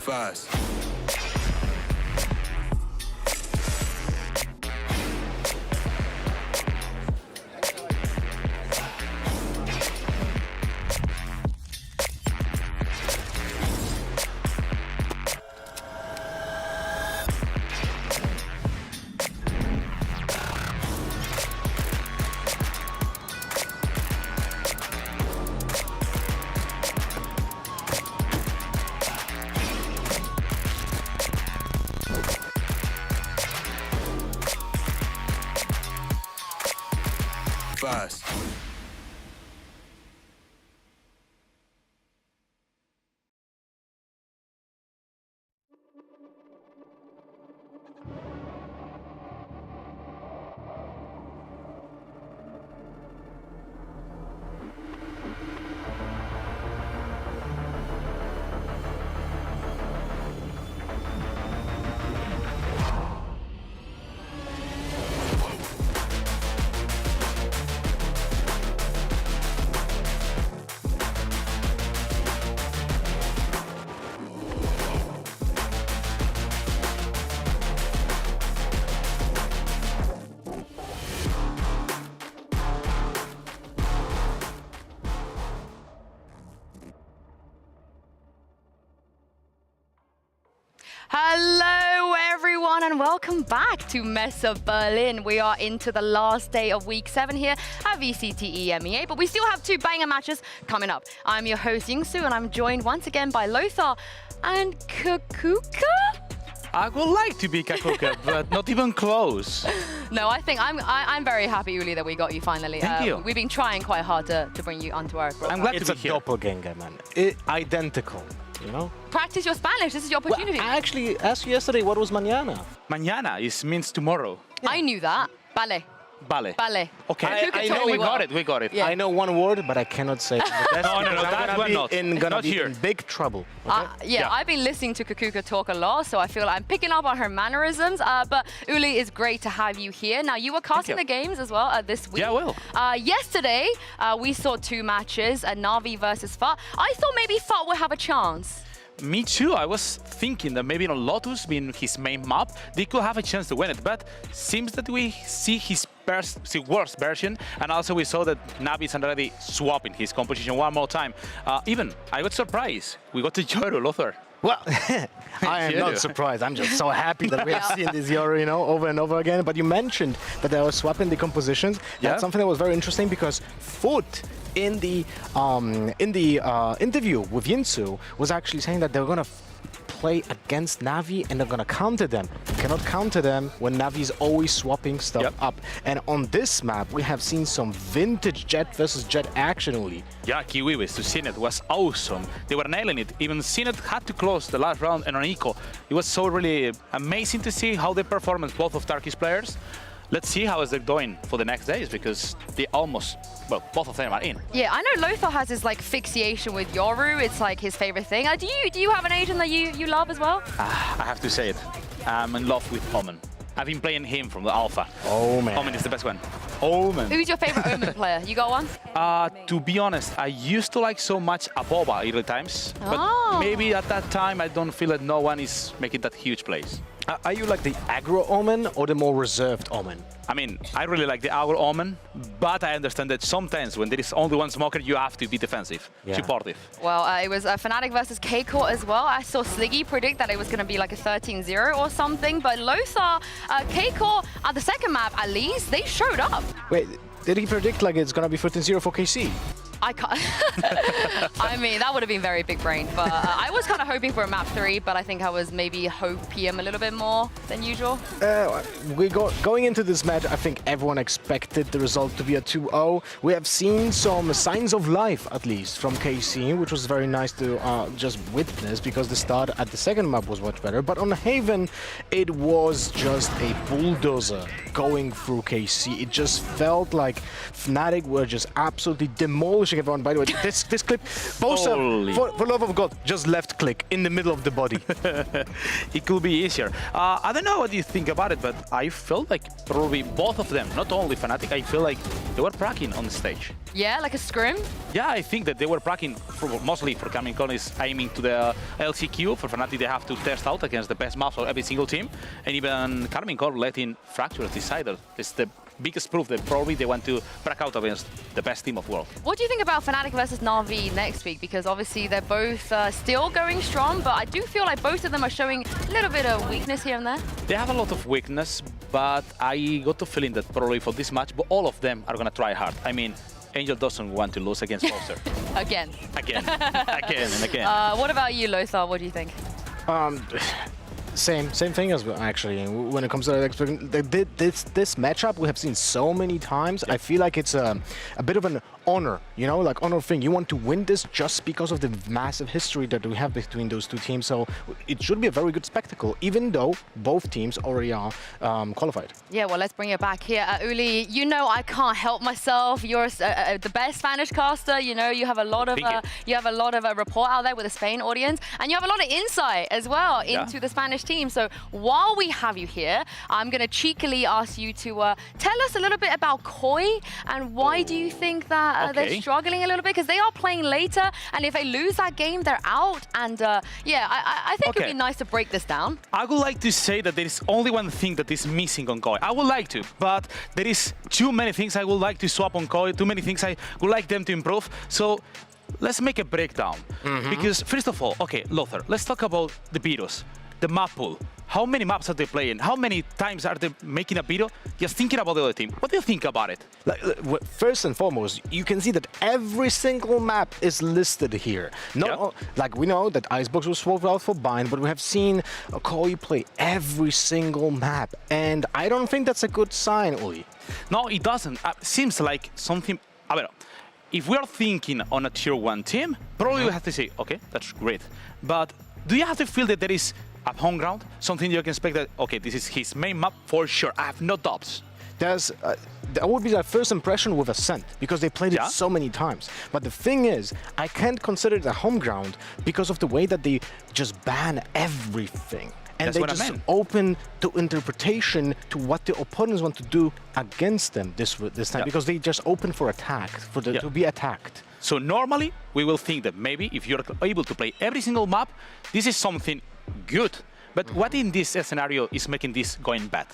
First. First. Hello everyone and welcome back to Messe Berlin. We are into the last day of week 7 here at VCT EMEA, but we still have 2 banger matches coming up. I'm your host Yingsu and I'm joined once again by Lothar and Cougar. I would like to be Cougar, but not even close. No, I think I'm very happy, Uli, that we got you finally. Thank you. We've been trying quite hard to bring you onto our program. I'm glad It's to a be here. doppelganger, man. Identical, you know? Practice your Spanish. This is your opportunity. Well, I actually asked you yesterday what was mañana. Mañana means tomorrow. I knew that. Vale. Vale. Vale. Okay. Cougar I told know me we well. got it. We got it. Yeah. I know one word, but I cannot say it. No, that one not. Gonna Not be here. in big trouble. Okay? Yeah, I've been listening to Cougar talk a lot, so I feel I'm picking up on her mannerisms. But Uli, it's great to have you here. Now, you were casting the games as well this week. Yeah, I will. Yesterday, we saw 2 matches, Na'Vi versus Fa. I thought maybe Fa would have a chance. Me too. I was thinking that maybe on Lotus being his main map, they could have a chance to win it. But seems that we see his worst version, and also we saw that Na'Vi is already swapping his composition one more time. Even I got surprised. We got to Yoru, Lothar. Well, I am not surprised. I'm just so happy that we have seen this Yoru, you know, over and over again. But you mentioned that they were swapping the compositions. That's something that was very interesting because Foot in the interview with Yinsu was actually saying that they're gonna play against Na'Vi and they're gonna counter them. You cannot counter them when Na'Vi is always swapping stuff up. And on this map, we have seen some vintage Jet versus Jet action, Uli. Yeah, Kiwiwis to Sinet was awesome. They were nailing it. Even Sinet had to close the last round and on Eco. It was so really amazing to see how they performed, both of Turkish players. Let's see how is it going for the next days because they almost, well, both of them are in. Yeah, I know Lothar has his like fixation with Yoru. It's like his favorite thing. Do you have an agent that you love as well? I have to say it. I'm in love with Omen. I've been playing him from the alpha. Oh man. Omen is the best one. Omen. Who's your favorite Omen player? You got one? To be honest, I used to like so much Aboba early times, but maybe at that time I don't feel that no one is making that huge plays. Are you like the aggro Omen or the more reserved Omen? I mean, I really like the Hour Omen, but I understand that sometimes when there is only one smoker, you have to be defensive, supportive. Well, it was Fnatic versus K-Core as well. I saw Sliggy predict that it was going to be like a 13-0 or something, but Lothar, K-Core, at the second map at least, they showed up. Wait, did he predict like it's gonna be 13-0 for KC? I can't. I mean, that would have been very big brain, but I was kind of hoping for a map 3, but I think I was maybe hoping a little bit more than usual. Going into this match, I think everyone expected the result to be a 2-0. We have seen some signs of life, at least, from KC, which was very nice to just witness, because the start at the second map was much better. But on Haven, it was just a bulldozer going through KC. It just felt like Fnatic were just absolutely demolishing pushing everyone. By the way, this clip, Bosa, for love of God, just left click in the middle of the body. It could be easier. I don't know what you think about it, but I felt like probably both of them, not only Fnatic, I feel like they were pracking on the stage. Yeah, like a scrim? Yeah, I think that they were pracking mostly for Karmine Corp is aiming to the LCQ. For Fnatic, they have to test out against the best maps of every single team. And even Karmine Corp letting Fracture decide. It's the biggest proof that probably they want to crack out against the best team of world. What do you think about Fnatic versus Na'Vi next week? Because obviously they're both still going strong, but I do feel like both of them are showing a little bit of weakness here and there. They have a lot of weakness, but I got the feeling that probably for this match, but all of them are going to try hard. I mean, Angel doesn't want to lose against Foster. Again. Again and again. What about you, Lothar? What do you think? Same thing as well, actually. When it comes to this matchup, we have seen so many times. I feel like it's a bit of an honor, you know, like honor thing. You want to win this just because of the massive history that we have between those two teams. So it should be a very good spectacle, even though both teams already are qualified. Yeah, well, let's bring it back here. Uli, you know I can't help myself. You're the best Spanish caster. You know, you have a lot of report out there with the Spain audience, and you have a lot of insight as well into the Spanish team. So while we have you here, I'm going to cheekily ask you to tell us a little bit about Koi and why do you think that they're struggling a little bit? Because they are playing later, and if they lose that game, they're out. And yeah, I think it would be nice to break this down. I would like to say that there is only one thing that is missing on Koi. I would like to, but there is too many things I would like to swap on Koi, too many things I would like them to improve. So let's make a breakdown. Because first of all, okay, Lothar, let's talk about the Beatles. The map pool. How many maps are they playing? How many times are they making a video? Just thinking about the other team. What do you think about it? First and foremost, you can see that every single map is listed here. Like we know that Icebox was swapped out for Bind, but we have seen Koi play every single map, and I don't think that's a good sign, Uli. No, it doesn't. Seems like something. I don't know. If we are thinking on a tier 1 team, probably we have to say, okay, that's great. But do you have to feel that there is a home ground? Something you can expect that, okay, this is his main map for sure. I have no doubts. That would be their first impression with Ascent, because they played it so many times. But the thing is, I can't consider it a home ground because of the way that they just ban everything. And they just open to interpretation to what the opponents want to do against them this time, because they just open for attack, to be attacked. So normally, we will think that maybe if you're able to play every single map, this is something good. But what in this scenario is making this going bad?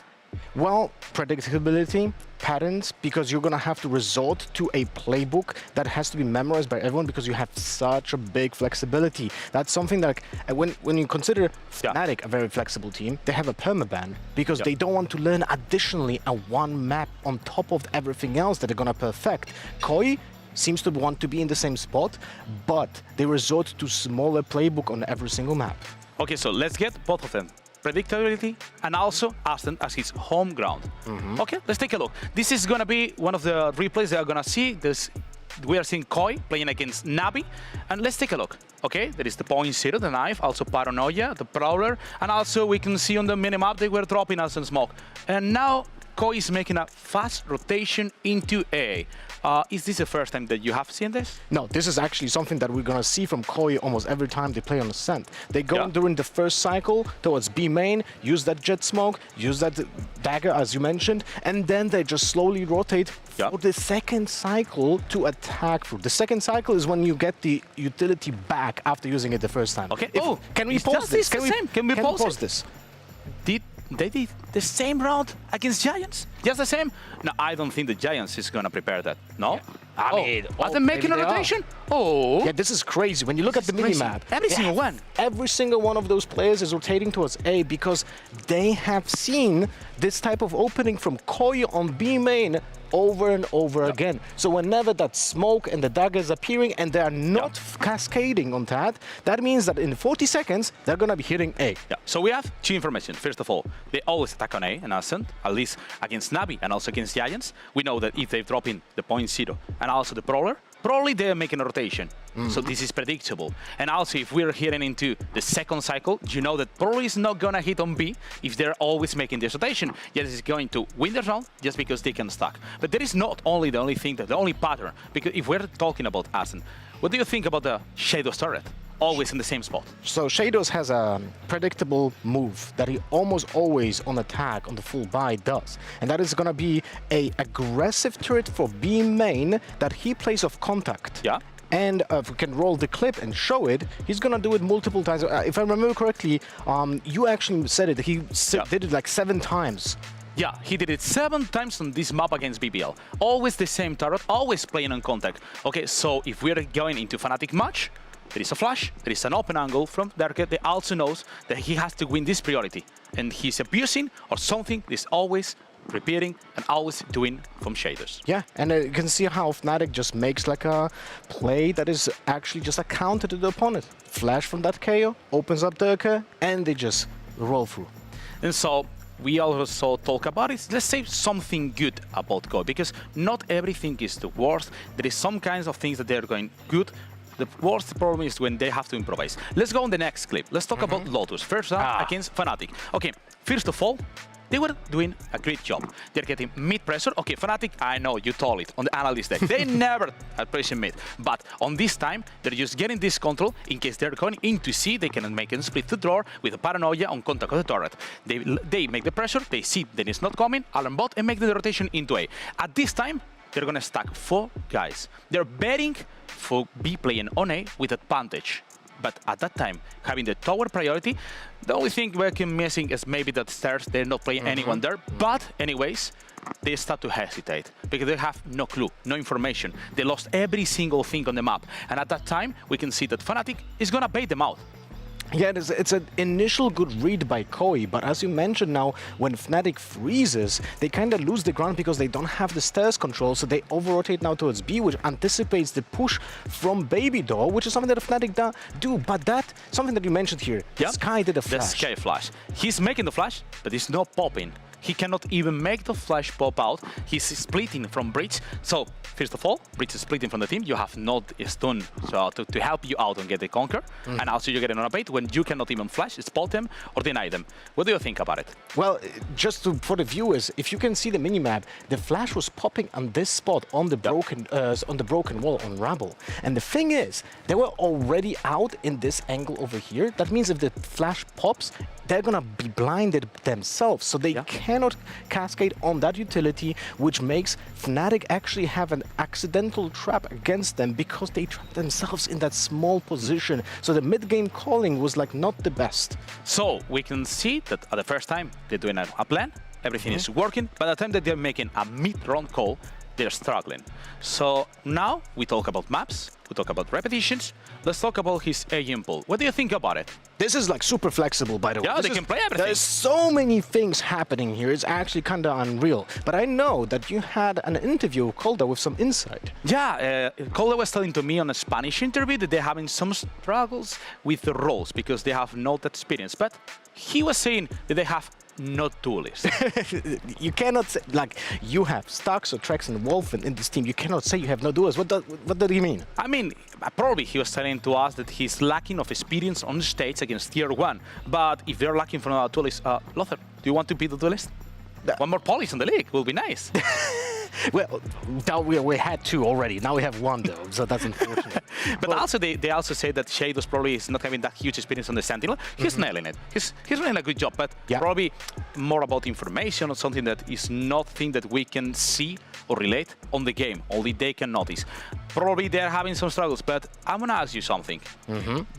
Well, predictability, patterns, because you're going to have to resort to a playbook that has to be memorized by everyone because you have such a big flexibility. That's something that, when you consider Fnatic a very flexible team, they have a permaban because they don't want to learn additionally a one map on top of everything else that they're going to perfect. Koi seems to want to be in the same spot, but they resort to smaller playbook on every single map. Okay, so let's get both of them. Predictability and also Aston as his home ground. Okay, let's take a look. This is going to be one of the replays that are going to see. We are seeing Koi playing against Navi. And let's take a look. Okay, there is the point zero, the knife, also Paranoia, the Prowler. And also we can see on the minimap they were dropping us in smoke. And now Koi is making a fast rotation into A. Is this the first time that you have seen this? No, this is actually something that we're going to see from Koi almost every time they play on Ascent. They go during the first cycle towards B main, use that jet smoke, use that dagger as you mentioned, and then they just slowly rotate for the second cycle to attack through. The second cycle is when you get the utility back after using it the first time. Okay. Can we pause this? Can we pause this? They did the same round against Giants? Just the same? No, I don't think the Giants is going to prepare that. No? I mean, are they making a rotation? Yeah, this is crazy. When you look at the minimap, every single one. Every single one of those players is rotating towards A because they have seen this type of opening from Koi on B main over and over again. So whenever that smoke and the dagger is appearing and they are not cascading on that, that means that in 40 seconds, they're going to be hitting A. So we have two information. First of all, they always attack on A and Ascent, at least against Navi and also against Giants. We know that if they drop in the point zero and also the Prowler, probably they're making a rotation. So this is predictable. And also, if we're heading into the second cycle, you know that probably is not gonna hit on B if they're always making this rotation. Yes, it's going to win the round just because they can stack. But there is not only the only thing, the only pattern. Because if we're talking about Asen, what do you think about the Shadows turret? Always in the same spot. So Shadows has a predictable move that he almost always on attack on the full buy does. And that is gonna be a aggressive turret for B main that he plays off contact. Yeah. And if we can roll the clip and show it, he's gonna do it multiple times. If I remember correctly, you actually said it. He did it like 7 times. Yeah, he did it 7 times on this map against BBL. Always the same turret, always playing on contact. Okay, so if we're going into Fnatic match, there is a flash, there is an open angle from Derke. They also knows that he has to win this priority. And he's abusing or something is always repeating and always doing from shaders. Yeah, and you can see how Fnatic just makes like a play that is actually just a counter to the opponent. Flash from that KO, opens up Derke, and they just roll through. And so we also talk about it. Let's say something good about Go, because not everything is the worst. There is some kinds of things that they're going good. The worst problem is when they have to improvise. Let's go on the next clip. Let's talk about Lotus. First up against Fnatic. Okay, first of all, they were doing a great job. They're getting mid pressure. Okay, Fnatic, I know you told it on the analyst deck. They never are pressing mid. But on this time, they're just getting this control. In case they're going into C, they can make a split the draw with a paranoia on contact of the turret. They make the pressure, they see that it's not coming, alarm bot, and make the rotation into A. At this time, they're going to stack 4 guys. They're betting for B playing on A with advantage. But at that time, having the tower priority, the only thing we're missing is maybe that stairs, they're not playing anyone there. But anyways, they start to hesitate because they have no clue, no information. They lost every single thing on the map. And at that time, we can see that Fnatic is going to bait them out. Yeah, it's an initial good read by Koi, but as you mentioned now, when Fnatic freezes, they kind of lose the ground because they don't have the stairs control, so they over-rotate now towards B, which anticipates the push from Baby Doll, which is something that Fnatic do. But that, something that you mentioned here, Sky did a flash. The Sky flash. He's making the flash, but it's not popping. He cannot even make the flash pop out. He's splitting from Breach. So, first of all, Breach is splitting from the team. You have not a stun so to help you out and get the conquer. And also you're getting on a bait when you cannot even flash, spot them, or deny them. What do you think about it? Well, for the viewers, if you can see the minimap, the flash was popping on this spot on the broken wall on Rabble. And the thing is, they were already out in this angle over here. That means if the flash pops, they're gonna be blinded themselves, so they cannot cascade on that utility, which makes Fnatic actually have an accidental trap against them because they trap themselves in that small position. So the mid-game calling was like not the best. So we can see that at the first time they're doing a plan, everything is working, but at the time that they're making a mid-round call, they're struggling. So now we talk about maps, we talk about repetitions. Let's talk about his aim pool. What do you think about it? This is like super flexible, by the way. Yeah, they can play everything. There's so many things happening here. It's actually kind of unreal. But I know that you had an interview with Calder with some insight. Yeah, Calder was telling to me on a Spanish interview that they're having some struggles with the roles because they have not experience. But he was saying that they have not duelists. You cannot say, like, you have Stux or Trex and Wolfen in this team. You cannot say you have no duelists. What did he mean? I mean, probably he was telling to us that he's lacking of experience on the stage against tier 1. But if they're lacking from a duelist, Lothar, do you want to be the duelist? One more polish in the league will be nice. Well, we had 2 already. Now we have 1 though, so that's unfortunate. But also they also say that Shadows probably is not having that huge experience on the Sentinel. He's nailing it. He's doing a good job, but probably more about information or something that is not thing that we can see or relate on the game. Only they can notice. Probably they're having some struggles, but I'm gonna ask you something.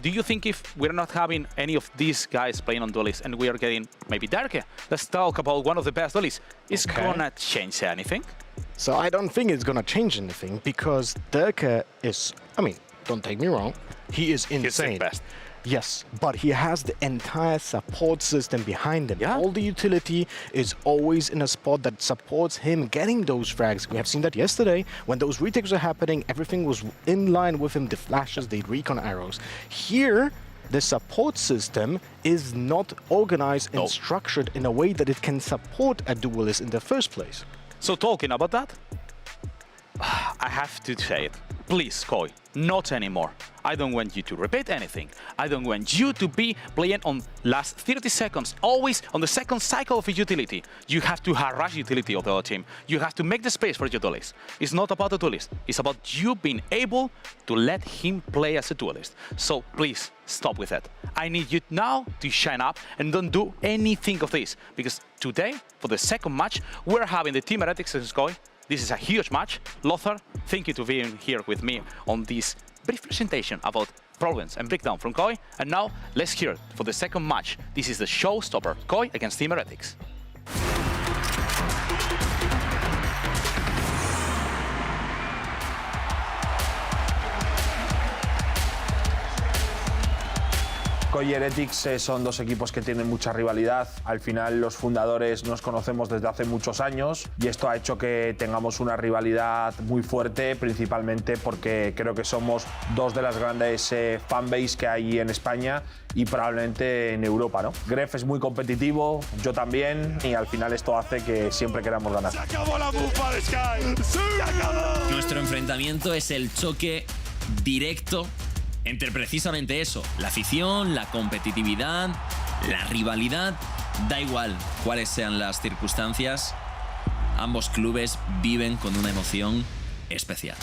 Do you think if we're not having any of these guys playing on duelists and we are getting maybe Derke, let's talk about one of the best duelists, is gonna change anything? So I don't think it's gonna change anything because Derke is, I mean, don't take me wrong, he is insane. He's the best. Yes, but he has the entire support system behind him. Yeah. All the utility is always in a spot that supports him getting those frags. We have seen that yesterday when those retakes were happening, everything was in line with him, the flashes, the recon arrows. Here, the support system is not organized and structured in a way that it can support a duelist in the first place. So talking about that, I have to say it. please, Koi, not anymore. I don't want you to repeat anything. I don't want you to be playing on last 30 seconds, always on the second cycle of a utility. You have to harass utility of the other team. You have to make the space for your duelist. It's not about the duelist. It's about you being able to let him play as a duelist. So please, stop with that. I need you now to shine up and don't do anything of this. Because today, for the second match, we're having the team Heretics versus Koi. This is a huge match. Lothar, thank you to being here with me on this brief presentation about problems and breakdown from Koi. And now, let's hear it for the second match. This is the showstopper, Koi against Team Heretics. Koi y Heretics son dos equipos que tienen mucha rivalidad. Al final los fundadores nos conocemos desde hace muchos años y esto ha hecho que tengamos una rivalidad muy fuerte, principalmente porque creo que somos dos de las grandes fanbase que hay en España y probablemente en Europa, ¿no? Gref es muy competitivo, yo también, y al final esto hace que siempre queramos ganar. ¡Se acabó la bufa de Sky! ¡Se acabó! Nuestro enfrentamiento es el choque directo entre precisamente eso, la afición, la competitividad, la rivalidad. Da igual cuáles sean las circunstancias, ambos clubes viven con una emoción especial.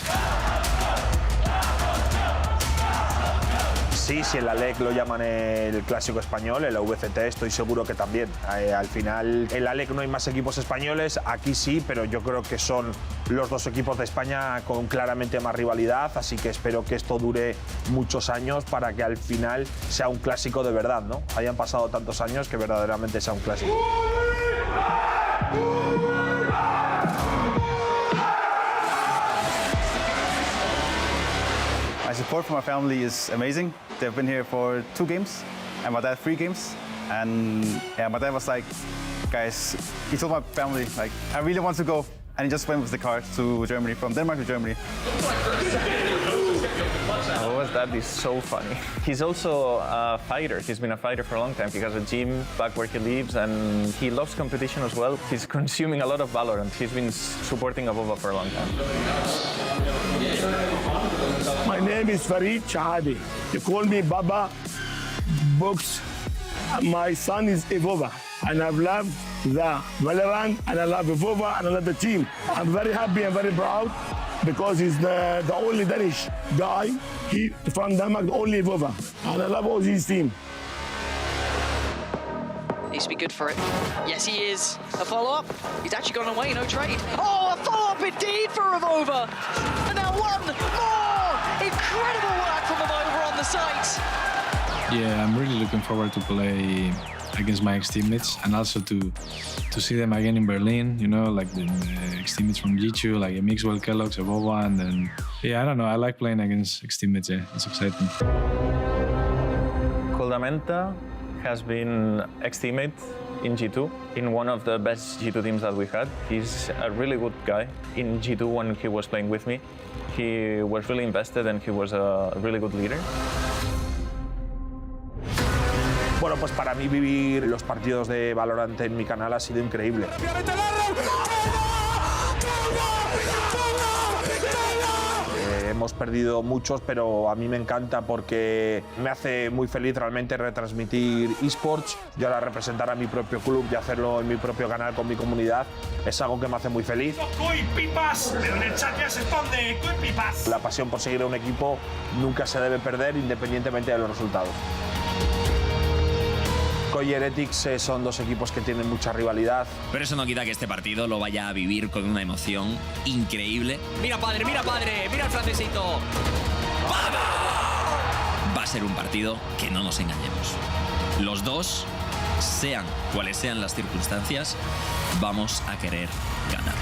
Sí, si en la LEC lo llaman el clásico español, en la VCT estoy seguro que también. Al final, en la LEC no hay más equipos españoles, aquí sí, pero yo creo que son los dos equipos de España con claramente más rivalidad, así que espero que esto dure muchos años para que al final sea un clásico de verdad, ¿no? Hayan pasado tantos años que verdaderamente sea un clásico. My support from my family is amazing. They've been here for 2 games, and my dad 3 games. And yeah, my dad was like, guys, he told my family, like, I really want to go. And he just went with the car to Germany, from Denmark to Germany. Noah's dad is so funny. He's also a fighter. He's been a fighter for a long time. He has a gym back where he lives, and he loves competition as well. He's consuming a lot of VALORANT. He's been supporting Avova for a long time. My name is Farid Shahadi. You call me Baba Box. My son is Evova, and I've loved the VALORANT, and I love Evova, and I love the team. I'm very happy and very proud because he's the only Danish guy from Denmark, the only Evova, and I love all his team. Needs to be good for it. Yes, he is. A follow-up. He's actually gone away, no trade. Oh, a follow-up indeed for Avova. And now one more! Incredible work from Avova on the site. Yeah, I'm really looking forward to play against my ex-teammates and also to see them again in Berlin, you know, like the ex-teammates from G2, like Mixwell, Kellogg's, Avova, and then, yeah, I don't know, I like playing against ex-teammates, yeah, it's exciting. Coldamenta has been ex-teammate in G2, in one of the best G2 teams that we had. He's a really good guy. In G2, when he was playing with me, he was really invested and he was a really good leader. Bueno, pues para mí vivir los partidos de VALORANT en mi canal ha sido increíble. Hemos perdido muchos, pero a mí me encanta porque me hace muy feliz realmente retransmitir esports. Yo ahora representar a mi propio club y hacerlo en mi propio canal con mi comunidad es algo que me hace muy feliz. ¡Coi pipas! Pero en el chat ya se esconde. ¡Coi pipas! La pasión por seguir a un equipo nunca se debe perder independientemente de los resultados. Koi y Heretics son dos equipos que tienen mucha rivalidad. Pero eso no quita que este partido lo vaya a vivir con una emoción increíble. Mira padre, mira el francesito. ¡Vamos! Va a ser un partido que no nos engañemos. Los dos, sean cuales sean las circunstancias, vamos a querer ganar.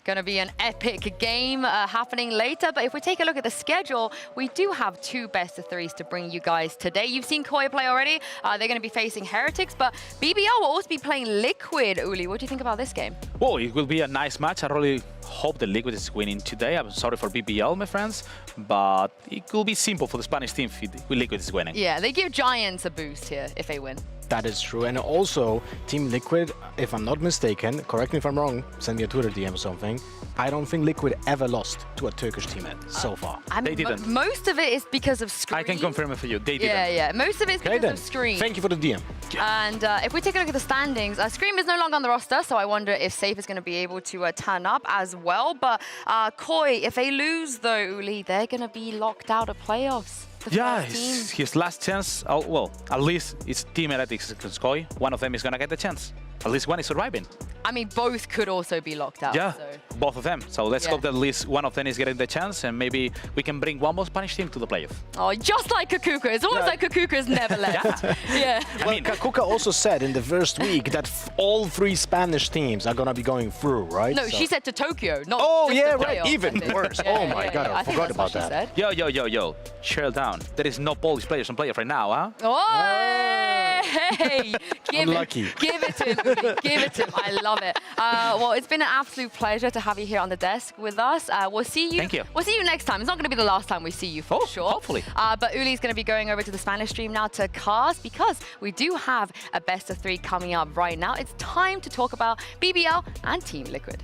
Going to be an epic game happening later, but if we take a look at the schedule, we do have 2 best-of-3s to bring you guys today. You've seen Koi play already. They're going to be facing Heretics, but BBL will also be playing Liquid. Uli, what do you think about this game? Well, it will be a nice match. I really hope the Liquid is winning today. I'm sorry for BBL, my friends, but it could be simple for the Spanish team if Liquid is winning. Yeah, they give Giants a boost here if they win. That is true. And also, Team Liquid, if I'm not mistaken, correct me if I'm wrong, send me a Twitter DM or something, I don't think Liquid ever lost to a Turkish team so far. They didn't. Most of it is because of Scream. I can confirm it for you. They didn't. Yeah. Most of it is because of Scream. Thank you for the DM. And if we take a look at the standings, Scream is no longer on the roster, so I wonder if Safe is going to be able to turn up as well. But Koi, if they lose though, Uli, they're going to be locked out of playoffs. Yeah, his last chance, well, at least it's Team Heretics against Koi. One of them is going to get the chance. At least one is surviving. I mean, both could also be locked out. Yeah, so. both of them. So let's hope that at least one of them is getting the chance, and maybe we can bring one more Spanish team to the playoff. Oh, just like Cougar. It's almost like Cougar's never left. Yeah. Well, I mean, Cougar also said in the first week that all 3 Spanish teams are going to be going through, right? No, she said to Tokyo, not Oh, just yeah, the right. playoffs, Even worse. Oh, my God. I forgot about that. Yo. Chill down. There is no Polish players on playoff right now, huh? Oh, hey. Give it to him. Give it to him. I love it. Well, it's been an absolute pleasure to have you here on the desk with us. We'll see you. Thank you. We'll see you next time. It's not going to be the last time we see you for sure. Hopefully. But Uli's going to be going over to the Spanish stream now to cast because we do have a best of 3 coming up right now. It's time to talk about BBL and Team Liquid.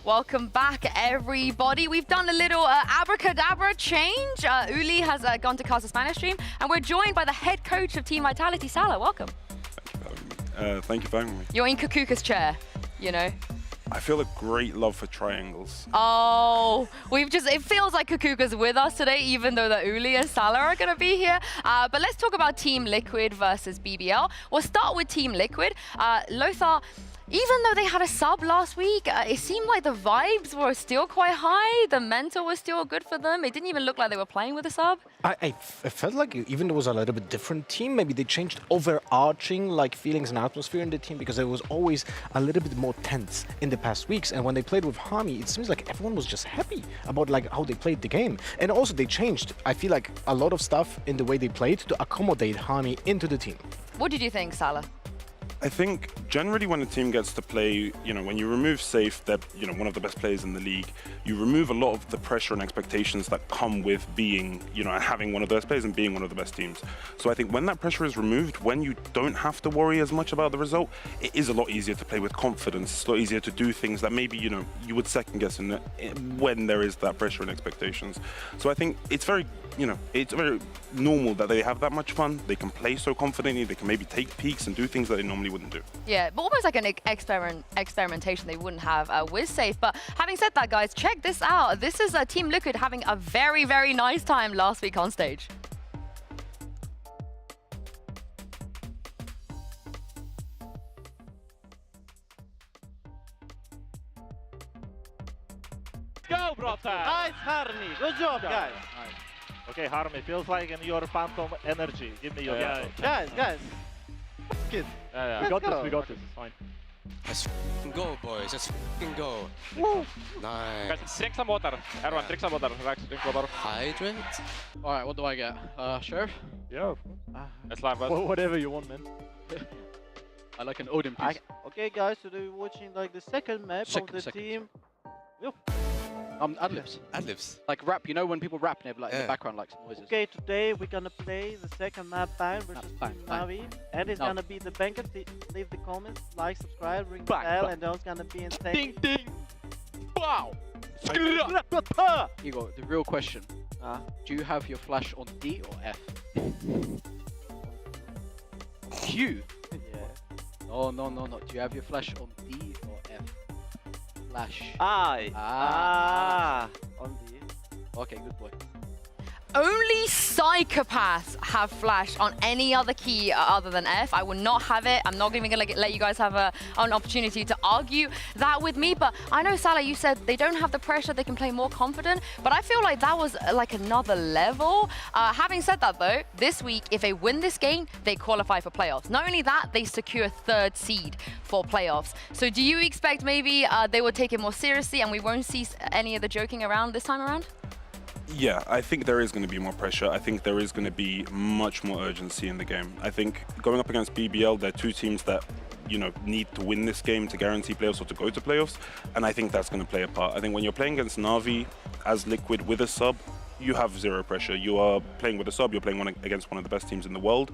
Welcome back, everybody. We've done a little abracadabra change. Uli has gone to cast a Spanish stream, and we're joined by the head coach of Team Vitality, Salah. Welcome. Thank you for having me. You're in Kukuka's chair, you know. I feel a great love for triangles. Oh, it feels like Kukuka's with us today, even though that Uli and Salah are going to be here. But let's talk about Team Liquid versus BBL. We'll start with Team Liquid. Lothar, even though they had a sub last week, it seemed like the vibes were still quite high. The mental was still good for them. It didn't even look like they were playing with a sub. I felt like even though it was a little bit different team, maybe they changed overarching like feelings and atmosphere in the team because it was always a little bit more tense in the past weeks. And when they played with Hami, it seems like everyone was just happy about like how they played the game. And also they changed, I feel like, a lot of stuff in the way they played to accommodate Hami into the team. What did you think, Salah? I think generally when a team gets to play, when you remove Safe, they're, one of the best players in the league, you remove a lot of the pressure and expectations that come with being, having one of the best players and being one of the best teams. So I think when that pressure is removed, when you don't have to worry as much about the result, it is a lot easier to play with confidence. It's a lot easier to do things that maybe, you would second guess when there is that pressure and expectations. So I think it's very, it's very normal that they have that much fun. They can play so confidently. They can maybe take peeks and do things that they normally wouldn't do. Yeah, but almost like an experimentation they wouldn't have with Safe. But having said that, guys, check this out. This is Team Liquid having a very, very nice time last week on stage. Go, brother! Nice, Harmy. Good job, guys. Nice. Okay, Harmy, feels like in your phantom energy. Give me your phantom. Guys. Kid. Yeah. We got this. It's fine. Let's go, boys. Let's go. Woo. Nice. Guys, drink some water. Everyone, drink some water. Relax, drink water. Hydrate. All right, what do I get? Sheriff? Yeah, of course. It's live, but whatever you want, man. I like an Odin piece. Okay, guys, so we're watching like the second map of the team. Ad-libs. Ad-libs. Like rap, when people rap and they have like in the background like some noises. Okay, today we're gonna play the second map Bang versus Team Navi. And it's gonna be the banker. Leave the comments, like, subscribe, ring the bell, and those gonna be insane. Ding ding! Wow! Igor, the real question. Do you have your flash on D or F? Q? Yeah. No. Do you have your flash on D or F? Flash. On D. Okay, good boy. Only psychopaths have flash on any other key other than F. I will not have it. I'm not even going to let you guys have an opportunity to argue that with me. But I know, Salah, you said they don't have the pressure. They can play more confident. But I feel like that was like another level. Having said that, though, this week, if they win this game, they qualify for playoffs. Not only that, they secure 3rd seed for playoffs. So do you expect maybe they will take it more seriously and we won't see any of the joking around this time around? Yeah, I think there is going to be more pressure. I think there is going to be much more urgency in the game. I think going up against BBL, they're two teams that, you know, need to win this game to guarantee playoffs or to go to playoffs, and I think that's going to play a part. I think when you're playing against Na'Vi as Liquid with a sub, you have zero pressure. You are playing with a sub, you're playing against one of the best teams in the world.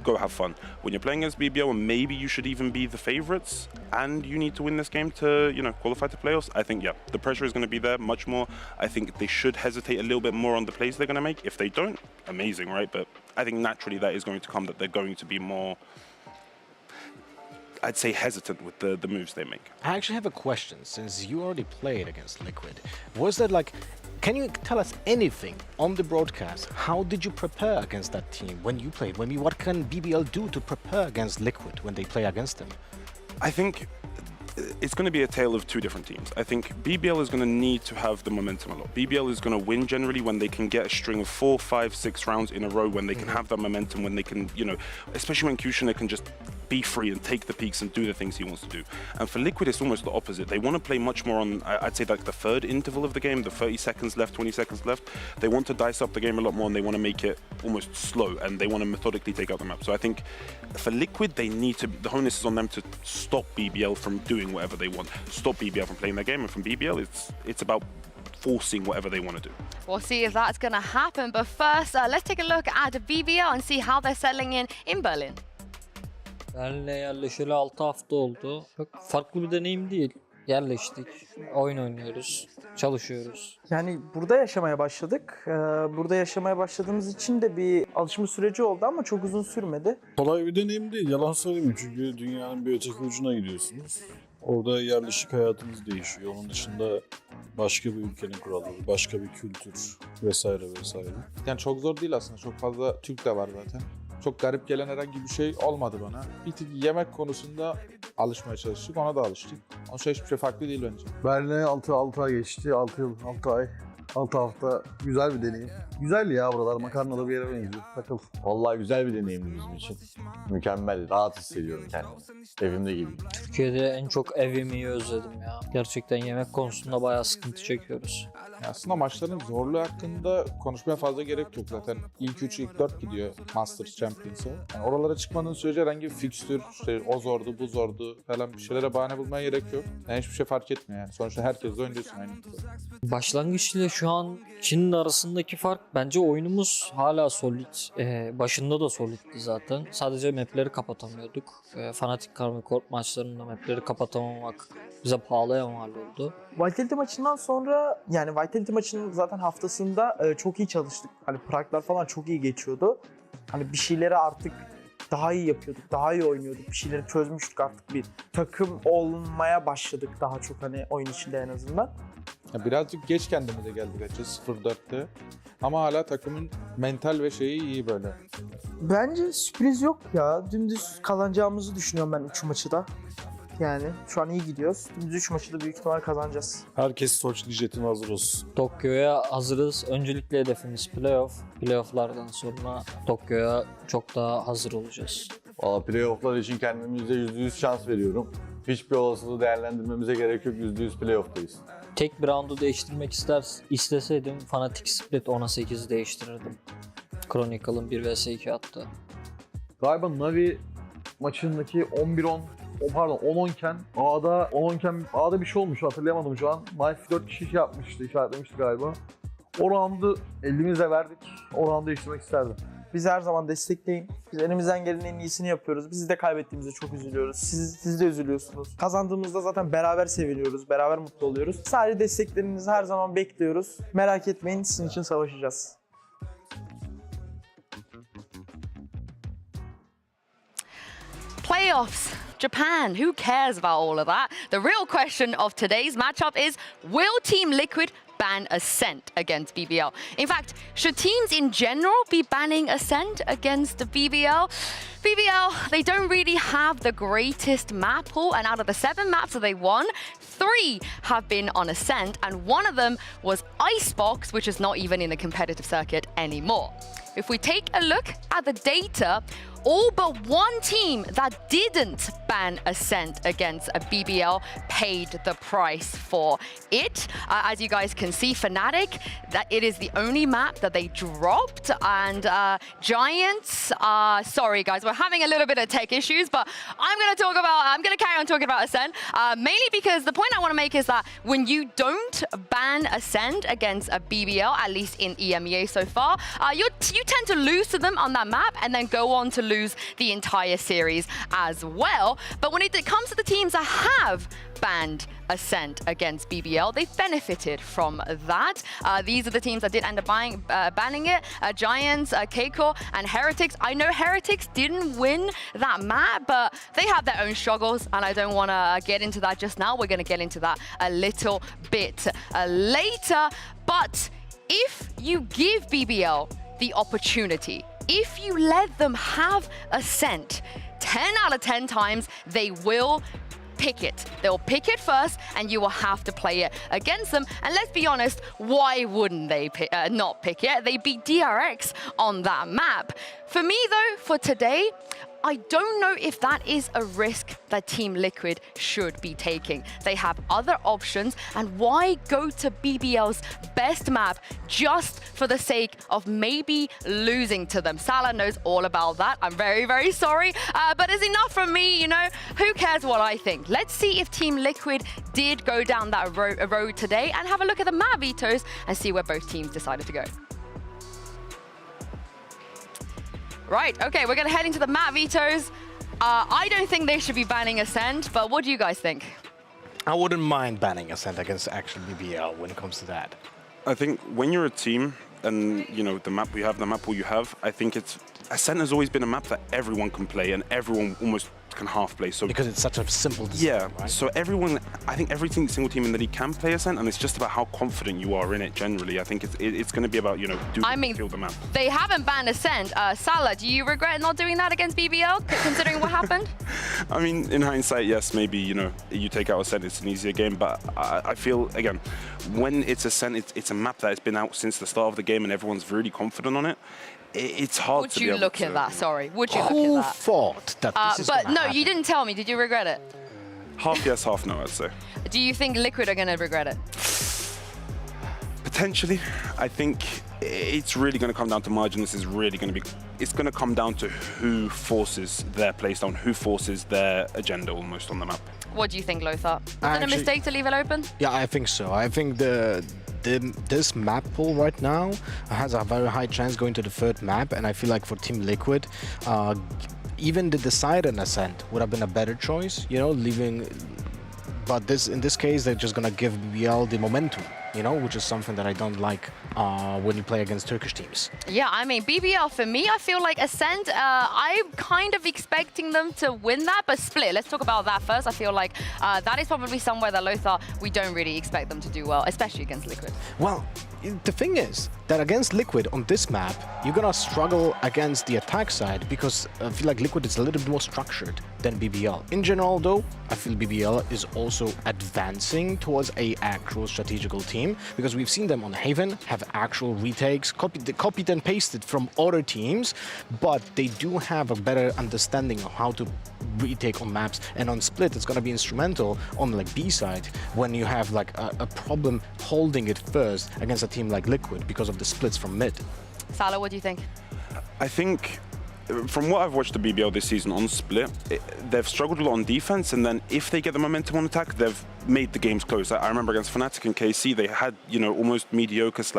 Go have fun. When you're playing against BBL, and maybe you should even be the favorites, and you need to win this game to, you know, qualify to playoffs, I think, yeah, the pressure is going to be there much more. I think they should hesitate a little bit more on the plays they're going to make. If they don't, amazing, right? But I think naturally that is going to come, that they're going to be more, I'd say, hesitant with the moves they make. I actually have a question, since you already played against Liquid. Was that like, can you tell us anything on the broadcast? How did you prepare against that team when you played? What can BBL do to prepare against Liquid when they play against them? I think it's going to be a tale of two different teams. I think BBL is going to need to have the momentum a lot. BBL is going to win generally when they can get a string of 4, 5, 6 rounds in a row, when they can have that momentum, when they can, you know, especially when Kushner can just be free and take the peaks and do the things he wants to do. And for Liquid, it's almost the opposite. They want to play much more on, I'd say, like the 3rd interval of the game, the 30 seconds left, 20 seconds left. They want to dice up the game a lot more, and they want to make it almost slow, and they want to methodically take out the map. So I think for Liquid, they need to, the onus is on them to stop BBL from doing whatever they want, stop BBL from playing their game, and from BBL, it's about forcing whatever they want to do. We'll see if that's going to happen. But first, let's take a look at BBL and see how they're settling in Berlin. Berlin'e yerleşeli 6 hafta oldu. Çok farklı bir deneyim değil. Yerleştik, oyun oynuyoruz, çalışıyoruz. Yani burada yaşamaya başladık. Burada yaşamaya başladığımız için de bir alışma süreci oldu ama çok uzun sürmedi. Kolay bir deneyim değil, yalan söyleyeyim, çünkü dünyanın bir öteki ucuna gidiyorsunuz. Orada yerleşik hayatınız değişiyor. Onun dışında başka bir ülkenin kuralları, başka bir kültür vesaire vesaire. Yani çok zor değil aslında. Çok fazla Türk de var zaten. Çok garip gelen herhangi bir şey olmadı bana. Bir tık yemek konusunda alışmaya çalıştık, ona da alıştık. Onun için hiçbir şey farklı değil bence. Berlin'e 6 ay geçti, 6 yıl, 6 ay. 6 hafta güzel bir deneyim. Güzel ya buralar, makarnalı bir yere benziyor. Takıl. Vallahi güzel bir deneyimdi bizim için. Mükemmel, rahat hissediyorum kendimi. Evimde gibiyim. Türkiye'de en çok ev yemeği özledim ya. Gerçekten yemek konusunda bayağı sıkıntı çekiyoruz. Aslında maçların zorluğu hakkında konuşmaya fazla gerek yok zaten. İlk 3, ilk 4 gidiyor Masters Champions'a. Yani oralara çıkmanın sürece herhangi bir fikstür, işte o zordu, bu zordu falan bir şeylere bahane bulmaya gerek yok. Yani hiçbir şey fark etmiyor yani. Sonuçta herkesle oynuyorsun aynı. Başlangıç ile şu an Çin'in arasındaki fark, bence oyunumuz hala solid. Başında da soliddi zaten. Sadece mapleri kapatamıyorduk. Fanatik Karma Corp maçlarında mapleri kapatamamak bize pahalıya mal oldu. Vitality maçından sonra, yani Vitality maçının zaten haftasında çok iyi çalıştık. Hani Prag'lar falan çok iyi geçiyordu. Hani bir şeyleri artık daha iyi yapıyorduk, daha iyi oynuyorduk. Bir şeyleri çözmüştük, artık bir takım olmaya başladık daha çok, hani oyun içinde en azından. Ya birazcık geç kendimize geldik açıkçası 0-4'te. Ama hala takımın mental ve şeyi iyi böyle. Bence sürpriz yok ya. Dümdüz kazanacağımızı düşünüyorum ben 3 maçı da. Yani şu an iyi gidiyoruz. Dümdüz 3 maçı da büyük ihtimal kazanacağız. Herkes Soçi jetine hazır olsun. Tokyo'ya hazırız. Öncelikle hedefimiz playoff. Playoff'lardan sonra Tokyo'ya çok daha hazır olacağız. Valla playoff'lar için kendimize %100 şans veriyorum. Hiçbir olasılığı değerlendirmemize gerek yok. %100 playoff'tayız. Tek bir roundu değiştirmek isteseydim Fanatic Split 10'a 8 değiştirirdim. Chronicle'ın 1 vs 2 attı. Galiba Navi maçındaki 11-10, pardon 10-10 iken A'da bir şey olmuş, hatırlayamadım şu an. Knife 4 kişi yapmıştı, işaretlemişti galiba. O roundu elimizle verdik. O roundu değiştirmek isterdim. Bizi her zaman destekleyin. Biz elimizden gelenin en iyisini yapıyoruz. Biz de kaybettiğimizde çok üzülüyoruz. Siz de üzülüyorsunuz. Kazandığımızda zaten beraber seviniyoruz, beraber mutlu oluyoruz. Sadece desteklerinizi her zaman bekliyoruz. Merak etmeyin, sizin için savaşacağız. Playoffs, Japan, who cares about all of that? The real question of today's matchup is, will Team Liquid ban Ascent against BBL. In fact, should teams in general be banning Ascent against the BBL? BBL, they don't really have the greatest map pool, and out of the 7 maps that they won, 3 have been on Ascent, and one of them was Icebox, which is not even in the competitive circuit anymore. If we take a look at the data, all but one team that didn't ban Ascent against a BBL paid the price for it. As you guys can see, Fnatic, that it is the only map that they dropped, and Giants, sorry guys, we're having a little bit of tech issues, but I'm gonna carry on talking about Ascent, mainly because the point I wanna make is that when you don't ban Ascent against a BBL, at least in EMEA so far, you tend to lose to them on that map and then go on to lose the entire series as well. But when it comes to the teams that have banned Ascent against BBL, they've benefited from that. These are the teams that did end up banning it. Giants, Cougar, and Heretics. I know Heretics didn't win that map, but they have their own struggles, and I don't want to get into that just now. We're going to get into that a little bit later. But if you give BBL the opportunity, if you let them have Ascent, 10 out of 10 times they will pick it. They'll pick it first, and you will have to play it against them. And let's be honest, why wouldn't they not pick it? They beat DRX on that map. For me though, for today, I don't know if that is a risk that Team Liquid should be taking. They have other options, and why go to BBL's best map just for the sake of maybe losing to them? Salah knows all about that. I'm very, very sorry, but it's enough from me, you know? Who cares what I think? Let's see if Team Liquid did go down that road today, and have a look at the map vetoes and see where both teams decided to go. Right, okay, we're gonna head into the map vetoes. I don't think they should be banning Ascent, but what do you guys think? I wouldn't mind banning Ascent against actual BBL when it comes to that. I think when you're a team and, you know, the map pool you have, I think Ascent has always been a map that everyone can play and everyone almost can half play. So because it's such a simple design, right? So everyone, I think every single team in the league can play Ascent, and it's just about how confident you are in it generally. I think it's going to be about, you know, feel the map. They haven't banned Ascent. Salah, do you regret not doing that against BBL, considering what happened? I mean, in hindsight, yes, maybe, you know, you take out Ascent, it's an easier game, but I feel, again, when it's Ascent, it's a map that has been out since the start of the game and everyone's really confident on it. It's hard to be able to... Would you look at that? Sorry. Would you look at that? Who thought that this is But gonna no, happen? you didn't tell me. Did you regret it? Half yes, half no, I'd say. Do you think Liquid are going to regret it? Potentially. I think it's really going to come down to margin. This is really going to be... It's going to come down to who forces their playstyle, who forces their agenda almost on the map. What do you think, Lothar? Was it a mistake to leave it open? Yeah, I think so. I think this map pool right now has a very high chance going to the 3rd map, and I feel like for Team Liquid, even the Decider and Ascent would have been a better choice, you know, leaving. But in this case, they're just gonna give BBL the momentum, you know, which is something that I don't like when you play against Turkish teams. Yeah, I mean, BBL, for me, I feel like Ascent, I'm kind of expecting them to win that, but Split, let's talk about that first. I feel like that is probably somewhere that Lothar, we don't really expect them to do well, especially against Liquid. Well, the thing is that against Liquid on this map, you're gonna struggle against the attack side because I feel like Liquid is a little bit more structured than BBL. In general, though, I feel BBL is also advancing towards a actual strategical team because we've seen them on Haven have actual retakes, copied and pasted from other teams, but they do have a better understanding of how to retake on maps, and on Split it's going to be instrumental on like B side when you have like a problem holding it first against a team like Liquid because of the splits from mid. Salah, what do you think? I think from what I've watched the BBL this season on Split, they've struggled a lot on defense, and then if they get the momentum on attack, they've made the games close. I remember against Fnatic and KC, they had, you know, almost mediocre /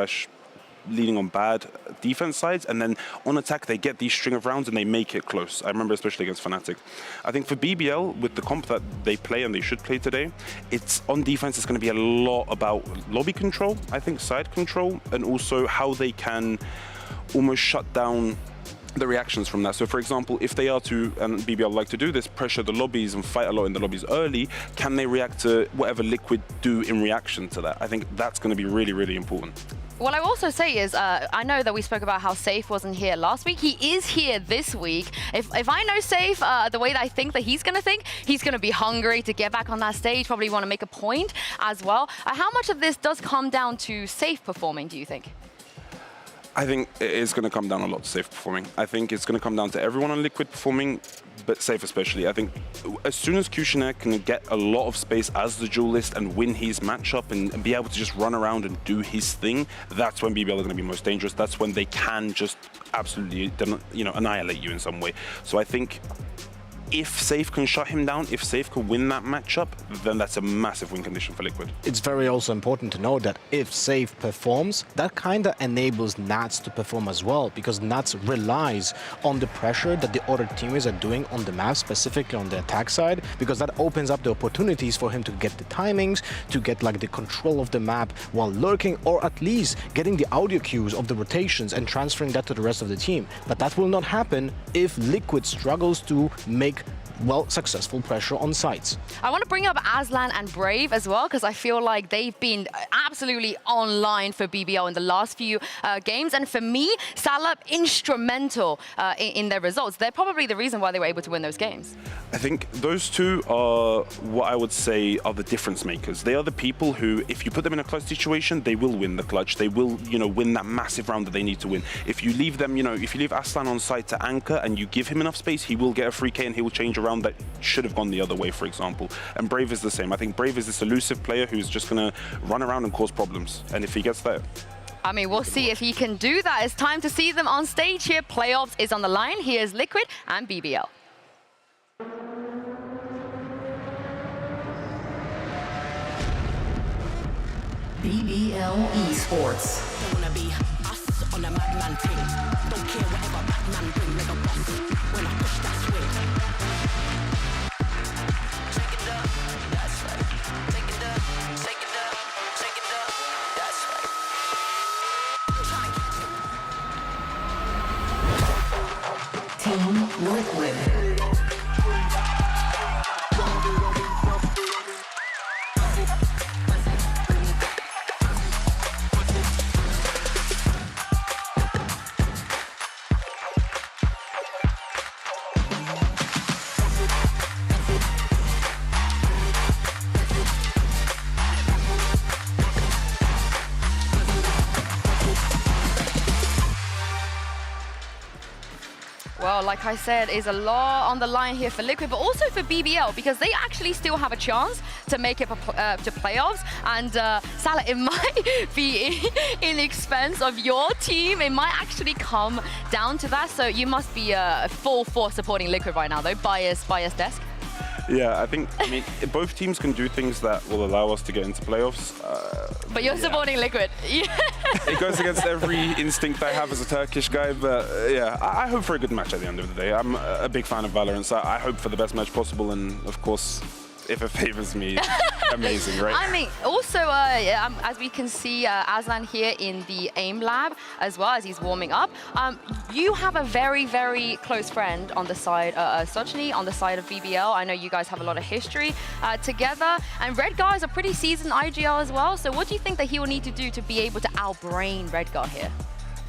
leaning on bad defense sides, and then on attack they get these string of rounds and they make it close. I remember especially against Fnatic. I think for BBL, with the comp that they play and they should play today, it's on defense, it's going to be a lot about lobby control, I think side control, and also how they can almost shut down the reactions from that. So for example, if they are to, and BBL like to do this, pressure the lobbies and fight a lot in the lobbies early, can they react to whatever Liquid do in reaction to that? I think that's going to be really, really important. What I will also say is, I know that we spoke about how Safe wasn't here last week. He is here this week. If I know Safe, the way that I think that he's going to think, he's going to be hungry to get back on that stage, probably want to make a point as well. How much of this does come down to Safe performing, do you think? I think it is going to come down a lot to Safe performing. I think it's going to come down to everyone on Liquid performing, but Safe especially. I think as soon as Kushner can get a lot of space as the duelist and win his matchup and be able to just run around and do his thing, that's when BBL are going to be most dangerous. That's when they can just absolutely, annihilate you in some way. So I think if Safe can shut him down, if Safe can win that matchup, then that's a massive win condition for Liquid. It's very also important to know that if Safe performs, that kind of enables Nats to perform as well, because Nats relies on the pressure that the other teammates are doing on the map, specifically on the attack side, because that opens up the opportunities for him to get the timings, to get like the control of the map while lurking, or at least getting the audio cues of the rotations and transferring that to the rest of the team. But that will not happen if Liquid struggles to make successful pressure on sites. I want to bring up Aslan and Brave as well, because I feel like they've been absolutely online for BBL in the last few games. And for me, Salah instrumental in their results. They're probably the reason why they were able to win those games. I think those two are what I would say are the difference makers. They are the people who, if you put them in a clutch situation, they will win the clutch. They will, win that massive round that they need to win. If you leave them, if you leave Aslan on site to anchor and you give him enough space, he will get a free K and he will change around that should have gone the other way, for example. And Brave is the same. I think Brave is this elusive player who's just going to run around and cause problems. And if he gets that, I mean, we'll see if he can do that. It's time to see them on stage here. Playoffs is on the line. Here's Liquid and BBL. BBL Esports. Don't wanna be us on a madman thing. Don't care whatever Batman bring, like a boss. When I push that swing. Take it up, that's right. Take it up, take it up, take it up, that's right. Team Liquid. Well, like I said, is a lot on the line here for Liquid, but also for BBL, because they actually still have a chance to make it to playoffs. And Salah, it might be in expense of your team. It might actually come down to that. So you must be full force supporting Liquid right now, though. Bias desk. yeah, I mean, both teams can do things that will allow us to get into playoffs. But you're supporting Liquid. It goes against every instinct I have as a Turkish guy, but yeah, I hope for a good match at the end of the day. I'm a big fan of VALORANT, so I hope for the best match possible, and of course, if it favors me, amazing, right? I mean, also, as we can see Aslan here in the Aim Lab, as well as he's warming up, you have a very, very close friend on the side, Sochny, on the side of BBL. I know you guys have a lot of history together, and Redgar is a pretty seasoned IGL as well, so what do you think that he will need to do to be able to outbrain Redgar here?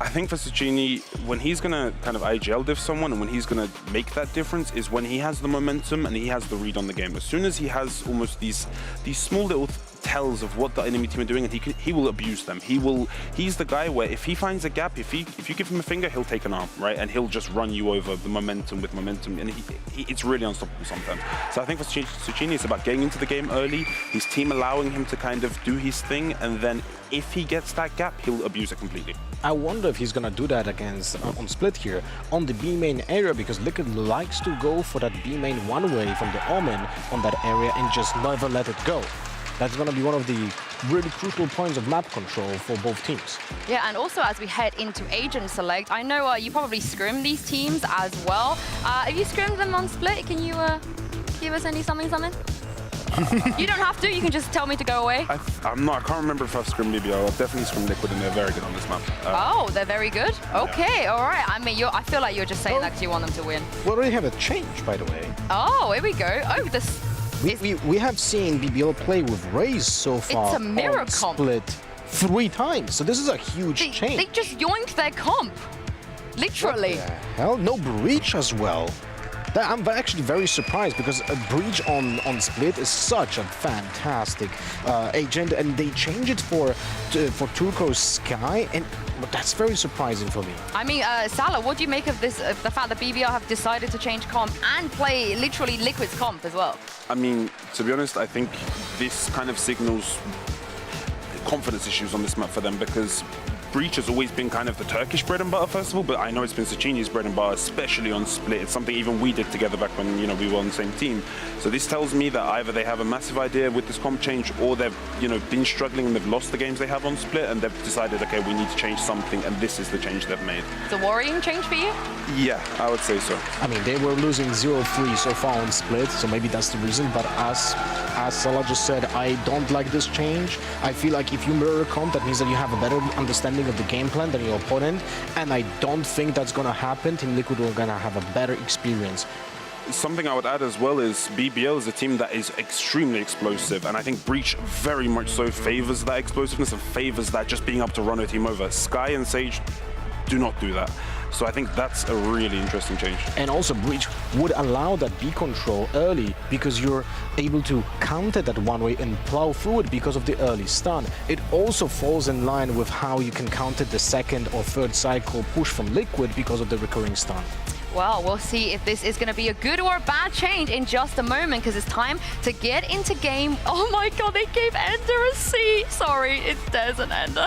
I think for Sochny, when he's going to kind of IGL diff someone and when he's going to make that difference is when he has the momentum and he has the read on the game. As soon as he has almost these small little tells of what the enemy team are doing, and he will abuse them. He's the guy where if he finds a gap, if you give him a finger, he'll take an arm, right? And he'll just run you over the momentum with momentum, and it's really unstoppable sometimes. So I think for Sochny, it's about getting into the game early, his team allowing him to kind of do his thing, and then if he gets that gap, he'll abuse it completely. I wonder if he's gonna do that against on Split here on the B main area, because Liquid likes to go for that B main one way from the Omen on that area and just never let it go. That's going to be one of the really crucial points of map control for both teams. Yeah, and also as we head into Agent Select, I know you probably scrim these teams as well. Have you scrimmed them on Split? Can you give us something? You don't have to. You can just tell me to go away. I can't remember if I've scrimmed BBL. I've definitely scrimmed Liquid, and they're very good on this map. Oh, they're very good? Okay, all right. I mean, I feel like you're just saying that because you want them to win. We already have a change, by the way. Oh, here we go. Oh, this... We have seen BBL play with Raze so far. It's a mirror on comp. Split 3 times, so this is a huge change. They just yoinked their comp. Literally. What the hell? No Breach as well. I'm actually very surprised because a Breach on Split is such a fantastic agent, and they change it for Turco's Sky, and that's very surprising for me. I mean, Salah, what do you make of this? The fact that BBL have decided to change comp and play literally Liquid's comp as well? I mean, to be honest, I think this kind of signals confidence issues on this map for them, because Breach has always been kind of the Turkish bread and butter festival, but I know it's been Sacchini's bread and butter, especially on Split. It's something even we did together back when, you know, we were on the same team. So this tells me that either they have a massive idea with this comp change, or they've, you know, been struggling and they've lost the games they have on Split, and they've decided, okay, we need to change something, and this is the change they've made. It's a worrying change for you? Yeah, I would say so. I mean, they were losing 0-3 so far on Split, so maybe that's the reason, but as Salah just said, I don't like this change. I feel like if you mirror comp, that means that you have a better understanding of the game plan than your opponent, and I don't think that's gonna happen. Team Liquid are gonna have a better experience. Something I would add as well is BBL is a team that is extremely explosive, and I think Breach very much so favors that explosiveness and favors that just being able to run a team over. Sky and Sage do not do that. So I think that's a really interesting change. And also Breach would allow that B control early, because you're able to counter that one way and plow through it because of the early stun. It also falls in line with how you can counter the second or third cycle push from Liquid because of the recurring stun. Well, we'll see if this is going to be a good or a bad change in just a moment, because it's time to get into game. Oh my god, they gave Ender a C. Sorry, it's Des and Ender.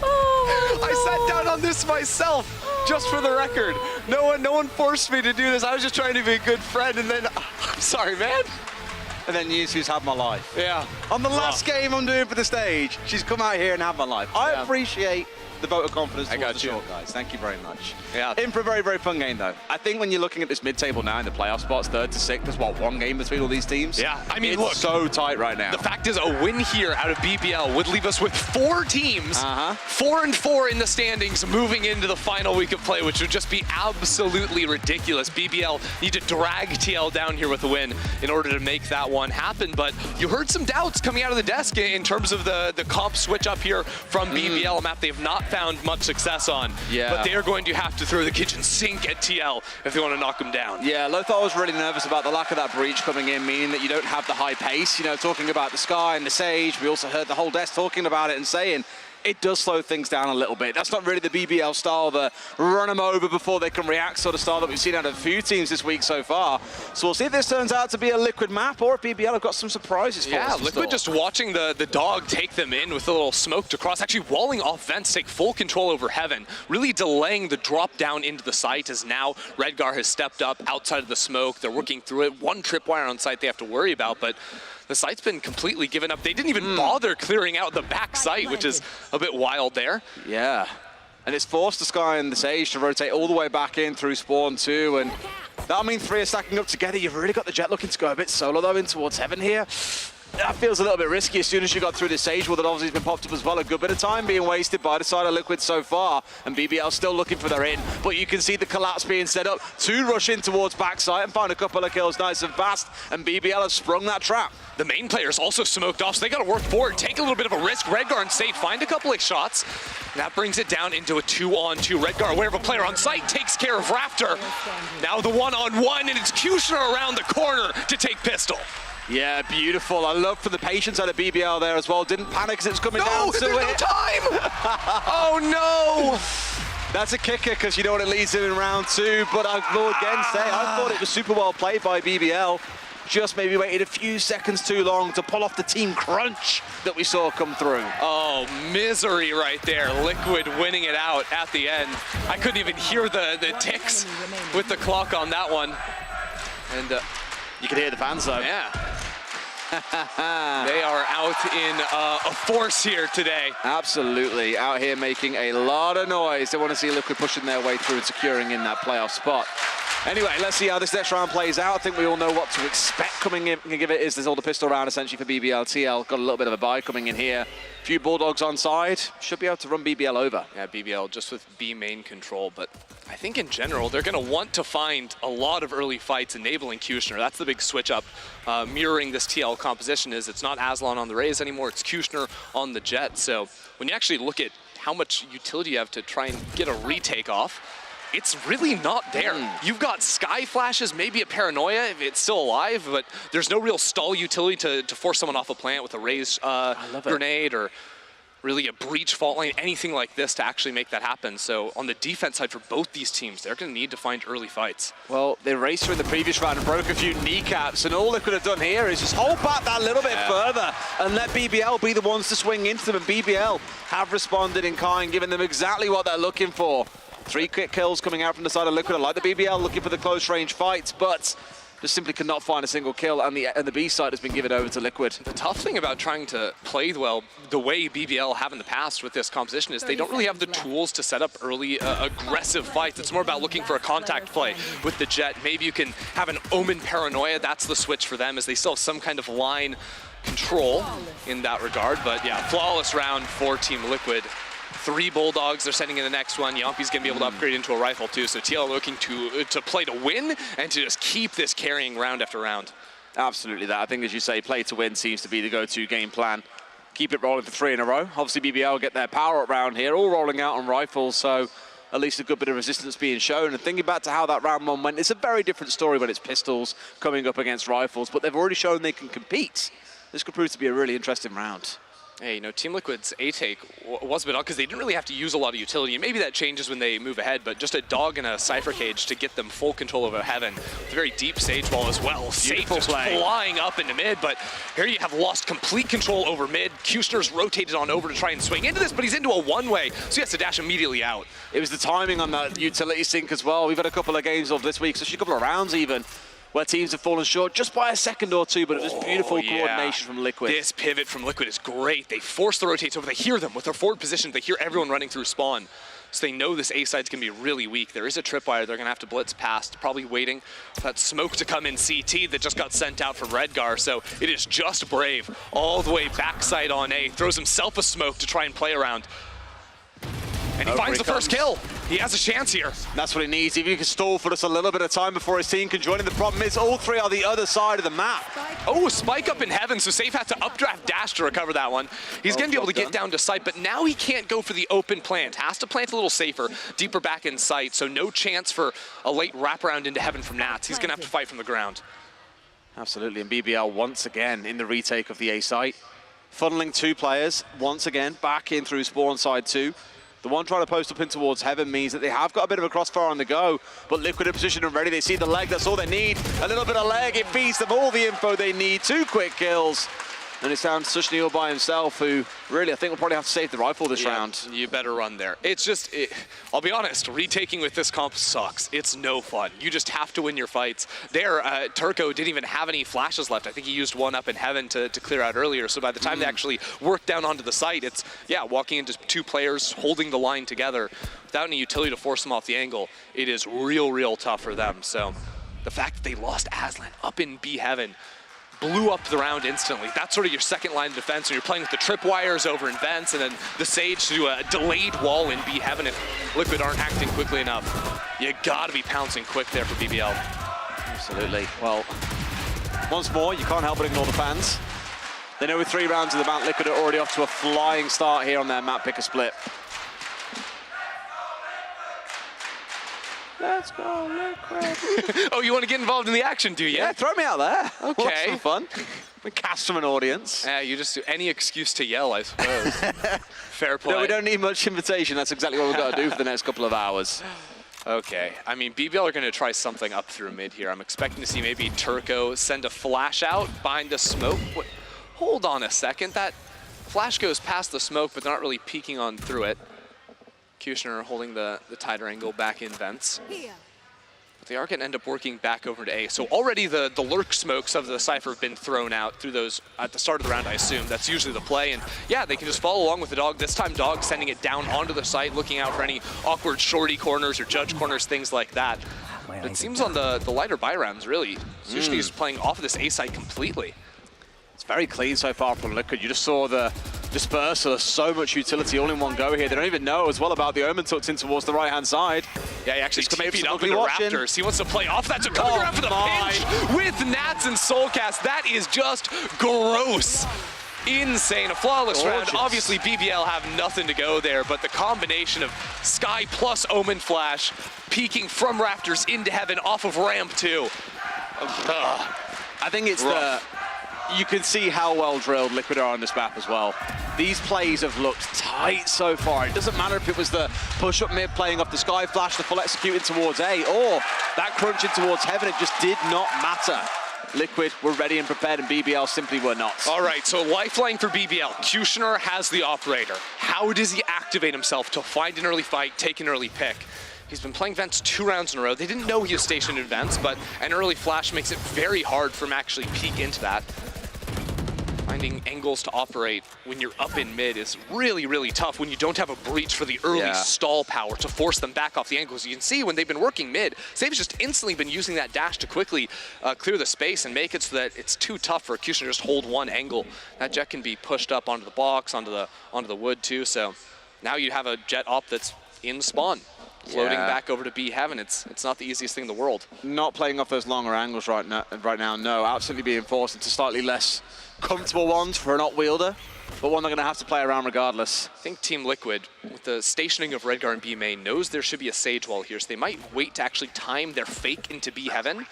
Oh, I sat down on this myself, just for the record. No one forced me to do this. I was just trying to be a good friend, and then I'm sorry, man. And then Yusu's had my life. Yeah. On the last game I'm doing for the stage, she's come out here and had my life. I appreciate the vote of confidence towards the short guys. Thank you very much. Yeah. In for a very, very fun game, though. I think when you're looking at this mid-table now in the playoff spots, 3rd to 6th, there's what, 1 game between all these teams? Yeah, I mean, it's look, so tight right now. The fact is, a win here out of BBL would leave us with 4 teams, 4-4 in the standings, moving into the final week of play, which would just be absolutely ridiculous. BBL need to drag TL down here with a win in order to make that one happen. But you heard some doubts coming out of the desk in terms of the comp switch up here from BBL, a map they have not found much success on. Yeah. But they are going to have to throw the kitchen sink at TL if they want to knock them down. Yeah, Lothar was really nervous about the lack of that breach coming in, meaning that you don't have the high pace. You know, talking about the Sky and the Sage, we also heard the whole desk talking about it and saying it does slow things down a little bit. That's not really the BBL style, the run them over before they can react sort of style that we've seen out of a few teams this week so far. So we'll see if this turns out to be a Liquid map, or if BBL have got some surprises for us. Yeah, Liquid just watching the dog take them in with a little smoke to cross, actually walling off vents, take full control over Heaven, really delaying the drop down into the site, as now Redgar has stepped up outside of the smoke. They're working through it. 1 tripwire on site they have to worry about, but the site's been completely given up. They didn't even bother clearing out the back site, which is a bit wild there. Yeah, and it's forced the Sky and the Sage to rotate all the way back in through spawn 2, and that means 3 are stacking up together. You've really got the Jet looking to go a bit solo though in towards Heaven here. That feels a little bit risky as soon as you got through the Sage wall that obviously has been popped up as well. A good bit of time being wasted by the side of Liquid so far, and BBL still looking for their in, but you can see the collapse being set up to rush in towards backside and find a couple of kills nice and fast, and BBL has sprung that trap. The main player's also smoked off, so they got to work forward, take a little bit of a risk. Redgar and Safe find a couple of shots. That brings it down into a 2-on-2. Redgar, aware of a player on site, takes care of Raptor. Now the 1-on-1, and it's Kushner around the corner to take pistol. Yeah, beautiful. I love for the patience out of BBL there as well. Didn't panic as it was coming down. No, there's no time! Oh no! That's a kicker, because you know what it leads to in round 2, but I will again say, I thought it was super well played by BBL. Just maybe waited a few seconds too long to pull off the team crunch that we saw come through. Oh, misery right there. Liquid winning it out at the end. I couldn't even hear the ticks with the clock on that one. And you can hear the fans though. Yeah. They are out in a force here today. Absolutely, out here making a lot of noise. They want to see Liquid pushing their way through and securing in that playoff spot. Anyway, let's see how this next round plays out. I think we all know what to expect coming in. Give it is there's all the pistol round essentially for BBL. TL got a little bit of a buy coming in here. A few Bulldogs on side. Should be able to run BBL over. Yeah, BBL just with B main control, but I think in general they're going to want to find a lot of early fights enabling Kushner. That's the big switch up mirroring this TL composition is it's not Aslan on the Raze anymore, it's Kushner on the Jet. So when you actually look at how much utility you have to try and get a retake off, it's really not there. You've got Sky Flashes, maybe a Paranoia if it's still alive, but there's no real stall utility to force someone off a plant with a Raze grenade or really a breach fault line, anything like this to actually make that happen. So on the defense side for both these teams, they're going to need to find early fights. Well, they raced her in the previous round and broke a few kneecaps, and all they could have done here is just hold back that little bit further and let BBL be the ones to swing into them, and BBL have responded in kind, giving them exactly what they're looking for. 3 quick kills coming out from the side of Liquid. I like the BBL looking for the close range fights, but just simply could not find a single kill, and the B side has been given over to Liquid. The tough thing about trying to play well the way BBL have in the past with this composition is they don't really have the tools to set up early aggressive fights. It's more about looking for a contact play with the Jet. Maybe you can have an Omen Paranoia. That's the switch for them, as they still have some kind of line control in that regard. But yeah, flawless round for Team Liquid. 3 Bulldogs, they're sending in the next one. Yompi's gonna be able to upgrade into a rifle too, so TL looking to play to win and to just keep this carrying round after round. Absolutely that. I think, as you say, play to win seems to be the go-to game plan. Keep it rolling for 3 in a row. Obviously BBL get their power up round here, all rolling out on rifles, so at least a good bit of resistance being shown. And thinking back to how that round 1 went, it's a very different story when it's pistols coming up against rifles, but they've already shown they can compete. This could prove to be a really interesting round. Hey, you know, Team Liquid's A-take was a bit odd because they didn't really have to use a lot of utility, and maybe that changes when they move ahead, but just a dog and a Cypher Cage to get them full control over Heaven. With a very deep Sage Wall as well. Safe just flying up into mid, but here you have lost complete control over mid. Kushner's rotated on over to try and swing into this, but he's into a one-way, so he has to dash immediately out. It was the timing on that utility sync as well. We've had a couple of games of this week, so a couple of rounds even, where teams have fallen short just by a second or two, but it was beautiful coordination from Liquid. This pivot from Liquid is great. They force the rotates over. They hear them with their forward position. They hear everyone running through spawn. So they know this A side's gonna be really weak. There is a tripwire they're gonna have to blitz past, probably waiting for that smoke to come in CT that just got sent out from Redgar. So it is just Brave all the way backside on A. Throws himself a smoke to try and play around. And he finds the first kill. He has a chance here. That's what he needs. If he can stall for us a little bit of time before his team can join him. The problem is all 3 are the other side of the map. Oh, spike up in Heaven, so Safe had to updraft dash to recover that one. He's gonna be able to get down to sight, but now he can't go for the open plant. Has to plant a little safer, deeper back in sight, so no chance for a late wraparound into Heaven from Nats. He's gonna have to fight from the ground. Absolutely, and BBL once again in the retake of the A site. Funneling 2 players, once again, back in through spawn side 2. The one trying to post up in towards Heaven means that they have got a bit of a crossfire on the go, but Liquid in position and ready. They see the leg, that's all they need. A little bit of leg, it feeds them all the info they need. 2 quick kills. And it's down to Sushnil by himself, who really, I think, will probably have to save the rifle this round. You better run there. It's just, I'll be honest, retaking with this comp sucks. It's no fun. You just have to win your fights. There, Turco didn't even have any flashes left. I think he used one up in Heaven to clear out earlier. So by the time they actually work down onto the site, it's, yeah, walking into 2 players, holding the line together without any utility to force them off the angle. It is real tough for them. So the fact that they lost Aslan up in B Heaven, blew up the round instantly. That's sort of your second line of defense when you're playing with the tripwires over in vents and then the Sage to do a delayed wall in B Heaven if Liquid aren't acting quickly enough. You gotta be pouncing quick there for BBL. Absolutely. Well, once more, you can't help but ignore the fans. They know with 3 rounds of the map, Liquid are already off to a flying start here on their map pick a split. Let's go, Liquid. Oh, you want to get involved in the action, do you? Yeah, throw me out there. Okay. We'll have some fun. We cast from an audience. Yeah, you just do any excuse to yell, I suppose. Fair play. No, we don't need much invitation. That's exactly what we've got to do for the next couple of hours. Okay, I mean, BBL are going to try something up through mid here. I'm expecting to see maybe Turco send a flash out behind the smoke. What? Hold on a second. That flash goes past the smoke, but they're not really peeking on through it. Kushner holding the tighter angle back in vents. But they are going to end up working back over to A. So already the lurk smokes of the Cypher have been thrown out through those at the start of the round, I assume. That's usually the play. And yeah, they can just follow along with the dog. This time, dog sending it down onto the site, looking out for any awkward shorty corners or judge corners, things like that. It seems on the lighter buy rounds, really, Sushni is playing off of this A site completely. It's very clean so far from Liquid. You just saw the dispersal, so much utility all in one go here. They don't even know as well about the Omen tucked in towards the right-hand side. Yeah, he actually TP'd up ugly into watching. Raptors. He wants to play off that, so Cougar out for the pinch with Nats and Soulcast. That is just gross. Insane, a flawless round. Obviously, BBL have nothing to go there, but the combination of Sky plus Omen Flash, peeking from Raptors into heaven off of ramp 2. I think it's you can see how well drilled Liquid are on this map as well. These plays have looked tight so far. It doesn't matter if it was the push up mid playing off the Sky Flash, the full executing towards A, or that crunching towards heaven. It just did not matter. Liquid were ready and prepared, and BBL simply were not. All right, so lifeline for BBL. Kushner has the operator. How does he activate himself to find an early fight, take an early pick? He's been playing Vents 2 rounds in a row. They didn't know he was stationed in Vents, but an early flash makes it very hard for him to actually peek into that. Finding angles to operate when you're up in mid is really, really tough when you don't have a breach for the early stall power to force them back off the angles. You can see when they've been working mid, Save's just instantly been using that dash to quickly clear the space and make it so that it's too tough for Kushner to just hold one angle. That jet can be pushed up onto the box, onto the wood too, so now you have a jet op that's in spawn. Floating back over to B heaven, it's not the easiest thing in the world. Not playing off those longer angles right now, no. Absolutely being forced into slightly less comfortable ones for an op-wielder, but one they're going to have to play around regardless. I think Team Liquid, with the stationing of Redgar and B main, knows there should be a Sage Wall here, so they might wait to actually time their fake into B heaven.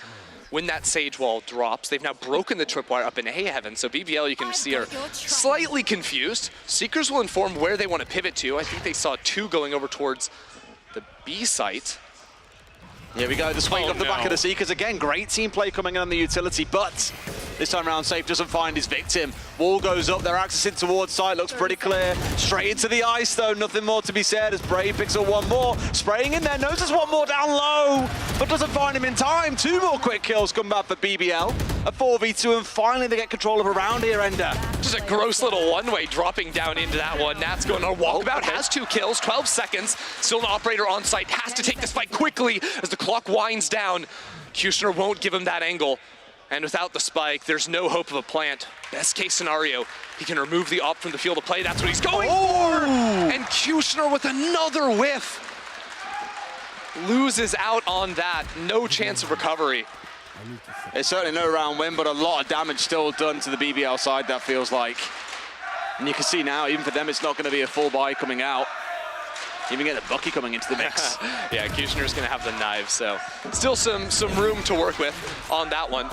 When that Sage Wall drops, they've now broken the tripwire up in A heaven, so BBL, you can see, are slightly confused. Seekers will inform where they want to pivot to. I think they saw 2 going over towards the B site. Here we go, the swing off the back of the Seekers. Again, great team play coming in on the utility, but this time around, Safe doesn't find his victim. Wall goes up, they're accessing towards site, looks pretty clear. Straight into the ice though, nothing more to be said as Brave picks up one more. Spraying in there, notices one more down low, but doesn't find him in time. 2 more quick kills come back for BBL. A 4v2, and finally they get control of a round here, Ender. Just a gross little one-way dropping down into that one. Nat's going on a walkabout, has 2 kills, 12 seconds. Still an operator on site, has to take this fight quickly as the clock winds down. Kushner won't give him that angle. And without the spike, there's no hope of a plant. Best case scenario, he can remove the op from the field of play. That's what he's going for! And Kushner with another whiff. Loses out on that. No chance of recovery. It's certainly no round win, but a lot of damage still done to the BBL side, that feels like. And you can see now, even for them, it's not going to be a full buy coming out. Even get a Bucky coming into the mix. Yeah, Kushner's going to have the knives, so still some room to work with on that one.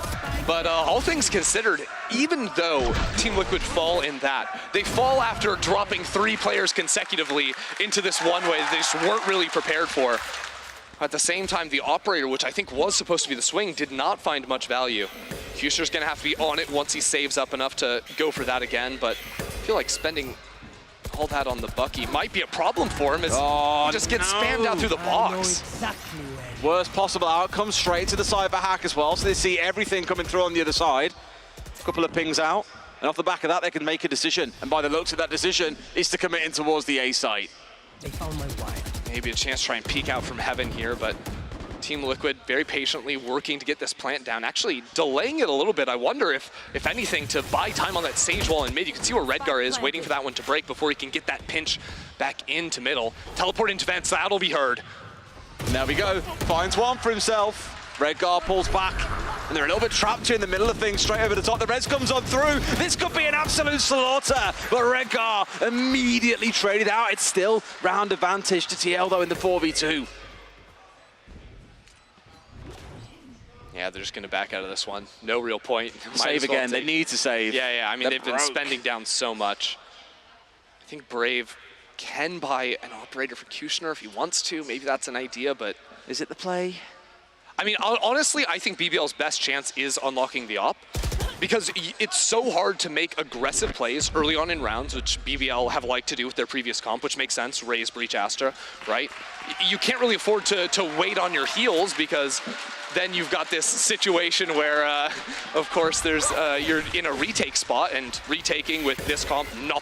But all things considered, even though Team Liquid fall in that, they fall after dropping 3 players consecutively into this one-way that they just weren't really prepared for. At the same time, the operator, which I think was supposed to be the swing, did not find much value. Kushner's going to have to be on it once he saves up enough to go for that again, but I feel like spending all that on the Bucky might be a problem for him as he just gets spammed out through the box. Worst possible outcome, straight to the side for Hack as well, so they see everything coming through on the other side. A couple of pings out, and off the back of that, they can make a decision. And by the looks of that decision, is to commit in towards the A site. They found my wife. Maybe a chance to try and peek out from heaven here, but Team Liquid very patiently working to get this plant down, actually delaying it a little bit. I wonder if anything, to buy time on that Sage Wall in mid. You can see where Redgar is, waiting for that one to break before he can get that pinch back into middle. Teleport into vents, that'll be heard. And there we go, finds one for himself. Redgar pulls back, and they're a little bit trapped here in the middle of things, straight over the top. The Reds comes on through. This could be an absolute slaughter, but Redgar immediately traded out. It's still round advantage to TL, though, in the 4v2. Yeah, they're just going to back out of this one. No real point. Save again, they need to save. Yeah, I mean, they've been spending down so much. I think Brave can buy an operator for Kushner if he wants to. Maybe that's an idea, but... Is it the play? I mean, honestly, I think BBL's best chance is unlocking the op, because it's so hard to make aggressive plays early on in rounds, which BBL have liked to do with their previous comp, which makes sense, Raze, Breach, Astra, right? You can't really afford to wait on your heels, because then you've got this situation where, of course, there's you're in a retake spot, and retaking with this comp, not...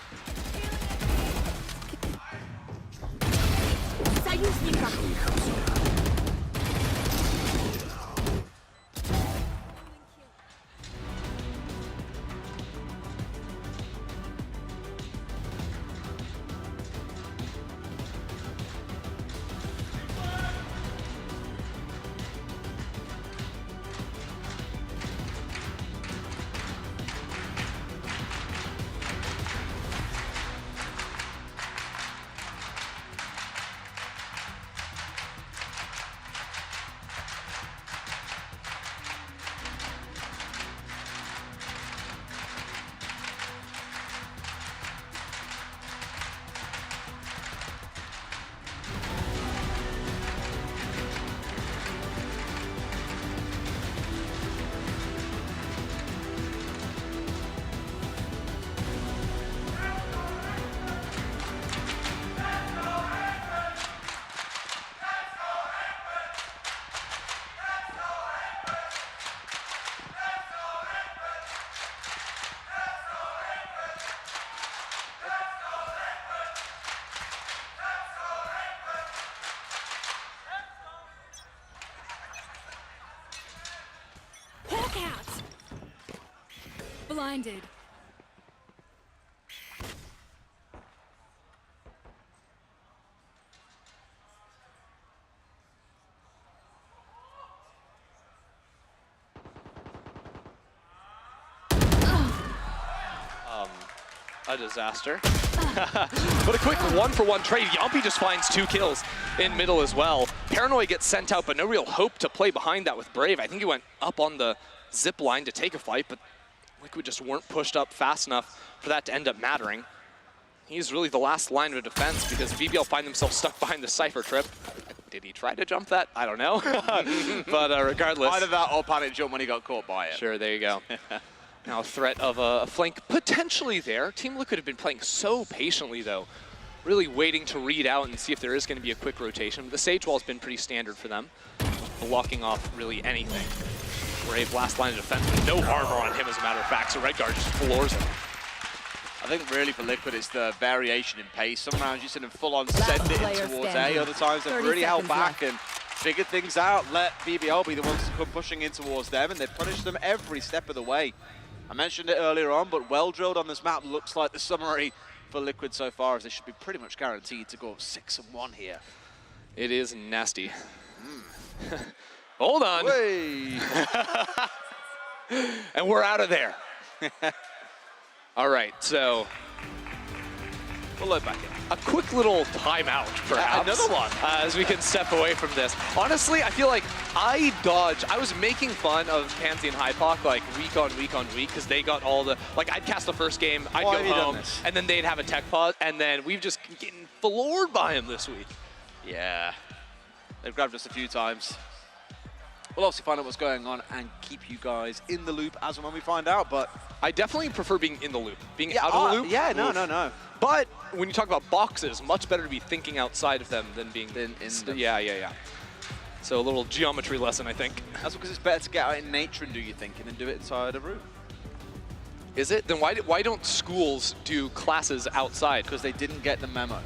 blinded. A disaster. But a quick 1-for-1 trade. Yumpy just finds 2 kills in middle as well. Paranoid gets sent out, but no real hope to play behind that with Brave. I think he went up on the zip line to take a fight, but Liquid just weren't pushed up fast enough for that to end up mattering. He's really the last line of defense because BBL find themselves stuck behind the Cypher trip. Did he try to jump that? I don't know. But regardless. Either that or panic jump when he got caught by it. Sure, there you go. Now a threat of a flank potentially there. Team Liquid have been playing so patiently though, really waiting to read out and see if there is going to be a quick rotation. The Sage Wall has been pretty standard for them, blocking off really anything. Brave last line of defense with no armor on him as a matter of fact, so Redguard just floors him. I think really for Liquid it's the variation in pace. Some rounds you see them full on send it in towards A, other times they've really held back and figured things out, let BBL be the ones to come pushing in towards them, and they've punished them every step of the way. I mentioned it earlier on, but well drilled on this map looks like the summary for Liquid so far, as they should be pretty much guaranteed to go 6-1 here. It is nasty. Hold on. And we're out of there. All right, so we'll load back in. A quick little timeout, perhaps. Another one. As we can step away from this. Honestly, I feel like I was making fun of Pansy and Hypoc like week on week, because they got all the, like I'd cast the first game, I'd go home, and then they'd have a tech pause, and then we've just getting floored by him this week. Yeah, they've grabbed us a few times. We'll obviously find out what's going on and keep you guys in the loop as and when we find out, but I definitely prefer being in the loop. Being out of the loop? Yeah, no. But when you talk about boxes, much better to be thinking outside of them than being in them. Yeah. So a little geometry lesson, I think. That's because it's better to get out in nature and do your thinking than do it inside a room. Is it? Then why don't schools do classes outside? Because they didn't get the memo.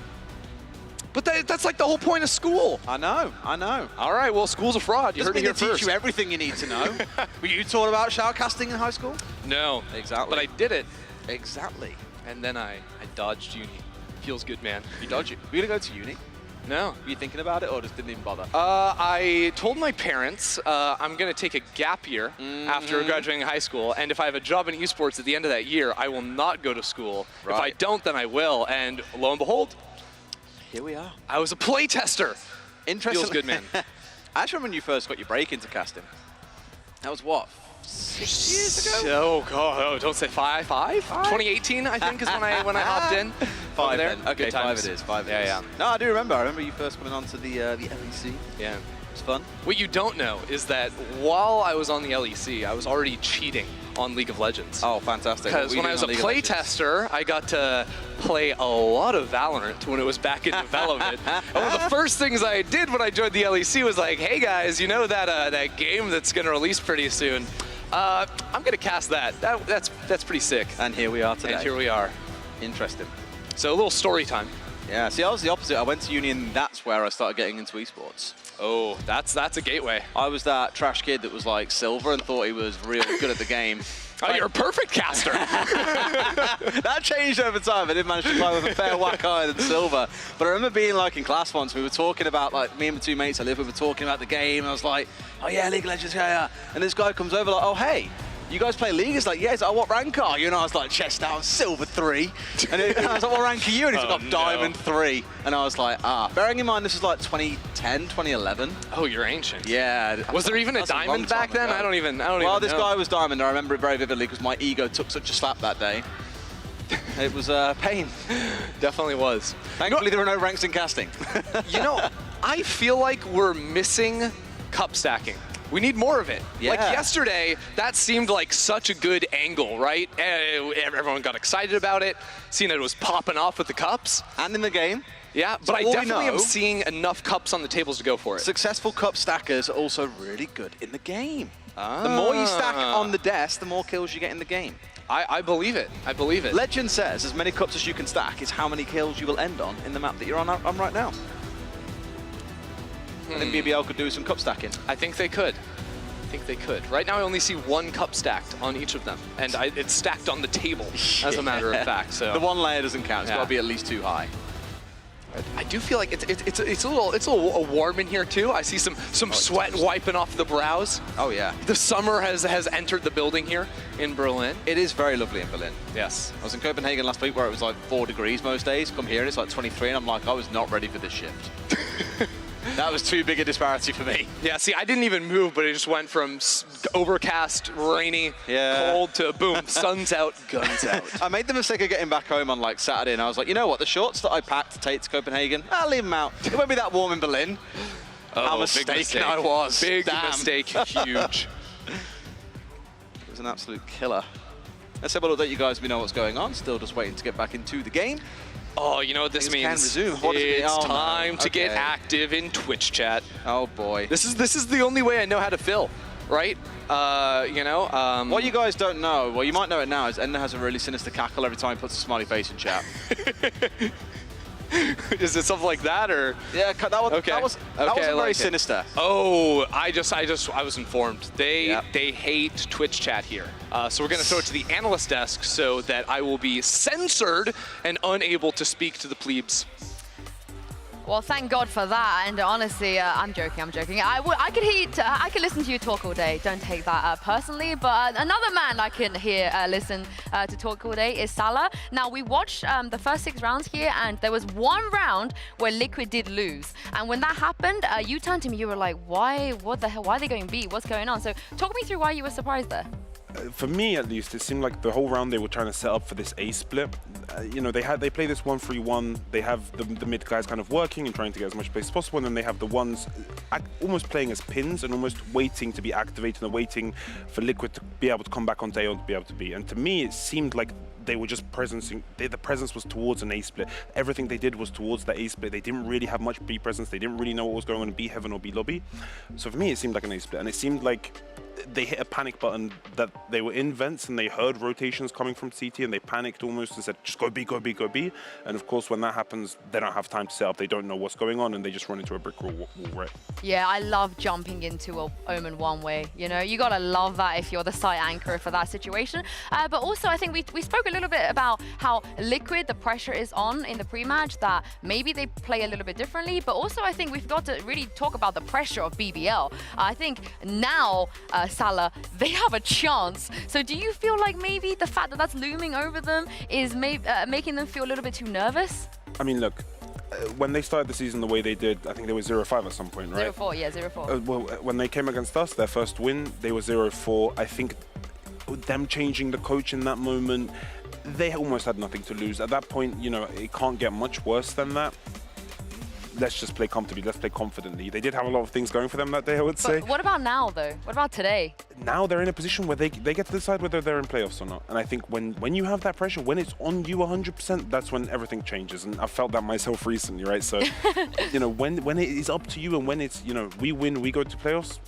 But that's like the whole point of school. I know. All right, well, school's a fraud. You heard it here first. Teach you everything you need to know. Were you taught about shoutcasting in high school? No. Exactly. But I did it. Exactly. And then I dodged uni. Feels good, man. You dodged it? Were you going to go to uni? No. Were you thinking about it or just didn't even bother? I told my parents I'm going to take a gap year after graduating high school, and if I have a job in esports at the end of that year, I will not go to school. Right. If I don't, then I will. And lo and behold, here we are. I was a play tester. Interesting. Feels good, man. I actually remember when you first got your break into casting. That was what? 6 years ago? Oh god, don't say five. 2018, I think, is when I hopped in. 5 there. then. Okay, 5 it is. 5 it is. Yeah. No, I do remember. I remember you first coming onto the LEC. Yeah. It was fun. What you don't know is that while I was on the LEC, I was already cheating on League of Legends. Oh, fantastic. Because when I was a play tester, I got to play a lot of VALORANT when it was back in development. And one of the first things I did when I joined the LEC was like, hey guys, you know that game that's going to release pretty soon? I'm going to cast that. That's pretty sick. And here we are today. And here we are. Interesting. So a little story time. Yeah, see, I was the opposite. I went to uni and that's where I started getting into esports. Oh, that's a gateway. I was that trash kid that was like silver and thought he was real good at the game. Oh, you're a perfect caster. That changed over time. I did manage to climb with a fair whack higher than silver. But I remember being like in class once, we were talking about, like, me and my two mates I live with were talking about the game. And I was like, oh yeah, League of Legends, yeah. And this guy comes over like, oh hey, you guys play League? He's like, yeah. He's like, oh, what rank are you? And I was like, chest down, silver 3. And I was like, what rank are you? And he's like, diamond 3. And I was like, bearing in mind this was like 2010, 2011. Oh, you're ancient. Yeah. Was there even a diamond back then? I don't even know. Well, this guy was diamond. I remember it very vividly because my ego took such a slap that day. It was pain. Definitely was. Thankfully, there were no ranks in casting. You know, I feel like we're missing cup stacking. We need more of it. Yeah. Like yesterday, that seemed like such a good angle, right? Everyone got excited about it, seeing that it was popping off with the cups. And in the game. Yeah, but I definitely am seeing enough cups on the tables to go for it. Successful cup stackers are also really good in the game. The more you stack on the desk, the more kills you get in the game. I believe it. I believe it. Legend says as many cups as you can stack is how many kills you will end on in the map that you're on right now. I think BBL could do some cup stacking. I think they could. I think they could. Right now I only see one cup stacked on each of them, and it's stacked on the table, as a matter of fact. So the one layer doesn't count. It's got to be at least 2 high. I do feel like it's a little warm in here too. I see some sweat wiping off the brows. Oh yeah. The summer has entered the building here in Berlin. It is very lovely in Berlin. Yes. I was in Copenhagen last week where it was like 4 degrees most days. Come here and it's like 23 and I'm like, I was not ready for this shift. That was too big a disparity for me. Yeah, see, I didn't even move, but it just went from overcast, rainy, cold to boom, sun's out, guns out. I made the mistake of getting back home on like Saturday and I was like, you know what, the shorts that I packed to take to Copenhagen, I'll leave them out. It won't be that warm in Berlin. How mistaken I was. Big mistake, huge. It was an absolute killer. Let's have a look at you guys. We know what's going on. Still just waiting to get back into the game. Oh, you know what this means? Resume. What it's time to get active in Twitch chat. Oh boy. This is the only way I know how to fill, right? You know. What you guys don't know, well, you might know it now, is Ender has a really sinister cackle every time he puts a smiley face in chat. Is it something like that, or? Yeah, that was very sinister. Oh, I was informed. They hate Twitch chat here. So we're gonna throw it to the analyst desk so that I will be censored and unable to speak to the plebes. Well, thank God for that. And honestly, I'm joking. I could listen to you talk all day. Don't take that personally. But another man I can listen to talk all day is Salah. Now, we watched the first 6 rounds here, and there was one round where Liquid did lose. And when that happened, you turned to me. You were like, "Why? What the hell? Why are they going B? What's going on?" So talk me through why you were surprised there. For me, at least, it seemed like the whole round they were trying to set up for this A split. You know, they play this 1-3-1. They have the mid guys kind of working and trying to get as much space as possible, and then they have the ones almost playing as pins and almost waiting to be activated and waiting for Liquid to be able to come back onto A or to be able to B. And to me, it seemed like they were just presencing. The presence was towards an A split. Everything they did was towards the A split. They didn't really have much B presence. They didn't really know what was going on in B heaven or B lobby. So for me, it seemed like an A split, and it seemed like they hit a panic button that they were in vents and they heard rotations coming from CT and they panicked almost and said, just go B, go B, go B. And of course, when that happens, they don't have time to set up. They don't know what's going on and they just run into a brick wall right. Yeah, I love jumping into a Omen one way. You know, you gotta love that if you're the site anchor for that situation. But also, I think we spoke a little bit about how Liquid, the pressure is on in the pre-match, that maybe they play a little bit differently. But also, I think we've got to really talk about the pressure of BBL. I think now, Salah, they have a chance. So do you feel like maybe the fact that that's looming over them is making them feel a little bit too nervous? I mean, look, when they started the season the way they did, I think they were 0-5 at some point, right? 0-4, yeah, 0-4. Well, when they came against us, their first win, they were 0-4. I think them changing the coach in that moment, they almost had nothing to lose. At that point, you know, it can't get much worse than that. Let's just play comfortably, let's play confidently. They did have a lot of things going for them that day, I would say. But what about now, though? What about today? Now they're in a position where they get to decide whether they're in playoffs or not. And I think when you have that pressure, when it's on you 100%, that's when everything changes. And I've felt that myself recently, right? So, you know, when it is up to you and when it's, you know, we win, we go to playoffs,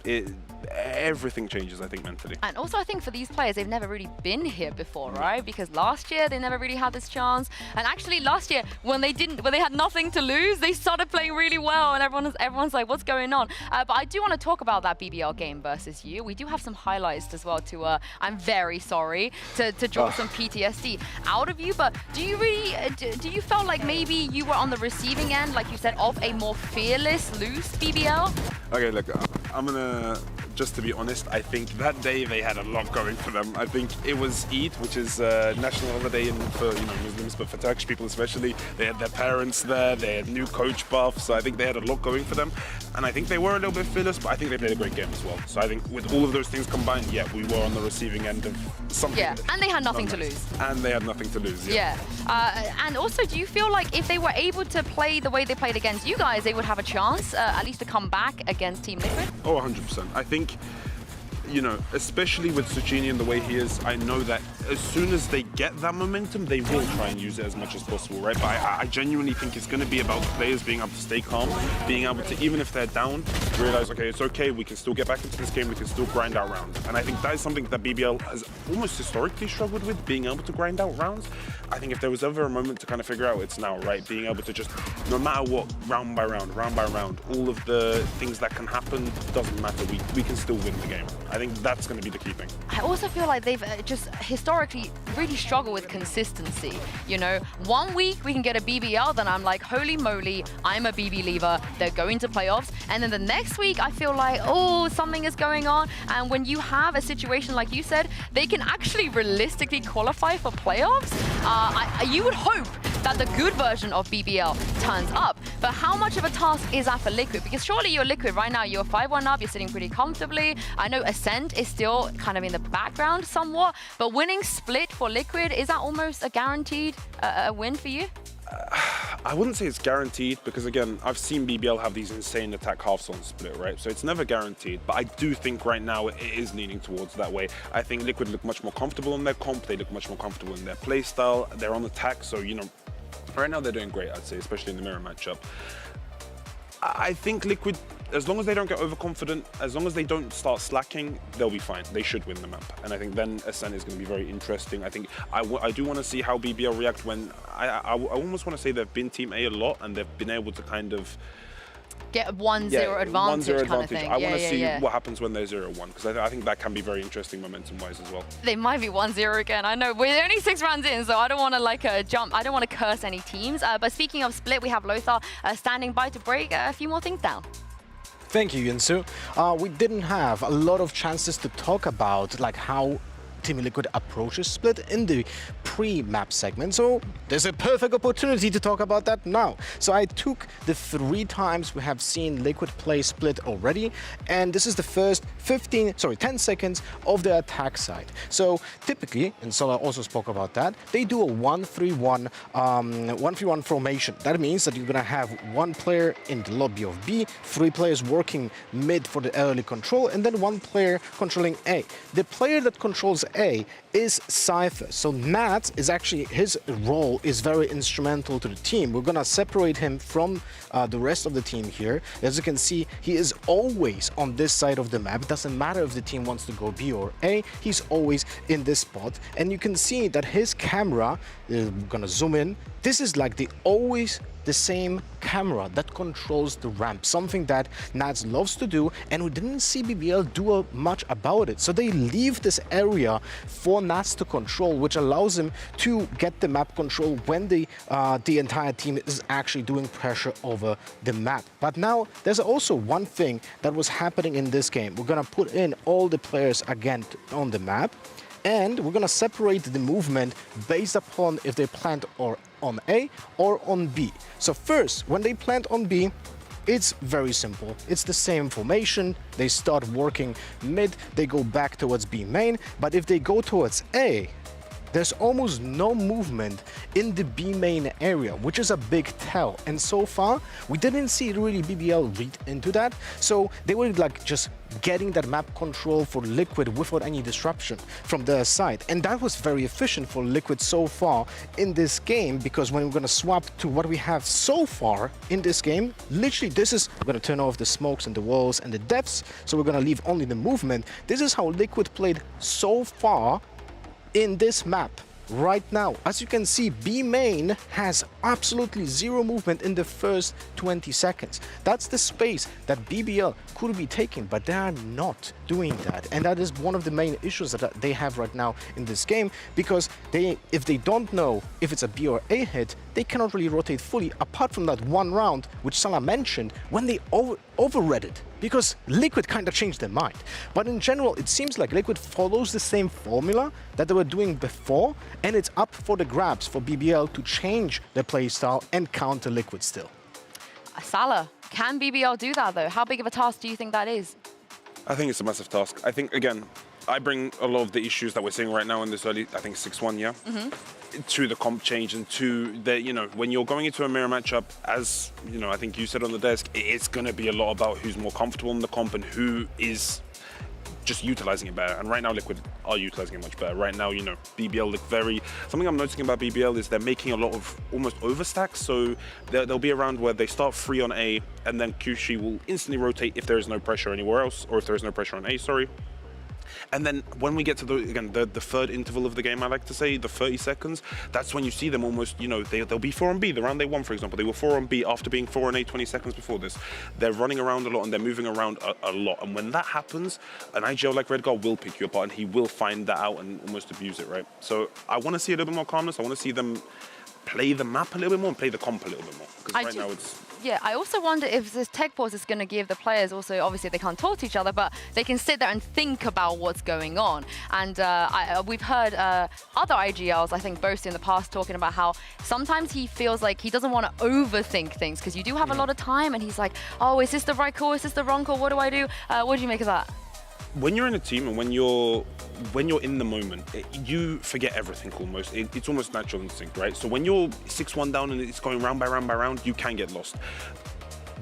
everything changes, I think, mentally. And also, I think for these players, they've never really been here before, right? Because last year, they never really had this chance. And actually, last year, when they had nothing to lose, they started playing really well. And everyone's like, what's going on? But I do want to talk about that BBL game versus you. We do have some highlights as well to, I'm very sorry, to draw some PTSD out of you. But do you really, do you feel like maybe you were on the receiving end, like you said, of a more fearless, loose BBL? Okay, look, I'm gonna, just to be honest, I think that day they had a lot going for them. I think it was Eid, which is national holiday for Muslims, but for Turkish people especially. They had their parents there, they had new coach buff, so I think they had a lot going for them. And I think they were a little bit fearless, but I think they played a great game as well. So I think with all of those things combined, yeah, we were on the receiving end of something. Yeah, and they had nothing to lose. And they had nothing to lose, yeah. And also, do you feel like if they were able to play the way they played against you guys, they would have a chance, at least to come back against Team Liquid? Oh, 100%. I think, you know, especially with Suchini and the way he is, I know that as soon as they get that momentum, they will try and use it as much as possible, right? But I genuinely think it's going to be about the players being able to stay calm, being able to, even if they're down, realize, okay, it's okay, we can still get back into this game, we can still grind out rounds. And I think that is something that BBL has almost historically struggled with, being able to grind out rounds. I think if there was ever a moment to kind of figure out, it's now, right? Being able to just, no matter what, round by round, all of the things that can happen, doesn't matter. We can still win the game. I think that's going to be the key thing. I also feel like they've just historically really struggled with consistency. You know, 1 week we can get a BBL, then I'm like, holy moly, I'm a BB leaver, they're going to playoffs. And then the next week I feel like, oh, something is going on. And when you have a situation like you said, they can actually realistically qualify for playoffs. You would hope that the good version of BBL turns up. But how much of a task is that for Liquid? Because surely you're Liquid right now, you're 5-1 up, you're sitting pretty comfortably. I know Ascent is still kind of in the background somewhat, but winning Split for Liquid, is that almost a guaranteed a win for you? I wouldn't say it's guaranteed because, again, I've seen BBL have these insane attack halves on Split, right? So it's never guaranteed, but I do think right now it is leaning towards that way. I think Liquid look much more comfortable in their comp, they look much more comfortable in their play style, they're on attack, so, you know, right now they're doing great, I'd say, especially in the mirror matchup. I think Liquid, as long as they don't get overconfident, as long as they don't start slacking, they'll be fine. They should win the map. And I think then Ascent is going to be very interesting. I think I do want to see how BBL react when I almost want to say they've been Team A a lot and they've been able to kind of get 1-0 advantage kind of thing. I want to see what happens when they're 0-1 because I think that can be very interesting momentum-wise as well. They might be 1-0 again. I know we're only 6 rounds in, so I don't want to like jump. I don't want to curse any teams. But speaking of Split, we have Lothar standing by to break a few more things down. Thank you, Yinsu. We didn't have a lot of chances to talk about like how Team Liquid approaches Split in the pre-map segment, so there's a perfect opportunity to talk about that now. So I took the 3 times we have seen Liquid play Split already, and this is the first 10 seconds of the attack side. So typically, and Sola also spoke about that, they do a 1-3-1 formation. That means that you're gonna have 1 player in the lobby of B, 3 players working mid for the early control, and then 1 player controlling A. The player that controls A is Cypher. So Nat is actually, his role is very instrumental to the team. We're gonna separate him from the rest of the team here. As you can see, he is always on this side of the map. It doesn't matter if the team wants to go B or A, he's always in this spot. And you can see that his camera, we're gonna zoom in, this is like always the same camera that controls the ramp, something that Nats loves to do, and we didn't see BBL do much about it. So they leave this area for Nats to control, which allows him to get the map control when the entire team is actually doing pressure over the map. But now there's also one thing that was happening in this game. We're gonna put in all the players again on the map, and we're gonna separate the movement based upon if they plant or on A or on B. So first, when they plant on B, it's very simple. It's the same formation. They start working mid, they go back towards B main, but if they go towards A, there's almost no movement in the B main area, which is a big tell. And so far, we didn't see really BBL read into that. So they were like just getting that map control for Liquid without any disruption from their side. And that was very efficient for Liquid so far in this game, because when we're gonna swap to what we have so far in this game, literally this is, we're gonna turn off the smokes and the walls and the depths, so we're gonna leave only the movement. This is how Liquid played so far in this map right now. As you can see, B main has absolutely 0 movement in the first 20 seconds. That's the space that BBL could be taking, but they are not doing that. And that is one of the main issues that they have right now in this game, because if they don't know if it's a B or A hit, they cannot really rotate fully, apart from that 1 round, which Salah mentioned, when they overread it, because Liquid kind of changed their mind. But in general, it seems like Liquid follows the same formula that they were doing before, and it's up for the grabs for BBL to change their playstyle and counter Liquid still. Salah, can BBL do that though? How big of a task do you think that is? I think it's a massive task. I think, again, I bring a lot of the issues that we're seeing right now in this early, I think 6-1, yeah? To the comp change and to the, you know, when you're going into a mirror matchup, as, you know, I think you said on the desk, it's going to be a lot about who's more comfortable in the comp and who is just utilizing it better. And right now, Liquid are utilizing it much better. Right now, you know, BBL look very... Something I'm noticing about BBL is they're making a lot of almost overstacks. So there'll be a round where they start free on A, and then Kushi will instantly rotate if there is no pressure anywhere else, or if there is no pressure on A, sorry. And then when we get to the third interval of the game, I like to say, the 30 seconds, that's when you see them almost, you know, they'll be 4 on B. The round they won, for example, they were 4 on B after being 4 on A 20 seconds before this. They're running around a lot and they're moving around a lot. And when that happens, an IGL like Redgar will pick you apart and he will find that out and almost abuse it, right? So I want to see a little bit more calmness. I want to see them play the map a little bit more and play the comp a little bit more. Because right now it's... Yeah, I also wonder if this tech pause is going to give the players also, obviously they can't talk to each other, but they can sit there and think about what's going on. And we've heard other IGLs, I think both in the past, talking about how sometimes he feels like he doesn't want to overthink things because you do have a lot of time and he's like, oh, is this the right call? Is this the wrong call? What do I do? What do you make of that? When you're in a team and when you're in the moment, you forget everything almost. It's almost natural instinct, right? So when you're 6-1 down and it's going round by round by round, you can get lost.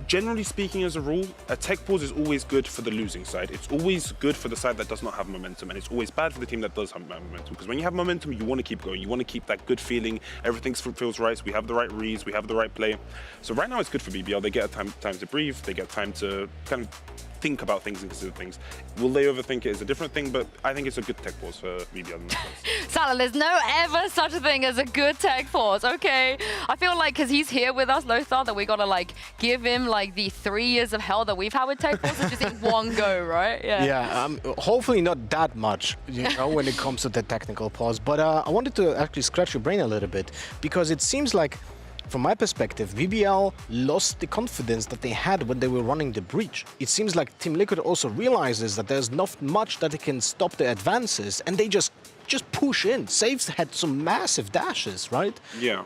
Generally speaking, as a rule, a tech pause is always good for the losing side. It's always good for the side that does not have momentum, and it's always bad for the team that does have momentum. Because when you have momentum, you want to keep going. You want to keep that good feeling. Everything feels right. We have the right reads. We have the right play. So right now, it's good for BBL. They get time to breathe. They get time to kind of think about things and consider things. Will they overthink it is a different thing, but I think it's a good tech pause for BBL. Salah, there's no ever such a thing as a good tech pause, okay? I feel like because he's here with us, Lothar, that we gotta like give him like the 3 years of hell that we've had with tech pause, just in one go, right? Yeah, hopefully not that much, you know, when it comes to the technical pause. But I wanted to actually scratch your brain a little bit, because it seems like, from my perspective, BBL lost the confidence that they had when they were running the breach. It seems like Team Liquid also realizes that there's not much that it can stop the advances, and they just push in. Saves had some massive dashes, right? Yeah.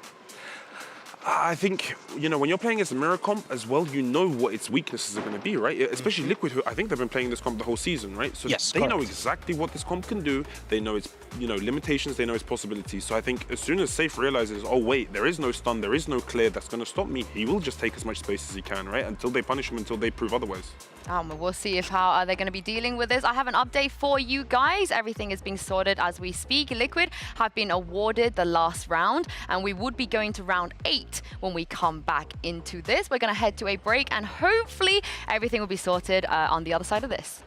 I think, you know, when you're playing against a mirror comp as well, you know what its weaknesses are going to be, right? Especially Liquid, who I think they've been playing this comp the whole season, right? So yes, they know exactly what this comp can do. They know its, you know, limitations. They know its possibilities. So I think as soon as Safe realizes, oh wait, there is no stun, there is no clear that's going to stop me, he will just take as much space as he can, right? Until they punish him, until they prove otherwise. We'll see if how they're going to be dealing with this. I have an update for you guys. Everything is being sorted as we speak. Liquid have been awarded the last round, and we would be going to round 8 when we come back into this. We're going to head to a break, and hopefully everything will be sorted on the other side of this.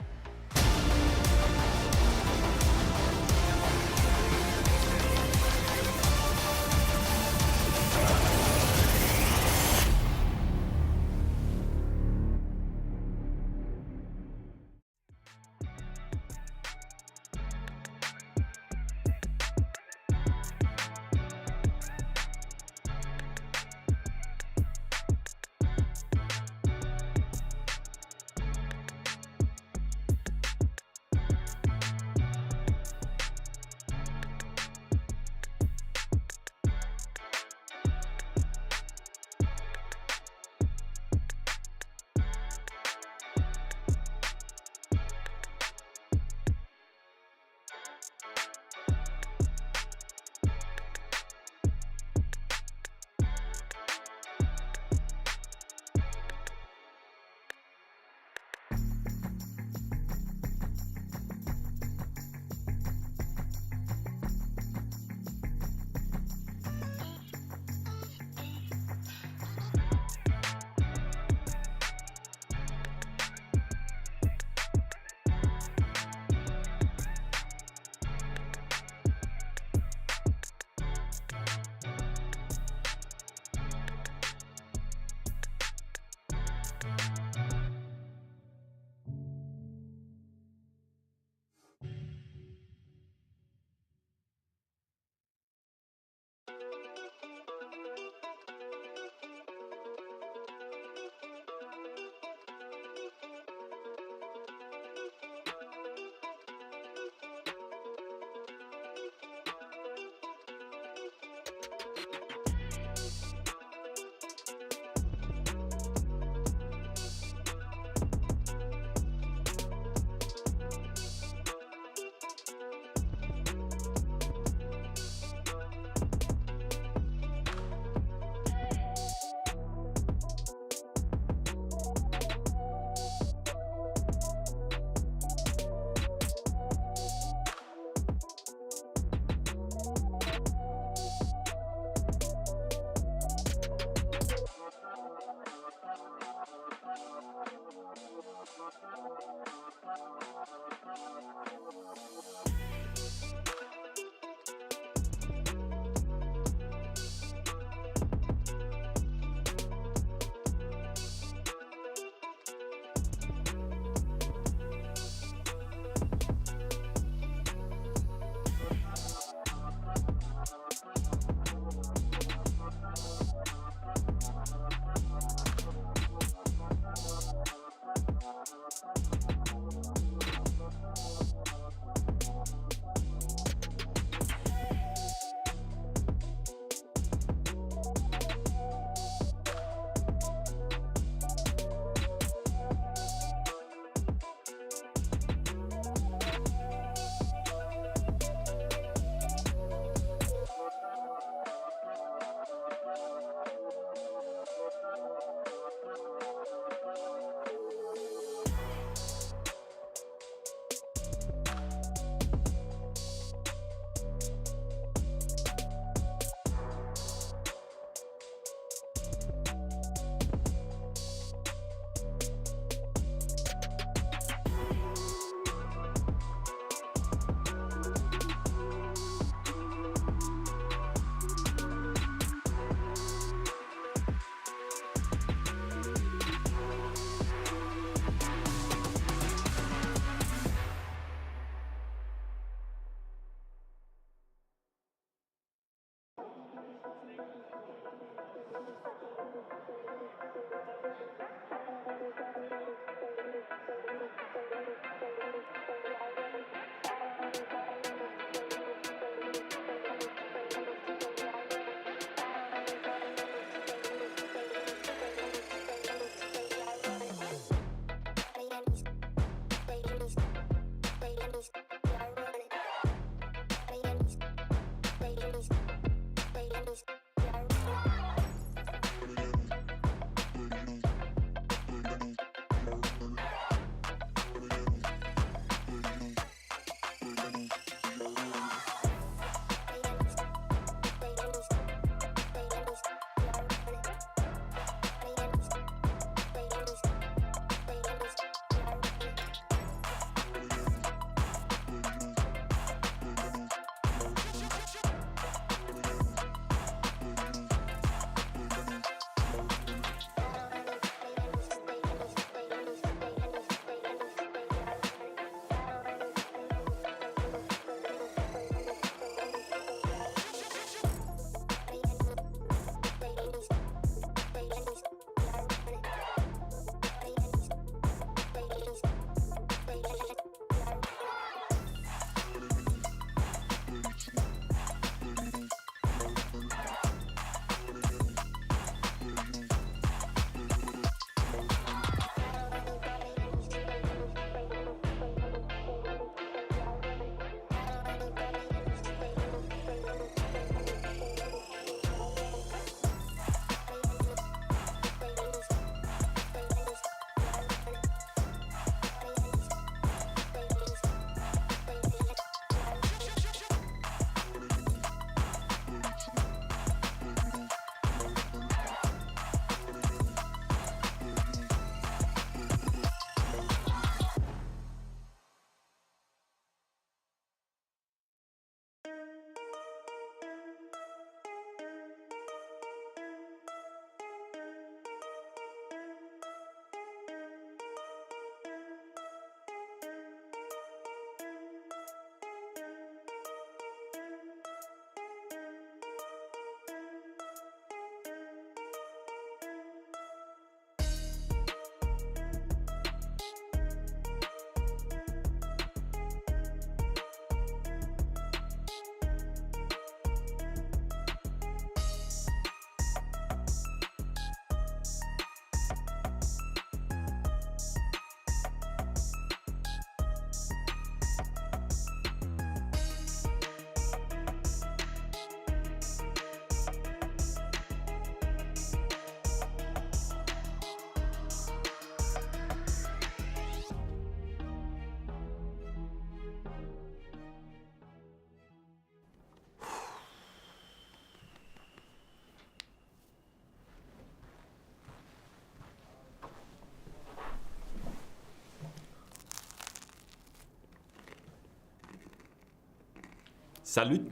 Salut.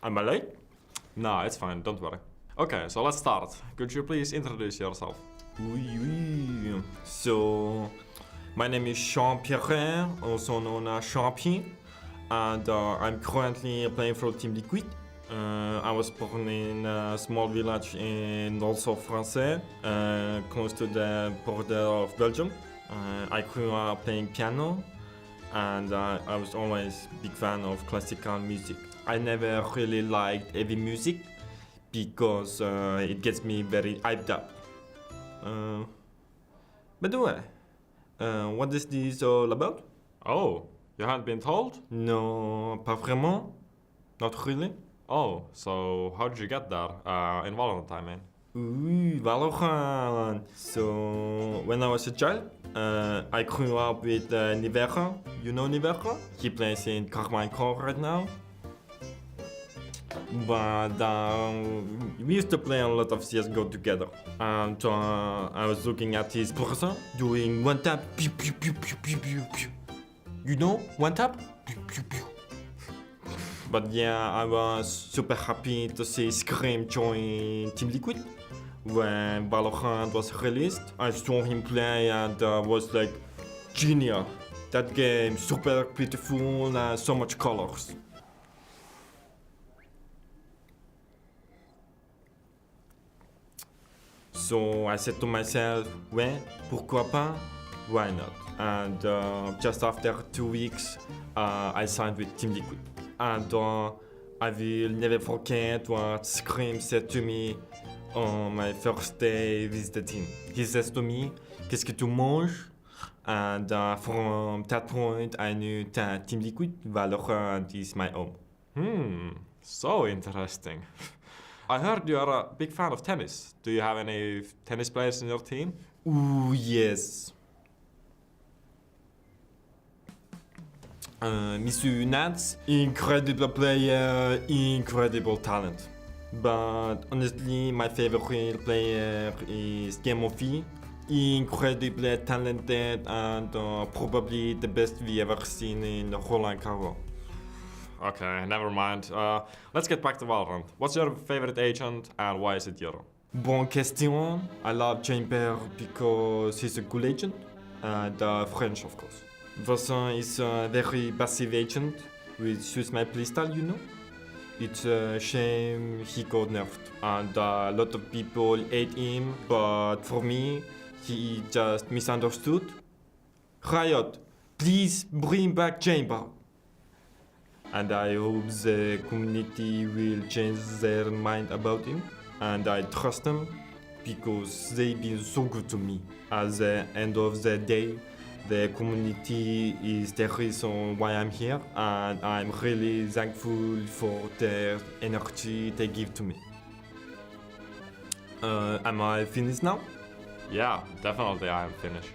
Am I late? No, it's fine, don't worry. Okay, so let's start. Could you please introduce yourself? Oui. So, my name is Jean-Pierre, also known as Champi, and I'm currently playing for Team Liquid. I was born in a small village in north of France, close to the border of Belgium. I grew up playing piano, and I was always a big fan of classical music. I never really liked heavy music because it gets me very hyped up. By the way, what is this all about? Oh, you haven't been told? No, pas vraiment. Not really. Oh, so how did you get there? In VALORANT, I mean. Ooh, VALORANT. So, when I was a child, I grew up with Nivera. You know Nivera? He plays in Carmine Core right now. But we used to play a lot of CSGO together. And I was looking at his brother doing one tap, pew, pew, pew, pew, pew, pew, pew. You know, one tap? Pew, pew, pew. But yeah, I was super happy to see Scream join Team Liquid. When VALORANT was released, I saw him play and was like, genius. That game, super beautiful and so much colors. So I said to myself, ouais, pourquoi pas? Why not? And just after 2 weeks, I signed with Team Liquid. And I will never forget what Scream said to me on my first day with the team. He says to me, qu'est-ce que tu manges? And from that point, I knew that Team Liquid, VALORANT is my home. So interesting. I heard you are a big fan of tennis. Do you have any tennis players in your team? Ooh, yes. Monsieur Nats, incredible player, incredible talent. But honestly, my favorite player is Gamofi. Incredibly talented and probably the best we ever seen in Roland Garros. Okay, never mind. Let's get back to VALORANT. What's your favorite agent and why is it Euro? Bonne question. I love Chamber because he's a cool agent and French, of course. Vincent is a very passive agent which suits my playstyle, you know. It's a shame he got nerfed and a lot of people hate him, but for me, he just misunderstood. Riot, please bring back Chamber. And I hope the community will change their mind about him. And I trust them because they've been so good to me. At the end of the day, the community is the reason why I'm here, and I'm really thankful for the energy they give to me. Am I finished now? Yeah, definitely I am finished.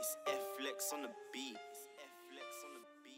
It's F-Flex on the beat. It's F-Flex on the beat.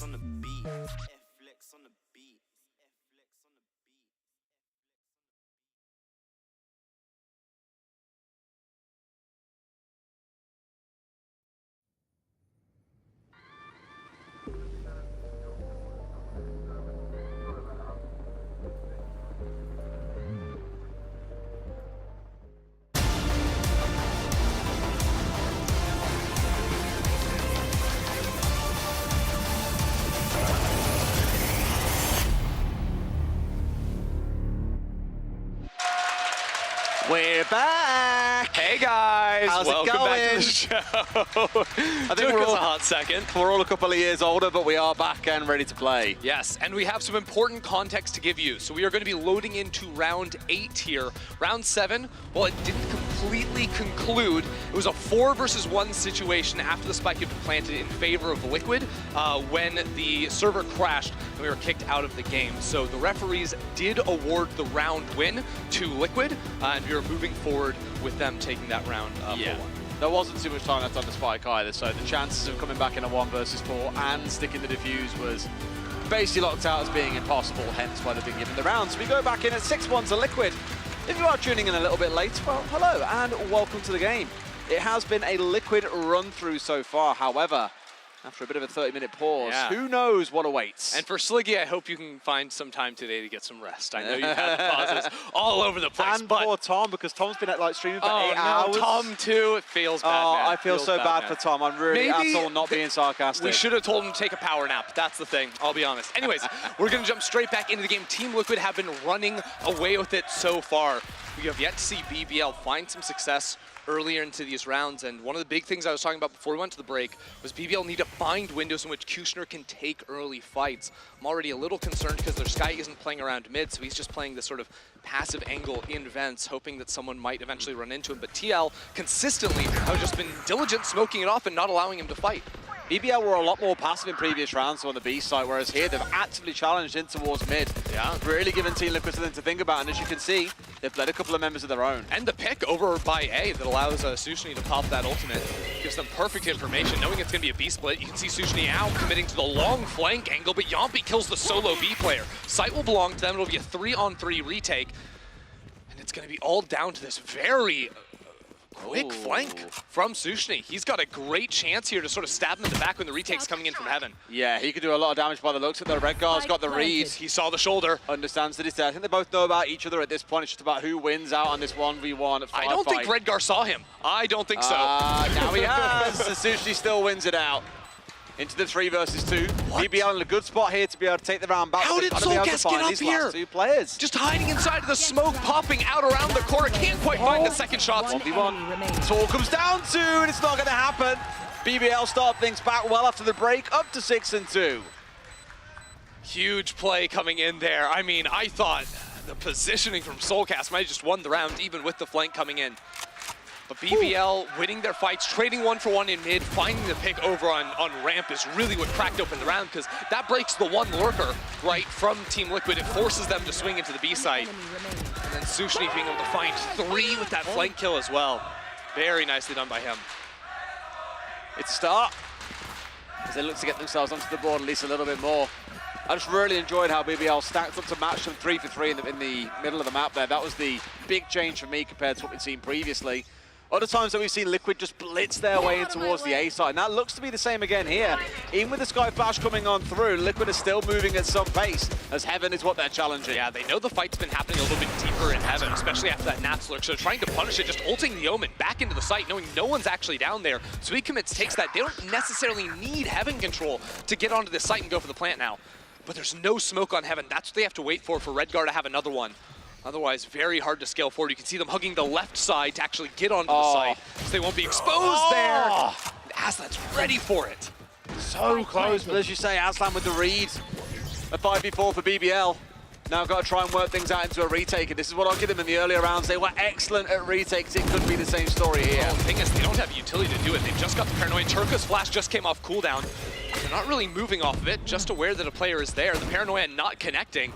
on the beat. Flex on the beat. We're back! Hey guys! How's Welcome it going? back to the show. I think Took we're us all a hot second. We're all a couple of years older, but we are back and ready to play. Yes, and we have some important context to give you. So we are going to be loading into round 8 here. Round 7, well, it didn't completely conclude. It was a 4 versus 1 situation after the spike had been planted in favor of Liquid when the server crashed and we were kicked out of the game. So the referees did award the round win to Liquid, and we are moving forward with them taking that round for 1. There wasn't too much time left on the spike either, so the chances of coming back in a 1 versus 4 and sticking the defuse was basically locked out as being impossible, hence why they've been given the round. So we go back in at 6-1 to Liquid. If you are tuning in a little bit late, well, hello and welcome to the game. It has been a Liquid run-through so far, however, after a bit of a 30-minute pause, who knows what awaits. And for Sliggy, I hope you can find some time today to get some rest. I know you had pauses all over the place. And poor Tom, because Tom's been like streaming for 8 hours. Tom too, it feels bad, man. I feel so bad for Tom. I'm really Maybe at all not being sarcastic. We should have told him to take a power nap. That's the thing, I'll be honest. Anyways, we're going to jump straight back into the game. Team Liquid have been running away with it so far. We have yet to see BBL find some success earlier into these rounds, and one of the big things I was talking about before we went to the break was BBL need to find windows in which Kushner can take early fights. I'm already a little concerned because their Sky isn't playing around mid, so he's just playing this sort of passive angle in vents, hoping that someone might eventually run into him. But TL consistently has just been diligent, smoking it off and not allowing him to fight. BBL were a lot more passive in previous rounds on the B side, whereas here they've actively challenged in towards mid. Yeah. Really giving Team Liquid something to think about, and as you can see, they've led a couple of members of their own. And the pick over by A that allows Sushni to pop that ultimate gives them perfect information, knowing it's going to be a B split. You can see Sushni out committing to the long flank angle, but Yompi kills the solo B player. Site will belong to them. It'll be a 3-on-3 retake, and it's going to be all down to this very quick flank from Sushni. He's got a great chance here to sort of stab him in the back when the retake's coming in from heaven. Yeah, he could do a lot of damage by the looks of it. Redgar's got the read. He saw the shoulder. Understands that he's there. I think they both know about each other at this point. It's just about who wins out on this 1v1 I don't think Redgar saw him. I don't think so. Now he has. So Sushni still wins it out. Into the 3 versus 2. BBL in a good spot here to be able to take the round back. How did Soulcast get up here? 2 players. Just hiding inside of the smoke, popping out around the corner. Can't quite find the second shots. 1v1. It's all comes down to, and it's not going to happen. BBL start things back well after the break, up to 6-2. Huge play coming in there. I mean, I thought the positioning from Soulcast might have just won the round, even with the flank coming in. But BBL winning their fights, trading 1 for 1 in mid, finding the pick over on ramp is really what cracked open the round, because that breaks the 1 lurker, right, from Team Liquid. It forces them to swing into the B site. And then Sushni being able to find 3 with that flank kill as well. Very nicely done by him. It's a start, as they look to get themselves onto the board at least a little bit more. I just really enjoyed how BBL stacked up to match them 3 for 3 in the middle of the map there. That was the big change for me compared to what we'd seen previously. Other times that we've seen Liquid just blitz their way in towards the A side, and that looks to be the same again here. Even with the Sky Flash coming on through, Liquid is still moving at some pace, as Heaven is what they're challenging. Yeah, they know the fight's been happening a little bit deeper in Heaven, especially after that Nats lurk, so they're trying to punish it, just ulting the Omen back into the site, knowing no one's actually down there. So he commits, takes that. They don't necessarily need Heaven control to get onto this site and go for the plant now. But there's no smoke on Heaven. That's what they have to wait for Redgar to have another one. Otherwise, very hard to scale forward. You can see them hugging the left side to actually get onto the site, so they won't be exposed there. And Aslan's ready for it. So close, but as you say, Aslan with the read. A 5v4 for BBL. Now got to try and work things out into a retake, and this is what I'll give them in the earlier rounds. They were excellent at retakes. It could be the same story here. The thing is, they don't have utility to do it. They've just got the Paranoia. Turco's flash just came off cooldown. They're not really moving off of it, just aware that a player is there. The Paranoia not connecting.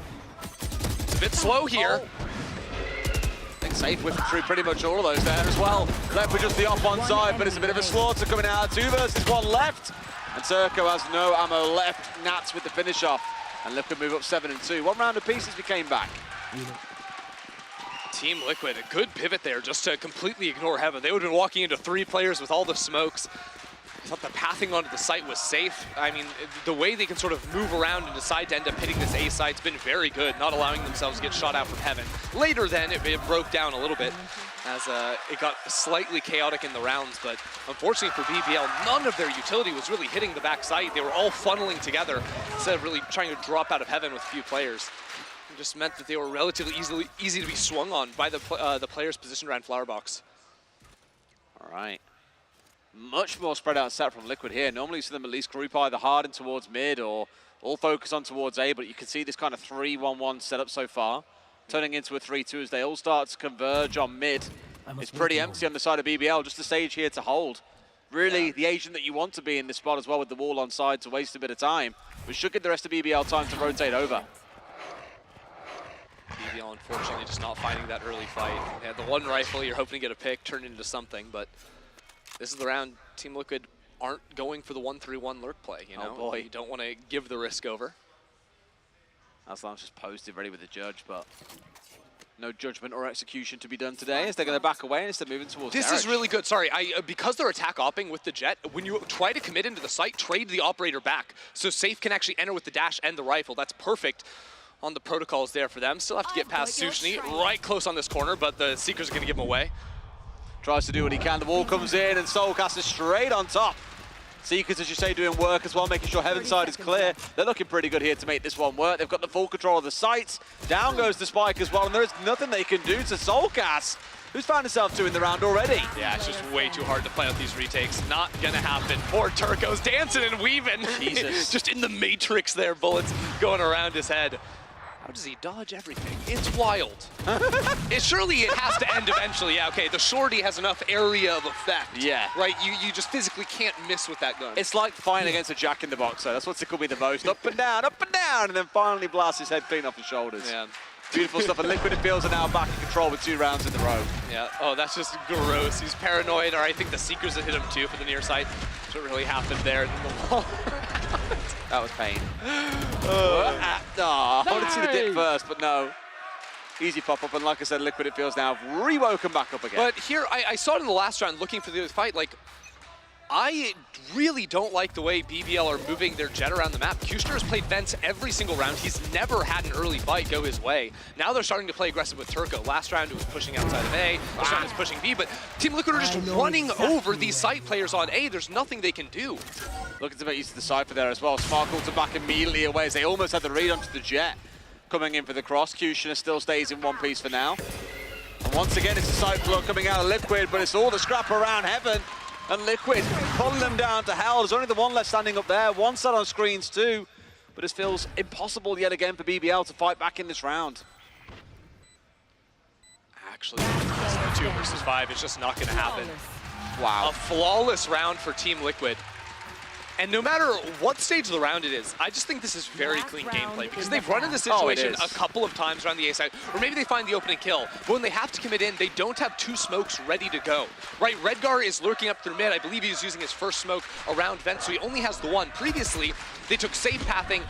It's a bit slow here. I think safe whipping through pretty much all of those there as well. Left with just the off one side, but it's a bit of a slaughter coming out. 2 versus 1 left. And Turco has no ammo left. Nats with the finish off. And Liquid move up 7-2. 1 round apiece as we came back. Team Liquid, a good pivot there just to completely ignore Heaven. They would have been walking into 3 players with all the smokes. I thought the pathing onto the site was safe. I mean, the way they can sort of move around and decide to end up hitting this A site's been very good, not allowing themselves to get shot out from Heaven. Later then, it broke down a little bit as it got slightly chaotic in the rounds, but unfortunately for BBL, none of their utility was really hitting the back site. They were all funneling together instead of really trying to drop out of Heaven with a few players. It just meant that they were relatively easy to be swung on by the players positioned around Flower Box. All right. Much more spread out set from Liquid here. Normally you see them at least group either hard in towards mid or all focus on towards A, but you can see this kind of 3-1-1 setup so far, turning into a 3-2 as they all start to converge on mid. It's pretty empty on the side of BBL, just a stage here to hold. Really, the agent that you want to be in this spot as well with the wall on side to waste a bit of time, but should give the rest of BBL time to rotate over. BBL unfortunately just not finding that early fight. They had the one rifle, you're hoping to get a pick, turn it into something, but this is the round Team Liquid aren't going for the 1-3-1 lurk play, you know? Oh boy. You don't want to give the risk over. Aslan's just posted ready with the judge, but no judgment or execution to be done today as they're going to back away and instead moving towards This Garage. is really good. Sorry, because they're attack opping with the jet, when you try to commit into the site, trade the operator back so Safe can actually enter with the dash and the rifle. That's perfect on the protocols there for them. Still have to get past Sushni, right close on this corner, but the Seeker's going to give him away. Tries to do what he can. The wall comes in and Soulcast is straight on top. Seekers, as you say, doing work as well, making sure Heaven's side is clear. They're looking pretty good here to make this one work. They've got the full control of the sites. Down goes the Spike as well, and there is nothing they can do to Soulcast, who's found himself 2 in the round already. Yeah, it's just way too hard to play out these retakes. Not gonna happen. Poor Turco's dancing and weaving. Jesus. Just in the matrix there, bullets going around his head. How does he dodge everything? It's wild. Surely it has to end eventually. Yeah, okay, the shorty has enough area of effect. Yeah. Right, you just physically can't miss with that gun. It's like fighting against a Jack in the Boxer. That's what tickled me the most. Up and down, and then finally blasts his head clean off his shoulders. Yeah. Beautiful stuff, and Liquid and Fields are now back in control with 2 rounds in a row. Yeah, oh, that's just gross. He's paranoid, or I think the Seekers have hit him too for the near side. That's what really happened there. And then the wall. That was pain. I wanted to see the dip first, but no. Easy pop-up, and like I said, Liquid, it feels now, have re-woken back up again. But here, I saw it in the last round looking for the other fight, like, I really don't like the way BBL are moving their jet around the map. Kushner has played vents every single round. He's never had an early fight go his way. Now they're starting to play aggressive with Turco. Last round it was pushing outside of A, this round it's pushing B, but Team Liquid are just running over these site players on A. There's nothing they can do. Looking to make use of the Cypher there as well. Sparkle to back immediately away as they almost had the read onto the jet. Coming in for the cross. Kushner still stays in one piece for now. And once again, it's the Cypher coming out of Liquid, but it's all the scrap around Heaven. And Liquid pulling them down to hell. There's only the one left standing up there. One set on screens too. But it feels impossible yet again for BBL to fight back in this round. Actually, 2 versus 5 is just not going to happen. Wow. A flawless round for Team Liquid. And no matter what stage of the round it is, I just think this is very clean gameplay because they've run into this situation a couple of times around the A side, or maybe they find the opening kill, but when they have to commit in, they don't have 2 smokes ready to go. Right, Redgar is lurking up through mid. I believe he's using his first smoke around vent, so he only has the one. Previously, they took safe pathing,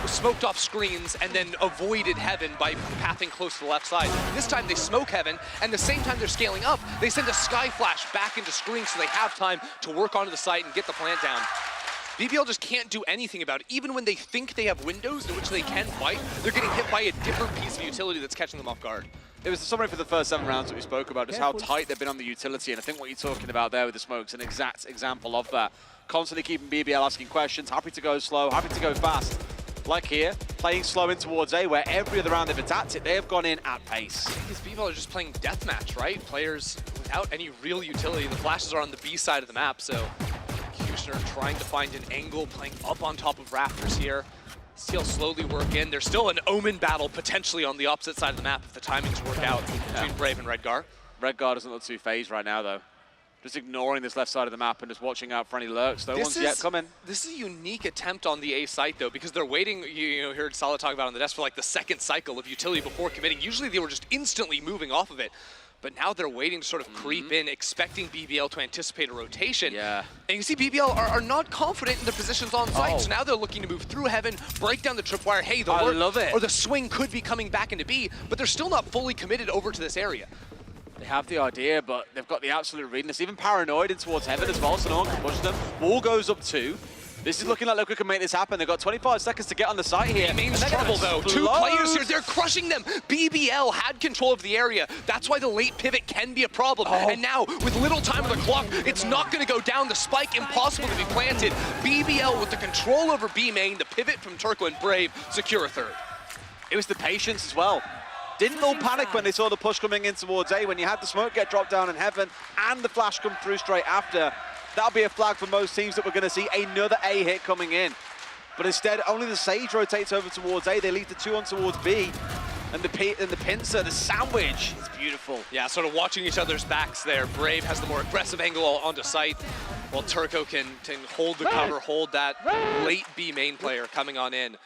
smoked off screens, and then avoided Heaven by pathing close to the left side. This time they smoke Heaven, and the same time they're scaling up, they send a Sky Flash back into screens so they have time to work onto the site and get the plant down. BBL just can't do anything about it. Even when they think they have windows in which they can fight, they're getting hit by a different piece of utility that's catching them off guard. It was the summary for the first 7 rounds that we spoke about, just how tight they've been on the utility, and I think what you're talking about there with the smokes, an exact example of that. Constantly keeping BBL asking questions, happy to go slow, happy to go fast. Like here, playing slow in towards A, where every other round they've attacked it, they have gone in at pace. These BBL are just playing deathmatch, right? Players without any real utility. The flashes are on the B side of the map, so Kushner trying to find an angle, playing up on top of rafters here. Still slowly work in. There's still an Omen battle potentially on the opposite side of the map if the timings work out between Brave and Redgar. Redgar doesn't look too phased right now, though. Just ignoring this left side of the map and just watching out for any lurks. No one's yet coming. This is a unique attempt on the A site, though, because they're waiting, you heard Salah talk about on the desk for like the second cycle of utility before committing. Usually they were just instantly moving off of it. but now they're waiting to sort of creep in, expecting BBL to anticipate a rotation. Yeah. And you see BBL are not confident in their positions on site, so now they're looking to move through Heaven, break down the tripwire. Hey, the love it. Or the swing could be coming back into B, but they're still not fully committed over to this area. They have the idea, but they've got the absolute readiness. Even paranoid in towards Heaven as well, so no one can push them. Wall goes up 2. This is looking like Liquid can make this happen. They've got 25 seconds to get on the site here. B-main's trouble though. 2 players here, they're crushing them. BBL had control of the area. That's why the late pivot can be a problem. And now, with little time on the clock, it's not going to go down. The spike impossible to be planted. BBL with the control over B-main, the pivot from Turco and Brave, secure a third. It was the patience as well. Didn't all panic when they saw the push coming in towards A. When you had the smoke get dropped down in Heaven and the flash come through straight after, that'll be a flag for most teams that we're going to see another A hit coming in. But instead, only the Sage rotates over towards A. They leave the 2 on towards B. And the pincer, the sandwich, it's beautiful. Yeah, sort of watching each other's backs there. Brave has the more aggressive angle onto site, while Turco can hold the cover, hold that late B main player coming on in.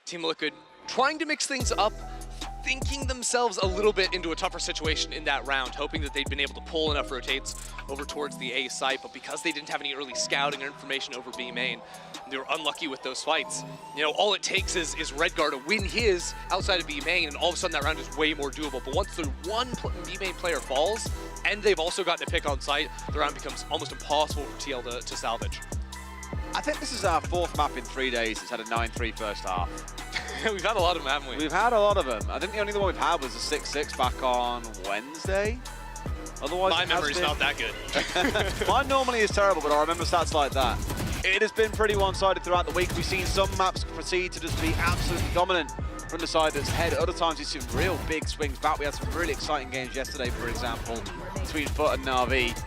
Team Liquid trying to mix things up, thinking themselves a little bit into a tougher situation in that round, hoping that they'd been able to pull enough rotates over towards the A site, but because they didn't have any early scouting or information over B main, they were unlucky with those fights. You know, all it takes is Redgar to win his outside of B main, and all of a sudden that round is way more doable. But once the one B main player falls, and they've also gotten a pick on site, the round becomes almost impossible for TL to salvage. I think this is our 4th map in 3 days that's had a 9-3 first half. We've had a lot of them, haven't we? We've had a lot of them. I think the only one we've had was a 6-6 back on Wednesday. Otherwise, my memory's not that good. Mine normally is terrible, but I remember stats like that. It has been pretty one-sided throughout the week. We've seen some maps proceed to just be absolutely dominant from the side that's ahead. Other times we've seen real big swings back. We had some really exciting games yesterday, for example, between Foot and Na'Vi.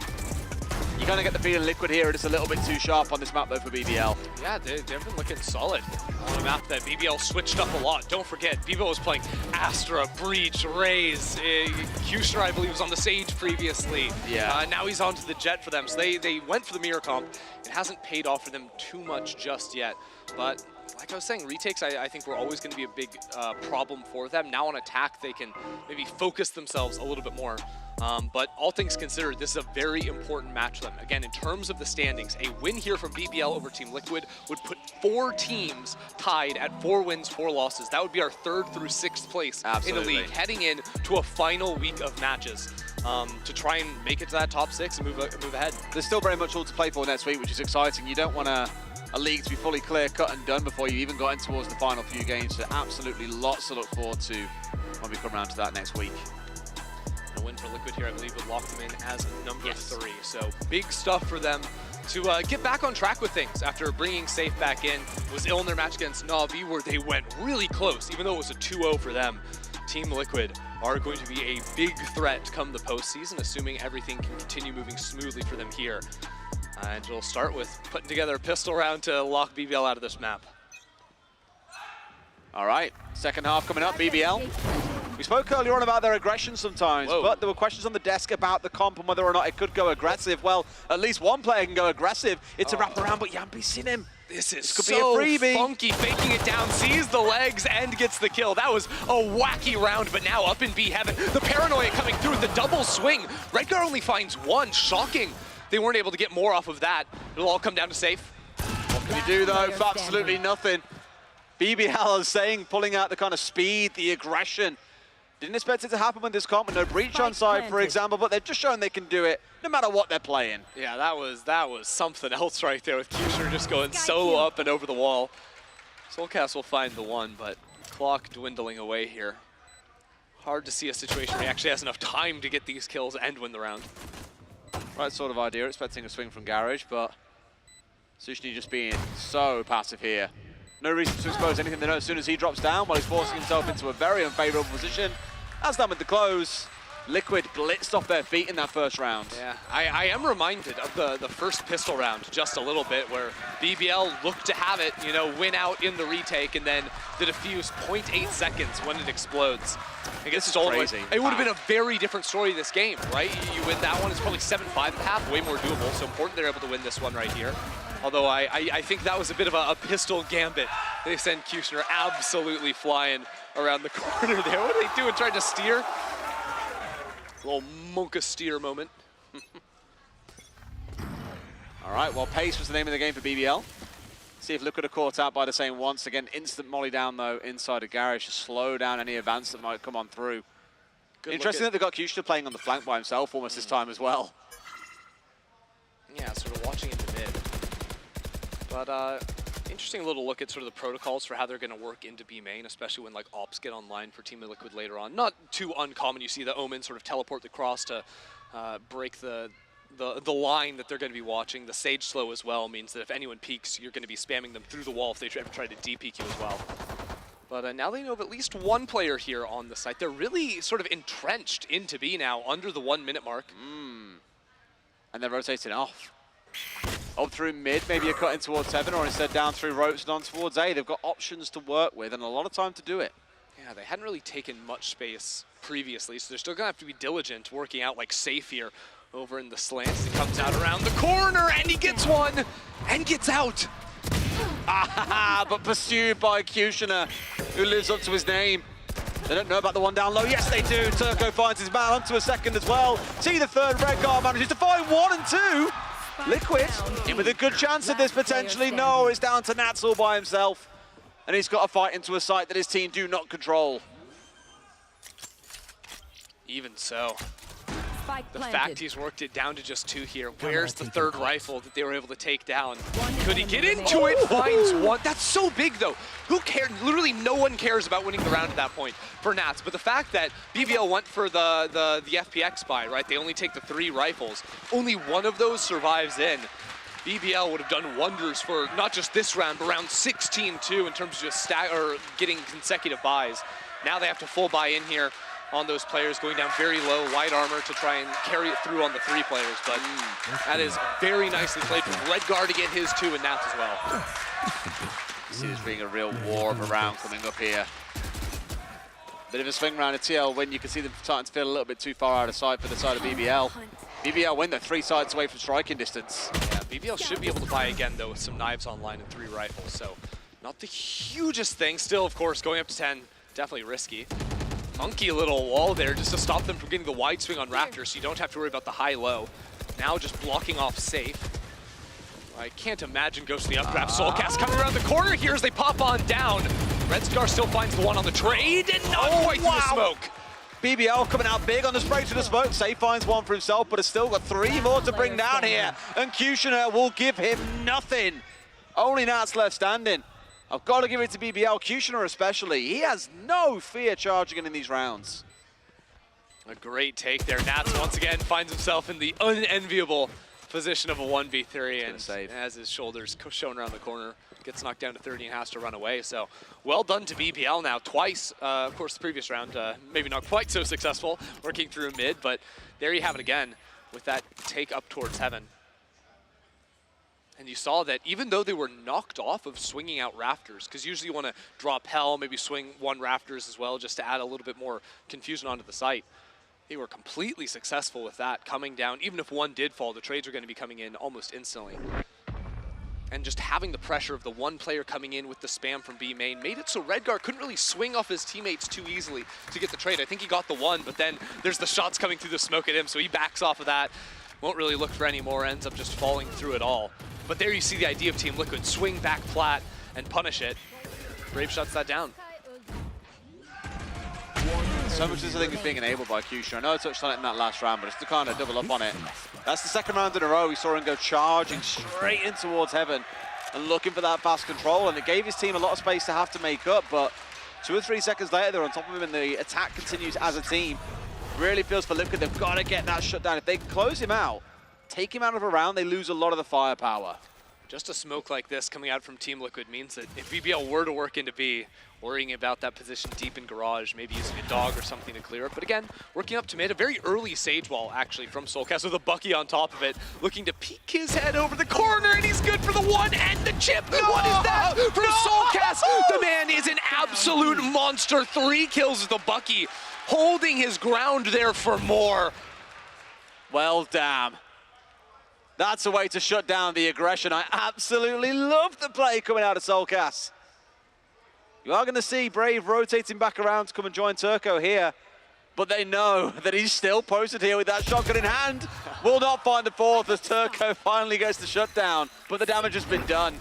You kind of get the feeling Liquid here are just a little bit too sharp on this map, though, for BBL. Yeah, they've been looking solid on a map that BBL switched up a lot. Don't forget, BBL was playing Astra, Breach, Raze. Cougar, I believe, was on the Sage previously. Yeah. Now he's onto the Jet for them. So they went for the mirror comp. It hasn't paid off for them too much just yet. But like I was saying, retakes, I think were always going to be a big problem for them. Now on attack, they can maybe focus themselves a little bit more. But all things considered, this is a very important match for them. Again, in terms of the standings, a win here from BBL over Team Liquid would put 4 teams tied at 4 wins, 4 losses. That would be our 3rd through 6th place in the league, heading in to a final week of matches to try and make it to that top 6 and move ahead. There's still very much all to play for next week, which is exciting. You don't want a league to be fully clear, cut and done before you even got in towards the final few games. So absolutely lots to look forward to when we come around to that next week. A win for Liquid here, I believe, would lock them in as number 3. So big stuff for them to get back on track with things after bringing Safe back in. Was ill in their match against Na'Vi, where they went really close, even though it was a 2-0 for them. Team Liquid are going to be a big threat come the postseason, assuming everything can continue moving smoothly for them here. And we'll start with putting together a pistol round to lock BBL out of this map. All right, second half coming up, BBL. We spoke earlier on about their aggression sometimes, but there were questions on the desk about the comp and whether or not it could go aggressive. Well, at least one player can go aggressive. It's a wraparound, but Yampi's seen him. This could so be a freebie. Funky, faking it down, sees the legs, and gets the kill. That was a wacky round, but now up in B Heaven. The paranoia coming through, the double swing. Redgar only finds 1, shocking. They weren't able to get more off of that. It'll all come down to Safe. What can he do, though? Absolutely nothing. BBL is saying, pulling out the kind of speed, the aggression. Didn't expect it to happen with this comp, with no breach on side, for example, but they've just shown they can do it no matter what they're playing. Yeah, that was something else right there with Cougar just going solo up and over the wall. Soulcast will find the 1, but clock dwindling away here. Hard to see a situation where he actually has enough time to get these kills and win the round. Right sort of idea, expecting a swing from Garage, but Sushni just being so passive here. No reason to expose anything they know as soon as he drops down, while he's forcing himself into a very unfavorable position. As done with the close, Liquid blitzed off their feet in that first round. Yeah, I am reminded of the first pistol round just a little bit, where BBL looked to have it, you know, win out in the retake, and then the defuse 0.8 seconds when it explodes. I guess it's all crazy. It would have been a very different story this game, right? You win that one, it's probably 7-5 at the half, way more doable. So important they're able to win this one right here. Although I think that was a bit of a pistol gambit. They send Cougar absolutely flying around the corner there. What are they doing, trying to steer? Little Monka steer moment. All right, well, pace was the name of the game for BBL. See if Liquid are caught out by the same once. Again, instant molly down, though, inside of Garage to slow down any advance that might come on through. Interesting that they've got Kushner playing on the flank by himself almost this time as well. Yeah, sort of watching into mid. But interesting little look at sort of the protocols for how they're going to work into B main, especially when like ops get online for Team Liquid later on. Not too uncommon. You see the Omen sort of teleport the cross to break the line that they're going to be watching. The Sage slow as well means that if anyone peeks, you're going to be spamming them through the wall if they ever try to DP you as well. But now they know of at least one player here on the site. They're really sort of entrenched into B now, under the 1 minute mark. And they're rotating off. Up through mid, maybe a cut in towards 7, or instead down through ropes and on towards A. They've got options to work with and a lot of time to do it. Yeah, they hadn't really taken much space previously, so they're still going to have to be diligent, working out like safe here over in the slants. He comes out around the corner, and he gets one, and gets out. But pursued by Kushner, who lives up to his name. They don't know about the one down low. Yes, they do. Turco finds his man onto a second as well. See the third. Redguard manages to find 1 and 2. Liquid in with a good chance of this potentially. No, it's down to Nats all by himself. And he's got to fight into a site that his team do not control. Even so. The fact he's worked it down to just 2 here. Where's the third rifle that they were able to take down? Could he get into it? Finds 1. That's so big, though. Who cares? Literally no one cares about winning the round at that point for Nats. But the fact that BBL went for the FPX buy, right? They only take the 3 rifles. Only 1 of those survives in. BBL would have done wonders for not just this round, but round 16 too, in terms of just getting consecutive buys. Now they have to full buy in here on those players, going down very low, light armor to try and carry it through on the 3 players. But that is very nicely played from Redguard to get his 2 and Nats as well. You see this being a real war of a round coming up here. Bit of a swing round a TL win. You can see them starting to feel a little bit too far out of sight for the side of BBL. BBL win, they're 3 sides away from striking distance. Yeah, BBL should be able to buy again, though, with some knives online and 3 rifles. So not the hugest thing. Still, of course, going up to 10, definitely risky. Funky little wall there just to stop them from getting the wide swing on Raptor, so you don't have to worry about the high-low. Now just blocking off safe. I can't imagine Ghost of the Updraft. Soulcast coming around the corner here as they pop on down. Red Scar still finds the one on the trade and not quite through the smoke. BBL coming out big on the spray to the smoke. Safe finds 1 for himself, but has still got 3 more to bring down here. And Kushner will give him nothing. Only Nats left standing. I've got to give it to BBL, Kushner especially. He has no fear charging in these rounds. A great take there. Nats once again finds himself in the unenviable position of a 1v3, and as his shoulders shown around the corner, gets knocked down to 30 and has to run away. So well done to BBL now, twice. Of course, the previous round, maybe not quite so successful, working through mid, but there you have it again with that take up towards heaven. And you saw that even though they were knocked off of swinging out rafters, because usually you want to drop hell, maybe swing 1 rafters as well, just to add a little bit more confusion onto the site. They were completely successful with that, coming down. Even if 1 did fall, the trades are going to be coming in almost instantly. And just having the pressure of the 1 player coming in with the spam from B main made it so Redguard couldn't really swing off his teammates too easily to get the trade. I think he got the 1, but then there's the shots coming through the smoke at him, so he backs off of that. Won't really look for any more, ends up just falling through it all. But there you see the idea of Team Liquid, swing back flat and punish it. Brave shuts that down. So much of this, I think, is being enabled by Kushner. I know I touched on it in that last round, but it's to kind of double up on it. That's the 2nd round in a row. We saw him go charging straight in towards heaven and looking for that fast control, and it gave his team a lot of space to have to make up, but 2 or 3 seconds later, they're on top of him, and the attack continues as a team. Really feels for Liquid, they've got to get that shut down. If they can close him out, take him out of a round, they lose a lot of the firepower. Just a smoke like this coming out from Team Liquid means that if BBL were to work into B, worrying about that position deep in garage, maybe using a dog or something to clear it. But again, working up to mid, a very early Sage wall actually from Soulcast with a Bucky on top of it, looking to peek his head over the corner, and he's good for the 1 and the chip. No! What is that from Soulcast? The man is an absolute monster. 3 kills with the Bucky, holding his ground there for more. Well, damn. That's a way to shut down the aggression. I absolutely love the play coming out of Soulcast. You are going to see Brave rotating back around to come and join Turco here. but they know that he's still posted here with that shotgun in hand. Will not find the fourth as Turco finally gets the shutdown, but the damage has been done.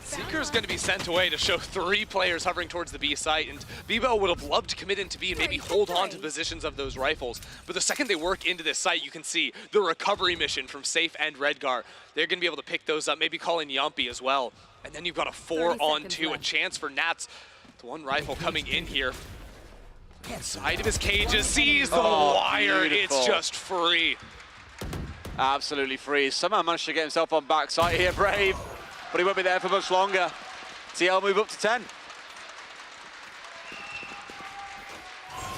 Seeker's going to be sent away to show 3 players hovering towards the B site, and BBL would have loved to commit into B and maybe hold on to positions of those rifles. But the second they work into this site, you can see the recovery mission from Safe and Redgar. They're going to be able to pick those up, maybe call in Yampi as well. And then you've got a 4-on-2, a chance for Nats. The one rifle coming in here. Inside of his cages, sees the wire. Beautiful. It's just free. Absolutely free. Somehow managed to get himself on backside here, Brave. But he won't be there for much longer. TL move up to 10.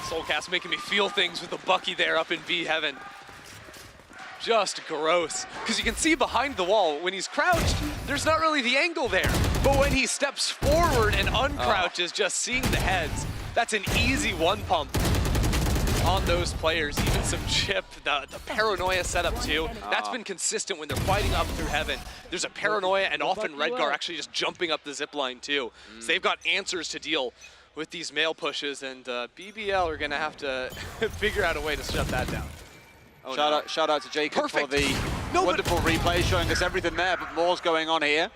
Soulcast making me feel things with the Bucky there up in B heaven. Just gross. Because you can see behind the wall, when he's crouched, there's not really the angle there. But when he steps forward and uncrouches, just seeing the heads, that's an easy one pump on those players. Even some chip, the paranoia setup too. That's been consistent when they're fighting up through heaven. There's a paranoia and often Redgar actually just jumping up the zip line too. So they've got answers to deal with these mail pushes, and BBL are gonna have to figure out a way to shut that down. Oh, shout out to Jacob for the wonderful replay showing us everything there, but more's going on here.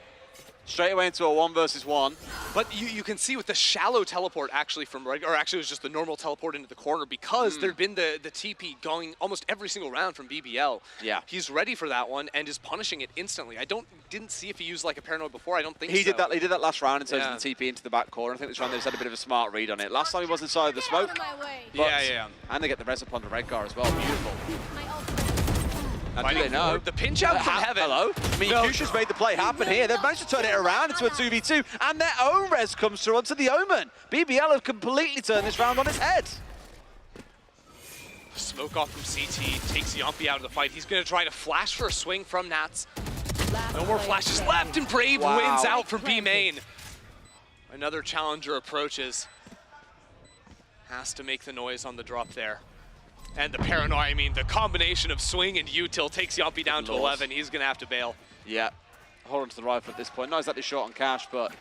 Straight away into a 1 versus 1. But you can see with the shallow teleport actually from Redgar, or actually it was just the normal teleport into the corner because there'd been the TP going almost every single round from BBL. Yeah. He's ready for that one and is punishing it instantly. I didn't see if he used like a paranoid before. I don't think He so. did that last round in terms of the TP into the back corner. I think this round they just had a bit of a smart read on it. Last time he was inside the smoke. Yeah. And they get the res upon the Redgar as well. Beautiful. Now, do Fighting they know? forward. The pinch out from heaven. Hello? I mean, Kusha's made the play happen here. They've managed to turn it around into a 2v2, and their own res comes through onto the Omen. BBL have completely turned this round on its head. Smoke off from CT, takes Yampi out of the fight. He's going to try to flash for a swing from Nats. No more flashes left, and Brave wins out from B main. Another challenger approaches. Has to make the noise on the drop there. And the paranoia, I mean, the combination of swing and util takes Yampi down to 11. He's going to have to bail. Yeah, hold on to the rifle at this point. Not exactly short on cash, but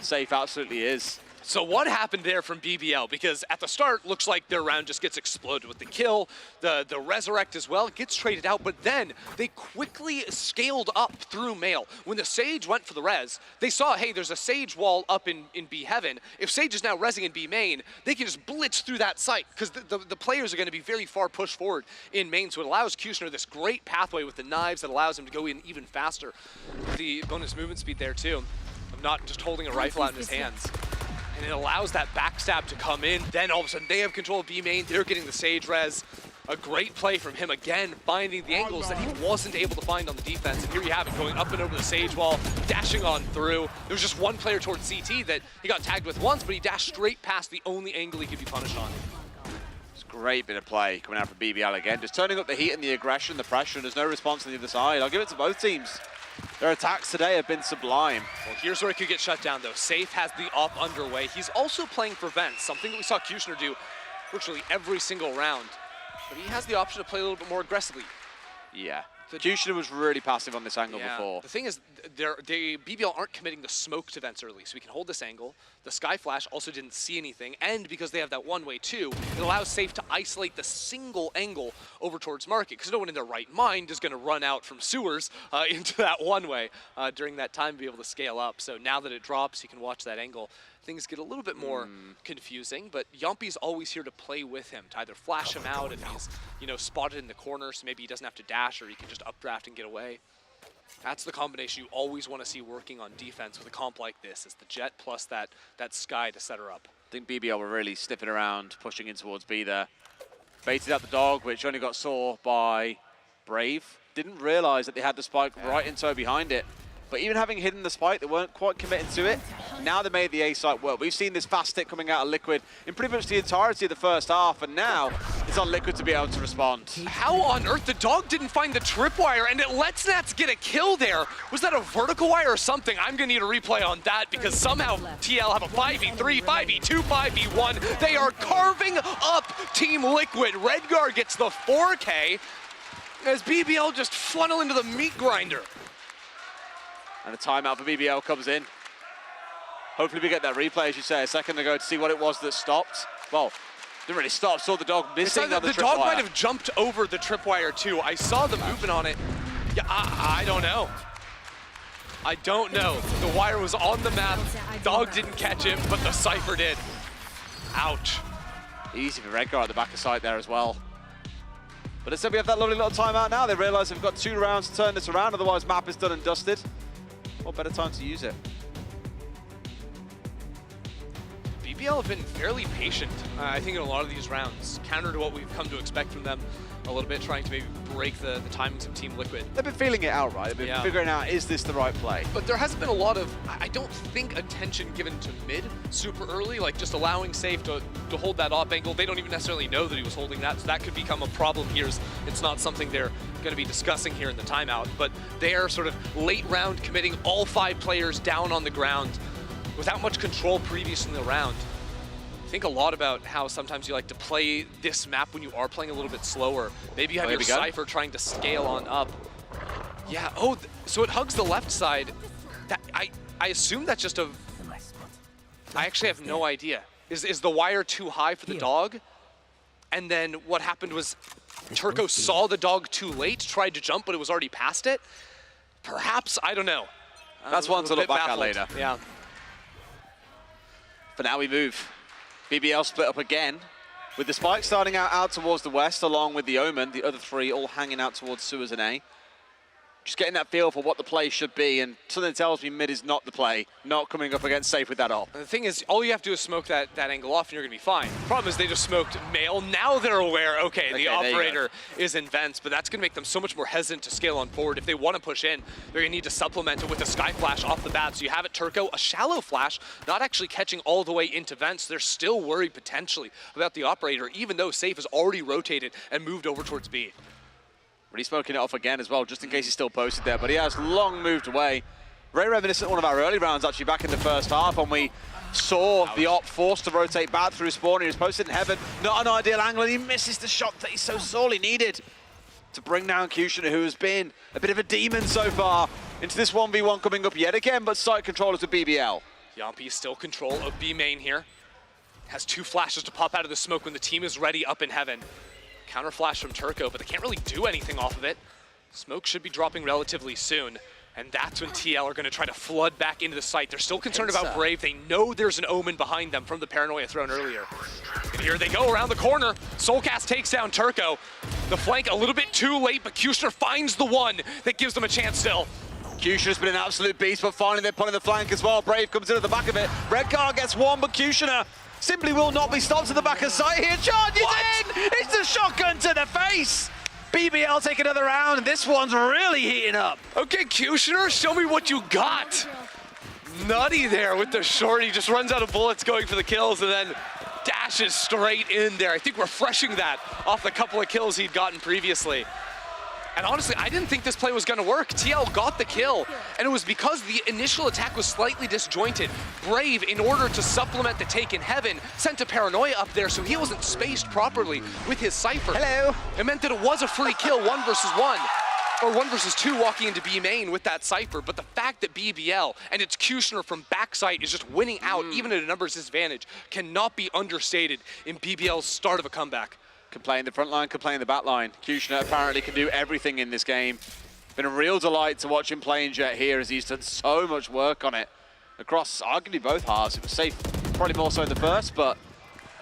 Safe absolutely is. So what happened there from BBL? Because at the start, looks like their round just gets exploded with the kill, the resurrect as well, gets traded out, but then they quickly scaled up through Mail. When the Sage went for the res, they saw, hey, there's a Sage wall up in B heaven. If Sage is now resing in B main, they can just blitz through that site because the players are going to be very far pushed forward in main, so it allows Kushner this great pathway with the knives that allows him to go in even faster. The bonus movement speed there too, of not just holding a rifle out in his hands. And it allows that backstab to come in. Then all of a sudden they have control of B main. They're getting the Sage res. A great play from him again, finding the angles that he wasn't able to find on the defense. And here you have it, going up and over the Sage wall, dashing on through. There was just one player towards CT that he got tagged with once, but he dashed straight past the only angle he could be punished on. It's a great bit of play coming out from BBL again. Just turning up the heat and the aggression, the pressure, and there's no response on the other side. I'll give it to both teams. Their attacks today have been sublime. Well, here's where it could get shut down, though. Safe has the op underway. He's also playing for vents, something that we saw Kushner do virtually every single round. But he has the option to play a little bit more aggressively. Yeah. Kushner was really passive on this angle before. The thing is, BBL aren't committing the smoke to vents early, so we can hold this angle. The Sky Flash also didn't see anything, and because they have that one-way too, it allows Safe to isolate the single angle over towards Market, because no one in their right mind is going to run out from sewers into that one-way during that time to be able to scale up. So now that it drops, you can watch that angle. Things get a little bit more confusing, but Yampi's always here to play with him, to either flash him out if he's, spotted in the corner, so maybe he doesn't have to dash, or he can just updraft and get away. That's the combination you always want to see working on defense with a comp like this, is the Jet plus that Sky to set her up. I think BBL were really sniffing around, pushing in towards B there. Baited out the dog, which only got saw by Brave. Didn't realize that they had the spike right in tow behind it. But even having hidden the spike, they weren't quite committing to it. Now they made the A site work. We've seen this fast stick coming out of Liquid in pretty much the entirety of the first half, and now it's on Liquid to be able to respond. How on earth the dog didn't find the tripwire and it lets Nats get a kill there? Was that a vertical wire or something? I'm gonna need a replay on that because somehow TL have a 5v3, 5v2, 5v1. They are carving up Team Liquid. Redgar gets the 4K as BBL just funnel into the meat grinder. And a timeout for BBL comes in. Hopefully we get that replay, as you say, a second ago to see what it was that stopped. Well, Didn't really stop, saw the dog missing on the dog tripwire. might have jumped over the tripwire too. I saw the movement on it. Yeah, I don't know. I don't know. The wire was on the map. Dog didn't catch it, but the Cypher did. Ouch. Easy for Redgar at the back of site there as well. But instead we have that lovely little timeout now. They realise they've got 2 rounds to turn this around, otherwise map is done and dusted. What better time to use it? BBL have been fairly patient, I think, in a lot of these rounds, counter to what we've come to expect from them a little bit, trying to maybe break the timings of Team Liquid. They've been feeling it out, right? They've been figuring out, is this the right play? But there hasn't been a lot of, I don't think, attention given to mid super early, like just allowing Safe to hold that op angle. They don't even necessarily know that he was holding that, so that could become a problem here. It's not something they're going to be discussing here in the timeout, but they are sort of late round committing all 5 players down on the ground without much control previous in the round. Think a lot about how sometimes you like to play this map when you are playing a little bit slower. Maybe you have your Cypher trying to scale on up. Yeah, so it hugs the left side. That, I assume that's just a... I actually have no idea. Is the wire too high for the dog? And then what happened was Turco saw the dog too late, tried to jump, but it was already past it? Perhaps, I don't know. That's one to look back at later. Yeah. For now we move. BBL split up again, with the Spike starting out towards the west, along with the Omen, the other 3 all hanging out towards Sewers and A. Just getting that feel for what the play should be, and something tells me mid is not the play, not coming up against Safe with that op. And the thing is, all you have to do is smoke that angle off and you're gonna be fine. Problem is they just smoked male. Now they're aware, okay, the operator is in vents, but that's gonna make them so much more hesitant to scale on forward. If they wanna push in, they're gonna need to supplement it with a sky flash off the bat. So you have it, Turco, a shallow flash, not actually catching all the way into vents. They're still worried potentially about the operator, even though Safe has already rotated and moved over towards B. But he's smoking it off again as well, just in case he's still posted there. But he has long moved away. Very reminiscent of one of our early rounds, actually, back in the first half, when we saw the op forced to rotate back through spawn. He was posted in heaven. Not an ideal angle, and he misses the shot that he so sorely needed to bring down Kushner, who has been a bit of a demon so far, into this 1v1 coming up yet again, but site controllers to BBL. Yampi still control of B main here. Has 2 flashes to pop out of the smoke when the team is ready up in heaven. Counter flash from Turco, but they can't really do anything off of it. Smoke should be dropping relatively soon, and that's when TL are going to try to flood back into the site. They're still concerned about Brave. They know there's an Omen behind them from the paranoia thrown earlier. And here they go around the corner. Soulcast takes down Turco. The flank a little bit too late, but Kushner finds the one that gives them a chance still. Kushner's been an absolute beast, but finally they're pulling the flank as well. Brave comes in at the back of it. Redgar gets one, but Kushner simply will not be stopped at the back of sight here. Charges in! It's a shotgun to the face! BBL take another round, and this one's really heating up. Okay, Kushner, show me what you got. Nutty there with the short. He just runs out of bullets going for the kills and then dashes straight in there. I think refreshing that off the couple of kills he'd gotten previously. And honestly, I didn't think this play was going to work. TL got the kill, and it was because the initial attack was slightly disjointed. Brave, in order to supplement the take in heaven, sent a paranoia up there so he wasn't spaced properly with his Cypher. Hello. It meant that it was a free kill, 1 versus 1. Or 1 versus 2 walking into B main with that Cypher, but the fact that BBL and its Kushner from backside is just winning out, even at a numbers disadvantage, cannot be understated in BBL's start of a comeback. Can play in the front line, can play in the back line. Kushner apparently can do everything in this game. Been a real delight to watch him playing Jet here, as he's done so much work on it across arguably both halves. It was Safe, probably more so in the first, but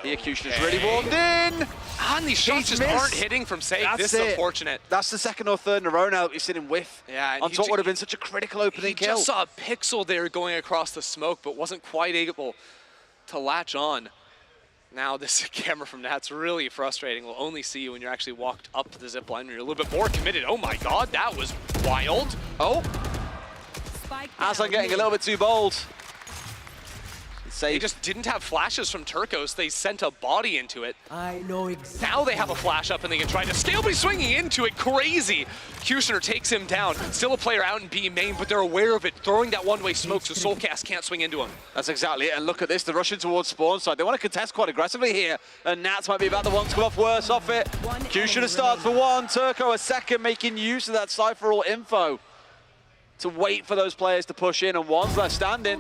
here Kushner's really warmed in. And these shots just aren't hitting from Safe. This is unfortunate. That's the 2nd or 3rd in a row now that we've seen him whiff. Yeah, and on top would have been such a critical opening kill. He just saw a pixel there going across the smoke, but wasn't quite able to latch on. Now this camera from Nat's really frustrating. We'll only see you when you're actually walked up the zip line, when you're a little bit more committed. Oh my God, that was wild. Oh, Aslan getting a little bit too bold. They just didn't have flashes from Turcos. They sent a body into it. I know exactly. Now they have a flash up and they can try to scale, but he's swinging into it. Crazy. Kushner takes him down. Still a player out in B main, but they're aware of it. Throwing that one-way smoke so Soulcast can't swing into him. That's exactly it. And look at this. They're rushing towards spawn side. They want to contest quite aggressively here. And Nats might be about the one to come off worse off it. Kushner starts for 1. Turco a 2nd, making use of that Cypher all info to wait for those players to push in, and 1's left standing.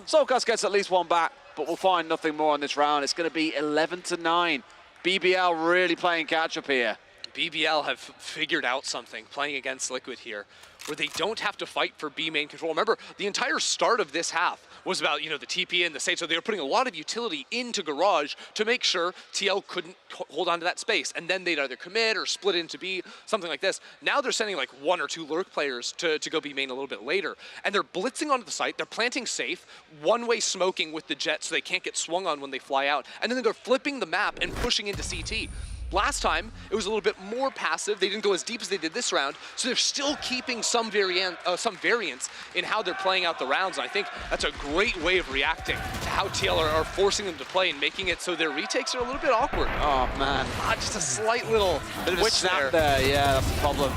Soulcast gets at least 1 back, but we'll find nothing more on this round. It's going to be 11-9 BBL really playing catch up here. BBL have figured out something playing against Liquid here, where they don't have to fight for B main control. Remember, the entire start of this half was about, you know, the TP and the stage, so they were putting a lot of utility into Garage to make sure TL couldn't hold on to that space, and then they'd either commit or split into B, something like this. Now they're sending like 1 or 2 lurk players to go B main a little bit later, and they're blitzing onto the site, they're planting safe, one-way smoking with the jet so they can't get swung on when they fly out, and then they're flipping the map and pushing into CT. Last time, it was a little bit more passive. They didn't go as deep as they did this round, so they're still keeping some variance in how they're playing out the rounds. And I think that's a great way of reacting to how TL are forcing them to play and making it so their retakes are a little bit awkward. Oh, man. Just a slight little bit of a snap there. Yeah, that's the problem.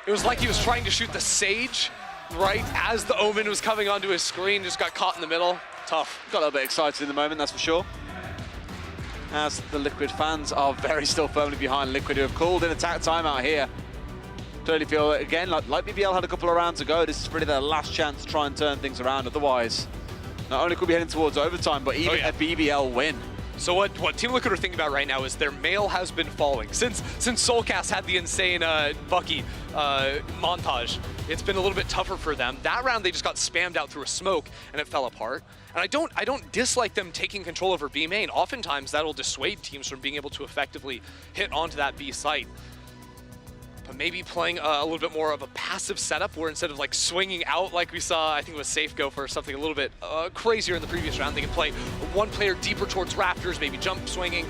It was like he was trying to shoot the Sage right as the Omen was coming onto his screen, just got caught in the middle. Tough. Got a little bit excited in the moment, that's for sure. As the Liquid fans are very still firmly behind Liquid, who have called in attack timeout here. Clearly feel, again, like BBL had a couple of rounds to go, this is really their last chance to try and turn things around. Otherwise, not only could we be heading towards overtime, but even a BBL win. So what Team Liquid are thinking about right now is their mail has been falling. Since Soulcast had the insane Bucky montage, it's been a little bit tougher for them. That round they just got spammed out through a smoke and it fell apart. And I don't dislike them taking control over B main. Oftentimes that'll dissuade teams from being able to effectively hit onto that B site. But maybe playing a little bit more of a passive setup where instead of like swinging out like we saw, I think it was Safe go for something a little bit crazier in the previous round. They can play one player deeper towards Raptors, maybe jump swinging,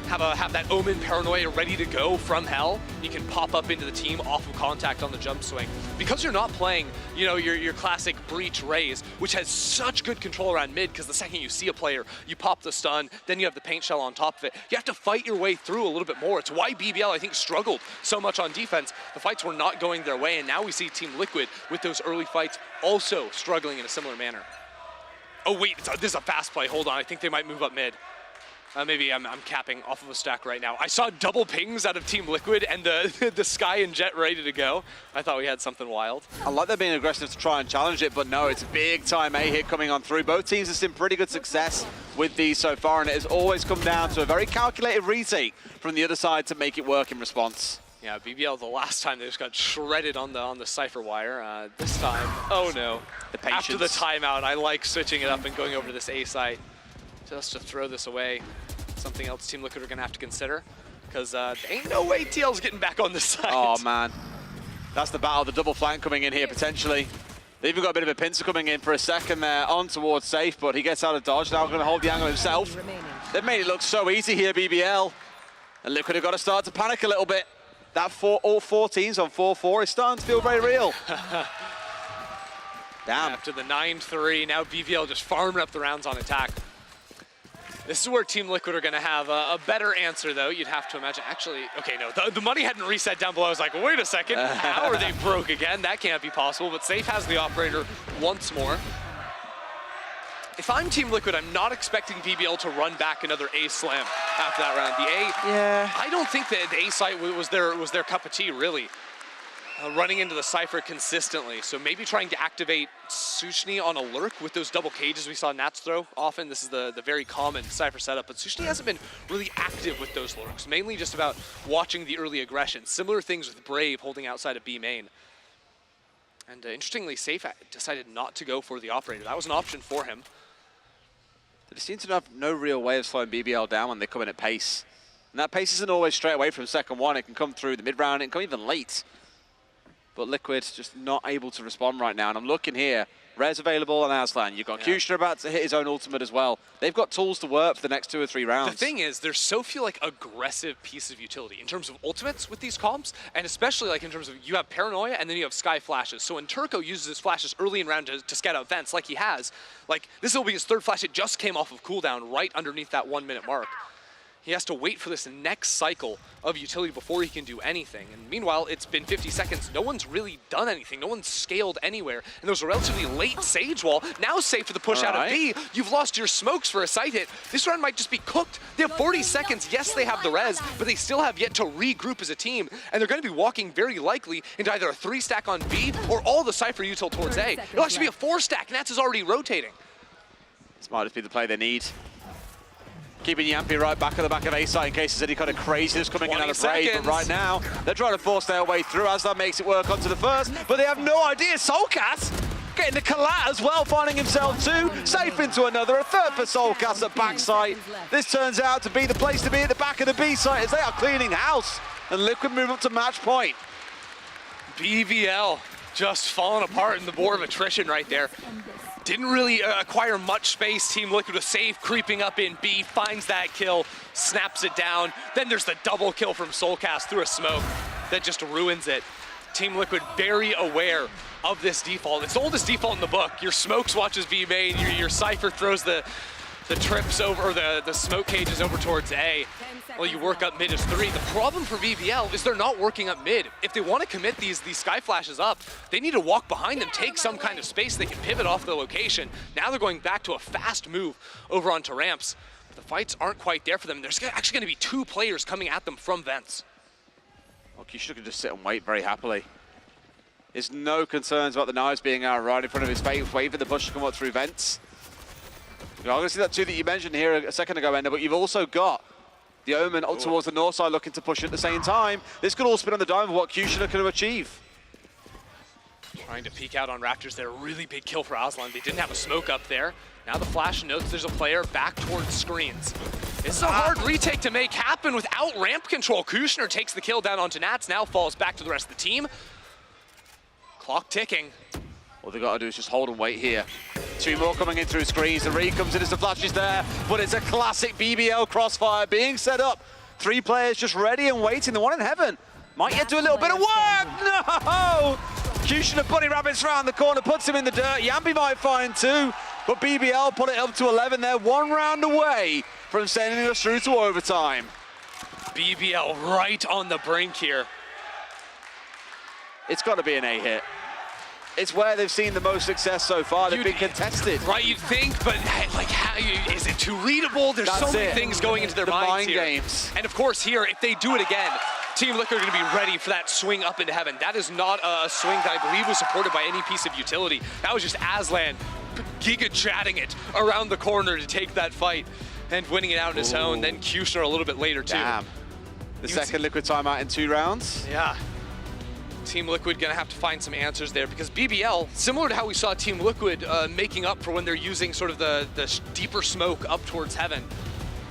have that Omen Paranoia ready to go from Hell. You can pop up into the team off of contact on the jump swing. Because you're not playing, you know, your classic Breach Raze, which has such good control around mid, because the second you see a player, you pop the stun, then you have the paint shell on top of it. You have to fight your way through a little bit more. It's why BBL, I think, struggled so much on defense. The fights were not going their way, and now we see Team Liquid with those early fights also struggling in a similar manner. Oh wait, this is a fast play. Hold on, I think they might move up mid. Maybe I'm capping off of a stack right now. I saw double pings out of Team Liquid and the Sky and Jet ready to go. I thought we had something wild. I like them being aggressive to try and challenge it, but no, it's a big time A hit coming on through. Both teams have seen pretty good success with these so far, and it has always come down to a very calculated retake from the other side to make it work in response. Yeah, BBL the last time they just got shredded on the Cypher wire. This time, oh no. The patience. After the timeout, I like switching it up and going over to this A site just to throw this away. Something else Team Liquid are gonna have to consider, because ain't no way TL's getting back on this side. Oh man, that's the battle, the double flank coming in here potentially. They even got a bit of a pincer coming in for a second there on towards Safe, but he gets out of dodge, now gonna hold the angle himself. They've made it look so easy here, BBL. And Liquid have got to start to panic a little bit. That all 4 teams on 4-4 is starting to feel very real. Damn. After the 9-3, now BBL just farming up the rounds on attack. This is where Team Liquid are going to have a better answer, though, you'd have to imagine. Actually, okay, no, the money hadn't reset down below. I was like, wait a second, how are they broke again? That can't be possible, but Safe has the operator once more. If I'm Team Liquid, I'm not expecting BBL to run back another A slam after that round. The A, yeah. I don't think that the A site was their cup of tea, really. Running into the Cypher consistently, so maybe trying to activate Sushni on a lurk with those double cages we saw Nats throw. Often this is the very common Cypher setup, but Sushni hasn't been really active with those lurks, mainly just about watching the early aggression. Similar things with Brave holding outside of B main. And interestingly, Safe decided not to go for the operator. That was an option for him. They seem to have no real way of slowing BBL down when they come in at pace. And that pace isn't always straight away from second one. It can come through the mid-round, it can come even late. But Liquid just not able to respond right now. And I'm looking here, Rez available and Aslan. You've got Kushner about to hit his own ultimate as well. They've got tools to work for the next 2 or 3 rounds. The thing is, there's so few like aggressive pieces of utility in terms of ultimates with these comps, and especially like in terms of you have Paranoia and then you have Sky flashes. So when Turco uses his flashes early in round to scout out vents like he has, like this will be his 3rd flash. It just came off of cooldown right underneath that 1 minute mark. He has to wait for this next cycle of utility before he can do anything. And meanwhile, it's been 50 seconds. No one's really done anything. No one's scaled anywhere. And there was a relatively late Sage wall. Now Safe for the push out of B. You've lost your smokes for a site hit. This round might just be cooked. They have 40 seconds. Yes, they have the res, but they still have yet to regroup as a team. And they're going to be walking very likely into either a 3-stack on B or all the Cypher util towards A. It'll actually be a 4-stack. Nats is already rotating. This might just be the play they need. Keeping Yampi right back at the back of A side in case there's any kind of craziness coming in out of 20 Brave. But seconds. right now, they're trying to force their way through. Aslan makes it work onto the first, but they have no idea. Soulcast getting the collat as well, finding himself two. Safe into another. A third for Soulcast at backside. This turns out to be the place to be at the back of the B site as they are cleaning house. And Liquid move up to match point. BBL just falling apart in the board of attrition right there. Didn't really acquire much space. Team Liquid was safe, creeping up in B, finds that kill, snaps it down. Then there's the double kill from Soulcast through a smoke that just ruins it. Team Liquid very aware of this default. It's the oldest default in the book. Your smokes watches B main, your Cypher throws the trips over, or the smoke cages over towards A. Well, you work up mid as 3. The problem for BBL is they're not working up mid. If they want to commit these sky flashes up, they need to walk behind them, take some kind of space they can pivot off the location. Now they're going back to a fast move over onto ramps. The fights aren't quite there for them. There's actually going to be 2 players coming at them from vents. Well, Kishu can just sit and wait very happily. There's no concerns about the knives being out right in front of his face, waiting for the bush to come up through vents. You're going to see that too that you mentioned here a second ago, Ender, but you've also got the Omen up towards the north side looking to push at the same time. This could all spin on the dime of what Kushner can achieve. Trying to peek out on Raptors there. A really big kill for Aslan. They didn't have a smoke up there. Now the flash notes there's a player back towards screens. This is a hard retake to make happen without ramp control. Kushner takes the kill down onto Nats, now falls back to the rest of the team. Clock ticking. All they got to do is just hold and wait here. 2 more coming in through screens. The read comes in as the flash is there, but it's a classic BBL crossfire being set up. 3 players just ready and waiting. The one in heaven might yet do a little bit of work. No! Kushner bunny rabbits around the corner, puts him in the dirt. Yampi might find 2, but BBL put it up to 11. They're 1 round away from sending us through to overtime. BBL right on the brink here. It's got to be an A hit. It's where they've seen the most success so far. They've been contested. Right, you'd think, but like, is it too readable? There's so many things going into their minds here. Games. And of course here, if they do it again, Team Liquid are going to be ready for that swing up into heaven. That is not a swing that I believe was supported by any piece of utility. That was just Aslan giga-chatting it around the corner to take that fight and winning it out on his own. Then Kushner a little bit later too. Damn. The second Liquid timeout in 2 rounds. Yeah. Team Liquid gonna have to find some answers there because BBL, similar to how we saw Team Liquid making up for when they're using sort of the deeper smoke up towards heaven,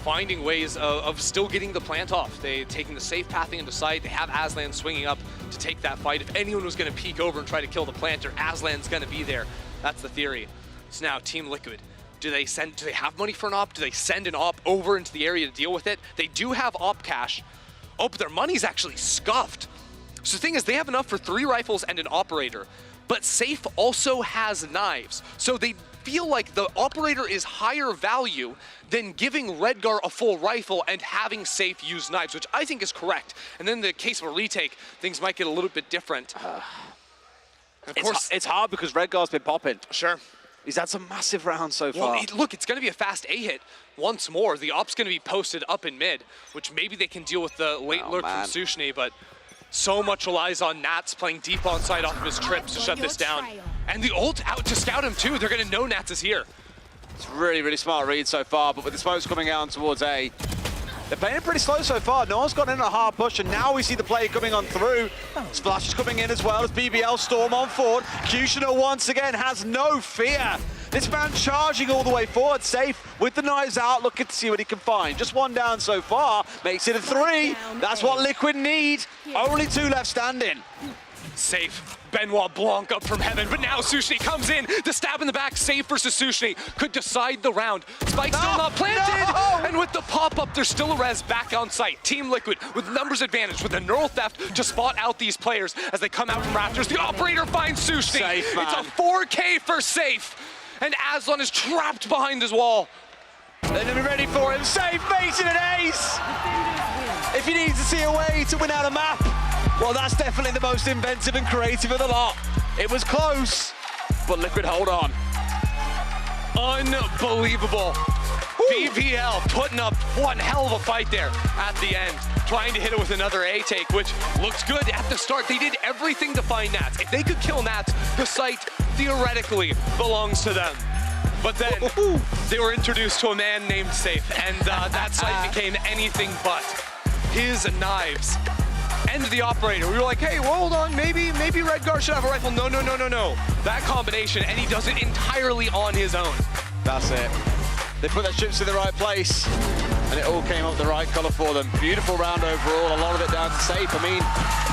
finding ways of still getting the plant off. They taking the safe pathing into sight. They have Aslan swinging up to take that fight. If anyone was gonna peek over and try to kill the planter, Aslan's gonna be there. That's the theory. So now Team Liquid, do they have money for an op? Do they send an op over into the area to deal with it? They do have op cash. Oh, but their money's actually scuffed. So the thing is, they have enough for 3 rifles and an operator, but Safe also has knives. So they feel like the operator is higher value than giving Redgar a full rifle and having Safe use knives, which I think is correct. And then in the case of a retake, things might get a little bit different. Of course, it's hard because Redgar's been popping. Sure. He's had some massive rounds so far. Well, look, it's going to be a fast A-hit once more. The op's going to be posted up in mid, which maybe they can deal with the late lurk from Sushni, but so much relies on Nats playing deep onside off of his trips to shut this down. And the ult out to scout him too. They're going to know Nats is here. It's really, really smart read so far, but with the smokes coming out towards A, they're playing it pretty slow so far. No one's got in a hard push, and now we see the play coming on through. Splash is coming in as well as BBL storm on forward. Kushner once again has no fear. This man charging all the way forward, Safe with the knives out, looking to see what he can find. Just 1 down so far, makes it a 3. That's what Liquid need. Only 2 left standing. Safe. Benoit Blanc up from heaven, but now Sushni comes in. The stab in the back, Safe versus Sushni could decide the round. Spike still not planted, and with the pop-up, there's still a res back on site. Team Liquid with numbers advantage, with the neural theft to spot out these players as they come out from Raptors. The operator finds Sushni. Safe, man. It's a 4K for Safe, and Aslan is trapped behind his wall. They're gonna be ready for him. Safe facing an ace. If you need to see a way to win out a map, well, that's definitely the most inventive and creative of the lot. It was close, but Liquid hold on. Unbelievable. BBL putting up one hell of a fight there at the end, trying to hit it with another A take, which looked good at the start. They did everything to find Nats. If they could kill Nats, the site theoretically belongs to them. But then they were introduced to a man named Safe, and that site became anything but. His knives and the operator. We were like, hey, well, hold on, maybe Redgar should have a rifle. No. That combination, and he does it entirely on his own. That's it. They put their chips in the right place, and it all came up the right color for them. Beautiful round overall, a lot of it down to Safe. I mean,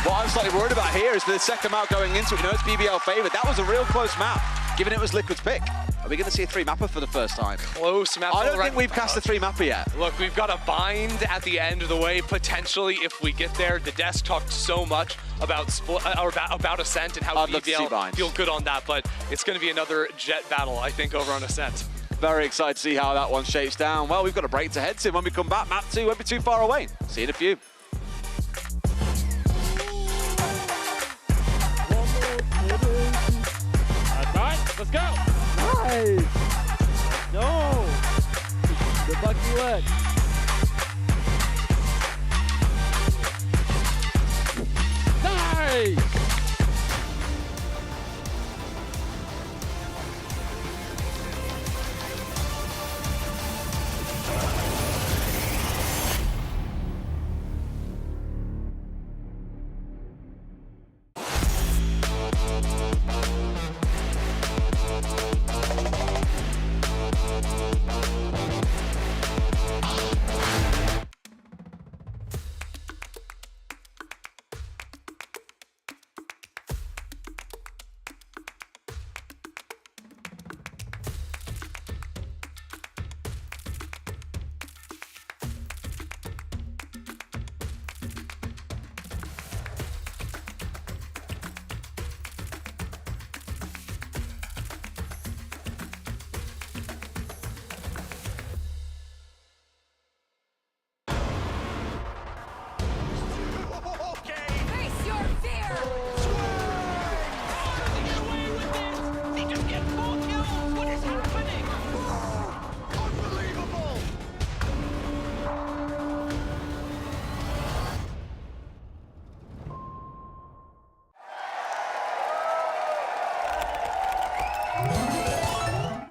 what I'm slightly worried about here is for the second map going into it, it's BBL favored. That was a real close map, given it was Liquid's pick. Are we going to see a 3-mapper for the first time? Close map. I don't think we've cast a 3-mapper yet. Look, we've got a bind at the end of the way, potentially, if we get there. The desk talked so much about Ascent and how BBL feel good on that, but it's going to be another jet battle, I think, over on Ascent. Very excited to see how that one shapes down. Well, we've got a break to head to. When we come back, map 2 won't be too far away. See you in a few. Let's go! Nice! No! The bucky work. Nice!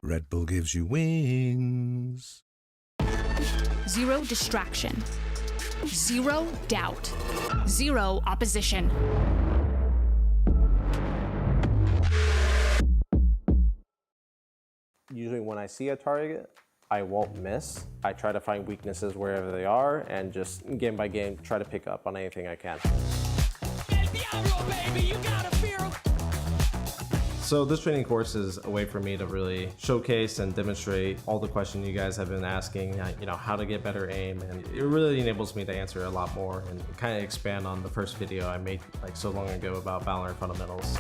Red Bull gives you wings. Zero distraction. Zero doubt. Zero opposition. Usually when I see a target, I won't miss. I try to find weaknesses wherever they are and just game by game try to pick up on anything I can. So this training course is a way for me to really showcase and demonstrate all the questions you guys have been asking, how to get better aim, and it really enables me to answer a lot more and kind of expand on the first video I made like so long ago about VALORANT fundamentals.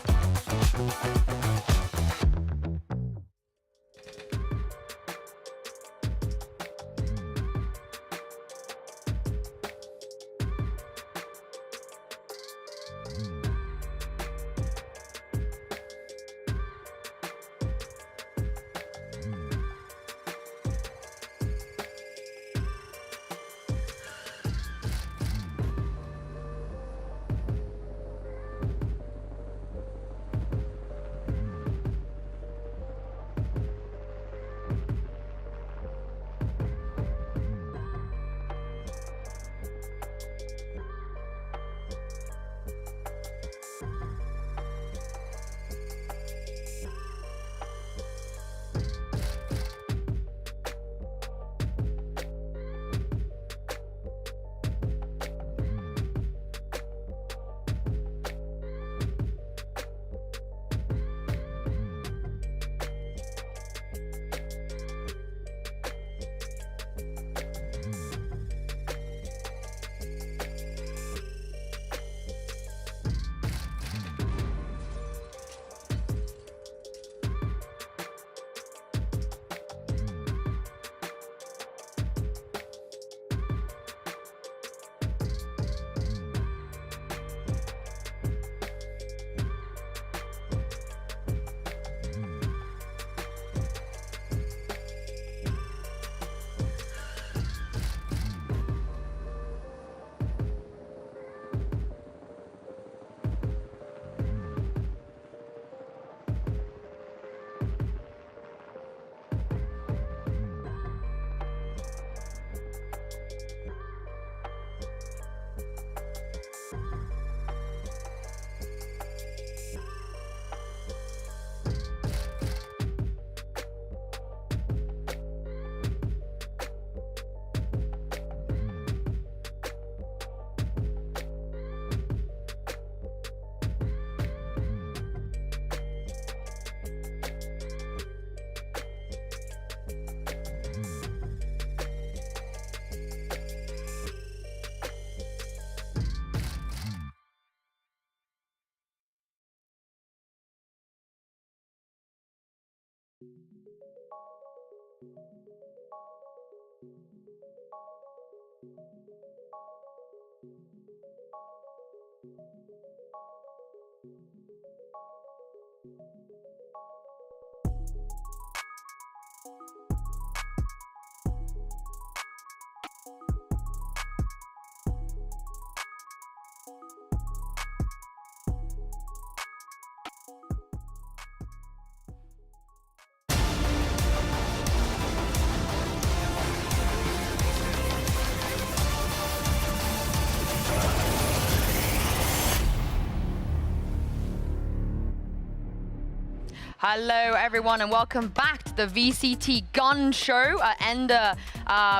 Hello, everyone, and welcome back to the VCT Gun Show. Ender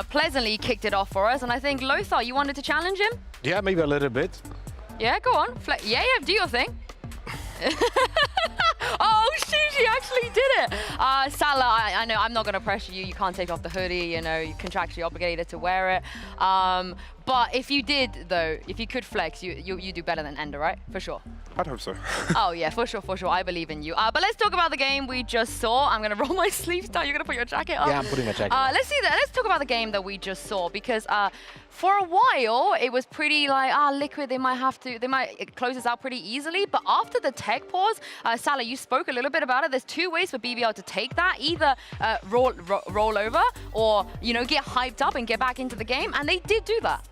pleasantly kicked it off for us, and I think, Lothar, you wanted to challenge him? Yeah, maybe a little bit. Yeah, go on. Yeah, do your thing. Oh, she actually did it. Salah, I know I'm not going to pressure you. You can't take off the hoodie, you know, you're contractually obligated to wear it. But if you did, though, if you could flex, you do better than Ender, right? For sure. I'd hope so. Oh, yeah, for sure. I believe in you. But let's talk about the game we just saw. I'm going to roll my sleeves down. You're going to put your jacket on? Yeah, I'm putting my jacket on. Let's talk about the game that we just saw, because for a while, it was pretty like, Liquid, they might close this out pretty easily. But after the tech pause, Salah, you spoke a little bit about it. There's two ways for BBL to take that. Either roll over or, you know, get hyped up and get back into the game. And they did do that.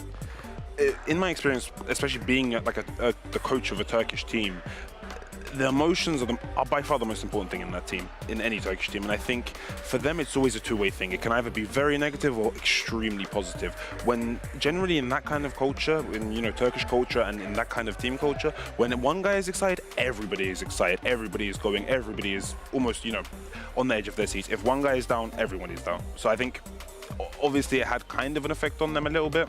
In my experience, especially being like the coach of a Turkish team, the emotions are by far the most important thing in that team, in any Turkish team. And I think for them, it's always a two-way thing. It can either be very negative or extremely positive. When generally in that kind of culture, in, you know, Turkish culture and in that kind of team culture, when one guy is excited, everybody is excited, everybody is going, everybody is almost, you know, on the edge of their seats. If one guy is down, everyone is down. So I think obviously it had kind of an effect on them a little bit.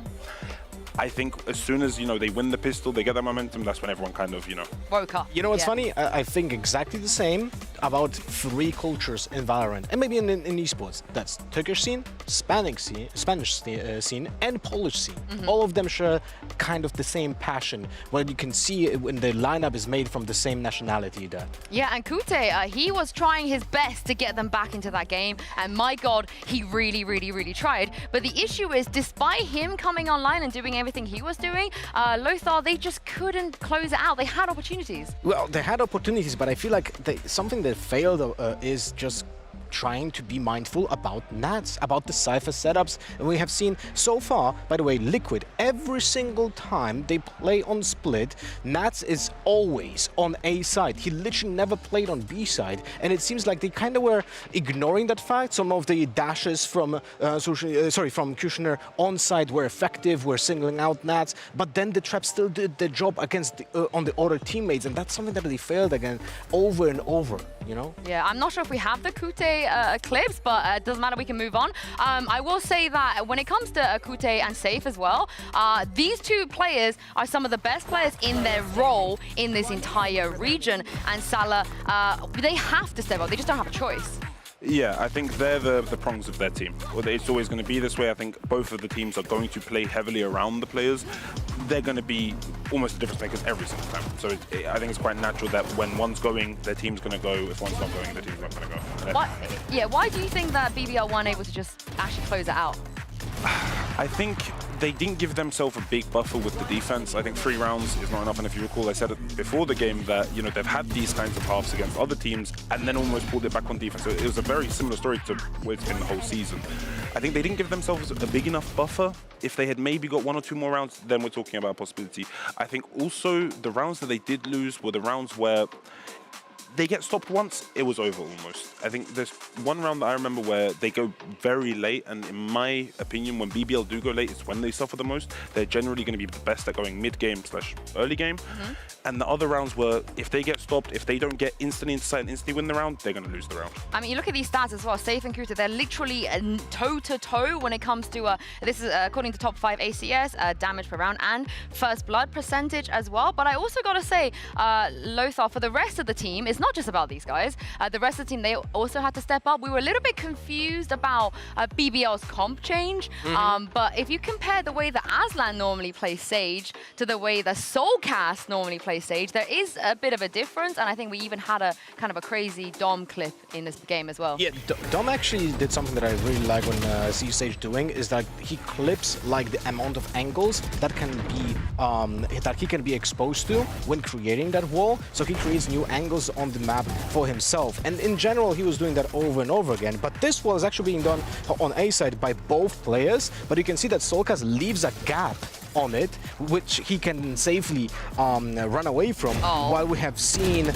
I think as soon as, you know, they win the pistol, they get that momentum, that's when everyone kind of, you know... woke up. You know what's funny? I think exactly the same about three cultures in VALORANT, and maybe in Esports. That's Turkish scene, Spanish scene, and Polish scene. All of them share kind of the same passion, where you can see when the lineup is made from the same nationality there. Yeah, and Kute, he was trying his best to get them back into that game, and my God, he really, really, really tried. But the issue is, despite him coming online and doing everything he was doing, Lothar, they just couldn't close it out. They had opportunities. Well, they had opportunities, but I feel like something that failed is just trying to be mindful about nats, about the Cypher setups. And we have seen so far, by the way, Liquid, every single time they play on split, nats is always on A side. He literally never played on B side. And it seems like they kind of were ignoring that fact. Some of the dashes from Kushner on side were effective, were singling out nats, but then the trap still did the job against on the other teammates. And that's something that they failed again over and over, you know? Yeah, I'm not sure if we have the Kute clips, but it doesn't matter, we can move on. I will say that when it comes to Kute and Safe as well, these two players are some of the best players in their role in this entire region. And Salah, they have to step up, they just don't have a choice. Yeah, I think they're the prongs of their team. It's always going to be this way. I think both of the teams are going to play heavily around the players. They're going to be almost the difference makers every single time. So I think it's quite natural that when one's going, their team's going to go. If one's not going, their team's not going to go. Why do you think that BBL weren't able to just actually close it out? I think they didn't give themselves a big buffer with the defense. I think 3 rounds is not enough. And if you recall, I said it before the game that, you know, they've had these kinds of halves against other teams and then almost pulled it back on defense. So it was a very similar story to what it's been the whole season. I think they didn't give themselves a big enough buffer. If they had maybe got 1 or 2 more rounds, then we're talking about a possibility. I think also the rounds that they did lose were the rounds where they get stopped once, it was over almost. I think there's one round that I remember where they go very late, and in my opinion, when BBL do go late, it's when they suffer the most. They're generally going to be the best at going mid-game / early game. And the other rounds were, if they get stopped, if they don't get instantly inside and instantly win the round, they're going to lose the round. I mean, you look at these stats as well. Safe and Kuta, they're literally toe-to-toe when it comes to, this is according to top 5 ACS, damage per round, and first blood percentage as well. But I also got to say, Lothar, for the rest of the team, is it's not just about these guys. The rest of the team, they also had to step up. We were a little bit confused about BBL's comp change, but if you compare the way that Aslan normally plays Sage to the way the Soulcast normally plays Sage, there is a bit of a difference, and I think we even had a kind of a crazy Dom clip in this game as well. Yeah, Dom actually did something that I really like when I see Sage doing, is that he clips like the amount of angles that can be that he can be exposed to when creating that wall. So he creates new angles on the map for himself, and in general he was doing that over and over again. But this wall is actually being done on A side by both players, but you can see that Soulcast leaves a gap on it, which he can safely run away from, while we have seen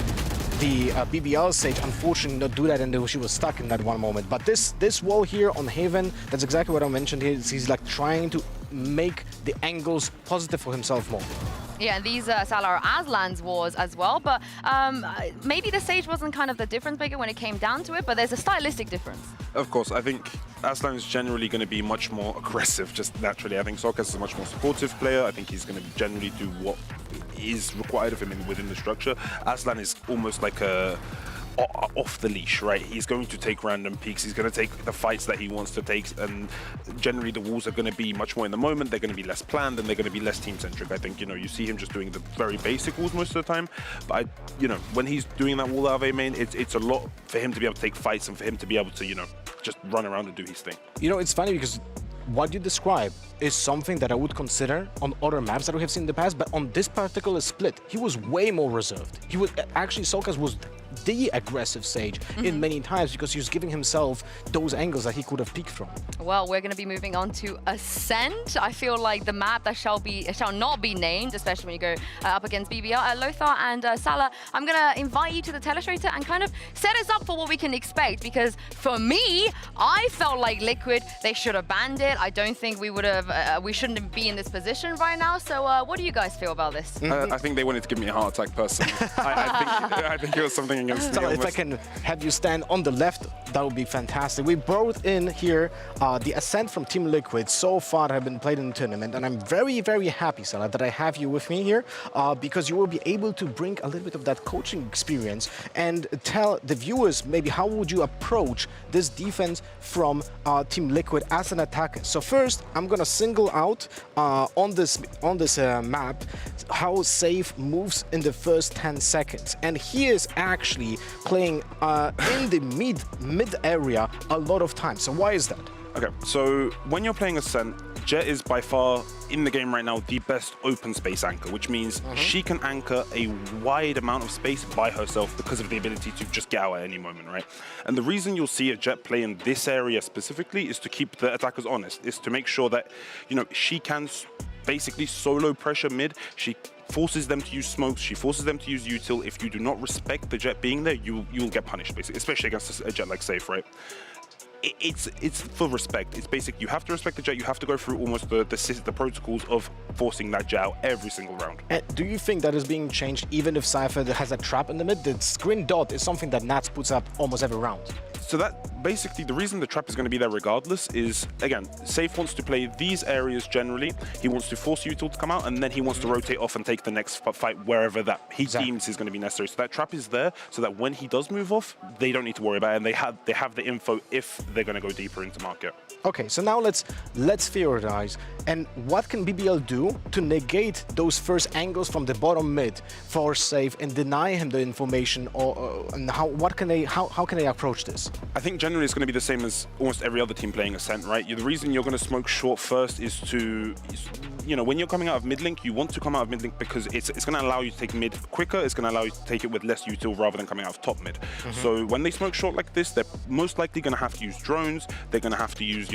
the BBL Sage unfortunately not do that, and she was stuck in that one moment. But this wall here on Haven, that's exactly what I mentioned here. He's like trying to make the angles positive for himself more. Yeah, and these Salah are Aslan's wars as well, but maybe the Sage wasn't kind of the difference maker when it came down to it, but there's a stylistic difference. Of course, I think Aslan is generally going to be much more aggressive, just naturally. I think Soulcast is a much more supportive player. I think he's going to generally do what is required of him within the structure. Aslan is almost like a off the leash, right? He's going to take random peaks, he's going to take the fights that he wants to take, and generally the walls are going to be much more in the moment, they're going to be less planned, and they're going to be less team-centric. I think, you see him just doing the very basic walls most of the time, but when he's doing that wall out of A main, it's a lot for him to be able to take fights and for him to be able to, just run around and do his thing. It's funny because what you describe is something that I would consider on other maps that we have seen in the past, but on this particular split, he was way more reserved. He was actually, Soulcast was the aggressive Sage in many times because he was giving himself those angles that he could have peeked from. Well, we're going to be moving on to Ascent. I feel like the map that shall not be named, especially when you go up against BBL. Lothar and Salah, I'm going to invite you to the telestrator and kind of set us up for what we can expect, because for me, I felt like Liquid, they should have banned it. I don't think we would have, we shouldn't be in this position right now. So what do you guys feel about this? I think they wanted to give me a heart attack personally. I think it was something against me. If I can have you stand on the left, that would be fantastic. We brought in here the Ascent from Team Liquid. So far have been played in the tournament, and I'm very, very happy, Salah, that I have you with me here because you will be able to bring a little bit of that coaching experience and tell the viewers maybe how would you approach this defense from Team Liquid as an attacker. So first, I'm gonna single out on this map how Safe moves in the first 10 seconds, and he is actually playing in the mid area a lot of times. So why is that? Okay, so when you're playing Ascent, Jet is by far in the game right now the best open space anchor, which means she can anchor a wide amount of space by herself because of the ability to just get out at any moment, right? And the reason you'll see a Jet play in this area specifically is to keep the attackers honest, is to make sure that, she can basically solo pressure mid. She forces them to use smokes, she forces them to use util. If you do not respect the Jet being there, you'll get punished, basically, especially against a Jet like Safe, right? It's for respect. It's basic. You have to respect the Jet. You have to go through almost the protocols of forcing that Jet out every single round. Do you think that is being changed even if Cypher has a trap in the mid? The screen dot is something that Nats puts up almost every round. So that basically the reason the trap is going to be there regardless is, again, Safe wants to play these areas generally. He wants to force util to come out, and then he wants to rotate off and take the next fight wherever that he deems is going to be necessary. So that trap is there so that when he does move off, they don't need to worry about it, and they have the info if they're going to go deeper into market. Okay, so now let's theorize. And what can BBL do to negate those first angles from the bottom mid for Safe and deny him the information, or and how can they approach this? I think generally it's going to be the same as almost every other team playing Ascent, right? The reason you're going to smoke short first is to, when you're coming out of mid link, you want to come out of mid link because it's going to allow you to take mid quicker. It's going to allow you to take it with less util rather than coming out of top mid. So when they smoke short like this, they're most likely going to have to use drones. They're going to have to use,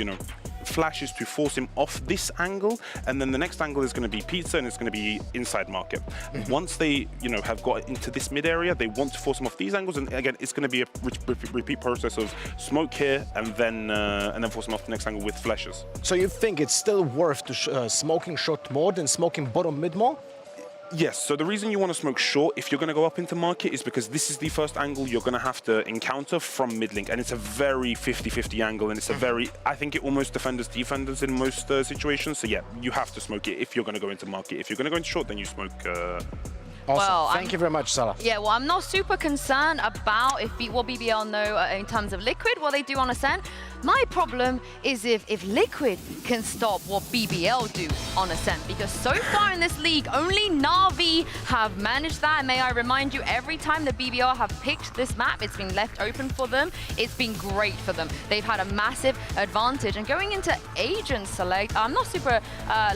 flashes to force him off this angle, and then the next angle is going to be pizza, and it's going to be inside market. Once they have got into this mid area, they want to force him off these angles, and again it's going to be a repeat process of smoke here and then force him off the next angle with flashes. So you think it's still worth to smoking short more than smoking bottom mid more? Yes, so the reason you want to smoke short if you're going to go up into market is because this is the first angle you're going to have to encounter from mid link, and it's a very 50-50 angle, and it's a very, I think it almost defenders in most situations. So yeah, you have to smoke it if you're going to go into market. If you're going to go into short, then you smoke Awesome. Well, Thank you very much, Salah. Yeah, well, I'm not super concerned about what BBL know in terms of Liquid, what they do on Ascent. My problem is if Liquid can stop what BBL do on Ascent, because so far in this league, only Na'Vi have managed that. And may I remind you, every time the BBL have picked this map, it's been left open for them. It's been great for them. They've had a massive advantage. And going into Agent Select, I'm not super,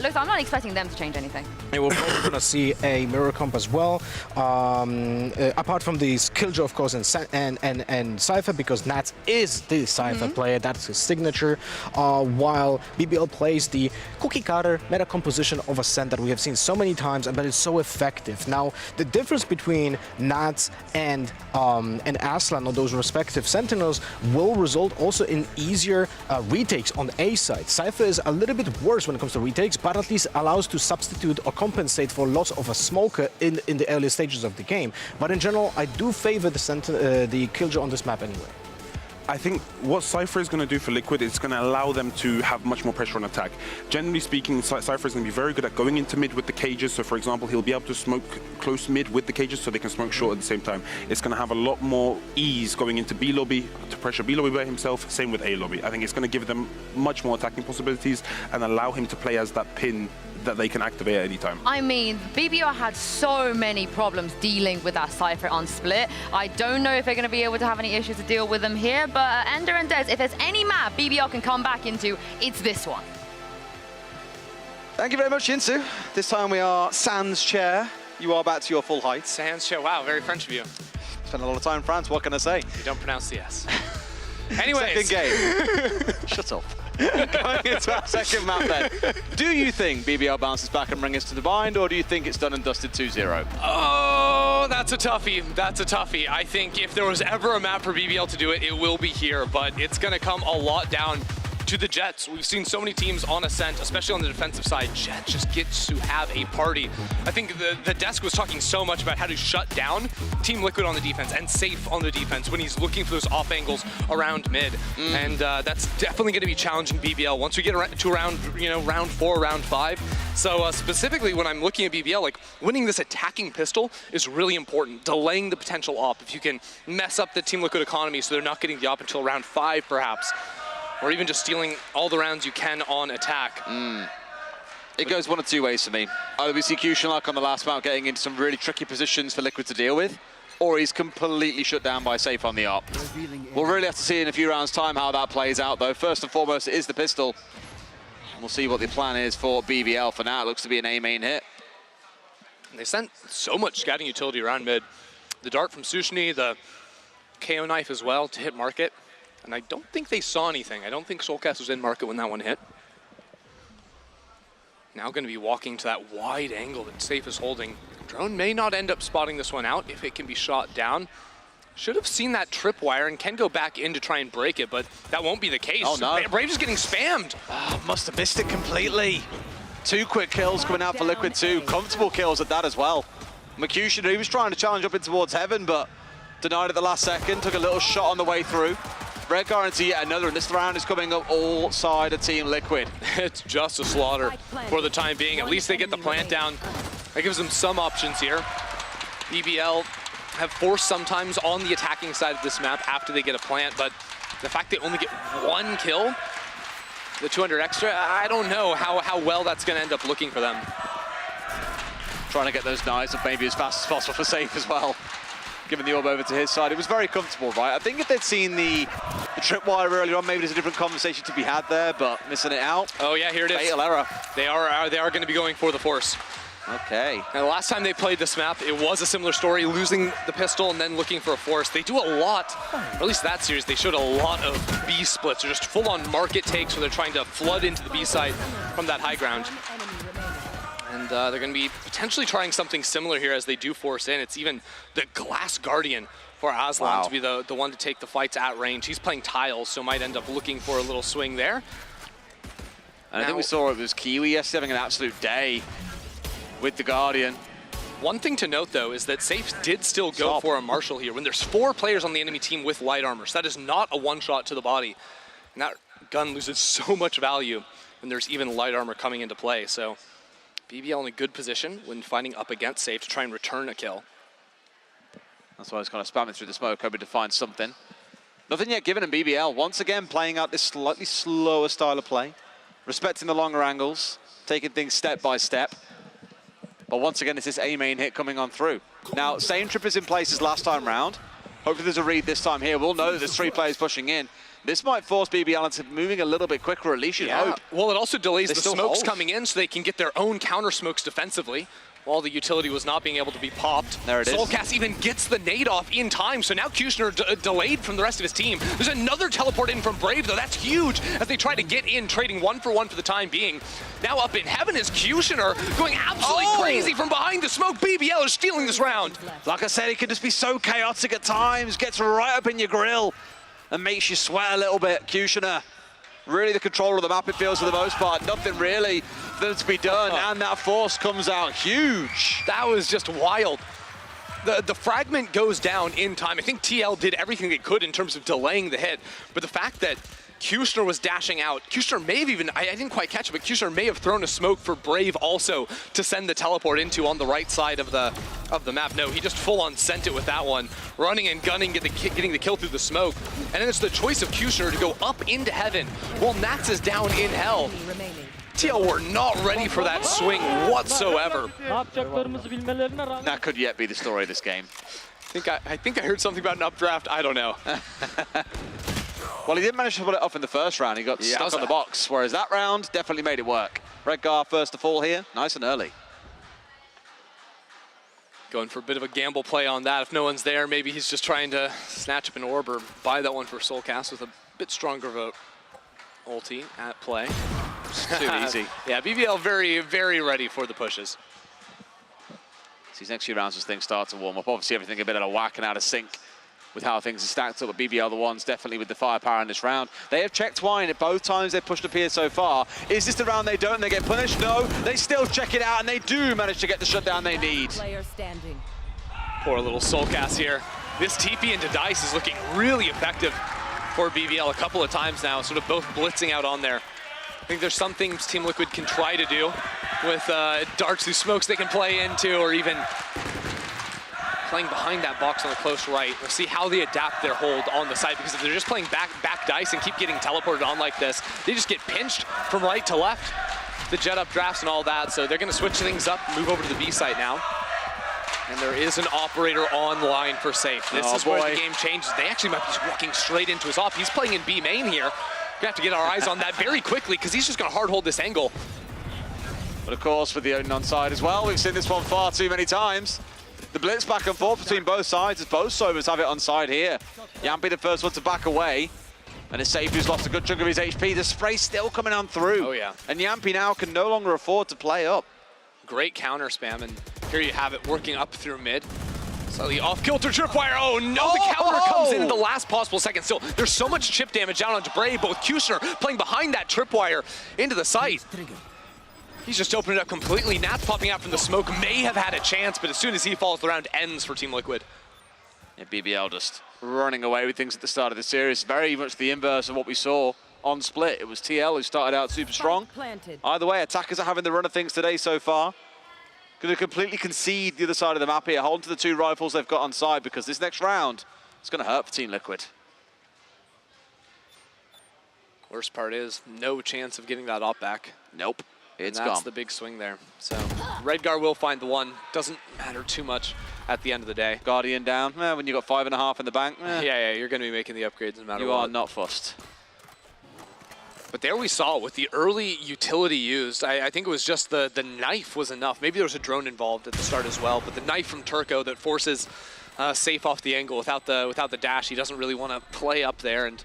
look, I'm not expecting them to change anything. We're probably going to see a mirror comp as well. Apart from the Killjoy, of course, and Cypher, because Nats is the Cypher player. That's his signature. While BBL plays the cookie cutter meta composition of Ascent that we have seen so many times, but it's so effective. Now, the difference between Nats and Aslan on those respective Sentinels will result also in easier retakes on the A side. Cypher is a little bit worse when it comes to retakes, but at least allows to substitute or compensate for loss of a smoker in the early stages of the game. But in general, I do favor the Killjoy on this map anyway. I think what Cypher is going to do for Liquid is going to allow them to have much more pressure on attack. Generally speaking, Cypher is going to be very good at going into mid with the cages. So, for example, he'll be able to smoke close mid with the cages so they can smoke short at the same time. It's going to have a lot more ease going into B lobby to pressure B lobby by himself. Same with A lobby. I think it's going to give them much more attacking possibilities and allow him to play as that pin that they can activate at any time. I mean, BBL had so many problems dealing with that Cypher on split. I don't know if they're going to be able to have any issues to deal with them here, but Ender and Des, if there's any map BBL can come back into, it's this one. Thank you very much, Yinsu. This time we are Sans chair. You are back to your full height. Sans chair, wow, very French of you. Spent a lot of time in France, what can I say? You don't pronounce the S. Anyways. Second game. Shut up. Going into our second map then. Do you think BBL bounces back and brings us to the bind, or do you think it's done and dusted 2-0? Oh, that's a toughie. That's a toughie. I think if there was ever a map for BBL to do it, it will be here, but it's going to come a lot down to the Jets. We've seen so many teams on Ascent, especially on the defensive side. Jet just gets to have a party. I think the desk was talking so much about how to shut down Team Liquid on the defense and Safe on the defense when he's looking for those off angles around mid. And that's definitely going to be challenging BBL once we get to around, round 4, round 5. So specifically when I'm looking at BBL, like winning this attacking pistol is really important. Delaying the potential op. If you can mess up the Team Liquid economy so they're not getting the op until round 5 perhaps, or even just stealing all the rounds you can on attack. It goes one of two ways for me. Either we see Q-Shark on the last map getting into some really tricky positions for Liquid to deal with, or he's completely shut down by Safe on the op. We'll really have to see in a few rounds' time how that plays out, though. First and foremost, it is the pistol. We'll see what the plan is for BBL. For now, it looks to be an A main hit. And they sent so much scouting utility around mid. The dart from Sushni, the KO knife as well to hit market. And I don't think they saw anything. I don't think Soulcast was in market when that one hit. Now going to be walking to that wide angle that Safe is holding. Drone may not end up spotting this one out if it can be shot down. Should have seen that tripwire and can go back in to try and break it, but that won't be the case. Oh, no. Brave is getting spammed. Oh, must have missed it completely. 2 quick kills coming out for Liquid too. Comfortable kills at that as well. Mercutian, he was trying to challenge up in towards Heaven, but denied at the last second. Took a little shot on the way through. Red Guarantee another, and this round is coming up all side of Team Liquid. It's just a slaughter for the time being. At least they get the plant down. That gives them some options here. BBL have forced sometimes on the attacking side of this map after they get a plant, but the fact they only get 1 kill, the 200 extra, I don't know how well that's going to end up looking for them. Trying to get those knives up maybe as fast as possible for Safe as well. Giving the orb over to his side. It was very comfortable, right? I think if they'd seen the tripwire earlier on, maybe there's a different conversation to be had there, but missing it out. Oh yeah, here it is. Fatal error. They are going to be going for the force. Okay. And the last time they played this map, it was a similar story, losing the pistol and then looking for a force. They do a lot, or at least that series, they showed a lot of B splits, or just full-on market takes where they're trying to flood into the B side from that high ground. And they're going to be potentially trying something similar here as they do force in. It's even the Glass Guardian for Aslan to be the one to take the fights at range. He's playing tiles, so might end up looking for a little swing there. And I think we saw it was Kiwi yesterday having an absolute day with the Guardian. One thing to note, though, is that Safe did still go for a Marshal here when there's 4 players on the enemy team with light armor. So that is not a one-shot to the body. And that gun loses so much value when there's even light armor coming into play. So BBL in a good position when fighting up against Safe to try and return a kill. That's why he's kind of spamming through the smoke, hoping to find something. Nothing yet given in BBL. Once again, playing out this slightly slower style of play. Respecting the longer angles, taking things step by step. But once again, it's this A main hit coming on through. Now, same trip is in place as last time round. Hopefully there's a read this time here. We'll know that there's 3 players pushing in. This might force BBL into moving a little bit quicker, at least you'd hope. Well, it also delays They the still smokes hold. coming in so they can get their own counter smokes defensively. While the utility was not being able to be popped. There it is. Soulcast even gets the nade off in time, so now Kushner delayed from the rest of his team. There's another teleport in from Brave, though. That's huge as they try to get in, trading 1 for 1 for the time being. Now up in heaven is Kushner going absolutely crazy from behind the smoke. BBL is stealing this round. Like I said, he can just be so chaotic at times, gets right up in your grill and makes you sweat a little bit. Kushner, really the controller of the map, it feels, for the most part. Nothing really for them to be done, and that force comes out huge. That was just wild. The fragment goes down in time. I think TL did everything they could in terms of delaying the hit, but the fact that Kushner was dashing out. Kushner may have even, I didn't quite catch it, but Kushner may have thrown a smoke for Brave also to send the teleport into on the right side of the map. No, he just full on sent it with that one. Running and gunning, getting the kill through the smoke. And then it's the choice of Kushner to go up into heaven while Nats is down in hell. TL were not ready for that swing whatsoever. That could yet be the story of this game. I think I heard something about an updraft. I don't know. Well, he didn't manage to pull it off in the first round. He got stuck on the box, whereas that round definitely made it work. Redgar first to fall here, nice and early. Going for a bit of a gamble play on that. If no one's there, maybe he's just trying to snatch up an orb or buy that one for Soulcast with a bit stronger of a ulti at play. Too easy. Yeah, BBL very, very ready for the pushes. These next few rounds as things start to warm up. Obviously everything a bit out of whack and out of sync with how things are stacked up, but BBL the ones definitely with the firepower in this round. They have checked Twine at both times they've pushed up here so far. Is this the round they don't and they get punished? No, they still check it out and they do manage to get the shutdown they need. Poor little Soulcast here. This TP into Dice is looking really effective for BBL a couple of times now, sort of both blitzing out on there. I think there's some things Team Liquid can try to do with darts through smokes they can play into, or even playing behind that box on the close right. We'll see how they adapt their hold on the side, because if they're just playing back Dice and keep getting teleported on like this, they just get pinched from right to left. The jet up drafts and all that, so they're gonna switch things up, move over to the B site now. And there is an operator online for Safe. This is where the game changes. They actually might be walking straight into his op. He's playing in B main here. Gonna have to get our eyes on that very quickly, because he's just gonna hard hold this angle. But of course, with the Odin on side as well, we've seen this one far too many times. The blitz back and forth between both sides as both Sobers have it on side here. Yampi the first one to back away. And it's Safe who's lost a good chunk of his HP. The spray still coming on through. Oh yeah. And Yampi now can no longer afford to play up. Great counter spam, and here you have it working up through mid. Slightly off-kilter tripwire. Oh no, the counter comes in at the last possible second. Still, there's so much chip damage out onto Brave, but with Kushner playing behind that tripwire into the site. He's just opened it up completely. Nats popping out from the smoke may have had a chance, but as soon as he falls, the round ends for Team Liquid. Yeah, BBL just running away with things at the start of the series. Very much the inverse of what we saw on Split. It was TL who started out super strong. Either way, attackers are having the run of things today so far. Going to completely concede the other side of the map here. Hold on to the 2 rifles they've got on side, because this next round is going to hurt for Team Liquid. Worst part is, no chance of getting that op back. Nope. It's and that's gone. the big swing there. So Redgar will find the one. Doesn't matter too much at the end of the day. Guardian down. When you got 5.5 in the bank. Yeah, you're going to be making the upgrades no matter what. You are not fussed. But there we saw with the early utility used, I think it was just the knife was enough. Maybe there was a drone involved at the start as well, but the knife from Turco that forces Safe off the angle without the dash. He doesn't really want to play up there. And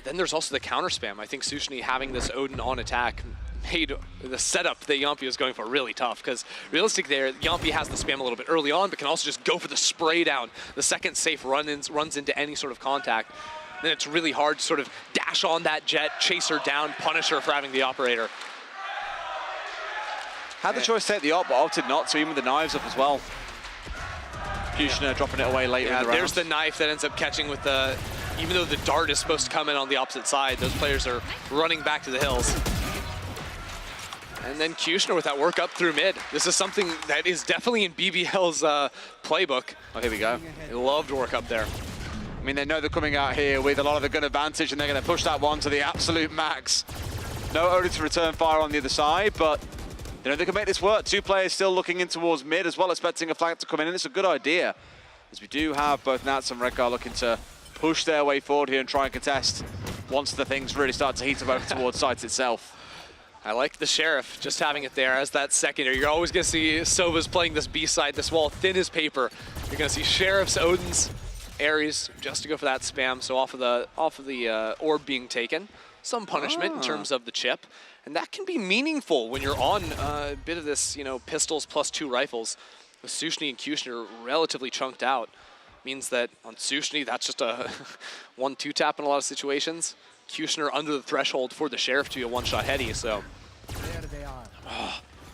then there's also the counter spam. I think Sushni having this Odin on attack made the setup that Yampi was going for really tough, because realistically there, Yampi has the spam a little bit early on, but can also just go for the spray down the second Safe runs into any sort of contact. Then it's really hard to sort of dash on that jet, chase her down, punish her for having the operator. Had the choice to take the op, but opted not to, even with the knives up as well. Kushner dropping it away later in the round. There's the knife that ends up catching with the, even though the dart is supposed to come in on the opposite side, those players are running back to the hills. And then Kushner with that work up through mid. This is something that is definitely in BBL's playbook. Oh, here we go. They love to work up there. I mean, they know they're coming out here with a lot of the gun advantage, and they're going to push that one to the absolute max. No Odin to return fire on the other side, but they know they can make this work. Two players still looking in towards mid as well, expecting a flank to come in, and it's a good idea, as we do have both Nats and Redgar looking to push their way forward here and try and contest once the things really start to heat up over towards sites itself. I like the Sheriff just having it there as that secondary. You're always going to see Sova's playing this B side, this wall thin as paper. You're going to see Sheriffs, Odins, Ares just to go for that spam. So off of the orb being taken, some punishment in terms of the chip, and that can be meaningful when you're on a bit of this, pistols plus 2 rifles. With Sushni and Kushner relatively chunked out, means that on Sushni that's just a 1-2 tap in a lot of situations. Kushner under the threshold for the Sheriff to be a one-shot heady, so. There they are.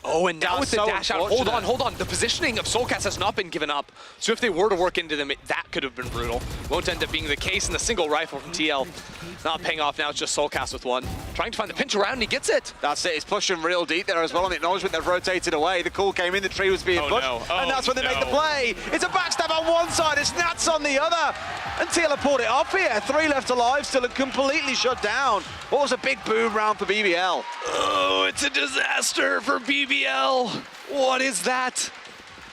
Oh, and now with the dash out, hold on. The positioning of Soulcast has not been given up. So if they were to work into them, that could have been brutal. Won't end up being the case, and the single rifle from TL not paying off now. It's just Soulcast with one. Trying to find the pinch around, and he gets it. That's it. He's pushing real deep there as well on the acknowledgement. They've rotated away. The call came in, the tree was being pushed. And that's when they make the play. It's a backstab on one side, it's Nats on the other. And TL pulled it off here. 3 left alive still and completely shut down. What was a big boom round for BBL? Oh, it's a disaster for BBL. What is that?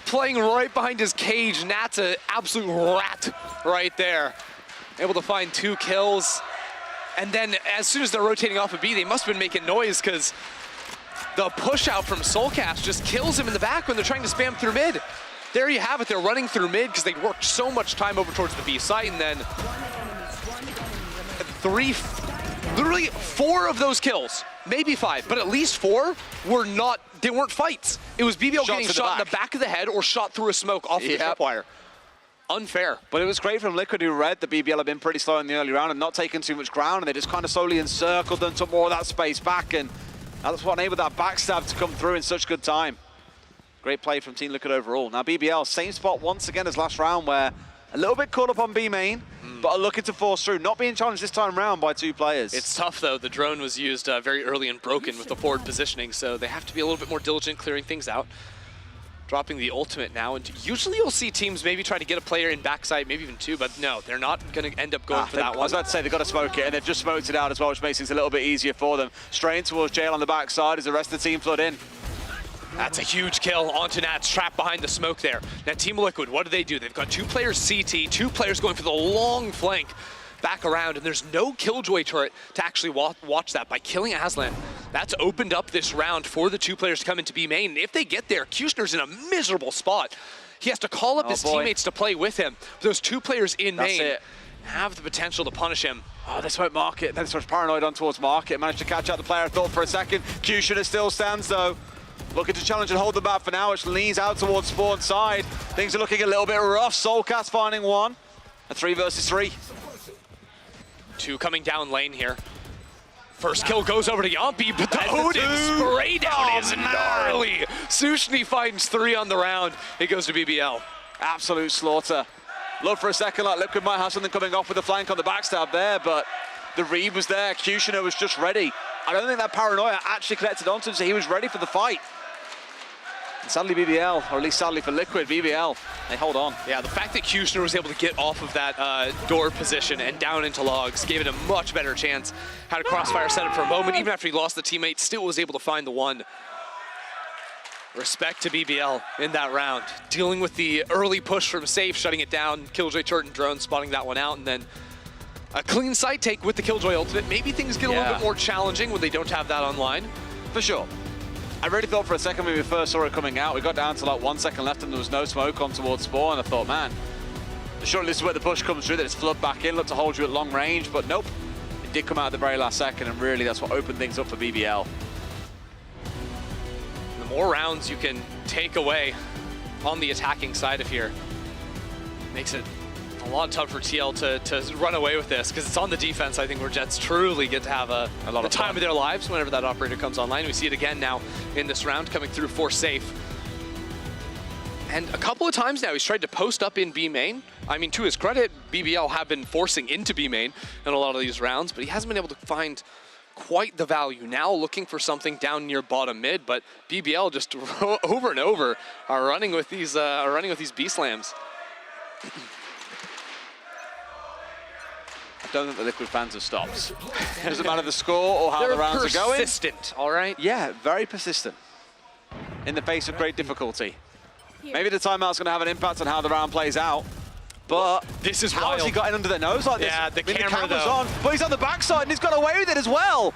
Playing right behind his cage. Nat's an absolute rat right there. Able to find 2 kills. And then as soon as they're rotating off of B, they must have been making noise because the push out from Soulcast just kills him in the back when they're trying to spam through mid. There you have it. They're running through mid because they worked so much time over towards the B site, and then literally 4 of those kills, maybe 5, but at least 4 they weren't fights. It was BBL getting shot in the back of the head or shot through a smoke off the tripwire. Unfair. But it was great from Liquid, who read the BBL had been pretty slow in the early round and not taking too much ground, and they just kind of slowly encircled them, took more of that space back, and that's what enabled that backstab to come through in such good time. Great play from Team Liquid overall. Now BBL, same spot once again as last round, where a little bit caught up on B main, but are looking to force through, not being challenged this time round by 2 players. It's tough though. The drone was used very early and broken with the forward positioning, so they have to be a little bit more diligent clearing things out. Dropping the ultimate now, and usually you'll see teams maybe try to get a player in backside, maybe even 2, but no, they're not going to end up going for that one. I was about to say, they've got to smoke it, and they've just smoked it out as well, which makes things a little bit easier for them. Straight towards Jail on the backside as the rest of the team flood in. That's a huge kill onto Nats, trapped behind the smoke there. Now Team Liquid, what do? They've got 2 players CT, 2 players going for the long flank back around, and there's no Killjoy turret to actually watch that. By killing Aslan, that's opened up this round for the 2 players to come into B main. If they get there, Kushner's in a miserable spot. He has to call up his teammates to play with him. Those 2 players in main have the potential to punish him. Oh, this won't Market. Then switched Paranoid on towards Market. Managed to catch out the player, thought for a second. Kushner still stands though. Looking to challenge and hold the bat for now, which leans out towards Spawn side. Things are looking a little bit rough. Soulcast finding 1. A 3 versus 3. 2 coming down lane here. First kill goes over to Yampi, but the Odin spray down is gnarly. Sushni finds 3 on the round. It goes to BBL. Absolute slaughter. Looked for a second like Liquid might have something coming off with the flank on the backstab there, but the read was there. Kushner was just ready. I don't think that paranoia actually connected onto him, so he was ready for the fight. And sadly BBL, or at least sadly for Liquid, BBL, they hold on. Yeah, the fact that Kushner was able to get off of that door position and down into logs gave it a much better chance. Had a crossfire set up for a moment, even after he lost the teammate, still was able to find the 1. Respect to BBL in that round. Dealing with the early push from Safe, shutting it down, Killjoy turret and drone spotting that one out, and then a clean side take with the Killjoy ultimate. Maybe things get a little bit more challenging when they don't have that online. For sure. I really thought for a second when we first saw it coming out, we got down to like 1 second left and there was no smoke on towards Spawn, and I thought, man, surely this is where the push comes through, that it's flood back in, look to hold you at long range, but nope. It did come out at the very last second, and really that's what opened things up for BBL. The more rounds you can take away on the attacking side of here makes it a lot tougher for TL to run away with this, because it's on the defense, I think, where Jets truly get to have a lot of time of their lives whenever that operator comes online. We see it again now in this round, coming through for Safe. And a couple of times now he's tried to post up in B main. I mean, to his credit, BBL have been forcing into B main in a lot of these rounds, but he hasn't been able to find quite the value. Now looking for something down near bottom mid, but BBL just over and over are running with these B slams. I don't think the Liquid fans have stopped. Doesn't matter the score or how the rounds are going. They're persistent, all right? Yeah, very persistent. In the face of great difficulty. Maybe the timeout's going to have an impact on how the round plays out. But this is how has he gotten under their nose like this? Yeah, the camera's on, but he's on the backside and he's got away with it as well.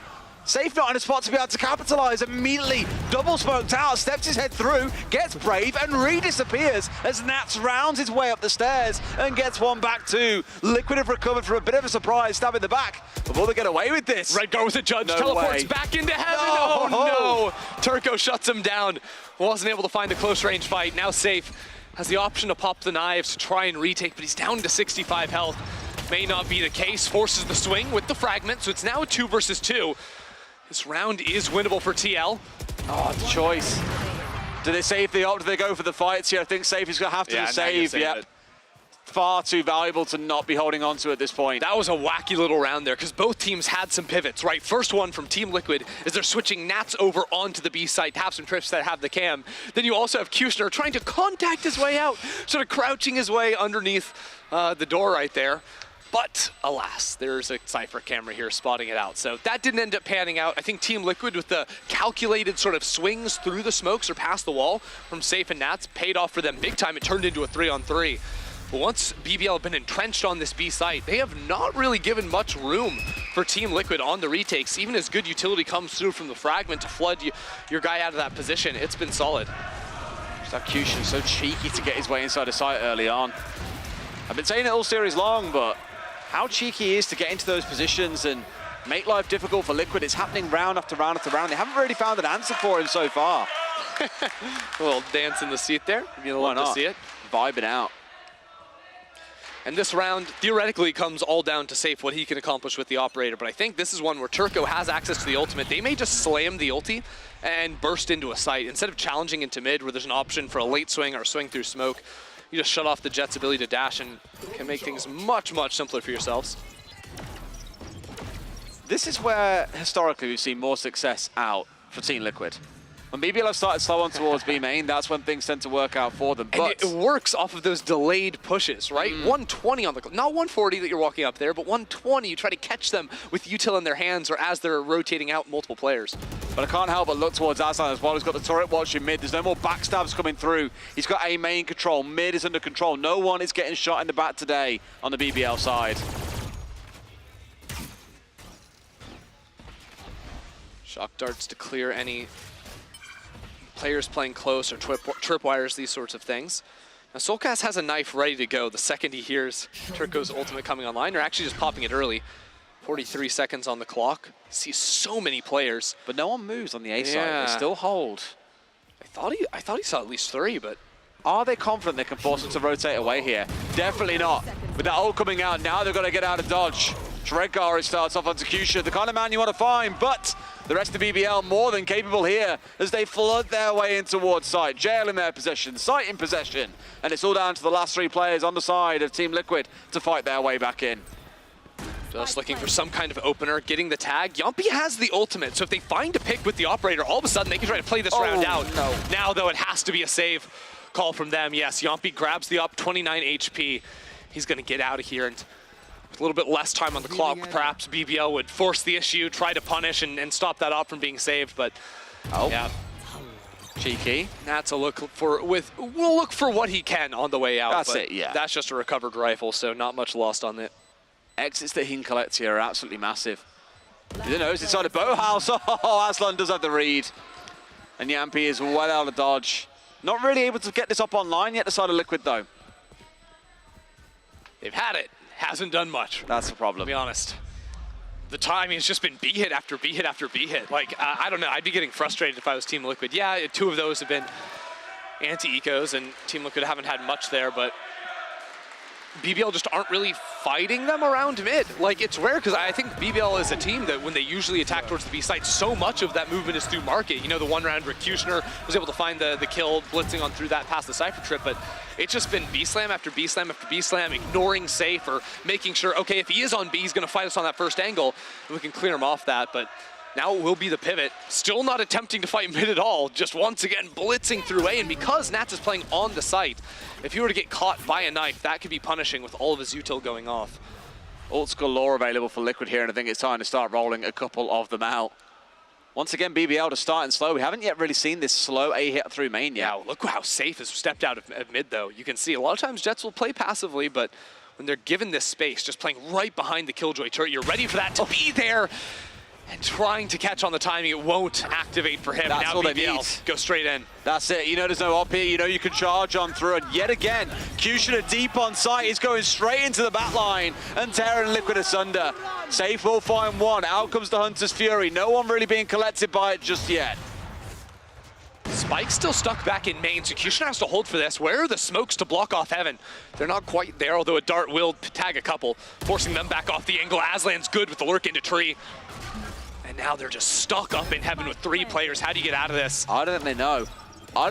Safe not in a spot to be able to capitalize. Immediately double smoked out, steps his head through, gets brave and re-disappears as Nats rounds his way up the stairs and gets one back too. Liquid have recovered for a bit of a surprise, stab in the back before they get away with this. Red Guard with a judge, No teleports way. back into heaven. No. Oh no! Turco shuts him down. Wasn't able to find a close range fight. Now Safe has the option to pop the knives to try and retake, but he's down to 65 health. May not be the case. Forces the swing with the fragment, so it's now a 2 versus 2. This round is winnable for TL. Oh, the choice. Do they save the op? Do they go for the fights here? I think Safe is going to have to save. Yep. Far too valuable to not be holding on to at this point. That was a wacky little round there because both teams had some pivots, right? First one from Team Liquid is they're switching Nats over onto the B site, have some trips that have the cam. Then you also have Kushner trying to contact his way out, sort of crouching his way underneath the door right there. But alas, there's a Cypher camera here spotting it out. So that didn't end up panning out. I think Team Liquid with the calculated sort of swings through the smokes or past the wall from Safe and Nats paid off for them big time. It turned into a 3-on-3. But once BBL have been entrenched on this B site, they have not really given much room for Team Liquid on the retakes. Even as good utility comes through from the fragment to flood your guy out of that position, it's been solid. Kushner so cheeky to get his way inside the site early on. I've been saying it all series long, but how cheeky he is to get into those positions and make life difficult for Liquid. It's happening round after round after round. They haven't really found an answer for him so far. A little dance in the seat there. You'll love to see it. Vibing out. And this round theoretically comes all down to Safe, what he can accomplish with the operator. But I think this is one where Turco has access to the ultimate. They may just slam the ulti and burst into a site. Instead of challenging into mid where there's an option for a late swing or a swing through smoke, you just shut off the Jet's ability to dash and can make things much, much simpler for yourselves. This is where, historically, we've seen more success out for Team Liquid. When BBL have started slow on towards B main, that's when things tend to work out for them. But it works off of those delayed pushes, right? 120 on the clock. Not 140 that you're walking up there, but 120. You try to catch them with util in their hands or as they're rotating out multiple players. But I can't help but look towards Aslan as well. He's got the turret watching mid. There's no more backstabs coming through. He's got A main control. Mid is under control. No one is getting shot in the back today on the BBL side. Shock darts to clear any players playing close or tripwires, these sorts of things. Now Soulcast has a knife ready to go the second he hears Turco's ultimate coming online. They're actually just popping it early. 43 seconds on the clock. Sees so many players. But no one moves on the A side. They still hold. I thought he saw at least 3, but are they confident they can force him to rotate away here? Definitely not. With that ult coming out, now they've got to get out of dodge. Redgar starts off on Kushner, the kind of man you want to find, but the rest of BBL more than capable here as they flood their way in towards site. Jail in their possession, site in possession, and it's all down to the last 3 players on the side of Team Liquid to fight their way back in. Just looking for some kind of opener, getting the tag. Yumpy has the ultimate, so if they find a pick with the operator, all of a sudden they can try to play this round out. No. Now, though, it has to be a save call from them. Yes, Yumpy grabs the up, 29 HP. He's going to get out of here, and with a little bit less time on the clock, perhaps BBL would force the issue, try to punish and stop that op from being saved, but yeah. Cheeky. That's a look for, we'll look for what he can on the way out. That's it, yeah. That's just a recovered rifle, so not much lost on it. Exits that he can collect here are absolutely massive. You know, it's inside a boathouse. Oh, Aslan does have the read. And Yampy is well out of dodge. Not really able to get this up online yet, the side of Liquid, though. They've had it. Hasn't done much. That's the problem. To be honest. The timing has just been B hit after B hit after B hit. Like, I don't know. I'd be getting frustrated if I was Team Liquid. Yeah, 2 of those have been anti-ecos, and Team Liquid haven't had much there, but BBL just aren't really fighting them around mid. Like, it's rare because I think BBL is a team that when they usually attack towards the B site, so much of that movement is through market. You know, the one round where Kushner was able to find the kill, blitzing on through that past the Cypher trip, but it's just been B slam after B slam after B slam, ignoring safe or making sure, okay, if he is on B, he's going to fight us on that first angle, and we can clear him off that. But now it will be the pivot. Still not attempting to fight mid at all, just once again blitzing through A, and because Nats is playing on the site, if he were to get caught by a knife, that could be punishing with all of his util going off. Ults galore available for Liquid here, and I think it's time to start rolling a couple of them out. Once again, BBL to start in slow. We haven't yet really seen this slow A hit through main yet. Yeah, look how safe has stepped out of mid, though. You can see a lot of times Jets will play passively, but when they're given this space, just playing right behind the Killjoy turret, you're ready for that to be there. And trying to catch on the timing, it won't activate for him. That's now all BBL they need. go straight in. That's it. You know there's no up here. You know you can charge on through. And yet again, Kushner deep on site. He's going straight into the back line and tearing Liquid asunder. Safe will find one. Out comes the Hunter's Fury. No one really being collected by it just yet. Spike's still stuck back in main, so Kushner has to hold for this. Where are the smokes to block off Heaven? They're not quite there, although a dart will tag a couple, forcing them back off the angle. Aslan's good with the lurk into tree. And now they're just stuck up in Heaven with 3 players. How do you get out of this? I don't think they know. I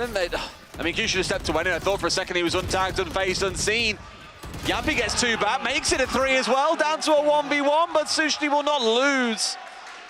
mean, Kushner stepped away, and I thought for a second he was untagged, unfazed, unseen. Yampy gets 2 back, makes it a 3 as well, down to a 1v1, but Sushni will not lose.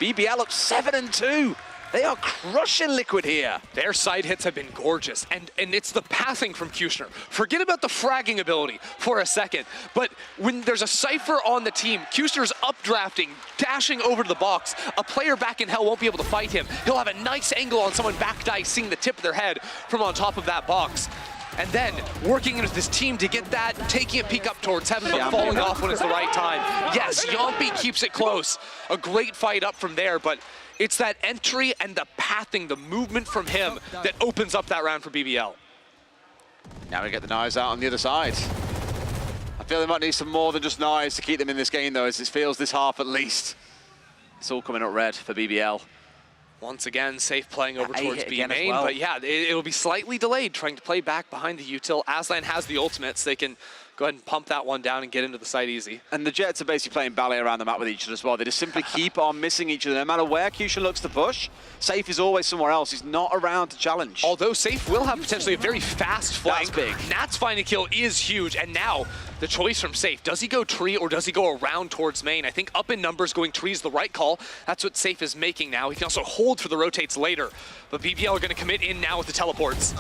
BBL up 7-2. They are crushing Liquid here. Their side hits have been gorgeous, and it's the passing from Kushner. Forget about the fragging ability for a second, but when there's a Cypher on the team, Kushner's updrafting, dashing over to the box. A player back in hell won't be able to fight him. He'll have a nice angle on someone back dicing the tip of their head from on top of that box. And then working with this team to get that, taking a peek up towards Heaven, but falling off when it's the right time. Yes, Yampy keeps it close. A great fight up from there, but it's that entry and the pathing, the movement from him that opens up that round for BBL. Now we get the knives out on the other side. I feel they might need some more than just knives to keep them in this game, though, as it feels this half at least. It's all coming up red for BBL. Once again, safe playing over towards B main, well. but yeah, it'll be slightly delayed trying to play back behind the util. Aslan has the ultimate, so they can go ahead and pump that one down and get into the site easy. And the Jets are basically playing ballet around the map with each other as well. They just simply keep on missing each other. No matter where Kushner looks to push, Safe is always somewhere else. He's not around to challenge. Although Safe will have potentially a very fast flank. That's big. Nat's finding kill is huge, and now the choice from Safe. Does he go tree or does he go around towards main? I think up in numbers, going tree is the right call. That's what Safe is making now. He can also hold for the rotates later. But BBL are going to commit in now with the teleports.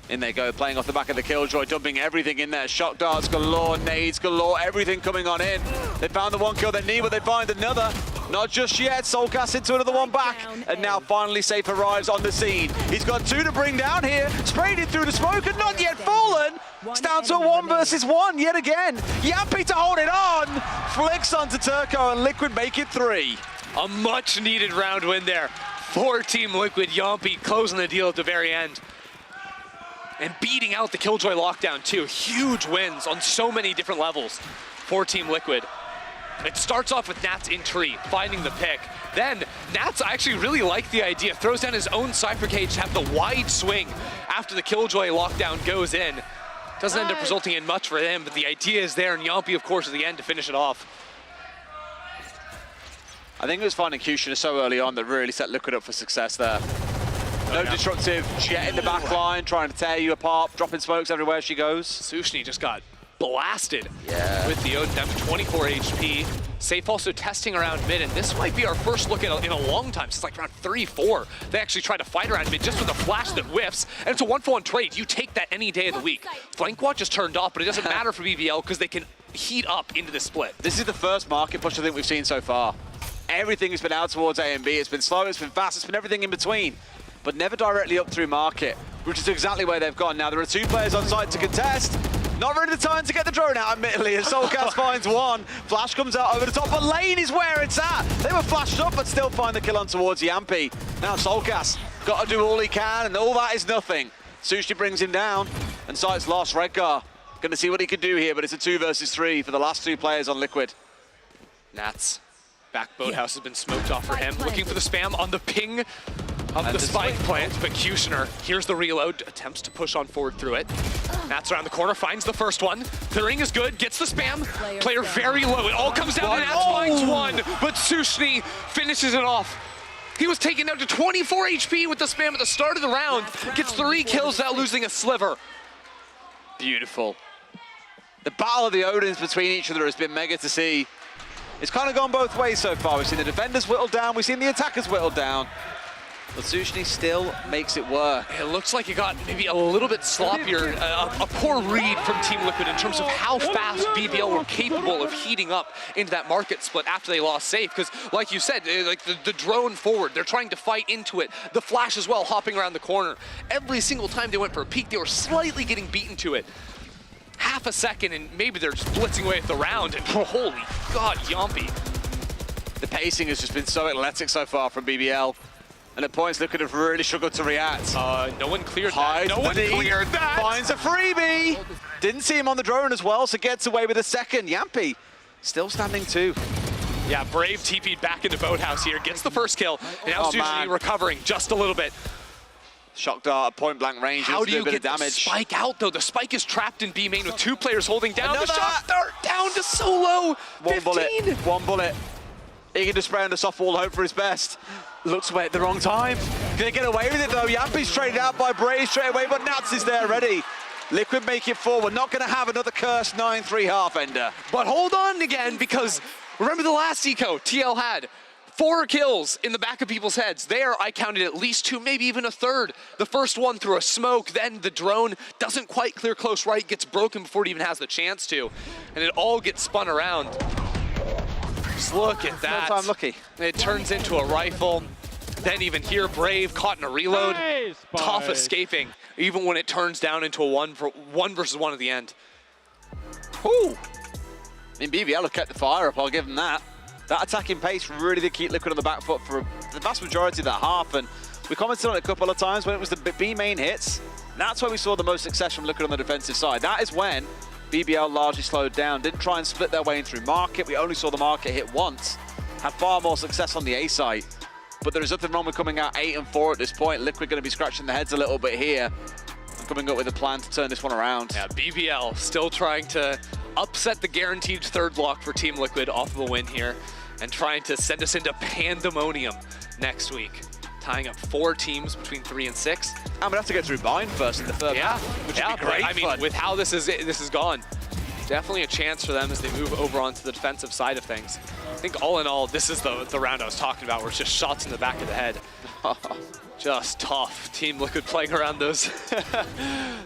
In they go, playing off the back of the Killjoy, dumping everything in there. Shock darts galore, nades galore, everything coming on in. They found the one kill they need, but they find another. Not just yet, Soulcast into another one back. And now finally Safe arrives on the scene. He's got 2 to bring down here. Sprayed it through the smoke and not yet fallen. It's down to a 1 versus 1 yet again. Yampy to hold it on. Flicks onto Turco and Liquid make it 3. A much needed round win there for Team Liquid. Yampy closing the deal at the very end. And beating out the Killjoy lockdown too. Huge wins on so many different levels for Team Liquid. It starts off with Nats in tree, finding the pick. Then Nats actually really liked the idea. Throws down his own Cypher Cage to have the wide swing after the Killjoy lockdown goes in. Doesn't end up resulting in much for him, but the idea is there, and Yampy, of course, at the end to finish it off. I think it was finding Kushner so early on that really set Liquid up for success there. No disruptive Jet in the back line, trying to tear you apart, dropping smokes everywhere she goes. Sushni just got blasted with the Odin down to 24 HP. Safe also testing around mid, and this might be our first look at in a long time, since like around 3-4. They actually tried to fight around mid just with a flash that whiffs, and it's a 1-for-1 trade. You take that any day of the week. Flank watch is turned off, but it doesn't matter for BBL because they can heat up into the split. This is the first market push I think we've seen so far. Everything has been out towards A and B. It's been slow, it's been fast, it's been everything in between, but never directly up through market, which is exactly where they've gone. Now there are 2 players on site to contest. Not really the time to get the drone out, admittedly, as Soulcast finds one. Flash comes out over the top, but Lane is where it's at. They were flashed up, but still find the kill on towards Yampy. Now Soulcast got to do all he can, and all that is nothing. Sushi brings him down, and site's lost. Redgar going to see what he can do here, but it's a 2 versus 3 for the last 2 players on Liquid. Nats. Back boathouse has been smoked off for him. Looking for the spam on the ping. of the spike plant, but Kushner, here's the reload, attempts to push on forward through it. Nats around the corner, finds the first one. Clearing is good, gets the spam. Player very low, it all comes down to Nats finds one, but Sushni finishes it off. He was taken down to 24 HP with the spam at the start of the round, gets 3 kills without losing a sliver. Beautiful. The battle of the Odins between each other has been mega to see. It's kind of gone both ways so far. We've seen the defenders whittled down, we've seen the attackers whittled down. But Sushni still makes it work. It looks like it got maybe a little bit sloppier, a poor read from Team Liquid in terms of how fast BBL were capable of heating up into that market split after they lost safe. Because like you said, like the drone forward, they're trying to fight into it. The flash as well, hopping around the corner. Every single time they went for a peek, they were slightly getting beaten to it. Half a second and maybe they're just blitzing away at the round, and holy God, Yompy. The pacing has just been so athletic so far from BBL. And at points, they could have really struggled to react. No one cleared that. No one cleared that. Finds a freebie. Didn't see him on the drone as well, so gets away with a second. Yampy still standing 2. Yeah, Brave TP'd back into Boathouse here, gets the first kill, and now Sushni recovering just a little bit. Shock dart at point blank range. How do you get the spike out though? The spike is trapped in B main with 2 players holding down. The shock dart down to Solo. 15. One bullet. He can just spray on the soft wall, hope for his best. Looks away at the wrong time. Can they get away with it though? Yampy's traded out by Brave straight away, but Nats is there ready. Liquid make it forward. Not going to have another cursed 9-3 half ender. But hold on again, because remember the last eco TL had 4 kills in the back of people's heads. There, I counted at least 2, maybe even a third. The first one through a smoke, then the drone doesn't quite clear close right, gets broken before it even has the chance to, and it all gets spun around. Just look at that. No time lucky. It turns into a rifle. Then even here, Brave caught in a reload. Tough escaping, even when it turns down into a 1 versus 1 at the end. Ooh. I mean, BBL have kept the fire up, I'll give them that. That attacking pace really did keep Liquid on the back foot for the vast majority of that half, and we commented on it a couple of times when it was the B main hits. That's where we saw the most success from Liquid on the defensive side. That is when BBL largely slowed down, didn't try and split their way in through market. We only saw the market hit once. Had far more success on the A side. But there is nothing wrong with coming out 8-4 at this point. Liquid going to be scratching their heads a little bit here. And coming up with a plan to turn this one around. Yeah, BBL still trying to upset the guaranteed 3rd block for Team Liquid off of a win here. And trying to send us into pandemonium next week. Tying up 4 teams between 3 and 6. I'm gonna have to get through Bind first in the 3rd half, which would be great. I mean, with how this is gone, definitely a chance for them as they move over onto the defensive side of things. I think all in all, this is the round I was talking about, where it's just shots in the back of the head. Just tough. Team Liquid playing around those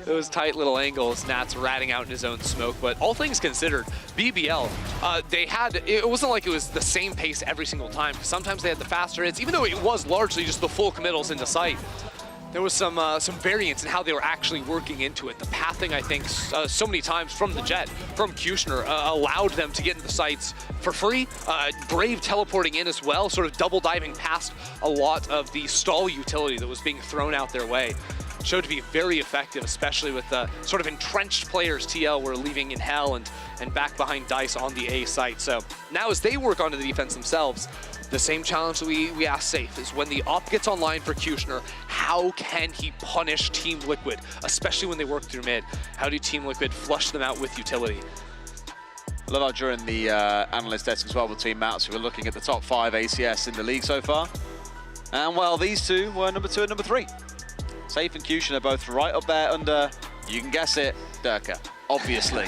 those tight little angles. Nats ratting out in his own smoke. But all things considered, BBL, it wasn't like it was the same pace every single time. Sometimes they had the faster hits, even though it was largely just the full committals into sight. There was some variance in how they were actually working into it. The pathing, I think, so many times from the Jet, from Kushner, allowed them to get into the sites for free. Brave teleporting in as well, sort of double diving past a lot of the stall utility that was being thrown out their way. Showed to be very effective, especially with the sort of entrenched players TL were leaving in hell and back behind Dice on the A site. So now as they work onto the defense themselves, the same challenge that we asked Safe is when the op gets online for Kushner, how can he punish Team Liquid, especially when they work through mid? How do Team Liquid flush them out with utility? I love how during the analyst desk as well between Mats, we were looking at the top 5 ACS in the league so far. And well, these two were number 2 and number 3. Safe and Kushner are both right up there under, you can guess it, Durka, obviously.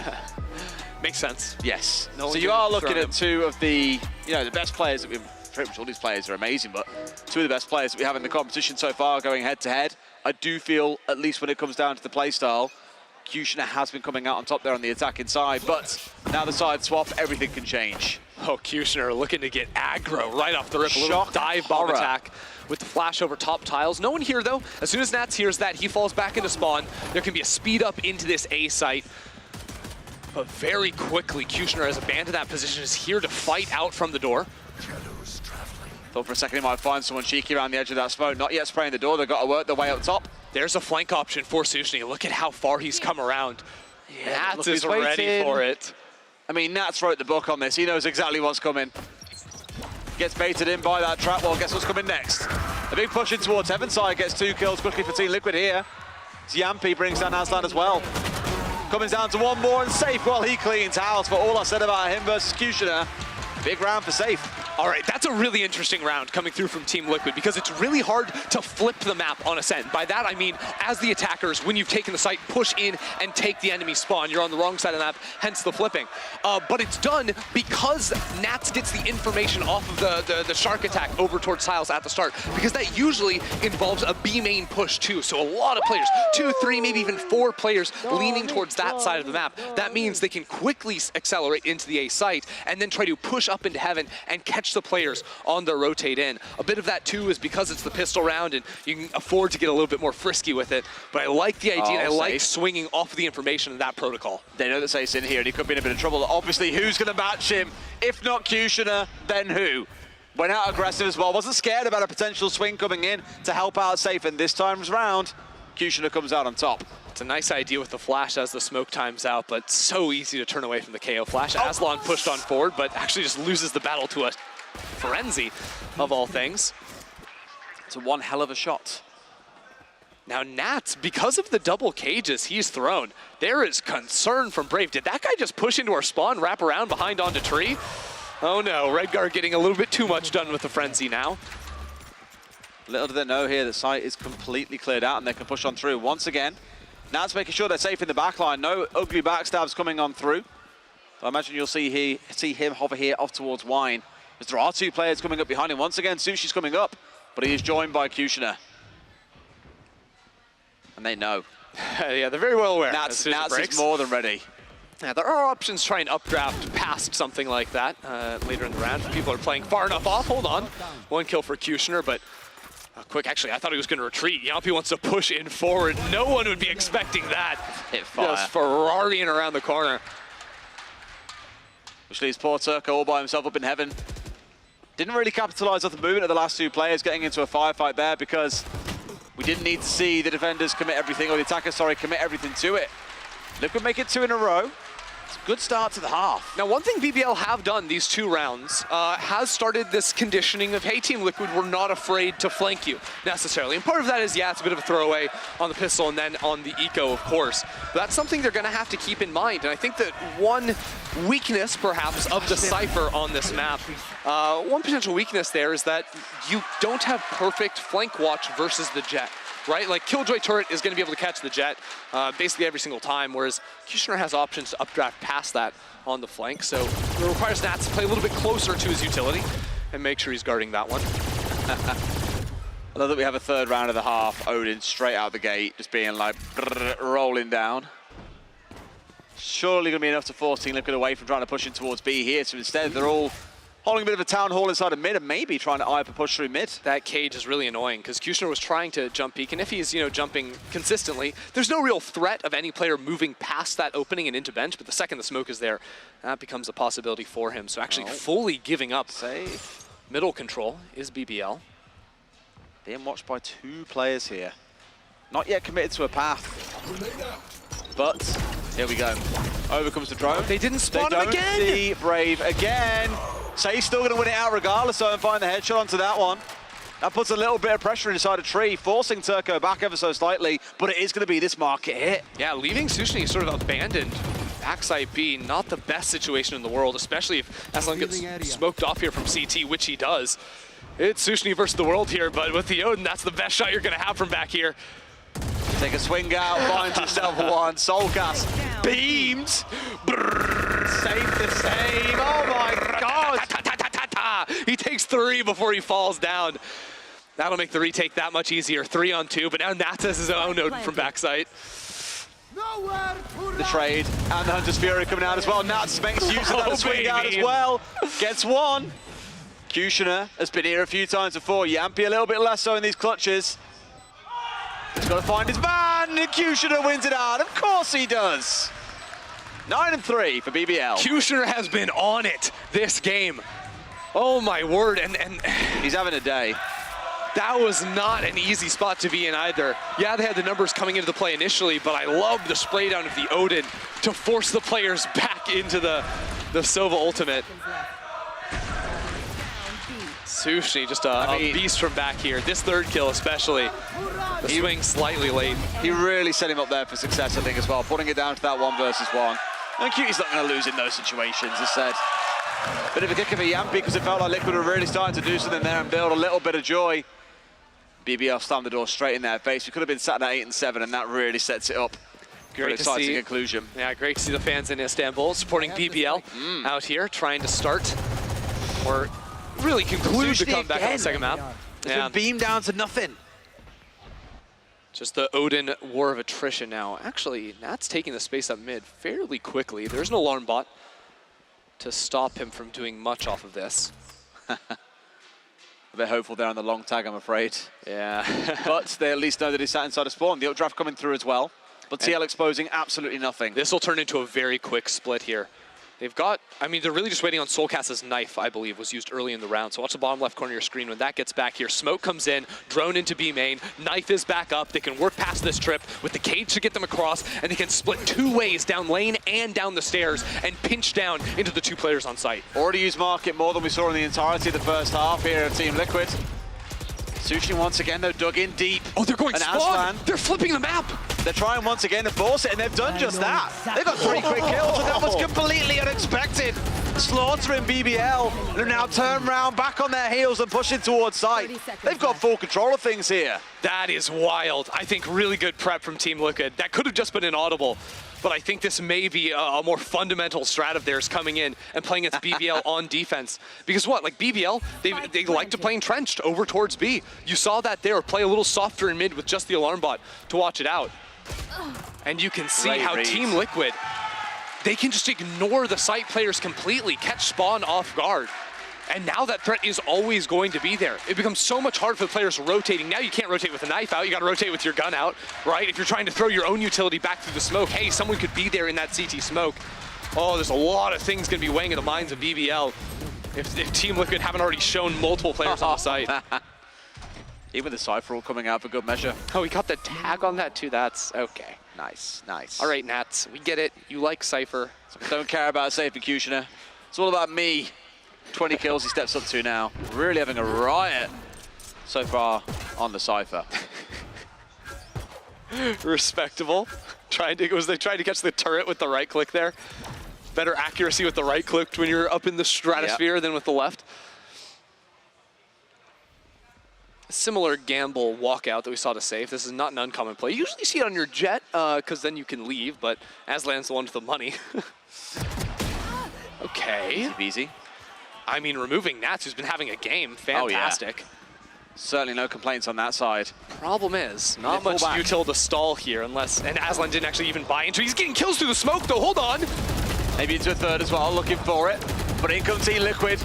Makes sense. Yes. So you are looking at 2 of the, the best players that we've, pretty much all these players are amazing, but 2 of the best players that we have in the competition so far going head to head. I do feel, at least when it comes down to the playstyle, Kushner has been coming out on top there on the attacking side, but now the side swap, everything can change. Oh, Kushner looking to get aggro right off the rip. A little dive bomb attack with the flash over top tiles. No one here though. As soon as Nats hears that, he falls back into spawn. There can be a speed up into this A site. But very quickly, Kushner has abandoned that position, is here to fight out from the door. Thought for a second he might find someone cheeky around the edge of that smoke. Not yet spraying the door. They've got to work their way up top. There's a flank option for Sushni. Look at how far he's come around. Yeah, Nats is ready for it. I mean, Nats wrote the book on this. He knows exactly what's coming. Gets baited in by that trap wall. Guess what's coming next? A big push in towards Heaven side, gets 2 kills quickly for Team Liquid here. Yampi brings down Aslan as well. Coming down to one more and Safe while he cleans house. For all I said about him versus Kushner, big round for Safe. All right, that's a really interesting round coming through from Team Liquid because it's really hard to flip the map on Ascent. By that, I mean, as the attackers, when you've taken the site, push in and take the enemy spawn. You're on the wrong side of the map, hence the flipping. But it's done because Nats gets the information off of the Shark attack over towards Siles at the start, because that usually involves a B main push too. So a lot of players, 2, 3, maybe even 4 players leaning towards that side of the map. That means they can quickly accelerate into the A site and then try to push up into Heaven and catch the players on their rotate in. A bit of that too is because it's the pistol round and you can afford to get a little bit more frisky with it. But I like the idea and I like swinging off of the information of that protocol. They know that Saif's in here and he could be in a bit of trouble. Obviously, who's going to match him? If not Kushner, then who? Went out aggressive as well. Wasn't scared about a potential swing coming in to help out Saif. And this time's round, Kushner comes out on top. It's a nice idea with the flash as the smoke times out, but so easy to turn away from the KO flash. Aslan pushed on forward, but actually just loses the battle to a frenzy of all things. It's one hell of a shot. Now Nats, because of the double cages he's thrown, there is concern from Brave. Did that guy just push into our spawn, wrap around behind onto tree? Oh no, Redguard getting a little bit too much done with the frenzy now. Little do they know here, the site is completely cleared out and they can push on through once again. Nats making sure they're safe in the backline. No ugly backstabs coming on through. So I imagine you'll see him hover here off towards Wine. As there are 2 players coming up behind him. Once again, Sushi's coming up, but he is joined by Kushner. And they know. Yeah, they're very well aware. Nats is more than ready. Yeah, there are options to try and updraft past something like that later in the round. People are playing far enough off. Hold on. 1 kill for Kushner, but quick. Actually, I thought he was going to retreat. Yampi wants to push in forward. No one would be expecting that. Hit fire. Just Ferrariing around the corner. Which leaves poor Turco all by himself up in Heaven. Didn't really capitalize off the movement of the last 2 players getting into a firefight there because we didn't need to see the defenders commit everything, or the attackers, sorry, commit everything to it. Liquid make it 2 in a row. It's a good start to the half. Now, one thing BBL have done these 2 rounds has started this conditioning of, hey, Team Liquid, we're not afraid to flank you necessarily. And part of that is, yeah, it's a bit of a throwaway on the pistol and then on the eco, of course. But that's something they're going to have to keep in mind. And I think that one weakness, perhaps, of the Cypher on this map, one potential weakness there is that you don't have perfect flank watch versus the Jet. Right, like Killjoy turret is going to be able to catch the Jet basically every single time, whereas Kushner has options to updraft past that on the flank. So it requires Nats to play a little bit closer to his utility and make sure he's guarding that one. I love that we have a 3rd round of the half. Odin straight out the gate, just being like rolling down. Surely going to be enough to force Team Liquid away from trying to push in towards B here. So instead, they're all holding a bit of a town hall inside of mid and maybe trying to eye up a push through mid. That cage is really annoying because Kushner was trying to jump peek, and if he's, jumping consistently, there's no real threat of any player moving past that opening and into bench, but the second the smoke is there, that becomes a possibility for him. So actually fully giving up Safe middle control is BBL. Being watched by 2 players here. Not yet committed to a path. But here we go. Over comes the drone. They didn't spawn him again! They don't see Brave again. Say's still going to win it out regardless, though, and find the headshot onto that one. That puts a little bit of pressure inside a tree, forcing Turco back ever so slightly, but it is going to be this market hit. Yeah, leaving Sushni sort of abandoned backside B, not the best situation in the world, especially if Aslan gets smoked off here from CT, which he does. It's Sushni versus the world here, but with the Odin, that's the best shot you're going to have from back here. Take a swing out, finds himself one. Soulcast beamed. Safe the save. Oh my God. He takes 3 before he falls down. That'll make the retake that much easier. 3 on 2, but now Nats has his own Odin from backside. The trade and the Hunter's Fury coming out as well. Nats makes use of that swing out as well. Gets 1. Kushner has been here a few times before. Yampi a little bit less so in these clutches. He's got to find his man, and Kushner wins it out. Of course he does. 9-3 for BBL. Kushner has been on it this game. Oh my word, and he's having a day. That was not an easy spot to be in either. Yeah, they had the numbers coming into the play initially, but I love the spray down of the Odin to force the players back into the Sova ultimate. Sushi, just a beast from back here. This third kill especially, the swing slightly late. He really set him up there for success, I think, as well, putting it down to that 1 versus 1. And Cutie's not going to lose in those situations, as said. Bit of a kick of a Yampy, because it felt like Liquid were really starting to do something there and build a little bit of joy. BBL slammed the door straight in their face. We could have been sat at 8 and 7, and that really sets it up. Great to see. Conclusion. Yeah, great to see the fans in Istanbul supporting BBL out here, trying to start or really conclude the comeback on the second map. It's been beamed down to nothing. Just the Odin war of attrition now. Actually, Nat's taking the space up mid fairly quickly. There's an alarm bot to stop him from doing much off of this. They're hopeful there on the long tag, I'm afraid. Yeah. But they at least know that he's sat inside a spawn. The updraft coming through as well. But TL exposing absolutely nothing. This will turn into a very quick split here. They've got, I mean, they're really just waiting on Soulcast's knife, I believe, was used early in the round. So watch the bottom left corner of your screen when that gets back here. Smoke comes in, drone into B main, knife is back up. They can work past this trip with the cage to get them across, and they can split 2 ways, down lane and down the stairs, and pinch down into the 2 players on site. Already used market more than we saw in the entirety of the first half here of Team Liquid. Sushi once again, though, dug in deep. Oh, they're going spawn! They're flipping the map! They're trying once again to force it, and they've done just that. They've got 3 quick kills, and that was completely unexpected. Slaughtering BBL, who now turn around back on their heels and pushing towards site. They've got full control of things here. That is wild. I think really good prep from Team Liquid. That could have just been inaudible. But I think this may be a more fundamental strat of theirs coming in and playing against BBL on defense. Because what, like BBL, they like to play entrenched over towards B. You saw that there, play a little softer in mid with just the alarm bot to watch it out. And you can see how Team Liquid, they can just ignore the site players completely, catch spawn off guard. And now that threat is always going to be there. It becomes so much harder for the players rotating. Now you can't rotate with a knife out, you gotta rotate with your gun out, right? If you're trying to throw your own utility back through the smoke, hey, someone could be there in that CT smoke. Oh, there's a lot of things gonna be weighing in the minds of BBL if Team Liquid haven't already shown multiple players on the site. Even the Cypher all coming out for good measure. Oh, we got the tag on that too, that's okay. Nice, nice. All right, Nats, we get it. You like Cypher. Don't care about Safe Executioner. It's all about me. 20 kills he steps up to now. Really having a riot so far on the Cypher. Respectable. Was they trying to catch the turret with the right click there? Better accuracy with the right click when you're up in the stratosphere than with the left. Similar gamble walkout that we saw to Safe. This is not an uncommon play. You usually see it on your Jet, because then you can leave, but Aslan's the one with the money. Okay. Easy. I mean, removing Nats, who's been having a game, fantastic. Oh, yeah. Certainly no complaints on that side. Problem is, not much util to stall here, unless, and Aslan didn't actually even buy into it. He's getting kills through the smoke, though, hold on. Maybe into a third as well, looking for it. But in comes Team Liquid.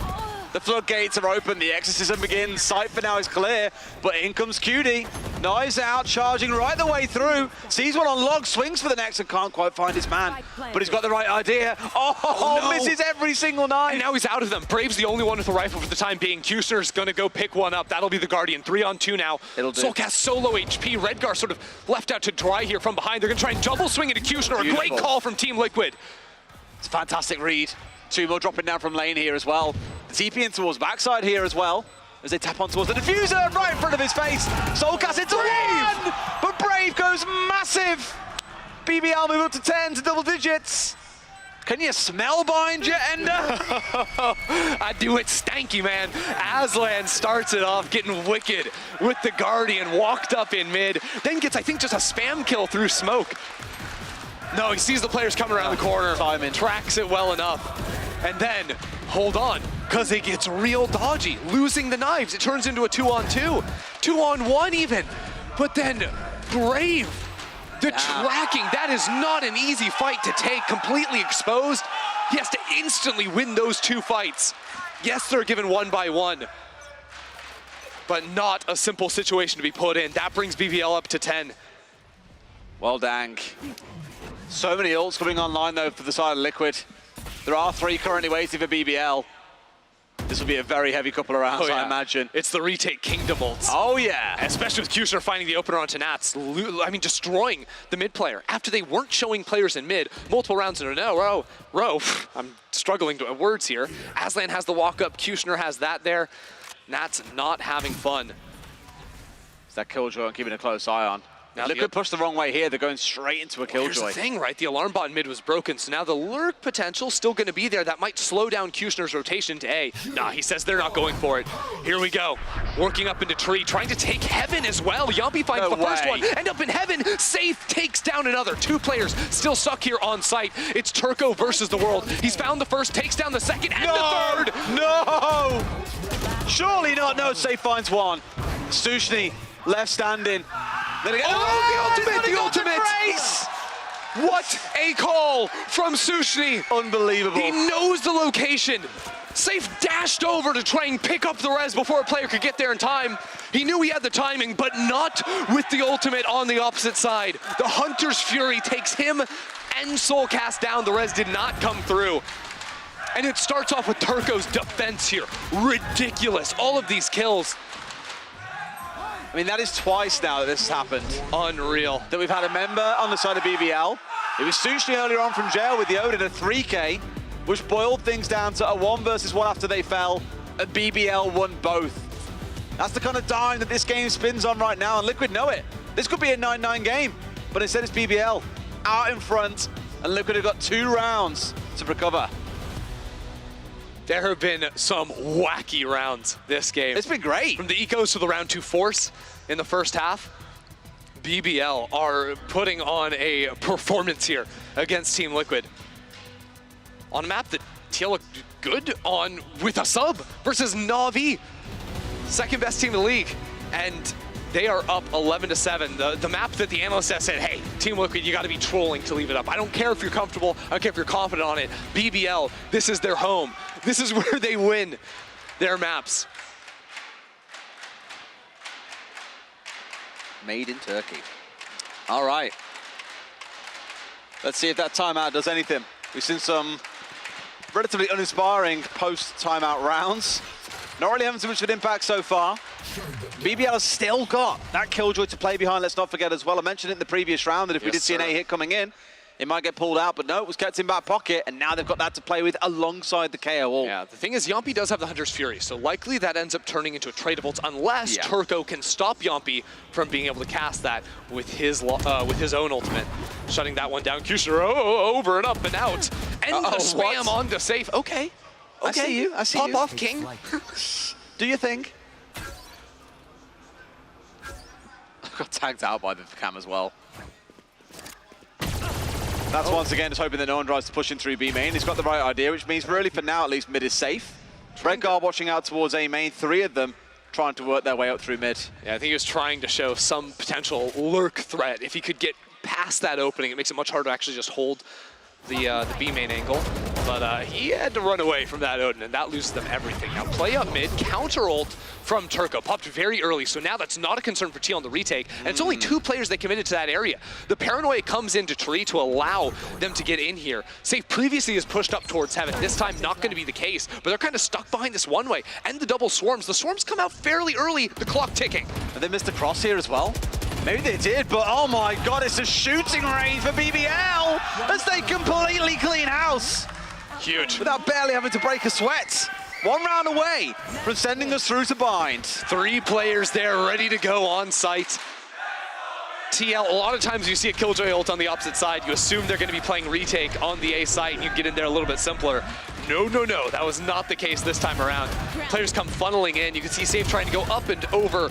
The floodgates are open, the exorcism begins. Cypher now is clear, but in comes Cutie. Knives out, charging right the way through. Sees one on log, swings for the next and can't quite find his man. But he's got the right idea. Oh, no. Misses every single knife. And now he's out of them. Brave's the only one with a rifle for the time being. Kushner's gonna go pick one up. That'll be the Guardian. 3-on-2 now. It'll do. Soulcast solo HP. Redgar sort of left out to dry here from behind. They're gonna try and double swing into Kushner. A great call from Team Liquid. It's a fantastic read. 2 more dropping down from lane here as well. The TP in towards backside here as well. As they tap on towards the diffuser right in front of his face. Soulcast into one! But Brave goes massive! BBL move up to 10 to double digits. Can you smell behind you, Ender? I do it stanky, man. Aslan starts it off getting wicked with the Guardian, walked up in mid, then gets, I think, just a spam kill through smoke. No, he sees the players coming around the corner, tracks it well enough. And then, hold on, because it gets real dodgy. Losing the knives, it turns into a 2-on-2. 2-on-1 even. But then, Brave, the tracking, that is not an easy fight to take, completely exposed. He has to instantly win those 2 fights. Yes, they're given 1 by 1, but not a simple situation to be put in. That brings BBL up to 10. Well, dang. So many ults coming online, though, for the side of Liquid. There are 3 currently waiting for BBL. This will be a very heavy couple of rounds, I imagine. It's the retake Kingdom ults. Oh, yeah. Especially with Kushner finding the opener onto Nats. I mean, destroying the mid player. After they weren't showing players in mid, multiple rounds in a row. I'm struggling with words here. Aslan has the walk up, Kushner has that there. Nats not having fun. It's that Killjoy I'm keeping a close eye on. Now Liquid pushed the wrong way here. They're going straight into a Killjoy. Here's the thing, right? The alarm bot in mid was broken, so now the lurk potential still going to be there. That might slow down Kushner's rotation to A. Nah, he says they're not going for it. Here we go. Working up into tree, trying to take Heaven as well. Yumpy finds the first one. End up in Heaven. Safe takes down another. 2 players still stuck here on site. It's Turco versus the world. He's found the first, takes down the second, and the third. No! Surely not. No, Safe finds one. Sushni left standing. The ultimate! What a call from Sushni! Unbelievable. He knows the location. Safe dashed over to try and pick up the res before a player could get there in time. He knew he had the timing, but not with the ultimate on the opposite side. The Hunter's Fury takes him and Soulcast down. The res did not come through. And it starts off with Turco's defense here. Ridiculous. All of these kills. I mean, that is twice now that this has happened. Unreal. That we've had a member on the side of BBL. It was Sushni earlier on from jail with the Odin at 3K, which boiled things down to a 1 versus 1 after they fell. And BBL won both. That's the kind of dime that this game spins on right now, and Liquid know it. This could be a 9-9 game, but instead it's BBL out in front, and Liquid have got 2 rounds to recover. There have been some wacky rounds this game. It's been great. From the ecos to the round 2 force in the first half, BBL are putting on a performance here against Team Liquid. On a map that TL looked good on with a sub versus Na'Vi. Second best team in the league. And they are up 11-7. The map that the analysts have said, hey, Team Liquid, you gotta be trolling to leave it up. I don't care if you're comfortable, I don't care if you're confident on it. BBL, this is their home. This is where they win their maps. Made in Turkey. All right. Let's see if that timeout does anything. We've seen some relatively uninspiring post-timeout rounds. Not really having too much of an impact so far. BBL has still got that Killjoy to play behind, let's not forget as well. I mentioned it in the previous round that if we did see an A hit coming in, it might get pulled out, but no, it was kept in back pocket, and now they've got that to play with alongside the KO ult. Yeah, the thing is, Yumpy does have the Hunter's Fury, so likely that ends up turning into a tradable unless Turco can stop Yumpy from being able to cast that with his own ultimate. Shutting that one down. Kushner over and up and out. And the spam on the safe. Okay. I see you. I see Pop you. off, King. Do you think? Got tagged out by the cam as well. That's once again just hoping that no one tries to push in through B main. He's got the right idea, which means really for now at least mid is safe. Red Guard watching out towards A main, 3 of them trying to work their way up through mid. Yeah, I think he was trying to show some potential lurk threat. If he could get past that opening, it makes it much harder to actually just hold the B main angle. But he had to run away from that Odin, and that loses them everything. Now play up mid, counter ult from Turco, popped very early, so now that's not a concern for TL on the retake, and it's only 2 players that committed to that area. The paranoia comes into tree to allow them to get in here. Safe previously has pushed up towards Heaven, this time not going to be the case, but they're kind of stuck behind this one way, and the double swarms. The swarms come out fairly early, the clock ticking. And they missed the cross here as well. Maybe they did, but oh my god, it's a shooting range for BBL as they completely clean house. Huge. Without barely having to break a sweat. 1 round away from sending us through to bind. 3 players there ready to go on site. TL, a lot of times you see a Killjoy ult on the opposite side, you assume they're going to be playing retake on the A site and you get in there a little bit simpler. No, that was not the case this time around. Players come funneling in. You can see Safe trying to go up and over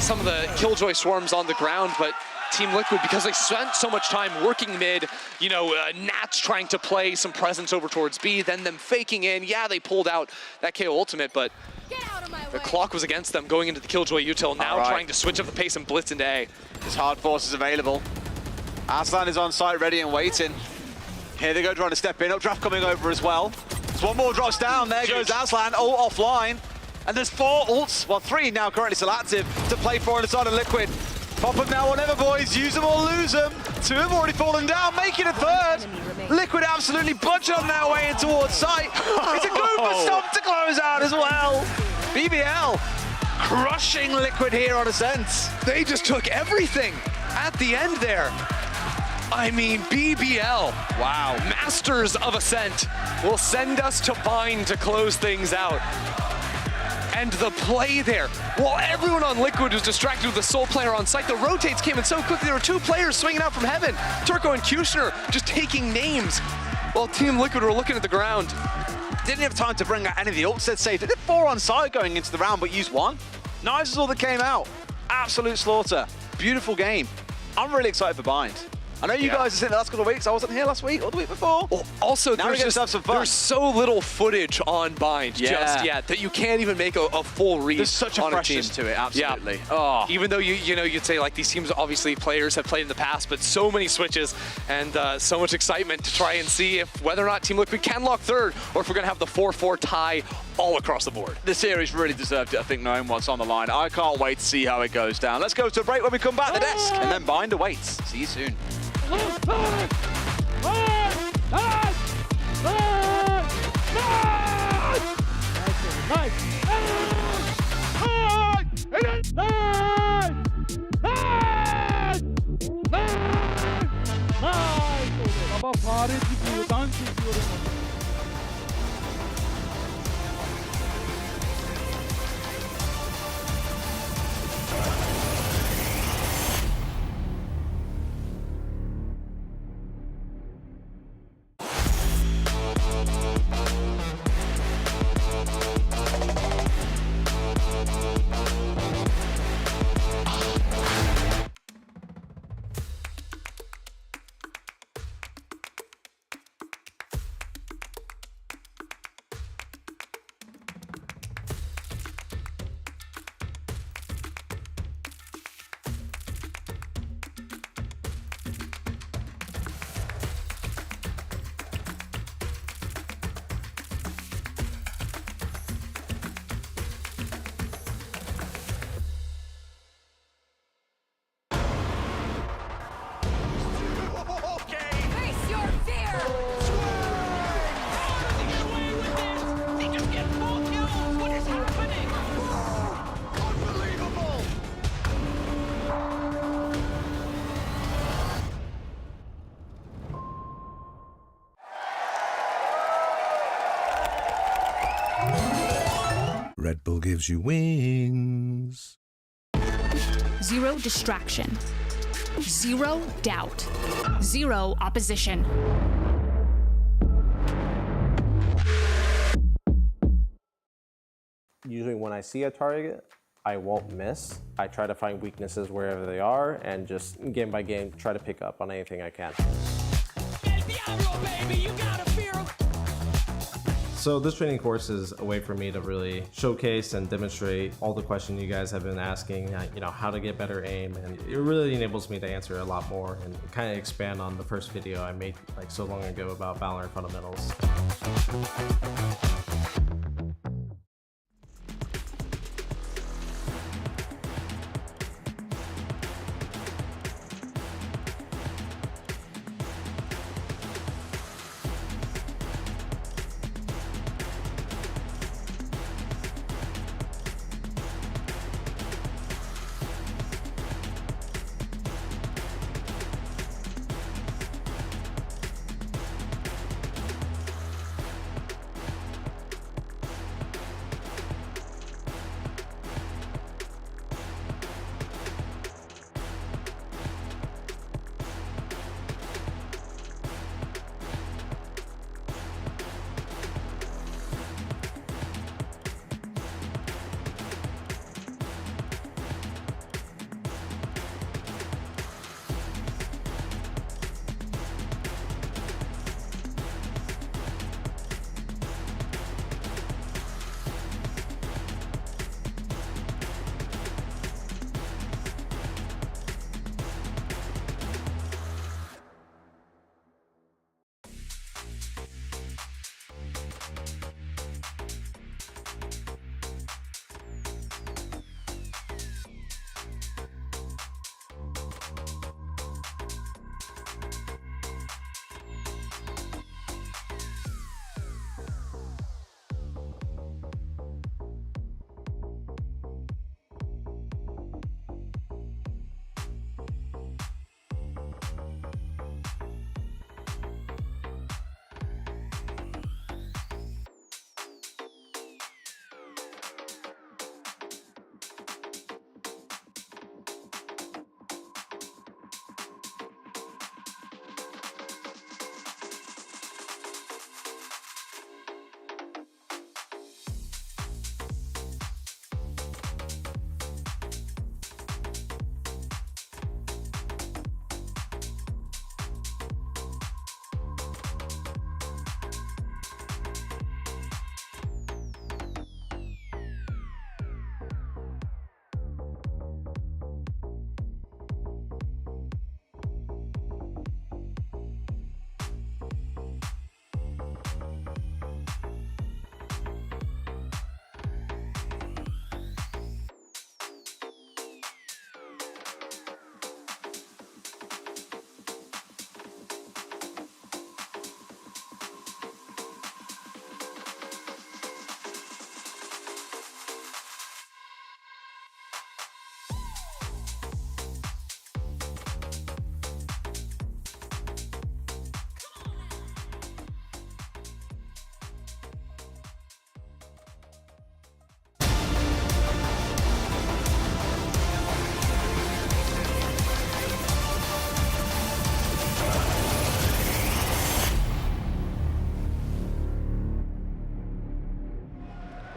some of the Killjoy swarms on the ground, but Team Liquid, because they spent so much time working mid, you know, Nats trying to play some presence over towards B, then them faking in. Yeah, they pulled out that KO ultimate, but the clock was against them going into the Killjoy util, now trying to switch up the pace and blitz into A. His hard force is available. Aslan is on site, ready and waiting. Here they go, trying to step in. Updraft coming over as well. There's one more drops down. There goes Aslan, ult offline. And there's 4 ults, well 3 now currently still active to play for on the side of Liquid. Pop them now, whatever, boys. Use them or lose them. 2 have already fallen down, making a 3rd. Liquid absolutely bunch on their way in towards sight. It's a Goober stomp to close out as well. BBL crushing Liquid here on Ascent. They just took everything at the end there. I mean, BBL, wow, masters of Ascent, will send us to Bind to close things out. And the play there, while everyone on Liquid was distracted with the sole player on site, the rotates came in so quickly. There were two players swinging out from heaven. Turco and Kushner just taking names while Team Liquid were looking at the ground. Didn't have time to bring out any of the ults they'd saved. They did 4 on site going into the round, but used 1. Knives is all that came out. Absolute slaughter. Beautiful game. I'm really excited for Bind. I know you guys are saying the last couple of weeks. I wasn't here last week or the week before. Well, also, now there's so little footage on Bind just yet that you can't even make a full read. There's such a freshness to it, absolutely. Yeah. Oh. Even though you'd say like these teams, obviously players have played in the past, but so many switches and so much excitement to try and see if whether or not Team Liquid can lock third or if we're gonna have the 4-4 tie all across the board. The series really deserved it, I think, knowing what's on the line. I can't wait to see how it goes down. Let's go to a break. When we come back, the desk, and then Bind awaits. See you soon. Baba fare gibi dans ediyorum. Red Bull gives you wings. Zero distraction. Zero doubt. Zero opposition. Usually when I see a target, I won't miss. I try to find weaknesses wherever they are and just game by game try to pick up on anything I can. So this training course is a way for me to really showcase and demonstrate all the questions you guys have been asking, how to get better aim, and it really enables me to answer a lot more and kind of expand on the first video I made like so long ago about VALORANT fundamentals.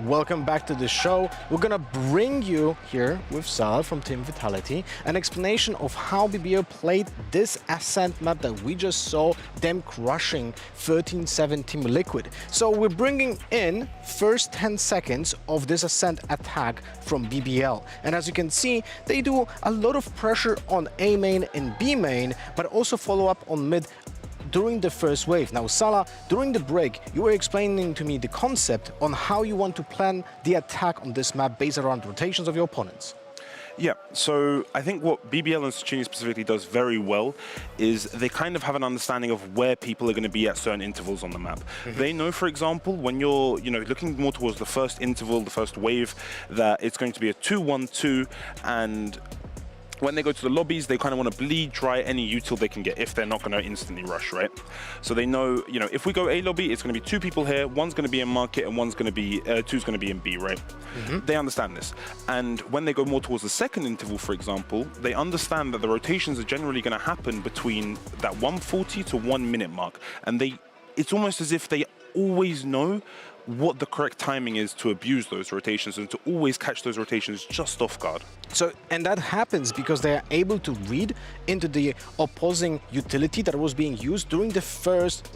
welcome back to the show. We're gonna bring you here with Sal from Team Vitality an explanation of how BBL played this Ascent map that we just saw them crushing 13-7 Team Liquid. So we're bringing in first 10 seconds of this Ascent attack from BBL. And as you can see, they do a lot of pressure on A main and B main, but also follow up on mid during the first wave. Now, Salah, during the break, you were explaining to me the concept on how you want to plan the attack on this map based around rotations of your opponents. Yeah, so I think what BBL and Sachini specifically does very well is they kind of have an understanding of where people are going to be at certain intervals on the map. They know, for example, when you're looking more towards the first interval, the first wave, that it's going to be a 2-1-2, and when they go to the lobbies, they kind of want to bleed dry any util they can get if they're not going to instantly rush, right? So they know, if we go A lobby, it's going to be 2 people here, one's going to be in market and one's going to be, two's going to be in B, right? They understand this. And when they go more towards the second interval, for example, they understand that the rotations are generally going to happen between that 140 to 1 minute mark. And it's almost as if they always know what the correct timing is to abuse those rotations and to always catch those rotations just off guard. So, and that happens because they are able to read into the opposing utility that was being used during the first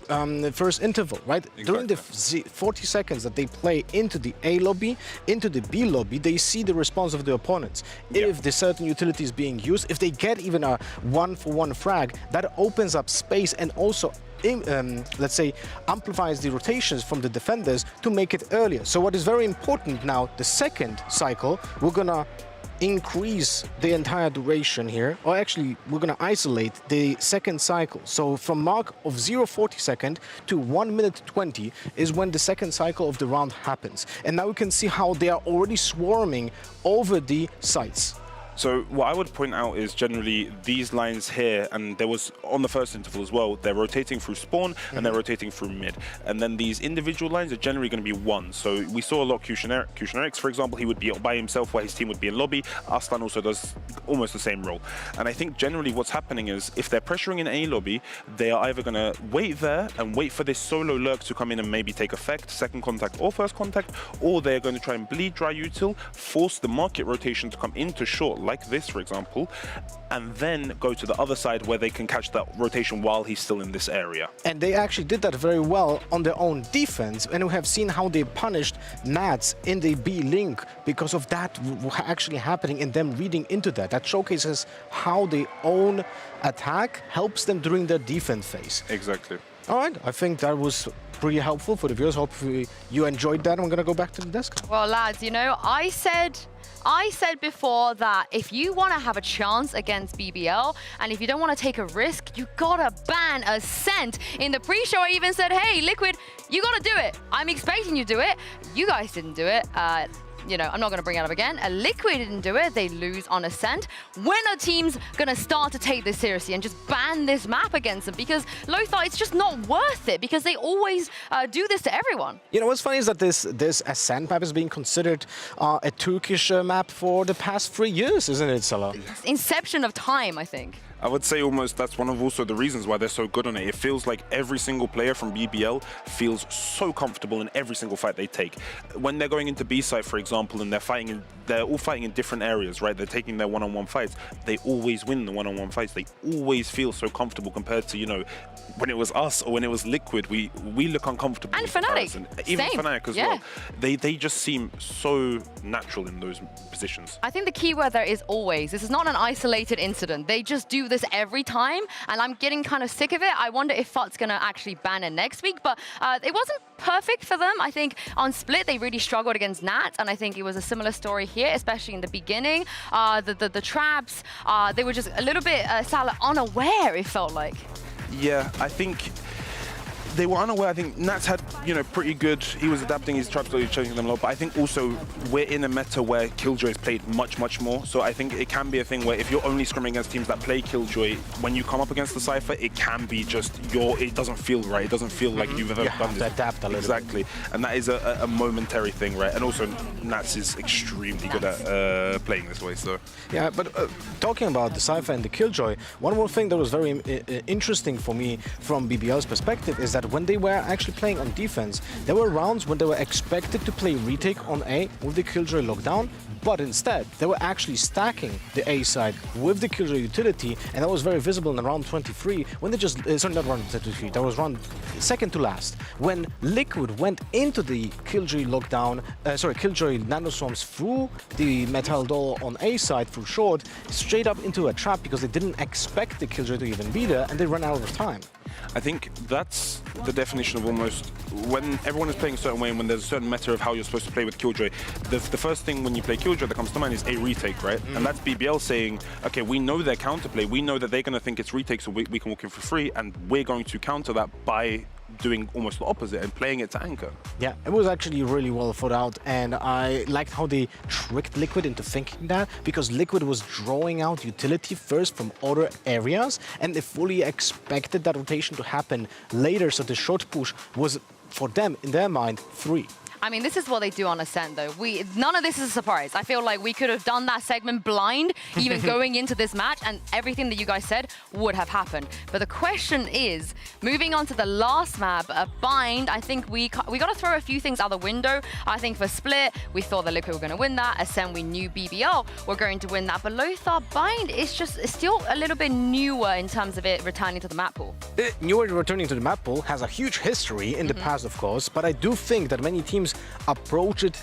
interval, right? Exactly. During the 40 seconds that they play into the A lobby, into the B lobby, they see the response of the opponents. Yeah. If the certain utility is being used, if they get even a 1-for-1 frag, that opens up space and also let's say, amplifies the rotations from the defenders to make it earlier. So what is very important now, the second cycle, we're gonna increase the entire duration here, or actually we're gonna isolate the second cycle. So from mark of 0.40 second to 1 minute 20 is when the second cycle of the round happens. And now we can see how they are already swarming over the sites. So what I would point out is generally these lines here, and there was on the first interval as well, they're rotating through spawn and they're rotating through mid. And then these individual lines are generally going to be one. So we saw a lot of Heretics, for example, he would be by himself while his team would be in lobby. Aslan also does almost the same role. And I think generally what's happening is if they're pressuring in A lobby, they are either going to wait there and wait for this solo lurk to come in and maybe take effect, second contact or first contact, or they're going to try and bleed dry util, force the market rotation to come into short, like this, for example, and then go to the other side where they can catch that rotation while he's still in this area. And they actually did that very well on their own defense, and we have seen how they punished Nats in the B link because of that actually happening and them reading into that. That showcases how their own attack helps them during their defense phase. Exactly. All right, I think that was pretty helpful for the viewers. Hopefully you enjoyed that. I'm gonna go back to the desk. Well, lads, I said before that if you want to have a chance against BBL and if you don't want to take a risk, you gotta ban Ascent. In the pre-show, I even said, hey, Liquid, you gotta do it. I'm expecting you to do it. You guys didn't do it. I'm not going to bring it up again. Liquid didn't do it. They lose on Ascent. When are teams going to start to take this seriously and just ban this map against them? Because Lothar, it's just not worth it because they always do this to everyone. What's funny is that this Ascent map is being considered a Turkish map for the past 3 years, isn't it, Salah? Inception of time, I think. I would say almost that's one of also the reasons why they're so good on it. It feels like every single player from BBL feels so comfortable in every single fight they take. When they're going into B site, for example, and they're all fighting in different areas, right? They're taking their one-on-one fights. They always win the one-on-one fights. They always feel so comfortable compared to, when it was us or when it was Liquid, we look uncomfortable. And Fnatic. Even Same. Fnatic as well. They just seem so natural in those positions. I think the key word there is always. This is not an isolated incident. They just do this every time, and I'm getting kind of sick of it. I wonder if FUT's going to actually ban it next week, but it wasn't perfect for them. I think on Split, they really struggled against Nats, and I think it was a similar story here, especially in the beginning. The traps, they were just a little bit unaware, it felt like. Yeah, I think they were unaware. I think Nats had, pretty good. He was adapting his traps, slowly changing them a lot. But I think also we're in a meta where Killjoy is played much, much more. So I think it can be a thing where if you're only scrimming against teams that play Killjoy, when you come up against the Cypher, it can be just it doesn't feel right. It doesn't feel like you've ever done this. To adapt a little exactly. bit. And that is a momentary thing, right? And also Nats is extremely good at playing this way. So yeah, but talking about the Cypher and the Killjoy, one more thing that was very interesting for me from BBL's perspective is that that when they were actually playing on defense, there were rounds when they were expected to play retake on A with the Killjoy lockdown, but instead they were actually stacking the A side with the Killjoy utility, and that was very visible in round 23 when they just, sorry, not round 23, that was round second to last, when Liquid went into the Killjoy lockdown, Killjoy Nanoswarms through the Metal Doll on A side through short, straight up into a trap because they didn't expect the Killjoy to even be there, and they ran out of time. I think that's the definition of almost when everyone is playing a certain way and when there's a certain meta of how you're supposed to play with Killjoy. The first thing when you play Killjoy that comes to mind is a retake, right? And that's BBL saying, okay, we know their counterplay, we know that they're going to think it's retake, so we can walk in for free, and we're going to counter that by doing almost the opposite and playing it to anchor. Yeah, it was actually really well thought out, and I liked how they tricked Liquid into thinking that, because Liquid was drawing out utility first from other areas, and they fully expected that rotation to happen later, so the short push was, for them, in their mind, free. I mean, this is what they do on Ascent, though. None of this is a surprise. I feel like we could have done that segment blind, even going into this match, and everything that you guys said would have happened. But the question is, moving on to the last map, Bind, I think we got to throw a few things out the window. I think for Split, we thought that Liquid were going to win that. Ascent, we knew BBL were going to win that. But Lothar, Bind is just still a little bit newer in terms of it returning to the map pool. Newer returning to the map pool has a huge history in the past, of course, but I do think that many teams approach it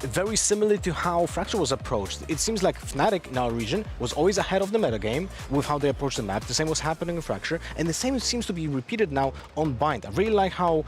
very similar to how Fracture was approached. It seems like Fnatic in our region was always ahead of the metagame with how they approached the map. The same was happening in Fracture, and the same seems to be repeated now on Bind. I really like how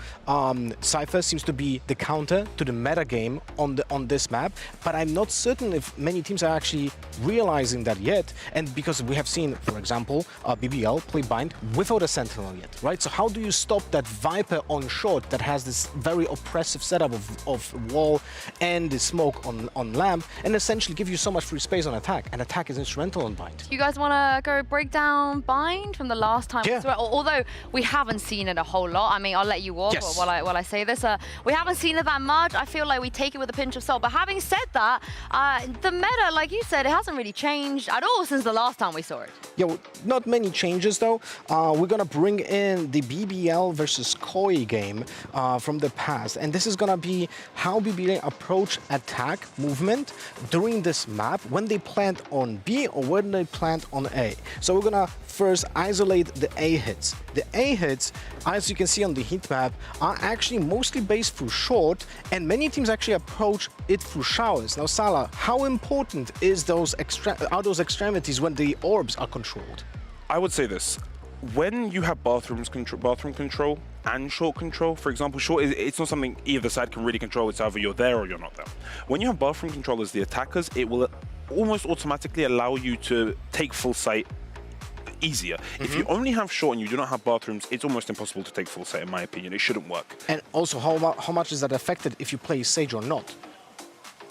Cypher seems to be the counter to the metagame on this map, but I'm not certain if many teams are actually realizing that yet, and because we have seen, for example, BBL play Bind without a Sentinel yet, right? So how do you stop that Viper on short that has this very oppressive setup of wall and the smoke on lamp, and essentially give you so much free space on attack, and attack is instrumental on Bind. You guys want to go break down Bind from the last time? Yeah. Although we haven't seen it a whole lot. I mean, I'll let you walk while I say this. We haven't seen it that much. I feel like we take it with a pinch of salt. But having said that, the meta, like you said, it hasn't really changed at all since the last time we saw it. Yeah, well, not many changes though. We're gonna bring in the BBL versus Koi game from the past, and this is gonna be how BBL approach attack movement during this map when they plant on B or when they plant on A. So we're gonna first isolate the A hits. The A hits, as you can see on the heat map, are actually mostly based through short, and many teams actually approach it through showers. Now, Salah, how important is those extremities when the orbs are controlled? I would say this. When you have bathroom control and short control, for example, short, it's not something either side can really control. It's either you're there or you're not there. When you have bathroom control as the attackers, it will almost automatically allow you to take full sight easier. If you only have short and you do not have bathrooms, it's almost impossible to take full sight, in my opinion. It shouldn't work. And also, how much is that affected if you play Sage or not?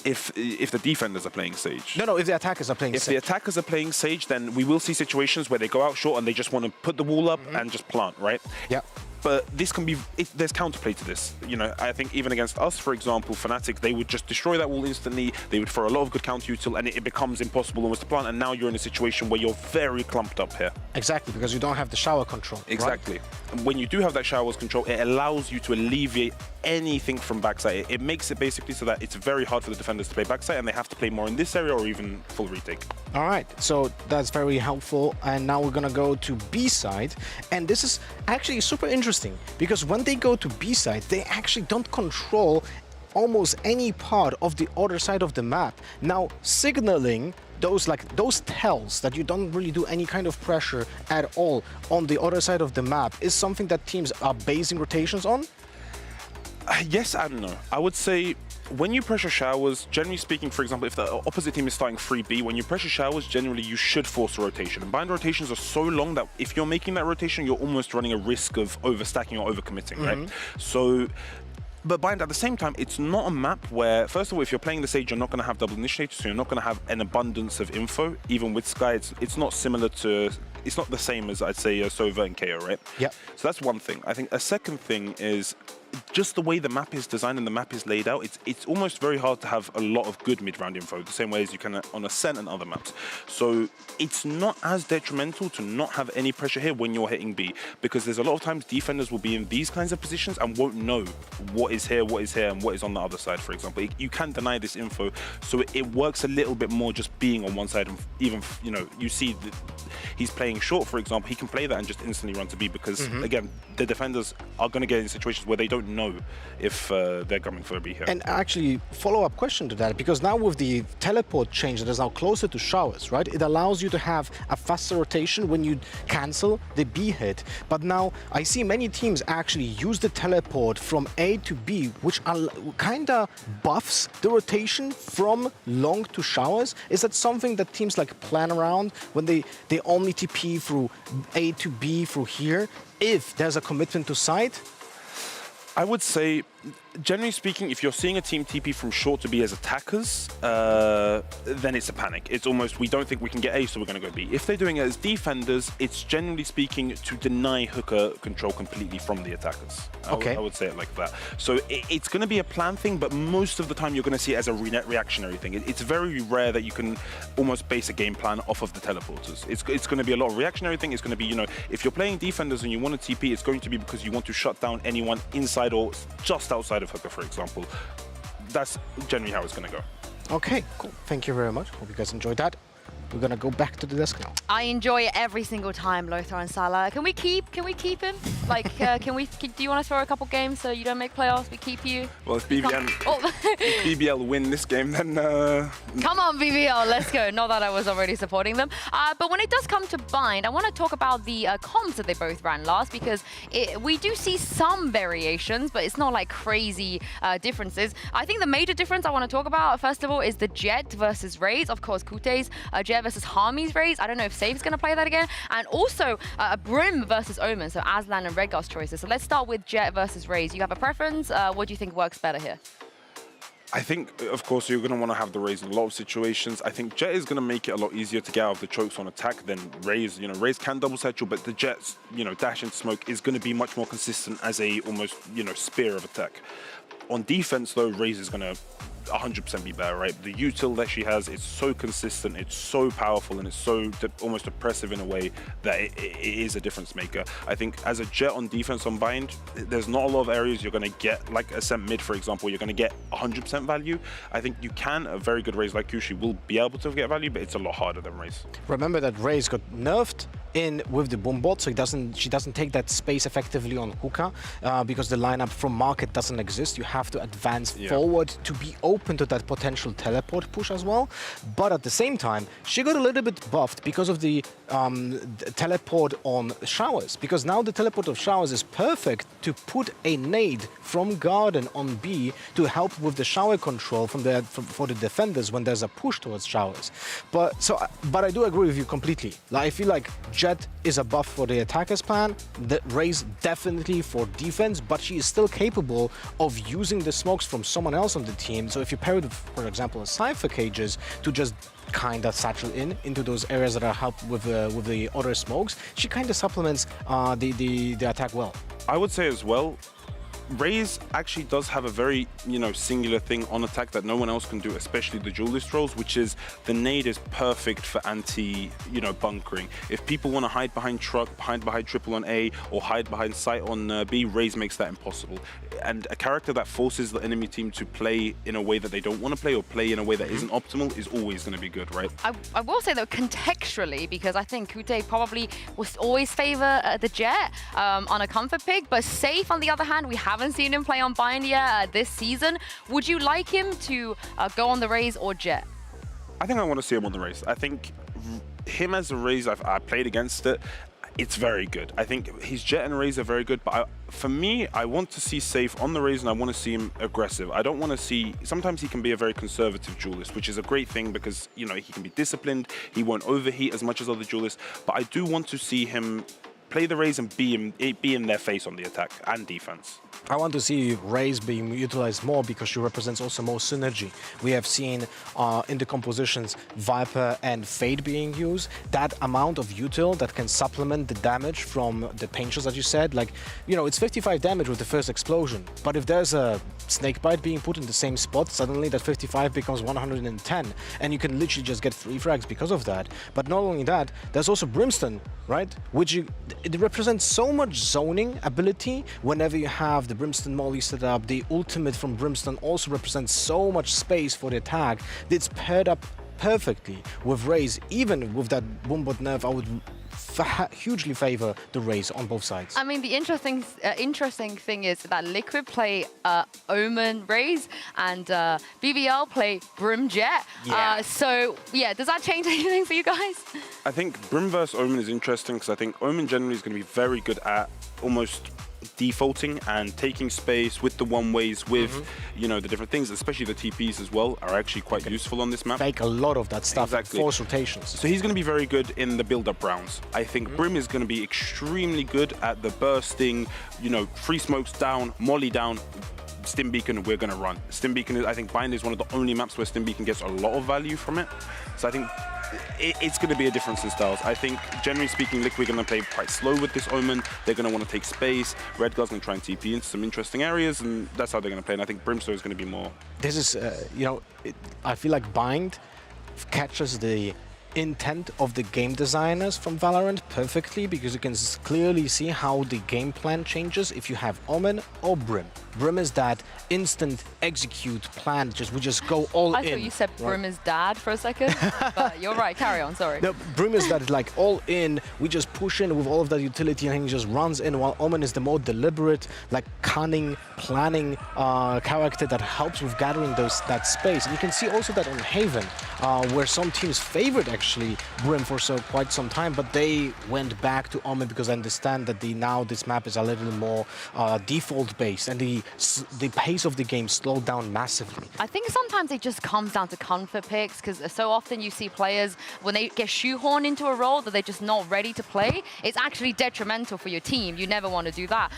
If the defenders are playing Sage. No, if the attackers are playing Sage. If the attackers are playing Sage, then we will see situations where they go out short and they just want to put the wall up and just plant, right? Yeah. But this can be, there's counterplay to this. You know, I think even against us, for example, Fnatic, they would just destroy that wall instantly. They would throw a lot of good counter util, and it becomes impossible almost to plant. And now you're in a situation where you're very clumped up here. Exactly, because you don't have the shower control. Exactly. Right? And when you do have that showers control, it allows you to alleviate anything from backside. It makes it basically so that it's very hard for the defenders to play backside, and they have to play more in this area or even full retake. All right, so that's very helpful. And now we're gonna go to B side, and this is actually super interesting because when they go to B side, they actually don't control almost any part of the other side of the map. Now, signaling those tells that you don't really do any kind of pressure at all on the other side of the map is something that teams are basing rotations on? Yes and no. I would say when you pressure showers, generally speaking, for example, if the opposite team is starting 3B, when you pressure showers, generally you should force a rotation. And bind rotations are so long that if you're making that rotation, you're almost running a risk of overstacking or overcommitting, right? So, but Bind, at the same time, it's not a map where, first of all, if you're playing the Sage, you're not going to have double initiators, so you're not going to have an abundance of info. Even with Sky, it's not similar to, it's not the same as, I'd say, Sova and KO, right? Yeah. So that's one thing. I think a second thing is, just the way the map is designed and the map is laid out, it's almost very hard to have a lot of good mid-round info, the same way as you can on Ascent and other maps. So it's not as detrimental to not have any pressure here when you're hitting B, because there's a lot of times defenders will be in these kinds of positions and won't know what is here, and what is on the other side, for example. You can deny this info, so it works a little bit more just being on one side, and even, you know, you see that he's playing short, for example, he can play that and just instantly run to B because, again, the defenders are going to get in situations where they don't know if they're coming for a B here. And actually, follow-up question to that, because now with the teleport change that is now closer to showers, right, it allows you to have a faster rotation when you cancel the B hit. But now I see many teams actually use the teleport from A to B, which kind of buffs the rotation from long to showers. Is that something that teams like plan around when they only TP through A to B through here, if there's a commitment to site? I would say, generally speaking, if you're seeing a team TP from short to B as attackers, then it's a panic. It's almost, we don't think we can get A, so we're going to go B. If they're doing it as defenders, it's generally speaking to deny hooker control completely from the attackers. I would say it like that. So it's going to be a plan thing, but most of the time you're going to see it as a reactionary thing. It's very rare that you can almost base a game plan off of the teleporters. It's going to be a lot of reactionary thing. It's going to be, you know, if you're playing defenders and you want to TP, it's going to be because you want to shut down anyone inside or just outside of hooker, for example. That's generally how it's going to go. Okay, cool. Thank you very much. Hope you guys enjoyed that. We're gonna go back to the desk now. I enjoy it every single time, Lothar and Salah. Can we keep him? Like, do you want to throw a couple games so you don't make playoffs? We keep you? Well, if BBL win this game, then... Come on, BBL, let's go. Not that I was already supporting them. But when it does come to Bind, I want to talk about the comms that they both ran last, because we do see some variations, but it's not like crazy differences. I think the major difference I want to talk about, first of all, is the Jet versus Raze. Of course, Kute's Jet versus Harmy's Raze. I don't know if Save's going to play that again. And also Brim versus Omen, so Aslan and Redgar's choices. So let's start with Jet versus Raze. You have a preference? What do you think works better here? I think, of course, you're going to want to have the Raze in a lot of situations. I think Jet is going to make it a lot easier to get out of the chokes on attack than Raze. You know, Raze can double satchel, but the Jet's, you know, dash into smoke is going to be much more consistent as a almost, you know, spear of attack. On defense, though, Raze is going to 100% be better, right? The util that she has is so consistent, it's so powerful, and it's so almost oppressive in a way that it is a difference maker. I think as a Jet on defense on Bind, there's not a lot of areas you're going to get, like Ascent mid, for example, you're going to get 100% value. I think you can, a very good Raze like Kushi will be able to get value, but it's a lot harder than Raze. Remember that Raze got nerfed in with the boom bot, so she doesn't take that space effectively on Hookah because the lineup from market doesn't exist. You have to advance forward to be open to that potential teleport push as well. But at the same time, she got a little bit buffed because of the teleport on showers, because now the teleport of showers is perfect to put a nade from garden on B to help with the shower control for the defenders when there's a push towards showers. But I do agree with you completely. Like, I feel like Jet is a buff for the attackers plan, the Raze definitely for defense, but she is still capable of using the smokes from someone else on the team. So if you pair it with, for example, a Cypher cages to just kind of satchel into those areas that are helped with the other smokes, she kind of supplements the attack well. I would say as well, Raze actually does have a very, you know, singular thing on attack that no one else can do, especially the duelist roles, which is the nade is perfect for anti, you know, bunkering. If people want to hide behind truck, hide behind triple on A, or hide behind sight on B, Raze makes that impossible. And a character that forces the enemy team to play in a way that they don't want to play, or play in a way that isn't optimal, is always going to be good, right? I will say though, contextually, because I think Kute probably will always favor the Jet on a comfort pick, but Safe on the other hand, we haven't seen him play on Bind yet this season. Would you like him to go on the Raze or Jet? I think I want to see him on the Raze. I think him as a Raze, I played against it. It's very good. I think his Jet and Raze are very good, but for me, I want to see Safe on the Raze and I want to see him aggressive. I don't want to see... Sometimes he can be a very conservative duelist, which is a great thing because, you know, he can be disciplined, he won't overheat as much as other duelists, but I do want to see him play the Raze and be in their face on the attack and defense. I want to see Raze being utilized more because she represents also more synergy. We have seen in the compositions Viper and Fade being used. That amount of util that can supplement the damage from the pain shots that you said, like, you know, it's 55 damage with the first explosion. But if there's a snakebite being put in the same spot, suddenly that 55 becomes 110. And you can literally just get 3 frags because of that. But not only that, there's also Brimstone, right? It represents so much zoning ability whenever you have the Brimstone molly set up. The ultimate from Brimstone also represents so much space for the attack. It's paired up perfectly with Raze. Even with that Boombot nerf, I would hugely favor the Raze on both sides. I mean, the interesting thing is that Liquid play Omen Raze and BBL play Brim Jet. Yeah. So, yeah, does that change anything for you guys? I think Brim versus Omen is interesting because I think Omen generally is going to be very good at almost defaulting and taking space with the one-ways, with you know, the different things, especially the TPs as well, are actually quite useful on this map. Make a lot of that stuff, exactly. Force rotations. So he's going to be very good in the build-up rounds. I think Brim is going to be extremely good at the bursting, you know, free smokes down, molly down, Stim Beacon, we're going to run. Stim Beacon, I think Bind is one of the only maps where Stim Beacon gets a lot of value from it. So I think it's going to be a difference in styles. I think, generally speaking, Liquid are going to play quite slow with this Omen. They're going to want to take space. Red Guard's going to try and TP into some interesting areas, and that's how they're going to play. And I think Brimstone is going to be more. This is, you know, I feel like Bind catches the intent of the game designers from Valorant perfectly, because you can clearly see how the game plan changes if you have Omen or Brim. Brim is that instant execute plan, we just go all in. I thought you said Brim is dad for a second, but you're right, carry on, sorry. No, Brim is that like all in, we just push in with all of that utility and he just runs in, while Omen is the more deliberate, like cunning, planning character that helps with gathering that space. And you can see also that on Haven, where some teams favored actually Brim for quite some time, but they went back to Omen because I understand that now this map is a little more default based and the pace of the game slowed down massively. I think sometimes it just comes down to comfort picks, because so often you see players, when they get shoehorned into a role that they're just not ready to play, it's actually detrimental for your team. You never want to do that.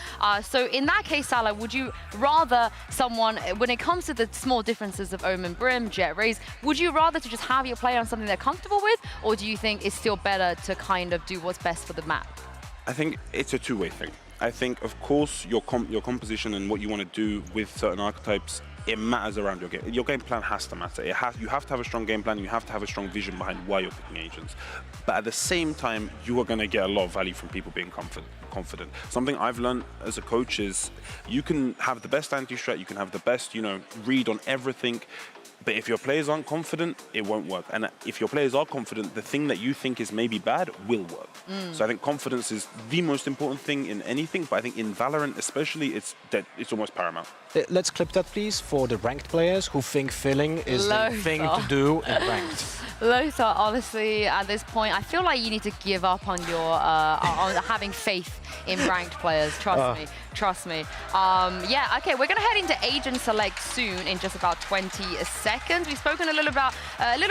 So in that case, Salah, would you rather someone, when it comes to the small differences of Omen, Brim, Jet, Raze, would you rather to just have your player on something they're comfortable with, or do you think it's still better to kind of do what's best for the map? I think it's a two-way thing. I think, of course, your composition and what you want to do with certain archetypes, it matters around your game. Your game plan has to matter. You have to have a strong game plan. You have to have a strong vision behind why you're picking agents. But at the same time, you are going to get a lot of value from people being confident. Something I've learned as a coach is you can have the best anti-strat, you can have the best, you know, read on everything. But if your players aren't confident, it won't work. And if your players are confident, the thing that you think is maybe bad will work. So I think confidence is the most important thing in anything. But I think in Valorant especially, it's almost paramount. Let's clip that, please, for the ranked players who think filling is the thing to do in ranked. Lothar, honestly, at this point, I feel like you need to give up on your on having faith in ranked players. Trust me. Yeah, okay, we're gonna head into agent select soon in just about 20 seconds. We've spoken a little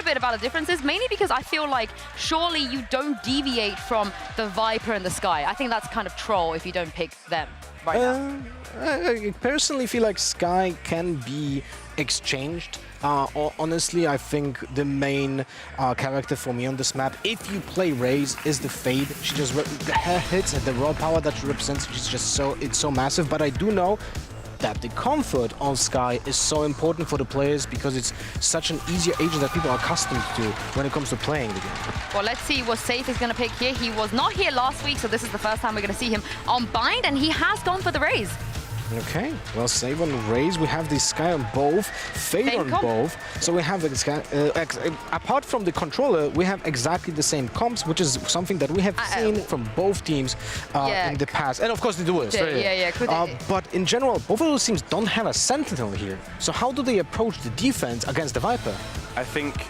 bit about the differences, mainly because I feel like surely you don't deviate from the Viper and the Sky. I think that's kind of troll if you don't pick them right now. I personally feel like Sky can be exchanged. Honestly, I think the main character for me on this map, if you play Raze, is the Fade. She just her hits and the raw power that she represents, it's so massive. But I do know that the comfort on Sky is so important for the players because it's such an easier agent that people are accustomed to when it comes to playing the game. Well, let's see what Safe is going to pick here. He was not here last week, so this is the first time we're going to see him on Bind, and he has gone for the Raze. Okay, well, save on Raze. We have the Sky on both, Fade on both. So we have the Sky, apart from the controller, we have exactly the same comps, which is something that we have seen from both teams in the past. And of course the duels. But in general, both of those teams don't have a Sentinel here. So how do they approach the defense against the Viper? I think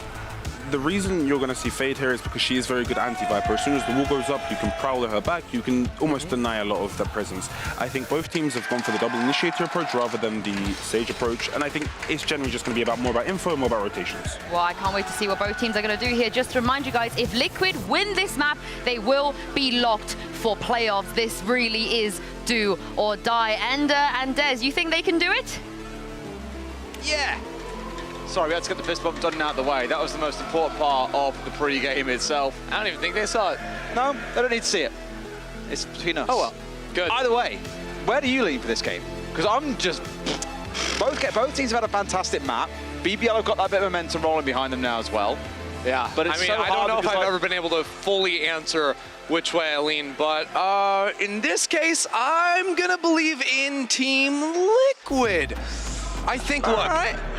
the reason you're going to see Fade here is because she is very good anti-Viper. As soon as the wall goes up, you can prowl at her back, you can almost deny a lot of that presence. I think both teams have gone for the double initiator approach rather than the Sage approach, and I think it's generally just going to be more about info, more about rotations. Well, I can't wait to see what both teams are going to do here. Just to remind you guys, if Liquid win this map, they will be locked for playoffs. This really is do or die. Ender and Dez, you think they can do it? Yeah. Sorry, we had to get the fist bump done and out of the way. That was the most important part of the pre-game itself. I don't even think they saw it. No, they don't need to see it. It's between us. Oh well, good. Either way, where do you lean for this game? Because I'm just... Both teams have had a fantastic map. BBL have got that bit of momentum rolling behind them now as well. Yeah, but it's I mean, so I don't know if I've like, ever been able to fully answer which way I lean, but in this case, I'm gonna believe in Team Liquid. I think,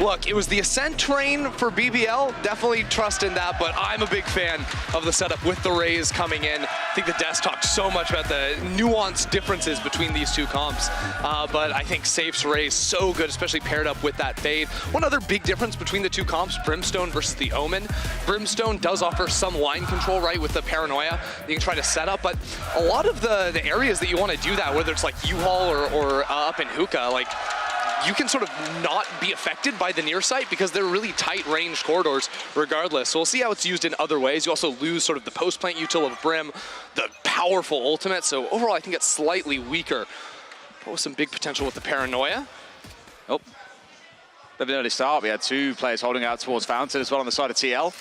look, it was the Ascent train for BBL, definitely trust in that, but I'm a big fan of the setup with the Rays coming in. I think the Des talked so much about the nuanced differences between these two comps, but I think Safe's Rays so good, especially paired up with that Fade. One other big difference between the two comps, Brimstone versus the Omen. Brimstone does offer some line control, right, with the Paranoia you can try to set up, but a lot of the areas that you want to do that, whether it's like U-Haul or up in Hookah, like, you can sort of not be affected by the near sight because they're really tight range corridors regardless. So we'll see how it's used in other ways. You also lose sort of the post plant util of Brim, the powerful ultimate. So overall, I think it's slightly weaker. But with some big potential with the Paranoia. Oh, bit of an early start. We had two players holding out towards Fountain as well on the side of TL.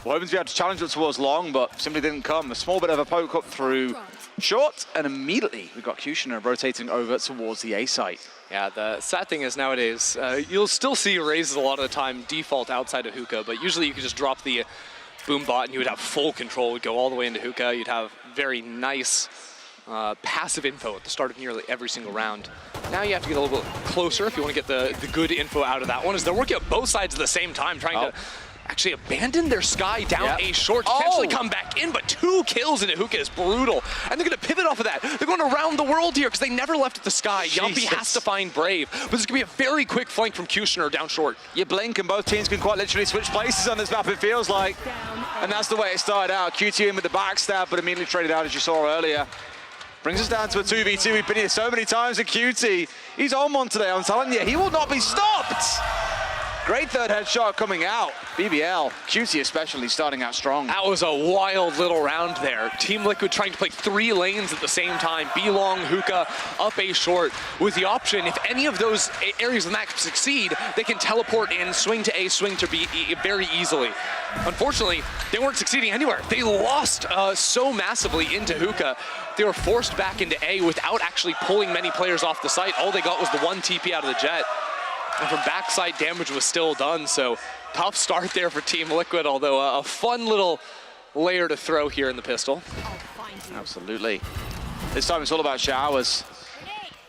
We're hoping to be able to challenge them towards Long, but simply didn't come. A small bit of a poke up through short, and immediately we got Kushner rotating over towards the A site. Yeah, the sad thing is nowadays, you'll still see Raises a lot of the time default outside of Hookah, but usually you could just drop the boom bot and you would have full control. It would go all the way into Hookah. You'd have very nice passive info at the start of nearly every single round. Now you have to get a little bit closer if you want to get the good info out of that one, as they're working at both sides at the same time, trying to actually abandon their Sky down A short, potentially come back in, but 2 kills into Hookah is brutal. And they're going to pivot off of that. They're going around the world here because they never left at the Sky. Yumpy has to find Brave, but there's going to be a very quick flank from Kushner down short. You blink and both teams can quite literally switch places on this map, it feels like. And that's the way it started out. QT in with the backstab, but immediately traded out as you saw earlier. Brings us down to a 2v2. We've been here so many times with QT. He's on one today, I'm telling you. He will not be stopped. Great third headshot coming out. BBL, QT especially, starting out strong. That was a wild little round there. Team Liquid trying to play 3 lanes at the same time. B long, Hookah, up A short, with the option, if any of those areas of the map succeed, they can teleport in, swing to A, swing to B very easily. Unfortunately, they weren't succeeding anywhere. They lost so massively into Hookah. They were forced back into A without actually pulling many players off the site. All they got was the 1 TP out of the Jet. And from backside, damage was still done, so tough start there for Team Liquid, although a fun little layer to throw here in the pistol. Absolutely. This time it's all about showers.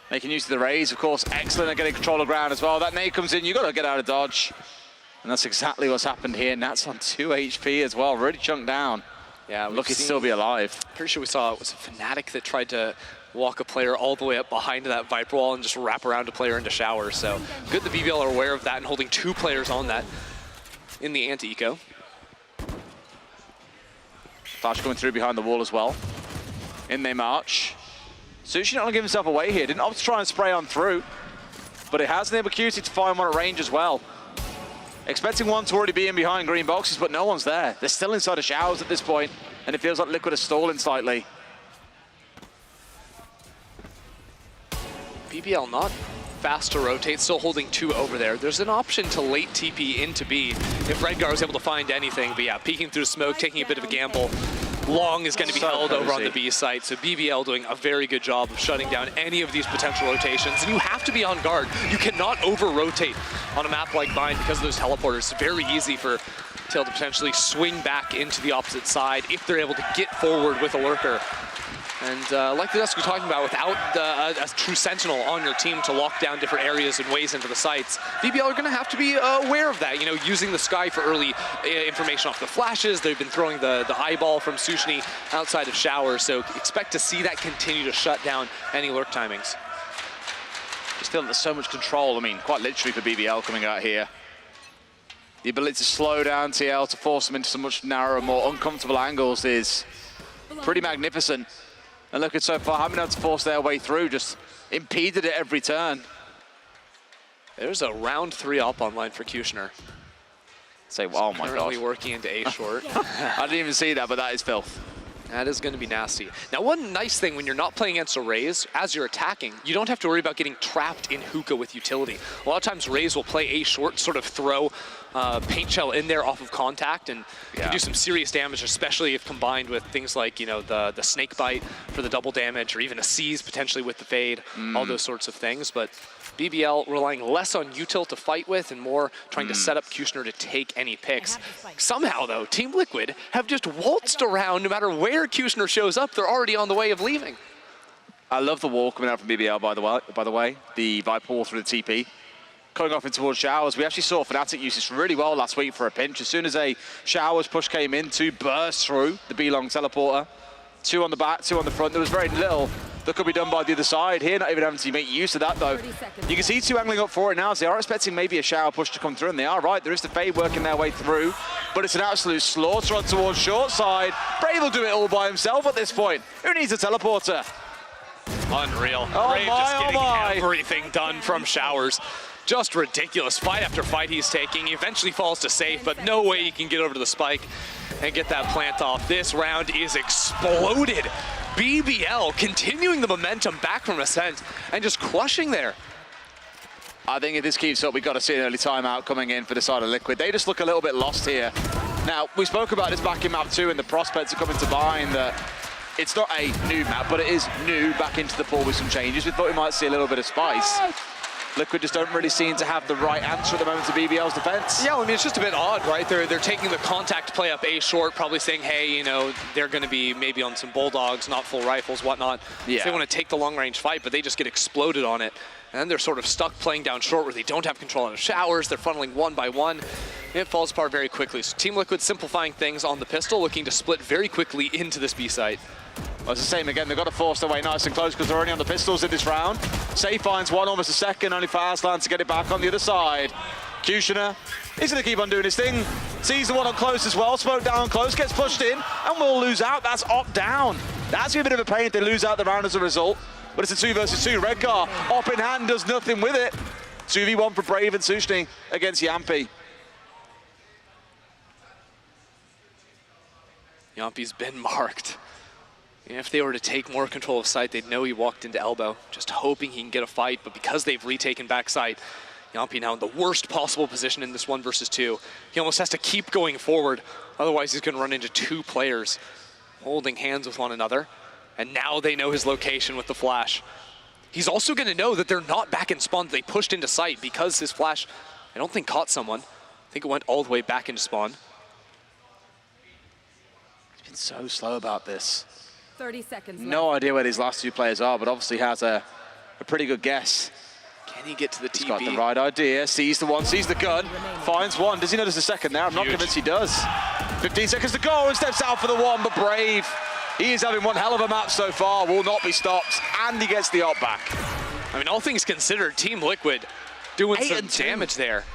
Making use of the Rays, of course, excellent at getting control of ground as well. That nade comes in, you got to get out of dodge. And that's exactly what's happened here. Nat's on 2 HP as well, really chunked down. Yeah, lucky to still be alive. Pretty sure we saw it was a Fnatic that tried to walk a player all the way up behind that Viper wall and just wrap around a player into showers. So good the BBL are aware of that and holding 2 players on that in the anti-eco. Flash coming through behind the wall as well. In they march. Sushi not going to give himself away here. Didn't opt to try and spray on through, but it has enabled QT to find one at range as well. Expecting one to already be in behind green boxes, but no one's there. They're still inside the showers at this point, and it feels like Liquid is stalling slightly. BBL not fast to rotate, still holding 2 over there. There's an option to late TP into B if Redgar was able to find anything, but yeah, peeking through smoke, taking a bit of a gamble. Long is going to be held over on the B site, so BBL doing a very good job of shutting down any of these potential rotations, and you have to be on guard. You cannot over-rotate on a map like Bind because of those teleporters. It's very easy for Tail to potentially swing back into the opposite side if they're able to get forward with a lurker. And like the Dusk we're talking about, without a true sentinel on your team to lock down different areas and ways into the sites, BBL are going to have to be aware of that. You know, using the Sky for early information off the flashes. They've been throwing the eyeball from Sushni outside of showers, so expect to see that continue to shut down any lurk timings. Just feel that there's so much control, I mean, quite literally for BBL coming out here. The ability to slow down TL, to force them into some much narrower, more uncomfortable angles is pretty magnificent. And look at so far, having able to force their way through, just impeded it every turn. There's a round 3 up online for Kushner. Say, oh my god. Currently working into A short. I didn't even see that, but that is filth. That is going to be nasty. Now, one nice thing when you're not playing against a Raze, as you're attacking, you don't have to worry about getting trapped in hookah with utility. A lot of times Raze will play A short, sort of throw paint shell in there off of contact, and can do some serious damage, especially if combined with things like, you know, the snake bite for the double damage, or even a seize potentially with the fade, all those sorts of things. But BBL relying less on util to fight with and more trying to set up Kushner to take any picks. Somehow, though, Team Liquid have just waltzed around. No matter where Kushner shows up, they're already on the way of leaving. I love the wall coming out from BBL, by the way. The Viper wall through the TP. Going off in towards Showers. We actually saw Fnatic use this really well last week for a pinch. As soon as a Showers push came in, 2 burst through the B-long teleporter. 2 on the back, 2 on the front. There was very little that could be done by the other side here, not even having to make use of that, though. You can see 2 angling up for it now, so they are expecting maybe a shower push to come through, and they are right. There is the fade working their way through, but it's an absolute slaughter on towards short side. Brave will do it all by himself at this point. Who needs a teleporter? Unreal. Oh Brave my, just getting oh my. everything done from Showers. Just ridiculous. Fight after fight he's taking. He eventually falls to safe, but no way he can get over to the spike and get that plant off. This round is exploded. BBL continuing the momentum back from Ascent and just crushing there. I think if this keeps up, we've got to see an early timeout coming in for the side of Liquid. They just look a little bit lost here. Now, we spoke about this back in map 2, and the prospects are coming to mind that it's not a new map, but it is new back into the pool with some changes. We thought we might see a little bit of spice. Liquid just don't really seem to have the right answer at the moment to BBL's defense. Yeah, I mean, it's just a bit odd, right? They're taking the contact play up A short, probably saying, hey, you know, they're going to be maybe on some bulldogs, not full rifles, whatnot. Yeah. So they want to take the long-range fight, but they just get exploded on it. And then they're sort of stuck playing down short where they don't have control of Showers. They're funneling 1 by 1. It falls apart very quickly. So Team Liquid simplifying things on the pistol, looking to split very quickly into this B site. Well, it's the same again. They've got to force their way nice and close because they're only on the pistols in this round. Safe finds 1, almost a second, only for Arslan to get it back on the other side. Kushner is going to keep on doing his thing. Sees the one on close as well. Smoke down on close, gets pushed in, and will lose out. That's Op down. That's a bit of a pain if they lose out the round as a result. But it's a 2 versus 2. Redgar, Op in hand, does nothing with it. 2v1 for Brave and Sushni against Yampi. Yampi's been marked. If they were to take more control of site, they'd know he walked into elbow, just hoping he can get a fight. But because they've retaken back site, Yampi now in the worst possible position in this 1 versus 2. He almost has to keep going forward. Otherwise, he's going to run into 2 players holding hands with one another. And now they know his location with the flash. He's also going to know that they're not back in spawn. They pushed into site because his flash, I don't think, caught someone. I think it went all the way back into spawn. He's been so slow about this. 30 seconds left. No idea where these last 2 players are, but obviously has a pretty good guess. Can he get to the TP? He's got the right idea, sees the one, sees the gun, finds one. Does he notice the second there? I'm not convinced he does. 15 seconds to go and steps out for the 1, but Brave, he is having one hell of a map so far, will not be stopped, and he gets the op back. I mean, all things considered, Team Liquid doing some damage there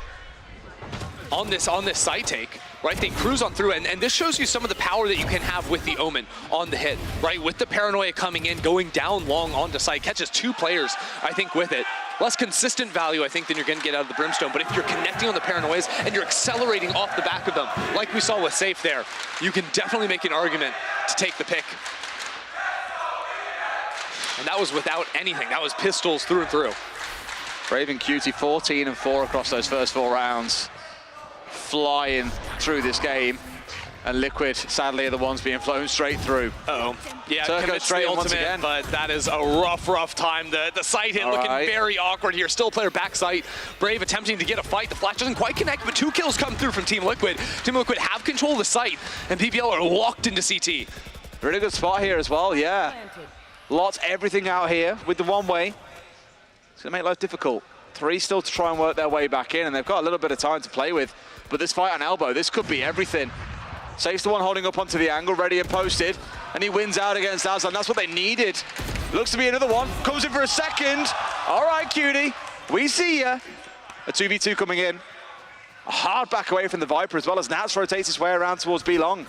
on this side take. Right, they cruise on through, and this shows you some of the power that you can have with the Omen on the hit, right? With the Paranoia coming in, going down long onto site, catches 2 players, I think, with it. Less consistent value, I think, than you're going to get out of the Brimstone, but if you're connecting on the Paranoias and you're accelerating off the back of them, like we saw with Safe there, you can definitely make an argument to take the pick. And that was without anything. That was pistols through and through. Brave and Cutie, 14 and 4 across those first 4 rounds. Flying through this game, and Liquid sadly are the ones being flown straight through. Yeah, Turco straight the once ultimate, again, but that is a rough time. The side hit looking very awkward here. Still player back site. Brave attempting to get a fight. The flash doesn't quite connect, but 2 kills come through from Team Liquid. Team Liquid have control of the site, and BBL are locked into CT. Really good spot here as well, yeah. Lots everything out here with the 1-way. It's gonna make life difficult. 3 still to try and work their way back in, and they've got a little bit of time to play with. But this fight on elbow, this could be everything. Saves the one holding up onto the angle, ready and posted, and he wins out against Aslan. That's what they needed. Looks to be another one. Comes in for a second. All right, Cutie, we see ya. A 2v2 coming in. A hard back away from the Viper, as well as Nats rotates his way around towards B-Long.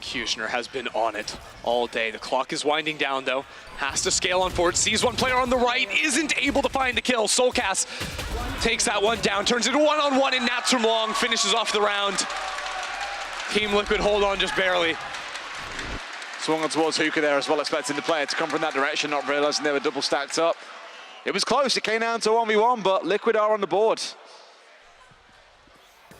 Kushner has been on it all day. The clock is winding down, though. Has to scale on forward. Sees one player on the right. Isn't able to find the kill. Soulcast takes that one down. Turns it 1-on-1 and Nats from long. Finishes off the round. Team Liquid hold on just barely. Swung on towards Hookah there as well, expecting the player to come from that direction, not realising they were double stacked up. It was close, it came down to 1v1, but Liquid are on the board.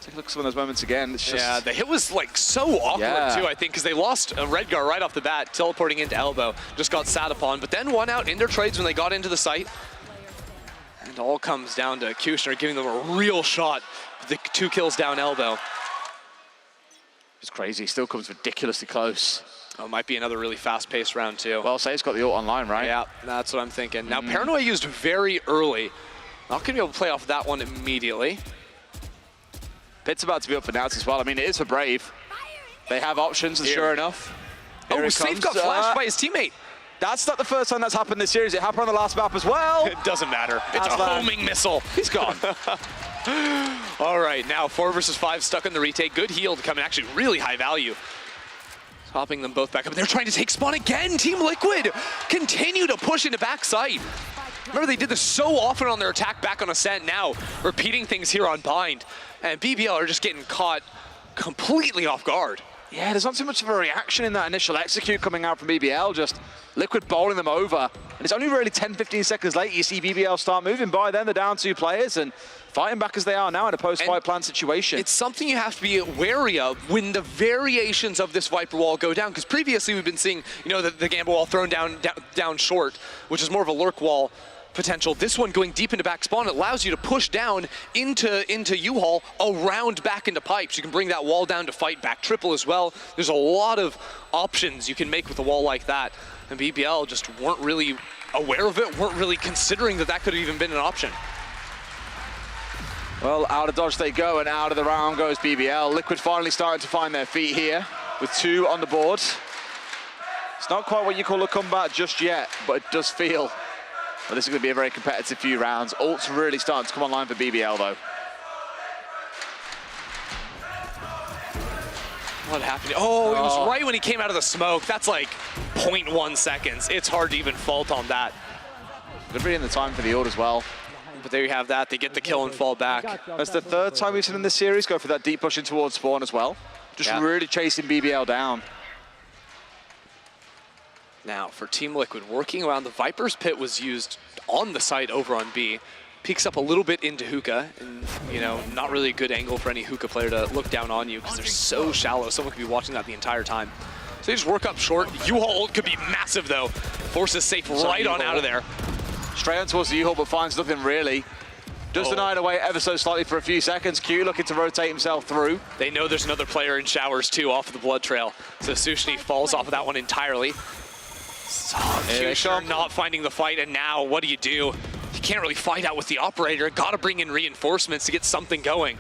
Take a look at some of those moments again. It's just... Yeah, the hit was like so awkward too, I think, because they lost Redgar right off the bat, teleporting into elbow, just got sat upon, but then won out in their trades when they got into the site. And it all comes down to Kushner giving them a real shot with the 2 kills down elbow. It's crazy, still comes ridiculously close. Oh, might be another really fast-paced round too. Well, Sei's got the ult online, right? Yeah, that's what I'm thinking. Now, Paranoia used very early. Not gonna be able to play off that one immediately. Pit's about to be up for Nauts as well. I mean, it is for Brave. They have options, and sure enough. Oh, Safe got flashed by his teammate. That's not the first time that's happened this series. It happened on the last map as well. It doesn't matter. It's Aslan. a homing missile. He's gone. All right, now 4 versus 5 stuck in the retake. Good heal to come in, actually really high value. Popping them both back up. They're trying to take spawn again. Team Liquid continue to push into backside. Remember, they did this so often on their attack back on Ascent. Now, repeating things here on Bind. And BBL are just getting caught completely off guard. Yeah, there's not too much of a reaction in that initial execute coming out from BBL, just Liquid bowling them over. And it's only really 10-15 seconds later you see BBL start moving by. Then they're down 2 players and fighting back as they are now in a post-fight plan situation. It's something you have to be wary of when the variations of this Viper Wall go down, because previously we've been seeing, you know, the Gamble Wall thrown down short, which is more of a lurk wall potential. This one going deep into back spawn, it allows you to push down into U-Haul around back into pipes. You can bring that wall down to fight back triple as well. There's a lot of options you can make with a wall like that. And BBL just weren't really aware of it, weren't really considering that that could have even been an option. Well, out of dodge they go, and out of the round goes BBL. Liquid finally starting to find their feet here with 2 on the board. It's not quite what you call a comeback just yet, but it does feel. Well, this is going to be a very competitive few rounds. Ult's really starting to come online for BBL, though. What happened? Oh, it was right when he came out of the smoke. That's like 0.1 seconds. It's hard to even fault on that. Good reading the time for the ult as well. But there you have that. They get the kill and fall back. That's the 3rd time we've seen in this series go for that deep push in towards spawn as well. Just really chasing BBL down. Now, for Team Liquid, working around the Viper's Pit was used on the site over on B. Peeks up a little bit into Hookah, and, you know, not really a good angle for any Hookah player to look down on you because they're so shallow. Someone could be watching that the entire time. So they just work up short. U-Haul ult could be massive, though. Forces Safe right on out of there. Straight on towards the U-Haul, but finds nothing really. Does deny it away ever so slightly for a few seconds. Q looking to rotate himself through. They know there's another player in showers, too, off of the blood trail. So Sushni falls off of that one entirely. Kushner not finding the fight, and now what do? You can't really fight out with the operator. Gotta bring in reinforcements to get something going.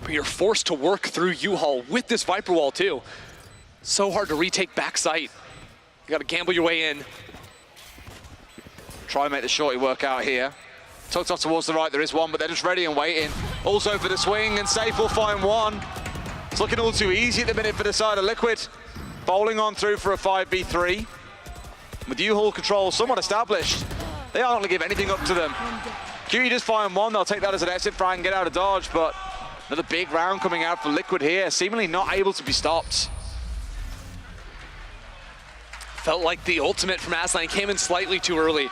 But you're forced to work through U-Haul with this Viper Wall too. So hard to retake back site. You gotta gamble your way in. Try and make the shorty work out here. Tucked off towards the right, there is one, but they're just ready and waiting. Also for the swing, and Safe will find one. It's looking all too easy at the minute for the side of Liquid. Bowling on through for a 5v3. With U-Haul control somewhat established, they aren't going to give anything up to them. QE just find one, they'll take that as an exit fry and get out of dodge, but another big round coming out for Liquid here, seemingly not able to be stopped. Felt like the ultimate from Aslan came in slightly too early.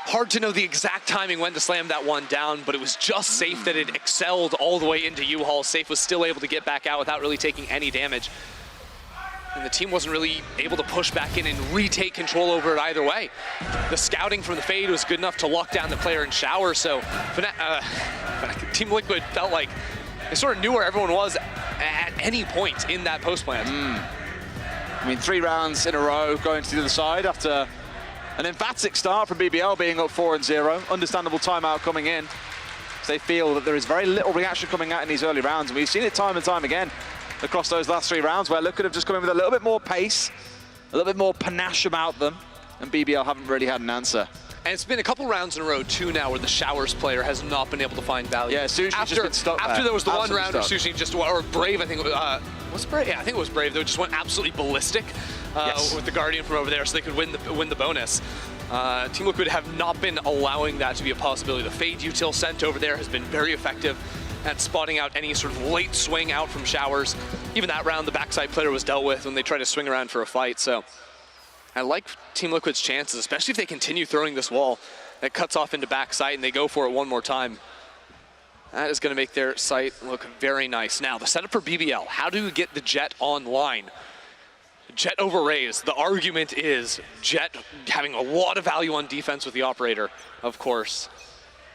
Hard to know the exact timing when to slam that one down, but it was just Safe that had excelled all the way into U-Haul. Safe was still able to get back out without really taking any damage. And the team wasn't really able to push back in and retake control over it either way. The scouting from the Fade was good enough to lock down the player in shower, so Team Liquid felt like they sort of knew where everyone was at any point in that post plan. I mean, 3 rounds in a row going to the other side after an emphatic start from BBL being up 4-0. Understandable timeout coming in. So they feel that there is very little reaction coming out in these early rounds, and we've seen it time and time again across those last 3 rounds where Liquid have just come in with a little bit more pace, a little bit more panache about them, and BBL haven't really had an answer. And it's been a couple rounds in a row, too, now where the Showers player has not been able to find value. Yeah, Sushi's just been stuck After there was the absolutely one round where stuck. Sushi just, or Brave, I think, was Brave? Yeah, I think it was Brave, though, just went absolutely ballistic with the Guardian from over there so they could win the bonus. Team Liquid have not been allowing that to be a possibility. The Fade util sent over there has been very effective. at spotting out any sort of late swing out from showers. Even that round, the backside player was dealt with when they tried to swing around for a fight. So I like Team Liquid's chances, especially if they continue throwing this wall that cuts off into backside and they go for it one more time. That is going to make their site look very nice. Now, the setup for BBL, how do you get the Jet online? Jet over Raze. The argument is Jet having a lot of value on defense with the operator, of course.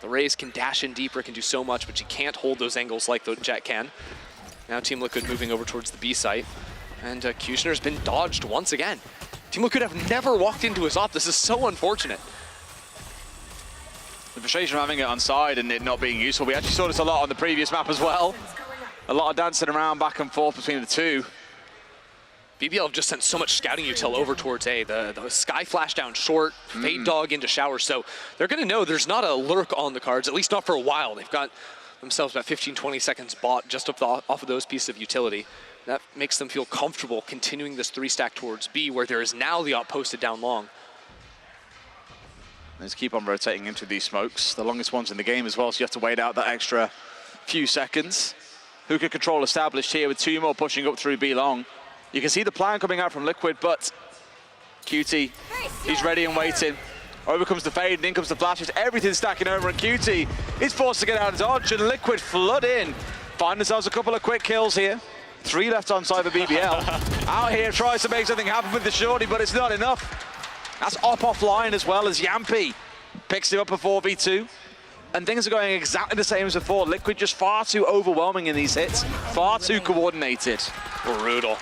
The Raze can dash in deeper, can do so much, but she can't hold those angles like the Jet can. Now Team Liquid moving over towards the B site. And Kushner's been dodged once again. Team Liquid have never walked into his op. This is so unfortunate. The frustration of having it on side and it not being useful. We actually saw this a lot on the previous map as well. A lot of dancing around back and forth between the two. BBL have just sent so much scouting util over towards A. The Sky Flash down short, Fade Dog into shower. So they're going to know there's not a lurk on the cards, at least not for a while. They've got themselves about 15, 20 seconds bought just off of those pieces of utility. That makes them feel comfortable continuing this 3-stack towards B, where there is now the op posted down long. Let's keep on rotating into these smokes. The longest ones in the game as well, so you have to wait out that extra few seconds. Hookah control established here with 2 more pushing up through B long. You can see the plan coming out from Liquid, but QT, he's ready and waiting. Over comes the fade, and in comes the flashes. Everything's stacking over, and QT is forced to get out of dodge, and Liquid flood in. Find themselves a couple of quick kills here. 3 left on side for BBL. Out here tries to make something happen with the shorty, but it's not enough. That's op offline as well as Yampy picks him up a 4v2. And things are going exactly the same as before. Liquid just far too overwhelming in these hits, far too coordinated. Brutal.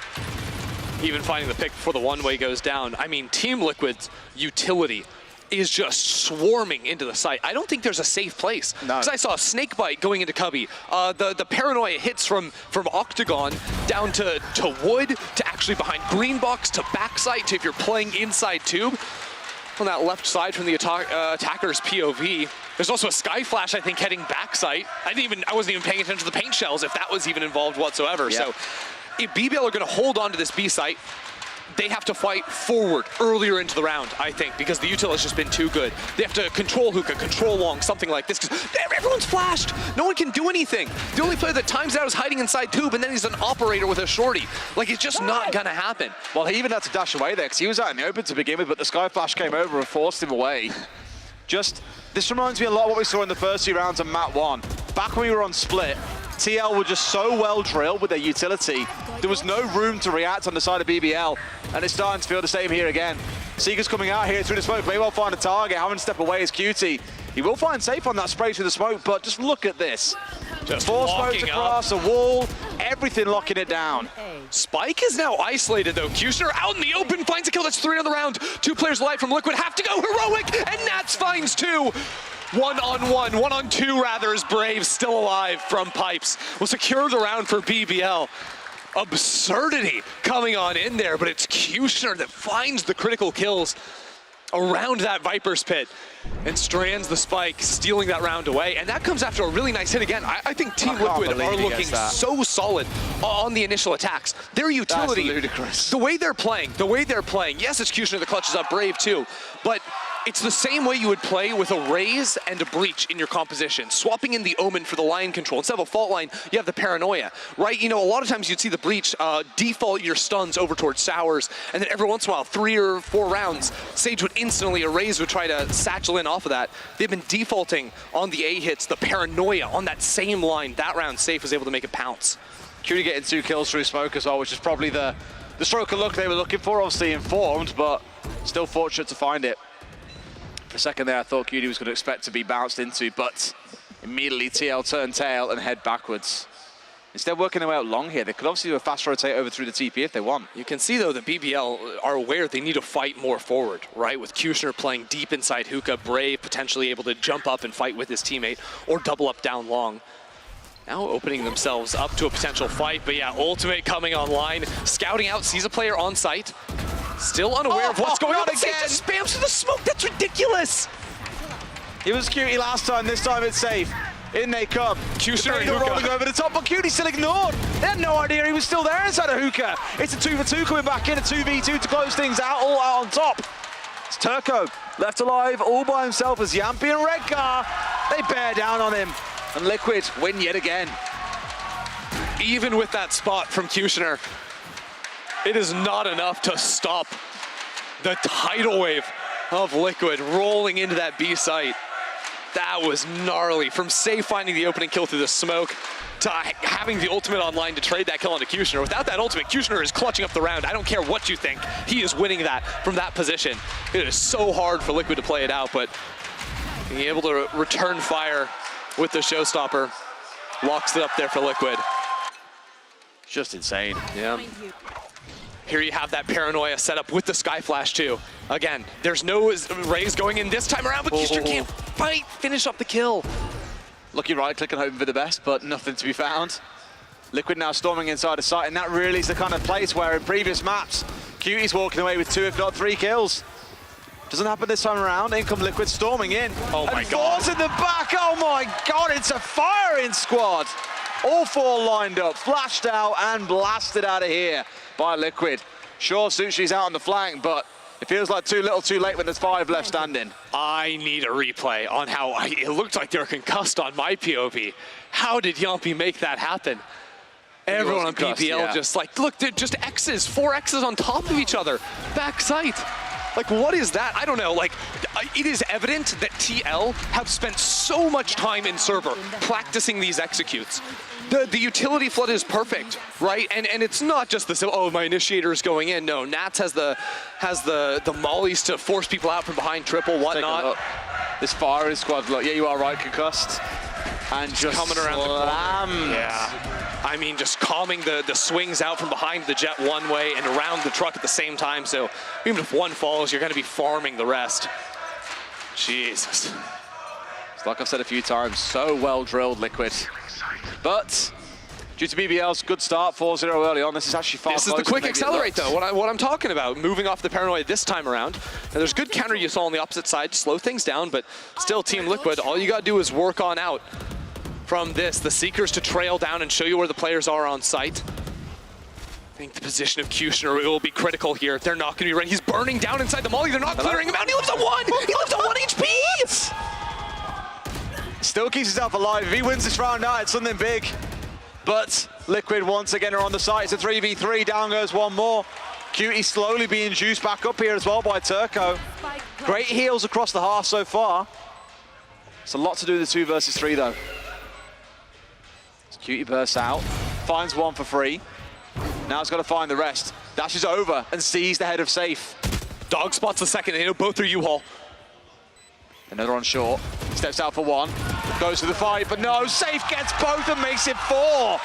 Even finding the pick before the one-way goes down. I mean, Team Liquid's utility is just swarming into the site. I don't think there's a safe place. Because I saw a snake bite going into Cubby. The paranoia hits from Octagon down to Wood, to actually behind green box, to backside, to if you're playing inside tube. On that left side from the attacker's POV. There's also a Sky Flash, I think, heading backside. I wasn't even paying attention to the paint shells if that was even involved whatsoever. Yep. So if BBL are going to hold on to this B site, they have to fight forward earlier into the round, I think, because the util has just been too good. They have to control hookah, control long, something like this, because everyone's flashed. No one can do anything. The only player that times out is hiding inside tube, and then he's an operator with a shorty. Like, it's just not going to happen. Well, he even had to dash away there, because he was out in the open to begin with, but the Sky Flash came over and forced him away. This reminds me a lot of what we saw in the first 2 rounds of Map 1. Back when we were on Split, TL were just so well drilled with their utility. There was no room to react on the side of BBL, and it's starting to feel the same here again. Seeger's coming out here through the smoke, may well find a target, having to step away is QT. He will find safe on that spray through the smoke, but just look at this. Just 4 smokes across a wall, everything locking it down. Spike is now isolated though. Kushner out in the open, finds a kill. That's 3 on the round. 2 players alive from Liquid have to go heroic, and Nats finds 2. 1-on-1, 1-on-2 rather, is Brave still alive from Pipes. Will secure the round for BBL. Absurdity coming on in there, but it's Kushner that finds the critical kills around that Viper's pit and strands the spike, stealing that round away. And that comes after a really nice hit again. I think Team Liquid are looking so solid on the initial attacks. Their utility, that's ludicrous. the way they're playing, yes, it's Kushner that clutches up Brave too, but it's the same way you would play with a Raze and a Breach in your composition. Swapping in the Omen for the line control. Instead of a fault line, you have the Paranoia, right? You know, a lot of times you'd see the Breach default your stuns over towards Sours, and then every once in a while, 3 or 4 rounds, Sage would instantly, a Raze would try to satchel in off of that. They've been defaulting on the A hits, the Paranoia on that same line. That round, Safe was able to make it pounce. Cutie getting 2 kills through smoke as well, which is probably the stroke of luck they were looking for, obviously informed, but still fortunate to find it. For a second there, I thought Cutie was going to expect to be bounced into, but immediately TL turn tail and head backwards. Instead of working their way out long here, they could obviously do a fast rotate over through the TP if they want. You can see, though, that BBL are aware they need to fight more forward, right? With Kushner playing deep inside Hookah, Brave potentially able to jump up and fight with his teammate, or double up down long. Now opening themselves up to a potential fight, but yeah, Ultimate coming online. Scouting out, sees a player on site. Still unaware of what's going on. Again. Just spams through the smoke, that's ridiculous! It was Cutie last time, this time it's Safe. In they come. Kushner and Hookah rolling over the top, but Cutie still ignored. They had no idea he was still there inside of Hookah. It's a 2v2 coming back in, a 2v2 to close things out, all out on top. It's Turco, left alive all by himself as Yampy and Redcar. They bear down on him. And Liquid win yet again. Even with that spot from Kushner, it is not enough to stop the tidal wave of Liquid rolling into that B site. That was gnarly. From Safe finding the opening kill through the smoke to having the ultimate online to trade that kill onto Kushner. Without that ultimate, Kushner is clutching up the round. I don't care what you think. He is winning that from that position. It is so hard for Liquid to play it out, but being able to return fire with the showstopper locks it up there for Liquid. Just insane. Yeah. Here you have that paranoia set up with the Sky Flash too. Again, there's no Rays going in this time around, but Kushner can't finish up the kill. Lucky right click and hoping for the best, but nothing to be found. Liquid now storming inside the site, and that really is the kind of place where in previous maps, Cutie's walking away with 2 if not 3 kills. Doesn't happen this time around. In come Liquid storming in. Oh my God. Falls in the back. Oh my God, it's a firing squad. All 4 lined up, flashed out and blasted out of here by Liquid. Sure, Suchi's out on the flank, but it feels like too little too late when there's 5 left standing. I need a replay on how it looked like they were concussed on my POV. How did Yampi make that happen? Everyone on BBL just like, look, they're just X's, 4 X's on top of each other. Back sight. Like, what is that? I don't know. Like, it is evident that TL have spent so much time in server practicing these executes. The utility flood is perfect, right? And it's not just the, oh, my initiator is going in. No, Nats has the mollies to force people out from behind triple, whatnot. This firing squad, look, yeah, you are right, concussed. And just coming around the corner. Yeah. I mean, just calming the swings out from behind the jet one way and around the truck at the same time. So even if one falls, you're going to be farming the rest. Jesus. It's like I've said a few times, so well drilled, Liquid. But due to BBL's good start, 4-0 early on, this is actually far closer. This is the quick accelerate, though, what I'm talking about. Moving off the paranoia this time around. And there's good counter you saw on the opposite side to slow things down, but still Team Liquid, all you got to do is work on out from this. The Seekers to trail down and show you where the players are on site. I think the position of Kushner will be critical here. They're not going to be ready. He's burning down inside the molly. They're not clearing him out. He lives on 1. He lives on 1 HP. Still keeps himself alive. If he wins this round out, it's something big. But Liquid once again are on the site. It's a 3v3. Down goes one more. Cutie slowly being juiced back up here as well by Turco. Great heals across the half so far. It's a lot to do with the 2 versus 3 though. Cutie bursts out, finds one for free. Now it's got to find the rest. Dashes over and sees the head of Safe. Dog spots the second. They know both are U-Haul. Another on short. Steps out for 1. Goes for the fight, but no. Safe gets both and makes it 4.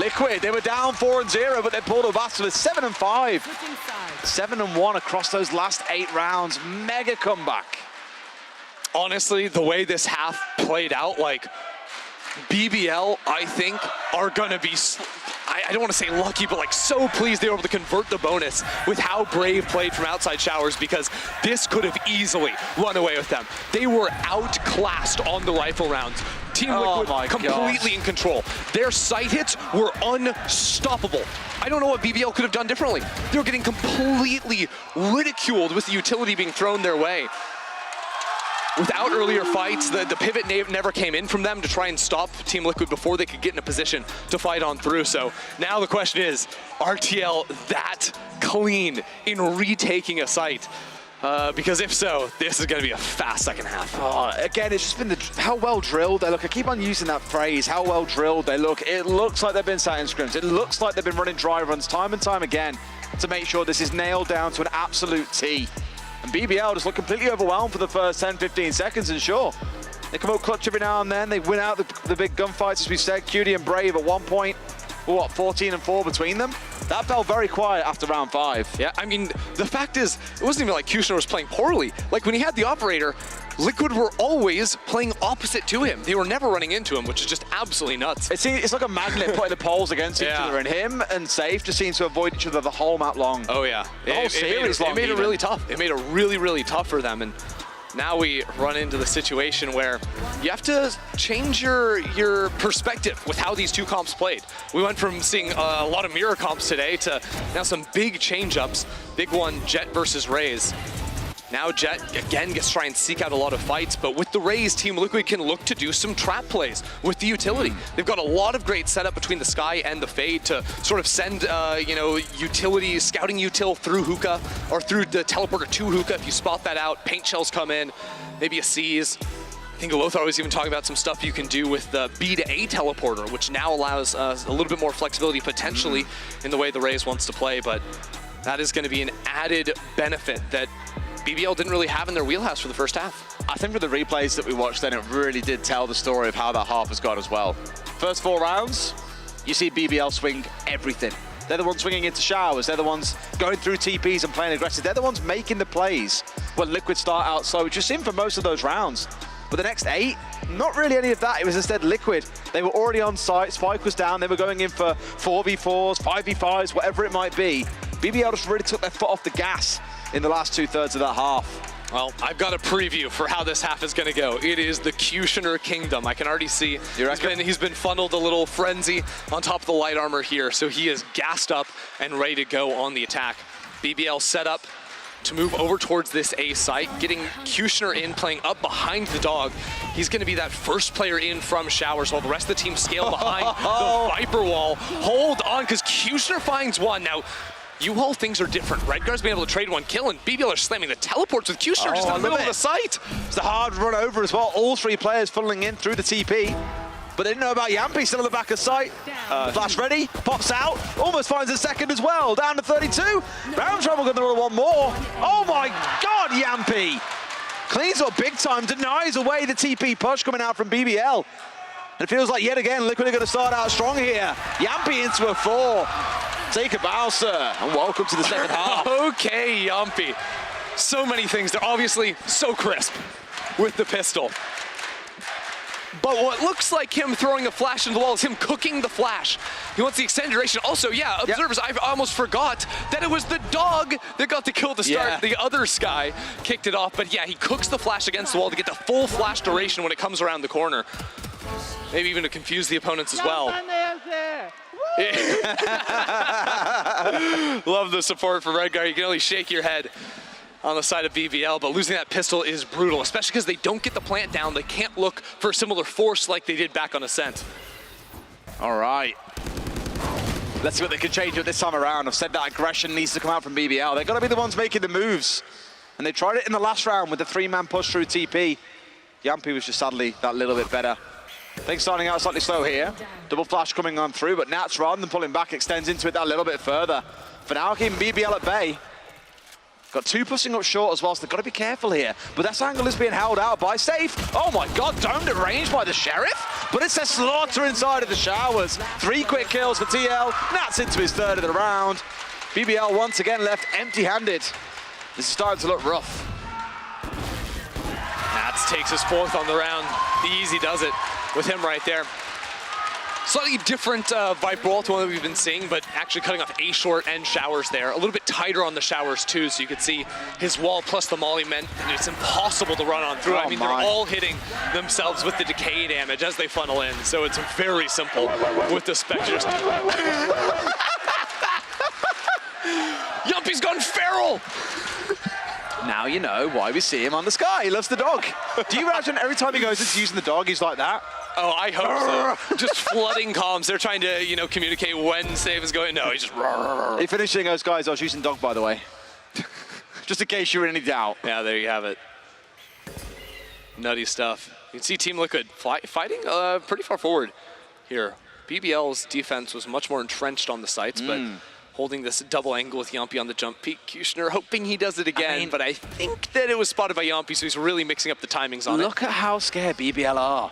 Liquid, they were down 4-0, but they pulled a bastard with 7-5. 7-1 across those last 8 rounds. Mega comeback. Honestly, the way this half played out, like, BBL, I think, are going to be, I don't want to say lucky, but like so pleased they were able to convert the bonus with how Brave played from outside showers, because this could have easily run away with them. They were outclassed on the rifle rounds. Team Liquid completely in control. Their sight hits were unstoppable. I don't know what BBL could have done differently. They were getting completely ridiculed with the utility being thrown their way. Without earlier fights, the pivot never came in from them to try and stop Team Liquid before they could get in a position to fight on through. So now the question is, RTL that clean in retaking a site? Because if so, this is going to be a fast second half. Oh, again, it's just been how well drilled they look. I keep on using that phrase, how well drilled they look. It looks like they've been sat in scrims. It looks like they've been running dry runs time and time again to make sure this is nailed down to an absolute T. And BBL just look completely overwhelmed for the first 10-15 seconds, and sure, they come out clutch every now and then. They win out the big gunfights, as we said. Cutie and Brave at one point, what, 14-4 between them? That felt very quiet after round 5. Yeah, I mean, the fact is, it wasn't even like Kushner was playing poorly. Like, when he had the operator, Liquid were always playing opposite to him. They were never running into him, which is just absolutely nuts. It's like a magnet putting the poles against each other, and him and Safe just seem to avoid each other the whole map long. Oh, yeah. The whole series long. It made it really tough. It made it really, really tough for them. And now we run into the situation where you have to change your perspective with how these 2 comps played. We went from seeing a lot of mirror comps today to now some big change-ups. Big one, Jet versus Raze. Now Jet, again, gets to try and seek out a lot of fights, but with the Raze, Team Liquid can look to do some trap plays with the utility. They've got a lot of great setup between the Sky and the Fade to sort of send, you know, utility, scouting util through hookah, or through the teleporter to hookah if you spot that out. Paint shells come in, maybe a seize. I think Lothar was even talking about some stuff you can do with the B to A teleporter, which now allows a little bit more flexibility potentially in the way the Raze wants to play, but that is going to be an added benefit that BBL didn't really have in their wheelhouse for the first half. I think with the replays that we watched then, it really did tell the story of how that half has gone as well. First 4 rounds, you see BBL swing everything. They're the ones swinging into showers. They're the ones going through TPs and playing aggressive. They're the ones making the plays when Liquid start out slow, which you've seen for most of those rounds. But the next 8, not really any of that. It was instead Liquid. They were already on site. Spike was down. They were going in for 4v4s, 5v5s, whatever it might be. BBL just really took their foot off the gas in the last 2/3 of that half. Well, I've got a preview for how this half is going to go. It is the Kushner Kingdom. I can already see he's been funneled a little frenzy on top of the light armor here, so he is gassed up and ready to go on the attack. BBL set up to move over towards this A site, getting Kushner in, playing up behind the dog. He's going to be that first player in from showers while the rest of the team scale behind the Viper wall. Hold on, because Kushner finds one. Now, U-Haul things are different. Redguard's been able to trade 1 kill, and BBL are slamming the teleports with Kushner just in the middle of the site. It's a hard run over as well. All 3 players funneling in through the TP. But they didn't know about Yampy, still at the back of sight. Flash ready, pops out, almost finds a second as well. Down to 32. Round Trouble going to roll 1 more. Oh my God, Yampy! Cleans up big time, denies away the TP push coming out from BBL. And it feels like yet again, Liquid are going to start out strong here. Yampy into a 4. Take a bow, sir, and welcome to the second half. Okay, Yampy. So many things. They're obviously so crisp with the pistol. But what looks like him throwing the flash into the wall is him cooking the flash. He wants the extended duration. Also, yeah, observers, I almost forgot that it was the dog that got the kill to start. Yeah. The other Sky kicked it off. But yeah, he cooks the flash against the wall to get the full flash duration when it comes around the corner. Maybe even to confuse the opponents as well. Love the support for Redguard. You can only shake your head on the side of BBL, but losing that pistol is brutal, especially because they don't get the plant down. They can't look for a similar force like they did back on Ascent. All right. Let's see what they can change this time around. I've said that aggression needs to come out from BBL. They've got to be the ones making the moves. And they tried it in the last round with the 3-man push through TP. Yampy was just sadly that little bit better. Things starting out slightly slow here. Double flash coming on through, but Nats, rather than pulling back, extends into it that little bit further. For now, keeping BBL at bay. Got 2 pushing up short as well, so they've got to be careful here. But that angle is being held out by Safe. Oh my God, domed at range by the Sheriff. But it's a slaughter inside of the showers. 3 quick kills for TL. Nats into his 3rd of the round. BBL once again left empty-handed. This is starting to look rough. Nats takes his 4th on the round. The easy does it with him right there. Slightly different Viper wall to one that we've been seeing, but actually cutting off A short and showers there. A little bit tighter on the showers too, so you could see his wall plus the molly meant it's impossible to run on through. I mean, they're all hitting themselves with the decay damage as they funnel in, so it's very simple with the Spectres. Yumpy's gone feral! Now you know why we see him on the Sky. He loves the dog. Do you imagine every time he goes into using the dog, he's like that? Oh, I hope so. Just flooding comms. They're trying to, you know, communicate when Save is going. No, he's just... He finished saying, "Those guys, I was using dog, by the way." Just in case you were in any doubt. Yeah, there you have it. Nutty stuff. You can see Team Liquid fighting pretty far forward here. BBL's defense was much more entrenched on the sites, but holding this double angle with Yampy on the jump peak. Kushner hoping he does it again, but I think that it was spotted by Yampy, so he's really mixing up the timings on it. Look at how scared BBL are.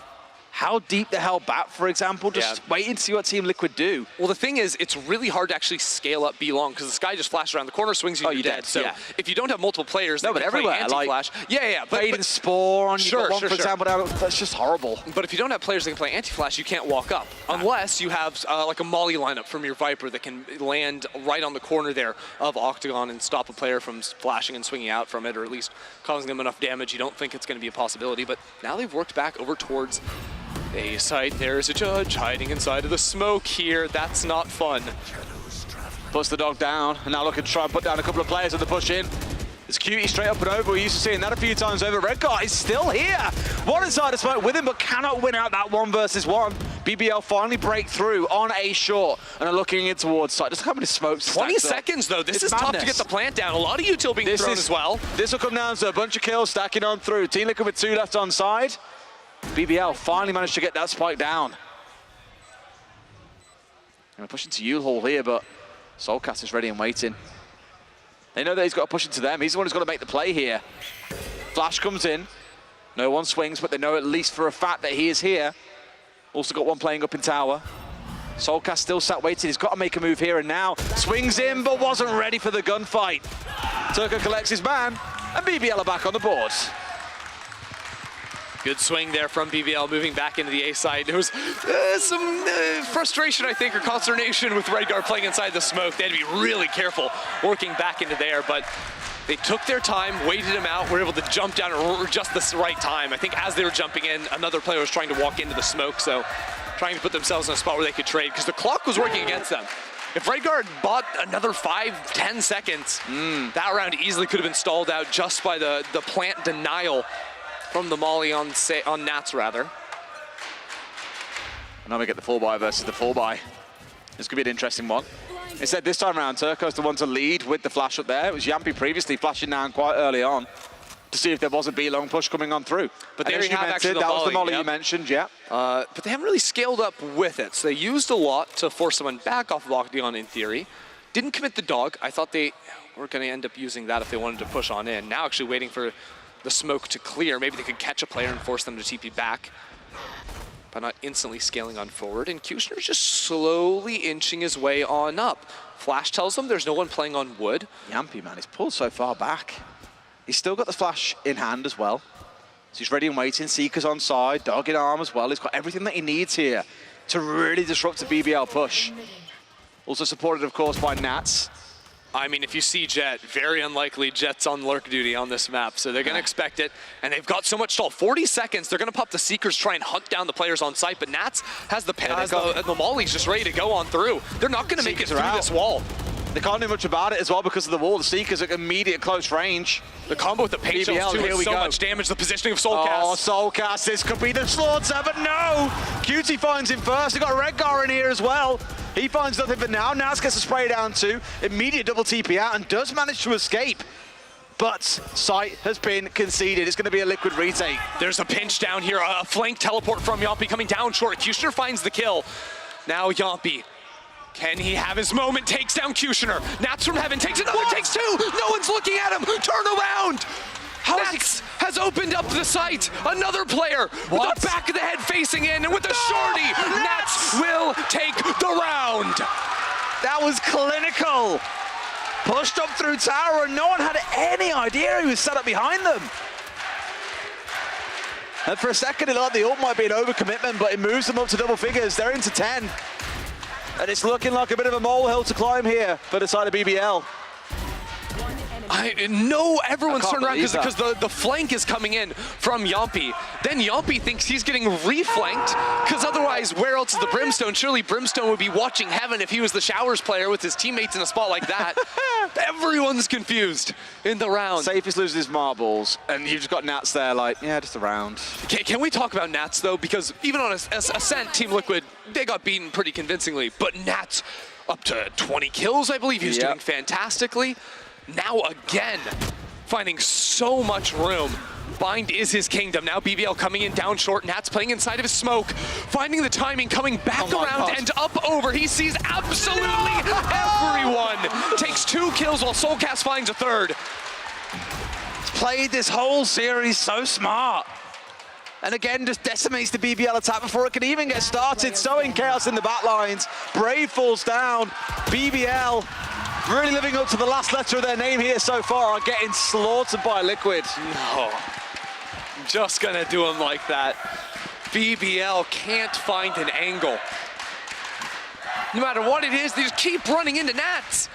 How deep the hell back, for example, just waiting to see what Team Liquid do. Well, the thing is, it's really hard to actually scale up B long because the Sky just flashes around the corner, swings you, you're dead. So if you don't have multiple players, no, but everywhere, anti-flash. Like, Fade and Spore on sure, for example, that's just horrible. But if you don't have players that can play anti-flash, you can't walk up unless you have like a molly lineup from your Viper that can land right on the corner there of Octagon and stop a player from flashing and swinging out from it, or at least causing them enough damage. You don't think it's going to be a possibility, but now they've worked back over towards A site. There's a judge hiding inside of the smoke here. That's not fun. Puts the dog down, and now looking to try and put down a couple of players on the push in. It's Cutie straight up and over. We're used to seeing that a few times over. Redguard is still here. One inside of smoke with him, but cannot win out that 1 versus 1. BBL finally break through on a short and are looking in towards side. Just how many smokes. 20 seconds though. This is tough to get the plant down. A lot of util being thrown as well. This will come down to a bunch of kills stacking on through. Team Liquid with 2 left on side. BBL finally managed to get that spike down. We're pushing to U-Haul here, but Soulcast is ready and waiting. They know that he's got to push into them. He's the one who's got to make the play here. Flash comes in. No one swings, but they know at least for a fact that he is here. Also got one playing up in tower. Soulcast still sat waiting. He's got to make a move here and now. Swings in, but wasn't ready for the gunfight. Turco collects his man, and BBL are back on the board. Good swing there from BBL, moving back into the A side. There was some frustration, I think, or consternation with Redguard playing inside the smoke. They had to be really careful working back into there, but they took their time, waited him out, were able to jump down at just the right time. I think as they were jumping in, another player was trying to walk into the smoke, so trying to put themselves in a spot where they could trade, because the clock was working against them. If Redguard bought another 5-10 seconds, that round easily could have been stalled out just by the plant denial from the Molly on Nats, rather. And now we get the 4x versus the 4x. This could be an interesting one. Instead, this time around, Turco's the one to lead with the flash up there. It was Yampy previously flashing down quite early on to see if there was a B-long push coming on through. But there you have actually that was the Molly you mentioned, yeah. But they haven't really scaled up with it. So they used a lot to force someone back off of Octagon in theory. Didn't commit the dog. I thought they were going to end up using that if they wanted to push on in. Now actually waiting for the smoke to clear. Maybe they could catch a player and force them to TP back, but not instantly scaling on forward. And Kushner's just slowly inching his way on up. Flash tells them there's no one playing on wood. Yampy, man, he's pulled so far back. He's still got the flash in hand as well. So he's ready and waiting. Seeker's on side, dog in arm as well. He's got everything that he needs here to really disrupt the BBL push. Also supported, of course, by Nats. I mean, if you see Jet, very unlikely Jet's on lurk duty on this map, so they're going to expect it, and they've got so much stall. 40 seconds, they're going to pop the Seekers, try and hunt down the players on site, but Nats has the Molly's just ready to go on through. They're not going to make it through this wall. They can't do much about it as well because of the wall. The Seekers are at immediate close range. The combo with the paint shells too is so much damage. The positioning of Soulcast. Oh, Soulcast, this could be the slaughter, but no! Cutie finds him first. They've got Redgar in here as well. He finds nothing, but now Nats gets a spray down too. Immediate double TP out and does manage to escape. But sight has been conceded. It's going to be a Liquid retake. There's a pinch down here. A flank teleport from Yampy coming down short. Kushner finds the kill. Now Yampy. Can he have his moment? Takes down Kushner. Nats from heaven takes another, takes two. No one's looking at him. Turn around. Nats has opened up the sight. Another player with the back of the head facing in, and with a shorty, Nats will take the round. That was clinical. Pushed up through tower, and no one had any idea he was set up behind them. And for a second, it looked like the ult might be an overcommitment, but it moves them up to double figures. They're into 10. And it's looking like a bit of a molehill to climb here for the side of BBL. I know everyone's turned around because the flank is coming in from Yampy. Then Yampy thinks he's getting reflanked because otherwise, where else is the Brimstone? Surely Brimstone would be watching heaven if he was the Showers player with his teammates in a spot like that. Everyone's confused in the round. Safest loses his marbles, and you've just got Nats there like, yeah, just a round. Can we talk about Nats though? Because even on Ascent, Team Liquid, they got beaten pretty convincingly. But Nats up to 20 kills, I believe. He's doing fantastically. Now again, finding so much room. Bind is his kingdom. Now BBL coming in down short. Nats playing inside of his smoke. Finding the timing, coming back around and up over. He sees absolutely everyone. Takes 2 kills while Soulcast finds a third. He's played this whole series so smart. And again, just decimates the BBL attack before it can even get started. Sowing chaos in the back lines. Brave falls down. BBL really living up to the last letter of their name here so far, are getting slaughtered by Liquid. No, just gonna do him like that. BBL can't find an angle. No matter what it is, they just keep running into Nats.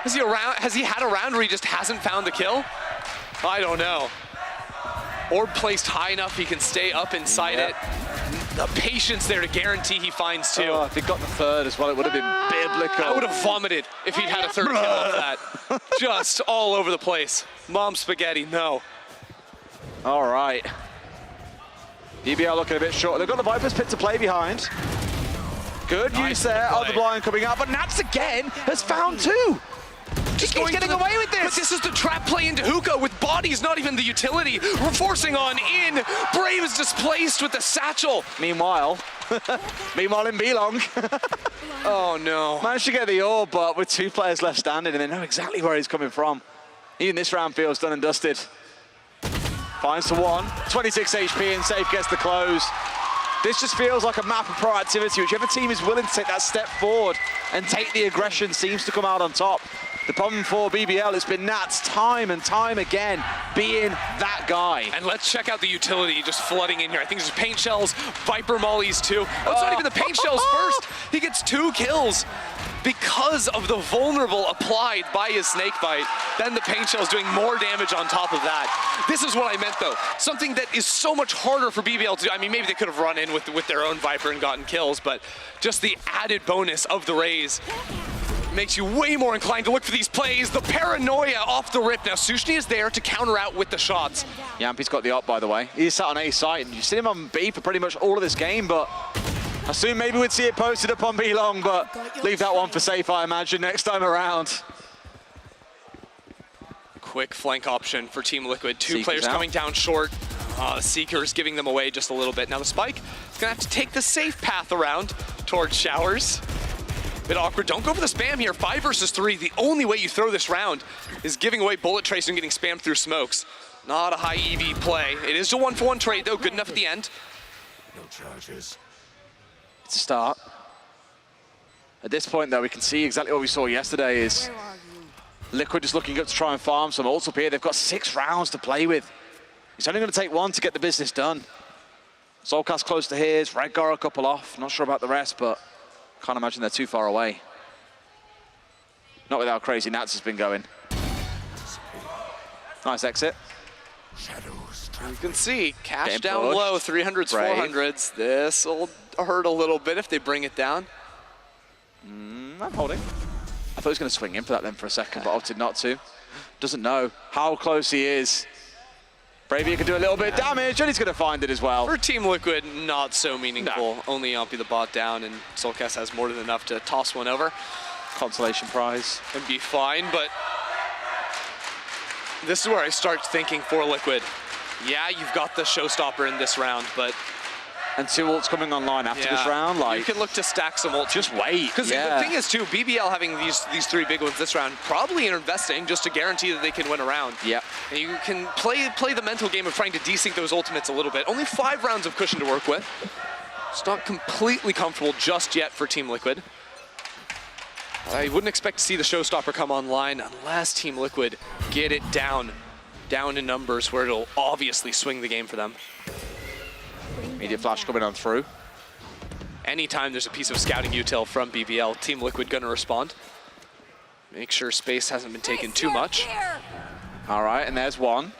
Has he had a round where he just hasn't found the kill? I don't know. Orb placed high enough he can stay up inside it. the patience there to guarantee he finds two. Oh, if he got the third as well, it would have been biblical. I would have vomited if he'd had a third kill off that. Just all over the place. Mom spaghetti, no. All right. BBL looking a bit short. They've got the Viper's Pit to play behind. Good use there of the blind coming out, but Nats again has found two. Just getting away with this. But this is the trap play into Hookah with bodies, not even the utility. We're forcing on in. Brave is displaced with the satchel. Meanwhile in B-Long. Oh no. Managed to get the orb, but with 2 players left standing, and they know exactly where he's coming from. Even this round feels done and dusted. Finds the one, 26 HP and safe gets the close. This just feels like a map of proactivity. Whichever team is willing to take that step forward and take the aggression seems to come out on top. The problem for BBL has been Nats time and time again being that guy. And let's check out the utility just flooding in here. I think there's paint shells, Viper mollies too. Oh, it's not even the paint shells first. He gets 2 kills because of the vulnerable applied by his snake bite. Then the paint shells doing more damage on top of that. This is what I meant though. Something that is so much harder for BBL to do. I mean, maybe they could have run in with their own Viper and gotten kills, but just the added bonus of the raise makes you way more inclined to look for these plays. The paranoia off the rip. Now Sushni is there to counter out with the shots. Yampi's got the op, by the way. He's sat on A site, and you've seen him on B for pretty much all of this game, but I assume maybe we'd see it posted up on B-Long, but leave that one for safe, I imagine, next time around. Quick flank option for Team Liquid. 2 Seeker's players out. coming down short. Seeker's giving them away just a little bit. Now the Spike is gonna have to take the safe path around towards Showers. Bit awkward. Don't go for the spam here. 5 versus 3. The only way you throw this round is giving away bullet trace and getting spammed through smokes. Not a high EV play. It is a 1-for-1 trade though. Good enough at the end. No charges. It's a start. At this point though, we can see exactly what we saw yesterday is Liquid just looking up to try and farm some ults up here. They've got 6 rounds to play with. It's only going to take 1 to get the business done. Soulcast close to his, Redgar a couple off. Not sure about the rest, but can't imagine they're too far away. Not with how crazy Nats has been going. Nice exit. You can see cash Getting down pushed. low, 300s, Brave. 400s. This will hurt a little bit if they bring it down. I'm holding. I thought he was going to swing in for that then for a second, but opted not to. Doesn't know how close he is. Bravey can do a little bit of damage, and he's going to find it as well. For Team Liquid, not so meaningful. Only Yampi the bot down, and Soulcast has more than enough to toss one over. Consolation prize. And be fine, but this is where I start thinking for Liquid. Yeah, you've got the showstopper in this round, but... And 2 ults coming online after this round, like... You can look to stack some ults. Just wait, Because the thing is, too, BBL having these 3 big ones this round, probably are investing just to guarantee that they can win a round. Yeah. And you can play the mental game of trying to desync those ultimates a little bit. Only 5 rounds of cushion to work with. It's not completely comfortable just yet for Team Liquid. I wouldn't expect to see the showstopper come online unless Team Liquid get it down in numbers where it'll obviously swing the game for them. Immediate flash coming on through. Anytime there's a piece of scouting util from BBL, Team Liquid gonna respond. Make sure space hasn't been taken too much. All right, and there's one.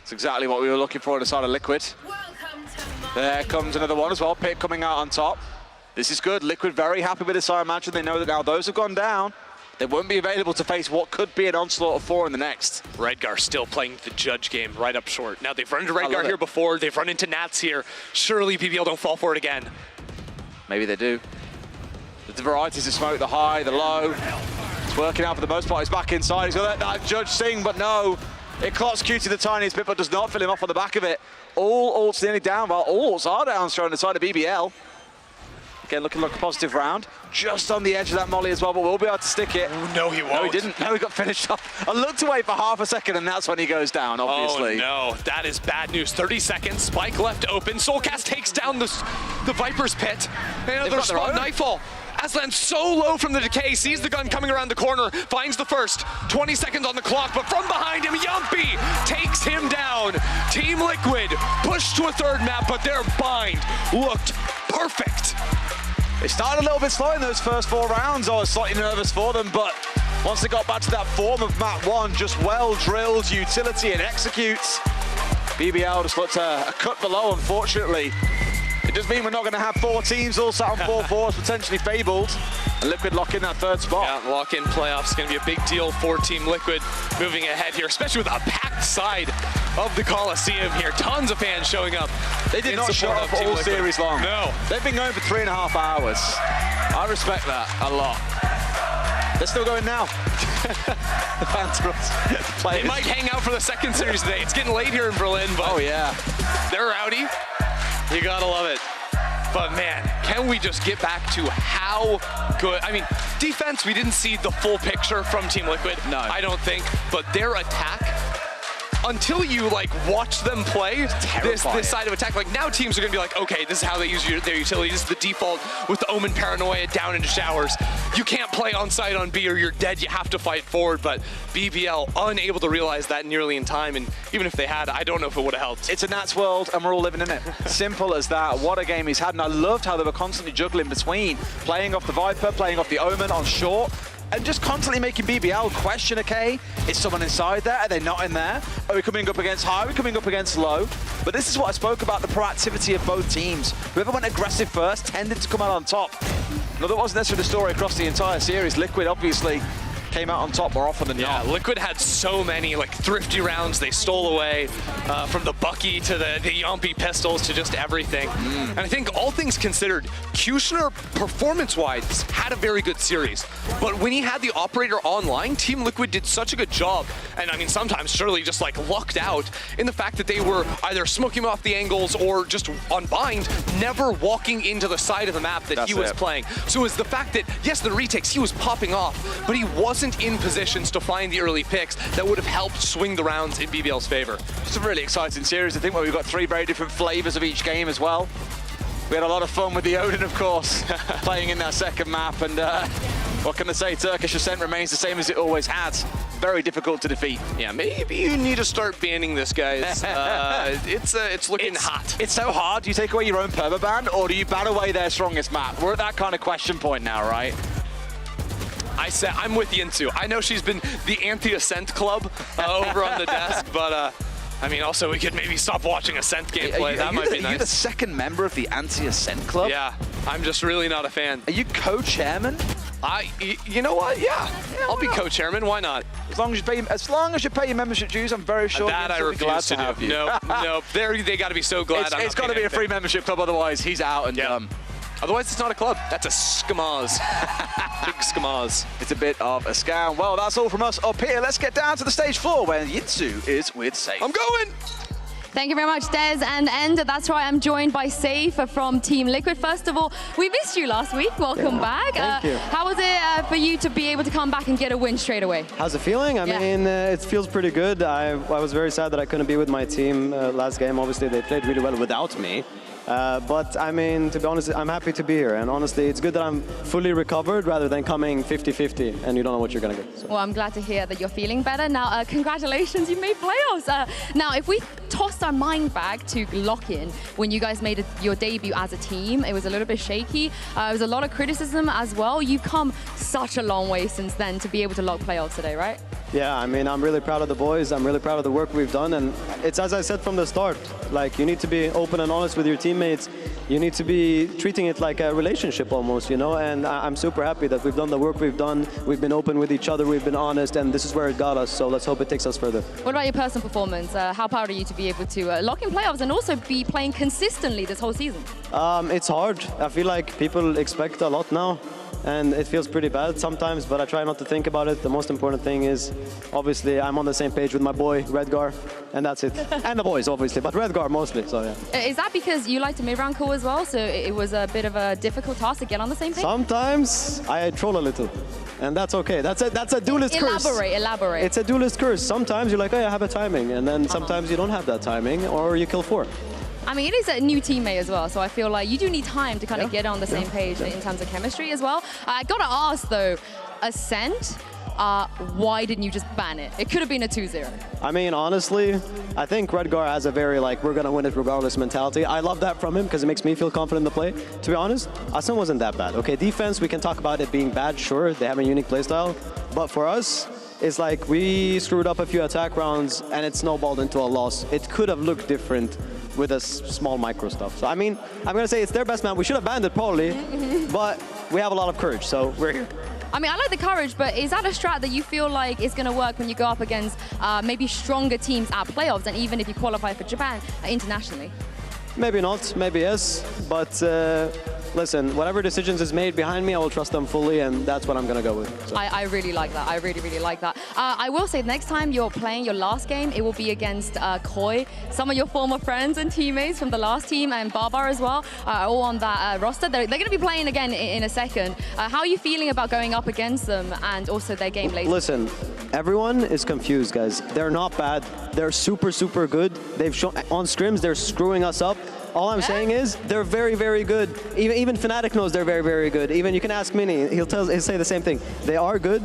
It's exactly what we were looking for on the side of Liquid. There comes another one as well. Pit coming out on top. This is good. Liquid very happy with this, I imagine. They know that now those have gone down. They won't be available to face what could be an onslaught of 4 in the next. Redgar still playing the judge game right up short. Now they've run into Redgar here before. They've run into Nats here. Surely BBL don't fall for it again. Maybe they do. The varieties of smoke, the high, the low. It's working out for the most part. He's back inside. He's going to let that judge sing, but no. It clocks QT the tiniest bit, but does not fill him off on the back of it. All ults nearly down, while all ults are down, showing the side of BBL. Again, looking like a positive round. Just on the edge of that molly as well, but we'll be able to stick it. Ooh, no, he won't. No, he didn't. No, he got finished off. I looked away for half a second, and that's when he goes down, obviously. Oh, no. That is bad news. 30 seconds. Spike left open. Soulcast takes down the Viper's pit. Another spawn nightfall. Aslan so low from the decay, sees the gun coming around the corner, finds the first. 20 seconds on the clock, but from behind him, Yampi takes him down. Team Liquid pushed to a 3rd map, but their bind looked perfect. They started a little bit slow in those first 4 rounds. I was slightly nervous for them, but once they got back to that form of map 1, just well-drilled utility and executes. BBL just looked a cut below, unfortunately. It does mean we're not going to have 4 teams all sat on 4-4s, potentially fabled. And Liquid lock in that 3rd spot. Yeah, lock-in playoffs going to be a big deal for Team Liquid moving ahead here, especially with a packed side of the Coliseum here. Tons of fans showing up. They did not show up all series long. No. They've been going for 3.5 hours. I respect that a lot. They're still going now. The fans They might hang out for the 2nd series today. It's getting late here in Berlin, but oh yeah, they're rowdy. You gotta love it. But man, can we just get back to how good, I mean, defense, we didn't see the full picture from Team Liquid. No. I don't think, but their attack, until you like watch them play this side of attack, like now teams are gonna be like, okay, this is how they use their utility. This is the default with the Omen Paranoia down into showers. You can't play on site on B or you're dead. You have to fight forward. But BBL unable to realize that nearly in time. And even if they had, I don't know if it would have helped. It's a Nats world and we're all living in it. Simple as that. What a game he's had. And I loved how they were constantly juggling between playing off the Viper, playing off the Omen on short, and just constantly making BBL question, okay, is someone inside there? Are they not in there? Are we coming up against high? Are we coming up against low? But this is what I spoke about, the proactivity of both teams. Whoever went aggressive first tended to come out on top. No, that wasn't necessarily the story across the entire series. Liquid obviously came out on top more often than not. Yeah, Liquid had so many like thrifty rounds they stole away, from the Bucky to the Yompy pistols to just everything. And I think all things considered, Kushner performance-wise had a very good series. But when he had the operator online, Team Liquid did such a good job. And I mean, sometimes surely just like lucked out in the fact that they were either smoking off the angles or just on bind, never walking into the side of the map that he was playing. So it was the fact that, yes, the retakes, he was popping off, but he wasn't in positions to find the early picks that would have helped swing the rounds in BBL's favor. It's a really exciting series, I think, where we've got 3 very different flavors of each game as well. We had a lot of fun with the Odin, of course, playing in that 2nd map, and what can I say, Turkish Ascent remains the same as it always has. Very difficult to defeat. Yeah, maybe you need to start banning this, guys. It's looking hot. It's so hard. Do you take away your own permaban, or do you ban away their strongest map? We're at that kind of question point now, right? I'm with Yinsu. I know she's been the anti-Ascent club over on the desk, but I mean, also we could maybe stop watching Ascent gameplay. That might be nice. Are you the 2nd member of the anti-Ascent club? Yeah, I'm just really not a fan. Are you co-chairman? You know what? Yeah, I'll be co-chairman. Why not? As long as you pay your membership dues, I'm very sure that I refuse to do. No, they got to be so glad. It's got to be a free membership club, otherwise he's out and done. Otherwise, it's not a club. That's a skamaz. Big skamaz. It's a bit of a scam. Well, that's all from us up here. Let's get down to the stage floor where Yinsu is with Safe. I'm going! Thank you very much, Des and Ender. That's right, I'm joined by Safe from Team Liquid. First of all, we missed you last week. Welcome back. Thank you. How was it for you to be able to come back and get a win straight away? How's it feeling? I mean, it feels pretty good. I was very sad that I couldn't be with my team last game. Obviously, they played really well without me. But I mean, to be honest, I'm happy to be here. And honestly, it's good that I'm fully recovered rather than coming 50-50 and you don't know what you're going to get. So. Well, I'm glad to hear that you're feeling better. Now, congratulations, you made playoffs. Now, if we tossed our mind back to lock-in, when you guys made your debut as a team, it was a little bit shaky. There was a lot of criticism as well. You've come such a long way since then to be able to lock playoffs today, right? Yeah, I mean, I'm really proud of the boys. I'm really proud of the work we've done. And it's as I said from the start, like, you need to be open and honest with your teammates. You need to be treating it like a relationship almost, you know? And I'm super happy that we've done the work we've done. We've been open with each other. We've been honest. And this is where it got us. So let's hope it takes us further. What about your personal performance? How proud are you to be able to lock in playoffs and also be playing consistently this whole season? It's hard. I feel like people expect a lot now. And it feels pretty bad sometimes, but I try not to think about it. The most important thing is, obviously, I'm on the same page with my boy, Redgar, and that's it. And the boys, obviously, but Redgar mostly, so yeah. Is that because you like to mid-round call as well, so it was a bit of a difficult task to get on the same page? Sometimes I troll a little, and that's okay. That's a duelist curse. Elaborate. It's a duelist curse. Sometimes you're like, hey, I have a timing, and then sometimes you don't have that timing, or you kill 4. I mean, it is a new teammate as well, so I feel like you do need time to kind of get on the same page in terms of chemistry as well. I gotta ask though, Ascent, why didn't you just ban it? It could have been a 2-0. I mean, honestly, I think Redgar has a very, like, we're gonna win it regardless mentality. I love that from him because it makes me feel confident in the play. To be honest, Ascent wasn't that bad. Okay, defense, we can talk about it being bad, sure, they have a unique playstyle, but for us, it's like we screwed up a few attack rounds and it snowballed into a loss. It could have looked different. with this small micro stuff. So I mean, I'm gonna say it's their best map. We should have banned it probably, but we have a lot of courage, so we're here. I mean, I like the courage, but is that a strat that you feel like is going to work when you go up against maybe stronger teams at playoffs, and even if you qualify for Japan internationally? Maybe not, maybe yes, but listen, whatever decisions is made behind me, I will trust them fully, and that's what I'm gonna go with. So. I really like that. I really, really like that. I will say, next time you're playing your last game, it will be against Koi. Some of your former friends and teammates from the last team, and Barbar as well, are all on that roster. They're going to be playing again in a second. How are you feeling about going up against them and also their game later? Listen, everyone is confused, guys. They're not bad. They're super, super good. They've shown on scrims, they're screwing us up. All I'm saying is they're very, very good. Even Fnatic knows they're very, very good. Even you can ask Mini, he'll say the same thing. They are good.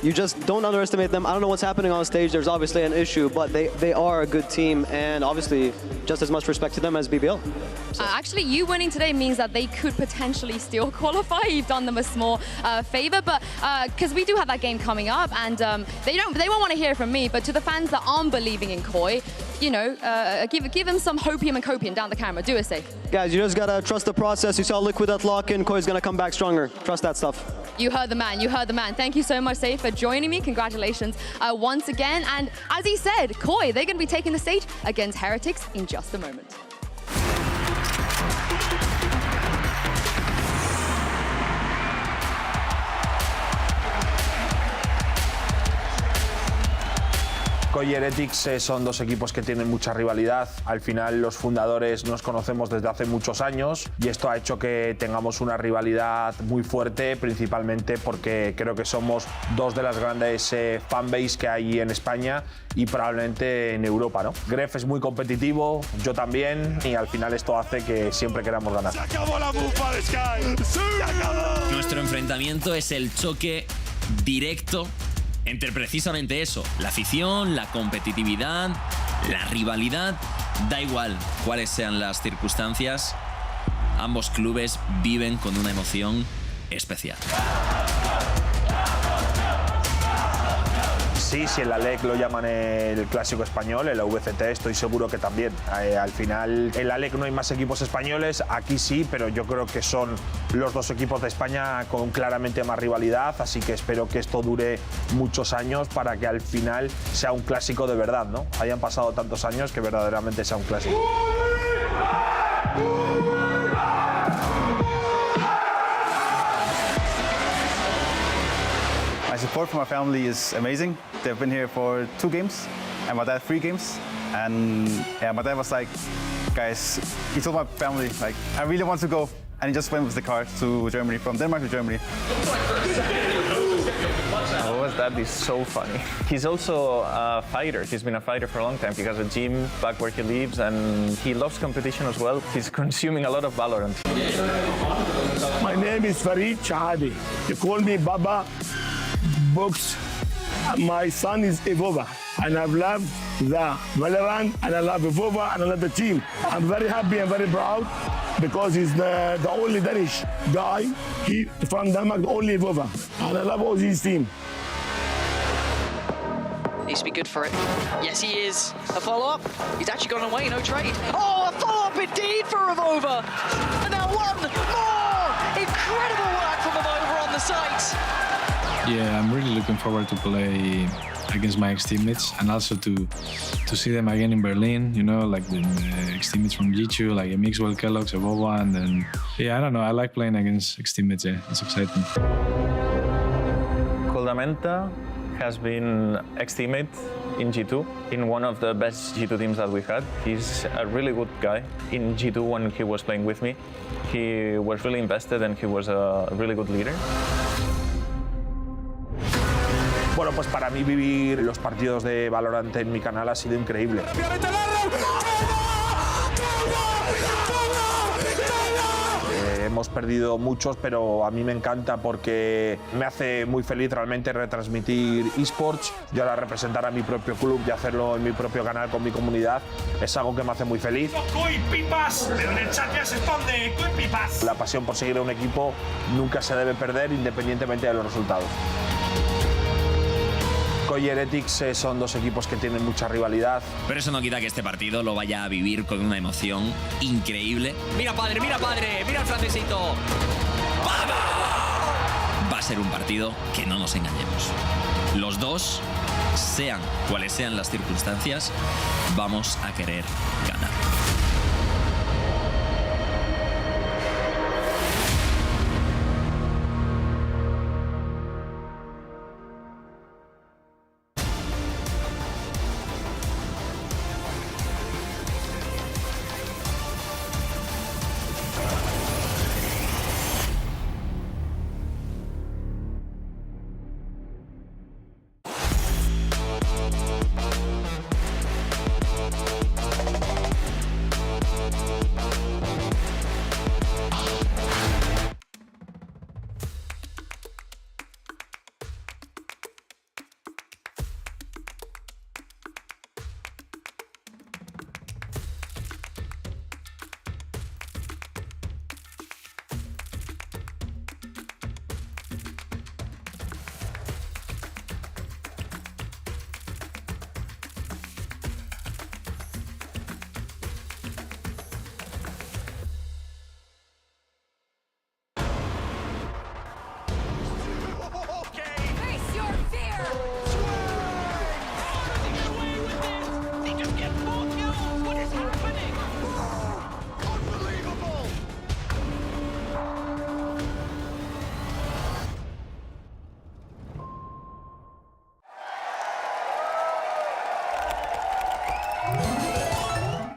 You just don't underestimate them. I don't know what's happening on stage. There's obviously an issue, but they are a good team, and obviously just as much respect to them as BBL. So. Actually, you winning today means that they could potentially still qualify. You've done them a small favor, but because we do have that game coming up, and they won't want to hear from me. But to the fans that aren't believing in Koi, you know, give them some hopium and copium down the camera. Do it safe. Guys, you just gotta trust the process. You saw Liquid at lock-in. Koi's gonna come back stronger. Trust that stuff. You heard the man. You heard the man. Thank you so much, Safe, for joining me. Congratulations once again. And as he said, Koi, they're going to be taking the stage against Heretics in just a moment. Koi y Heretics son dos equipos que tienen mucha rivalidad. Al final los fundadores nos conocemos desde hace muchos años y esto ha hecho que tengamos una rivalidad muy fuerte, principalmente porque creo que somos dos de las grandes fanbase que hay en España y probablemente en Europa, ¿no? Gref es muy competitivo, yo también, y al final esto hace que siempre queramos ganar. ¡Se acabó la bufa de Sky! ¡Se acabó! Nuestro enfrentamiento es el choque directo entre precisamente eso, la afición, la competitividad, la rivalidad. Da igual cuáles sean las circunstancias, ambos clubes viven con una emoción especial. Sí, si en la LEC lo llaman el clásico español, en la VCT estoy seguro que también. Al final, en la LEC no hay más equipos españoles, aquí sí, pero yo creo que son los dos equipos de España con claramente más rivalidad, así que espero que esto dure muchos años para que al final sea un clásico de verdad, ¿no? Hayan pasado tantos años que verdaderamente sea un clásico. My support from my family is amazing. They've been here for 2 games, and my dad 3 games. And yeah, my dad was like, guys, he told my family, like, I really want to go. And he just went with the car to Germany, from Denmark to Germany. His dad is so funny. He's also a fighter. He's been a fighter for a long time. He has a gym back where he lives, and he loves competition as well. He's consuming a lot of VALORANT. My name is Farid Shahadi. They call me Baba Box. My son is Evova, and I've loved the VALORANT, and I love Evova, and I love the team. I'm very happy and very proud because he's the only Danish guy from Denmark, the only Evova, and I love all his team. Needs to be good for it. Yes, he is. A follow-up. He's actually gone away, no trade. Oh, a follow-up indeed for Evova. And now one more! Incredible work from Evova on the site. Yeah, I'm really looking forward to play against my ex-teammates and also to see them again in Berlin, you know, like the ex-teammates from G2, like Mixwell, Kellogg's, Evova, and then, yeah, I don't know, I like playing against ex-teammates, yeah, it's exciting. Coldamenta has been ex-teammate in G2, in one of the best G2 teams that we've had. He's a really good guy. In G2, when he was playing with me, he was really invested and he was a really good leader. Bueno, pues para mí vivir los partidos de VALORANT en mi canal ha sido increíble. Hemos perdido muchos, pero a mí me encanta porque me hace muy feliz realmente retransmitir esports. Yo ahora representar a mi propio club y hacerlo en mi propio canal con mi comunidad es algo que me hace muy feliz. ¡Coi pipas! Pero en el chat ya se esconde. ¡Coi pipas! La pasión por seguir a un equipo nunca se debe perder independientemente de los resultados. Cougar y Heretics son dos equipos que tienen mucha rivalidad. Pero eso no quita que este partido lo vaya a vivir con una emoción increíble. ¡Mira padre, mira padre! ¡Mira el francesito! ¡Vamos! Va a ser un partido que no nos engañemos. Los dos, sean cuales sean las circunstancias, vamos a querer ganar.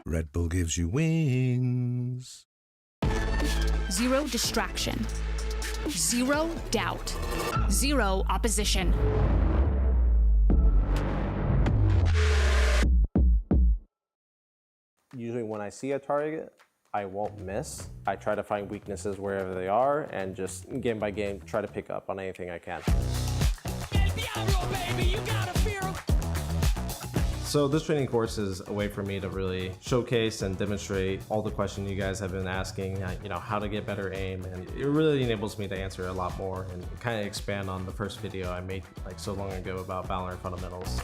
Red Bull gives you wings. Zero distraction. Zero doubt. Zero opposition. Usually when I see a target, I won't miss. I try to find weaknesses wherever they are and just game by game try to pick up on anything I can. So this training course is a way for me to really showcase and demonstrate all the questions you guys have been asking, how to get better aim, and it really enables me to answer a lot more and kind of expand on the first video I made like so long ago about VALORANT fundamentals.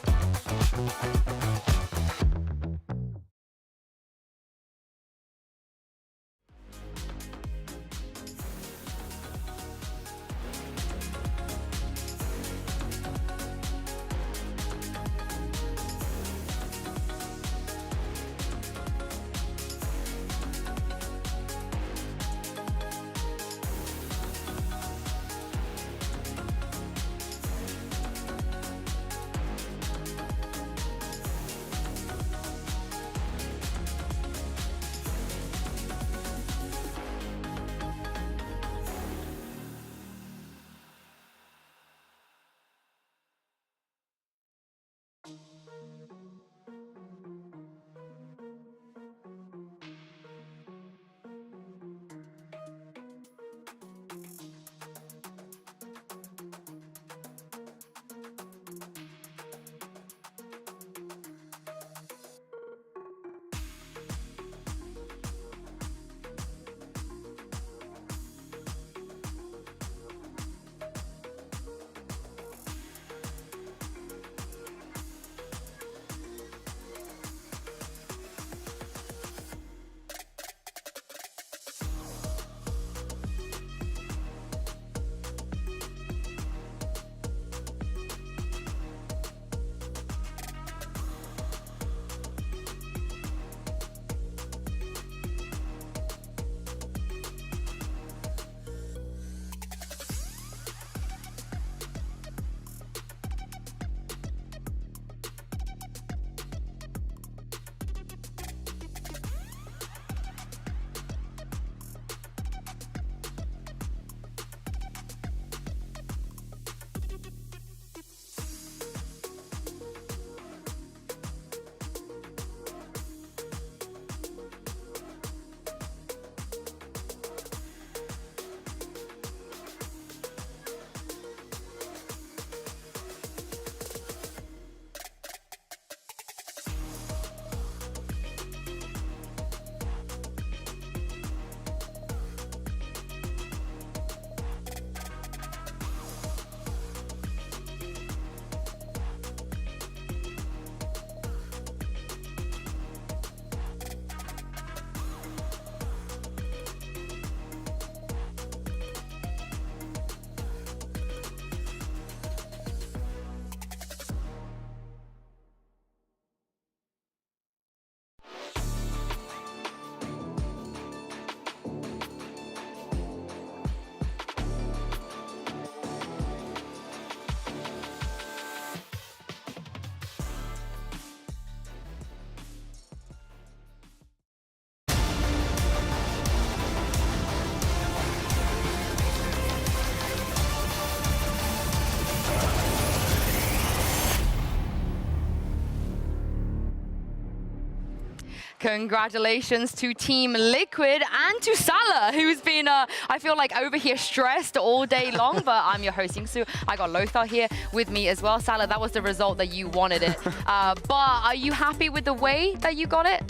Congratulations to Team Liquid and to Salah, who's been, I feel like, over here stressed all day long, but I'm your host, Yingsu. I got Lothar here with me as well. Salah, that was the result that you wanted it. But are you happy with the way that you got it?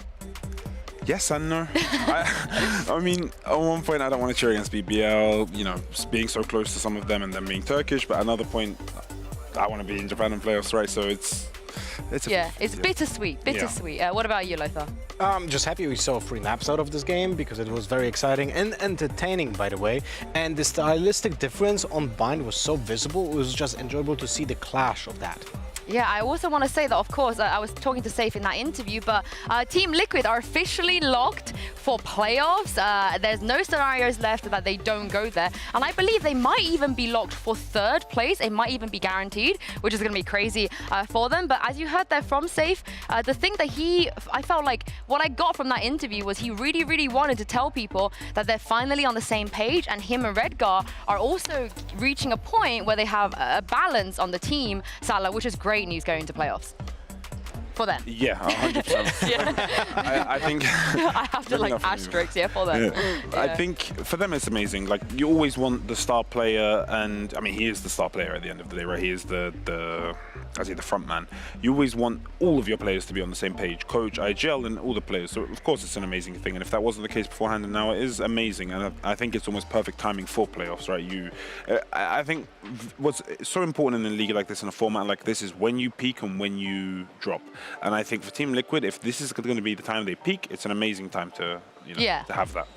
Yes and no. I mean, at one point I don't want to cheer against BBL, you know, being so close to some of them and them being Turkish, but at another point I want to be in Japan in playoffs, right? So it's bittersweet. What about you, Lothar? I'm just happy we saw 3 maps out of this game because it was very exciting and entertaining, by the way. And the stylistic difference on Bind was so visible, it was just enjoyable to see the clash of that. Yeah, I also want to say that, of course, I was talking to Safe in that interview, but Team Liquid are officially locked for playoffs. There's no scenarios left that they don't go there. And I believe they might even be locked for 3rd place. It might even be guaranteed, which is going to be crazy for them. But as you heard there from Safe, the thing that I felt like what I got from that interview was he really, really wanted to tell people that they're finally on the same page, and him and Redgar are also reaching a point where they have a balance on the team, Salah, which is great news going into playoffs for them. Yeah, 100%. Yeah. I think I have to like asterisks here for them. Yeah. Yeah. I think for them it's amazing. Like, you always want the star player, and I mean, he is the star player at the end of the day, right? He is the front man. You always want all of your players to be on the same page, coach, IGL, and all the players. So of course it's an amazing thing, and if that wasn't the case beforehand, and now it is amazing, and I think it's almost perfect timing for playoffs, right? I think what's so important in a league like this, in a format like this, is when you peak and when you drop. And I think for Team Liquid, if this is going to be the time they peak, it's an amazing time to, to have that.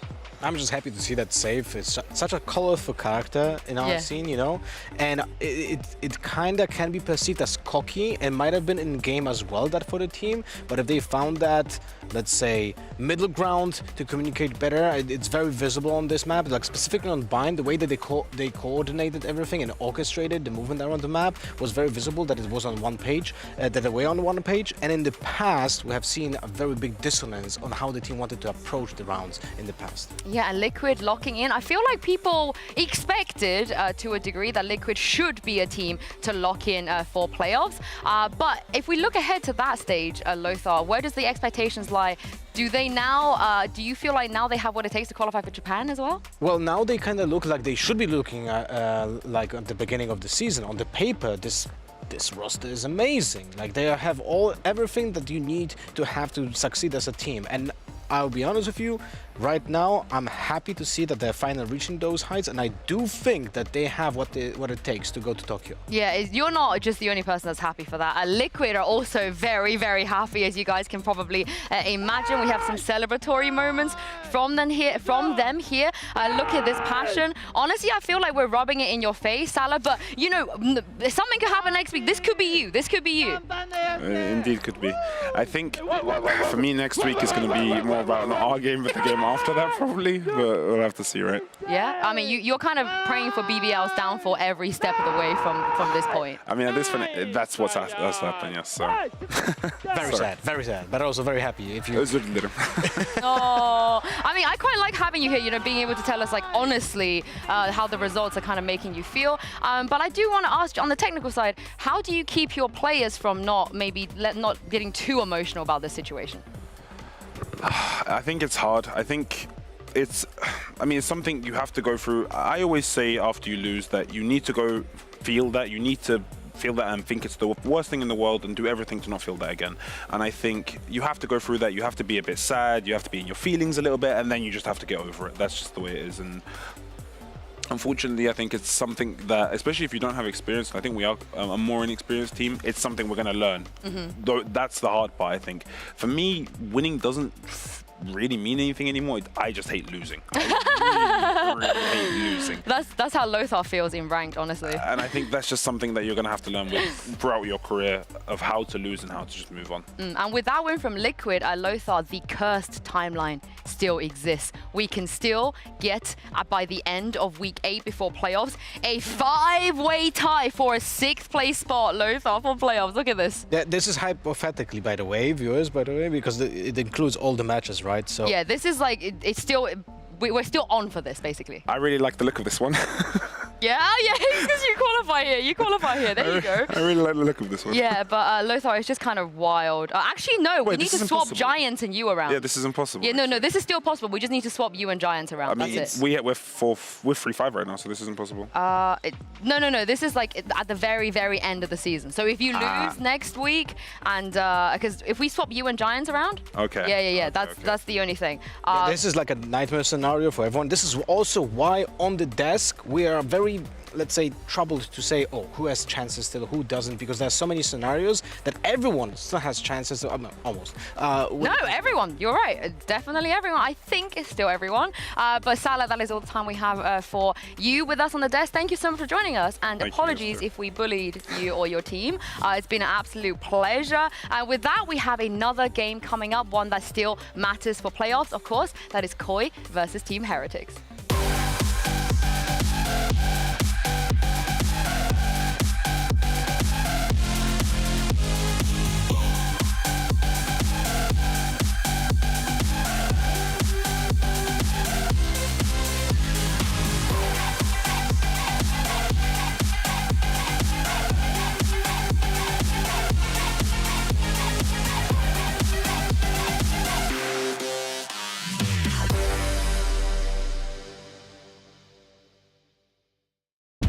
I'm just happy to see that Safe is such a colorful character in our scene, you know, and it kind of can be perceived as cocky and might have been in game as well, that for the team. But if they found that, let's say, middle ground to communicate better, it's very visible on this map. Like specifically on Bind, the way that they coordinated everything and orchestrated the movement around the map was very visible, that it was on one page, that they were on one page. And in the past, we have seen a very big dissonance on how the team wanted to approach the rounds in the past. Yeah, and Liquid locking in. I feel like people expected to a degree that Liquid should be a team to lock in for playoffs. But if we look ahead to that stage, Lothar, where does the expectations lie? Do you feel like now they have what it takes to qualify for Japan as well? Well, now they kind of look like they should be looking like at the beginning of the season. On the paper, this roster is amazing. Like, they have everything that you need to have to succeed as a team. And I'll be honest with you, right now I'm happy to see that they're finally reaching those heights, and I do think that they have what it takes to go to Tokyo. Yeah, you're not just the only person that's happy for that. Liquid are also very, very happy, as you guys can probably imagine. We have some celebratory moments from them here. Look at this passion. Honestly, I feel like we're rubbing it in your face, Salah, but you know, something could happen next week. This could be you. This could be you. Indeed could be. I think for me next week is going to be more about not our game, but the game after that probably. But we'll have to see, right? Yeah, I mean, you're kind of praying for BBL's downfall every step of the way from this point. I mean, at this point, that's what's happening, yes. So. Very sad, but also very happy. If you. Oh, I mean, I quite like having you here. You know, being able to tell us, like, honestly, how the results are kind of making you feel. But I do want to ask you on the technical side, how do you keep your players from not getting too emotional about this situation? I think it's hard. I think it's something you have to go through. I always say after you lose that you need to go feel that. You need to feel that and think it's the worst thing in the world and do everything to not feel that again. And I think you have to go through that. You have to be a bit sad. You have to be in your feelings a little bit, and then you just have to get over it. That's just the way it is. And unfortunately, I think it's something that, especially if you don't have experience, I think we are a more inexperienced team, it's something we're going to learn. Though that's the hard part, I think. For me, winning doesn't really mean anything anymore. I just hate losing. I really hate losing. That's how Lothar feels in ranked, honestly. And I think that's just something that you're going to have to learn throughout your career, of how to lose and how to just move on. And with that win from Liquid, Lothar, the cursed timeline still exists. We can still get, by the end of week 8 before playoffs, a 5-way tie for a 6th place spot, Lothar, for playoffs. Look at this. Yeah, this is hypothetically, by the way, viewers, because it includes all the matches, right? So yeah, this is like, it's still, we're still on for this, basically. I really like the look of this one. Yeah, because you qualify here. You qualify here. There you go. I really like the look of this one. Yeah, but Lothar, it's just kind of wild. Actually, no, we Wait, need this to is swap impossible. Giants and you around. Yeah, this is impossible. Yeah, no, this is still possible. We just need to swap you and Giants around. I mean, That's it. we're 3-5 right now, so this is impossible. No. This is like at the very, very end of the season. So if you lose next week, and because if we swap you and Giants around, okay. Yeah. That's the only thing. This is like a nightmare scenario for everyone. This is also why on the desk we are very, let's say, troubled to say, oh, who has chances still, who doesn't, because there's so many scenarios that everyone still has chances, almost. No, everyone. You're right. It's definitely everyone. I think it's still everyone. But Salah, that is all the time we have for you with us on the desk. Thank you so much for joining us. And apologies if we bullied you or your team. It's been an absolute pleasure. And with that, we have another game coming up, one that still matters for playoffs, of course. That is Koi versus Team Heretics.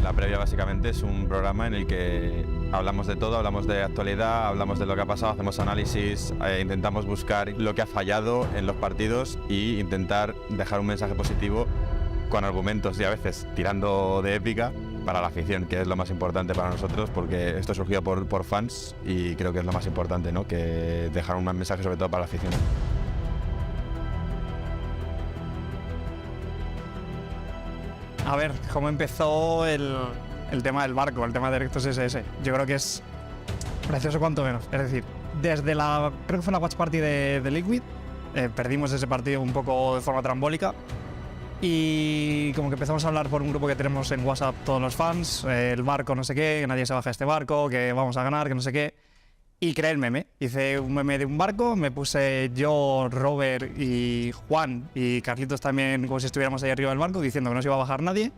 La previa básicamente es un programa en el que hablamos de todo, hablamos de actualidad, hablamos de lo que ha pasado, hacemos análisis, intentamos buscar lo que ha fallado en los partidos e intentar dejar un mensaje positivo con argumentos y a veces tirando de épica para la afición, que es lo más importante para nosotros, porque esto surgió por fans y creo que es lo más importante, ¿no? Que dejar un mensaje sobre todo para la afición. A ver, cómo empezó el tema del barco, el tema de Directos SS. Yo creo que es gracioso cuanto menos. Es decir, desde creo que fue la watch party de Liquid, perdimos ese partido un poco de forma trambólica y como que empezamos a hablar por un grupo que tenemos en WhatsApp todos los fans, el barco no sé qué, que nadie se baja a este barco, que vamos a ganar, que no sé qué. Y creé el meme. Hice un meme de un barco, me puse yo, Robert y Juan y Carlitos también como si estuviéramos ahí arriba del barco diciendo que no se iba a bajar nadie.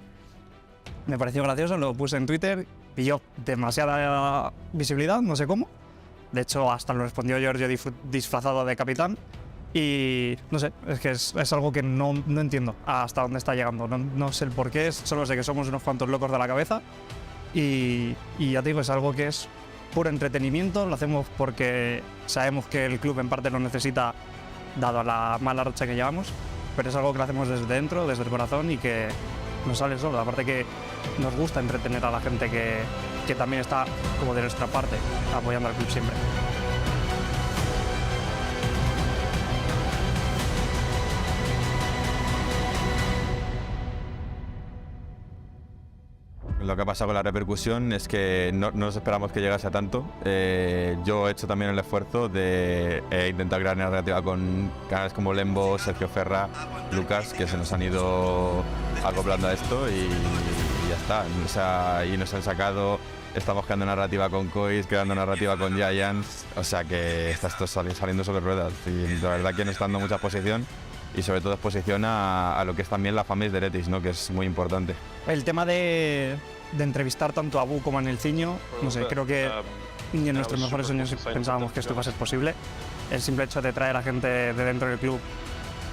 Me pareció gracioso, lo puse en Twitter, pilló demasiada visibilidad, no sé cómo. De hecho, hasta lo respondió Giorgio disfrazado de capitán. Y no sé, es que es algo que no entiendo hasta dónde está llegando. No sé el por qué, solo sé que somos unos cuantos locos de la cabeza. Y ya te digo, es algo que es puro entretenimiento, lo hacemos porque sabemos que el club en parte lo necesita, dado la mala racha que llevamos, pero es algo que lo hacemos desde dentro, desde el corazón y que nos sale solo. Aparte que nos gusta entretener a la gente que también está como de nuestra parte, apoyando al club siempre. Lo que ha pasado con la repercusión es que no nos esperamos que llegase a tanto. Yo he hecho también el esfuerzo de intentar crear narrativa con canales como Lembo, Sergio Ferra, Lucas, que se nos han ido acoplando a esto y ya está. O sea, y nos han sacado, estamos creando narrativa con Cois, creando narrativa con Giants, o sea que está esto saliendo sobre ruedas y la verdad que nos está dando mucha exposición y sobre todo exposición a lo que es también la fanbase de Heretics, ¿no? Que es muy importante. El tema de entrevistar tanto a Bu como a Nelciño, no sé, creo que ni en nuestros mejores sueños pensábamos que esto iba a ser posible. El simple hecho de traer a gente de dentro del club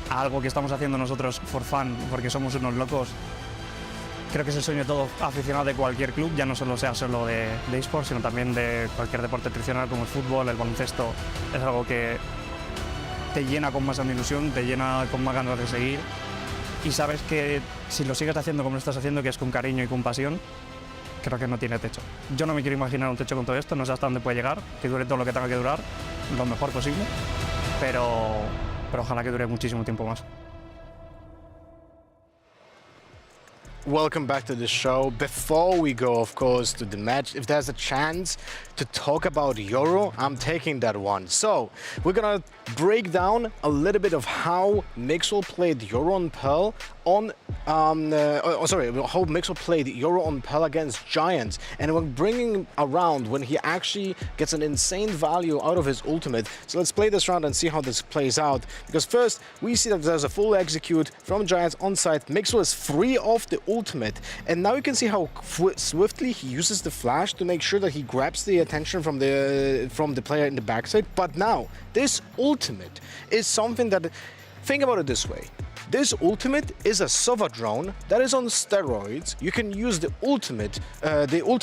a algo que estamos haciendo nosotros for fun, porque somos unos locos, creo que es el sueño de todo aficionado de cualquier club, ya no solo sea solo de esports, sino también de cualquier deporte tradicional como el fútbol, el baloncesto. Es algo que te llena con más ilusión, te llena con más ganas de seguir y sabes que si lo sigues haciendo como lo estás haciendo, que es con cariño y con pasión, creo que no tiene techo. Yo no me quiero imaginar un techo con todo esto, no sé hasta dónde puede llegar, que dure todo lo que tenga que durar, lo mejor posible, pero ojalá que dure muchísimo tiempo más. Welcome back to the show. Before we go, of course, to the match, if there's a chance to talk about Euro, I'm taking that one. So, we're gonna break down a little bit of how Mixwell played Euro on Pearl on, how Mixwell played Euro on Pearl against Giants, and we're bringing around when he actually gets an insane value out of his ultimate. So let's play this round and see how this plays out. Because first, we see that there's a full execute from Giants on site. Mixwell is free off the ultimate. And now you can see how swiftly he uses the flash to make sure that he grabs the attention from the player in the backside. But now, this ultimate is something that, think about it this way. This ultimate is a Sova drone that is on steroids. You can use the ultimate,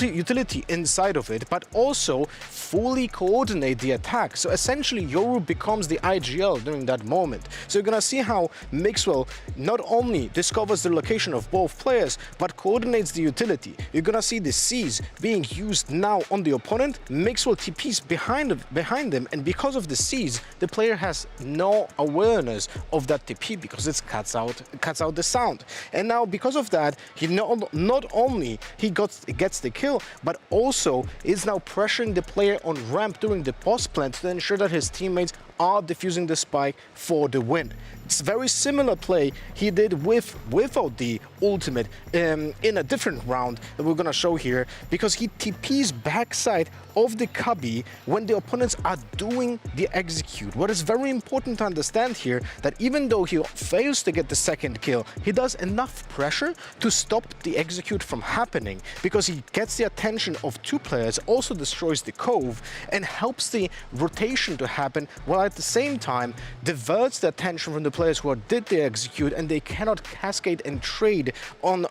utility inside of it, but also fully coordinate the attack. So essentially, Yoru becomes the IGL during that moment. So you're gonna see how Mixwell not only discovers the location of both players, but coordinates the utility. You're gonna see the C's being used now on the opponent. Mixwell TPs behind them, and because of the C's, the player has no awareness of that TP because it's cuts out the sound. And now because of that, he not only he gets the kill, but also is now pressuring the player on ramp during the post plant to ensure that his teammates are defusing the spike for the win. It's very similar play he did without the ultimate in a different round that we're gonna show here, because he TPs backside of the cubby when the opponents are doing the execute. What is very important to understand here, that even though he fails to get the second kill, he does enough pressure to stop the execute from happening, because he gets the attention of two players, also destroys the cove, and helps the rotation to happen, while at the same time diverts the attention from the players who did the execute, and they cannot cascade and trade on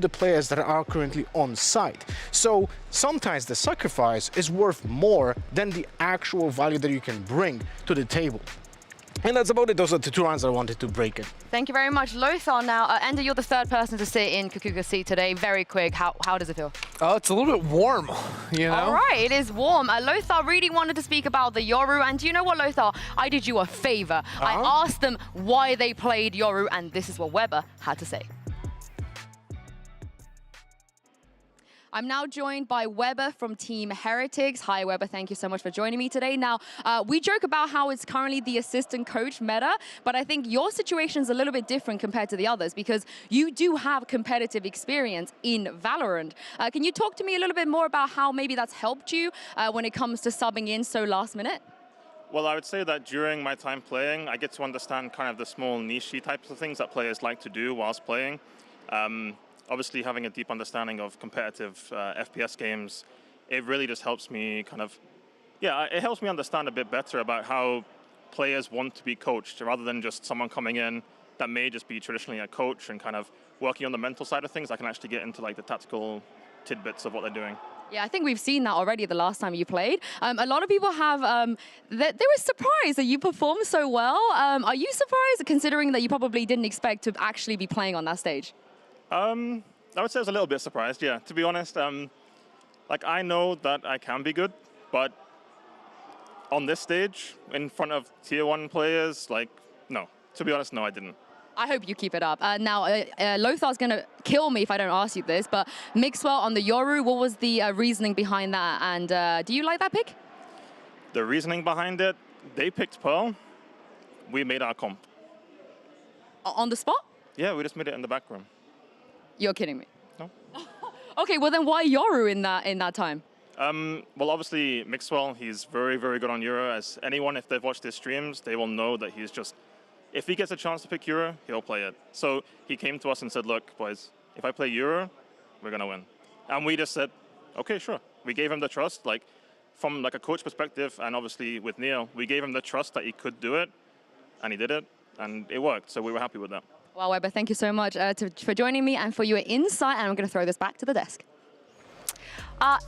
the players that are currently on site. So sometimes the sacrifice is worth more than the actual value that you can bring to the table. And that's about it. Those are the two rounds I wanted to break it. Thank you very much. Lothar now. Ender, you're the third person to sit in Cougar's seat today. Very quick. How does it feel? It's a little bit warm, you know? All right, it is warm. Lothar really wanted to speak about the Yoru. And do you know what, Lothar? I did you a favor. I asked them why they played Yoru, and this is what Weber had to say. I'm now joined by Weber from Team Heretics. Hi, Weber. Thank you so much for joining me today. Now, we joke about how it's currently the assistant coach meta, but I think your situation is a little bit different compared to the others because you do have competitive experience in VALORANT. Can you talk to me a little bit more about how maybe that's helped you when it comes to subbing in so last minute? Well, I would say that during my time playing, I get to understand kind of the small niche types of things that players like to do whilst playing. Obviously, having a deep understanding of competitive FPS games, it really just helps me kind of, it helps me understand a bit better about how players want to be coached, rather than just someone coming in that may just be traditionally a coach and kind of working on the mental side of things. I can actually get into like the tactical tidbits of what they're doing. Yeah, I think we've seen that already the last time you played. A lot of people have, they were surprised that you performed so well. Are you surprised, considering that you probably didn't expect to actually be playing on that stage? I would say I was a little bit surprised, yeah. To be honest, like I know that I can be good, but on this stage, in front of tier 1 players, like, no. To be honest, no, I didn't. I hope you keep it up. Now, Lothar's going to kill me if I don't ask you this, but Mixwell on the Yoru, what was the reasoning behind that? And do you like that pick? The reasoning behind it, they picked Pearl. We made our comp. On the spot? Yeah, we just made it in the back room. You're kidding me. No. Okay, well then why Yoru in that time? Well, obviously Mixwell, he's very, very good on Euro. As anyone, if they've watched his streams, they will know that he's just, if he gets a chance to pick Euro, he'll play it. So he came to us and said, look, boys, if I play Euro, we're gonna win. And we just said, okay, sure. We gave him the trust, like from like a coach perspective, and obviously with Neil, we gave him the trust that he could do it, and he did it, and it worked. So we were happy with that. Well, Weber, thank you so much for joining me and for your insight. And I'm going to throw this back to the desk.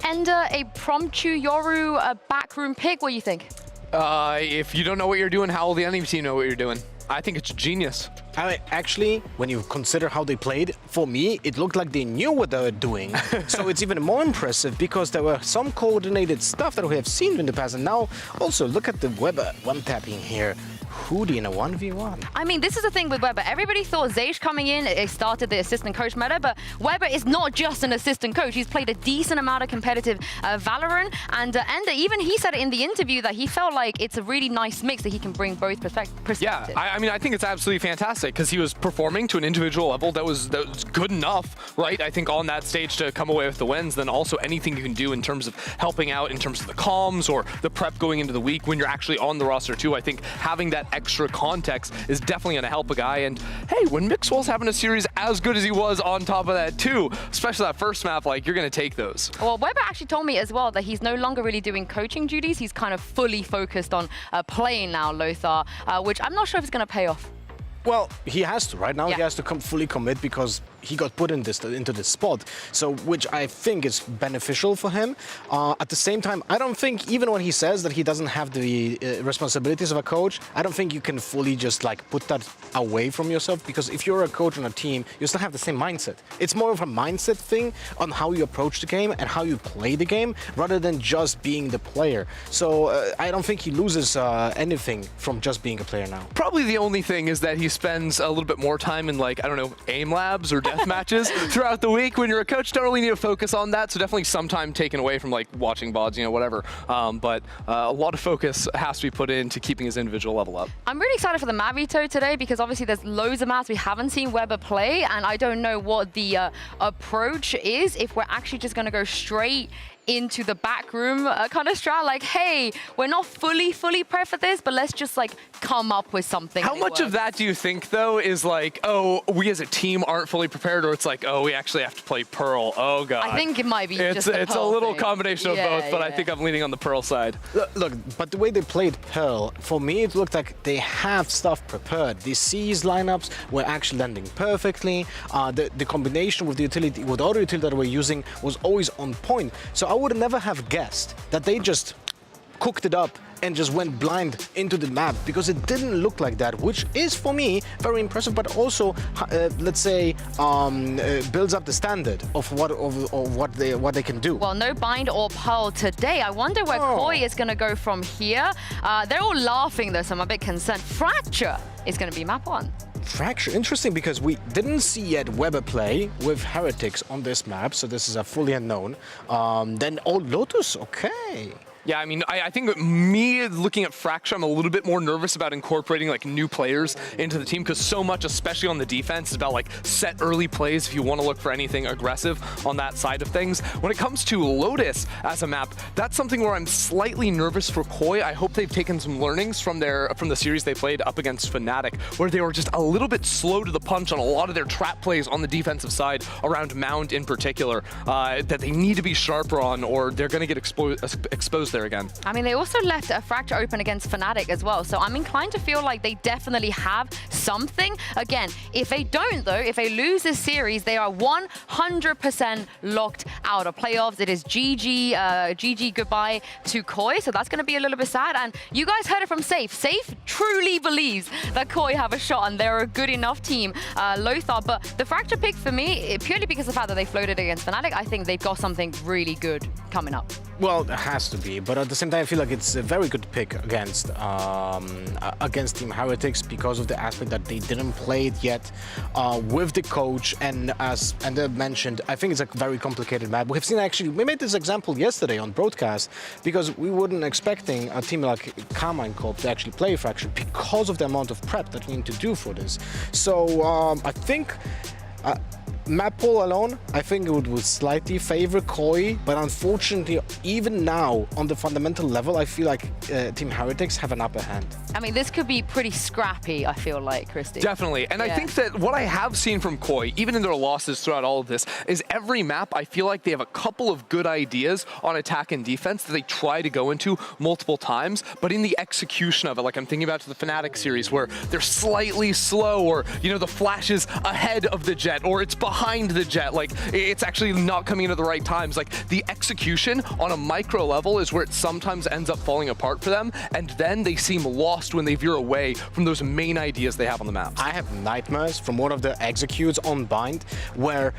Ender, a promptu Yoru backroom pick. What do you think? If you don't know what you're doing, how will the enemy team know what you're doing? I think it's genius. Actually, when you consider how they played, for me, it looked like they knew what they were doing. So it's even more impressive because there were some coordinated stuff that we have seen in the past. And now, also, look at the Weber one-tapping here. Hoodie in a 1v1. I mean, this is the thing with Weber. Everybody thought Zage coming in, it started the assistant coach meta, but Weber is not just an assistant coach. He's played a decent amount of competitive VALORANT, and Ender, even he said in the interview that he felt like it's a really nice mix that he can bring both perspectives. Yeah, I I mean, I think it's absolutely fantastic because he was performing to an individual level that was good enough, right? I think on that stage to come away with the wins. Then also anything you can do in terms of helping out in terms of the comms or the prep going into the week when you're actually on the roster too. I think having that extra context is definitely going to help a guy. And hey, when Mixwell's having a series as good as he was on top of that too, especially that first map, like you're going to take those. Well, Weber actually told me as well that he's no longer really doing coaching duties. He's kind of fully focused on playing now, Lothar, which I'm not sure if it's going to pay off. Well, he has to. Right now, he has to fully commit because he got put in into this spot, so which I think is beneficial for him. At the same time, I don't think, even when he says that he doesn't have the responsibilities of a coach, I don't think you can fully just like put that away from yourself, because if you're a coach on a team, you still have the same mindset. It's more of a mindset thing on how you approach the game and how you play the game, rather than just being the player. So I don't think he loses anything from just being a player now. Probably the only thing is that he spends a little bit more time in, like, I don't know, aim labs or death matches throughout the week. When you're a coach, don't really need to focus on that. So definitely some time taken away from like watching VODs, you know, whatever. But a lot of focus has to be put into keeping his individual level up. I'm really excited for the map veto today because obviously there's loads of maps we haven't seen Weber play, and I don't know what the approach is, if we're actually just going to go straight into the back room kind of strat, like, hey, we're not fully prepped for this, but let's just like come up with something. How much of that do you think though is like, oh, we as a team aren't fully prepared, or it's like, oh, we actually have to play Pearl? Oh god. I think it might be just it's a little thing. combination of both, but I think I'm leaning on the Pearl side. Look, but the way they played Pearl, for me it looked like they have stuff prepared. The C's lineups were actually landing perfectly. The combination with the utility, with the auto utility that we're using, was always on point. So I would never have guessed that they just cooked it up and just went blind into the map, because it didn't look like that, which is for me very impressive, but also let's say builds up the standard of what they can do. Well, no bind or Pearl today. I wonder where Koi is going to go from here. They're all laughing though, so I'm a bit concerned. Fracture is going to be map 1. Fracture, interesting, because we didn't see yet Weber play with Heretics on this map, so this is a fully unknown. Then Lotus, okay. Yeah, I mean, I think me looking at Fracture, I'm a little bit more nervous about incorporating like new players into the team, because so much, especially on the defense, is about like set early plays if you want to look for anything aggressive on that side of things. When it comes to Lotus as a map, that's something where I'm slightly nervous for Koi. I hope they've taken some learnings from the series they played up against Fnatic, where they were just a little bit slow to the punch on a lot of their trap plays on the defensive side, around Mound in particular, that they need to be sharper on, or they're going to get exposed there again. I mean, they also left a Fracture open against Fnatic as well, so I'm inclined to feel like they definitely have something. Again, if they don't though, if they lose this series, they are 100% locked out of playoffs. It is GG goodbye to Koi, so that's going to be a little bit sad. And you guys heard it from Safe. Safe truly believes that Koi have a shot and they're a good enough team, Lothar. But the Fracture pick for me, purely because of the fact that they floated against Fnatic, I think they've got something really good coming up. Well, it has to be, but at the same time, I feel like it's a very good pick against Team Heretics, because of the aspect that they didn't play it yet with the coach, and as Ender mentioned, I think it's a very complicated map. We've seen, actually, we made this example yesterday on broadcast, because we weren't expecting a team like Carmine Corp to actually play Fracture because of the amount of prep that we need to do for this. So I think map pool alone, I think it would slightly favor Koi, but unfortunately, even now, on the fundamental level, I feel like Team Heretics have an upper hand. I mean, this could be pretty scrappy, I feel like, Christy. Definitely, and I think that what I have seen from Koi, even in their losses throughout all of this, is every map, I feel like they have a couple of good ideas on attack and defense that they try to go into multiple times, but in the execution of it, like I'm thinking about the Fnatic series, where they're slightly slow, or, you know, the flash is ahead of the jet, or it's behind the jet, like it's actually not coming in at the right times. Like the execution on a micro level is where it sometimes ends up falling apart for them, and then they seem lost when they veer away from those main ideas they have on the map. I have nightmares from one of the executes on Bind, where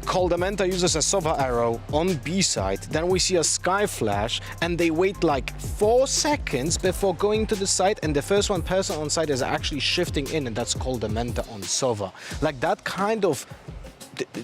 Coldamenta uses a Sova arrow on B side, then we see a Sky Flash, and they wait like 4 seconds before going to the site, and the first one person on site is actually shifting in, and that's Coldamenta on Sova. Like that kind of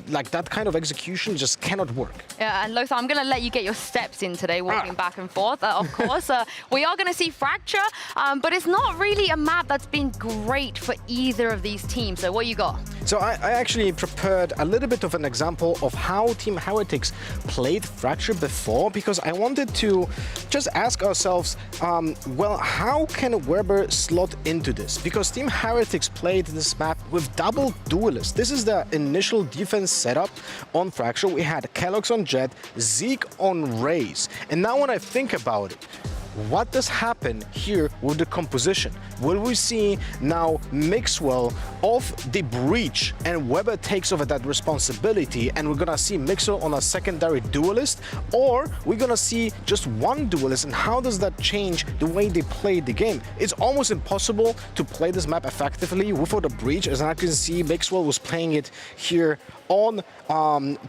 like that kind of execution just cannot work. Yeah, and Lothar, I'm going to let you get your steps in today, walking back and forth. Of course, we are going to see Fracture, but it's not really a map that's been great for either of these teams. So what you got? So I actually prepared a little bit of an example of how Team Heretics played Fracture before, because I wanted to just ask ourselves, well, how can Weber slot into this? Because Team Heretics played this map with double duelists. This is the initial defense setup on Fracture. We had keloqz on Jett, Zeke on Raze. And now when I think about it, what does happen here with the composition? Will we see now Mixwell off the breach and Weber takes over that responsibility and we're gonna see Mixwell on a secondary duelist? Or we're gonna see just one duelist, and how does that change the way they play the game? It's almost impossible to play this map effectively without a breach. As I can see, Mixwell was playing it here on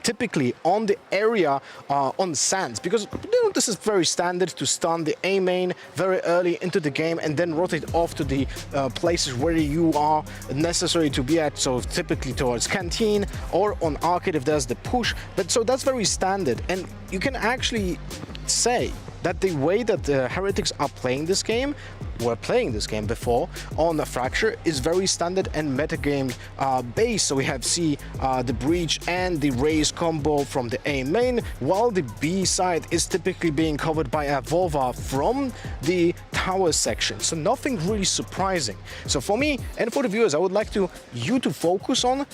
typically on the area on sands, because this is very standard to stun the A main very early into the game and then rotate off to the places where you are necessary to be at, so typically towards canteen or on arcade if there's the push. But so that's very standard, and you can actually say that the way that the Heretics are playing this game, were playing this game before on the Fracture, is very standard and metagame based. So we have the breach and the Raze combo from the A main, while the B side is typically being covered by a Volva from the tower section. So nothing really surprising. So for me and for the viewers, I would like you to focus on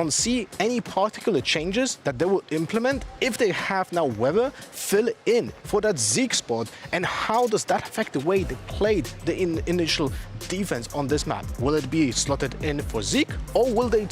see any particular changes that they will implement if they have now Weber fill in for that Zeke spot, and how does that affect the way they played the initial defense on this map? Will it be slotted in for Zeke, or will they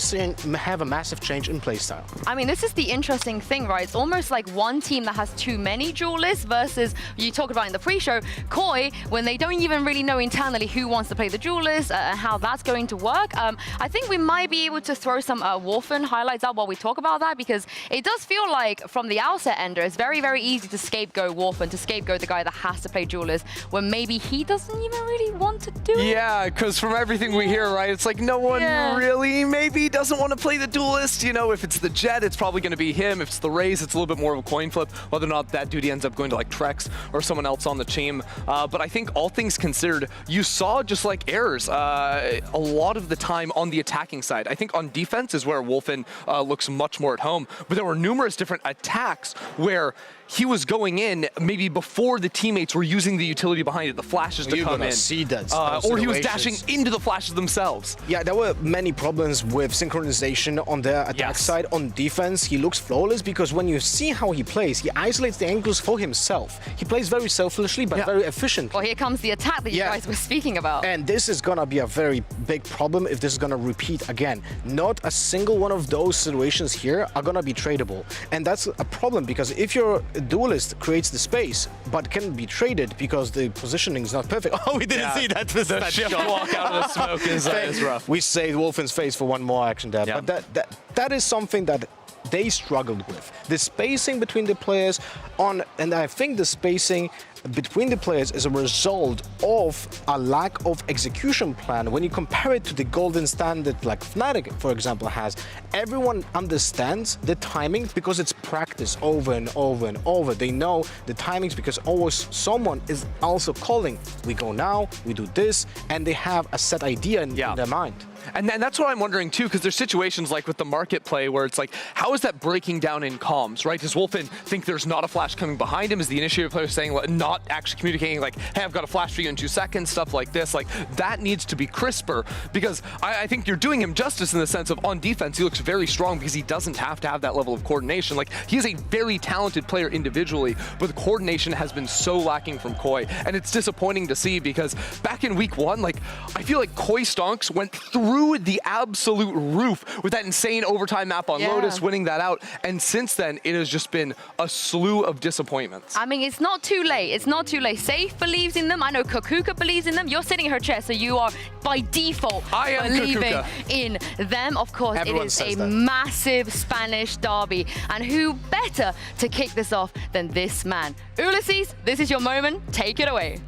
have a massive change in playstyle? I mean, this is the interesting thing, right? It's almost like one team that has too many duelists versus, you talked about in the pre-show, Koi, when they don't even really know internally who wants to play the duelist and how that's going to work. I think we might be able to throw some Wolfen highlights out while we talk about that, because it does feel like from the outset, Ender, it's very, very easy to scapegoat Wolfen, to scapegoat the guy that has to play duelist when maybe he doesn't even really want to do it. Yeah, because from everything we hear, right, it's like no one really maybe doesn't want to play the duelist. You know, if it's the Jett, it's probably going to be him. If it's the Raze, it's a little bit more of a coin flip, whether or not that duty ends up going to like Trex or someone else on the team. But I think all things considered, you saw just like errors a lot of the time on the attacking side. I think on defense is where Wolfen looks much more at home, but there were numerous different attacks where he was going in maybe before the teammates were using the utility behind it, the flashes to come in. See that, or he was dashing into the flashes themselves. Yeah, there were many problems with synchronization on the attack side. On defense, he looks flawless, because when you see how he plays, he isolates the angles for himself. He plays very selfishly, but very efficiently. Well, here comes the attack that you guys were speaking about. And this is gonna be a very big problem if this is gonna repeat again. Not a single one of those situations here are gonna be tradable. And that's a problem, because if your duelist creates the space, but can be traded because the positioning is not perfect. Oh, we didn't see that. The shift walk out of the smoke is rough. We saved Wolfen's face for one more action there. But that is something that they struggled with. The spacing between the players and I think the spacing between the players is a result of a lack of execution plan. When you compare it to the golden standard like Fnatic, for example, has, everyone understands the timing because it's practiced over and over and over. They know the timings because always someone is also calling, we go now, we do this, and they have a set idea in their mind. And that's what I'm wondering too, because there's situations like with the market play where it's like, how is that breaking down in comms, right? Does Wolfen think there's not a flash coming behind him? Is the initiative player saying, not actually communicating like, hey, I've got a flash for you in 2 seconds, stuff like this? Like, that needs to be crisper, because I think you're doing him justice in the sense of on defense, he looks very strong because he doesn't have to have that level of coordination. Like, he's a very talented player individually, but the coordination has been so lacking from Koi. And it's disappointing to see, because back in week 1, like, I feel like Koi Stonks went through the absolute roof with that insane overtime map on Lotus, winning that out. And since then, it has just been a slew of disappointments. I mean, it's not too late. It's not too late. Safe believes in them. I know Cougar believes in them. You're sitting in her chair, so you are by default believing in them. Of course, Everyone it is a massive Spanish derby. And who better to kick this off than this man? Ulysses, this is your moment. Take it away.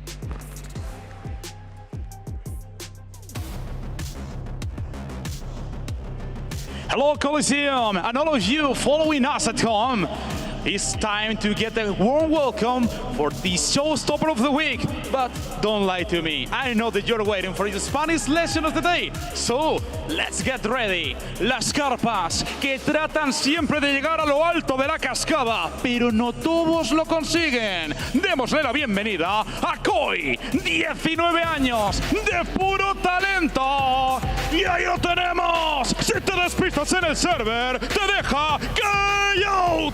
Hello Coliseum, and all of you following us at home. It's time to get a warm welcome for the showstopper of the week. But don't lie to me, I know that you're waiting for the Spanish lesson of the day. So, let's get ready. Las carpas que tratan siempre de llegar a lo alto de la cascada, pero no todos lo consiguen. Démosle la bienvenida a Koi, 19 años, de puro talento. Y ahí lo tenemos. Si te despistas en el server, te deja KO.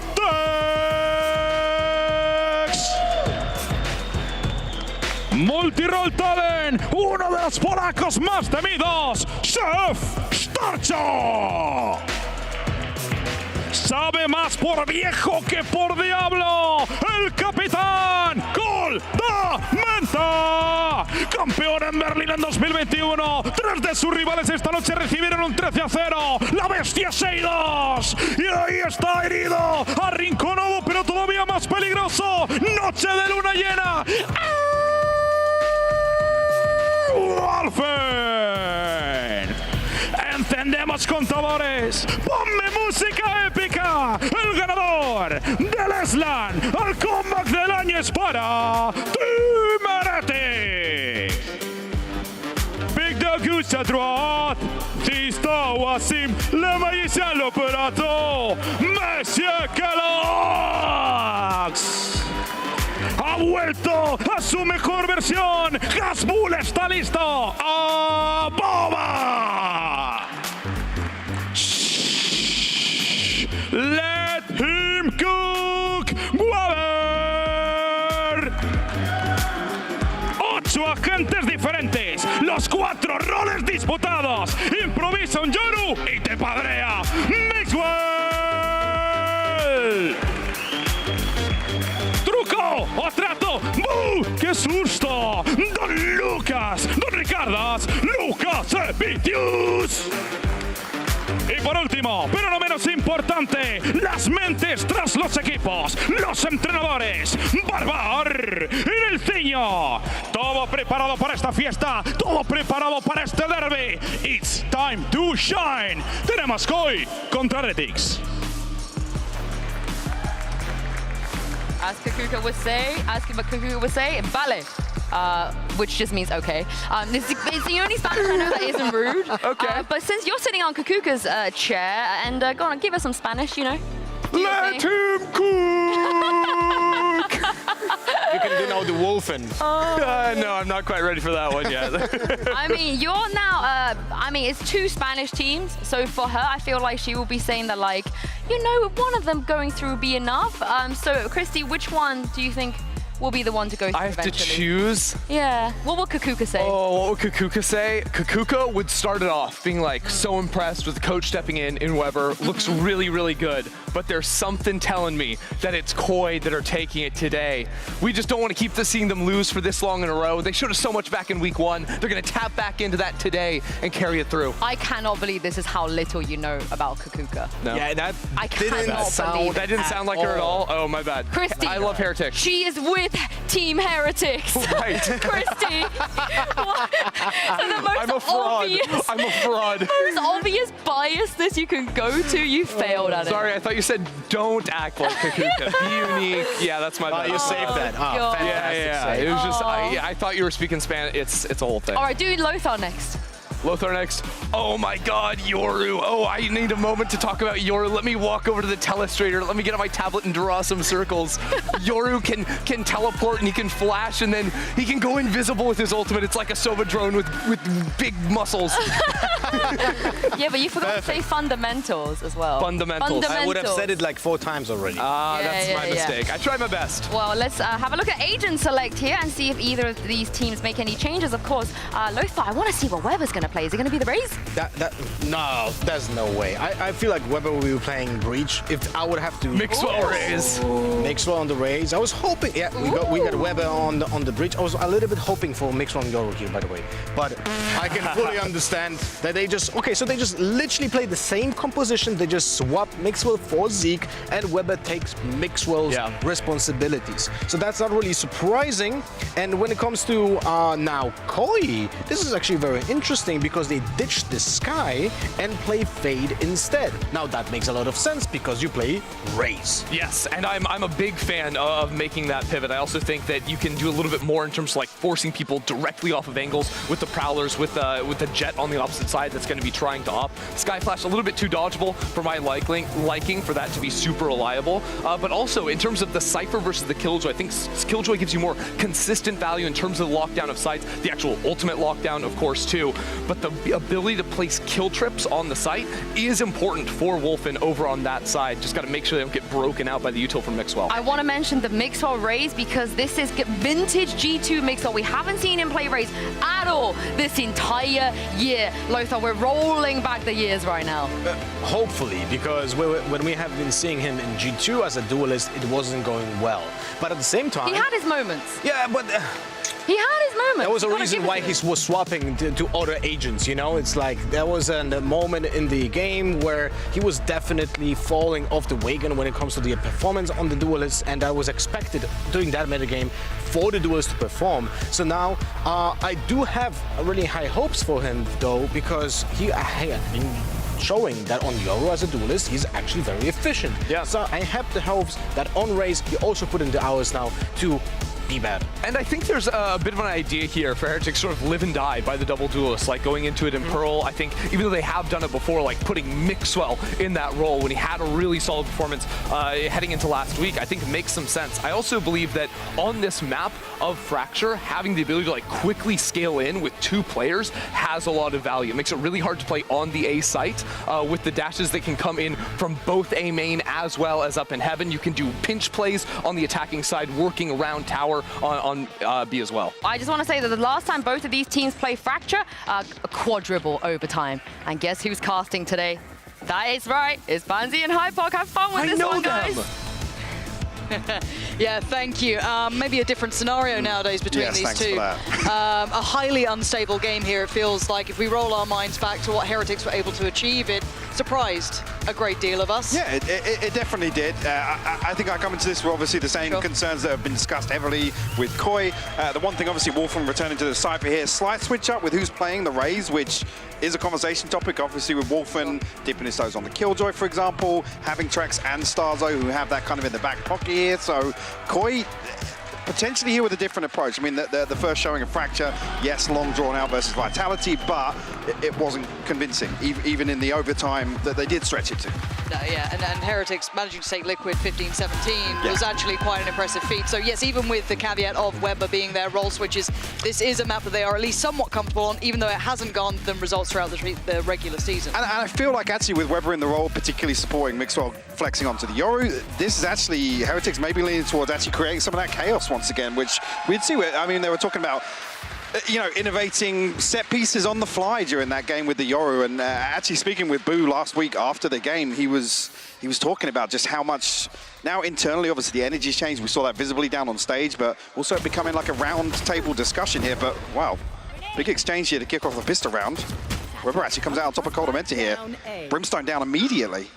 Multi-Roll Talent, uno de los polacos más temidos, Chef Starcho. Sabe más por viejo que por diablo, el capitán Goldamenta. Campeón en Berlín en 2021. Tres de sus rivales esta noche recibieron un 13-0. La bestia 6-2. Y ahí está herido, arrinconado, pero todavía más peligroso. Noche de luna llena. Wolfen. Encendemos contadores. Ponme música épica. El ganador del Slam al comeback del año es para Team Heretics. Big Dog Usadrot. Tista Wasim. Lema Yisalo Perato. Messe Berlin. Ha vuelto a su mejor versión. Hasbull está listo. ¡A Boba! Let him cook. Weber. 8 agentes diferentes. Los 4 roles disputados. Improvisa un Yoru y te padrea. Mixwell. ¡Truco! ¡O trato! ¡Buu! ¡Qué susto! ¡Don Lucas! ¡Don Ricardas! ¡Lucas Epitius! Y por último, pero no menos importante, las mentes tras los equipos, los entrenadores, Barbar y Nelciño. Todo preparado para esta fiesta, todo preparado para este derby. It's time to shine. Tenemos Koi contra Heretics. As Cougar would say, vale. Which just means okay. It's the only Spanish I know that isn't rude. Okay. But since you're sitting on Kukuka's chair, and go on, give us some Spanish, you know. Let him cook! You can do now the Wolfen. No, I'm not quite ready for that one yet. I mean, you're now, it's 2 Spanish teams. So for her, I feel like she will be saying that, like, you know, one of them going through will be enough. So, Christy, which one do you think will be the one to go through I have eventually? to choose. Yeah. What will Kukuka say? Oh, what would Kukuka say? Kukuka would start it off being like so impressed with the coach stepping in Weber. Looks really, really good. But there's something telling me that it's Koi that are taking it today. We just don't want to keep seeing them lose for this long in a row. They showed us so much back in week 1. They're going to tap back into that today and carry it through. I cannot believe this is how little you know about Kukuka. No. Yeah, that I cannot believe That didn't sound like her at all. Oh, my bad. Christy. I love Heretics. She is with Team Heretics. Right. Christy. I'm a fraud. I'm a fraud. Most obvious biasness you can go to, you failed at it. Sorry, I thought you said don't act like Kukuka. Be unique. Yeah, that's my bad. You saved that. God. Fantastic Yeah. save. It was just, I thought you were speaking Spanish. It's a whole thing. All right, do Lothar next. Lothar next. Oh my God, Yoru. Oh, I need a moment to talk about Yoru. Let me walk over to the telestrator. Let me get on my tablet and draw some circles. Yoru can teleport and he can flash and then he can go invisible with his ultimate. It's like a Sova drone with big muscles. Yeah, but you forgot to say fundamentals as well. Fundamentals. I would have said it like 4 times already. That's my mistake. I tried my best. Well, let's have a look at Agent Select here and see if either of these teams make any changes. Of course, Lothar, I want to see what Weber's going to play. Is it going to be the Raze? No, there's no way. I feel like Weber will be playing Breach. If I would have to Mixwell Raze. Mixwell on the Raze. I was hoping. Yeah, we got Weber on the Breach. I was a little bit hoping for Mixwell and Yoru here, by the way. But I can fully understand that they just literally play the same composition. They just swap Mixwell for Zeke, and Weber takes Mixwell's responsibilities. So that's not really surprising. And when it comes to now Koi, this is actually very interesting because they ditched the Sky and play Fade instead. Now that makes a lot of sense because you play Raze. Yes, and I'm a big fan of making that pivot. I also think that you can do a little bit more in terms of like forcing people directly off of angles with the Prowlers, with the Jet on the opposite side that's going to be trying to up. Sky Flash a little bit too dodgeable for my liking for that to be super reliable. But also in terms of the Cypher versus the Killjoy, I think Killjoy gives you more consistent value in terms of the lockdown of sites, the actual ultimate lockdown, of course, too. But the ability to place kill trips on the site is important for Wolfen over on that side. Just got to make sure they don't get broken out by the util from Mixwell. I want to mention the Mixwell Raze because this is vintage G2 Mixwell. We haven't seen him play Raze at all this entire year. Lothar, we're rolling back the years right now. Hopefully, because when we have been seeing him in G2 as a duelist, it wasn't going well. But at the same time... He had his moments. Yeah, but... He had his moments. There was a reason why he was swapping to other agents, you know? It's like there was a moment in the game where he was definitely falling off the wagon when it comes to the performance on the duelists, and that was expected during that metagame for the duelists to perform. So now I do have really high hopes for him, though, because he has been showing that on Yoru as a duelist, he's actually very efficient. Yeah. So I have the hopes that on Raze, he also put in the hours now to be bad. And I think there's a bit of an idea here for Heretics sort of live and die by the double duelists, like going into it in Pearl. I think even though they have done it before, like putting Mixwell in that role when he had a really solid performance heading into last week, I think it makes some sense. I also believe that on this map of Fracture, having the ability to like quickly scale in with two players has a lot of value. It makes it really hard to play on the A site with the dashes that can come in from both A main as well as up in heaven. You can do pinch plays on the attacking side, working around tower on B as well. I just want to say that the last time both of these teams play Fracture, a quadruple overtime. And guess who's casting today? That is right, it's Banzi and Hypok. Have fun with this one, guys. Yeah, thank you. Maybe a different scenario nowadays between these two. A highly unstable game here, it feels like. If we roll our minds back to what Heretics were able to achieve, it surprised a great deal of us. Yeah, it definitely did. I think I come into this with obviously the same concerns that have been discussed heavily with Koi. The one thing, obviously, Wolfen returning to the Cypher here, slight switch up with who's playing the Raze, which is a conversation topic, obviously, with Wolfen dipping his toes on the Killjoy, for example, having Trex and Starzo who have that kind of in the back pocket here. So Koi potentially here with a different approach. I mean, the first showing of Fracture, yes, long drawn out versus Vitality, but it wasn't convincing, even in the overtime that they did stretch it to. Yeah, and Heretics managing to take Liquid 15-17 was actually quite an impressive feat. So yes, even with the caveat of Weber being their role switches, this is a map that they are at least somewhat comfortable on, even though it hasn't garnered them results throughout the regular season. And I feel like actually with Weber in the role, particularly supporting Mixwell flexing onto the Yoru, this is actually Heretics maybe leaning towards actually creating some of that chaos once again, which we'd see. I mean, they were talking about innovating set pieces on the fly during that game with the Yoru, and actually speaking with Boo last week after the game, he was talking about just how much now internally, obviously the energy's changed. We saw that visibly down on stage, but also becoming like a round table discussion here. But wow, big exchange here to kick off the pistol round. Weber actually comes out on top of Coldamenta here. Brimstone down immediately.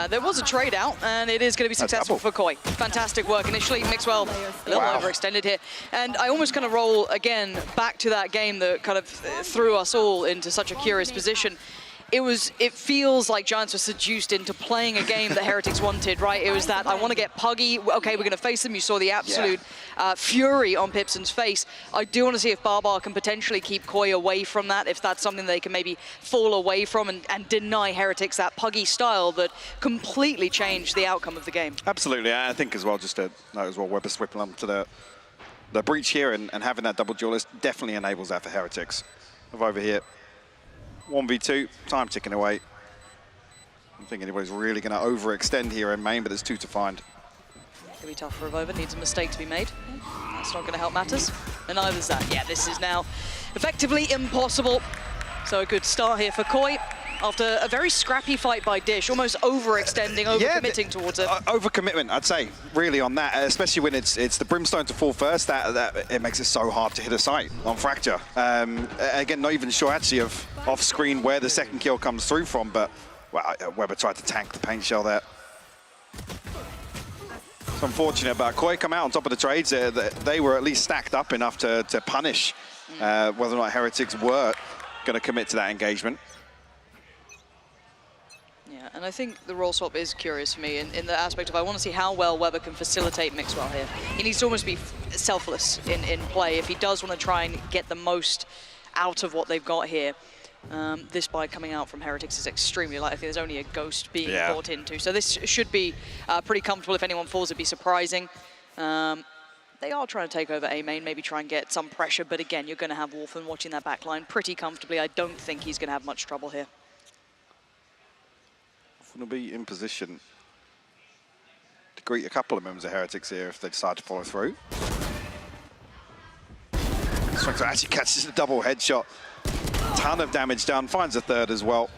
There was a trade out, and it is going to be successful for Koi. Fantastic work initially. Mixwell a little overextended here. And I almost kind of roll again back to that game that kind of threw us all into such a curious position. It feels like Giants were seduced into playing a game that Heretics wanted, right? It was that, I want to get Puggy. Okay, we're going to face them. You saw the absolute fury on Pipson's face. I do want to see if Barbar can potentially keep Koi away from that, if that's something they can maybe fall away from and deny Heretics that Puggy style that completely changed the outcome of the game. Absolutely. I think as well, just to note as well, Weber slipping onto the breach here and having that double duelist definitely enables that for Heretics. Over here. 1v2, time ticking away. I don't think anybody's really going to overextend here in main, but there's two to find. It'll be tough for Avova, needs a mistake to be made. That's not going to help matters. And neither is that. Yeah, this is now effectively impossible. So a good start here for Koi. after a very scrappy fight by Dish, almost overextending, overcommitting towards it. Overcommitment, I'd say, really on that, especially when it's the Brimstone to fall first. That it makes it so hard to hit a sight on Fracture. Again, not even sure actually of off screen where the second kill comes through from, but well, Weber tried to tank the paint shell there. It's unfortunate, but Koi come out on top of the trades. They were at least stacked up enough to punish whether or not Heretics were going to commit to that engagement. Yeah, and I think the role swap is curious for me in the aspect of I want to see how well Weber can facilitate Mixwell here. He needs to almost be selfless in play if he does want to try and get the most out of what they've got here. This buy coming out from Heretics is extremely light. I think there's only a ghost being brought into. So this should be pretty comfortable. If anyone falls, it'd be surprising. They are trying to take over A main, maybe try and get some pressure. But again, you're going to have Wolfen watching that back line pretty comfortably. I don't think he's going to have much trouble here. Wolfen will be in position to greet a couple of members of Heretics here if they decide to follow through. Swings actually catches a double headshot. Ton of damage done, finds a third as well.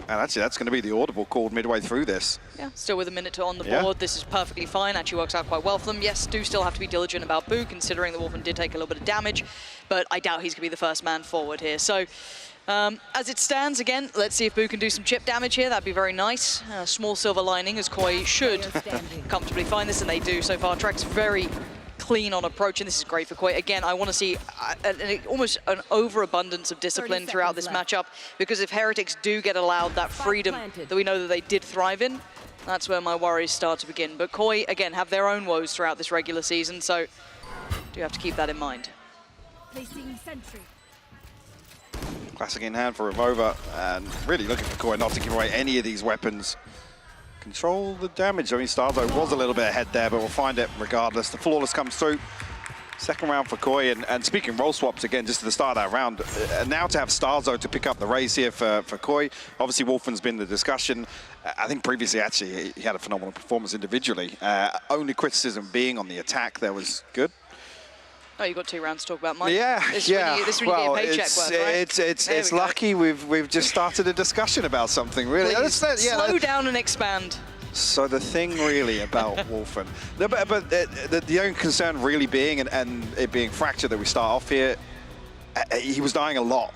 And actually, that's going to be the audible called midway through this. Yeah, still with a minute on the board. This is perfectly fine. Actually works out quite well for them. Yes, do still have to be diligent about Boo, considering the Wolfen did take a little bit of damage. But I doubt he's going to be the first man forward here. So, as it stands, again, let's see if Boo can do some chip damage here. That'd be very nice. Small silver lining, as Koi should comfortably find this, and they do so far. Trek's very clean on approach, and this is great for Koi. Again, I want to see almost an overabundance of discipline throughout this matchup, because if Heretics do get allowed that freedom that we know that they did thrive in, that's where my worries start to begin. But Koi, again, have their own woes throughout this regular season, so do have to keep that in mind. Classic in hand for Revolver, and really looking for Koi not to give away any of these weapons. Control the damage. I mean, Starzo was a little bit ahead there, but we'll find it regardless. The Flawless comes through. Second round for Koi, and speaking role swaps again, just at the start of that round, now to have Starzo to pick up the race here for Koi. Obviously, Wolfen's been the discussion. I think previously, actually, he had a phenomenal performance individually. Only criticism being on the attack there was good. Oh, you've got 2 rounds to talk about, Mike. Yeah, this is when you get a paycheck worth, right? It's lucky we've just started a discussion about something, really. Please, slow down and expand. So the thing really about Wolfen, but the only concern really being, and it being Fracture that we start off here, he was dying a lot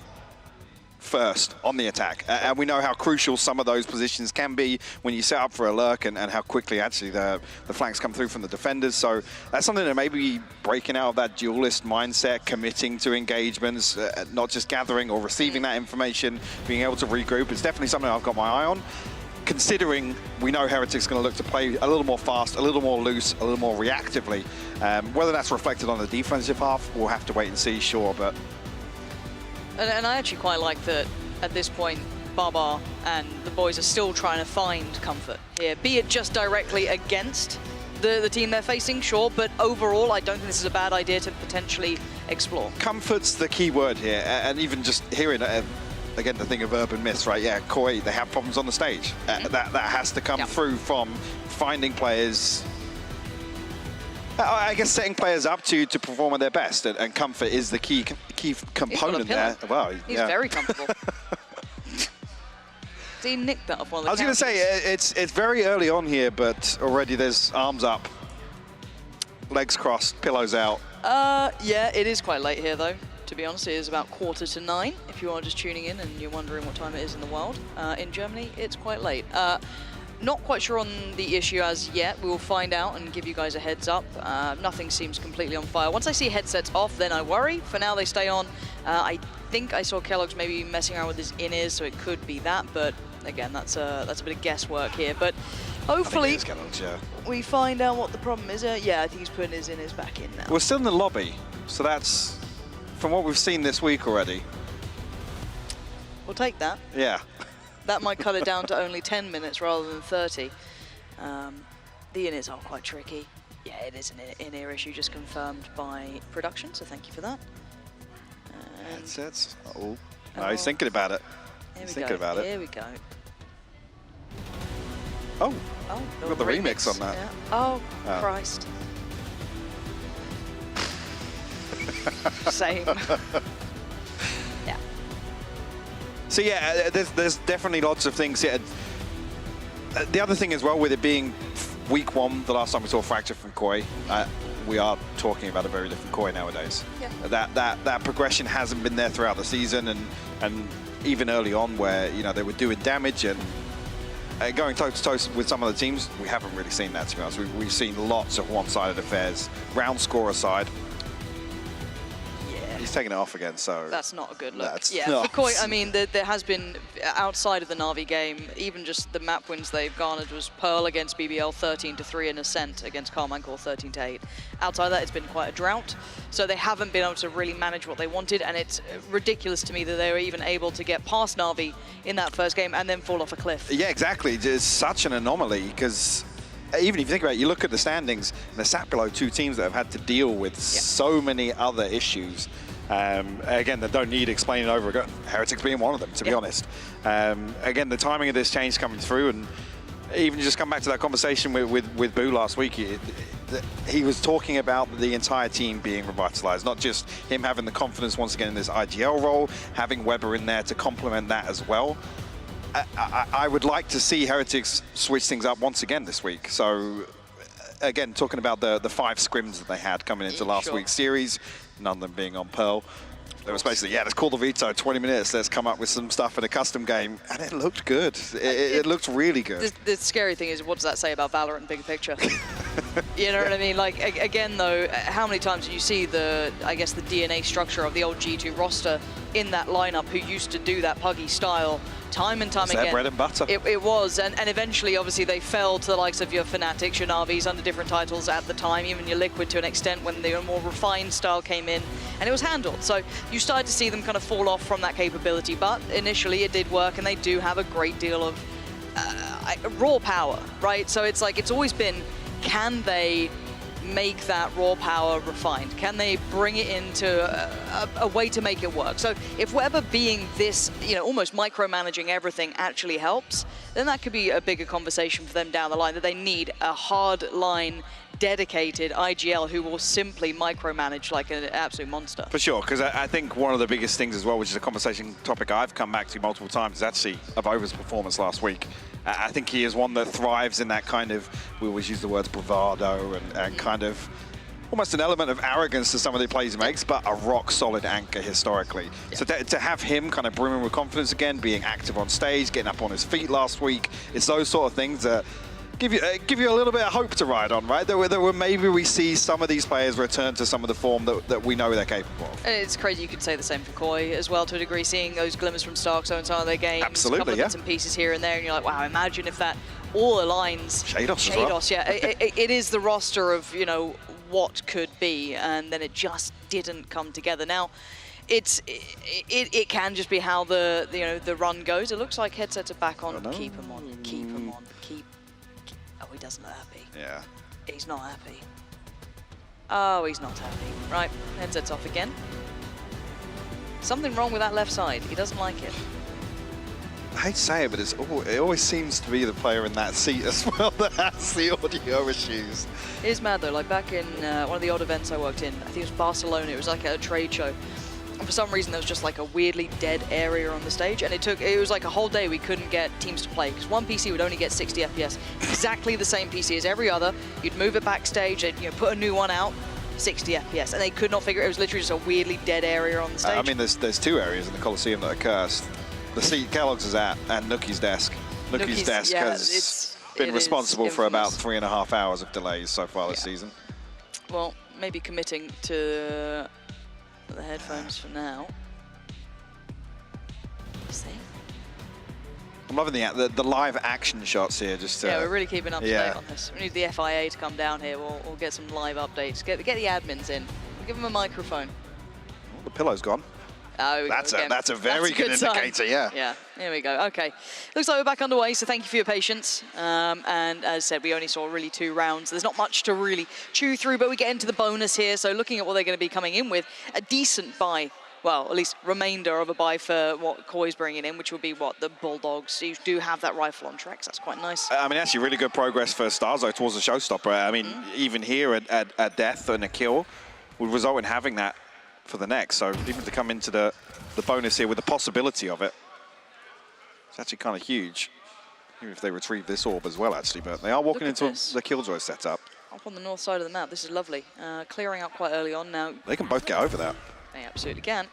first on the attack. And we know how crucial some of those positions can be when you set up for a lurk, and how quickly actually the flanks come through from the defenders. So that's something that maybe breaking out of that duelist mindset, committing to engagements, not just gathering or receiving that information, being able to regroup, is definitely something I've got my eye on. Considering we know Heretics going to look to play a little more fast, a little more loose, a little more reactively. Whether that's reflected on the defensive half, we'll have to wait and see, sure, but... And I actually quite like that at this point, Baba and the boys are still trying to find comfort here, be it just directly against the team they're facing, sure, but overall, I don't think this is a bad idea to potentially explore. Comfort's the key word here, and even just hearing again, the thing of urban myths, right? Yeah, Koi, they have problems on the stage. That has to come through from finding players, I guess setting players up to perform at their best, and comfort is the key component there. Wow, he's very comfortable. He nicked that off one of the I was going to say, it's very early on here, but already there's arms up, legs crossed, pillows out. Yeah, it is quite late here, though. To be honest, it is about 9:15, if you are just tuning in and you're wondering what time it is in the world. In Germany, it's quite late. Not quite sure on the issue as yet. We will find out and give you guys a heads up. Nothing seems completely on fire. Once I see headsets off, then I worry. For now, they stay on. I think I saw Kellogg's maybe messing around with his in-ears, so it could be that. But again, that's a bit of guesswork here. But hopefully, we find out what the problem is. Yeah, I think he's putting his in-ears back in now. We're still in the lobby, so that's from what we've seen this week already. We'll take that. Yeah. That might cut it down to only 10 minutes rather than 30. The in-ears are quite tricky. Yeah, it is an in-ear issue just confirmed by production, so thank you for that. Headsets. Oh, no, he's thinking about it. He's thinking about it. Here we go. Oh, we've got the remix on that. Yeah. Oh, Christ. Same. Yeah. So yeah, there's definitely lots of things here. The other thing as well, with it being week 1, the last time we saw Fracture from Koi, we are talking about a very different Koi nowadays. Yeah. That progression hasn't been there throughout the season, and even early on, where they were doing damage and going toe to toe with some of the teams, we haven't really seen that, to be honest. We've seen lots of one-sided affairs. Round score aside. He's taking it off again, so... That's not a good look. That's yeah, not. for Koi, I mean, there has been, outside of the Na'Vi game, even just the map wins they've garnered was Pearl against BBL 13-3 and Ascent against Carmichael 13-8. Outside of that, it's been quite a drought, so they haven't been able to really manage what they wanted, and it's ridiculous to me that they were even able to get past Na'Vi in that first game and then fall off a cliff. Yeah, exactly. It's such an anomaly, because even if you think about it, you look at the standings, and they're sat below 2 teams that have had to deal with so many other issues. Again, they don't need explaining over again. Heretics being one of them, to be honest. Again, the timing of this change coming through, and even just come back to that conversation with Boo last week, he was talking about the entire team being revitalized, not just him having the confidence once again in this IGL role, having Weber in there to complement that as well. I would like to see Heretics switch things up once again this week. So again, talking about the 5 scrims that they had coming into last week's series, none of them being on Pearl. It was basically, let's call the veto, 20 minutes, let's come up with some stuff in a custom game. And it looked good. It looked really good. The scary thing is, what does that say about VALORANT bigger picture? You know what I mean? Like, again, though, how many times do you see I guess, the DNA structure of the old G2 roster in that lineup who used to do that puggy style time and time again? Their bread and butter. It was, and eventually, obviously, they fell to the likes of your Fanatics, your Na'Vis under different titles at the time, even your Liquid to an extent when the more refined style came in, and it was handled. So you started to see them kind of fall off from that capability, but initially it did work, and they do have a great deal of raw power, right? So it's like, it's always been, can they make that raw power refined? Can they bring it into a way to make it work? So if Weber being this, almost micromanaging everything actually helps, then that could be a bigger conversation for them down the line, that they need a hard line, dedicated IGL who will simply micromanage like an absolute monster. For sure, because I think one of the biggest things as well, which is a conversation topic I've come back to multiple times, is actually Avova's performance last week. I think he is one that thrives in that kind of, we always use the words bravado and kind of almost an element of arrogance to some of the plays he makes, but a rock-solid anchor historically. Yeah. So to have him kind of brimming with confidence again, being active on stage, getting up on his feet last week, it's those sort of things that give you a little bit of hope to ride on, right? That were maybe we see some of these players return to some of the form that we know they're capable of. It's crazy you could say the same for Koi as well, to a degree, seeing those glimmers from Starkso and some of their games. Absolutely, a couple of bits and pieces here and there, and you're like, wow, imagine if that all aligns. Shados as well. Yeah, it is the roster of, what could be, and then it just didn't come together. Now, it can just be how the run goes. It looks like headsets are back on. Keep them on. Keep them on. Oh, he doesn't look happy. Yeah. He's not happy. Oh, he's not happy. Right, headsets off again. Something wrong with that left side. He doesn't like it. I hate to say it, but it always seems to be the player in that seat as well that has the audio issues. It is mad though, like back in one of the odd events I worked in, I think it was Barcelona, it was like a trade show. And for some reason there was just like a weirdly dead area on the stage, and it was like a whole day we couldn't get teams to play, because one PC would only get 60 FPS. Exactly the same PC as every other. You'd move it backstage, and put a new one out, 60 FPS, and they could not figure it. It was literally just a weirdly dead area on the stage. I mean, there's 2 areas in the Coliseum that are cursed. The seat Kellogg's is at, and Nuki's desk. Nuki's desk has been responsible for about 3.5 hours of delays so far this season. Well, maybe committing to the headphones for now. See? I'm loving the live action shots here. Yeah, we're really keeping up to date on this. We need the FIA to come down here. We'll get some live updates. Get the admins in. We'll give them a microphone. Oh, the pillow's gone. Oh, that's a very good indicator, yeah. Yeah, here we go. Okay, looks like we're back underway, so thank you for your patience. And as I said, we only saw really 2 rounds. There's not much to really chew through, but we get into the bonus here. So looking at what they're going to be coming in with, a decent buy. Well, at least remainder of a buy for what Koi's bringing in, which will be the Bulldogs. You do have that rifle on Trex. That's quite nice. I mean, actually really good progress for Starzo towards the showstopper. I mean, even here at death and a kill would result in having that for the next. So even to come into the bonus here with the possibility of it, It's actually kind of huge, even if they retrieve this orb as well, actually. But they are walking into the Killjoy setup. Up on the north side of the map, this is lovely. Clearing out quite early on now. They can both get over that. They absolutely can.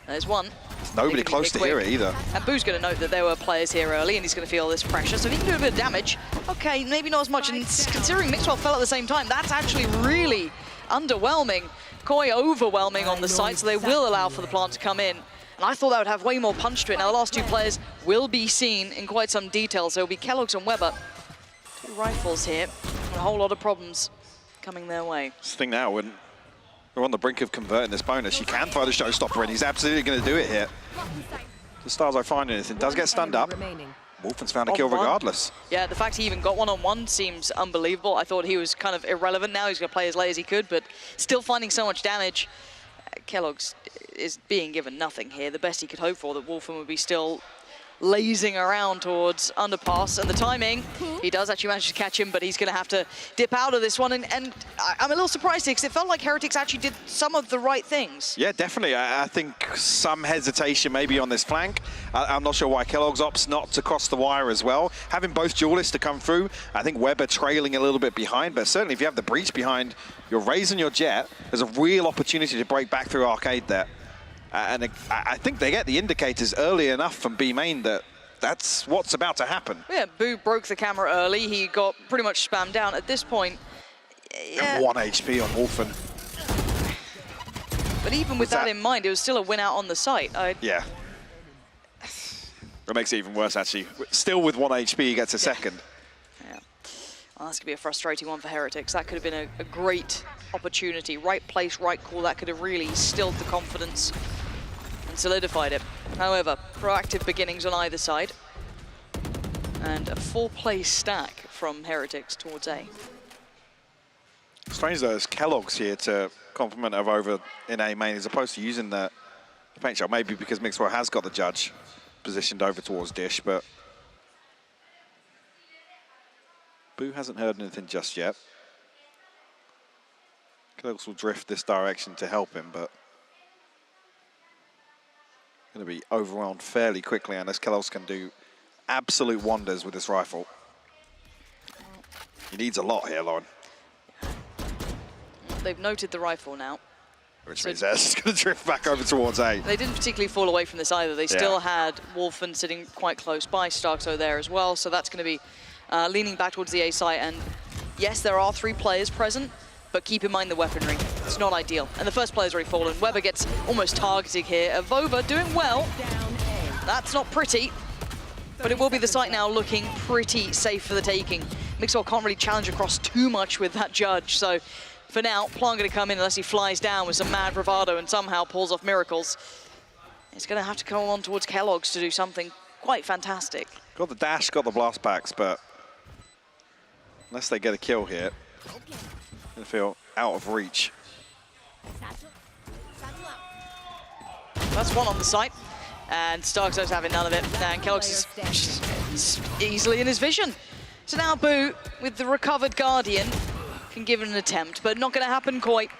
There's one. There's nobody close to hear it either. And Boo's going to note that there were players here early, and he's going to feel this pressure. So if he can do a bit of damage, okay, maybe not as much. And considering Mixwell fell at the same time, that's actually really underwhelming. Koi overwhelming on the site, so they will allow for the plant to come in. And I thought that would have way more punch to it. Now the last two players will be seen in quite some detail. So it'll be Kellogg's and Weber. Two rifles here, and a whole lot of problems coming their way. This thing now, when we're on the brink of converting this bonus, you can throw the showstopper in. He's absolutely going to do it here. The Stars don't find anything. Does get stunned up. Wolfen's found a kill regardless. Yeah, the fact he even got one-on-one seems unbelievable. I thought he was kind of irrelevant now. He's going to play as late as he could, but still finding so much damage. Kellogg's is being given nothing here. The best he could hope for, that Wolfen would be still lazing around towards underpass, and the timing, he does actually manage to catch him, but he's going to have to dip out of this one, and I'm a little surprised here, because it felt like Heretics actually did some of the right things. Yeah, definitely. I think some hesitation maybe on this flank. I'm not sure why Kellogg's opts not to cross the wire as well. Having both duelists to come through, I think Weber trailing a little bit behind, but certainly if you have the breach behind your Raze and your Jet, there's a real opportunity to break back through Arcade there. And I think they get the indicators early enough from B main that that's what's about to happen. Yeah, Boo broke the camera early. He got pretty much spammed down. At this point, yeah. 1 HP on Wolfen. But even with that in mind, it was still a win out on the site. Yeah. It makes it even worse, actually. Still with 1 HP, he gets a second. Yeah. Well, that's going to be a frustrating one for Heretics. That could have been a great opportunity. Right place, right call. That could have really stilled the confidence and solidified it. However, proactive beginnings on either side. And a full play stack from Heretics towards A. Strange though, it's Kellogg's here to compliment of over in A main as opposed to using the paint shot. Maybe because Mixwell has got the judge positioned over towards Dish, but Boo hasn't heard anything just yet. Kellogg's will drift this direction to help him, but going to be overwhelmed fairly quickly unless Kellogg's can do absolute wonders with this rifle. He needs a lot here, Lauren. They've noted the rifle now. Which means they're just going to drift back over towards A. They didn't particularly fall away from this either. They still had Wolfen sitting quite close by, Starkso there as well, so that's going to be leaning back towards the A site. And yes, there are 3 players present, but keep in mind the weaponry. It's not ideal. And the first player's already fallen. Weber gets almost targeted here. Vova doing well. That's not pretty, but it will be the site now looking pretty safe for the taking. Mixwell can't really challenge across too much with that judge, so for now, Plant going to come in unless he flies down with some mad bravado and somehow pulls off miracles. He's going to have to come on towards Kellogg's to do something quite fantastic. Got the dash, got the blast packs, but unless they get a kill here, going to feel out of reach. That's one on the site, and Starkso's having none of it, and Kellogg's is easily in his vision. So now Boo, with the recovered Guardian, can give it an attempt, but not going to happen quite.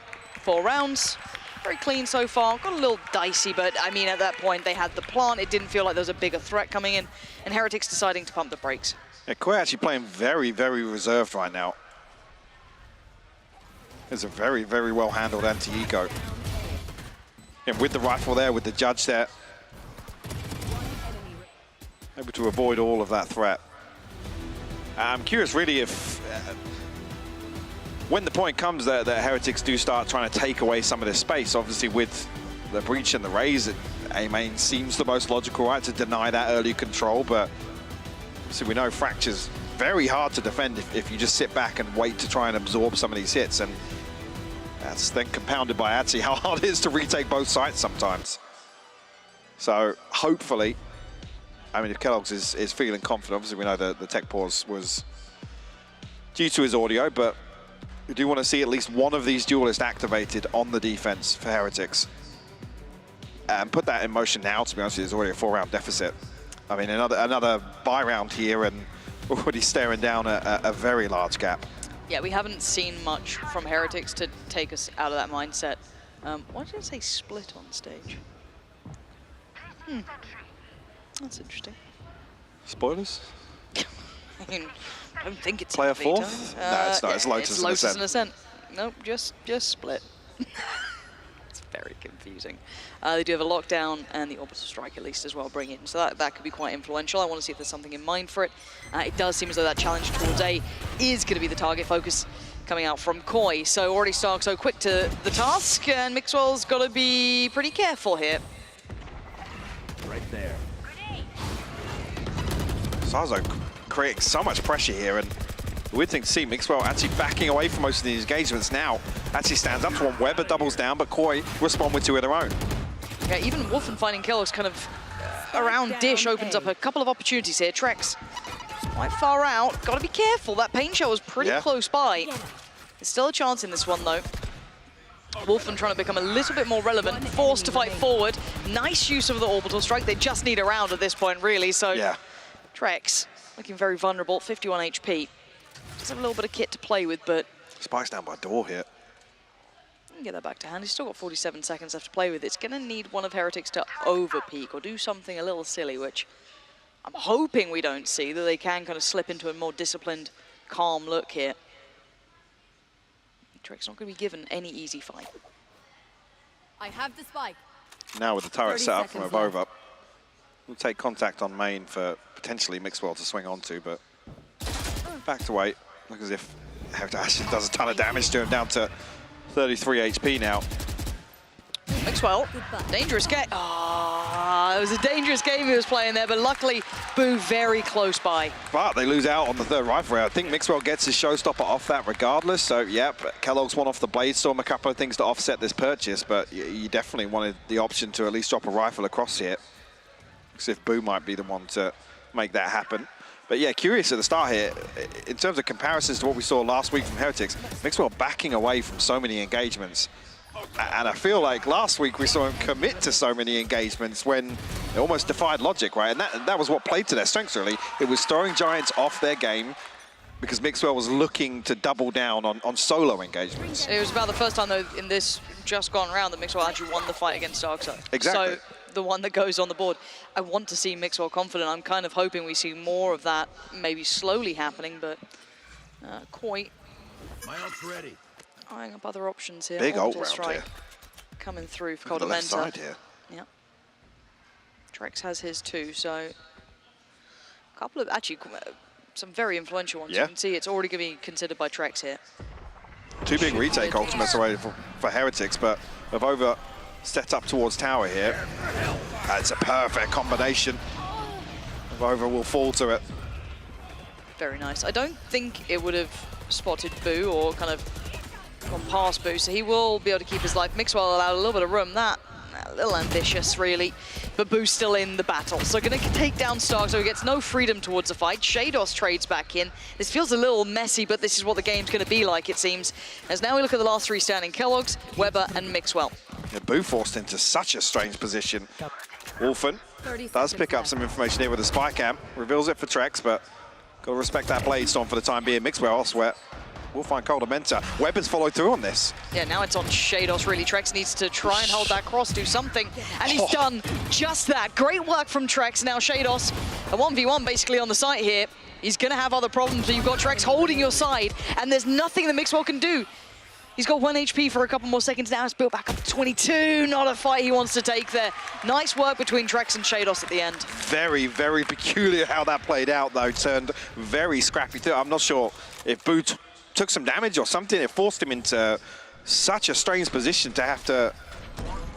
4 rounds, very clean so far. Got a little dicey, but I mean, at that point, they had the plant. It didn't feel like there was a bigger threat coming in, and Heretics deciding to pump the brakes. Yeah, Koi actually playing very, very reserved right now. It's a very, very well-handled anti-eco. And with the rifle there, with the judge there, able to avoid all of that threat. I'm curious, really, if when the point comes that Heretics do start trying to take away some of this space, obviously with the breach and the raise, A main seems the most logical, right, to deny that early control, but so we know Fracture's very hard to defend if you just sit back and wait to try and absorb some of these hits, and that's then compounded by Atsi, how hard it is to retake both sides sometimes. So hopefully, I mean, if Kellogg's is feeling confident, obviously we know that the tech pause was due to his audio, but we do want to see at least one of these duelists activated on the defense for Heretics. And put that in motion now, to be honest with you, it's already a 4-round deficit. I mean, another buy round here and already staring down a very large gap. Yeah, we haven't seen much from Heretics to take us out of that mindset. Why did it say split on stage? That's interesting. Spoilers? I mean, I don't think it's Player a veto. 4? No, it's not. It's Lotus and Lotus Ascent. and Ascent. Nope, just split. It's very confusing. They do have a lockdown and the orbital strike at least as well bring in, so that could be quite influential. I want to see if there's something in mind for it. It does seem as though that challenge towards A is going to be the target focus coming out from Koi. So already Stark so quick to the task, and Mixwell's got to be pretty careful here. Right there. Sarzo creating so much pressure here, and the weird thing to see, Mixwell actually backing away from most of these engagements now. Actually stands up to one. Weber doubles down, but Koi respond with two of their own. Yeah, even Wolfen finding kills kind of around Dish opens up a couple of opportunities here. Trex quite far out. Got to be careful. That pain shell was pretty close by. There's still a chance in this one, though. Wolfen trying to become a little bit more relevant, forced to fight forward. Nice use of the orbital strike. They just need a round at this point, really. So Trex looking very vulnerable, 51 HP. Does have a little bit of kit to play with, but... Spikes down by door here. Get that back to hand. He's still got 47 seconds left to play with. It's going to need one of Heretics to over-peak or do something a little silly, which I'm hoping we don't see, that they can kind of slip into a more disciplined, calm look here. Trex not going to be given any easy fight. I have the spike. Now with the turret set up from above up, we'll take contact on main for potentially Mixwell to swing onto, but back to wait. Look as if Heretics does a ton of damage to him, down to 33 HP now. Mixwell, dangerous game. Ah, it was a dangerous game he was playing there, but luckily, Boo very close by. But they lose out on the third rifle round. I think Mixwell gets his showstopper off that regardless. So, yep, Kellogg's won off the Bladestorm, a couple of things to offset this purchase, but you definitely wanted the option to at least drop a rifle across here. Because if Boo might be the one to make that happen. But yeah, curious at the start here, in terms of comparisons to what we saw last week from Heretics, Mixwell backing away from so many engagements. And I feel like last week we saw him commit to so many engagements when it almost defied logic, right? And that was what played to their strengths, really. It was throwing Giants off their game because Mixwell was looking to double down on solo engagements. It was about the first time, though, in this just gone round that Mixwell actually won the fight against Darkseid. Exactly. So the one that goes on the board. I want to see Mixwell confident. I'm kind of hoping we see more of that, maybe slowly happening, but Koi eyeing up other options here. Big ult Orbital round here. Coming through for Look at the left Coldamenta. side here. Yep. Trex has his too, so a couple of, actually, some very influential ones. Yeah. You can see it's already going to be considered by Trex here. Two big retake ultimates away for Heretics, but Avova set up towards tower here. It's a perfect combination. Avova will fall to it. Very nice. I don't think it would have spotted Boo or kind of gone past Boo, so he will be able to keep his life. Mixwell allowed a little bit of room. That a little ambitious, really. But Boo's still in the battle. So going to take down Stark, so he gets no freedom towards the fight. Shados trades back in. This feels a little messy, but this is what the game's going to be like, it seems. As now we look at the last three standing, Kellogg's, Weber, and Mixwell. Yeah, Boo forced into such a strange position. Wolfen does pick up some information here with the spy cam. Reveals it for Trex, but got to respect that Bladestorm for the time being. Mixwell elsewhere. We'll find Coldamenta. Weapons followed through on this. Yeah, now it's on Shados, really. Trex needs to try and hold that cross, do something. And he's done just that. Great work from Trex. Now Shados, a 1v1 basically on the site here. He's going to have other problems, but you've got Trex holding your side, and there's nothing that Mixwell can do. He's got 1 HP for a couple more seconds now. It's built back up to 22. Not a fight he wants to take there. Nice work between Trex and Shados at the end. Very, very peculiar how that played out, though. Turned very scrappy through. I'm not sure if Boo took some damage or something. It forced him into such a strange position to have to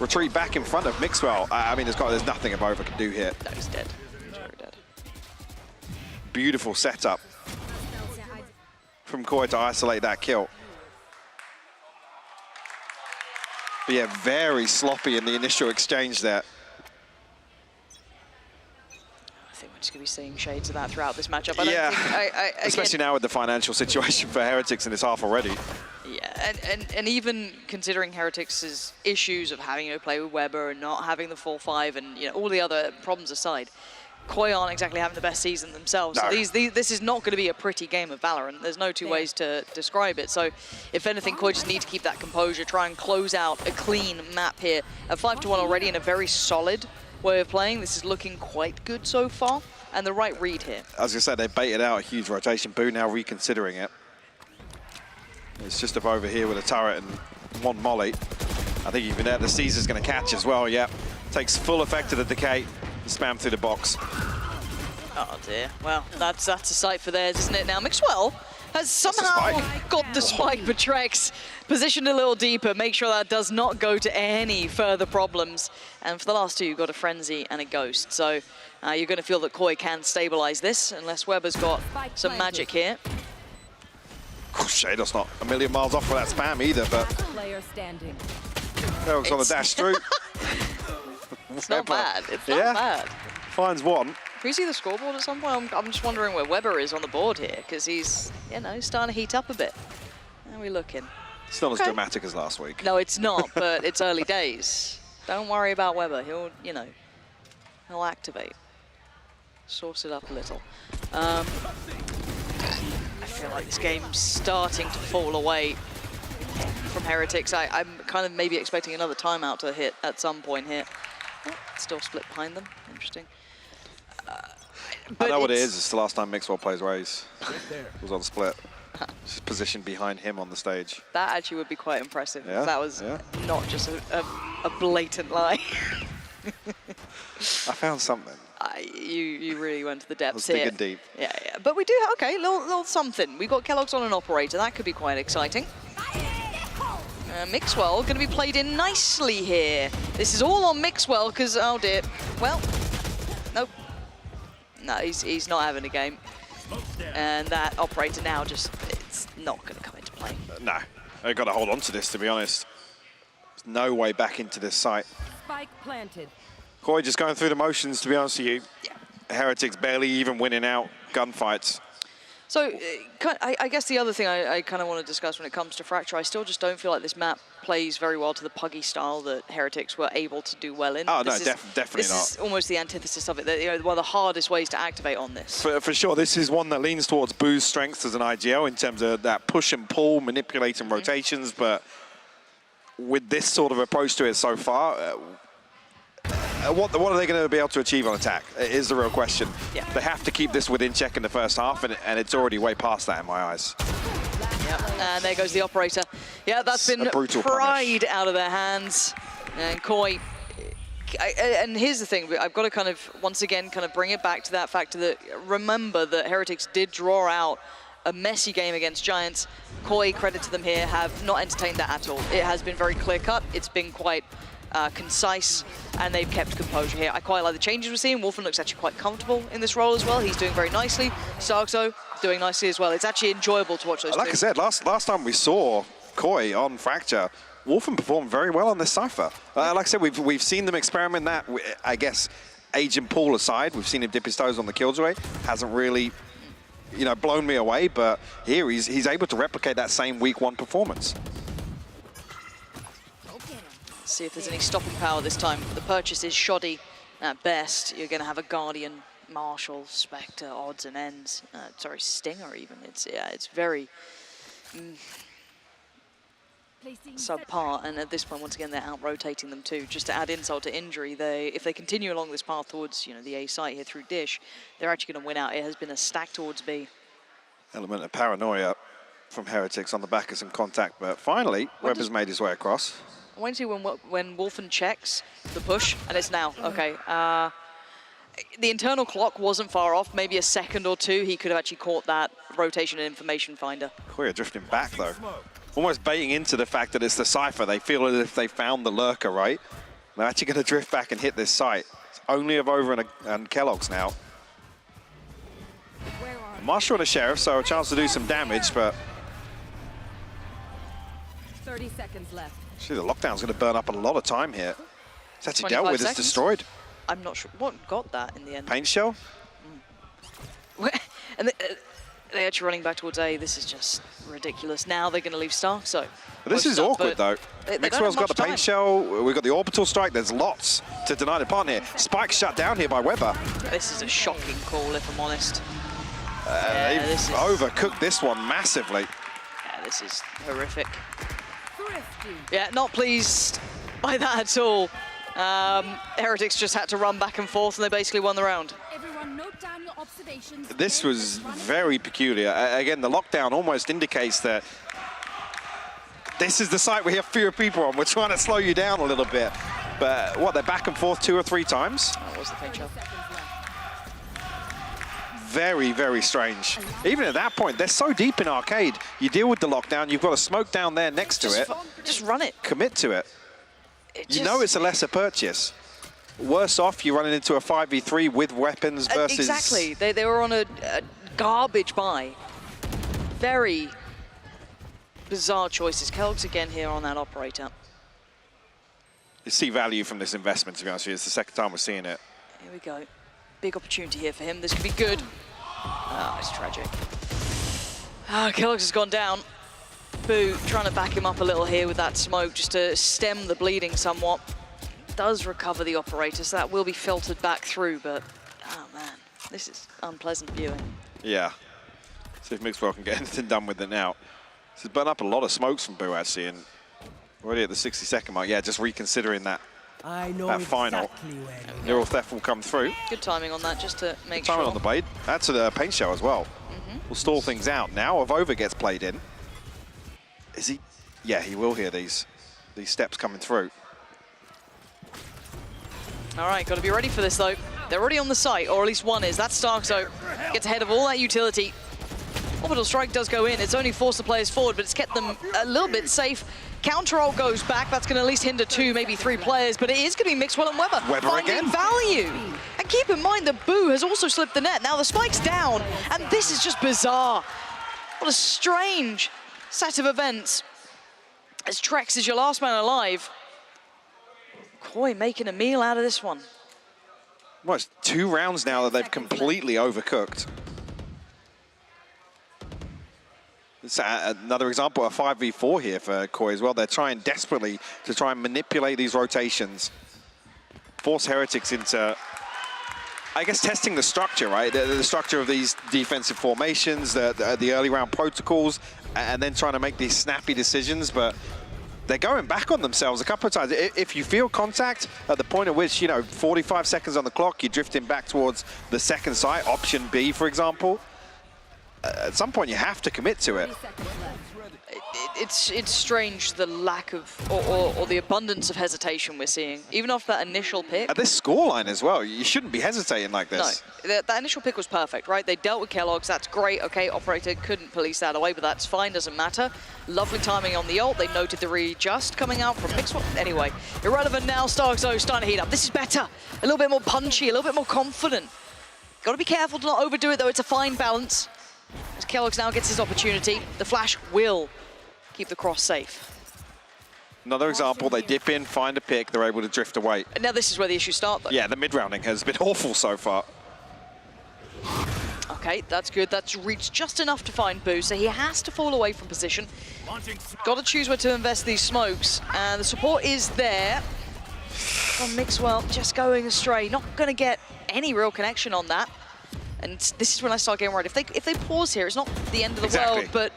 retreat back in front of Mixwell. I mean, there's nothing Avova can do here. No, he's dead. He's very dead. Beautiful setup from Koi to isolate that kill. But yeah, very sloppy in the initial exchange there. I think we're just going to be seeing shades of that throughout this matchup. Especially now with the financial situation for Heretics in this half already. Yeah, and even considering Heretics' issues of having to play with Weber and not having the full 5 and all the other problems aside, Koi aren't exactly having the best season themselves. No. So this is not going to be a pretty game of Valorant. There's no two ways to describe it. So if anything, Koi just need to keep that composure, try and close out a clean map here. A 5-1 already in a very solid way of playing. This is looking quite good so far, and the right read here. As I said, they baited out a huge rotation. Boo now reconsidering it. It's just over here with a turret and one molly. I think even there, the Caesar's going to catch as well. Yep, takes full effect of the decay. Spam through the box. Oh dear. Well, that's a sight for theirs, isn't it? Now Mixwell has somehow got the spike, but Trex positioned a little deeper. Make sure that does not go to any further problems. And for the last two, you've got a Frenzy and a Ghost. So you're going to feel that Koi can stabilize this, unless Weber's got some magic here. Shadow's not a million miles off for that spam either, but Player standing. Eric's on the dash through. It's not bad. It's not bad. Finds one. Can we see the scoreboard at some point? I'm just wondering where Weber is on the board here, because he's, you know, starting to heat up a bit. How are we looking? It's not as dramatic as last week. No, it's not, but it's early days. Don't worry about Weber. He'll, you know, he'll activate. Source it up a little. I feel like this game's starting to fall away from Heretics. I'm kind of maybe expecting another timeout to hit at some point here. Oh, still split behind them. Interesting. I know what it is. It's the last time Mixwell plays Raze. It was on split. Just positioned behind him on the stage. That actually would be quite impressive. Yeah, If that was not just a blatant lie. I found something. You really went to the depths I was here. digging deep. Yeah. But we do, okay, little something. We've got Kellogg's on an operator. That could be quite exciting. Mixwell going to be played in nicely here. This is all on Mixwell because, oh dear. Well, nope. No, he's not having a game. And that operator now just, it's not going to come into play. No, I've got to hold on to this, to be honest. There's no way back into this site. Spike planted. Koi just going through the motions, to be honest with you. Heretics barely even winning out gunfights. So, I guess the other thing I kind of want to discuss when it comes to Fracture, I still just don't feel like this map plays very well to the puggy style that Heretics were able to do well in. Oh, no, definitely not. This is almost the antithesis of it. That, you know, one of the hardest ways to activate on this. For sure, this is one that leans towards Boo's strengths as an IGL in terms of that push and pull, manipulating rotations, but with this sort of approach to it so far, what are they going to be able to achieve on attack is the real question. Yeah. They have to keep this within check in the first half, and it's already way past that in my eyes. Yep, and there goes the operator. Yeah, that's been pried out of their hands. And Koi, and here's the thing, I've got to kind of, once again, kind of bring it back to that factor that, remember that Heretics did draw out a messy game against Giants. Koi, credit to them here, have not entertained that at all. It has been very clear-cut. It's been quite concise, and they've kept composure here. I quite like the changes we're seeing. Wolfen looks actually quite comfortable in this role as well. He's doing very nicely. Sarxo doing nicely as well. It's actually enjoyable to watch those Like two. I said, last time we saw Koi on Fracture, Wolfen performed very well on this Cypher. Like I said, we've seen them experiment that. I guess, Agent Paul aside, we've seen him dip his toes on the Killjoy. Hasn't really, you know, blown me away, but here he's able to replicate that same week one performance. See if there's any stopping power this time. The purchase is shoddy at best. You're going to have a Guardian, Marshall, Spectre, odds and ends. Sorry, Stinger even. It's very subpar. And at this point, once again, they're out-rotating them too. Just to add insult to injury, if they continue along this path towards, you know, the A site here through Dish, they're actually going to win out. It has been a stack towards B. Element of paranoia from Heretics on the back of some contact, but finally, Weber's made his way across. I want to see when Wolfen checks the push, and it's now. Okay. The internal clock wasn't far off. Maybe a second or two, he could have actually caught that rotation and information finder. Koi are drifting back, though. Almost baiting into the fact that it's the Cypher. They feel as if they found the lurker, right? They're actually going to drift back and hit this site. It's only of Over and Kellogg's now. Marshall and a Sheriff, so a chance to do some damage, but 30 seconds left. actually, the lockdown's going to burn up a lot of time here. It's actually dealt with, it's destroyed. I'm not sure what got that in the end. Paint shell? And they're actually running back towards A. This is just ridiculous. Now they're going to leave Star, so. This is awkward, though. Mixwell's got the time. paint shell. We've got the orbital strike. There's lots to deny the partner here. Spike shut down here by Weber. This is a shocking call, if I'm honest. They've overcooked this one massively. Yeah, this is horrific. Yeah, not pleased by that at all. Heretics just had to run back and forth, and they basically won the round. Everyone note down your observations. This was very peculiar. Again, the lockdown almost indicates that this is the site we have fewer people on. We're trying to slow you down a little bit. But what, they're back and forth 2 or 3 times? That was the feature. Very, very strange. Even at that point, they're so deep in arcade. You deal with the lockdown, you've got a smoke down there next to it. Just run it. Commit to it. You know it's a lesser purchase. Worse off, you're running into a 5v3 with weapons versus... Exactly. They were on a garbage buy. Very bizarre choices. Kellogg's again here on that operator. You see value from this investment, to be honest with you. It's the second time we're seeing it. Here we go. Big opportunity here for him. This could be good. Oh, it's tragic. Kellogg's has gone down. Boo trying to back him up a little here with that smoke just to stem the bleeding somewhat. Does recover the operator, so that will be filtered back through, but oh man, this is unpleasant viewing. Yeah. See if Mixwell can get anything done with it now. This has burned up a lot of smokes from Boo, actually, and already at the 60-second mark. Yeah, just reconsidering that final. Neural Theft will come through. Good timing on that, just to make sure. Timing on the blade. That's a paint shell as well. We'll stall things out. Now Avova gets played in. Is he? Yeah, he will hear these steps coming through. All right, got to be ready for this though. They're already on the site, or at least one is. That's Starkzo. Gets ahead of all that utility. Orbital Strike does go in. It's only forced the players forward, but it's kept them a little bit safe. Counter ult goes back. That's going to at least hinder 2, maybe 3 players, but it is going to be Mixwell and Weber finding again. value. And keep in mind that Boo has also slipped the net. Now the spike's down, and this is just bizarre. What a strange set of events. As Trex is your last man alive. Koi making a meal out of this one. Well, it's 2 rounds now that they've completely overcooked. It's another example of 5v4 here for Koi as well. They're trying desperately to try and manipulate these rotations. Force Heretics into, I guess, testing the structure, right? The structure of these defensive formations, the early round protocols, and then trying to make these snappy decisions, but they're going back on themselves a couple of times. If you feel contact at the point at which, 45 seconds on the clock, you're drifting back towards the second site, option B, for example, at some point you have to commit to it. It's strange the lack of, or the abundance of hesitation we're seeing, even off that initial pick. At this scoreline as well, you shouldn't be hesitating like this. No, that initial pick was perfect, right? They dealt with Kellogg's, that's great. Okay, operator couldn't police that away, but that's fine, doesn't matter. Lovely timing on the ult. They noted the readjust coming out from Mixwell. Anyway, irrelevant now. Starkzo starting to heat up. This is better. A little bit more punchy, a little bit more confident. Got to be careful to not overdo it, though. It's a fine balance. As Kellogg's now gets his opportunity, the flash will keep the cross safe. Another example, they dip in, find a pick, they're able to drift away. And now this is where the issues start, though. Yeah, the mid-rounding has been awful so far. Okay, that's good. That's reached just enough to find Boo, so he has to fall away from position. Got to choose where to invest these smokes, and the support is there. Oh, Mixwell just going astray. Not going to get any real connection on that. And this is when I start getting worried. If they pause here, it's not the end of the world, but...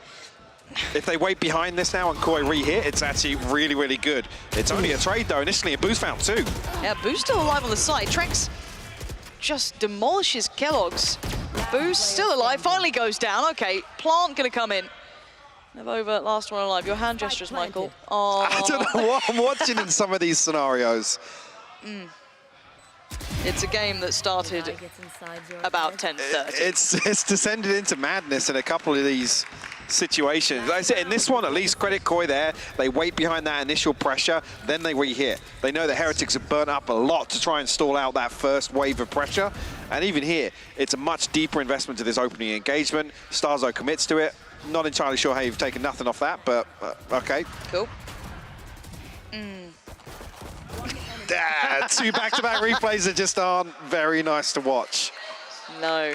If they wait behind this now and Koi re-hit, it's actually really, really good. It's only a trade, though, initially, and Boo's found 2. Yeah, Boo's still alive on the side. Trex just demolishes Kellogg's. Boo's still alive, finally goes down. Okay, Plant gonna come in. Over, last one alive. Your hand gestures, Michael. Oh. I don't know what I'm watching in some of these scenarios. It's a game that started about 10:30. It's descended into madness in a couple of these situations. Like I said, in this one, at least, credit Koi there. They wait behind that initial pressure, then they re-hit. They know the Heretics have burnt up a lot to try and stall out that first wave of pressure. And even here, it's a much deeper investment to this opening engagement. Starzo commits to it. Not entirely sure how you've taken nothing off that, but okay. Cool. 2 back-to-back replays that just aren't very nice to watch. No,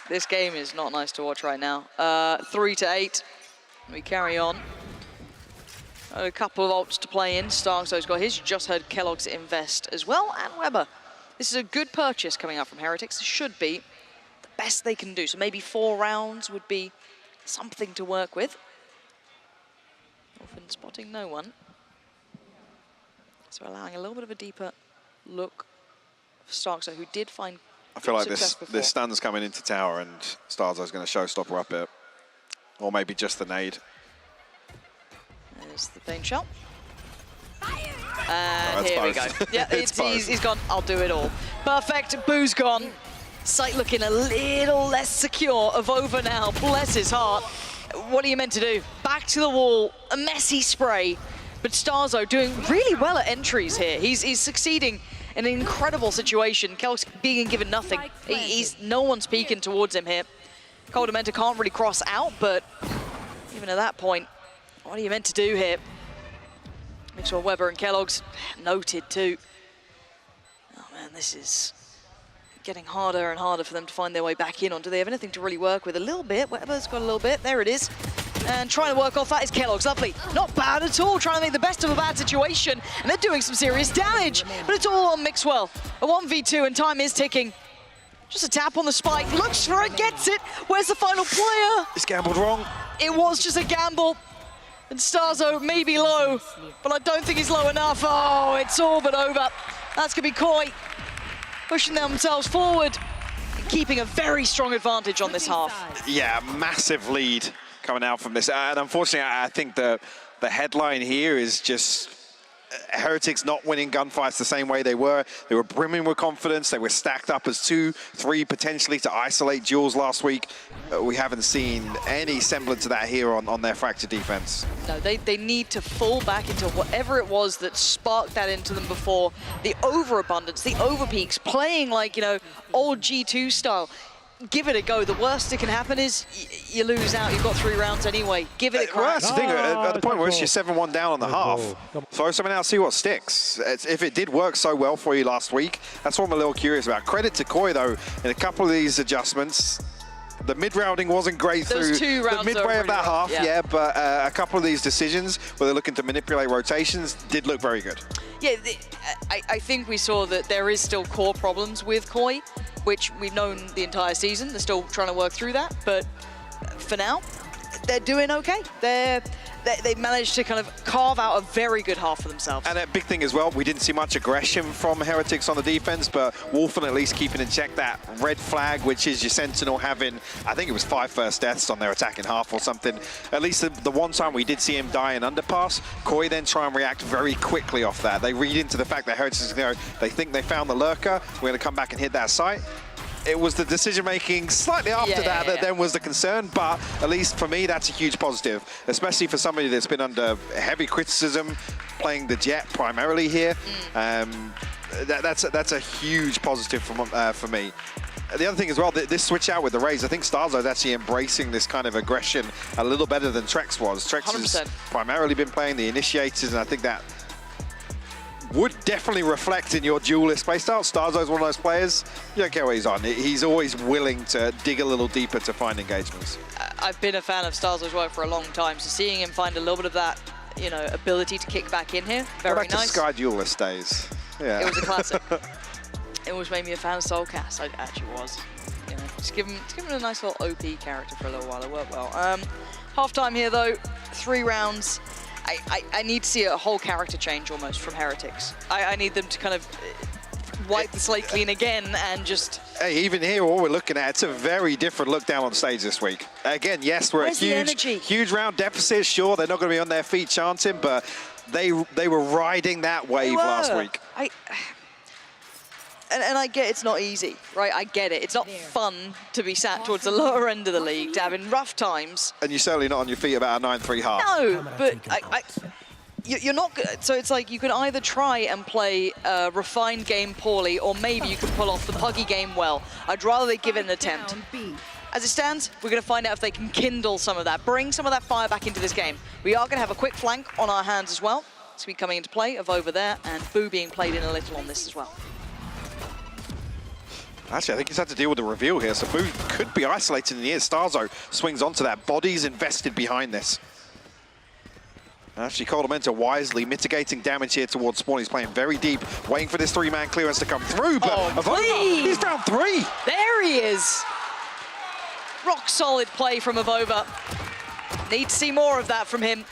this game is not nice to watch right now. 3-8, we carry on. A couple of ults to play in. Starkzo's got his. You just heard Kellogg's invest as well, and Weber. This is a good purchase coming up from Heretics. This should be the best they can do. So maybe 4 rounds would be something to work with. Often spotting no one. So allowing a little bit of a deeper look for Starkzo, who did find I feel like success this stun's coming into tower and Starzo's going to showstopper up it. Or maybe just the nade. There's the pain shot. And here we go. both. Yeah, he's gone. I'll do it all. Perfect. Boo's gone. Sight looking a little less secure. Avova now. Bless his heart. What are you meant to do? Back to the wall. A messy spray. But Starzo doing really well at entries here. He's succeeding in an incredible situation. Kelk's being given nothing. No one's peeking towards him here. Coldamenta can't really cross out, but even at that point, what are you meant to do here? Mixwell, Weber and Kellogg's noted too. Oh man, this is getting harder and harder for them to find their way back in on. Do they have anything to really work with? A little bit. Weber's got a little bit. There it is. And trying to work off that is Kellogg's. Lovely. Not bad at all. Trying to make the best of a bad situation. And they're doing some serious damage. But it's all on Mixwell. A 1v2 and time is ticking. Just a tap on the spike. Looks for it. Gets it. Where's the final player? It's gambled wrong. It was just a gamble. And Starzo may be low, but I don't think he's low enough. Oh, it's all but over. That's going to be Koi pushing themselves forward and keeping a very strong advantage on this half. Yeah, massive lead coming out from this. And unfortunately, I think the headline here is just Heretics not winning gunfights the same way they were. They were brimming with confidence. They were stacked up as 2, 3 potentially to isolate duels last week. We haven't seen any semblance of that here on their fractured defense. No, they need to fall back into whatever it was that sparked that into them before. The overabundance, the overpeaks, playing like, you know, old G2 style. Give it a go. The worst that can happen is you lose out. You've got 3 rounds anyway. Give it a crack. Well, that's the thing. At the point where it's you're 7-1 down on the half, throw something out, see what sticks. If it did work so well for you last week, that's what I'm a little curious about. Credit to Koi, though, in a couple of these adjustments. The mid-rounding wasn't great through the midway of that half, yeah, but a couple of these decisions where they're looking to manipulate rotations did look very good. Yeah, I think we saw that there is still core problems with Koi, which we've known the entire season. They're still trying to work through that, but for now, they're doing okay. They managed to kind of carve out a very good half for themselves. And a big thing as well, we didn't see much aggression from Heretics on the defense, but Wolfen at least keeping in check that red flag, which is your Sentinel having, I think it was 5 first deaths on their attacking half or something. At least the one time we did see him die in underpass, Koi then try and react very quickly off that. They read into the fact that Heretics is going to, they think they found the lurker, we're going to come back and hit that site. It was the decision-making slightly after that then was the concern, but at least for me, that's a huge positive, especially for somebody that's been under heavy criticism, playing the Jet primarily here. That's a huge positive for me. The other thing as well, this switch out with the Raze, I think Starzo is actually embracing this kind of aggression a little better than Trex was. Trex 100%. Has primarily been playing the initiators, and I think that would definitely reflect in your duelist playstyle. Starzo's one of those players, you don't care what he's on. He's always willing to dig a little deeper to find engagements. I've been a fan of Starzo's work for a long time, so seeing him find a little bit of that, you know, ability to kick back in here, very back nice. To Sky Duelist days. Yeah. It was a classic. It always made me a fan of Soulcast. I actually was. You know, just give him a nice little OP character for a little while. It worked well. Half time here though, 3 rounds. I need to see a whole character change almost from Heretics. I need them to kind of wipe the slate clean again and just... Hey, even here, what we're looking at, it's a very different look down on stage this week. Again, yes, we're Where's a huge round deficit. Sure, they're not going to be on their feet chanting, but they were riding that wave last week. And I get it's not easy, right? I get it. It's not fun to be sat towards the lower end of the league, to having rough times. And you're certainly not on your feet about a 9-3 half. No, but you're not good. So it's like you can either try and play a refined game poorly, or maybe you can pull off the puggy game well. I'd rather they give it an attempt. As it stands, we're going to find out if they can kindle some of that, bring some of that fire back into this game. We are going to have a quick flank on our hands as well. It's going to be coming into play of over there, and Boo being played in a little on this as well. Actually, I think he's had to deal with the reveal here, so Boo could be isolated in the air. Starzo swings onto that. Body's invested behind this. Actually, Coldamenta wisely mitigating damage here towards Spawn. He's playing very deep, waiting for this 3-man clearance to come through, but Avova, he's found 3! There he is! Rock solid play from Avova. Need to see more of that from him.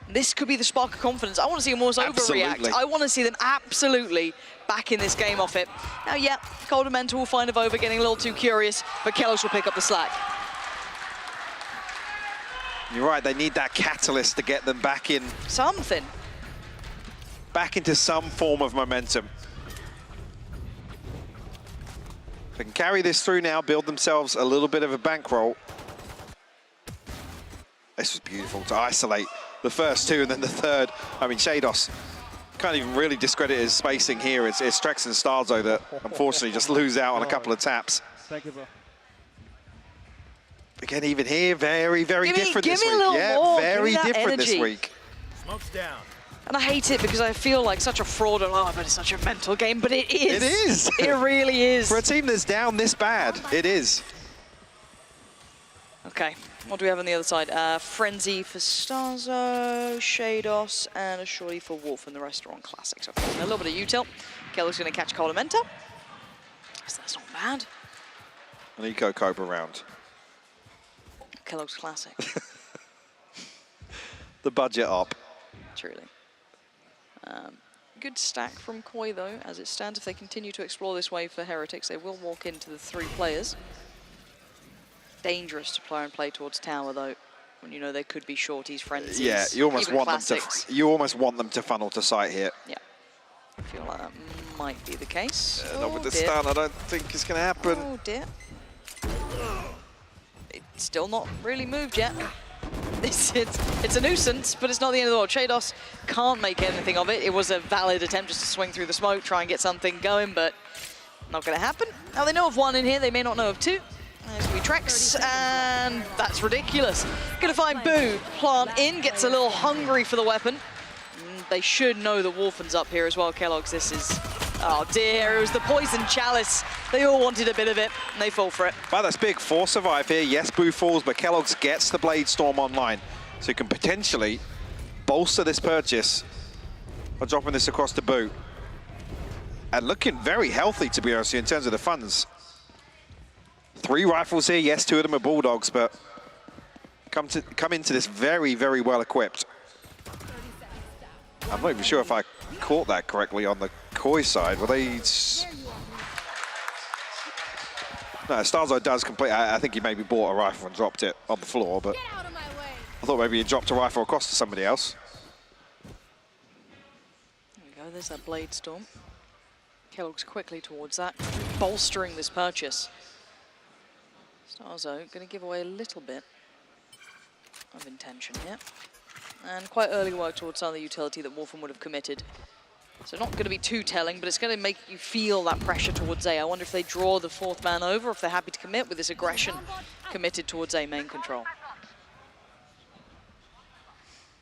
This could be the spark of confidence. I want to see them almost overreact. I want to see them absolutely back in this game off it. Now, yeah, Coldamenta will find a Vova getting a little too curious, but Kelos will pick up the slack. You're right, they need that catalyst to get them back in. Something. Back into some form of momentum. They can carry this through now, build themselves a little bit of a bankroll. This was beautiful to isolate the first two and then the third. I mean, Shados can't even really discredit his spacing here. It's Trex and Starzo that unfortunately just lose out on a couple of taps. Thank you, bro. Again, even here, very, very different this week. More. Very different energy. this week. Smoke's down. And I hate it because I feel like such a fraud. Oh, but it's such a mental game, but it is. It is. It really is. For a team that's down this bad, it is. Okay, what do we have on the other side? Frenzy for Starzo, Shados, and a Shorty for Wolf, and the rest are on Classics. Okay, a little bit of util. Kello's going to catch Coldamenta. So that's not bad. An Eco Cobra round. Kellogg's Classic. The budget up. Truly. Good stack from Koi, though. As it stands, if they continue to explore this wave for Heretics, they will walk into the 3 players. Dangerous to play towards tower, though, when you know they could be shorties, frenzies. Yeah, you almost want classics. them to. You almost want them to funnel to site here. Yeah, I feel like that might be the case. Not with the stun. I don't think it's going to happen. Oh dear. It's still not really moved yet. It's a nuisance, but it's not the end of the world. Shados can't make anything of it. It was a valid attempt just to swing through the smoke, try and get something going, but not going to happen. Now they know of 1 in here. They may not know of 2. There's going to be Trex, and that's ridiculous. Going to find Boo. Plant in, gets a little hungry for the weapon. They should know the Wolfen's up here as well, Kellogg's. This is, oh dear, it was the Poison Chalice. They all wanted a bit of it, and they fall for it. Wow, that's big. 4 survive here. Yes, Boo falls, but Kellogg's gets the Blade Storm online. So he can potentially bolster this purchase by dropping this across to Boo. And looking very healthy, to be honest, in terms of the funds. 3 rifles here. Yes, 2 of them are Bulldogs, but come into this very, very well equipped. I'm not even sure if I caught that correctly on the Koi side. Were they? No, Starzo does complete. I think he maybe bought a rifle and dropped it on the floor, but I thought maybe he dropped a rifle across to somebody else. There we go. There's that Blade Storm. Kellogg's quickly towards that, bolstering this purchase. Starzo going to give away a little bit of intention here. And quite early work towards some of the utility that Wolfen would have committed. So not going to be too telling, but it's going to make you feel that pressure towards A. I wonder if they draw the 4th man over, or if they're happy to commit with this aggression committed towards A main control.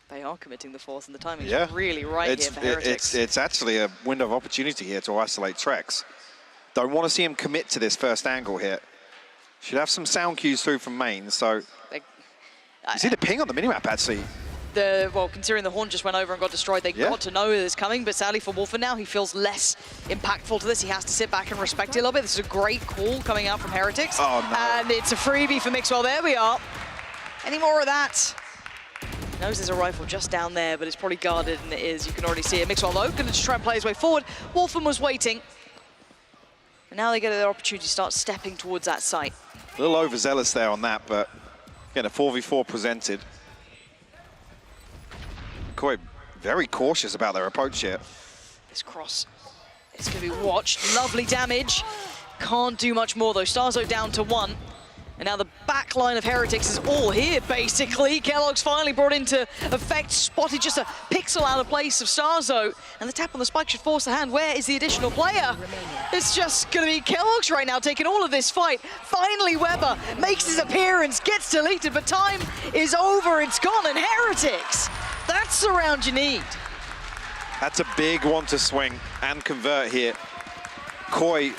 They are committing the 4th, and the timing is really right here for Heretics. It's actually a window of opportunity here to isolate Trex. Don't want to see him commit to this first angle here. Should have some sound cues through from main, so... You see the ping on the minimap, actually. Well, considering the Horn just went over and got destroyed, they got to know it's coming, but sadly for Wolfen now, he feels less impactful to this. He has to sit back and respect it a little bit. This is a great call coming out from Heretics. Oh, no. And it's a freebie for Mixwell. There we are. Any more of that? He knows there's a rifle just down there, but it's probably guarded, and it is. You can already see it. Mixwell, though, going to just try and play his way forward. Wolfen was waiting. And now they get their opportunity to start stepping towards that site. A little overzealous there on that, but again, a 4v4 presented. Koi very cautious about their approach here. This cross is going to be watched. Lovely damage. Can't do much more, though. Starzo down to 1. And now the back line of Heretics is all here, basically. Kellogg's finally brought into effect, spotted just a pixel out of place of Starzo. And the tap on the spike should force the hand. Where is the additional player? It's just going to be Kellogg's right now, taking all of this fight. Finally, Weber makes his appearance, gets deleted, but time is over. It's gone, and Heretics, that's the round you need. That's a big one to swing and convert here. Koi,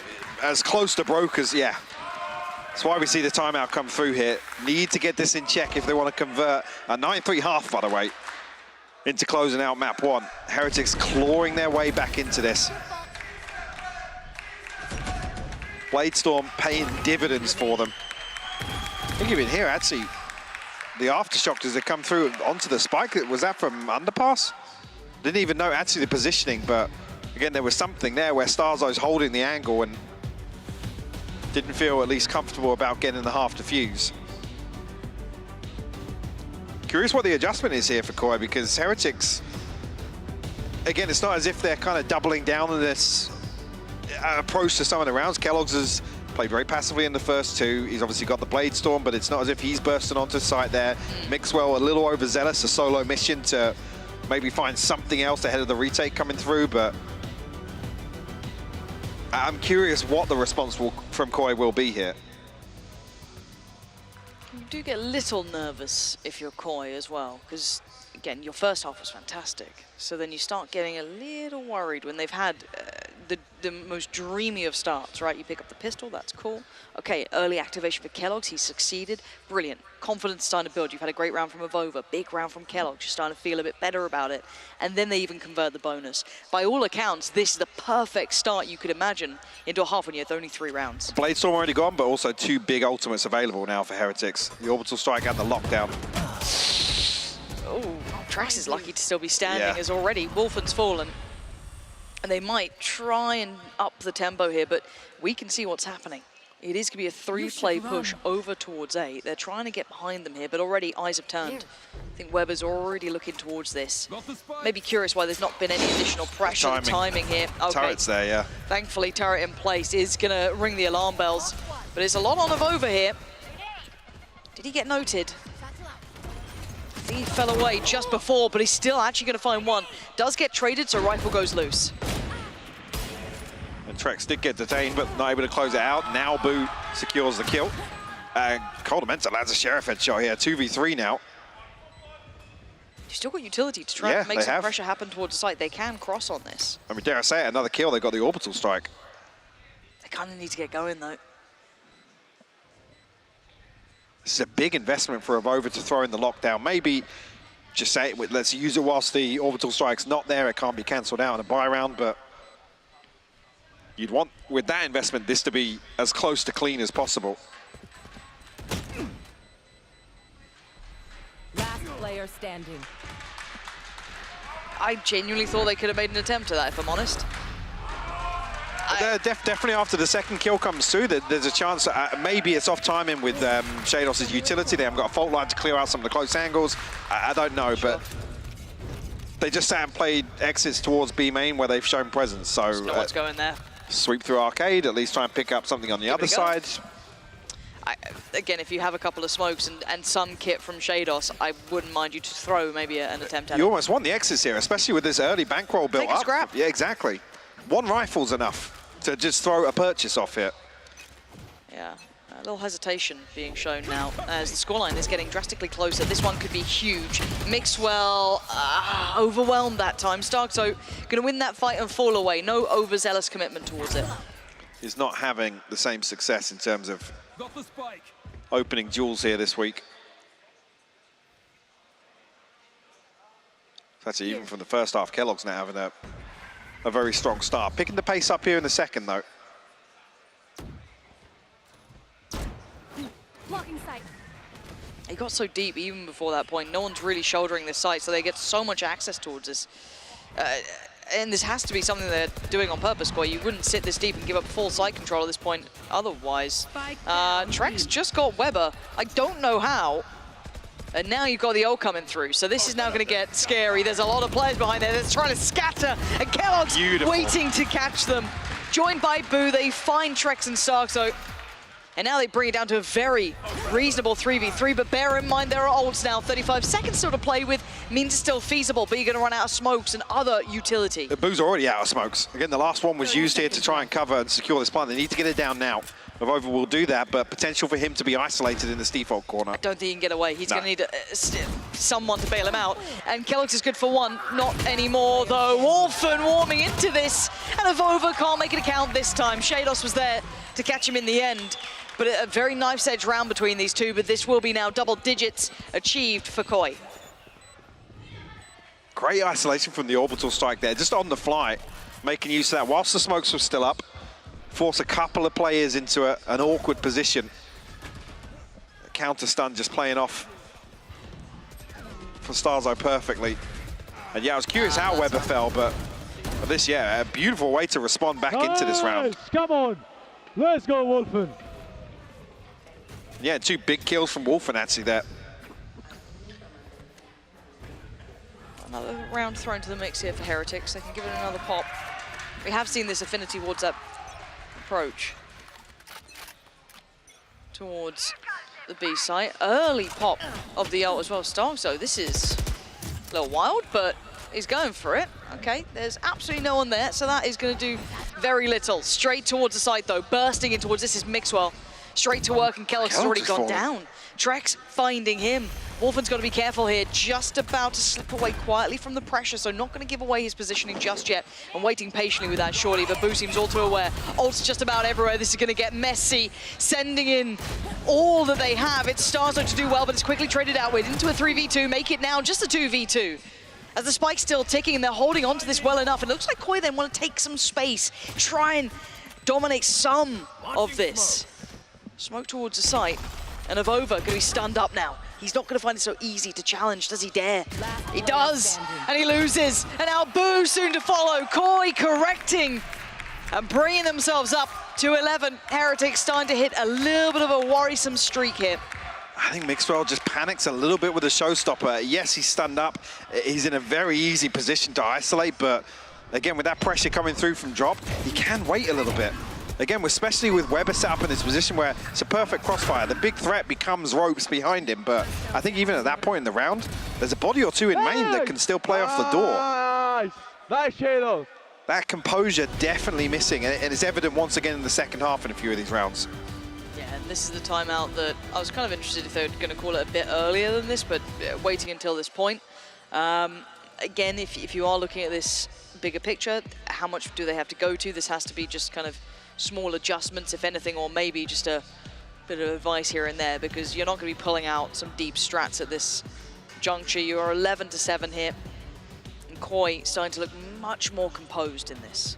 as close to broke as, yeah. That's why we see the timeout come through here. Need to get this in check if they want to convert a 9-3 half, by the way, into closing out map 1. Heretics clawing their way back into this. Blade Storm paying dividends for them. I think even here, actually, the aftershock, does it come through onto the spike? Was that from underpass? Didn't even know actually the positioning, but again, there was something there where Starzo's holding the angle and didn't feel at least comfortable about getting the half defuse. Curious what the adjustment is here for Koi, because Heretics, again, it's not as if they're kind of doubling down on this approach to some of the rounds. Kellogg's has played very passively in the first two. He's obviously got the Blade Storm, but it's not as if he's bursting onto site there. Mixwell a little overzealous, a solo mission to maybe find something else ahead of the retake coming through, but I'm curious what the response from Koi will be here. You do get a little nervous if you're Koi as well, because again, your first half was fantastic. So then you start getting a little worried when they've had the most dreamy of starts, right? You pick up the pistol, that's cool. Okay, early activation for Kellogg's, he succeeded. Brilliant. Confidence starting to build. You've had a great round from Avova, big round from Kellogg's. You're starting to feel a bit better about it. And then they even convert the bonus. By all accounts, this is the perfect start you could imagine into a half when you have only 3 rounds. Blade Storm already gone, but also 2 big ultimates available now for Heretics. The Orbital Strike and the Lockdown. Oh, Trax is lucky to still be standing as already Wolfen's fallen. And they might try and up the tempo here, but we can see what's happening. It is going to be a 3-play push over towards A. They're trying to get behind them here, but already eyes have turned. I think Weber's already looking towards this. Maybe curious why there's not been any additional pressure. The timing here. Okay. Turret's there, yeah. Thankfully, turret in place is going to ring the alarm bells. But it's a lot on Avova here. Did he get noted? He fell away just before, but he's still actually going to find one. Does get traded, so rifle goes loose. And Trex did get detained, but not able to close it out. Now Boo secures the kill. Coldamenta lands a Sheriff headshot here. 2v3 now. You've still got utility to try and make some pressure happen towards the site. They can cross on this. I mean, dare I say it, another kill. They got the Orbital Strike. They kind of need to get going, though. This is a big investment for Avova to throw in the lockdown. Maybe just say it, let's use it whilst the Orbital Strike's not there. It can't be cancelled out in a buy round, but you'd want, with that investment, this to be as close to clean as possible. Last player standing. I genuinely thought they could have made an attempt at that, if I'm honest. Definitely after the second kill comes through, there's a chance, maybe it's off timing with Shados' utility. They haven't got a fault line to clear out some of the close angles. I don't know, but they just sat and played exits towards B main where they've shown presence. So just know what's going there. Sweep through arcade, at least try and pick up something on the other side. Again, if you have a couple of smokes and some kit from Shados, I wouldn't mind you to throw maybe an attempt at it. You almost want the exits here, especially with this early bankroll built up. Take a scrap. Yeah, exactly. 1 rifle's enough to just throw a purchase off here. Yeah, a little hesitation being shown now as the scoreline is getting drastically closer. This one could be huge. Mixwell overwhelmed that time. Starkzo going to win that fight and fall away. No overzealous commitment towards it. He's not having the same success in terms of opening duels here this week. So actually, even from the first half, Kellogg's now having a very strong start. Picking the pace up here in the second, though. Blocking sight. He got so deep even before that point. No one's really shouldering this site, so they get so much access towards this. And this has to be something they're doing on purpose, boy. You wouldn't sit this deep and give up full site control at this point otherwise. Trex just got Weber. I don't know how. And now you've got the ult coming through. So this is now going to get scary. There's a lot of players behind there that's trying to scatter. And Kellogg's waiting to catch them. Joined by Boo, they find Trex and Starkzo. And now they bring it down to a very reasonable 3v3, but bear in mind there are ults now. 35 seconds still to play with, means it's still feasible, but you're going to run out of smokes and other utility. The Boo's already out of smokes. Again, the last one was used here to try and cover and secure this plant. They need to get it down now. Avova will do that, but potential for him to be isolated in this default corner. I don't think he can get away. He's going to need someone to bail him out. And Kellogg's is good for one. Not anymore, though. Wolfen warming into this, and Avova can't make it count this time. Shados was there to catch him in the end. But a very knife's edge round between these two, but this will be now double digits achieved for Koi. Great isolation from the orbital strike there, just on the fly, making use of that whilst the smokes were still up. Force a couple of players into an awkward position. Counter stun just playing off for Starzo perfectly. And yeah, I was curious how Weber fell, but this, yeah, a beautiful way to respond back into this round. Come on, let's go, Wolfen. Yeah, 2 big kills from Wolfen actually there. Another round thrown to the mix here for Heretics. They can give it another pop. We have seen this affinity towards that approach towards the B site. Early pop of the ult as well. Starzo, this is a little wild, but he's going for it. Okay, there's absolutely no one there, so that is going to do very little. Straight towards the site though, bursting in towards this is Mixwell. Straight to work, and Kellogg's has already gone down. Trex finding him. Wolfen's got to be careful here, just about to slip away quietly from the pressure, so not going to give away his positioning just yet, and waiting patiently with that shorty, but Boo seems all too aware. Ult's just about everywhere. This is going to get messy, sending in all that they have. It's Starzo to do well, but it's quickly traded out with into a 3v2, make it now just a 2v2. As the spike's still ticking, and they're holding on to this well enough. It looks like Koi then want to take some space, try and dominate some of this. Smoke towards the site, and Avova going to be stunned up now. He's not going to find it so easy to challenge, does he dare? He does, and he loses. And now Boo soon to follow. Koi correcting and bringing themselves up to 11. Heretics starting to hit a little bit of a worrisome streak here. I think Mixwell just panics a little bit with the showstopper. Yes, he's stunned up. He's in a very easy position to isolate, but again, with that pressure coming through from drop, he can wait a little bit. Again, especially with Weber set up in this position where it's a perfect crossfire. The big threat becomes ropes behind him, but I think even at that point in the round, there's a body or two in main that can still play off the door. Nice Shadow. That composure definitely missing, and it's evident once again in the second half in a few of these rounds. Yeah, and this is the timeout that I was kind of interested if they were going to call it a bit earlier than this, but waiting until this point. Again, if you are looking at this bigger picture, how much do they have to go to? This has to be just kind of small adjustments, if anything, or maybe just a bit of advice here and there, because you're not going to be pulling out some deep strats at this juncture. You are 11-7 here, and Koi starting to look much more composed in this.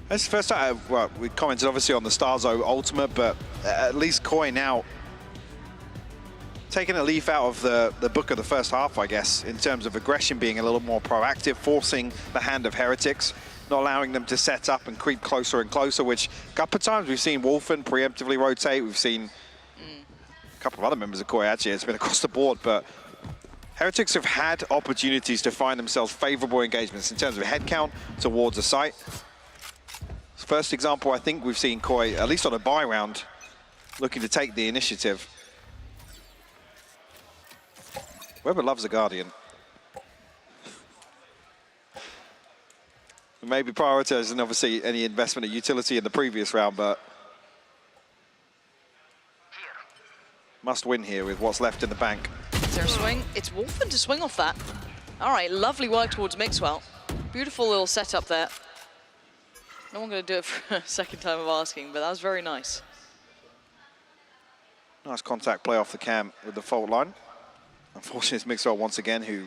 That's the first time, well, we commented obviously on the Starzo ultimate, but at least Koi now taking a leaf out of the book of the first half, I guess, in terms of aggression, being a little more proactive, forcing the hand of Heretics, not allowing them to set up and creep closer and closer, which a couple of times we've seen Wolfen preemptively rotate. We've seen a couple of other members of Koi, actually. It's been across the board, but Heretics have had opportunities to find themselves favorable engagements in terms of head count towards the site. First example, I think we've seen Koi, at least on a buy round, looking to take the initiative. Weber loves a Guardian. Maybe prioritizing obviously any investment of utility in the previous round, but must win here with what's left in the bank. Is there a swing? It's Wolfen to swing off that. All right, lovely work towards Mixwell. Beautiful little setup there. No one going to do it for a second time of asking, but that was very nice. Nice contact play off the cam with the fault line. Unfortunately, it's Mixwell once again, who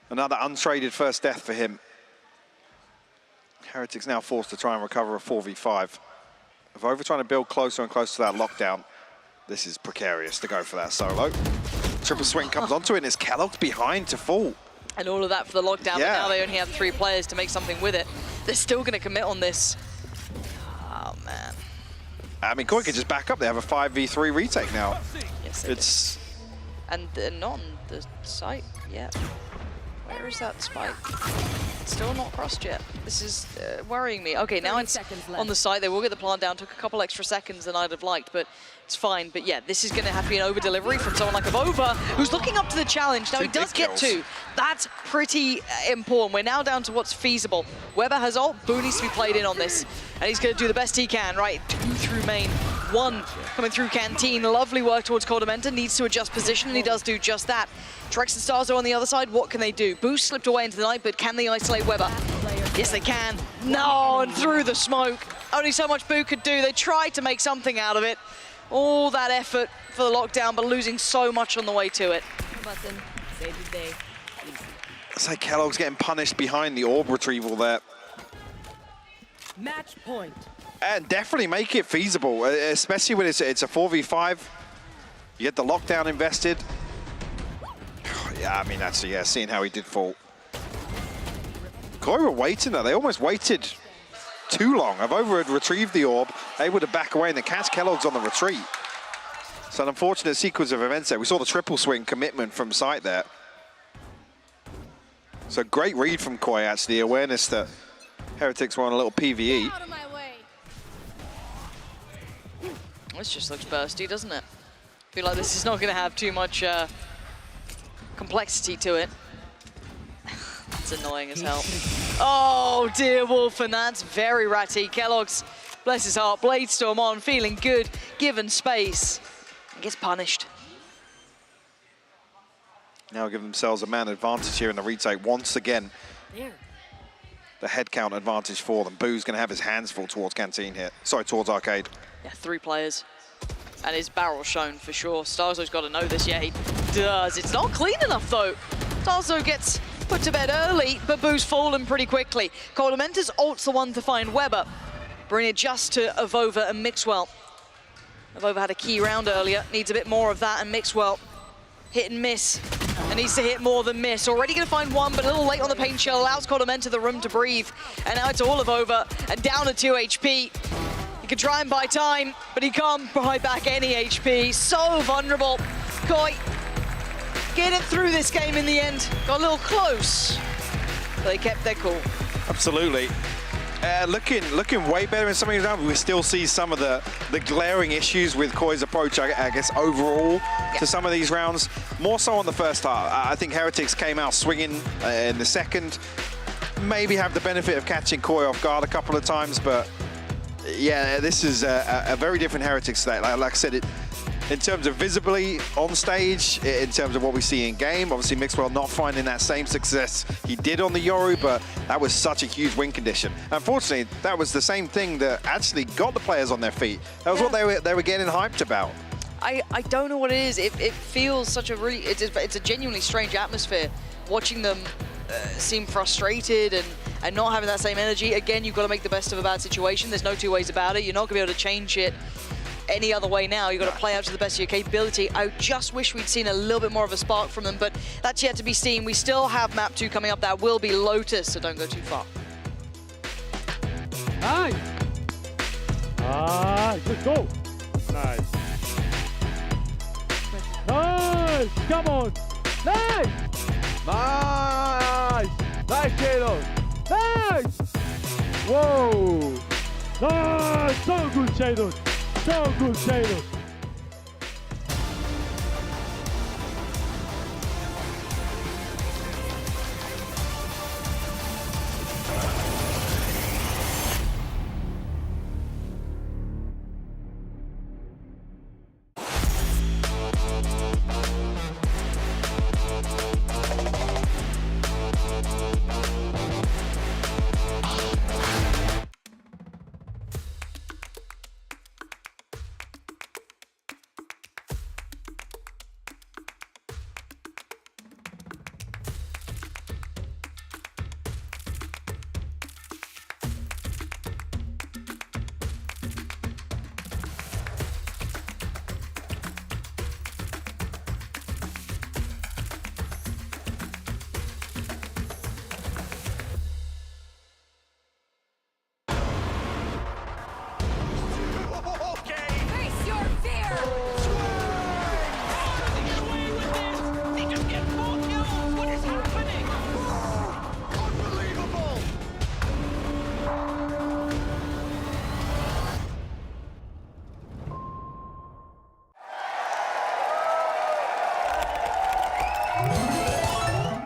another untraded first death for him. Heretics now forced to try and recover a 4v5. Avova trying to build closer and closer to that lockdown. This is precarious to go for that solo. Triple swing comes onto it, and it's Kellogg's behind to fall. And all of that for the lockdown, but now they only have 3 players to make something with it. They're still going to commit on this. Oh, man. I mean, Koi could just back up. They have a 5v3 retake now. Yes, it's do. And they're not on the site yet. Where is that spike? It's still not crossed yet. This is worrying me. Okay, now it's on the site. They will get the plant down. Took a couple extra seconds than I'd have liked, but it's fine. But yeah, this is going to have to be an over-delivery from someone like Avova, who's looking up to the challenge. Now, he does get 2. That's pretty important. We're now down to what's feasible. Weber has ult. Boo needs to be played in on this, and he's going to do the best he can, right? 2 through main. 1 coming through Canteen. Lovely work towards Cordamenta. Needs to adjust position, and he does do just that. Trex and Starzo on the other side. What can they do? Boost slipped away into the night, but can they isolate Weber? Yes, they can. No, and through the smoke. Only so much Boo could do. They tried to make something out of it. All that effort for the lockdown, but losing so much on the way to it. Button, save the day. It's like Kellogg's getting punished behind the orb retrieval there. Match point. And definitely make it feasible, especially when it's a 4v5. You get the lockdown invested. Yeah, I mean, actually, yeah, seeing how he did fall. Koi were waiting there. They almost waited too long. Avova had retrieved the orb, able to back away, and then catch Kellogg's on the retreat. So an unfortunate sequence of events there. We saw the triple swing commitment from site there. So great read from Koi, actually. Awareness that Heretics were on a little PvE. This just looks bursty, doesn't it? I feel like this is not going to have too much complexity to it. It's annoying as hell. Oh, dear Wolf, and that's very ratty. Kellogg's, bless his heart, Bladestorm on, feeling good, given space, and gets punished. Now give themselves a man advantage here in the retake once again. There. The head count advantage for them. Boo's going to have his hands full towards Canteen here. Sorry, towards Arcade. Yeah, 3 players. And his barrel shown for sure. Starzo's got to know this. Yeah, he does. It's not clean enough, though. Starzo gets put to bed early, but Boo's fallen pretty quickly. Coldamentus ults the one to find Weber. Bring it just to Avova and Mixwell. Avova had a key round earlier. Needs a bit more of that, and Mixwell hit and miss. And needs to hit more than miss. Already going to find one, but a little late on the paint shell. Allows Coldamentus the room to breathe. And now it's all Avova, and down to 2 HP. He can try and buy time, but he can't buy back any HP. So vulnerable. Koi get it through this game in the end. Got a little close, but they kept their cool. Absolutely. Looking way better in some of these rounds. We still see some of the glaring issues with Koi's approach, I guess, overall to some of these rounds. More so on the first half. I think Heretics came out swinging in the second. Maybe have the benefit of catching Koi off guard a couple of times, but yeah, this is a very different Heretics today. Like I said, in terms of visibly on stage, in terms of what we see in game, obviously Mixwell not finding that same success he did on the Yoru, but that was such a huge win condition. Unfortunately, that was the same thing that actually got the players on their feet. That was what they were getting hyped about. I don't know what it is. It feels such a really, it's a genuinely strange atmosphere. Watching them seem frustrated and not having that same energy. Again, you've got to make the best of a bad situation. There's no 2 ways about it. You're not going to be able to change it any other way now. You've got to play out to the best of your capability. I just wish we'd seen a little bit more of a spark from them, but that's yet to be seen. We still have map 2 coming up. That will be Lotus, so don't go too far. Nice. Nice. Let's go. Nice. Nice. Come on. Nice. Nice. Nice, Shadow. Nice. Whoa. Nice. So good, Shadow. So good, Shadow.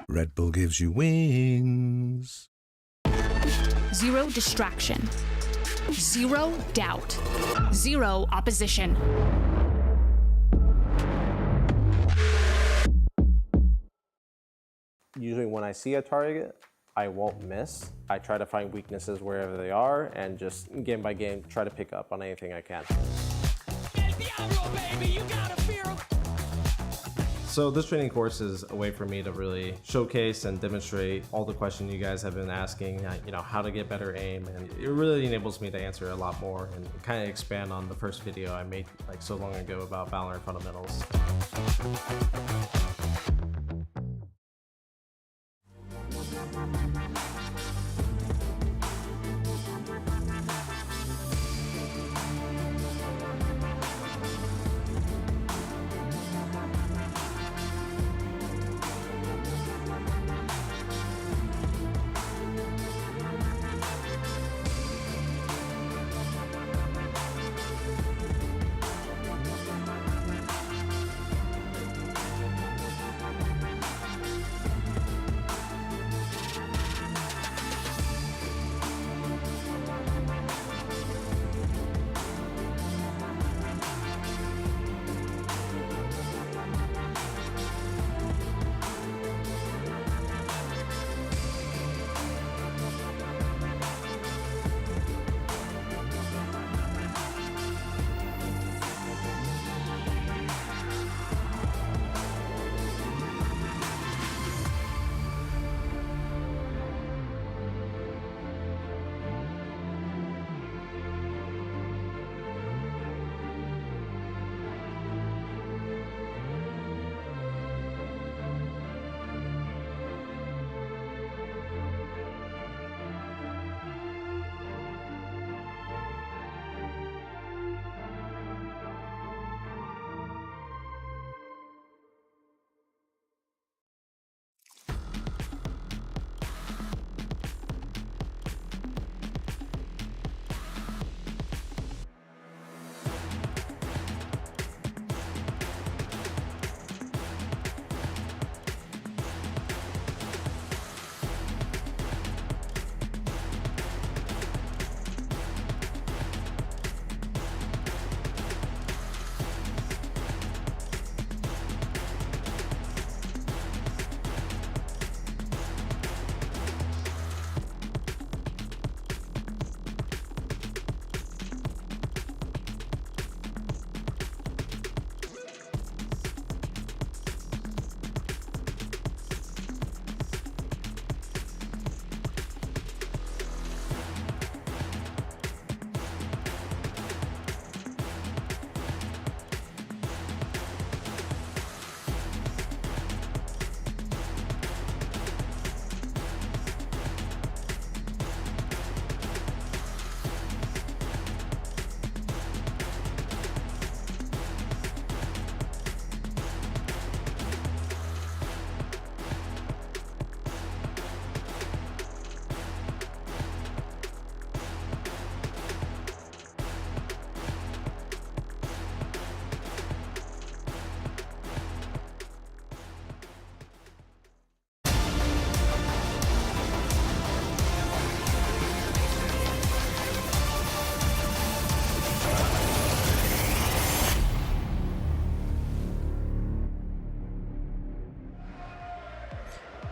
Red Bull gives you wings. Zero distraction. Zero doubt. Zero opposition. Usually when I see a target, I won't miss. I try to find weaknesses wherever they are and just game by game try to pick up on anything I can. So this training course is a way for me to really showcase and demonstrate all the questions you guys have been asking, how to get better aim, and it really enables me to answer a lot more and kind of expand on the first video I made like so long ago about VALORANT fundamentals.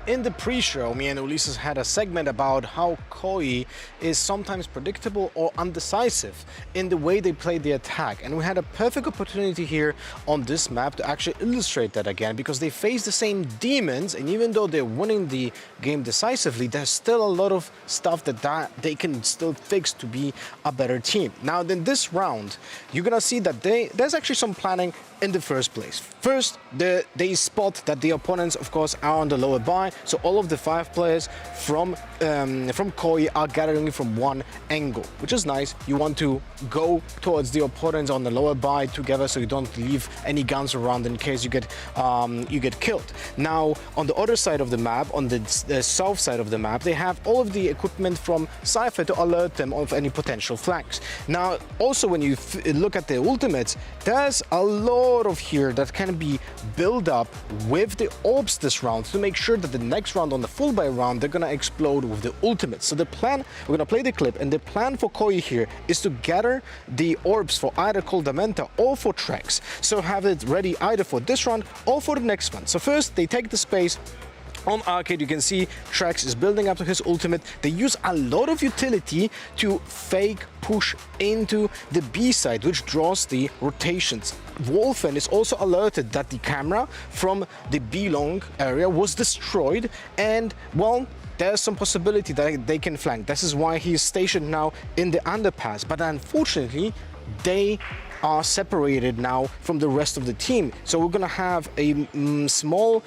In the pre-show, me and Ulises had a segment about how Koi is sometimes predictable or undecisive in the way they play the attack. And we had a perfect opportunity here on this map to actually illustrate that again, because they face the same demons, and even though they're winning the game decisively, there's still a lot of stuff that they can still fix to be a better team. Now, in this round, you're gonna see that there's actually some planning in the first place. First, they spot that the opponents, of course, are on the lower buy, so all of the 5 players from Koi are gathering from one angle, which is nice. You want to go towards the opponents on the lower buy together, so you don't leave any guns around in case you get killed. Now, on the other side of the map, on the south side of the map, they have all of the equipment from Cypher to alert them of any potential flanks. Now, also when you look at the ultimates, there's a lot of here that can be built up with the orbs this round to make sure that the next round, on the full buy round, they're gonna explode with the ultimates. So the plan, we're gonna play the clip, and the plan for Koi here is to gather the orbs for either Coldamenta or for Trex. So have it ready either for this round or for the next one. So first they take the space On Arcade, you can see Trex is building up to his ultimate. They use a lot of utility to fake push into the B side, which draws the rotations. Wolfen is also alerted that the camera from the B long area was destroyed, and well, there's some possibility that they can flank. This is why he is stationed now in the underpass, but unfortunately they are separated now from the rest of the team. So we're gonna have a small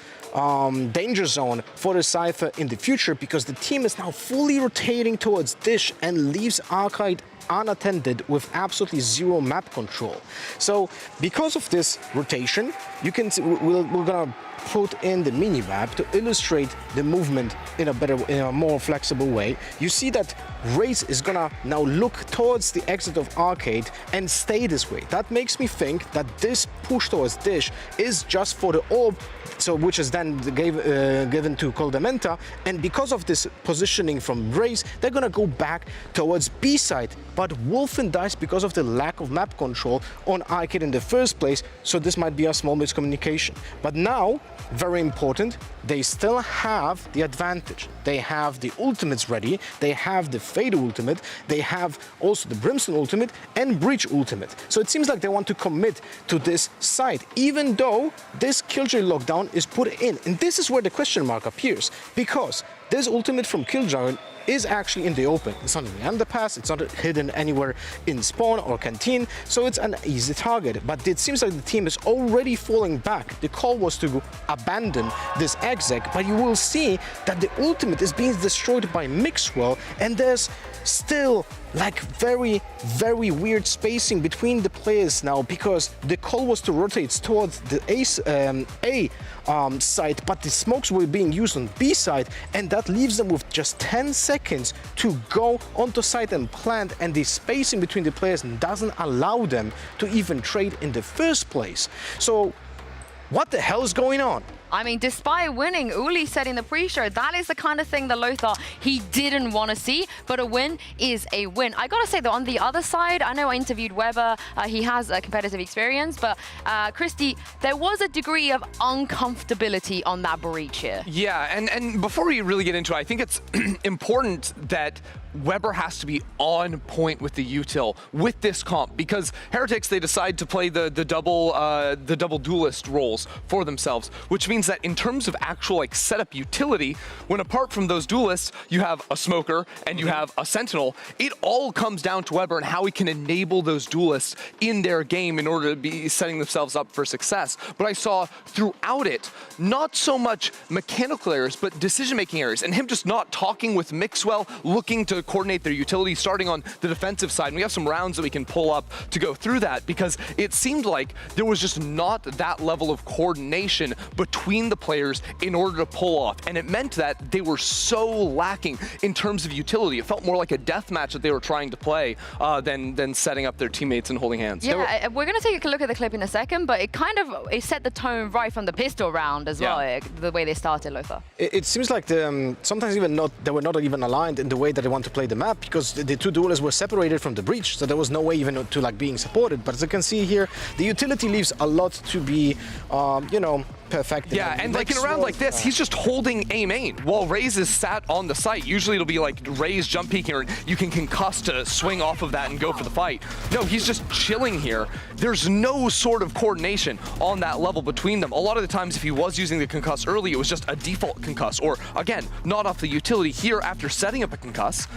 danger zone for the Cypher in the future, because the team is now fully rotating towards Dish and leaves Arcade unattended with absolutely zero map control. So because of this rotation, you can see we're gonna put in the mini map to illustrate the movement in a more flexible way. You see that Raze is gonna now look towards the exit of Arcade and stay this way. That makes me think that this push towards Dish is just for the orb, so which is then given to Coldamenta, and because of this positioning from Raze, they're gonna go back towards B side. But Wolfen dies because of the lack of map control on Arcade in the first place, so this might be a small miscommunication. But now, very important, they still have the advantage. They have the ultimates ready, they have the Fade ultimate, they have also the Brimstone ultimate and Breach ultimate. So it seems like they want to commit to this side, even though this Killjoy lockdown is put in. And this is where the question mark appears, because this ultimate from Killjoy is actually in the open. It's not in the underpass, it's not hidden anywhere in spawn or canteen, so it's an easy target. But it seems like the team is already falling back. The call was to abandon this exec, but you will see that the ultimate is being destroyed by Mixwell, and there's still like very weird spacing between the players now, because the call was to rotate towards the A side, but the smokes were being used on B side, and that leaves them with just 10 seconds to go onto site and plant, and the spacing between the players doesn't allow them to even trade in the first place. So what the hell is going on? I mean, despite winning, Uli said in the pre-show, that is the kind of thing that Lothar, he didn't want to see, but a win is a win. I gotta say though, on the other side, I know I interviewed Weber, he has a competitive experience, but Christy, there was a degree of uncomfortability on that breach here. Yeah, and before we really get into it, I think it's important that Weber has to be on point with the util with this comp, because Heretics, they decide to play the double duelist roles for themselves, which means that in terms of actual like setup utility, when apart from those duelists, you have a smoker and you have a sentinel, it all comes down to Weber and how he can enable those duelists in their game in order to be setting themselves up for success. But I saw throughout it, not so much mechanical errors, but decision-making errors, and him just not talking with Mixwell, looking to coordinate their utility, starting on the defensive side. And we have some rounds that we can pull up to go through that, because it seemed like there was just not that level of coordination between the players in order to pull off. And it meant that they were so lacking in terms of utility. It felt more like a death match that they were trying to play than setting up their teammates and holding hands. Yeah, we're going to take a look at the clip in a second, but it set the tone right from the pistol round as well, the way they started, Lothar. It seems like sometimes they were not even aligned in the way that they want to play the map, because the two duelists were separated from the breach, so there was no way even to like being supported. But as you can see here, the utility leaves a lot to be, you know, perfect. Yeah, and like in a round like this, he's just holding A main while Raze is sat on the site. Usually it'll be like Raze jump peeking, or you can concuss to swing off of that and go for the fight. No, he's just chilling here. There's no sort of coordination on that level between them. A lot of the times, if he was using the concuss early, it was just a default concuss, or again, not off the utility. Here, after setting up a concuss,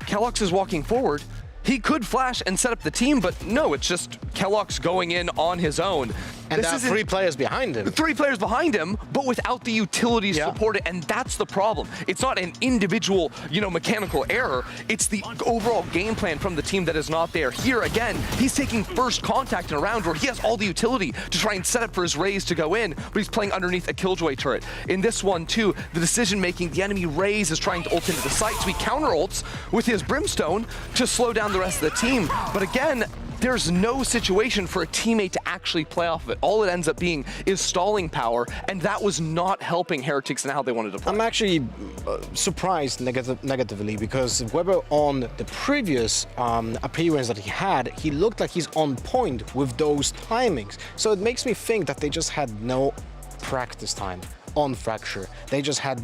keloqz is walking forward. He could flash and set up the team, but no, it's just keloqz going in on his own. And there are 3 players behind him. 3 players behind him, but without the utilities to support it, and that's the problem. It's not an individual, you know, mechanical error. It's the overall game plan from the team that is not there. Here, again, he's taking first contact in a round where he has all the utility to try and set up for his Raze to go in, but he's playing underneath a Killjoy turret. In this one, too, the decision-making, the enemy Raze is trying to ult into the site, so he counter-ults with his Brimstone to slow down the rest of the team. But again, there's no situation for a teammate to actually play off of it. All it ends up being is stalling power, and that was not helping Heretics in how they wanted to play. I'm actually surprised negatively, because Weber on the previous appearance that he had, he looked like he's on point with those timings. So it makes me think that they just had no practice time on Fracture. They just had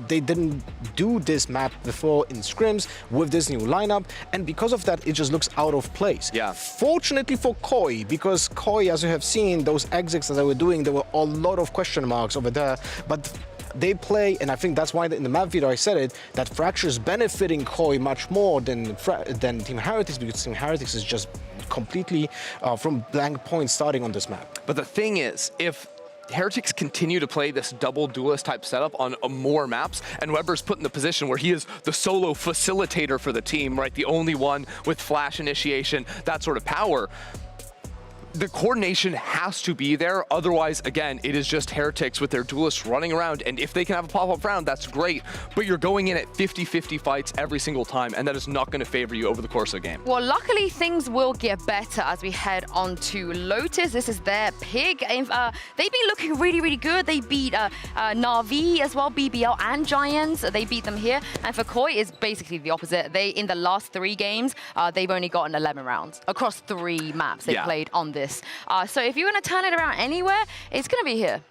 they didn't do this map before in scrims with this new lineup, and because of that, it just looks out of place. Yeah. Fortunately for Koi, because Koi, as you have seen, those exits that they were doing, there were a lot of question marks over there, but they play, and I think that's why in the map video I said it, that Fracture is benefiting Koi much more than Team Heretics, because Team Heretics is just completely from blank point starting on this map. But the thing is, if Heretics continue to play this double duelist type setup on more maps, and Weber's put in the position where he is the solo facilitator for the team, right? The only one with flash initiation, that sort of power. The coordination has to be there. Otherwise, again, it is just Heretics with their duelists running around. And if they can have a pop-up round, that's great. But you're going in at 50-50 fights every single time, and that is not going to favor you over the course of the game. Well, luckily, things will get better as we head on to Lotus. This is their pig. They've been looking really, really good. They beat Na'Vi as well, BBL and Giants. They beat them here. And for Koi, it's basically the opposite. In the last 3 games, they've only gotten 11 rounds across 3 maps they played on this. So if you're going to turn it around anywhere, it's going to be here.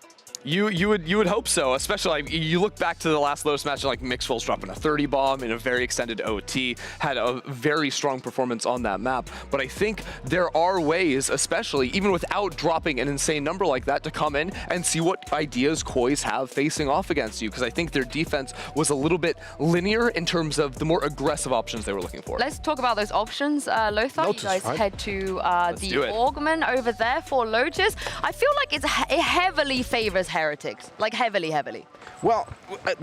You would hope so, especially you look back to the last Lotus match, like Mixwell's dropping a 30 bomb in a very extended OT, had a very strong performance on that map. But I think there are ways, especially even without dropping an insane number like that, to come in and see what ideas Koi's have facing off against you, because I think their defense was a little bit linear in terms of the more aggressive options they were looking for. Let's talk about those options. Lothar, you guys head to the Augment over there for Lotus. I feel like it heavily favors Heretics, like heavily. Well,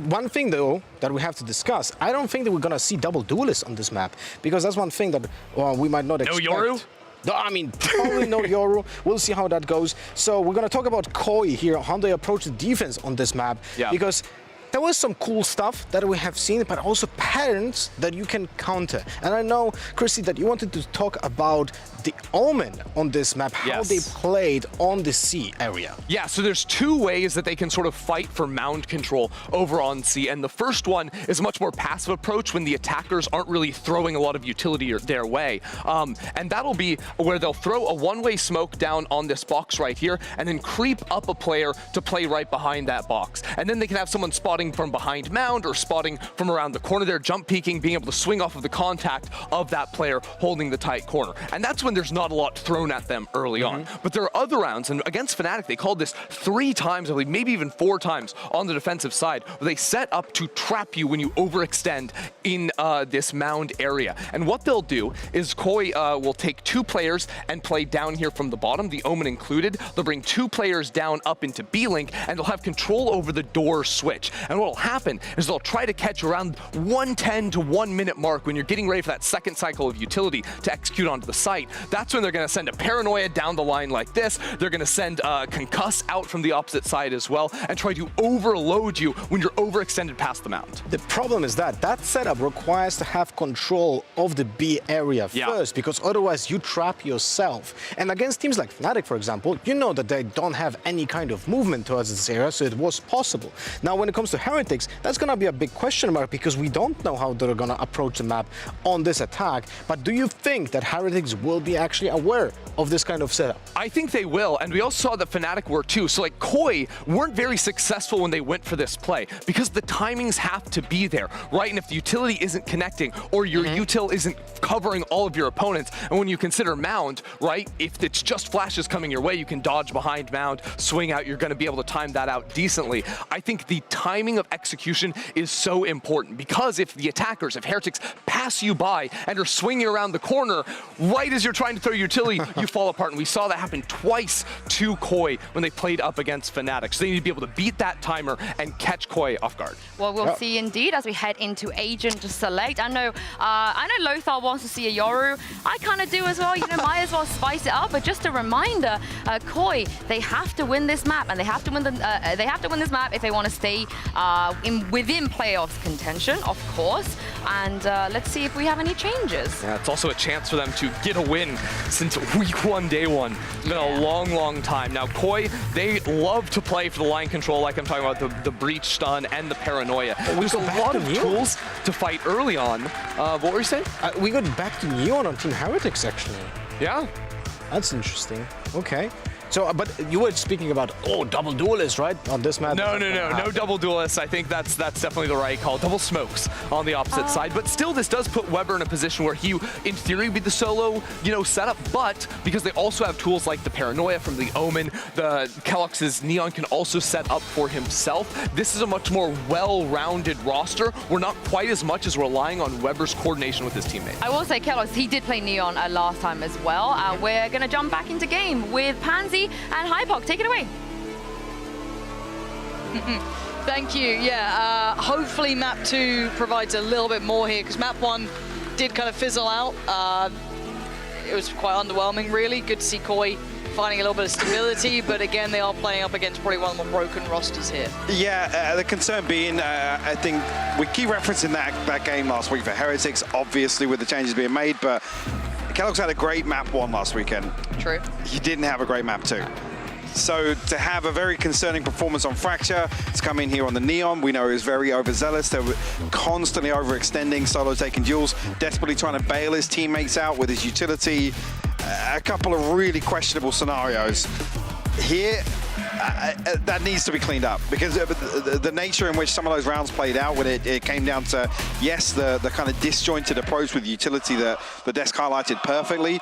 one thing though that we have to discuss, I don't think that we're gonna see double duelists on this map, because that's one thing that we might not expect. No Yoru? No, I mean, probably no Yoru. We'll see how that goes. So we're gonna talk about Koi here, how they approach the defense on this map, because there was some cool stuff that we have seen, but also patterns that you can counter. And I know, Chrissy, that you wanted to talk about the Omen on this map, how they played on the C area. Yeah, so there's 2 ways that they can sort of fight for mound control over on C, and the first one is a much more passive approach when the attackers aren't really throwing a lot of utility their way. And that'll be where they'll throw a one-way smoke down on this box right here, and then creep up a player to play right behind that box. And then they can have someone spotting from behind mound or spotting from around the corner there, jump peeking, being able to swing off of the contact of that player holding the tight corner. And that's when there's not a lot thrown at them early on. But there are other rounds, and against Fnatic, they called this 3 times, I believe, maybe even 4 times on the defensive side, where they set up to trap you when you overextend in this mound area. And what they'll do is Koi will take 2 players and play down here from the bottom, the Omen included. They'll bring 2 players down up into B-Link, and they'll have control over the door switch. And what'll happen is they'll try to catch around 1:10 to 1 minute mark when you're getting ready for that second cycle of utility to execute onto the site. That's when they're going to send a Paranoia down the line like this. They're going to send Concuss out from the opposite side as well, and try to overload you when you're overextended past the mound. The problem is that setup requires to have control of the B area first, because otherwise you trap yourself. And against teams like Fnatic, for example, you know that they don't have any kind of movement towards this area, so it was possible. Now, when it comes to Heretics, that's going to be a big question mark, because we don't know how they're going to approach the map on this attack. But do you think that Heretics will be actually aware of this kind of setup? I think they will, and we also saw that Fnatic were too. So like Koi weren't very successful when they went for this play, because the timings have to be there, right? And if the utility isn't connecting, or your util isn't covering all of your opponents, and when you consider mound, right, if it's just flashes coming your way, you can dodge behind mound, swing out, you're going to be able to time that out decently. I think the timing of execution is so important, because if the attackers, if Heretics pass you by and are swinging around the corner, right as you're trying to throw your utility, you fall apart. And we saw that happen twice to Koi when they played up against Fnatic. So they need to be able to beat that timer and catch Koi off guard. Well, we'll see indeed as we head into Agent Select. I know Lothar wants to see a Yoru. I kind of do as well. You know, might as well spice it up. But just a reminder, Koi, they have to win this map, and they have to win this map if they want to stay within playoffs contention, of course. And let's see if we have any changes. Yeah, it's also a chance for them to get a win since week 1, day 1. It's been a long, long time. Now, Koi, they love to play for the line control, like I'm talking about, the breach stun and the paranoia. There's a lot of tools to fight early on. What were you saying? We got back to Neon on Team Heretics, actually. Yeah. That's interesting. Okay. So, but you were speaking about, double duelists, right? On this map? No double duelists. I think that's definitely the right call. Double smokes on the opposite side. But still, this does put Weber in a position where he, in theory, would be the solo, setup. But because they also have tools like the Paranoia from the Omen, the Kellogg's Neon can also set up for himself. This is a much more well-rounded roster. We're not quite as much as relying on Weber's coordination with his teammates. I will say Kellogg's, he did play Neon last time as well. We're going to jump back into game with Pansy and Hypok. Take it away. Thank you. Yeah, hopefully map 2 provides a little bit more here, because map 1 did kind of fizzle out. It was quite underwhelming, really. Good to see Koi finding a little bit of stability, but again, they are playing up against probably one of the more broken rosters here. Yeah, the concern being, I think we keep referencing that game last week for Heretics, obviously with the changes being made, but Kellogg's had a great map 1 last weekend. True. He didn't have a great map 2. So to have a very concerning performance on Fracture, to come in here on the Neon, we know he was very overzealous. They were constantly overextending, solo taking duels, desperately trying to bail his teammates out with his utility. A couple of really questionable scenarios. Here, that needs to be cleaned up, because the nature in which some of those rounds played out, when it came down to, yes, the kind of disjointed approach with utility that the desk highlighted perfectly.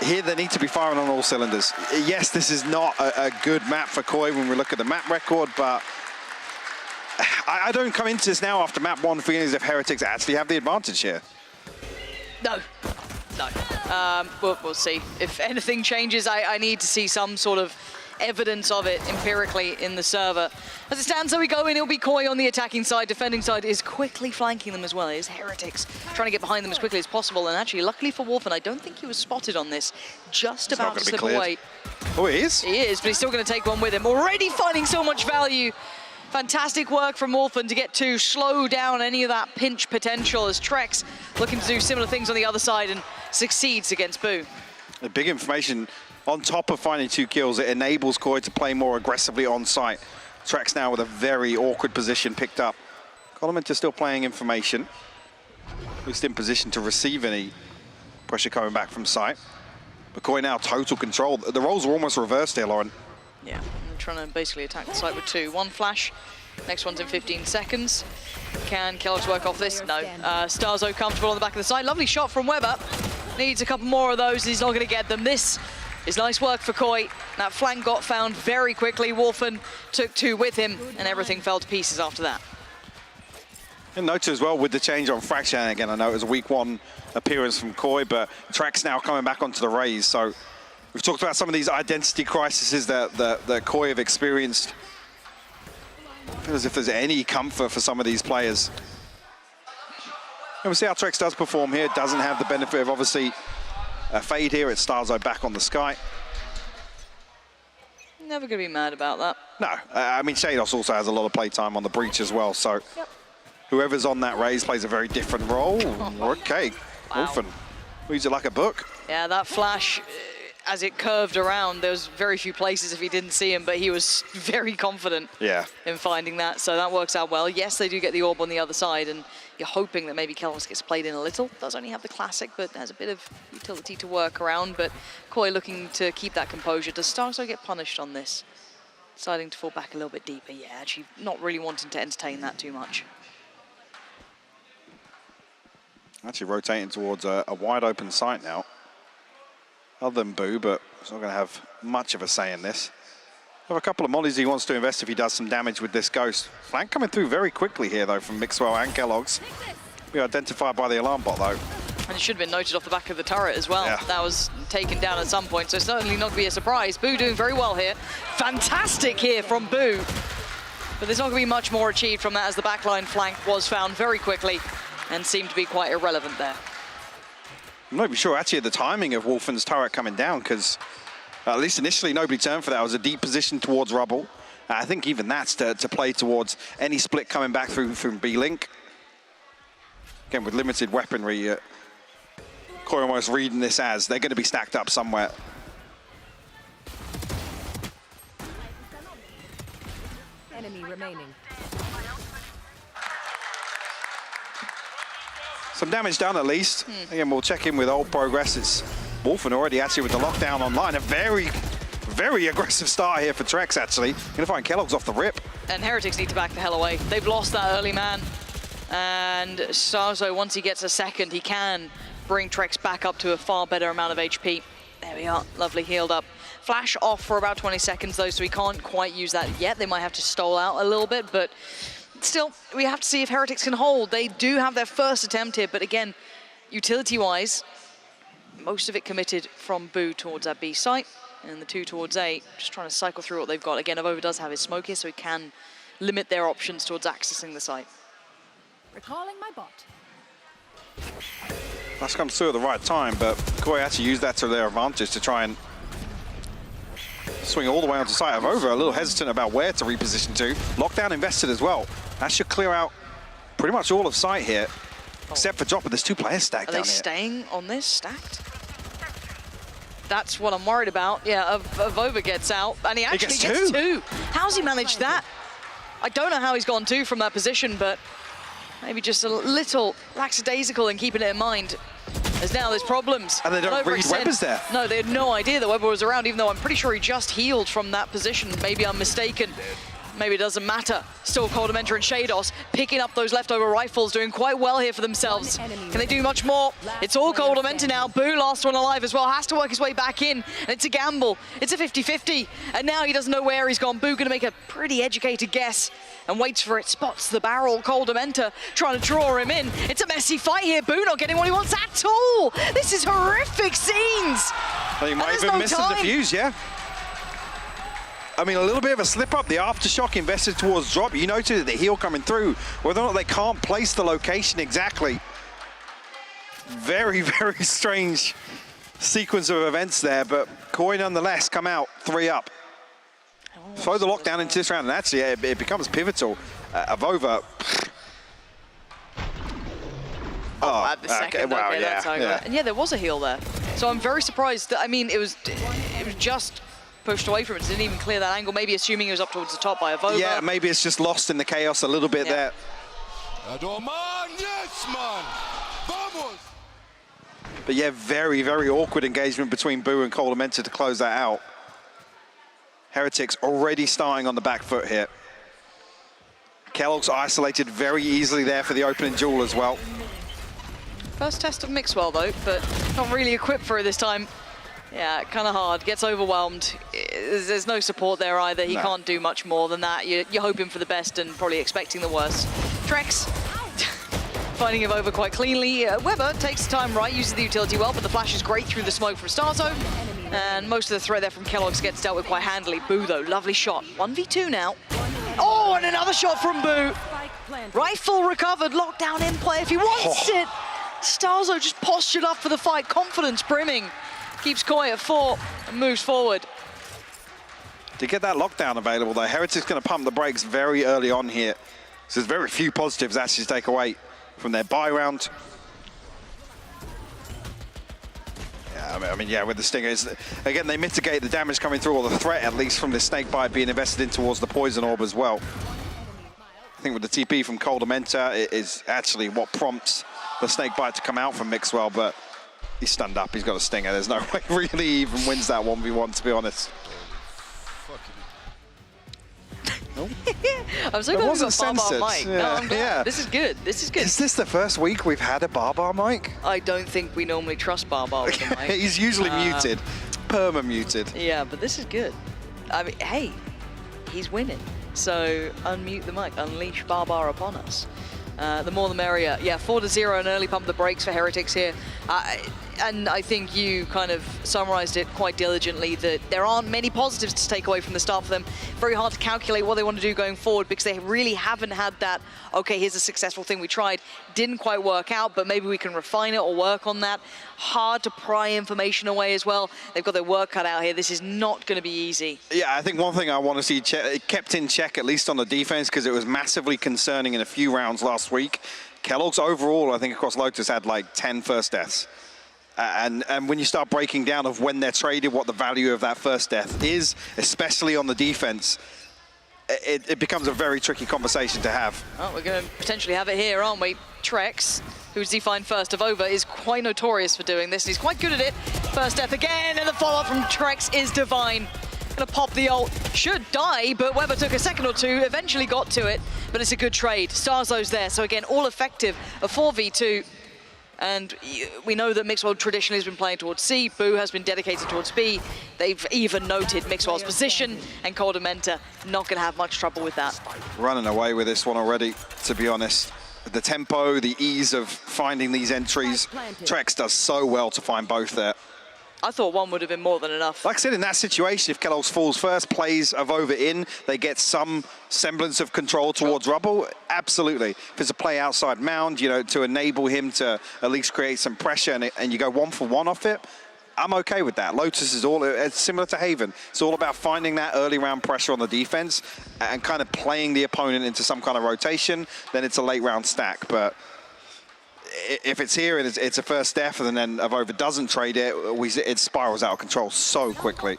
Here, they need to be firing on all cylinders. Yes, this is not a good map for Koi when we look at the map record, but I don't come into this now after map 1 feeling as if Heretics actually have the advantage here. No. We'll see. If anything changes, I need to see some sort of evidence of it empirically in the server. As it stands, though, we go in, it'll be Koi on the attacking side. Defending side is quickly flanking them as well. It is Heretics trying to get behind them as quickly as possible. And actually, luckily for Wolfen, I don't think he was spotted on this. Just about to slip away. Oh, he is? He is, but he's still going to take one with him. Already finding so much value. Fantastic work from Wolfen to get to slow down any of that pinch potential, as Trex looking to do similar things on the other side and succeeds against Boo. The big information, on top of finding 2 kills, it enables Koi to play more aggressively on site. Trex now with a very awkward position picked up. Colominter still playing information, at least in position to receive any pressure coming back from site. But Koi now total control. The roles are almost reversed here, Lauren. Yeah, I'm trying to basically attack the site with 2. One flash, next one's in 15 seconds. Can Kellogg's work off this? No. Starzo comfortable on the back of the site. Lovely shot from Weber. Needs a couple more of those. He's not going to get them. This is nice work for Koi. That flank got found very quickly. Wolfen took 2 with him, and everything fell to pieces after that. And note as well with the change on Fracture, and again, I know it was a week 1 appearance from Koi, but Trex now coming back onto the Raze. So we've talked about some of these identity crises that Koi have experienced. I feel as if there's any comfort for some of these players. And we'll see how Trex does perform here. Doesn't have the benefit of, obviously, a fade here. It's Starzo back on the sky. Never going to be mad about that. No, I mean, Shados also has a lot of playtime on the Breach as well, so whoever's on that Raze plays a very different role. Okay, Wow. Wolfen reads it like a book. Yeah, that flash, as it curved around, there was very few places if he didn't see him, but he was very confident in finding that, so that works out well. Yes, they do get the orb on the other side, and you're hoping that maybe Kellogg's gets played in a little. Does only have the classic, but has a bit of utility to work around, but Koi looking to keep that composure. Does Starzo get punished on this? Deciding to fall back a little bit deeper. Yeah, actually not really wanting to entertain that too much. Actually rotating towards a wide open site now. Other than Boo, but he's not going to have much of a say in this. Have a couple of mollies he wants to invest if he does some damage with this Ghost. Flank coming through very quickly here, though, from Mixwell and Kellogg's. Be identified by the alarm bot, though. And it should have been noted off the back of the turret as well. Yeah. That was taken down at some point, so certainly not to be a surprise. Boo doing very well here. Fantastic here from Boo. But there's not going to be much more achieved from that, as the backline flank was found very quickly and seemed to be quite irrelevant there. I'm not even sure, actually, of the timing of Wolfen's turret coming down, because at least initially nobody turned for that. It was a deep position towards rubble. I think even that's to play towards any split coming back through from B-Link. Again, with limited weaponry, Koi almost reading this as they're going to be stacked up somewhere. Enemy remaining. Some damage done at least. Again, we'll check in with old progress. It's Wolfen already actually with the lockdown online. A very very aggressive start here for Trex, actually. Gonna find Kellogg's off the rip. And Heretics need to back the hell away. They've lost that early man. And Sarzo, once he gets a second, he can bring Trex back up to a far better amount of HP. There we are, lovely healed up. Flash off for about 20 seconds though, so we can't quite use that yet. They might have to stall out a little bit, but still, we have to see if Heretics can hold. They do have their first attempt here, but again, utility-wise, most of it committed from Boo towards that B site, and the 2 towards A, just trying to cycle through what they've got. Again, Avova does have his smoke here, so he can limit their options towards accessing the site. Recalling my bot. That's come through at the right time, but Koi actually used that to their advantage to try and swing all the way onto site. Avova a little hesitant about where to reposition to. Lockdown invested as well. That should clear out pretty much all of site here, except for drop, but there's 2 players stacked down here. Are they staying on this, stacked? That's what I'm worried about. Yeah, Avova gets out, and he actually gets 2. How's he managed that? I don't know how he's gone 2 from that position, but maybe just a little lackadaisical in keeping it in mind. As now there's problems. And they don't read Weber's there. No, they had no idea that Weber was around, even though I'm pretty sure he just healed from that position. Maybe I'm mistaken. Maybe it doesn't matter. Still Coldamenta and Shados picking up those leftover rifles, doing quite well here for themselves. Can they do much more? It's all Coldamenta now. Boo, last one alive as well, has to work his way back in. And it's a gamble. It's a 50-50. And now he doesn't know where he's gone. Boo gonna make a pretty educated guess and waits for it. Spots the barrel. Coldamenta trying to draw him in. It's a messy fight here. Boo not getting what he wants at all. This is horrific scenes. Well, he might even miss the defuse, yeah. I mean, a little bit of a slip up. The aftershock invested towards drop. You noted the heal coming through. Whether or not they can't place the location exactly. Very, very strange sequence of events there, but Koi nonetheless come out 3 up. Throw the lockdown into this round, and actually it becomes pivotal. Avova. At the second, wow, okay, that's over. And yeah, there was a heal there. So I'm very surprised that, I mean, it was just pushed away from it. Didn't even clear that angle. Maybe assuming it was up towards the top by Avova. Yeah, maybe it's just lost in the chaos a little bit there. But yeah, very, very awkward engagement between Boo and Coldamenta to close that out. Heretics already starting on the back foot here. Kellogg's isolated very easily there for the opening duel as well. First test of Mixwell though, but not really equipped for it this time. Yeah, kind of hard, gets overwhelmed. There's no support there either. He can't do much more than that. You're hoping for the best and probably expecting the worst. Trex finding him over quite cleanly. Weber takes the time right, uses the utility well, but the flash is great through the smoke from Starzo. And most of the threat there from Kellogg's gets dealt with quite handily. Boo though, lovely shot. 1v2 now. Oh, and another shot from Boo. Rifle recovered, lockdown in play if he wants it. Starzo just postured up for the fight, confidence brimming. Keeps Koi at 4 and moves forward. To get that lockdown available though, Heretics going to pump the brakes very early on here. So there's very few positives actually to take away from their buy round. Yeah, I mean, yeah, with the Stingers, again, they mitigate the damage coming through, or the threat at least from the Snakebite being invested in towards the Poison Orb as well. I think with the TP from Coldamenta, it is actually what prompts the Snakebite to come out from Mixwell, but he's stunned up, he's got a Stinger. There's no way really he even wins that 1v1, to be honest. I'm so glad we've got censored. Barbar mic. Yeah. No, I'm glad. Yeah. This is good. This is good. Is this the first week we've had a Barbar mic? I don't think we normally trust Barbar with the mic. He's usually muted, perma-muted. Yeah, but this is good. I mean, hey, he's winning. So unmute the mic, unleash Barbar upon us. The more the merrier. Yeah, 4-0, an early pump the brakes for Heretics here. And I think you kind of summarized it quite diligently that there aren't many positives to take away from the start for them. Very hard to calculate what they want to do going forward because they really haven't had that, okay, here's a successful thing we tried. Didn't quite work out, but maybe we can refine it or work on that. Hard to pry information away as well. They've got their work cut out here. This is not going to be easy. Yeah, I think one thing I want to see kept in check, at least on the defense, because it was massively concerning in a few rounds last week. Kellogg's overall, I think across Lotus, had like 10 first deaths. And when you start breaking down of when they're traded, what the value of that first death is, especially on the defense, it becomes a very tricky conversation to have. Oh, we're going to potentially have it here, aren't we? Trex, who's defined first of Over, is quite notorious for doing this. He's quite good at it. First death again, and the follow-up from Trex is divine. Gonna pop the ult. Should die, but Weber took a second or two, eventually got to it. But it's a good trade. Starzo's there, so again, all effective. A 4v2. And we know that Mixwell traditionally has been playing towards C. Boo has been dedicated towards B. They've even noted Mixwell's position, and Coldamenta not going to have much trouble with that. Running away with this one already, to be honest. The tempo, the ease of finding these entries. Trex does so well to find both there. I thought one would have been more than enough. Like I said, in that situation, if Kellogg's falls first, plays a Vova in, they get some semblance of control towards Rubble, absolutely. If it's a play outside Mound, you know, to enable him to at least create some pressure and you go 1-for-1 off it, I'm okay with that. Lotus is it's similar to Haven. It's all about finding that early round pressure on the defense and kind of playing the opponent into some kind of rotation, then it's a late round stack. But if it's here and it's a first death and then Avova doesn't trade it, it spirals out of control so quickly.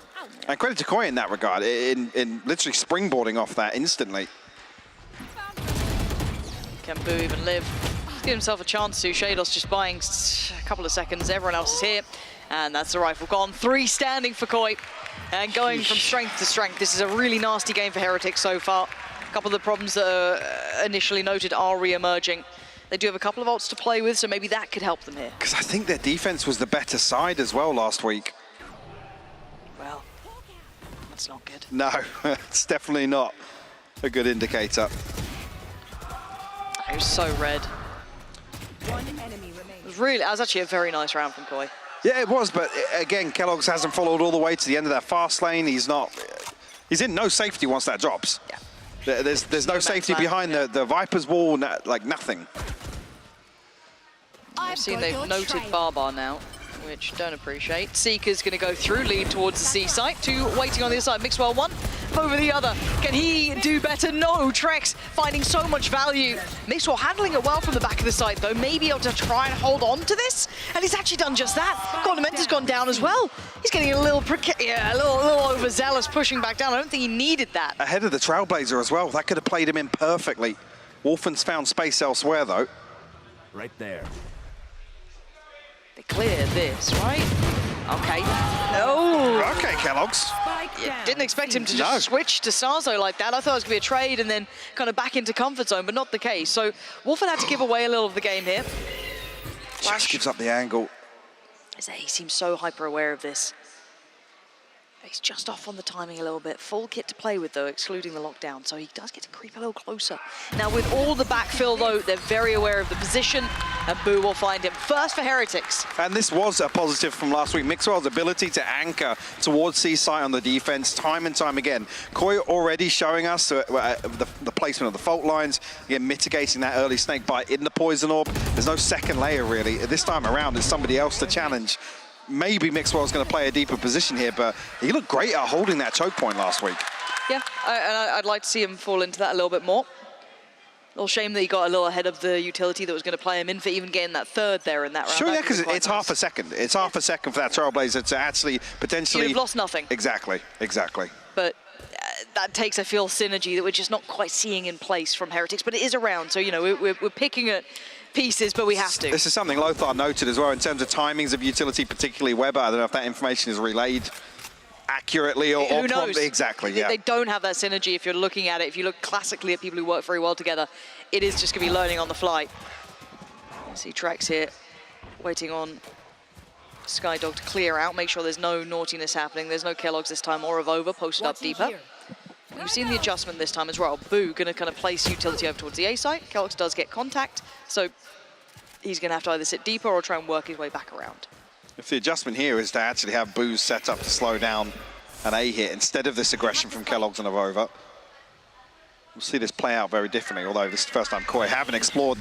And credit to Koi in that regard, in literally springboarding off that instantly. Can Boo even live? He's given himself a chance to. Shados just buying a couple of seconds. Everyone else is here. And that's the rifle gone. 3 standing for Koi. And going from strength to strength. This is a really nasty game for Heretics so far. A couple of the problems that are initially noted are re-emerging. They do have a couple of ults to play with, so maybe that could help them here. Because I think their defense was the better side as well last week. Well, that's not good. No, it's definitely not a good indicator. It was so red. It was actually a very nice round from Koi. Yeah, it was, but again, Kellogg's hasn't followed all the way to the end of that fast lane. He's in no safety once that drops. Yeah. There's no safety behind the Viper's wall, like nothing. I've seen they've noted Barbar now, which don't appreciate. Seeker's going to go through, lead towards the C site. 2 waiting on the other side. Mixwell 1 over the other. Can he do better? No. Trex finding so much value. Mixwell handling it well from the back of the site, though. Maybe able to try and hold on to this. And he's actually done just that. Coldamenta's gone down as well. He's getting a little overzealous, pushing back down. I don't think he needed that. Ahead of the Trailblazer as well. That could have played him in perfectly. Wolfen's found space elsewhere, though. Right there. They cleared this, right? Okay. No. Okay, Kellogg's. Yeah, didn't expect him to just switch to Starzo like that. I thought it was going to be a trade and then kind of back into comfort zone, but not the case. So Wolfen had to give away a little of the game here. Just gives up the angle. He seems so hyper aware of this. He's just off on the timing a little bit. Full kit to play with, though, excluding the lockdown, so he does get to creep a little closer. Now, with all the backfill, though, they're very aware of the position, and Boo will find him. First for Heretics. And this was a positive from last week. Mixwell's ability to anchor towards C-site on the defense time and time again. Koi already showing us the placement of the fault lines, again, mitigating that early snake bite in the poison orb. There's no second layer, really. This time around, it's somebody else to challenge. Maybe Mixwell's going to play a deeper position here, but he looked great at holding that choke point last week. Yeah, I'd like to see him fall into that a little bit more. A little shame that he got a little ahead of the utility that was going to play him in for even getting that third there in that round. Sure, yeah, because it's half a second. It's half a second for that Trailblazer to actually potentially... You'd have lost nothing. Exactly. But that takes, I feel, synergy that we're just not quite seeing in place from Heretics, but it is around. So, you know, we're picking at pieces, but we have to. This is something Lothar noted as well in terms of timings of utility, particularly Weber. I don't know if that information is relayed accurately or who knows? Exactly, yeah. They don't have that synergy if you're looking at it. If you look classically at people who work very well together, it is just going to be learning on the fly. You see Trex here waiting on Skydog to clear out, make sure there's no naughtiness happening. There's no Kellogg's this time or Avova posted up deeper. We've seen the adjustment this time as well. Boo going to kind of place utility over towards the A site. Kellogg's does get contact, so he's going to have to either sit deeper or try and work his way back around. If the adjustment here is to actually have Boo set up to slow down an A hit instead of this aggression from Kellogg's and Avova, we'll see this play out very differently, although this is the first time Koi haven't explored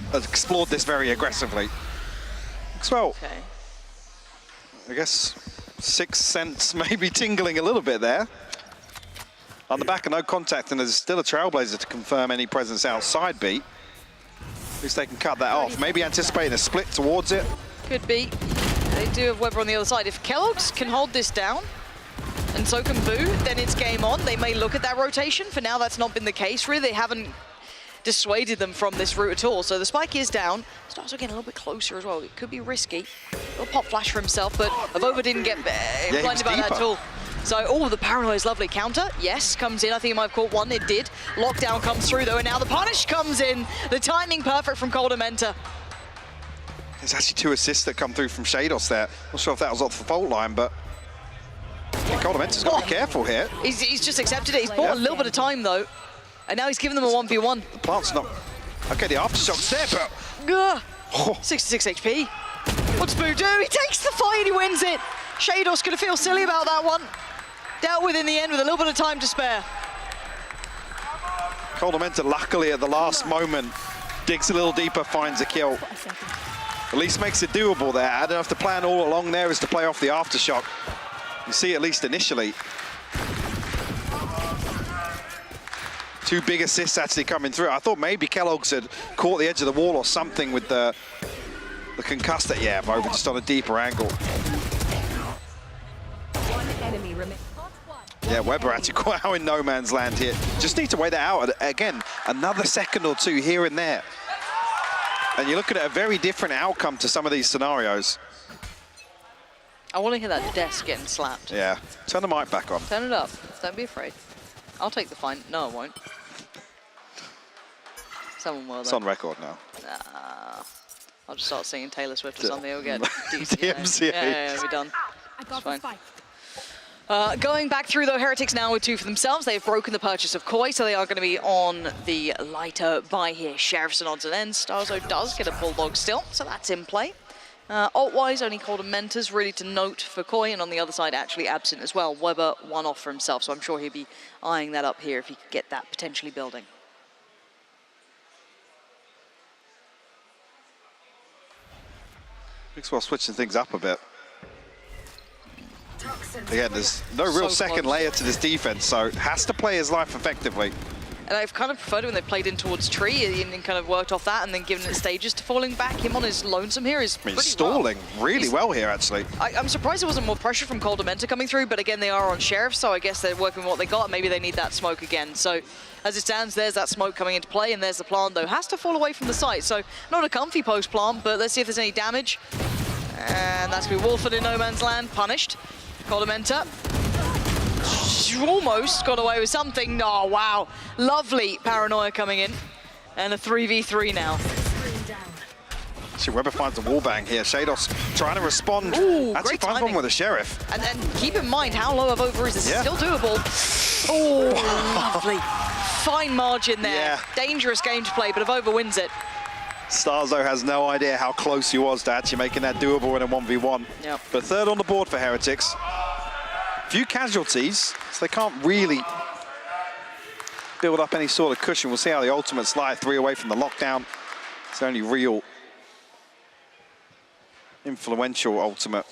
this very aggressively. Well, I guess sixth sense maybe tingling a little bit there. On the back of no contact, and there's still a Trailblazer to confirm any presence outside B. At least they can cut that off. Maybe anticipating a split towards it. Could be. They do have Weber on the other side. If Kellogg's can hold this down, and so can Boo, then it's game on. They may look at that rotation. For now, that's not been the case, really. They haven't dissuaded them from this route at all. So the spike is down. Starts getting a little bit closer as well. It could be risky. A little pop flash for himself, but Avova didn't get blinded by that at all. So, oh, the paranoia is lovely. Counter, yes, comes in. I think it might have caught one. It did. Lockdown comes through, though, and now the punish comes in. The timing perfect from Coldamenta. There's actually 2 assists that come through from Shados there. Not sure if that was off the fault line, but Coldamenta's got to be careful here. He's just accepted it. He's bought a little bit of time, though. And now he's giving them a 1v1. The plant's not... Okay, the aftershock's there, but... 66 HP. What's Boo do? He takes the fight and he wins it. Shados going to feel silly about that one. Dealt with in the end with a little bit of time to spare. Coldamenta, luckily, at the last moment, digs a little deeper, finds a kill. At least makes it doable there. I don't know if the plan all along there is to play off the aftershock. You see, at least initially. 2 big assists actually coming through. I thought maybe Kellogg's had caught the edge of the wall or something with the concussor. Yeah, over just on a deeper angle. Yeah, Weber actually quite out in no man's land here. Just need to wait that out. Again, another second or 2 here and there. And you're looking at a very different outcome to some of these scenarios. I want to hear that desk getting slapped. Yeah, turn the mic back on. Turn it up. Don't be afraid. I'll take the fine. No, I won't. Someone will, though. It's on record now. I'll just start singing Taylor Swift or something. It'll get decent. DMCA. Yeah, we're done. It's fine. Going back through, though, Heretics now with 2 for themselves. They've broken the purchase of Koi, so they are going to be on the lighter buy here. Sheriffs and odds and ends. Starzo does get a Bulldog still, so that's in play. Alt-wise, only Coldamenta's really to note for Koi, and on the other side, actually absent as well. Weber, 1 off for himself, so I'm sure he'd be eyeing that up here if he could get that potentially building. Mixwell switching things up a bit. Again, there's no real second layer to this defense, so has to play his life effectively. And I've kind of preferred it when they played in towards tree and kind of worked off that and then given it stages to falling back. Him on his lonesome here is pretty stalling really well here, actually. I'm surprised there wasn't more pressure from Coldamenta coming through, but again, they are on Sheriff, so I guess they're working with what they got, and maybe they need that smoke again. So as it stands, there's that smoke coming into play, and there's the plant, though. Has to fall away from the site, so not a comfy post plant, but let's see if there's any damage. And that's going to be Wolford in no man's land, punished. Coldamenta almost got away with something. Oh, wow. Lovely paranoia coming in. And a 3v3 now. See, Weber finds a wallbang here. Shados trying to respond. Ooh, actually great finds one with a Sheriff. And keep in mind how low of over is this. It's still doable. Oh, lovely. Fine margin there. Yeah. Dangerous game to play, but Avova wins it. Starzo has no idea how close he was to actually making that doable in a 1v1. Yep. But 3rd on the board for Heretics. Few casualties, so they can't really build up any sort of cushion. We'll see how the ultimates lie. 3 away from the lockdown. It's the only real influential ultimate.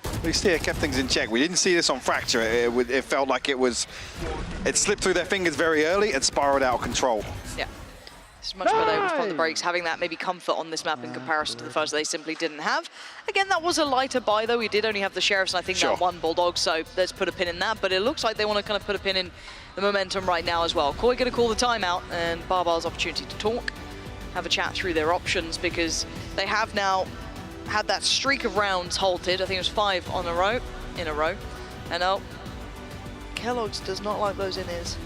At least here kept things in check. We didn't see this on Fracture. It felt like it slipped through their fingers very early and spiraled out of control. Yeah. It's much better able to put the brakes, having that maybe comfort on this map in comparison to the first they simply didn't have. Again, that was a lighter buy, though. We did only have the Sheriffs, and I think that 1 Bulldog, so let's put a pin in that. But it looks like they want to kind of put a pin in the momentum right now as well. Koi going to call the timeout, and Barbar's opportunity to talk, have a chat through their options, because they have now had that streak of rounds halted. I think it was 5 in a row. And oh, Kellogg's does not like those in-ears.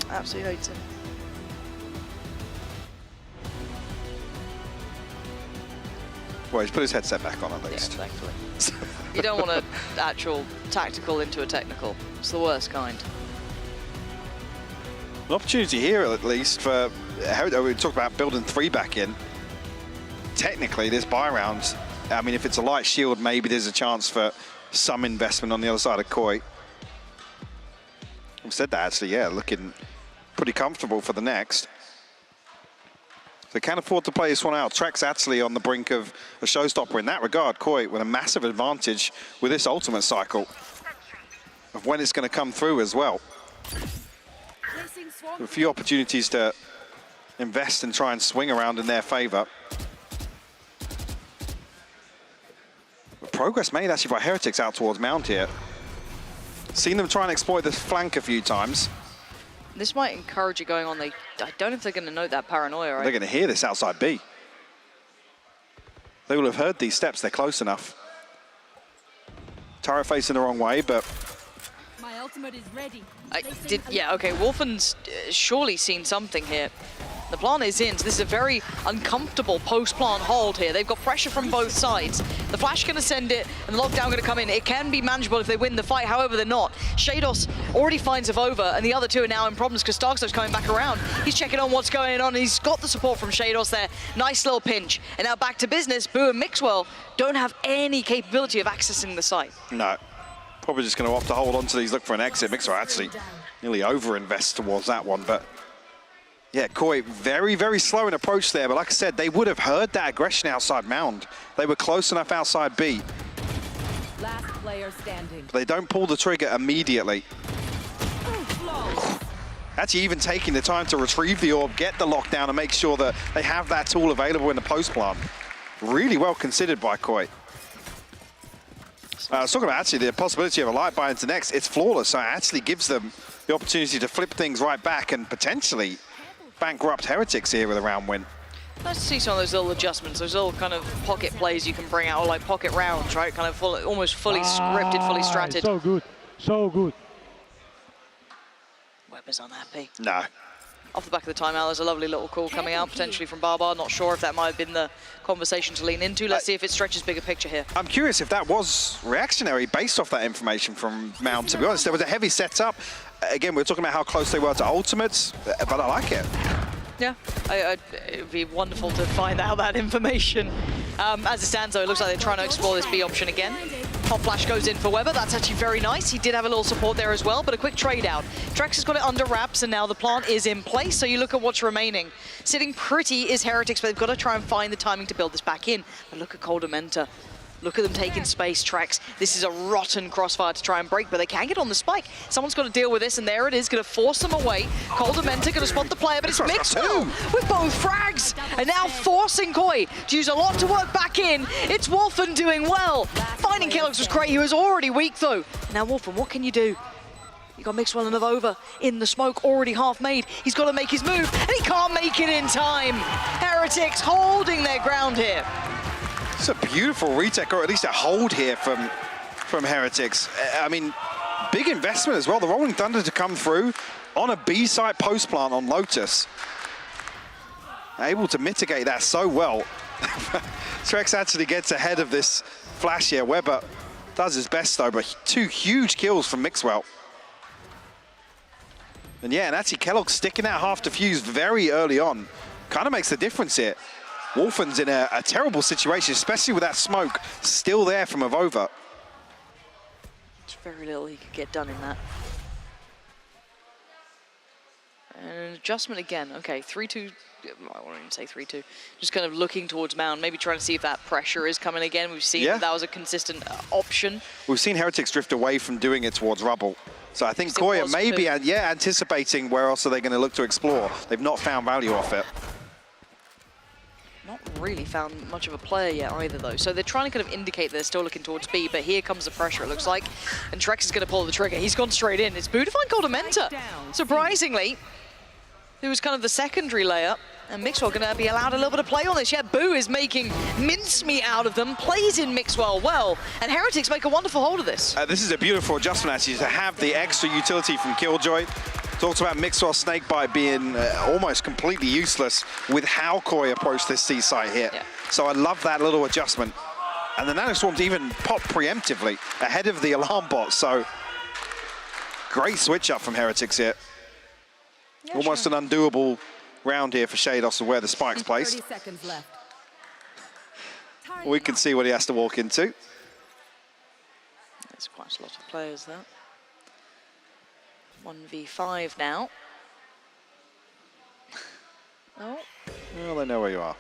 Absolutely hates him. Well, he's put his headset back on at least. Yeah, thankfully. You don't want an actual tactical into a technical. It's the worst kind. An opportunity here, at least, for we talked about building 3 back in. Technically, this buy round, I mean, if it's a light shield, maybe there's a chance for some investment on the other side of Koi. We've said that, actually, yeah, looking pretty comfortable for the next. They can afford to play this one out. Trek's actually on the brink of a showstopper in that regard. Koi with a massive advantage with this ultimate cycle of when it's going to come through as well. A few opportunities to invest and try and swing around in their favor. But progress made actually by Heretics out towards Mount here. Seen them try and exploit the flank a few times. This might encourage it going on. I don't know if they're going to note that paranoia, right? They're going to hear this outside B. They will have heard these steps. They're close enough. Turret facing the wrong way, but... My ultimate is ready. Yeah, okay, Wolfen's surely seen something here. The plant is in, so this is a very uncomfortable post-plant hold here. They've got pressure from both sides. The flash going to send it, and the lockdown going to come in. It can be manageable if they win the fight, however, they're not. Shados already finds Avova, and the other two are now in problems because Starkstone's coming back around. He's checking on what's going on, and he's got the support from Shados there. Nice little pinch. And now back to business. Boo and Mixwell don't have any capability of accessing the site. No. Probably just going to have to hold on to these, look for an exit. Mixwell actually nearly over-invest towards that one, but... Yeah, Koi, very, very slow in approach there, but like I said, they would have heard that aggression outside Mound. They were close enough outside B. Last player standing. They don't pull the trigger immediately. Actually even taking the time to retrieve the orb, get the lockdown, and make sure that they have that tool available in the post plant. Really well considered by Koi. I was talking about actually the possibility of a light buy into next. It's flawless, so it actually gives them the opportunity to flip things right back and potentially bankrupt Heretics here with a round win. Nice to see some of those little adjustments, those little kind of pocket plays you can bring out, or like pocket rounds, right? Kind of almost fully scripted, fully stratted. So good, so good. Weber's unhappy. No. Off the back of the timeout, there's a lovely little call coming out, potentially from Barbar. Not sure if that might have been the conversation to lean into. Let's see if it stretches bigger picture here. I'm curious if that was reactionary based off that information from Mound, to be honest. There was a heavy setup. Again, we're talking about how close they were to ultimates, but I like it. Yeah, it would be wonderful to find out that information. As it stands, though, it looks like they're trying to explore this B option again. Hot flash goes in for Weber. That's actually very nice. He did have a little support there as well, but a quick trade out. Trex has got it under wraps, and now the plant is in place, so you look at what's remaining. Sitting pretty is Heretics, but they've got to try and find the timing to build this back in. But look at Coldamenta. Look at them taking space, Trex. This is a rotten crossfire to try and break, but they can get on the spike. Someone's got to deal with this, and there it is, going to force them away. Coldamenta going to spot the player, but it's Mixwell with both frags, and now forcing Koi to use a lot to work back in. It's Wolfen doing well. Finding Kellogg's was great. He was already weak, though. Now, Wolfen, what can you do? You got Mixwell and Avova in the smoke, already half made. He's got to make his move, and he can't make it in time. Heretics holding their ground here. It's a beautiful retake, or at least a hold here from Heretics. I mean, big investment as well. The Rolling Thunder to come through on a B site post plant on Lotus. Able to mitigate that so well. Trex actually gets ahead of this flash here. Weber does his best though, but two huge kills from Mixwell. And yeah, and actually Kellogg sticking out half defuse very early on kind of makes the difference here. Wolfen's in a terrible situation, especially with that smoke still there from Avova. There's very little he could get done in that. And an adjustment again. Okay, 3-2. I won't even say 3-2. Just kind of looking towards Mound, maybe trying to see if that pressure is coming again. We've seen that was a consistent option. We've seen Heretics drift away from doing it towards Rubble. So I think Koya may be anticipating where else are they going to look to explore. They've not found value off it. Not really found much of a player yet either, though. So they're trying to kind of indicate they're still looking towards B, but here comes the pressure, it looks like. And Trex is going to pull the trigger. He's gone straight in. It's Boo to find Coldamenta. Surprisingly, it was kind of the secondary layup. And Mixwell going to be allowed a little bit of play on this. Yeah, Boo is making mincemeat out of them, plays in Mixwell well, and Heretics make a wonderful hold of this. This is a beautiful adjustment, actually, to have the extra utility from Killjoy. Talks about Mixwell Snakebite being almost completely useless with how Koi approached this C site here. Yeah. So I love that little adjustment. And the Nanoswarms even pop preemptively ahead of the alarm bot, so great switch up from Heretics here. Yeah, almost an undoable round here for Shados of where the spike's placed. 30 seconds left. We can see what he has to walk into. There's quite a lot of players there. 1v5 now. Oh. Well, they know where you are.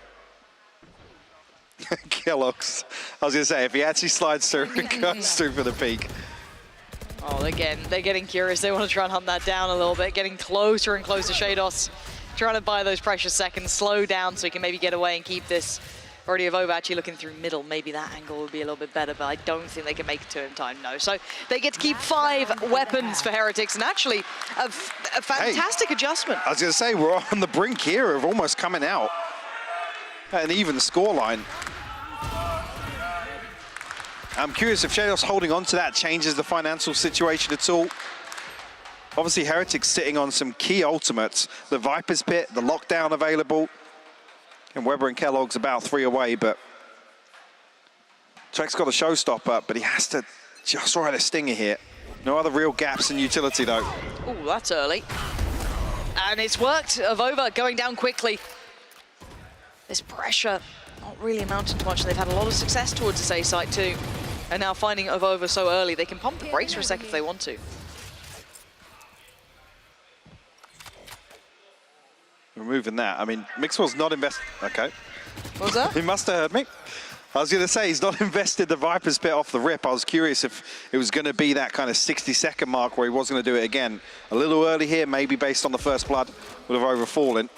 Kellogg's. I was going to say, if he actually slides through and goes through for the peak. Oh, again, they're getting curious. They want to try and hunt that down a little bit, getting closer and closer to Shados. Trying to buy those precious seconds, slow down so he can maybe get away and keep this. Already Avova actually looking through middle. Maybe that angle would be a little bit better, but I don't think they can make it to it in time, no. So they get to keep 5 weapons for Heretics, and actually a fantastic adjustment. I was going to say, we're on the brink here of almost coming out at an even scoreline. I'm curious if Shados holding on to that changes the financial situation at all. Obviously, Heretics sitting on some key ultimates. The Viper's Pit, the lockdown available. And Weber and Kellogg's about 3 away, but Trek's got a showstopper, but he has to just ride a stinger here. No other real gaps in utility, though. Oh, that's early. And it's worked. Avova going down quickly. This pressure not really amounting to much. They've had a lot of success towards this A site too. And now finding Avova so early, they can pump the brakes for a second if they want to. Removing that. I mean, Mixwell's not invested. Okay. What was that? He must have heard me. I was going to say, he's not invested the Viper's Pit off the rip. I was curious if it was going to be that kind of 60-second mark where he was going to do it again. A little early here, maybe based on the first blood, would have overfallen.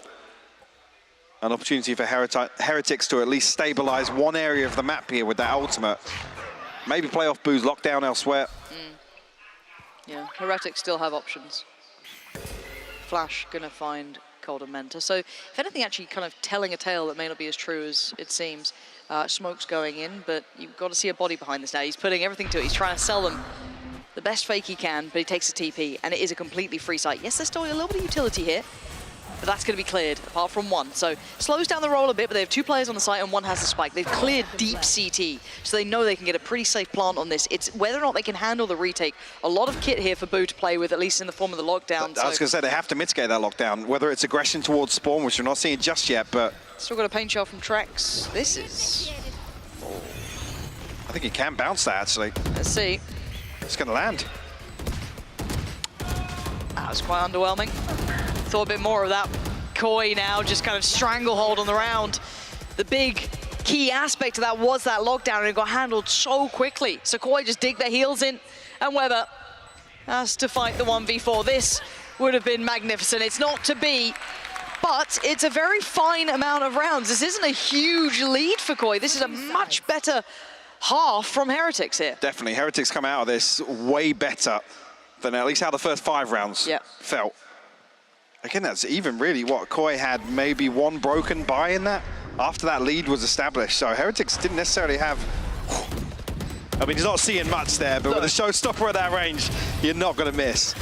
An opportunity for Heretics to at least stabilize one area of the map here with that ultimate. Maybe play off Boo's lockdown elsewhere. Yeah, Heretics still have options. Flash gonna find Cold and Menta. So if anything, actually kind of telling a tale that may not be as true as it seems. Smoke's going in, but you've got to see a body behind this now. He's putting everything to it. He's trying to sell them the best fake he can, but he takes a TP, and it is a completely free site. Yes, there's still a little bit of utility here, but that's going to be cleared, apart from one. So slows down the roll a bit, but they have 2 players on the site, and one has the spike. They've cleared deep CT, so they know they can get a pretty safe plant on this. It's whether or not they can handle the retake. A lot of kit here for Boo to play with, at least in the form of the lockdown. I was going to say, they have to mitigate that lockdown, whether it's aggression towards spawn, which we're not seeing just yet, but... Still got a paint shell from Trex. This is... I think he can bounce that, actually. Let's see. It's going to land. That was quite underwhelming. Thought a bit more of that. Koi now just kind of stranglehold on the round. The big key aspect of that was that lockdown, and it got handled so quickly. So Koi just dig their heels in, and Weber has to fight the 1v4. This would have been magnificent. It's not to be, but it's a very fine amount of rounds. This isn't a huge lead for Koi. This is a much better half from Heretics here. Definitely. Heretics come out of this way better than at least how the first 5 rounds felt. Again, that's even really what Koi had, maybe 1 broken buy in that after that lead was established. So Heretics didn't necessarily have... I mean, he's not seeing much there, but with a showstopper at that range, you're not going to miss.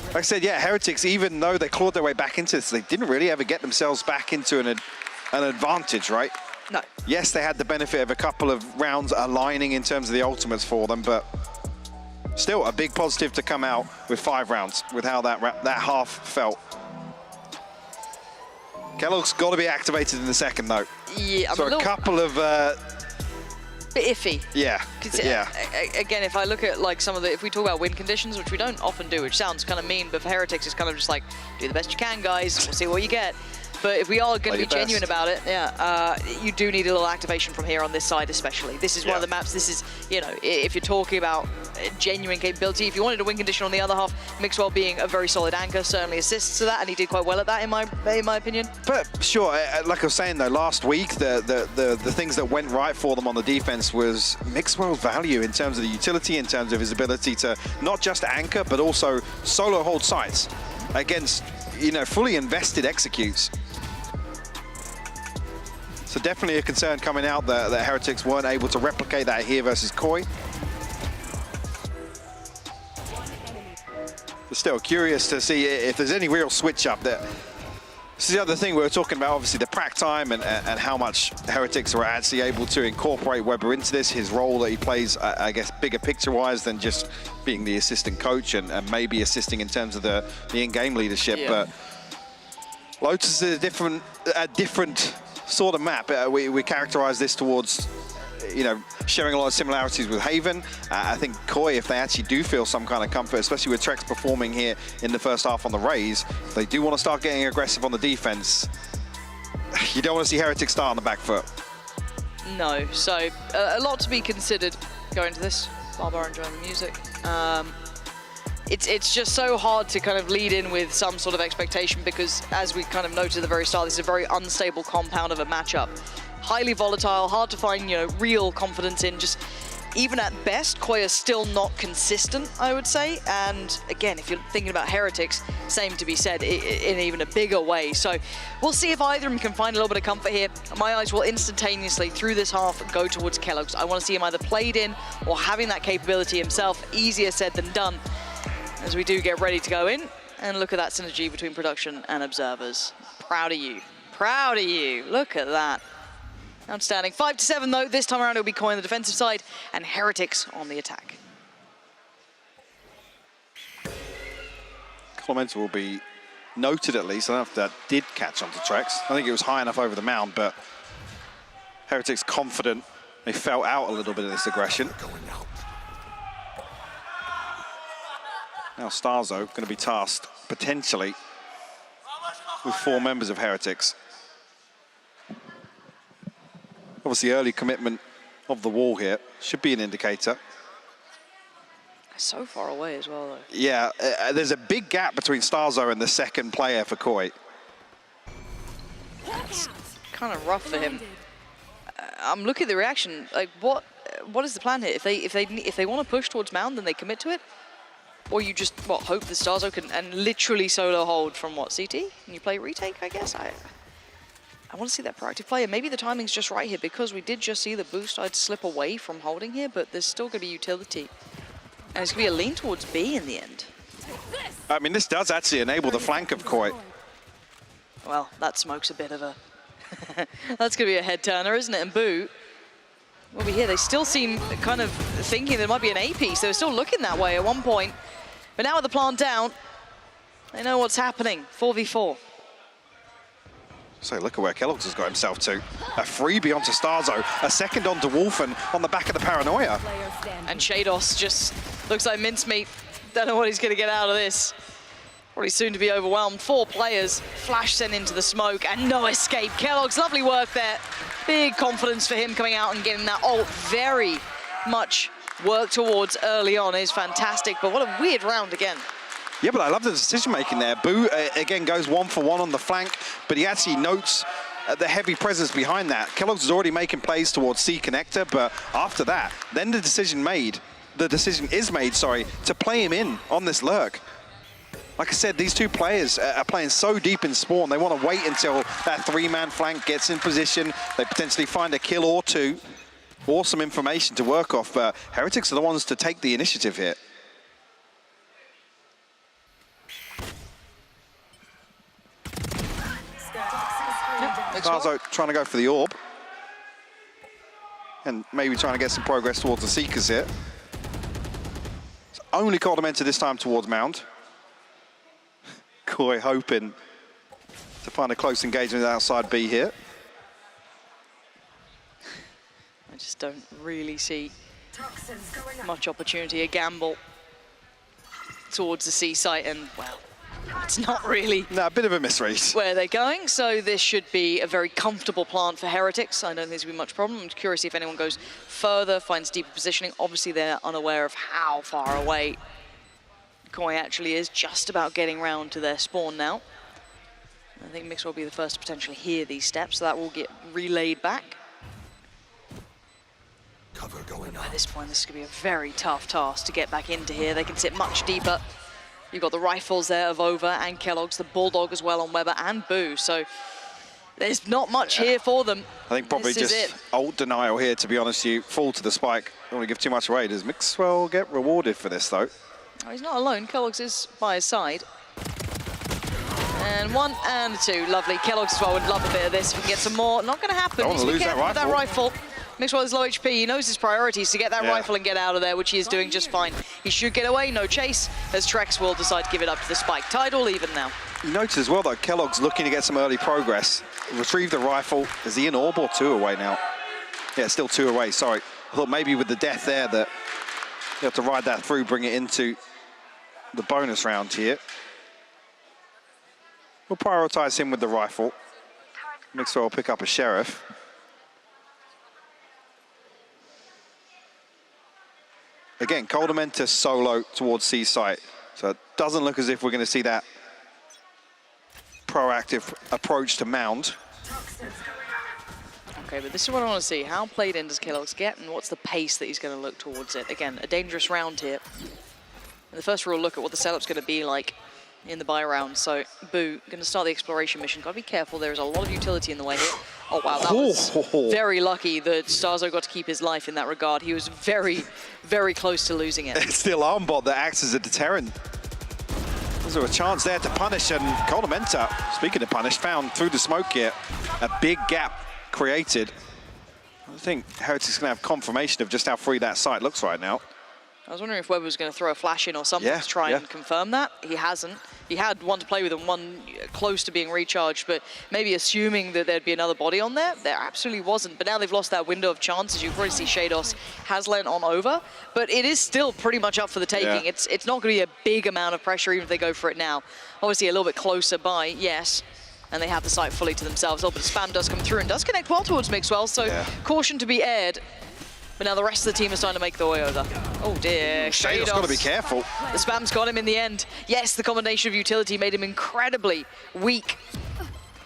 Like I said, yeah, Heretics, even though they clawed their way back into this, they didn't really ever get themselves back into an advantage, right? No. Yes, they had the benefit of a couple of rounds aligning in terms of the ultimates for them, but still a big positive to come out with 5 rounds, with how that half felt. Kellogg's got to be activated in the second, though. Yeah, so a couple of... bit iffy. Yeah, yeah. Again, if I look at like some of the, if we talk about win conditions, which we don't often do, which sounds kind of mean, but for Heretics it's kind of just like, do the best you can, guys, we'll see what you get. But if we are going to be genuine about it, you do need a little activation from here on this side especially. This is one of the maps, this is, you know, if you're talking about genuine capability, if you wanted a win condition on the other half, Mixwell being a very solid anchor certainly assists to that, and he did quite well at that in my opinion. But sure, like I was saying though, last week, the things that went right for them on the defense was Mixwell's value in terms of the utility, in terms of his ability to not just anchor, but also solo hold sites against, you know, fully invested executes. So definitely a concern coming out that Heretics weren't able to replicate that here versus Koi. But still curious to see if there's any real switch up there. This is the other thing we were talking about, obviously the prac time and how much Heretics are actually able to incorporate Weber into this, his role that he plays, I guess, bigger picture-wise than just being the assistant coach and maybe assisting in terms of the in-game leadership. Yeah. But Lotus is a different sort of map. We characterize this towards, you know, sharing a lot of similarities with Haven. I think Koi, if they actually do feel some kind of comfort, especially with Trex performing here in the first half on the Rays, if they do want to start getting aggressive on the defense, you don't want to see Heretics start on the back foot. No, so a lot to be considered going to this. Barbar enjoying the music. It's just so hard to kind of lead in with some sort of expectation because, as we kind of noted at the very start, this is a very unstable compound of a matchup. Highly volatile, hard to find, you know, real confidence in. Just even at best, Koi is still not consistent, I would say. And again, if you're thinking about Heretics, same to be said in even a bigger way. So we'll see if either of them can find a little bit of comfort here. My eyes will instantaneously, through this half, go towards keloqz. I want to see him either played in or having that capability himself. Easier said than done, as we do get ready to go in. And look at that synergy between production and observers. Proud of you. Proud of you. Look at that. Outstanding. 5-7 though. This time around it'll be Koi on the defensive side and Heretics on the attack. Comments will be noted at least. I don't know if that did catch onto Trex. I think it was high enough over the mound, but Heretics confident. They felt out a little bit of this aggression. Now Starzo going to be tasked potentially with 4 members of Heretics. Obviously, early commitment of the wall here should be an indicator. So far away as well, though. Yeah, there's a big gap between Starzo and the second player for Koi. That's kind of rough for him. I'm looking at the reaction. Like, what is the plan here? If they want to push towards Mound, then they commit to it, or you just hope the Starzo can and literally solo hold from CT? And you play retake, I guess. I want to see that proactive play, and maybe the timing's just right here because we did just see the boost. I'd slip away from holding here, but there's still going to be utility. And it's going to be a lean towards B in the end. I mean, this does actually enable the flank of Koi. Well, that smoke's a bit of a... That's going to be a head turner, isn't it? And Boo will be here. They still seem kind of thinking there might be an A piece. They were still looking that way at one point. But now with the plant down, they know what's happening. 4v4. So look at where keloqz has got himself to. A freebie onto Starzo, a second onto Wolfen on the back of the paranoia. And Shados just looks like mincemeat. Don't know what he's going to get out of this. Probably soon to be overwhelmed. 4 players, flash sent into the smoke and no escape. keloqz, lovely work there. Big confidence for him coming out and getting that ult. Very much worked towards early on is fantastic, but what a weird round again. Yeah, but I love the decision-making there. Boo, again, goes 1-for-1 on the flank, but he actually notes the heavy presence behind that. keloqz is already making plays towards C connector, but after that, then the decision is made, to play him in on this lurk. Like I said, these 2 players are playing so deep in spawn, they want to wait until that 3-man flank gets in position. They potentially find a kill or 2, or some information to work off, but Heretics are the ones to take the initiative here. Starzo trying to go for the orb. And maybe trying to get some progress towards the Seekers here. It's only Coldamenta this time towards Mound. Koi hoping to find a close engagement outside B here. I just don't really see much opportunity. A gamble towards the C site and, well, it's not really a bit of a misread where they're going, so this should be a very comfortable plant for Heretics. I don't think there's going to be much problem. I'm curious if anyone goes further, finds deeper positioning. Obviously, they're unaware of how far away Koi actually is, just about getting round to their spawn now. I think Mix will be the first to potentially hear these steps, so that will get relayed back. Cover going By this point, this is going to be a very tough task to get back into here. They can sit much deeper. You've got the rifles there of Over and keloqz, the Bulldog as well on Weber and Boo, so there's not much here for them. I think probably just ult denial here, to be honest with you. Fall to the spike. Don't want to give too much away. Does Mixwell get rewarded for this, though? Oh, he's not alone. keloqz is by his side. And 1 and 2. Lovely. keloqz as well would love a bit of this. If we can get some more. Not going to happen. Don't want to lose that rifle. Mixwell is low HP. He knows his priorities to get that rifle and get out of there, which he is doing just fine. He should get away. No chase, as Trex will decide to give it up to the spike. Tied all even now. You notice as well, though, keloqz looking to get some early progress. Retrieve the rifle. Is he an orb or 2 away now? Yeah, still 2 away, sorry. I thought maybe with the death there that you have to ride that through, bring it into the bonus round here. We'll prioritize him with the rifle. Mixwell will pick up a sheriff. Again, Coldamenta solo towards C site. So it doesn't look as if we're going to see that proactive approach to Mound. Okay, but this is what I want to see. How played in does Kellogg's get, and what's the pace that he's going to look towards it? Again, a dangerous round here. And the first real look at what the setup's going to be like in the buy round. So, Boo, going to start the exploration mission. Got to be careful. There is a lot of utility in the way here. Oh, wow, that was very lucky that Starzo got to keep his life in that regard. He was very, very close to losing it. It's the alarm bot that acts as a deterrent. There's a chance there to punish, and Coldamenta, speaking of punish, found through the smoke here a big gap created. I think Heretics is going to have confirmation of just how free that site looks right now. I was wondering if Webber was going to throw a flash in or something to try and confirm that. He hasn't. He had one to play with and one close to being recharged, but maybe assuming that there'd be another body on there. There absolutely wasn't. But now they've lost that window of chance. As you can probably see, Shados has lent on over, but it is still pretty much up for the taking. Yeah. It's not going to be a big amount of pressure even if they go for it now. Obviously a little bit closer by, yes. And they have the site fully to themselves. Oh, but spam does come through and does connect well towards Mixwell, so caution to be aired. But now the rest of the team is starting to make their way over. Oh dear, Shado's got to be careful. The spam's got him in the end. Yes, the combination of utility made him incredibly weak.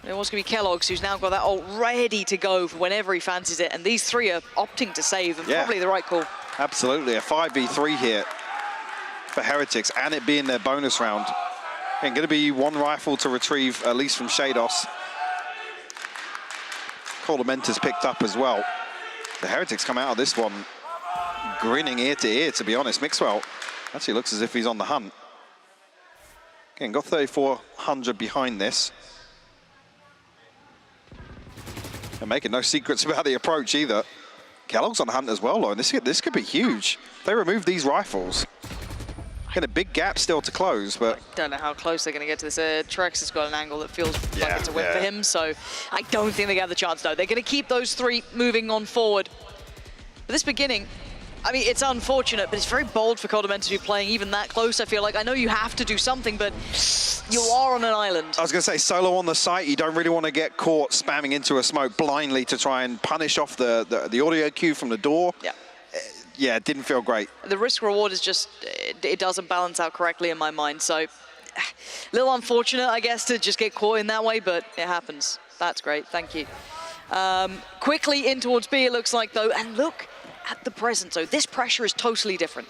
And it was going to be Kellogg's, who's now got that ult ready to go for whenever he fancies it. And these three are opting to save, and probably the right call. Absolutely, a 5v3 here for Heretics, and it being their bonus round. And going to be one rifle to retrieve, at least from Shados. Coldamenta's picked up as well. The Heretics come out of this one grinning ear to ear, to be honest. Mixwell actually looks as if he's on the hunt. Again, got 3,400 behind this. And making no secrets about the approach either. Kellogg's on the hunt as well, though, and this could be huge. If they remove these rifles. Again, a big gap still to close, but... Don't know how close they're going to get to this. Trex has got an angle that feels like it's a win for him, so I don't think they have the chance, though. They're going to keep those three moving on forward. But this beginning, I mean, it's unfortunate, but it's very bold for Coldamenta to be playing even that close, I feel like. I know you have to do something, but you are on an island. I was going to say, solo on the site, you don't really want to get caught spamming into a smoke blindly to try and punish off the audio cue from the door. Yeah, it didn't feel great. The risk reward is just, it doesn't balance out correctly in my mind. So a little unfortunate, I guess, to just get caught in that way, but it happens. That's great, thank you. Quickly in towards B, it looks like, though, and look at the present. So this pressure is totally different.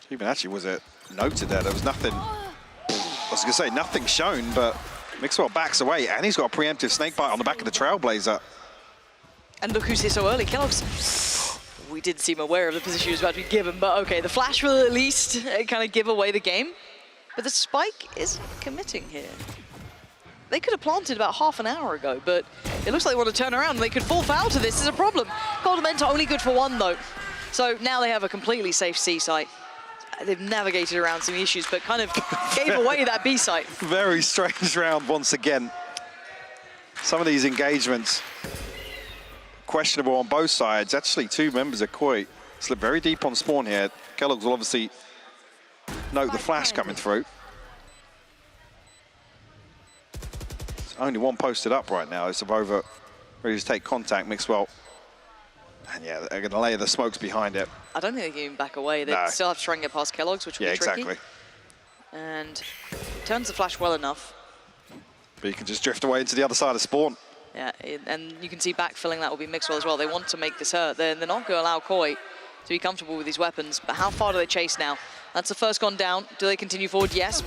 Even actually was it noted there was nothing, I was going to say nothing shown, but Mixwell backs away, and he's got a preemptive snakebite on the back of the Trailblazer. And look who's here so early, Kellogg's. We did seem aware of the position he was about to be given, but okay, the flash will at least kind of give away the game. But the spike is committing here. They could have planted about half an hour ago, but it looks like they want to turn around and they could fall foul to this. Is a problem. Coldamenta only good for one, though. So now they have a completely safe C site. They've navigated around some issues, but kind of gave away that B site. Very strange round once again. Some of these engagements questionable on both sides. Actually, two members of Koi slipped very deep on spawn here. Kellogg's will obviously note the flash coming through. There's only one posted up right now. It's over ready to take contact. Mixwell. And yeah, they're going to lay the smokes behind it. I don't think they can even back away. They still have to try and get past Kellogg's, which will be tricky. Exactly. And turns the flash well enough. But you can just drift away into the other side of spawn. Yeah, and you can see backfilling that will be Mixwell as well. They want to make this hurt. They're not going to allow Koi to be comfortable with these weapons. But how far do they chase now? That's the first gone down. Do they continue forward? Yes.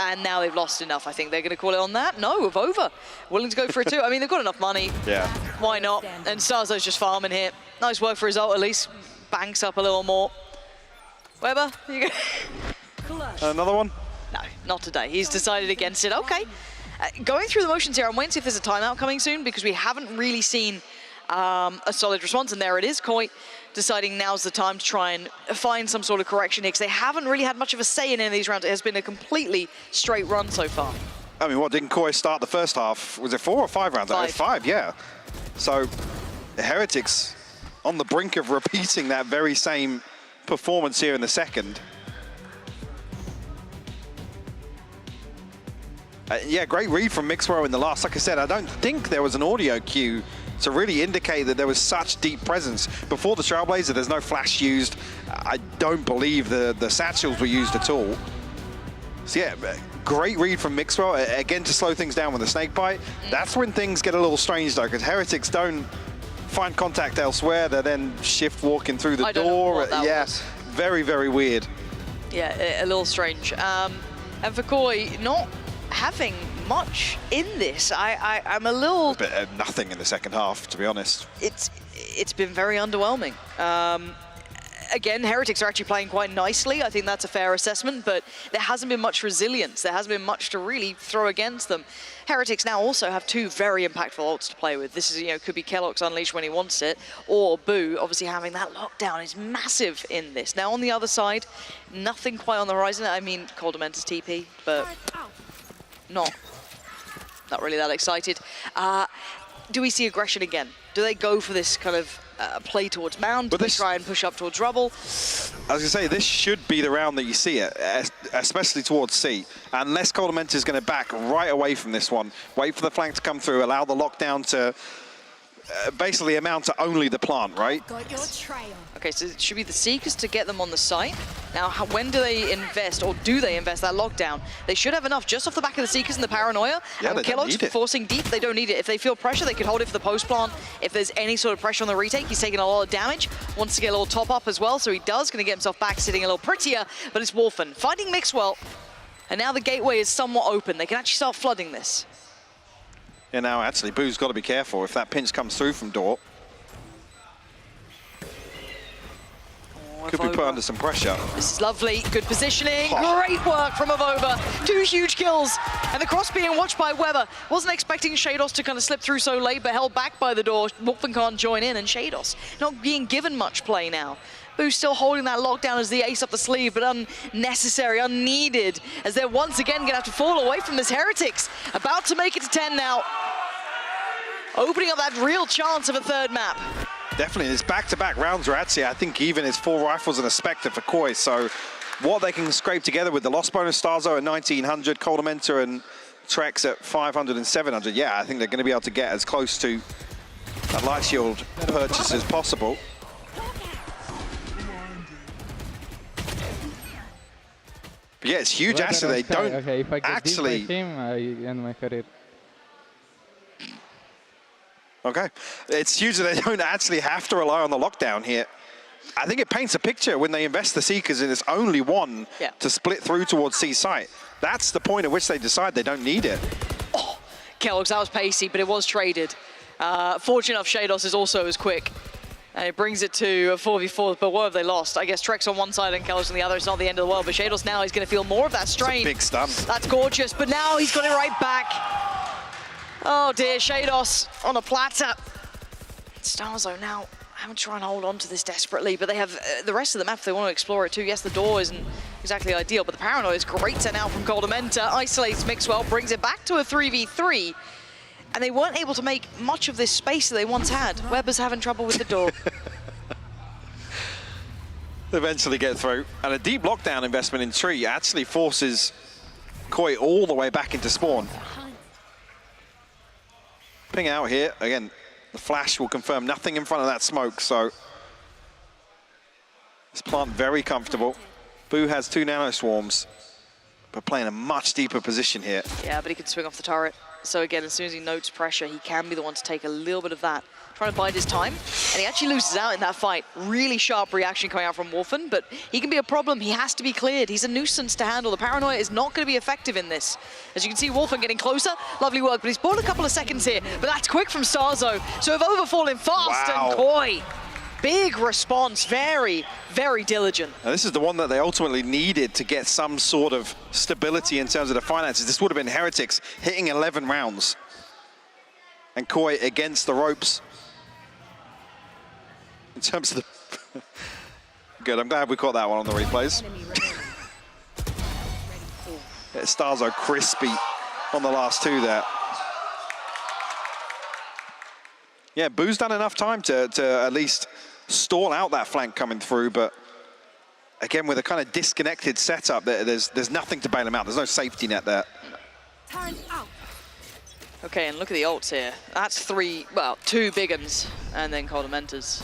And now they've lost enough. I think they're going to call it on that. No, over. Willing to go for it too. I mean, they've got enough money. Yeah. Why not? And Starzo's just farming here. Nice work for his ult, at least. Banks up a little more. Webber, you go. Another one? No, not today. He's decided against it. Okay. Going through the motions here, I'm waiting to see if there's a timeout coming soon because we haven't really seen a solid response, and there it is. Koi deciding now's the time to try and find some sort of correction here because they haven't really had much of a say in any of these rounds. It has been a completely straight run so far. I mean, what, didn't Koi start the first half? Was it 4 or 5 rounds? 5. 5, yeah. So the Heretics on the brink of repeating that very same performance here in the second. Yeah, great read from Mixwell in the last. Like I said, I don't think there was an audio cue to really indicate that there was such deep presence. Before the Trailblazer, there's no flash used. I don't believe the satchels were used at all. So yeah, great read from Mixwell, again, to slow things down with the snake bite. That's when things get a little strange, though, because Heretics don't find contact elsewhere. They're then shift walking through the door. I don't know what that was. Very, very weird. Yeah, a little strange. And for Koi, not having much in this. I'm a little... Nothing in the second half, to be honest. It's been very underwhelming. Again, Heretics are actually playing quite nicely. I think that's a fair assessment, but there hasn't been much resilience. There hasn't been much to really throw against them. Heretics now also have two very impactful ults to play with. This is, could be Kellogg's Unleash when he wants it, or Boo, obviously having that lockdown is massive in this. Now on the other side, nothing quite on the horizon. I mean, Coldamenta's TP, but not really that excited. Do we see aggression again? Do they go for this kind of play towards mound? Do they try and push up towards rubble? I was going to say, this should be the round that you see it, especially towards C. Unless Coldamenta is going to back right away from this one, wait for the flank to come through, allow the lockdown to basically amount to only the plant, right? Okay, so it should be the Seekers to get them on the site. Now, when do they invest, or do they invest that lockdown? They should have enough just off the back of the Seekers and the Paranoia. Yeah, and they don't need it. Forcing deep, they don't need it. If they feel pressure, they could hold it for the post plant. If there's any sort of pressure on the retake, he's taking a lot of damage. Wants to get a little top up as well, so he does. Going to get himself back, sitting a little prettier, but it's Wolfen finding Mixwell. And now the gateway is somewhat open. They can actually start flooding this. Yeah, now actually, Boo's got to be careful if that pinch comes through from Door. Could be put under some pressure. This is lovely, good positioning, great work from Avova. 2 huge kills, and the cross being watched by Weber. Wasn't expecting Shados to kind of slip through so late, but held back by the door. Wolfen can't join in, and Shados not being given much play now. Boo's still holding that lockdown as the ace up the sleeve, but unnecessary, unneeded, as they're once again gonna have to fall away from this Heretics. About to make it to 10 now. Opening up that real chance of a third map. Definitely, it's back-to-back rounds, Ratzi. I think even it's 4 rifles and a Spectre for Koi. So what they can scrape together with the loss bonus, Starzo at 1900, Coldamenta and Trex at 500 and 700. Yeah, I think they're going to be able to get as close to a light shield purchase as possible. But yeah, it's huge. Actually, they don't if I get actually. This by him, I end my career. Okay, it's huge that they don't actually have to rely on the lockdown here. I think it paints a picture when they invest the Seekers and it's only one to split through towards C site. That's the point at which they decide they don't need it. Oh, Kellogg's, that was pacey, but it was traded. Fortunate enough, Shados is also as quick. And it brings it to a 4v4, but what have they lost? I guess Trex on one side and Kellogg's on the other. It's not the end of the world, but Shados now is going to feel more of that strain. It's a big stun. That's gorgeous, but now he's got it right back. Oh dear, Shados on a platter. Starzo now having to try and hold on to this desperately, but they have the rest of the map if they want to explore it too. Yes, the door isn't exactly ideal, but the Paranoia is great set out from Coldamenta. Isolates Mixwell, brings it back to a 3v3. And they weren't able to make much of this space that they once had. Weber's having trouble with the door. Eventually get through. And a deep lockdown investment in Tree actually forces Koi all the way back into spawn. Ping out here. Again, the flash will confirm nothing in front of that smoke, so this plant very comfortable. Boo has 2 nano swarms, but playing a much deeper position here. Yeah, but he can swing off the turret. So again, as soon as he notes pressure, he can be the one to take a little bit of that. Trying to bide his time, and he actually loses out in that fight. Really sharp reaction coming out from Wolfen, but he can be a problem. He has to be cleared. He's a nuisance to handle. The Paranoia is not going to be effective in this. As you can see, Wolfen getting closer. Lovely work, but he's bought a couple of seconds here, but that's quick from Starzo. So if overfalling fast, and Koi, big response, very, very diligent. Now, this is the one that they ultimately needed to get some sort of stability in terms of the finances. This would have been Heretics hitting 11 rounds. And Koi against the ropes. In terms of the... Good, I'm glad we caught that one on the replays. Starzo crispy on the last 2 there. Yeah, Boo's done enough time to at least stall out that flank coming through, but again, with a kind of disconnected setup, there's nothing to bail him out. There's no safety net there. Turn out. Okay, and look at the ults here. That's two big uns, and then Coldimentas.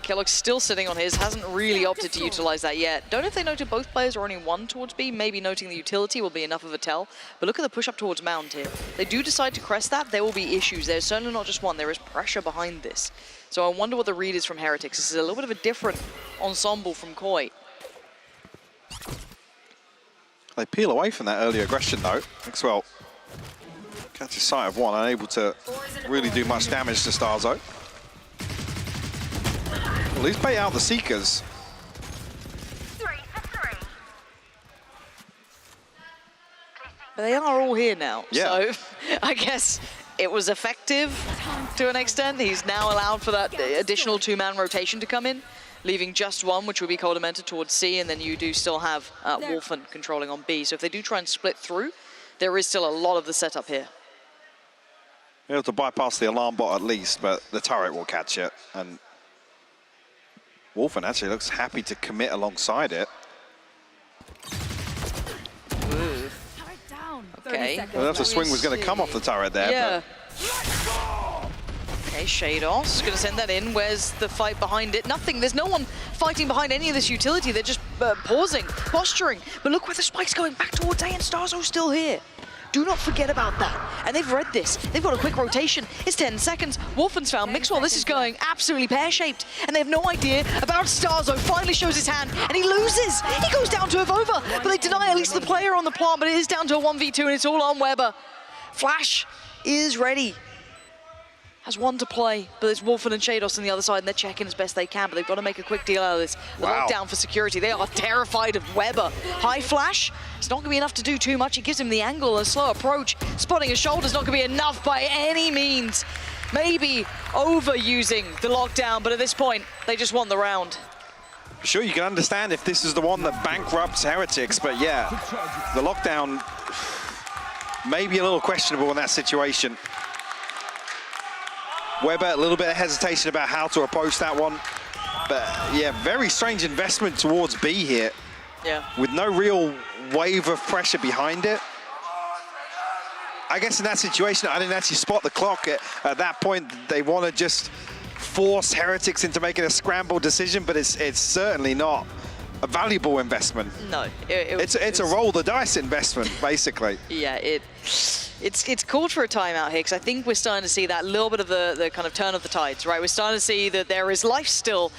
Kellogg's still sitting on his, hasn't really opted to utilize that yet. Don't know if they noted both players or only one towards B. Maybe noting the utility will be enough of a tell. But look at the push up towards Mound here. They do decide to crest that, there will be issues. There's certainly not just one, there is pressure behind this. So I wonder what the read is from Heretics. This is a little bit of a different ensemble from Koi. They peel away from that early aggression though. Maxwell catches sight of one, unable to really do much damage to Starzo. Well, he's bait out the Seekers. But they are all here now, yeah. So I guess it was effective to an extent. He's now allowed for that additional two-man rotation to come in, leaving just one, which would be Coldimented towards C, and then you do still have Wolfen controlling on B. So if they do try and split through, there is still a lot of the setup here. Able to bypass the alarm bot at least, but the turret will catch it. And Wolfen actually looks happy to commit alongside it. Ooh. Okay. Well, that's a swing was going to come off the turret there. Yeah. Okay, Shados going to send that in. Where's the fight behind it? Nothing. There's no one fighting behind any of this utility. They're just pausing, posturing. But look where the spike's going back towards A, and Starzo's still here. Do not forget about that. And they've read this. They've got a quick rotation. It's 10 seconds. Wolfen's found Mixwell. This is going absolutely pear-shaped. And they have no idea about Starzo. Finally shows his hand, and he loses. He goes down to Avova, but they deny at least the player on the plant, but it is down to a 1v2, and it's all on Weber. Flash is ready. Has one to play, but it's Wolfen and Shados on the other side, and they're checking as best they can, but they've got to make a quick deal out of this. The lockdown for security. They are terrified of Weber. High flash. It's not going to be enough to do too much. It gives him the angle, a slow approach. Spotting his shoulder's not going to be enough by any means. Maybe overusing the lockdown, but at this point, they just won the round. Sure, you can understand if this is the one that bankrupts Heretics, but yeah, the lockdown maybe a little questionable in that situation. Weber, a little bit of hesitation about how to approach that one. But yeah, very strange investment towards B here. Yeah. With no real wave of pressure behind it. I guess in that situation, I didn't actually spot the clock. At that point, they want to just force Heretics into making a scrambled decision, but it's certainly not a valuable investment. No. It's a roll the dice investment, basically. Yeah, it's called for a timeout here, because I think we're starting to see that little bit of the kind of turn of the tides, right? We're starting to see that there is life still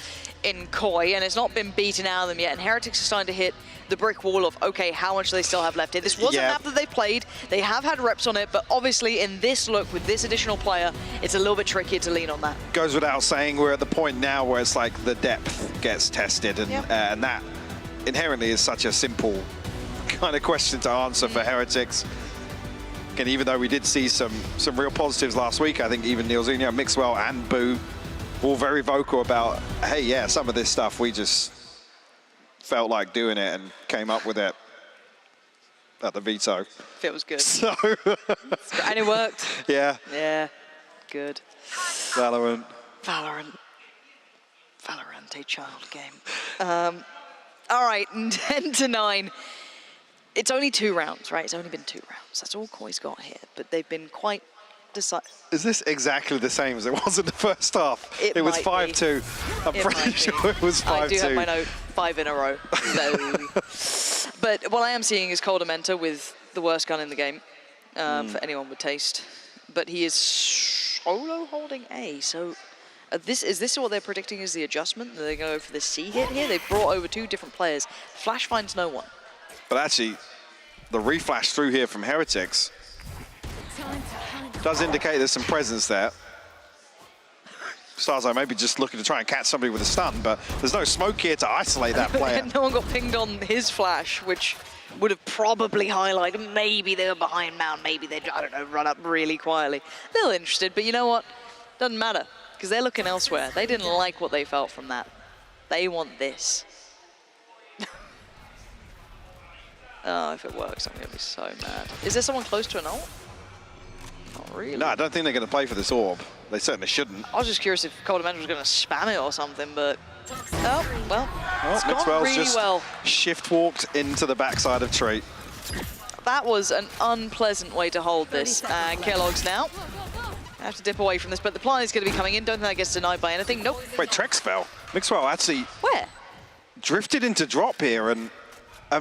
in Koi, and it's not been beaten out of them yet, and Heretics are starting to hit the brick wall of, okay, how much do they still have left here? This was a map that they played. They have had reps on it, but obviously in this look, with this additional player, it's a little bit trickier to lean on that. Goes without saying, we're at the point now where it's like the depth gets tested, and, and that inherently is such a simple kind of question to answer for Heretics. And even though we did see some real positives last week, I think even Neilzinho, Mixwell, and Boo all very vocal about, hey, yeah, some of this stuff we just felt like doing it and came up with it at the veto. Feels good. So and it worked. Yeah. Yeah. Good. Valorant, a child game. All right, 10-9. It's only 2 rounds, right? It's only been 2 rounds. That's all Koi's got here, but they've been quite decisive. Is this exactly the same as it was in the first half? It was 5-2. I'm pretty sure it was 5-2. I do have my note, 5 in a row. So. But what I am seeing is Coldamenta with the worst gun in the game, for anyone with taste. But he is solo holding A, so is this what they're predicting is the adjustment? They're going to go for the C hit here? They've brought over 2 different players. Flash finds no one. But actually, the reflash through here from Heretics does indicate there's some presence there. Starzo maybe just looking to try and catch somebody with a stun, but there's no smoke here to isolate that player. No one got pinged on his flash, which would have probably highlighted maybe they were behind Mount, maybe they, I don't know, run up really quietly. A little interested, but you know what? Doesn't matter, because they're looking elsewhere. They didn't like what they felt from that. They want this. Oh, if it works, I'm going to be so mad. Is there someone close to an ult? Not really. No, I don't think they're going to play for this orb. They certainly shouldn't. I was just curious if Coldamenta was going to spam it or something, but... Oh, well, it's gone really well. Shift walked into the backside of Tree. That was an unpleasant way to hold this. And Kellogg's now have to dip away from this, but the plant is going to be coming in. Don't think that gets denied by anything. Nope. Wait, Trex fell. Mixwell actually where drifted into drop here and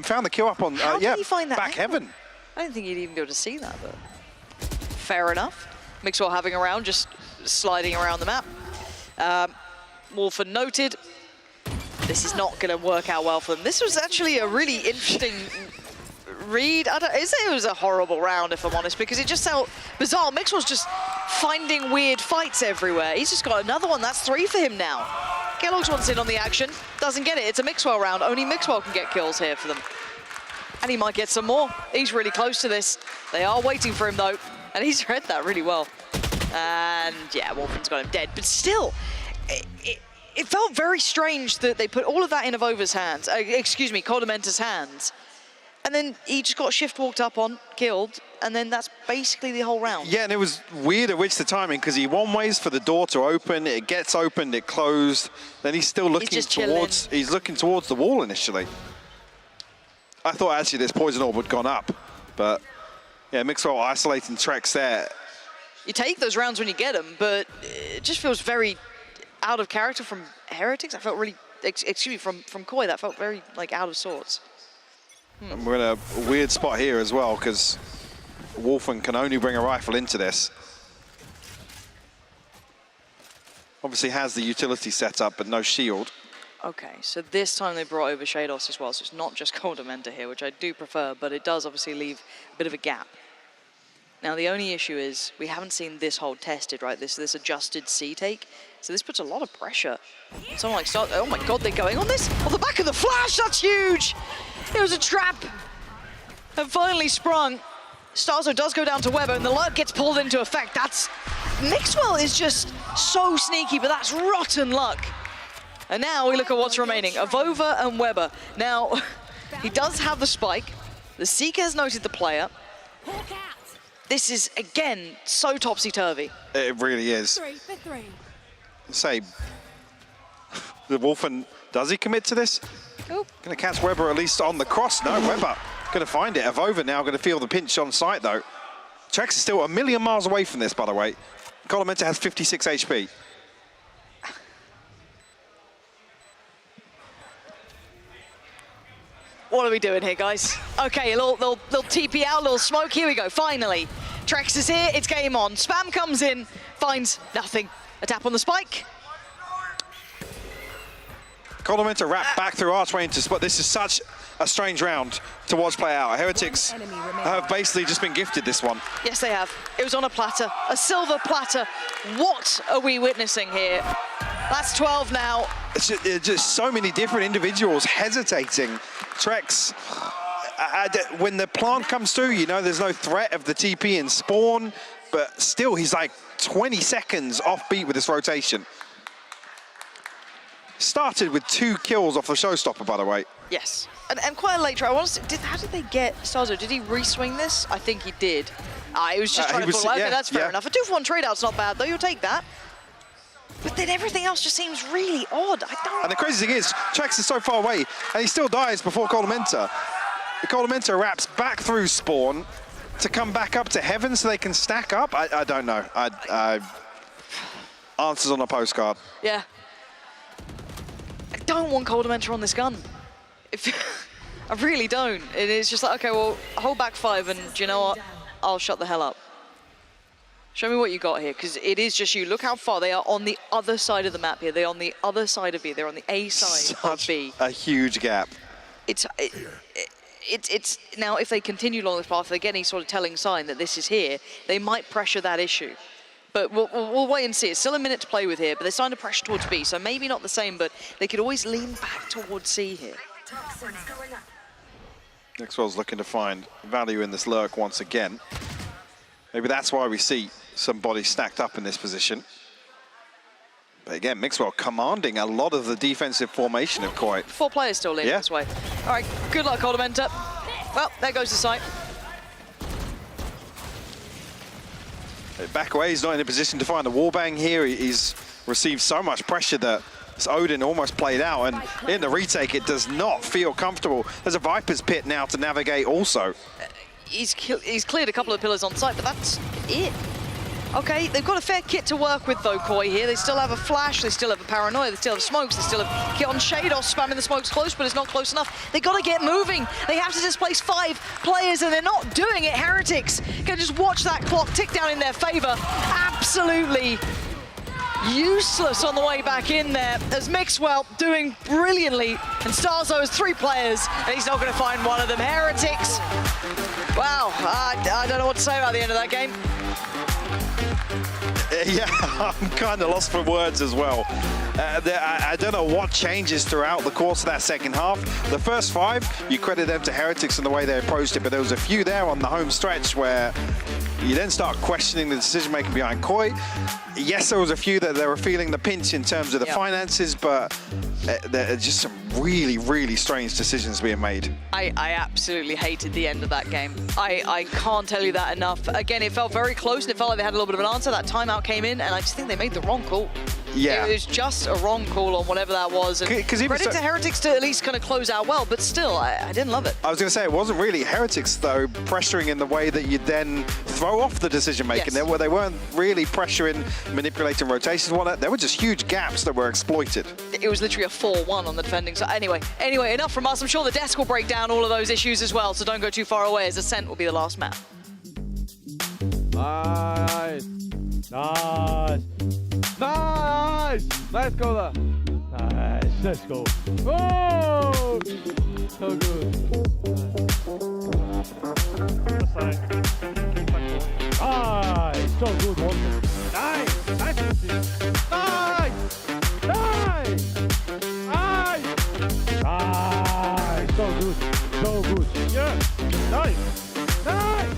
found the kill up on How did he find that back heaven. I don't think you'd even be able to see that, but fair enough. Mixwell having around, just sliding around the map. Wolfen noted. This is not going to work out well for them. This was actually a really interesting read. It was a horrible round, if I'm honest, because it just felt bizarre. Mixwell's just finding weird fights everywhere. He's just got another one. That's 3 for him now. Kellogg's wants in on the action. Doesn't get it. It's a Mixwell round. Only Mixwell can get kills here for them. And he might get some more. He's really close to this. They are waiting for him, though. And he's read that really well. And, yeah, Wolfen's got him dead. But still, it felt very strange that they put all of that in Avova's hands. Excuse me, Codamenta's hands. And then he just got shift walked up on, killed, and then that's basically the whole round. Yeah, and it was weird at which the timing, because he one-ways for the door to open, it gets opened, it closed, then he's still looking towards, he's looking towards the wall initially. I thought actually this poison orb had gone up, but yeah, Mixwell isolating Trex there. You take those rounds when you get them, but it just feels very out of character from Heretics. I felt really, excuse me, from Koi, that felt very like out of sorts. And we're in a weird spot here as well, because Wolfen can only bring a rifle into this. Obviously has the utility set up, but no shield. Okay, so this time they brought over Shados as well, so it's not just Codamenta here, which I do prefer, but it does obviously leave a bit of a gap. Now the only issue is we haven't seen this hold tested, right? This adjusted C take, so this puts a lot of pressure. Someone like Star, oh my God, they're going on this? On the back of the flash, that's huge! It was a trap and finally sprung. Starzo does go down to Weber and the luck gets pulled into effect. That's, Mixwell is just so sneaky, but that's rotten luck. And now we look at what's remaining, Avova and Weber. Now, he does have the spike. The Seeker has noted the player. This is, again, so topsy-turvy. It really is. 3 for 3. Say, the Wolfen, does he commit to this? Oh. Gonna catch Weber at least on the cross. No, Weber gonna find it. Avova now gonna feel the pinch on sight though. Trex is still a million miles away from this, by the way. Codamenta has 56 HP. What are we doing here, guys? Okay, a little TP out, a little smoke. Here we go, finally. Trex is here, it's game on. Spam comes in, finds nothing. A tap on the spike. Codamenta wrapped back through archway into spot. This is such a strange round to watch play out. Heretics have basically just been gifted this one. Yes, they have. It was on a platter, a silver platter. What are we witnessing here? That's 12 now. It's just so many different individuals hesitating. Trex, when the plant comes through, you know there's no threat of the TP and spawn, but still he's like 20 seconds off beat with this rotation. Started with 2 kills off the showstopper, by the way. Yes, and quite a late try. How did they get Starzo? Did he re-swing this? I think he did. It was just trying to pull out. Okay, that's fair enough. A 2-for-1 trade-out's not bad, though. You'll take that. But then everything else just seems really odd. And the crazy thing is, Trex is so far away, and he still dies before Codamenta. Codamenta wraps back through spawn to come back up to heaven so they can stack up. I don't know. Answers on a postcard. Yeah. I don't want Codamenta on this gun. I really don't. It is just like, okay, well, hold back 5, and do you know what? I'll shut the hell up. Show me what you got here, because it is just you. Look how far they are on the other side of the map here. They're on the other side of B. They're on the A side of B. A huge gap. It's now, if they continue along this path, if they get any sort of telling sign that this is here, they might pressure that issue. But we'll wait and see. It's still a minute to play with here, but they're starting to pressure towards B, so maybe not the same, but they could always lean back towards C here. Mixwell's looking to find value in this lurk once again. Maybe that's why we see some bodies stacked up in this position. But again, Mixwell commanding a lot of the defensive formation of Koi. 4 players still leaning this way. All right, good luck, Codamenta. Well, there goes the sight. Back away, he's not in a position to find the wallbang here. He's received so much pressure that Odin almost played out, and in the retake, it does not feel comfortable. There's a Viper's Pit now to navigate also. he's cleared a couple of pillars on site, but that's it. Okay, they've got a fair kit to work with though, Koi here. They still have a flash, they still have a paranoia, they still have smokes, they still have kit on Shadows spamming the smokes close, but it's not close enough. They got to get moving. They have to displace 5 players, and they're not doing it. Heretics can just watch that clock tick down in their favor. Absolutely useless on the way back in there, as Mixwell doing brilliantly, and Starzo has 3 players, and he's not going to find one of them. Heretics, wow, I don't know what to say about the end of that game. Yeah, I'm kind of lost for words as well. I don't know what changes throughout the course of that second half. The first 5, you credit them to Heretics and the way they approached it, but there was a few there on the home stretch where you then start questioning the decision-making behind Koi. Yes, there was a few that they were feeling the pinch in terms of the finances, but there are just some really, really strange decisions being made. I absolutely hated the end of that game. I can't tell you that enough. Again, it felt very close, and it felt like they had a little bit of an answer. That timeout came in, and I just think they made the wrong call. Yeah. It was just a wrong call on whatever that was. And credit to Heretics to at least kind of close out well, but still, I didn't love it. I was going to say, it wasn't really Heretics, though, pressuring in the way that you then throw off the decision-making. Yes. They weren't really pressuring, manipulating rotations and whatnot. There were just huge gaps that were exploited. It was literally a 4-1 on the defending side. Anyway, enough from us. I'm sure the desk will break down all of those issues as well, so don't go too far away, as Ascent will be the last map. Nice. Nice. Nice. Nice goal. Nice. Let's go. Oh! So good. Nice. So good. Nice. Nice. Nice. Nice. Nice. Nice. So good. So good. Yeah. Nice. Nice.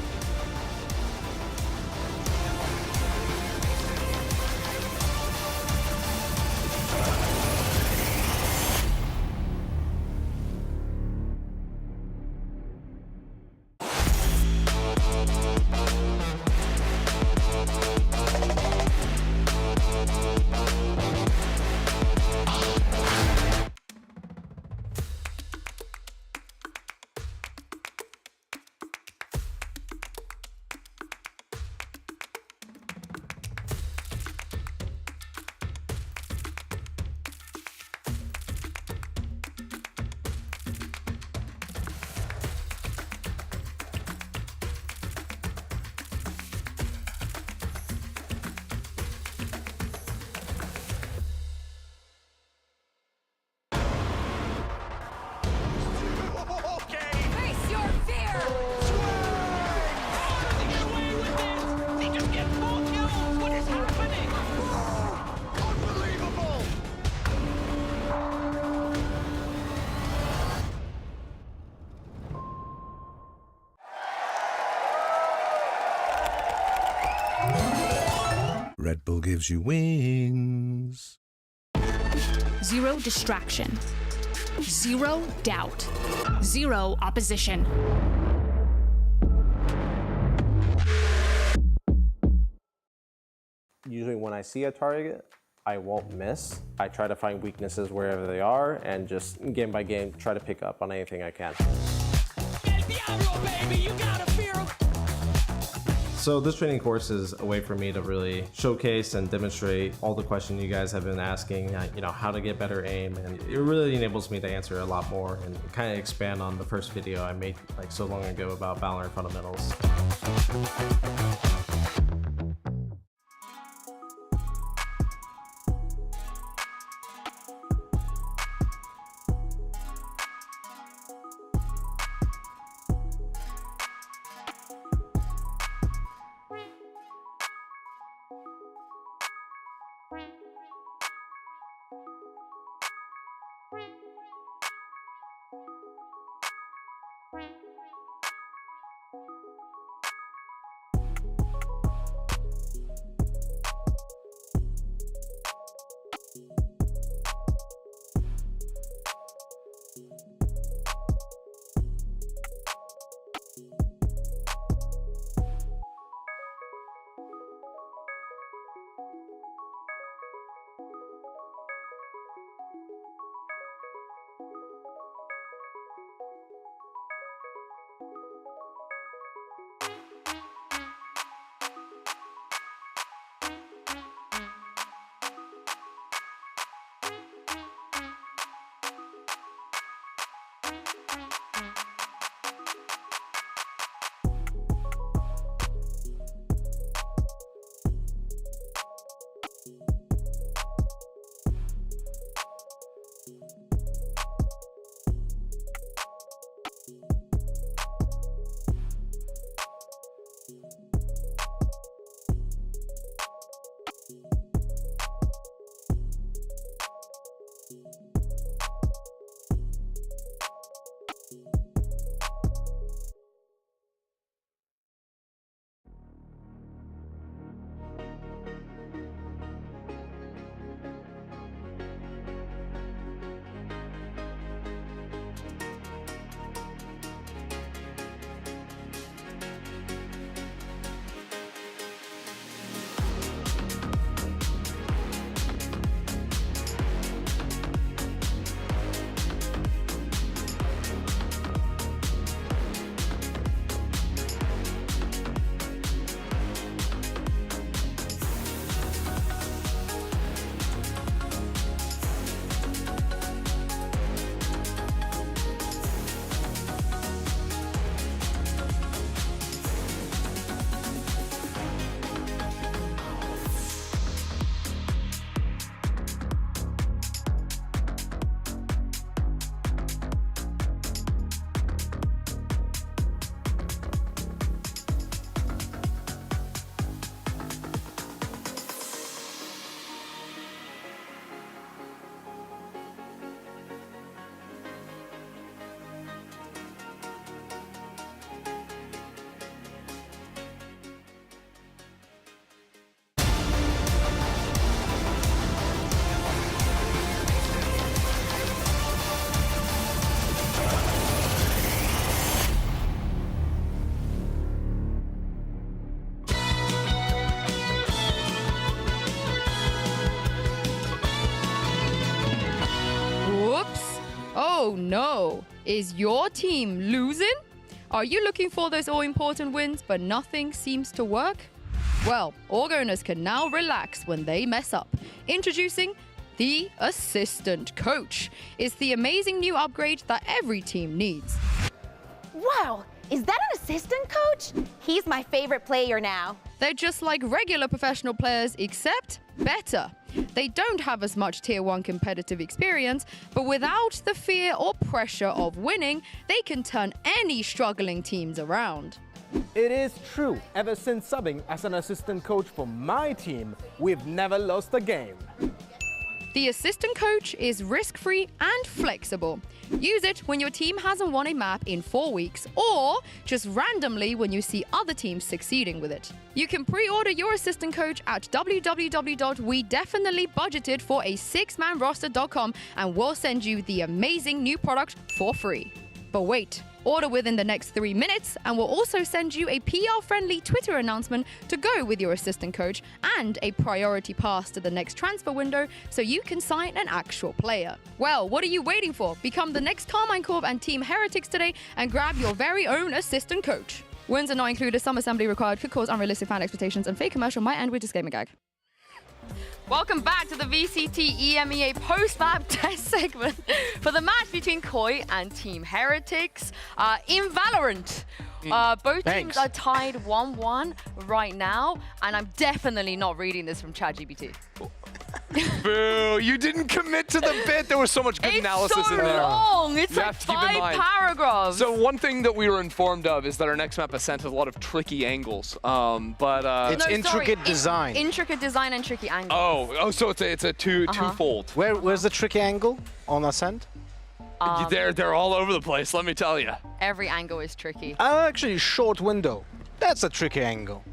Red Bull gives you wings. Zero distraction. Zero doubt. Zero opposition. Usually when I see a target, I won't miss. I try to find weaknesses wherever they are and just game by game try to pick up on anything I can. So this training course is a way for me to really showcase and demonstrate all the questions you guys have been asking, how to get better aim, and it really enables me to answer a lot more and kind of expand on the first video I made like so long ago about VALORANT fundamentals. Oh no! Is your team losing? Are you looking for those all-important wins, but nothing seems to work? Well, org owners can now relax when they mess up. Introducing the Assistant Coach. It's the amazing new upgrade that every team needs. Wow, is that an assistant coach? He's my favorite player now. They're just like regular professional players, except better. They don't have as much Tier 1 competitive experience, but without the fear or pressure of winning, they can turn any struggling teams around. It is true, ever since subbing as an assistant coach for my team, we've never lost a game. The assistant coach is risk-free and flexible. Use it when your team hasn't won a map in 4 weeks, or just randomly when you see other teams succeeding with it. You can pre-order your assistant coach at www.wedefinitelyBudgetedForA6ManRoster.com and we'll send you the amazing new product for free. But wait, order within the next 3 minutes and we'll also send you a PR-friendly Twitter announcement to go with your assistant coach and a priority pass to the next transfer window so you can sign an actual player. Well, what are you waiting for? Become the next Carmine Corp and Team Heretics today and grab your very own assistant coach. Wins are not included, some assembly required, could cause unrealistic fan expectations, and fake commercial might end with disclaimer gag. Welcome back to the VCT EMEA post-map test segment for the match between Koi and Team Heretics in VALORANT. Both teams are tied 1-1 right now, and I'm definitely not reading this from ChatGPT. Boo! You didn't commit to the bit. There was so much good analysis in there. It's so long. It's like 5 paragraphs. So one thing that we were informed of is that our next map Ascent has a lot of tricky angles. It's intricate design. Intricate design and tricky angles. Oh, so it's a twofold. Where's the tricky angle on Ascent? They're all over the place. Let me tell you. Every angle is tricky. Actually, short window. That's a tricky angle.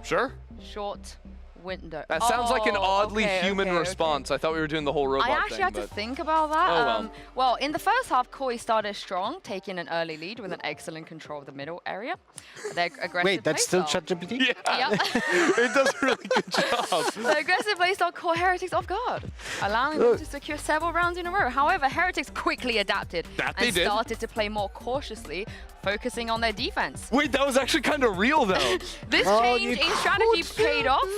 Sure. Short window. That sounds like an oddly human response. I thought we were doing the whole robot thing. I actually had to think about that. Oh, well, in the first half, Koi started strong, taking an early lead with an excellent control of the middle area. Their aggressive Wait, that's still playstyle. ChatGPT? Yeah. It does a really good job. The aggressive playstyle caught Heretics off guard, allowing them to secure several rounds in a row. However, Heretics quickly adapted and started to play more cautiously, focusing on their defense. Wait, that was actually kind of real, though. This change in strategy paid off.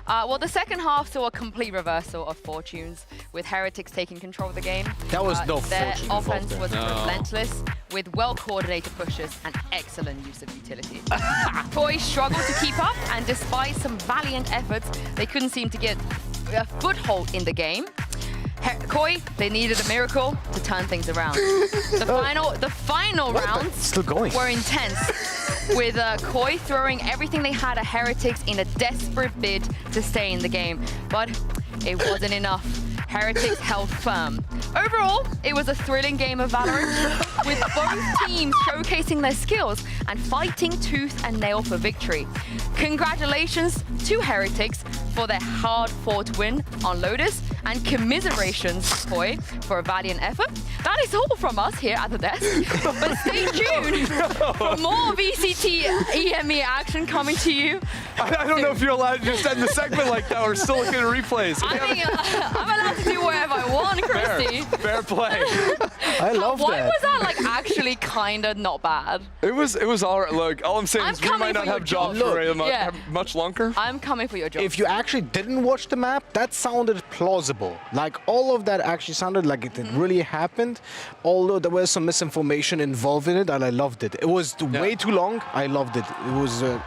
Well, the second half saw a complete reversal of fortunes, with Heretics taking control of the game. That was no Their fortune offense involved was there. relentless, with well-coordinated pushes and excellent use of utility. Koi struggled to keep up, and despite some valiant efforts, they couldn't seem to get a foothold in the game. Koi, they needed a miracle to turn things around. The final rounds still going. were intense. with Koi throwing everything they had at Heretics in a desperate bid to stay in the game. But it wasn't enough. Heretics held firm. Overall, it was a thrilling game of VALORANT, with both teams showcasing their skills and fighting tooth and nail for victory. Congratulations to Heretics for their hard-fought win on Lotus, and commiserations, Koi, for a valiant effort. That is all from us here at the desk. But stay tuned for more VCT EMEA action coming to you. I don't know if you're allowed to just end the segment like that. We're still looking at replays. I think I'm allowed to do whatever I want, Christy. Fair play. I love Why that. was that like actually kind of not bad? It was all right. Look, all I'm saying is we might not have jobs for very much longer. I'm coming for your job. If you actually didn't watch the map, that sounded plausible. Like all of that actually sounded like it really happened, although there was some misinformation involved in it, and I loved it. It was way too long. I loved it. It was I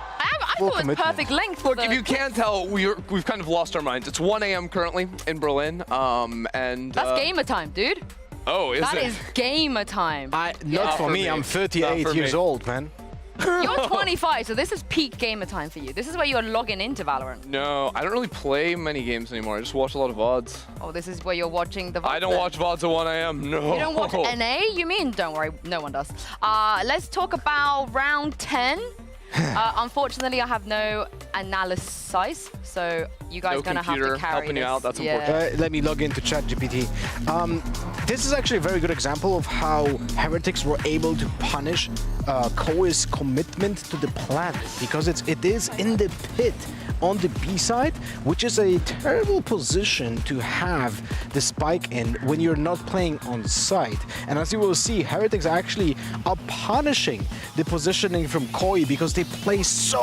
thought it was perfect length. Look, if you can't tell, we've kind of lost our minds. It's 1 a.m. currently in Berlin, and that's gamer time, dude. Oh, is it? That is gamer time. Not for me. I'm 38 years old, man. You're 25, so this is peak gamer time for you. This is where you're logging into VALORANT. No, I don't really play many games anymore. I just watch a lot of VODs. Oh, this is where you're watching the VODs. I don't watch VODs at 1 a.m. No. You don't watch NA? You mean? Don't worry, no one does. Let's talk about round 10. Unfortunately, I have no analysis, so you guys are going to have to carry helping this. you out. That's important. Let me log into ChatGPT. This is actually a very good example of how Heretics were able to punish Koi's commitment to the plan, because it is in the pit on the B side, which is a terrible position to have the spike in when you're not playing on site. And as you will see, Heretics actually are punishing the positioning from Koi because they play so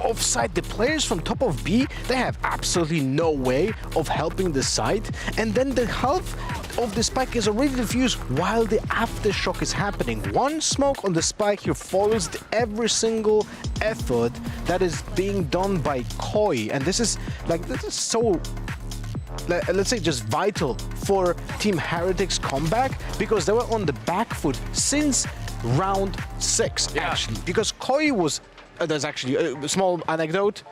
offside. The players from top of B, they have absolutely no way of helping the site, and then the health of the spike is already diffused while the aftershock is happening. One smoke on the spike here foils every single effort that is being done by Koi, and this is so, let's say, just vital for Team Heretics' comeback, because they were on the back foot since round 6 actually, because Koi was there's actually a small anecdote.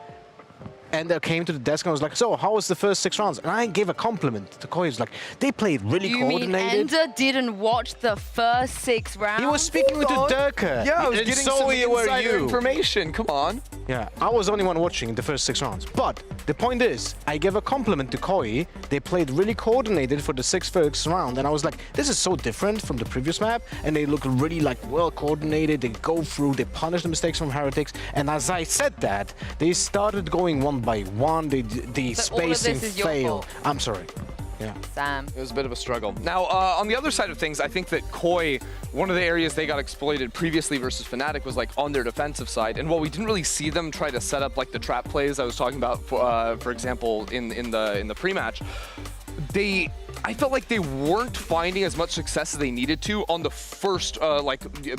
And they came to the desk and I was like, so how was the first 6 rounds? And I gave a compliment to Koi. It's like, they played really coordinated. You mean Ender didn't watch the first 6 rounds? He was speaking with Durka. Yeah, I was getting some insider information. Come on. Yeah, I was the only one watching the first 6 rounds. But the point is, I gave a compliment to Koi. They played really coordinated for the first round. And I was like, this is so different from the previous map. And they look really well coordinated. They go through, they punish the mistakes from Heretics. And as I said that, they started going one by one. The spacing failed. I'm sorry. Yeah. Sam. It was a bit of a struggle. Now, on the other side of things, I think that Koi, one of the areas they got exploited previously versus Fnatic was like on their defensive side. And while we didn't really see them try to set up like the trap plays I was talking about, for example, in the pre-match, I felt like they weren't finding as much success as they needed to on the first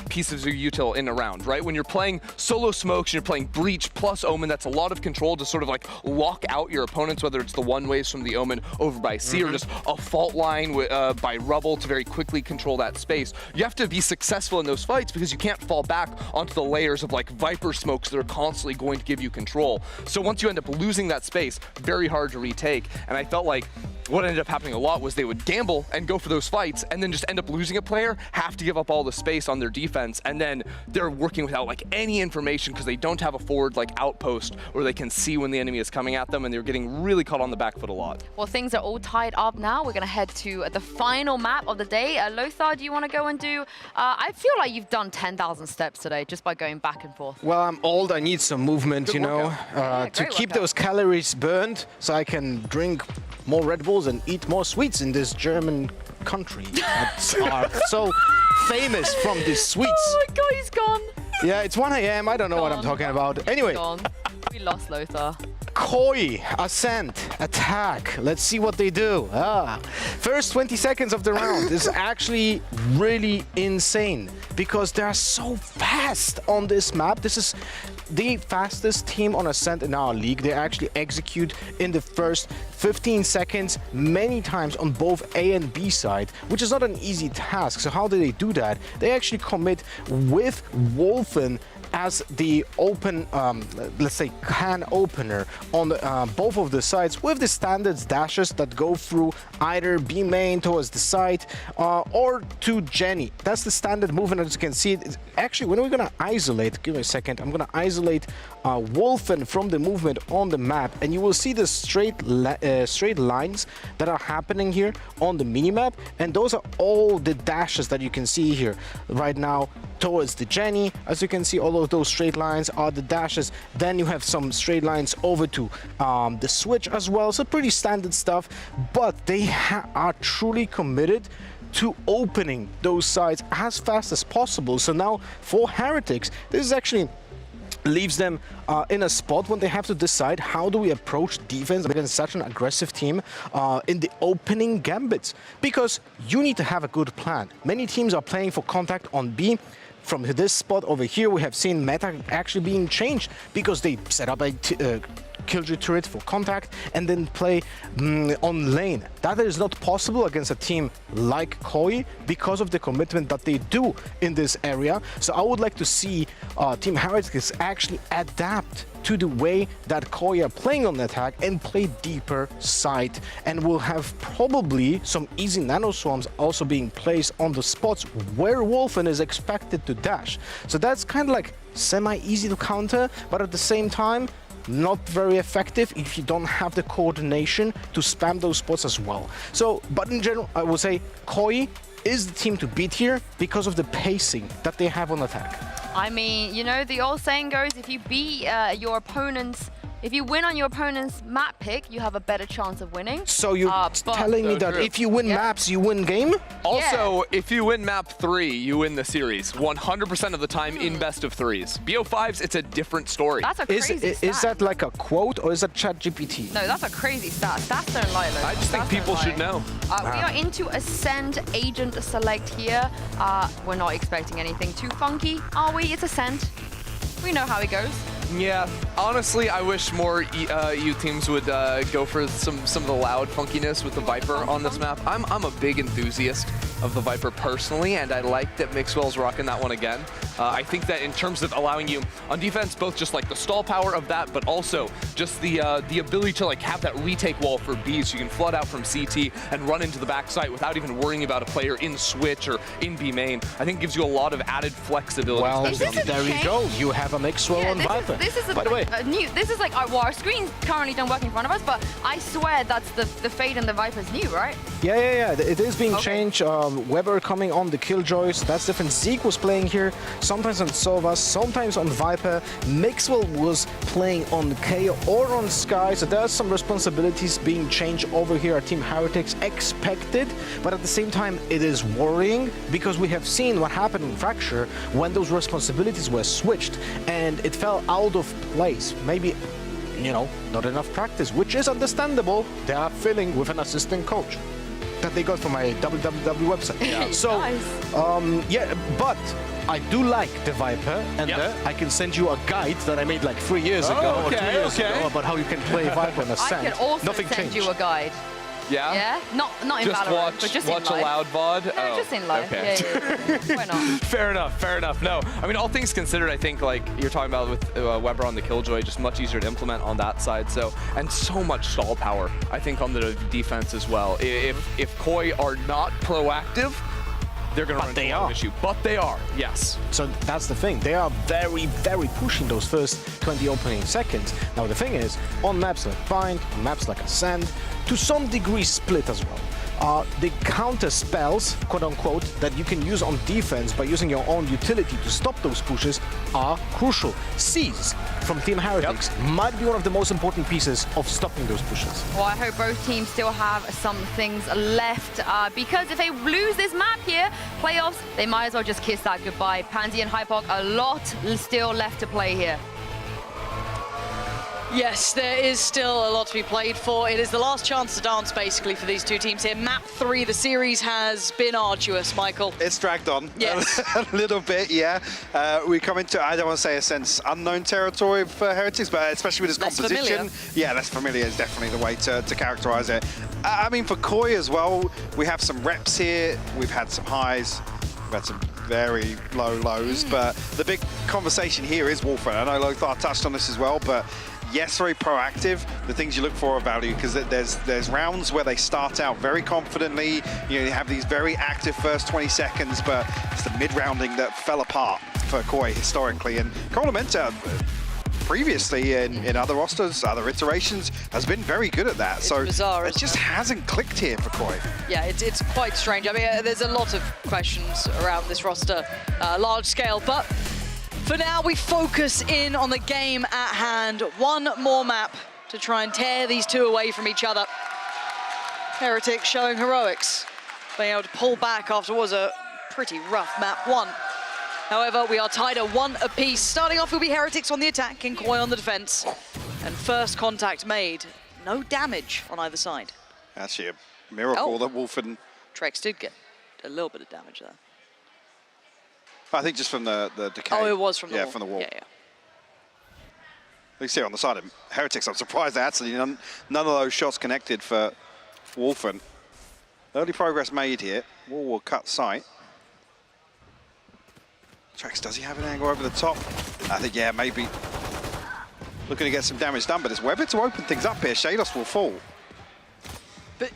pieces of util in a round, right? When you're playing solo smokes and you're playing breach plus omen, that's a lot of control to sort of like lock out your opponents, whether it's the one ways from the omen over by C or just a fault line by rubble to very quickly control that space. You have to be successful in those fights because you can't fall back onto the layers of like Viper smokes that are constantly going to give you control. So once you end up losing that space, very hard to retake. And I felt like what ended up happening a lot was they would gamble and go for those fights and then just end up losing a player, have to give up all the space on their defense, and then they're working without like any information because they don't have a forward like outpost where they can see when the enemy is coming at them, and they're getting really caught on the back foot a lot. Well, things are all tied up now. We're going to head to the final map of the day. Lothar, do you want to go and do... I feel like you've done 10,000 steps today just by going back and forth. Well, I'm old. I need some movement, Good you know, to keep those calories burned so I can drink more Red Bulls and eat more sweets in this German country that are so famous from these sweets. Oh my god, he's gone. Yeah, it's 1 a.m. I don't know what I'm talking about. Anyway. We lost Lothar. Koi, Ascent, attack. Let's see what they do. First 20 seconds of the round is actually really insane because they are so fast on this map. This is the fastest team on Ascent in our league. They actually execute in the first 15 seconds many times on both A and B side, which is not an easy task. So how do they do that? They actually commit with Wolfen as the open, let's say, can opener on both of the sides with the standards dashes that go through either B main towards the side or to Jenny. That's the standard movement, as you can see. Actually, when we're gonna isolate, give me a second, I'm gonna isolate Wolfen from the movement on the map, and you will see the straight lines that are happening here on the minimap, and those are all the dashes that you can see here right now towards the Jenny. As you can see, all of those straight lines are the dashes. Then you have some straight lines over to the switch as well, so pretty standard stuff, but they are truly committed to opening those sides as fast as possible. So now for Heretics, this is actually leaves them in a spot when they have to decide how do we approach defense against such an aggressive team in the opening gambits, because you need to have a good plan. Many teams are playing for contact on B. From this spot over here, we have seen meta actually being changed because they set up a Killjoy turret for contact and then play on lane. That is not possible against a team like Koi because of the commitment that they do in this area. So I would like to see Team Heretics actually adapt to the way that Koi are playing on the attack and play deeper side, and we'll have probably some easy nano swarms also being placed on the spots where Wolfen is expected to dash. So that's kind of like semi-easy to counter, but at the same time not very effective if you don't have the coordination to spam those spots as well. So, but in general, I would say Koi is the team to beat here because of the pacing that they have on attack. I mean, you know, the old saying goes, if you beat your opponent's, if you win on your opponent's map pick, you have a better chance of winning. So you're telling me that if you win maps, you win game? Also, if you win map 3, you win the series 100% of the time in best of 3s. BO5s, it's a different story. That's a crazy stat. Is that like a quote or is that ChatGPT? No, that's a crazy stat. Stats don't lie, though. I just think people should know. We are into Ascend Agent Select here. We're not expecting anything too funky, are we? It's Ascend. We know how it goes. Yeah, honestly, I wish more EU teams would go for some of the loud funkiness with the Viper on this map. I'm a big enthusiast of the Viper personally, and I like that Mixwell's rocking that one again. I think that in terms of allowing you on defense, both just like the stall power of that, but also just the ability to like have that retake wall for B, so you can flood out from CT and run into the backside without even worrying about a player in switch or in B main. I think gives you a lot of added flexibility. Well, there you go. You have a Mixwell on Viper. This is by the way, this is like well, our screen currently don't work in front of us, but I swear that's the Fade and the Viper's new, right? Yeah. It is being changed. Weber coming on the Killjoys. That's different. Zeke was playing here, sometimes on Sova, sometimes on Viper. Mixwell was playing on K or on Sky, so there's some responsibilities being changed over here at Team Heretics, expected, but at the same time it is worrying because we have seen what happened in Fracture when those responsibilities were switched and it fell out of place. Maybe, you know, not enough practice, which is understandable. They are filling with an assistant coach that they got from my www website. Yeah. So, yeah, but I do like the Viper, and I can send you a guide that I made like 3 years ago or 2 years ago about how you can play Viper on Ascent. I can also send you a guide. Yeah? Yeah? Not in just VALORANT, but just in live. Watch a loud VOD? No, just in live. Okay. Yeah. Why not? Fair enough. No, I mean, all things considered, I think like you're talking about with Weber on the Killjoy, just much easier to implement on that side. So, and so much stall power, I think, on the defense as well. If Koi are not proactive, they're going to run into an issue. But they are, yes. So that's the thing. They are very, very pushing those first 20 opening seconds. Now the thing is, on maps like Bind, on maps like Ascend, to some degree Split as well. The counter spells, quote unquote, that you can use on defense by using your own utility to stop those pushes are crucial. Seize from Team Heretics might be one of the most important pieces of stopping those pushes. Well, I hope both teams still have some things left because if they lose this map here, playoffs, they might as well just kiss that goodbye. Pansy and Hypoc, a lot still left to play here. Yes, there is still a lot to be played for. It is the last chance to dance, basically, for these two teams here. Map 3, the series has been arduous, Michael. It's dragged on a little bit, yeah. We come into, I don't want to say a sense, unknown territory for Heretics, but especially with this composition. Yeah, less familiar is definitely the way to characterize it. I mean, for Koi as well, we have some reps here. We've had some highs. had some very low lows, but the big conversation here is Wolfram. I know Lothar touched on this as well, but yes, very proactive. The things you look for are value, because there's rounds where they start out very confidently. You know, you have these very active first 20 seconds, but it's the mid-rounding that fell apart for Koi historically. And Koldamenta, previously in other rosters, other iterations, has been very good at that. It's so bizarre, it just hasn't clicked here for Koi. Yeah, it's quite strange. I mean, there's a lot of questions around this roster, large scale, but for now, we focus in on the game at hand. One more map to try and tear these two away from each other. Heretics showing heroics, being able to pull back after what was a pretty rough map one. However, we are tied at 1 apiece. Starting off will be Heretics on the attack and Koi on the defense. And first contact made. No damage on either side. Actually, a miracle that Wolfen... Trex did get a little bit of damage there. I think just from the decay. Oh, it was from the wall. Yeah, from the wall. Yeah, yeah. You see on the side of Heretics, I'm surprised that actually none of those shots connected for Wolfen. Early progress made here. Wall will cut sight. Trex, does he have an angle over the top? I think, yeah, maybe. Looking to get some damage done, but it's Weber to open things up here. Shados will fall. But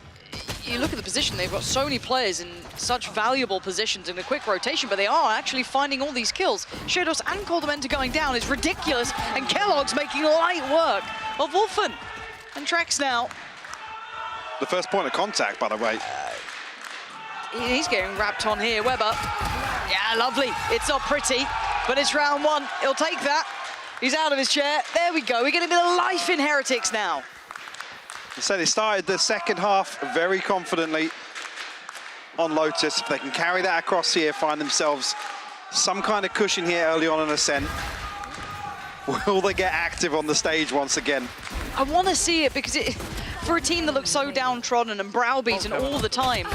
you look at the position, they've got so many players in such valuable positions in a quick rotation, but they are actually finding all these kills. Shados and Koldamenta going down is ridiculous, and Kellogg's making light work of Wolfen. And Trex now. The first point of contact, by the way. He's getting wrapped on here, Weber. Yeah, lovely. It's not pretty, but it's round one. He'll take that. He's out of his chair. There we go. We're getting a bit of life in Heretics now. So they started the second half very confidently on Lotus. If they can carry that across here, find themselves some kind of cushion here early on in Ascent. Will they get active on the stage once again? I want to see it because for a team that looks so downtrodden and browbeaten all the time,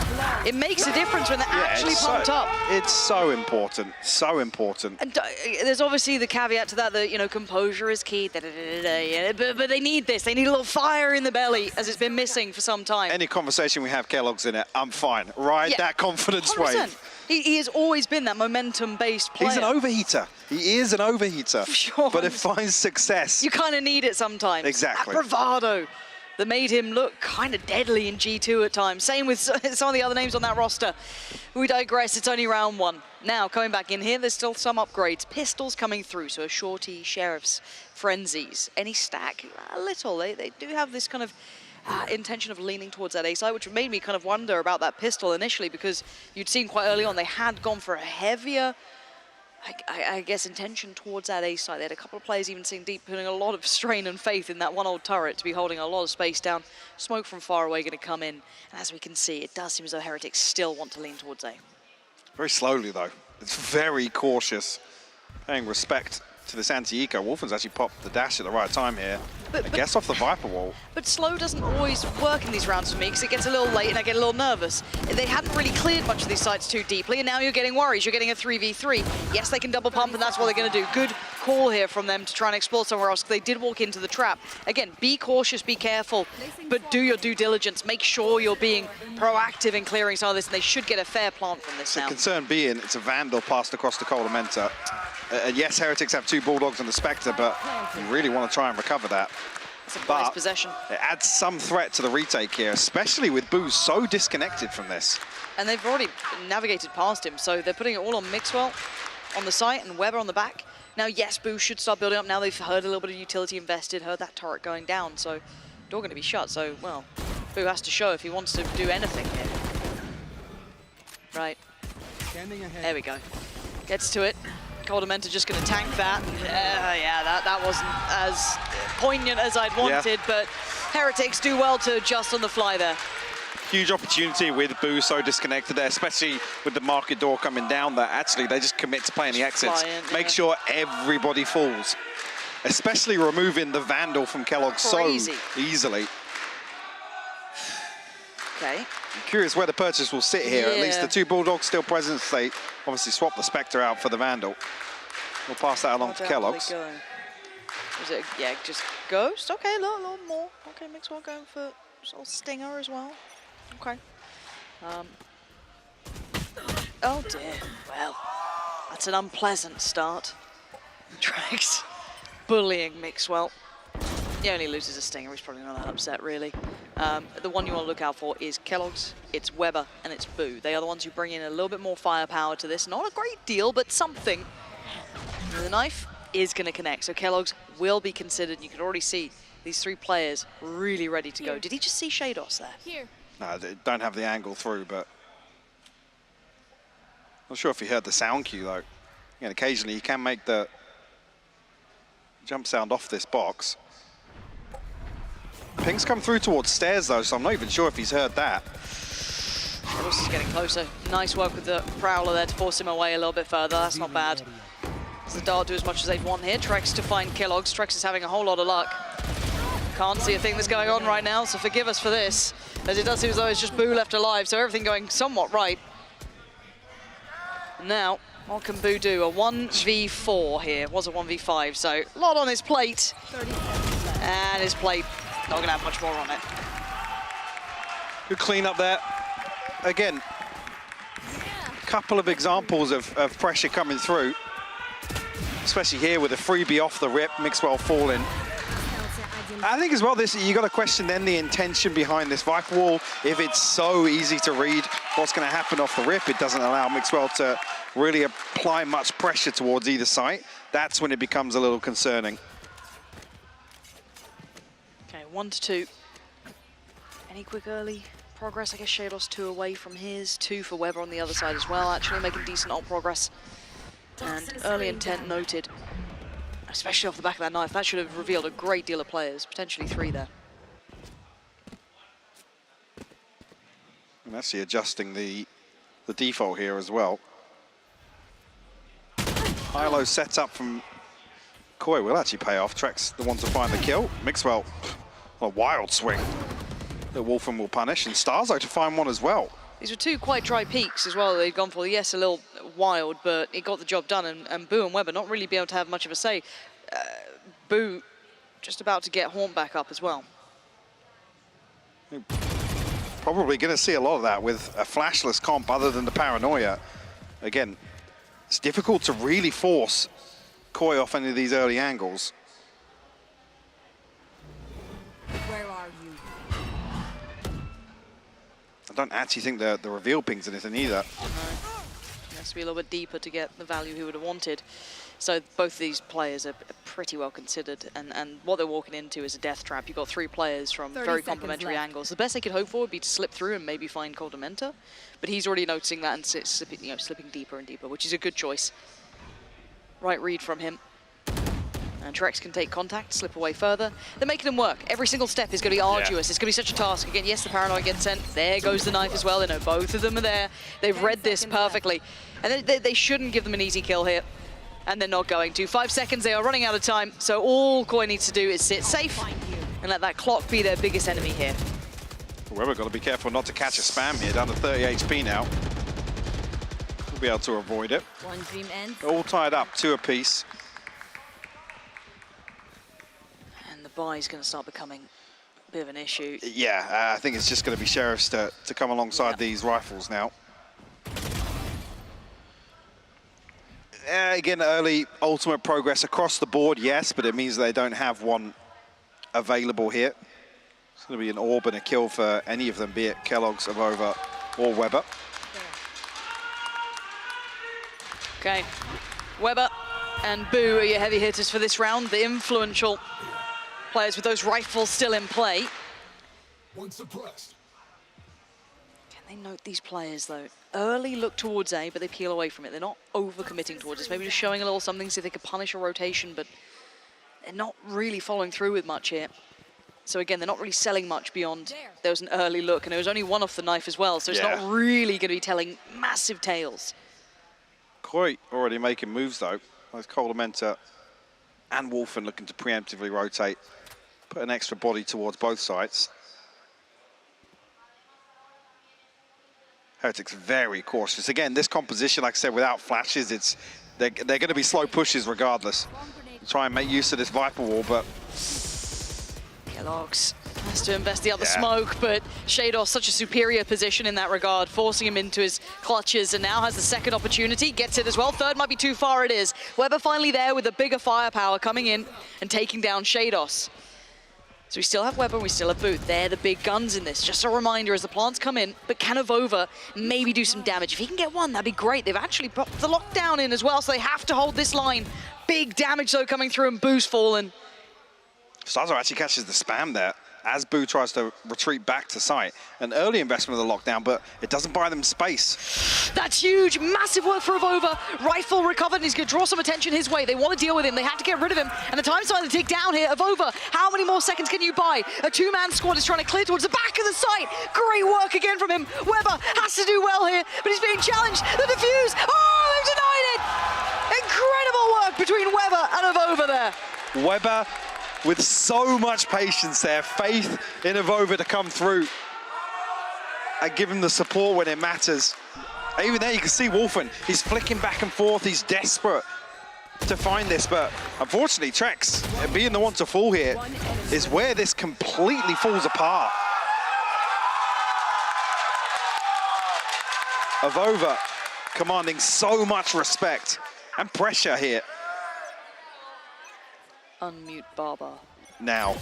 it makes a difference when they're actually pumped up. It's so important, so important. And there's obviously the caveat to that, you know, composure is key, but they need this. They need a little fire in the belly, as it's been missing for some time. Any conversation we have Kellogg's in it, I'm fine. Ride that confidence 100%. wave. He has always been that momentum-based player. He's an overheater. He is an overheater. Sure. But it finds success. You kind of need it sometimes. Exactly. That bravado that made him look kind of deadly in G2 at times. Same with some of the other names on that roster. We digress, it's only round one. Now, coming back in here, there's still some upgrades. Pistols coming through, so a Shorty, Sheriff's, Frenzies. Any stack? A little. They do have this kind of intention of leaning towards that A side, which made me kind of wonder about that pistol initially, because you'd seen quite early on they had gone for a heavier, I guess, intention towards that A side. They had a couple of players even seen deep, putting a lot of strain and faith in that one old turret to be holding a lot of space down. Smoke from far away going to come in, and as we can see, it does seem as though Heretics still want to lean towards A. Very slowly, though. It's very cautious. Paying respect to this anti-eco. Wolfen's actually popped the dash at the right time here. I guess off the Viper wall. But slow doesn't always work in these rounds for me, because it gets a little late and I get a little nervous. They hadn't really cleared much of these sites too deeply, and now you're getting worries. You're getting a 3v3. Yes, they can double pump, and that's what they're going to do. Good call here from them to try and explore somewhere else, because they did walk into the trap. Again, be cautious, be careful, but do your due diligence. Make sure you're being proactive in clearing some of this, and they should get a fair plant from this now. The concern being, it's a Vandal passed across the Koldamenta. And yes, Heretics have 2 Bulldogs and the Spectre, but you really want to try and recover that. It's a nice possession. It adds some threat to the retake here, especially with Boo so disconnected from this. And they've already navigated past him, so they're putting it all on Mixwell on the site and Weber on the back. Now, yes, Boo should start building up. Now they've heard a little bit of utility invested, heard that turret going down, so door going to be shut. So, well, Boo has to show if he wants to do anything here. Right. There we go. Gets to it. Koldamenta just going to tank that. Yeah, that wasn't as poignant as I'd wanted, but Heretics do well to adjust on the fly there. Huge opportunity with Boo so disconnected there, especially with the market door coming down, that actually they just commit to playing the exits. Make sure everybody falls, especially removing the Vandal from Kellogg so easily. Okay. I'm curious where the purchase will sit here. At least the 2 Bulldogs still present. They obviously swap the Spectre out for the Vandal. We'll pass that along to Kellogg's. Was it, just Ghost? Okay, a little more. Okay, Mixwell going for a little Stinger as well. Okay. Oh dear. Well, that's an unpleasant start. Drex bullying Mixwell. He only loses a stinger. He's probably not that upset, really. The one you want to look out for is Kellogg's, it's Weber, and it's Boo. They are the ones who bring in a little bit more firepower to this. Not a great deal, but something. And the knife is going to connect, so Kellogg's will be considered. You can already see these three players really ready to go. Did he just see Shados there? Here. No, they don't have the angle through, but not sure if he heard the sound cue though. Again, occasionally you can make the jump sound off this box. Ping's come through towards stairs though, so I'm not even sure if he's heard that. Shados is getting closer. Nice work with the Prowler there to force him away a little bit further. That's not bad. Does the Dart do as much as they'd want here? Trex to find Kellogg's. Trex is having a whole lot of luck. Can't see a thing that's going on right now, so forgive us for this. As it does seem as though it's just Boo left alive, so everything going somewhat right. Now, what can Boo do? A 1v4 here. It was a 1v5, so a lot on his plate. And his plate, not gonna have much more on it. Good clean up there. Again, a couple of examples of pressure coming through. Especially here with a freebie off the rip, Mixwell falling. I think as well, you got to question then the intention behind this Viper wall. If it's so easy to read what's going to happen off the rip, it doesn't allow Mixwell to really apply much pressure towards either side. That's when it becomes a little concerning. Okay, 1-2. Any quick early progress? I guess Shados 2 away from his, 2 for Weber on the other side as well, actually making decent ult progress. And early intent noted, especially off the back of that knife. That should have revealed a great deal of players, potentially 3 there. And actually adjusting the default here as well. High-low setup from Koi will actually pay off. Trex the one to find the kill. Mixwell, a wild swing that Wolfen will punish, and Starzo to find one as well. These were 2 quite dry peaks as well they'd gone for. Yes, a little wild, but it got the job done, and Boo and Weber not really be able to have much of a say. Boo just about to get Horn back up as well. Probably going to see a lot of that with a flashless comp other than the paranoia. Again, it's difficult to really force Koi off any of these early angles. Where are you? I don't actually think the reveal ping's anything either. No. He has to be a little bit deeper to get the value he would have wanted. So both of these players are pretty well considered, and what they're walking into is a death trap. You've got 3 players from very complementary angles. The best they could hope for would be to slip through and maybe find Coldamenta, but he's already noticing that and slipping deeper and deeper, which is a good choice. Right read from him. And Trex can take contact, slip away further. They're making them work. Every single step is going to be arduous. It's going to be such a task. Again, yes, the paranoia gets sent. There goes the knife as well. They know both of them are there. They've read this perfectly. And they shouldn't give them an easy kill here. And they're not going to. 5 seconds, they are running out of time. So all Koi needs to do is sit safe and let that clock be their biggest enemy here. Weber got to be careful not to catch a spam here, down to 30 HP now. We'll be able to avoid it. One dream ends. All tied up, 2 apiece. And the buy is going to start becoming a bit of an issue. Yeah, I think it's just going to be Sheriffs to come alongside these rifles now. Again, early ultimate progress across the board, yes, but it means they don't have one available here. It's going to be an orb and a kill for any of them, be it Kellogg's, Avova, or Weber. Okay, Weber and Boo are your heavy hitters for this round. The influential players with those rifles still in play. One suppressed. Can they note these players, though? Early look towards A, but they peel away from it. They're not over-committing towards us. Maybe just showing a little something, see if they could punish a rotation, but they're not really following through with much here. So again, they're not really selling much beyond there was an early look, and there was only one off the knife as well, so it's not really going to be telling massive tales. Koi already making moves, though. Both Coldamenta and Wolfen looking to preemptively rotate, put an extra body towards both sides. Heretics very cautious. Again, this composition, like I said, without flashes, they're going to be slow pushes regardless. Try and make use of this Viper wall, but Kellogg's has to invest the other smoke, but Shadow such a superior position in that regard, forcing him into his clutches, and now has the second opportunity, gets it as well. Third might be too far, it is. Weber finally there with a bigger firepower coming in and taking down Shados. So we still have Weber, we still have Booth. They're the big guns in this. Just a reminder as the plants come in, but can Avova maybe do some damage? If he can get one, that'd be great. They've actually put the lockdown in as well, so they have to hold this line. Big damage though coming through and Boo's fallen. Stazo actually catches the spam there as Boo tries to retreat back to site. An early investment of the lockdown, but it doesn't buy them space. That's huge, massive work for Avova. Rifle recovered, and he's gonna draw some attention his way. They want to deal with him, they have to get rid of him, and the time's starting to tick down here. Avova, how many more seconds can you buy? A two-man squad is trying to clear towards the back of the site. Great work again from him. Weber has to do well here, but he's being challenged. The defuse, oh, they've denied it! Incredible work between Weber and Avova there. Weber with so much patience there, faith in Avova to come through and give him the support when it matters. Even there you can see Wolfen, he's flicking back and forth, he's desperate to find this, but unfortunately Trex, being the one to fall here, is where this completely falls apart. Avova commanding so much respect and pressure here. Unmute Barbar. Now.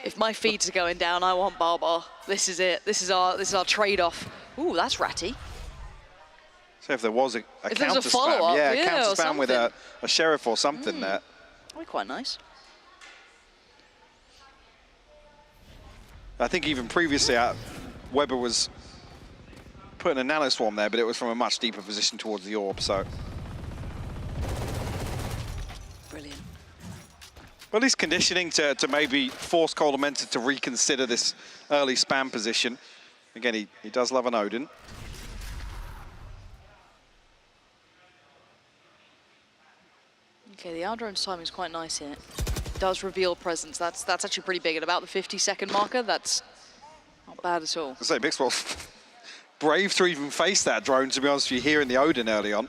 If my feeds are going down, I want Barbar. This is it. This is our trade-off. Ooh, that's ratty. So if there was a counter spam, follow-up, yeah, counter spam something. with a sheriff or something there. That'd be quite nice. I think even previously Weber was putting a nano swarm there, but it was from a much deeper position towards the orb, so. Brilliant. Well, at least conditioning to maybe force Coldamenta to reconsider this early spam position. Again, he does love an Odin. Okay, the Aldrone's timing is quite nice here. Does reveal presence. That's actually pretty big at about the 50-second marker. That's not bad at all. I say Mixwell brave to even face that drone, to be honest with you, here in the Odin early on.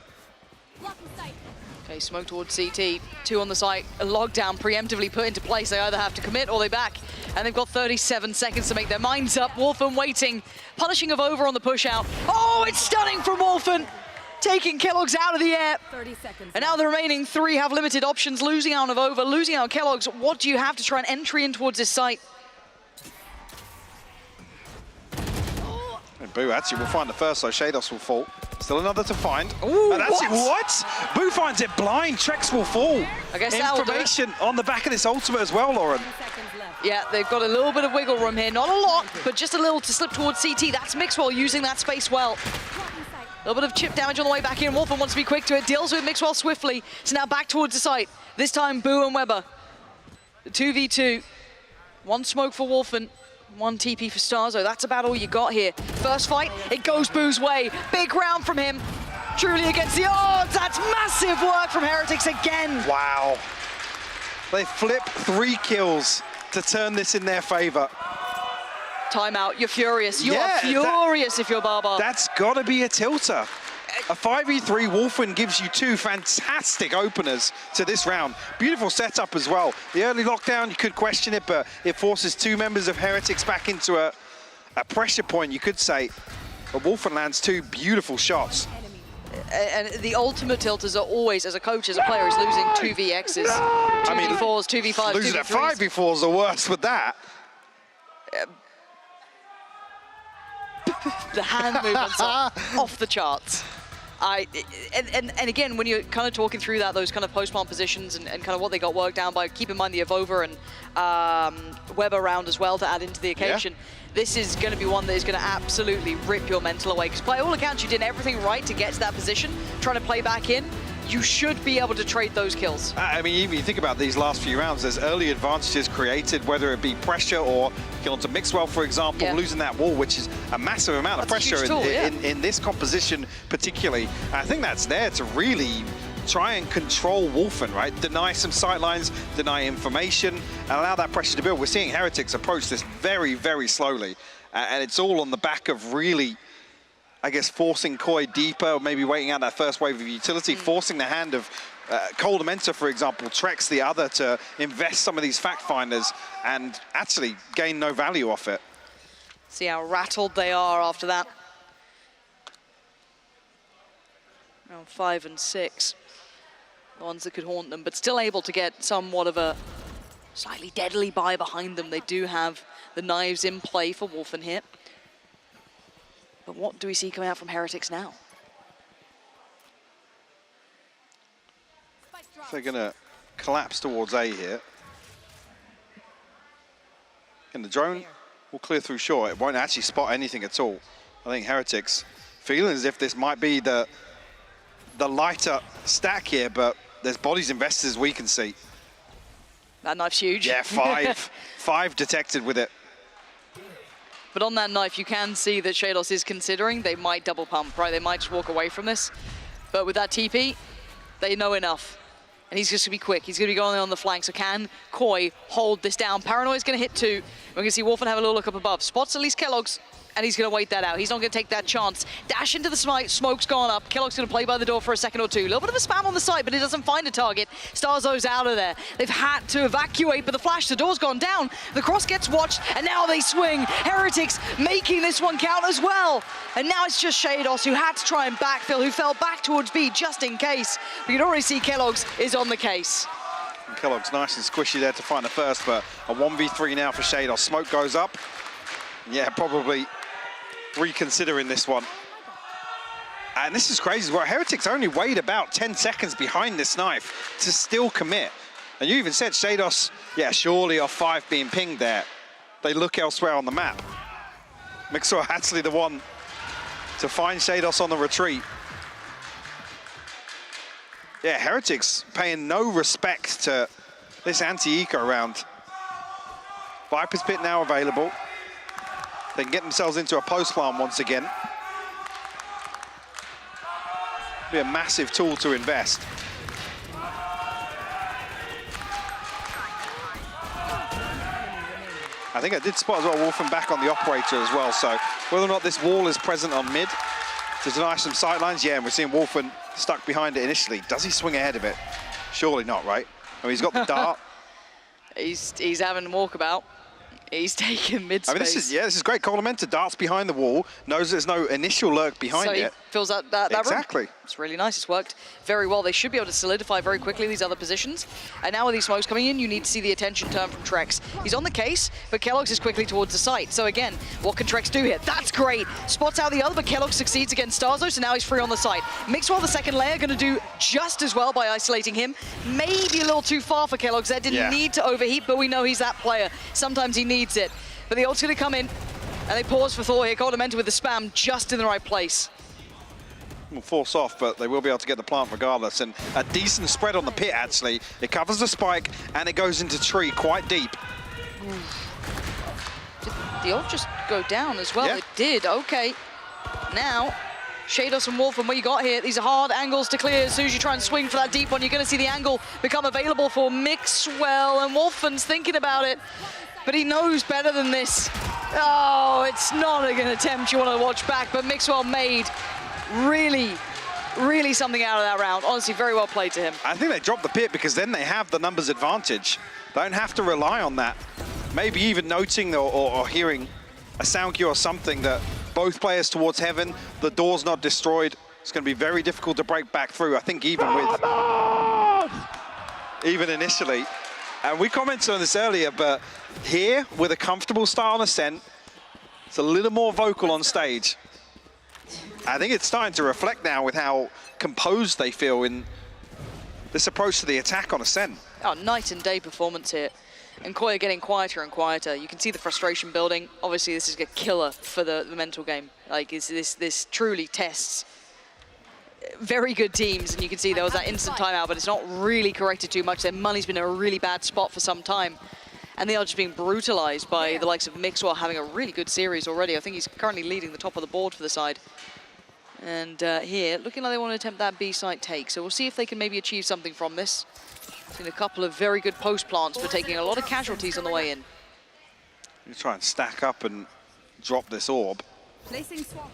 Okay, smoke towards CT, two on the site, a lockdown preemptively put into place. They either have to commit or they back, and they've got 37 seconds to make their minds up. Wolfen waiting, punishing Avova on the push out. Oh, it's stunning from Wolfen, taking Kellogg's out of the air. 30 seconds. And now the remaining three have limited options, losing out on Avova, losing out on Kellogg's. What do you have to try and entry in towards this site? And Boo actually will find the first, so Shados will fall. Still another to find. Ooh, and that's it. What? Boo finds it blind. Trex will fall. I guess that will do it. Information on the back of this ultimate as well, Lauren. Yeah, they've got a little bit of wiggle room here. Not a lot, but just a little to slip towards CT. That's Mixwell using that space well. A little bit of chip damage on the way back in. Wolfen wants to be quick to it. Deals with Mixwell swiftly. So now back towards the site. This time, Boo and Weber. 2v2. One smoke for Wolfen. One TP for Stazo. That's about all you got here. First fight, it goes Boo's way. Big round from him. Truly against the odds. That's massive work from Heretics again. Wow. They flip 3 kills to turn this in their favor. Timeout. You're furious. You are furious if you're Barbar. That's got to be a tilter. A 5v3 Wolfen gives you 2 fantastic openers to this round. Beautiful setup as well. The early lockdown, you could question it, but it forces 2 members of Heretics back into a pressure point, you could say. But Wolfen lands 2 beautiful shots. And the ultimate tilters are always, as a coach, as a player, is losing 2vx's. 2v4s, 2v5s, losing 2v3s. at 5v4s are worse with that. The hand movements are off the charts. And again, when you're kind of talking through that, those kind of post-plant positions and kind of what they got worked down by, keep in mind the Avova and Weber round as well to add into the occasion. This is going to be one that is going to absolutely rip your mental away, because by all accounts, you did everything right to get to that position, trying to play back in. You should be able to trade those kills. I mean, even you think about these last few rounds, there's early advantages created, whether it be pressure or kill onto Mixwell, for example, losing that wall, which is a massive amount of pressure in this composition particularly. I think that's there to really try and control Wolfen, right? Deny some sightlines, deny information, and allow that pressure to build. We're seeing Heretics approach this very, very slowly, and it's all on the back of really, I guess, forcing Koi deeper, or maybe waiting out that first wave of utility, forcing the hand of Coldamenta, for example, treks the other to invest some of these fact finders and actually gain no value off it. See how rattled they are after that. Round 5 and 6, the ones that could haunt them, but still able to get somewhat of a slightly deadly buy behind them. They do have the knives in play for Wolfen here. But what do we see coming out from Heretics now? They're going to collapse towards A here. And the drone will clear through short. It won't actually spot anything at all. I think Heretics feeling as if this might be the lighter stack here, but there's bodies invested as we can see. That knife's huge. Yeah, 5. 5 detected with it. But on that knife, you can see that Shados is considering they might double pump, right? They might just walk away from this. But with that TP, they know enough. And he's just going to be quick. He's going to be going on the flank. So can Koi hold this down? Paranoia's going to hit 2. We're going to see Wolfen have a little look up above. Spots at least Kellogg's, and he's going to wait that out. He's not going to take that chance. Dash into the smite. Smoke's gone up. Kellogg's going to play by the door for a second or two. A little bit of a spam on the side, but he doesn't find a target. Starzo's out of there. They've had to evacuate, but the flash, the door's gone down. The cross gets watched, and now they swing. Heretics making this one count as well. And now it's just Shados who had to try and backfill, who fell back towards B just in case. We can already see Kellogg's is on the case. And Kellogg's nice and squishy there to find the first, but a 1v3 now for Shados. Smoke goes up. Yeah, probably reconsidering this one. And this is crazy. Well, Heretics only wait about 10 seconds behind this knife to still commit. And you even said Shados, yeah, surely off 5 being pinged there. They look elsewhere on the map. Mixwell actually the one to find Shados on the retreat. Yeah, Heretics paying no respect to this anti-eco round. Viper's Pit now available. They can get themselves into a post plant once again. Be a massive tool to invest. I think I did spot as well Wolfen back on the operator as well, so whether or not this wall is present on mid to deny some sightlines, yeah, and we're seeing Wolfen stuck behind it initially. Does he swing ahead of it? Surely not, right? I mean, he's got the dart. He's having a walkabout. He's taking mid space. I mean, this is great. Coldamenta darts behind the wall, knows there's no initial lurk behind it. So he fills out that exactly. room. It's really nice. It's worked very well. They should be able to solidify very quickly these other positions. And now with these smokes coming in, you need to see the attention turn from Trex. He's on the case, but Kellogg's is quickly towards the site. So again, what can Trex do here? That's great. Spots out the other, but Kellogg succeeds against Starzo, so now he's free on the site. Mixwell, the second layer, going to do just as well by isolating him. Maybe a little too far for Kellogg's there. Didn't need to overheat, but we know he's that player. Sometimes he needs it. But the ult's going to come in, and they pause for Thor here. Coldamenta with the spam just in the right place. Will force off, but they will be able to get the plant regardless. And a decent spread on the pit, actually. It covers the spike, and it goes into tree quite deep. Did the ult just go down as well? Yeah. It did, okay. Now, Shados and Wolfen, what you got here? These are hard angles to clear. As soon as you try and swing for that deep one, you're going to see the angle become available for Mixwell, and Wolfen's thinking about it. But he knows better than this. Oh, it's not an attempt you want to watch back, but Mixwell made really something out of that round. Honestly, very well played to him. I think they dropped the pit because then they have the numbers advantage. Don't have to rely on that. Maybe even noting or hearing a sound cue or something that both players towards heaven, the door's not destroyed. It's going to be very difficult to break back through. I think even initially. And we commented on this earlier, but here, with a comfortable style and ascent, it's a little more vocal on stage. I think it's starting to reflect now with how composed they feel in this approach to the attack on ascent. Oh, night and day performance here. And Koi are getting quieter and quieter. You can see the frustration building. Obviously, this is a killer for the mental game. Like, this truly tests very good teams, and you can see there was that instant timeout, but it's not really corrected too much. Their money's been in a really bad spot for some time, and they are just being brutalized by the likes of Mixwell having a really good series already. I think he's currently leading the top of the board for the side. And here, looking like they want to attempt that B site take, so we'll see if they can maybe achieve something from this. Seen a couple of very good post plants, but taking a lot of casualties on the way in. You try and stack up and drop this orb. Placing swap.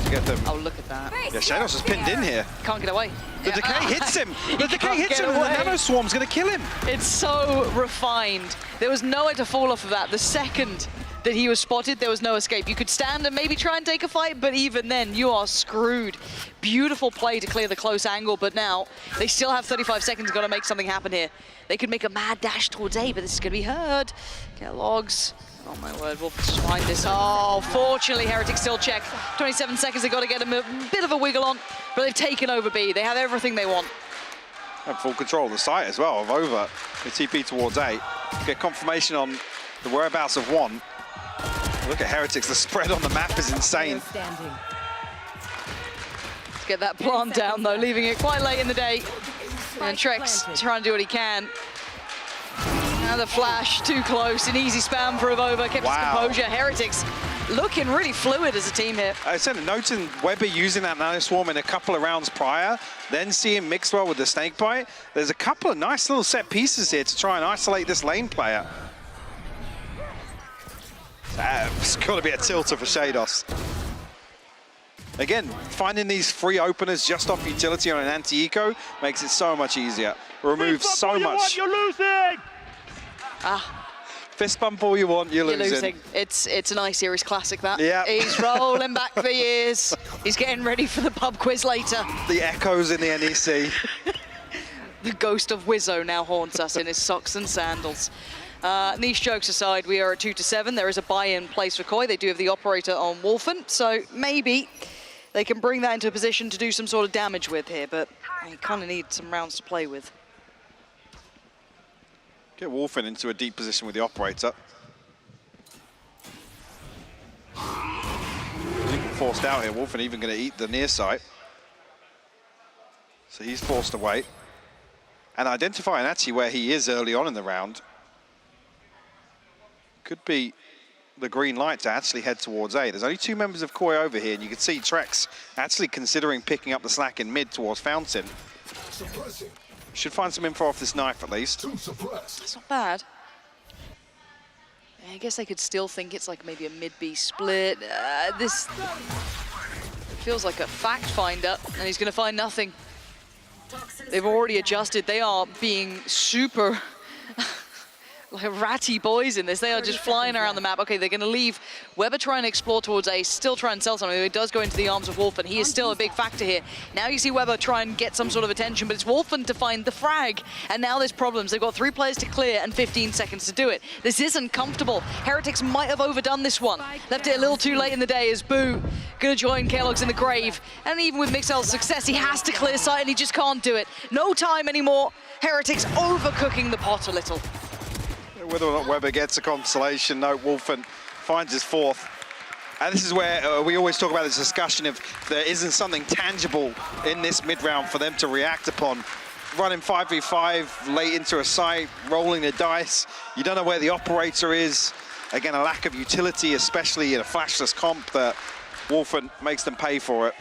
to get them. Oh, look at that. Yeah, Shadows is pinned in here. Can't get away. The decay hits him. The He decay can't hits get him, and the away. Nano Swarm's going to kill him. It's so refined. There was nowhere to fall off of that. The second that he was spotted, there was no escape. You could stand and maybe try and take a fight, but even then, you are screwed. Beautiful play to clear the close angle, but now they still have 35 seconds, got to make something happen here. They could make a mad dash towards A, but this is going to be heard. Kellogg's, oh my word, Wolf just find this. Oh, fortunately, Heretics still check. 27 seconds, they've got to get a bit of a wiggle on, but they've taken over B. They have everything they want. Have full control of the site as well, of over. The TP towards A. Get confirmation on the whereabouts of 1. Look at Heretics, the spread on the map is insane. Let's get that plant down though, leaving it quite late in the day. And Trex trying to do what he can. Now the flash, too close, an easy spam for Avova, kept his composure. Heretics looking really fluid as a team here. I said, noting Weber using that Nano Swarm in a couple of rounds prior, then seeing Mixwell with the snake bite. There's a couple of nice little set pieces here to try and isolate this lane player. It's got to be a tilter for Shados. Again, finding these free openers just off utility on an anti-eco makes it so much easier. Removes so much. You're losing! Fist bump all you want, you're losing. It's an iSeries classic, that. Yeah. He's rolling back for years. He's getting ready for the pub quiz later. The echoes in the NEC. The ghost of Wizzo now haunts us in his socks and sandals. Niche jokes aside, we are at 2-7. There is a buy in place for Koi. They do have the operator on Wolfen, so maybe they can bring that into a position to do some sort of damage with here, but you kind of need some rounds to play with. Get Wolfen into a deep position with the operator. Forced out here. Wolfen even going to eat the near site. So he's forced away. And identifying actually where he is early on in the round could be the green light to actually head towards A. There's only 2 members of Koi over here, and you can see Trex actually considering picking up the slack in mid towards Fountain. Should find some info off this knife at least. It's not bad. I guess I could still think it's like maybe a mid-B split. This feels like a fact finder, and he's going to find nothing. They've already adjusted. They are being super like ratty boys in this. They are just flying around the map. Okay, they're going to leave Weber trying to explore towards A, still try and sell something. He does go into the arms of Wolfen. He is still a big factor here. Now you see Weber try and get some sort of attention, but it's Wolfen to find the frag. And now there's problems. They've got 3 players to clear and 15 seconds to do it. This isn't comfortable. Heretics might have overdone this one. Left it a little too late in the day as Boo gonna join Kellogg's in the grave. And even with Mixel's success, he has to clear sight and he just can't do it. No time anymore. Heretics overcooking the pot a little. Whether or not Weber gets a consolation, no, Wolfen finds his 4th. And this is where we always talk about this discussion if there isn't something tangible in this mid-round for them to react upon. Running 5v5 late into a site, rolling the dice. You don't know where the operator is. Again, a lack of utility, especially in a flashless comp, that Wolfen makes them pay for it.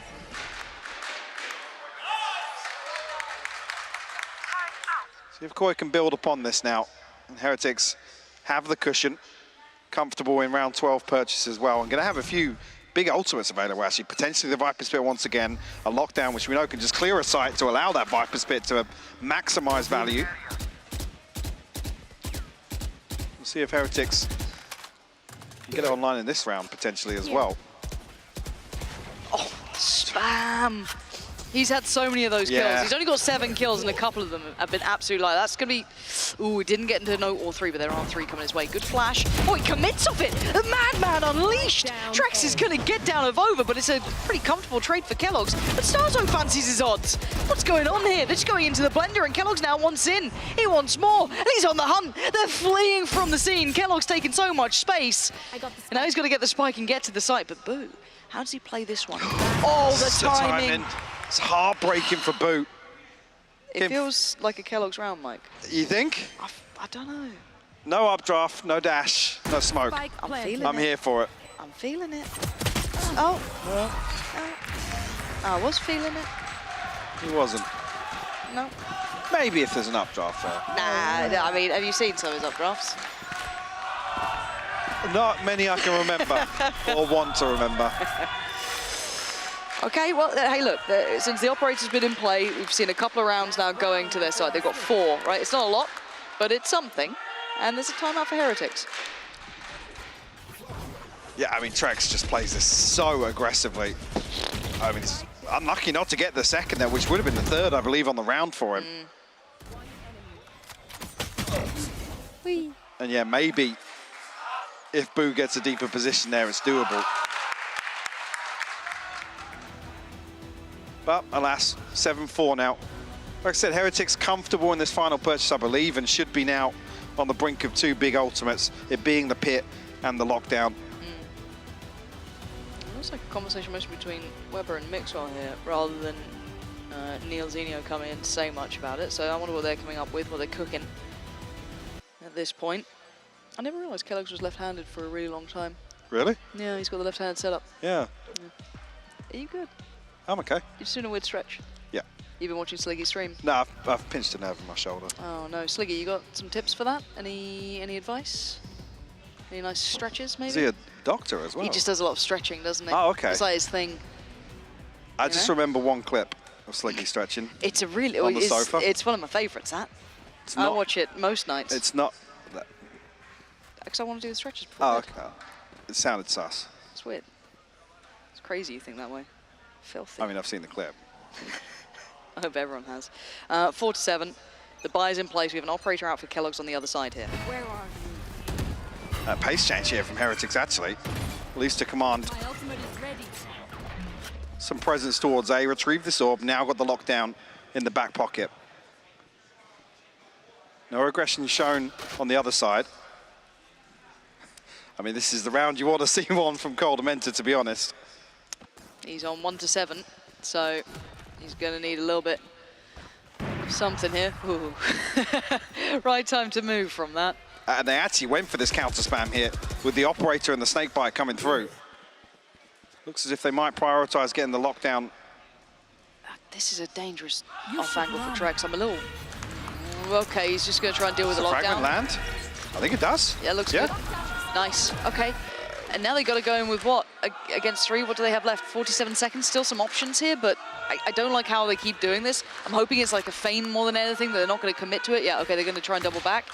See if Koi can build upon this now. And Heretics have the cushion, comfortable in round 12 purchase as well. I'm going to have a few big ultimates available, actually. Potentially the Viper Spit once again, a lockdown, which we know can just clear a site to allow that Viper Spit to maximize value. We'll see if Heretics can get it online in this round, potentially as well. Oh, spam. He's had so many of those kills. He's only got 7 kills, and a couple of them have been absolutely like, that's going to be... Ooh, he didn't get into no all 3, but there are 3 coming his way. Good flash. Oh, he commits off it. The madman unleashed. Trex is going to get down over, but it's a pretty comfortable trade for Kellogg's. But Starzo fancies his odds. What's going on here? They're just going into the blender, and Kellogg's now wants in. He wants more, and he's on the hunt. They're fleeing from the scene. Kellogg's taking so much space. And now he's got to get the spike and get to the site, but Boo, how does he play this one? Oh, the timing. It's heartbreaking for Boot. It feels like a Kellogg's round, Mike. You think? I don't know. No updraft, no dash, no smoke. I'm here for it. I'm feeling it. Oh. I was feeling it. He wasn't. No. Maybe if there's an updraft there. Nah, I mean, have you seen some of his updrafts? Not many I can remember or want to remember. Okay, well, hey, look, since the operator's been in play, we've seen a couple of rounds now going to their side. They've got 4, right? It's not a lot, but it's something. And there's a timeout for Heretics. Yeah, I mean, Trex just plays this so aggressively. I mean, he's unlucky not to get the second there, which would have been the third, I believe, on the round for him. And yeah, maybe if Boo gets a deeper position there, it's doable. But alas, 7-4 now. Like I said, Heretics comfortable in this final purchase, I believe, and should be now on the brink of 2 big ultimates, it being the pit and the lockdown. It looks like a conversation mostly between Weber and Mixwell here, rather than Neil Zenio coming in to say much about it. So I wonder what they're coming up with, what they're cooking at this point. I never realised Kellogg's was left-handed for a really long time. Really? Yeah, he's got the left-handed setup. Yeah. Are you good? I'm okay. You're just doing a weird stretch. Yeah. You've been watching Sliggy stream? No, I've pinched a nerve in my shoulder. Oh no, Sliggy, you got some tips for that? Any advice? Any nice stretches, maybe? Is he a doctor as well? He just does a lot of stretching, doesn't he? Oh, okay. It's like his thing. I just remember one clip of Sliggy stretching. It's a really on the sofa. It's one of my favourites. That. I watch it most nights. It's not. Because I want to do the stretches before Oh, bed. okay. It sounded sus. It's weird. It's crazy you think that way. Filthy. I mean, I've seen the clip. I hope everyone has. 4-7. The buy's in place. We have an operator out for Kellogg's on the other side here. Where are you? Pace change here from Heretics, actually. At least to command My ultimate is ready. some presence towards A. Retrieve this orb. Now got the lockdown in the back pocket. No aggression shown on the other side. I mean, this is the round you want to see one from Cold Dementor, to be honest. He's on 1-7, so he's going to need a little bit of something here. Ooh. Right time to move from that. And they actually went for this counter spam here with the operator and the snakebite coming through. Looks as if they might prioritize getting the lockdown. This is a dangerous off angle for Trex. I'm a little... Okay, he's just going to try and deal with the lockdown. Fragment land? I think it does. Yeah, looks good. Nice. Okay. And now they got to go in with what? Against 3, what do they have left? 47 seconds. Still some options here, but I don't like how they keep doing this. I'm hoping it's like a feign more than anything, that they're not going to commit to it. Yeah, okay, they're going to try and double back.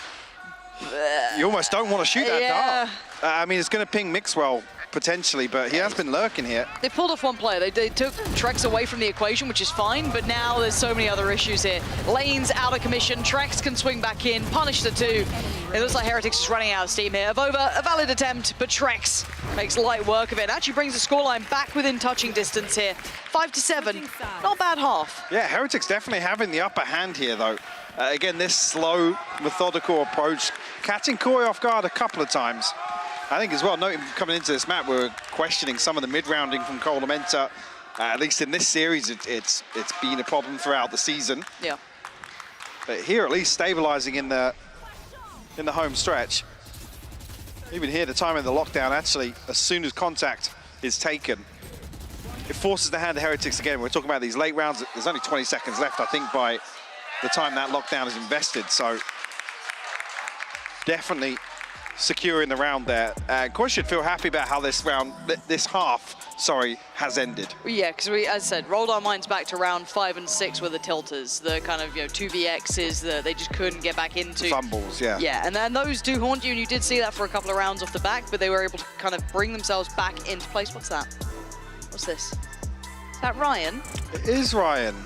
You almost don't want to shoot that dart. I mean, it's going to ping Mixwell potentially, but he has been lurking here. They pulled off one player. They took Trex away from the equation, which is fine, but now there's so many other issues here. Lane's out of commission. Trex can swing back in, punish the 2. It looks like Heretics is running out of steam here. Avova, a valid attempt, but Trex makes light work of it. Actually brings the scoreline back within touching distance here. 5-7, not bad half. Yeah, Heretics definitely having the upper hand here, though. Again, this slow, methodical approach, catching Koi off guard a couple of times. I think as well, noting coming into this map, we're questioning some of the mid-rounding from Cold Dementor. At least in this series, it's been a problem throughout the season. Yeah. But here, at least stabilizing in the home stretch. Even here, the time of the lockdown, actually, as soon as contact is taken, it forces the hand of Heretics again. We're talking about these late rounds. There's only 20 seconds left, I think, by the time that lockdown is invested. So definitely securing the round there. Koi should feel happy about how this round, this half, sorry, has ended. Yeah, because we, as I said, rolled our minds back to round 5 and 6 with the tilters, the kind of, 2vx's that they just couldn't get back into. The fumbles, yeah. Yeah, and then those do haunt you, and you did see that for a couple of rounds off the back, but they were able to kind of bring themselves back into place. What's that? What's this? Is that Ryan? It is Ryan.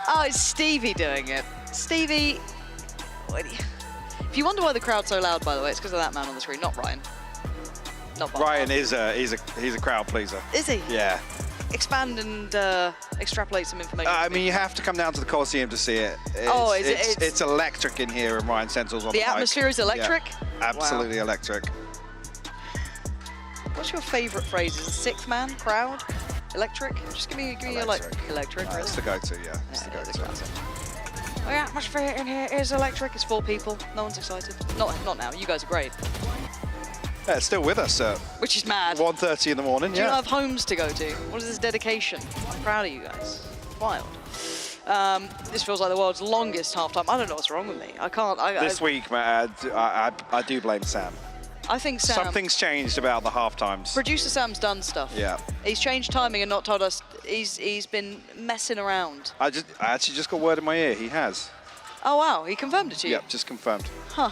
Oh, it's Stevie doing it. Stevie, if you wonder why the crowd's so loud, by the way, it's because of that man on the screen, not Ryan. Not Bob. Ryan is he's a crowd pleaser. Is he? Yeah. Expand and extrapolate some information. I mean, you have to come down to the Coliseum to see it. It's electric in here, and Ryan Central's on the mic. The atmosphere is electric? Yeah, absolutely electric. What's your favourite phrase? Is it sixth man, crowd, electric? Just give me electric. Electric. It's the go-to, yeah. It's the go-to. The atmosphere in here is electric. It's 4 people. No one's excited. Not now. You guys are great. Yeah, it's still with us, which is mad. 1:30 in the morning. Do you not have homes to go to? What is this dedication? I'm proud of you guys. Wild. This feels like the world's longest halftime. I don't know what's wrong with me. I can't. This week, man, I do blame Sam. I think Sam... Something's changed about the half times. Producer Sam's done stuff. Yeah. He's changed timing and not told us. He's been messing around. I actually just got word in my ear. He has. Oh, wow. He confirmed it to you? Yep, just confirmed. Huh.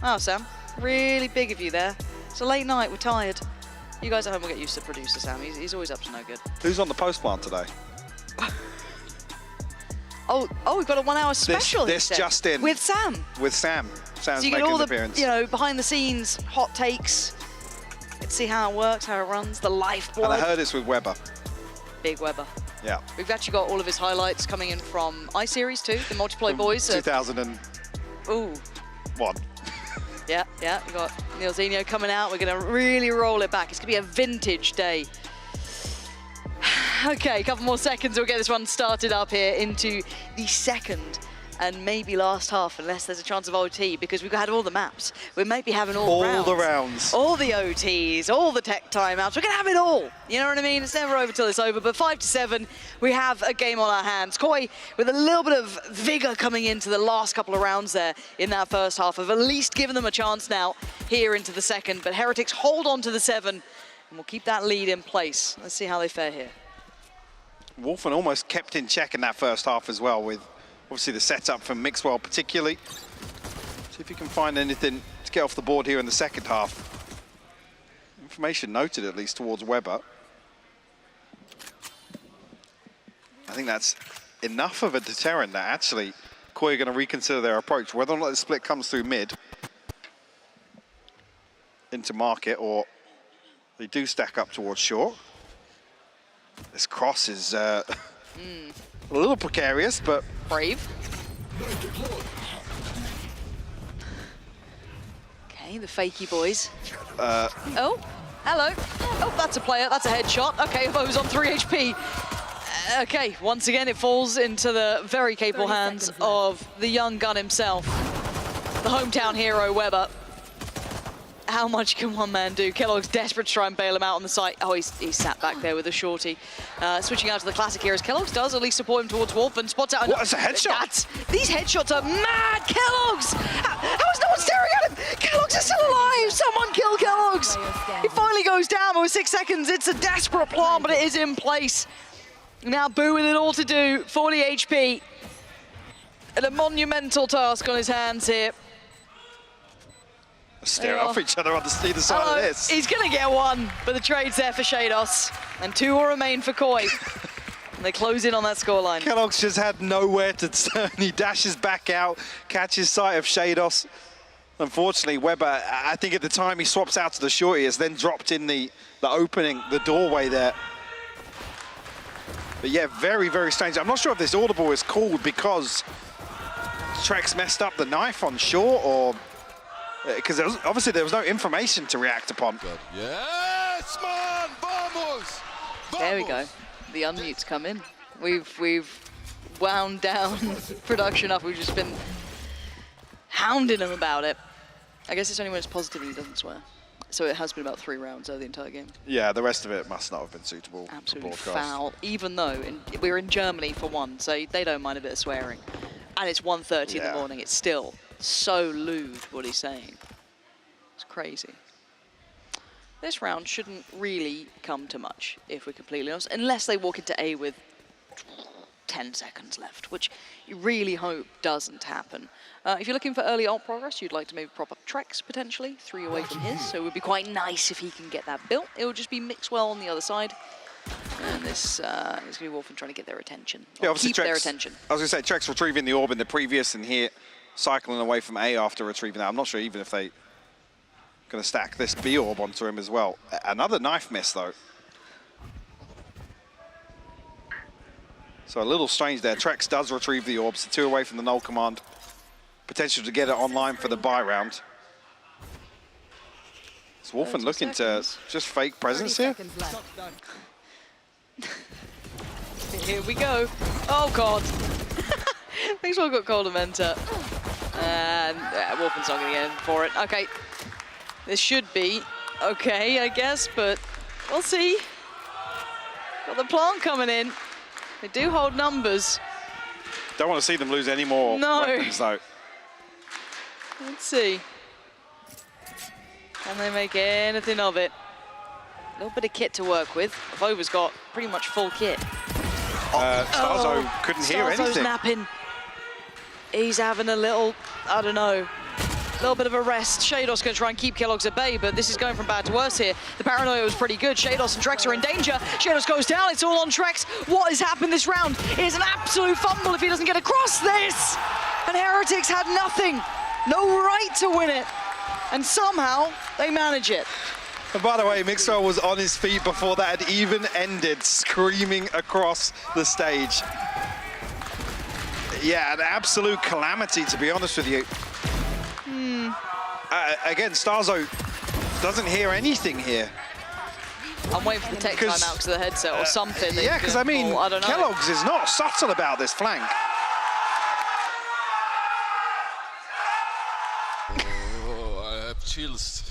Wow, Sam. Really big of you there. It's a late night. We're tired. You guys at home will get used to producer Sam. He's always up to no good. Who's on the post plant today? Oh, we've got a 1 hour special. This just in. With Sam. With Sam. Sam's So you get making all his the, appearance. behind the scenes, hot takes. Let's see how it works, how it runs, the lifeblood. And I heard it's with Weber. Big Weber. Yeah. We've actually got all of his highlights coming in from iSeries too, the multiplayer boys. 2001. Ooh. Yeah, we've got Neil Zinho coming out. We're going to really roll it back. It's going to be a vintage day. Okay, a couple more seconds. We'll get this one started up here into the second and maybe last half, unless there's a chance of OT, because we've had all the maps. We might be having all the rounds. All the OTs, all the tech timeouts. We're going to have it all. You know what I mean? It's never over till it's over. But 5-7, we have a game on our hands. Koi with a little bit of vigor coming into the last couple of rounds there in that first half. Have at least given them a chance now here into the second. But Heretics hold on to the 7, and we'll keep that lead in place. Let's see how they fare here. Wolfen almost kept in check in that first half as well, with obviously the setup from Mixwell particularly. See if you can find anything to get off the board here in the second half. Information noted at least towards Weber. I think that's enough of a deterrent that actually Koi are going to reconsider their approach. Whether or not the split comes through mid into market, or they do stack up towards short. This cross is a little precarious, but brave. Okay, the fakey boys. Oh, hello. Oh, that's a player. That's a headshot. Okay, Bo's on 3 HP. Okay, once again, it falls into the very capable hands of the young gun himself, the hometown hero, Weber. How much can one man do? Kellogg's desperate to try and bail him out on the site. Oh, he's sat back there with a shorty. Switching out to the classic here as Kellogg's does at least support him towards Wolf and spots out. What is a headshot? These headshots are mad. Kellogg's! How is no one staring at him? Kellogg's is still alive. Someone kill Kellogg's. He finally goes down with 6 seconds. It's a desperate plan, but it is in place. Now Boo with it all to do. 40 HP. And a monumental task on his hands here. Stare off each other on the either side of this. He's going to get one, but the trade's there for Shados. And 2 will remain for Koi. And they close in on that scoreline. Kellogg's just had nowhere to turn. He dashes back out, catches sight of Shados. Unfortunately, Weber, I think at the time he swaps out to the shorty, has then dropped in the opening, the doorway there. But yeah, very, very strange. I'm not sure if this audible is called because Trex messed up the knife on short, or because obviously there was no information to react upon. Yes, man! Vamos! There we go. The unmutes come in. We've wound down production up. We've just been hounding him about it. I guess it's only when it's positive he doesn't swear. So it has been about 3 rounds over the entire game. Yeah, the rest of it must not have been suitable. Absolutely for broadcast. foul. Even though we're in Germany for one, so they don't mind a bit of swearing. And it's 1:30 in the morning. It's still so lewd what he's saying. It's crazy. This round shouldn't really come to much, if we're completely honest, unless they walk into A with 10 seconds left, which you really hope doesn't happen. If you're looking for early ult progress, you'd like to maybe prop up Trex potentially, 3 away from his, so it would be quite nice if he can get that built. It will just be Mixwell on the other side. And this is going to be Wolfen trying to get their attention. Yeah, obviously keep their attention. I was going to say, Trex retrieving the orb in the previous, and here cycling away from A after retrieving that. I'm not sure even if they going to stack this B orb onto him as well. Another knife miss though. So a little strange there. Trex does retrieve the orbs, so 2 away from the null command. Potential to get it online for the buy round. Is Wolfen looking to just fake presence here? Here we go. Oh god. Mixwell got cold Amenta. And Wolfen's not going to get in for it. Okay. This should be okay, I guess, but we'll see. Got the plant coming in. They do hold numbers. Don't want to see them lose any more weapons though. Let's see. Can they make anything of it? A little bit of kit to work with. Vova's got pretty much full kit. Starzo couldn't hear Starzo's anything. napping. He's having a little, I don't know, a little bit of a rest. Shados going to try and keep Kellogg's at bay, but this is going from bad to worse here. The paranoia was pretty good. Shados and Trex are in danger. Shados goes down. It's all on Trex. What has happened this round? It is an absolute fumble if he doesn't get across this. And Heretics had nothing. No right to win it. And somehow they manage it. And by the way, Mixwell was on his feet before that had even ended, screaming across the stage. Yeah, an absolute calamity, to be honest with you. Again, Starzo doesn't hear anything here. I'm waiting for the tech timeout because of the headset or something. Yeah, because I mean, I don't know. Kellogg's is not subtle about this flank. Oh, I have chills.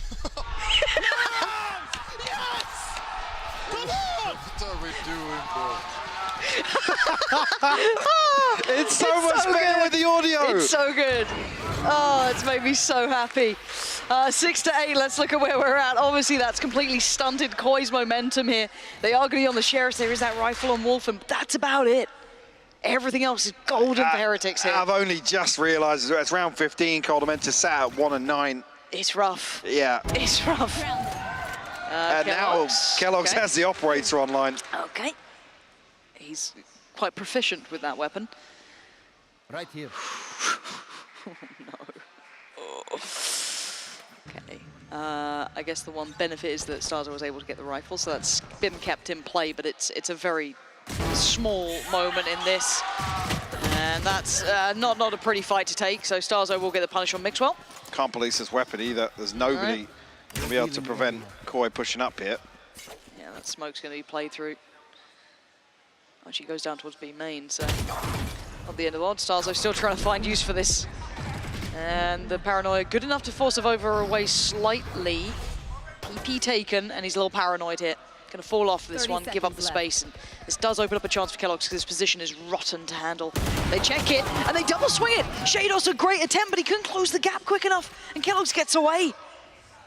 Yes! Come on! What are we doing, bro? It's so much better with the audio. It's so good. Oh, it's made me so happy. 6-8, let's look at where we're at. Obviously, that's completely stunted Koi's momentum here. They are going to be on the Sheriffs. There is that rifle on Wolfen, but that's about it. Everything else is golden for Heretics here. I've only just realised it's round 15. Coldamenta sat at 1 and 9. It's rough. Yeah. It's rough. And now Kellogg's has the operator online. Okay. He's quite proficient with that weapon. Right here. Oh, no. Oh. Okay. I guess the one benefit is that Starzo was able to get the rifle, so that's been kept in play, but it's a very small moment in this. And that's not a pretty fight to take, so Starzo will get the punish on Mixwell. Can't police this weapon either. There's nobody to be able to prevent Koi pushing up here. Yeah, that smoke's going to be played through. Actually goes down towards B main, so not the end of the odd. Starzo still trying to find use for this. And the paranoia good enough to force Vova away slightly. PP taken, and he's a little paranoid here. Going to fall off this one, give up the space. And this does open up a chance for Kellogg's because this position is rotten to handle. They check it, and they double swing it. Shados, a great attempt, but he couldn't close the gap quick enough, and Kellogg's gets away.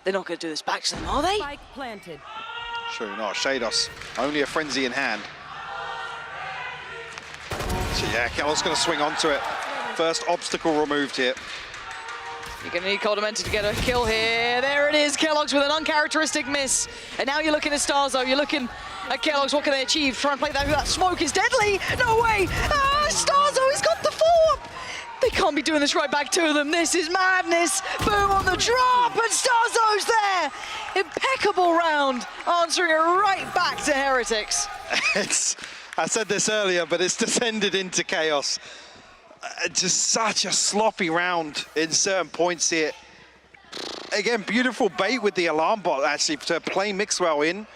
They're not going to do this back to them, are they? Spike planted. Sure not. Shados, only a frenzy in hand. So yeah, Kellogg's going to swing onto it. First obstacle removed here. You're going to need Coldamenta to get a kill here. There it is, Kellogg's with an uncharacteristic miss. And now you're looking at Starzo, you're looking at Kellogg's, what can they achieve? Try and play that smoke is deadly. No way! Starzo has got the follow-up! They can't be doing this right back to them. This is madness. Boom on the drop, and Starzo's there. Impeccable round, answering it right back to Heretics. I said this earlier, but it's descended into chaos. Just such a sloppy round in certain points here. Again, beautiful bait with the alarm bot, actually, to play Mixwell in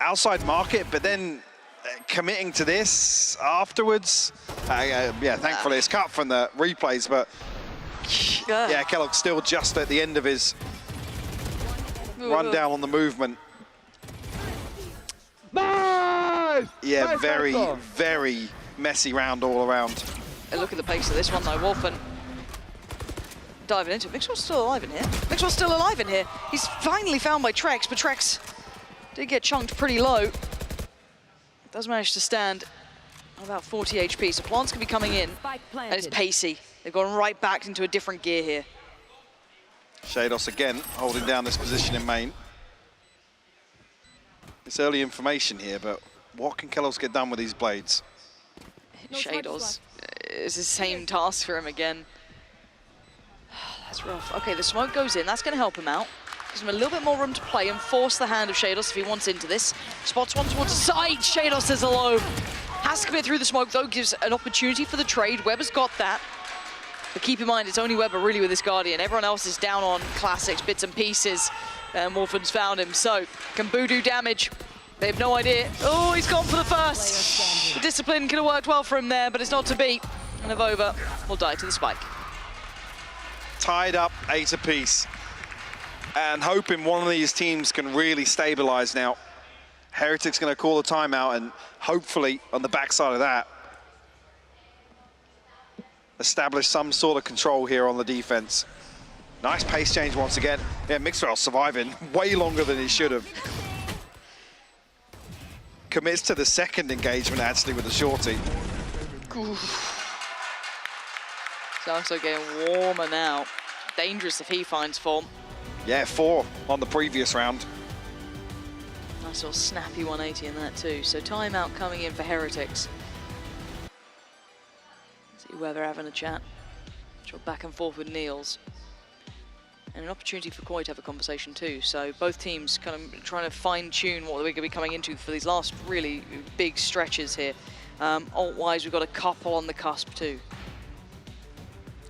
outside market, but then committing to this afterwards. Yeah, thankfully it's cut from the replays, but yeah, Kellogg's still just at the end of his rundown on the movement. Nice! Yeah, nice very, answer. very messy round all around. Look at the pace of this one though, Wolfen diving into it. Mixwell's still alive in here. Mixwell's still alive in here. He's finally found by Trex, but Trex did get chunked pretty low. Does manage to stand on about 40 HP, so Plants can be coming in, and it's pacey. They've gone right back into a different gear here. Shados again holding down this position in main. It's early information here, but what can Kellogg's get done with these blades? Shados is the same task for him again. That's rough. Okay, the smoke goes in. That's going to help him out. Gives him a little bit more room to play and force the hand of Shados if he wants into this. Spots one towards the side. Shados is alone. Has to commit through the smoke, though. Gives an opportunity for the trade. Weber's got that. But keep in mind, it's only Weber really with this Guardian. Everyone else is down on classics, bits and pieces. And Wolfen's found him. So, can Boo do damage? They have no idea. Oh, he's gone for the first. The discipline could have worked well for him there, but it's not to be. And Avova will die to the spike. Tied up 8 apiece. And hoping one of these teams can really stabilize now. Heretics going to call a timeout, and hopefully on the backside of that, establish some sort of control here on the defense. Nice pace change once again. Yeah, Mixwell surviving way longer than he should have. Commits to the second engagement actually with the shorty. It's also getting warmer now. Dangerous if he finds form. Yeah, 4 on the previous round. Nice little snappy 180 in that too. So timeout coming in for Heretics. See where they're having a chat. Sort of back and forth with Niels. And an opportunity for Koi to have a conversation too. So both teams kind of trying to fine-tune what we're going to be coming into for these last really big stretches here. Ult-wise, we've got a couple on the cusp too.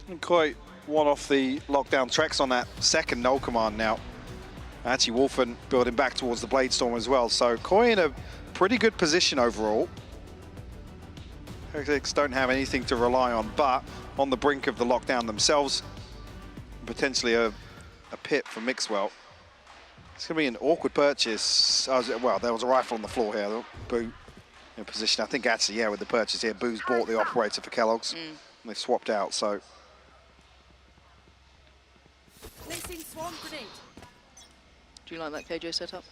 And Koi one off the lockdown Trex on that second null command now. Actually, Wolfen building back towards the Bladestorm as well. So Koi in a pretty good position overall. Heretics don't have anything to rely on, but on the brink of the lockdown themselves, potentially a pit for Mixwell. It's going to be an awkward purchase. Well, there was a rifle on the floor here. Boo in position. I think actually, yeah, with the purchase here, Boo's bought the operator for Kellogg's. And they've swapped out, so. Placing swarm grenade. Do you like that KJ setup?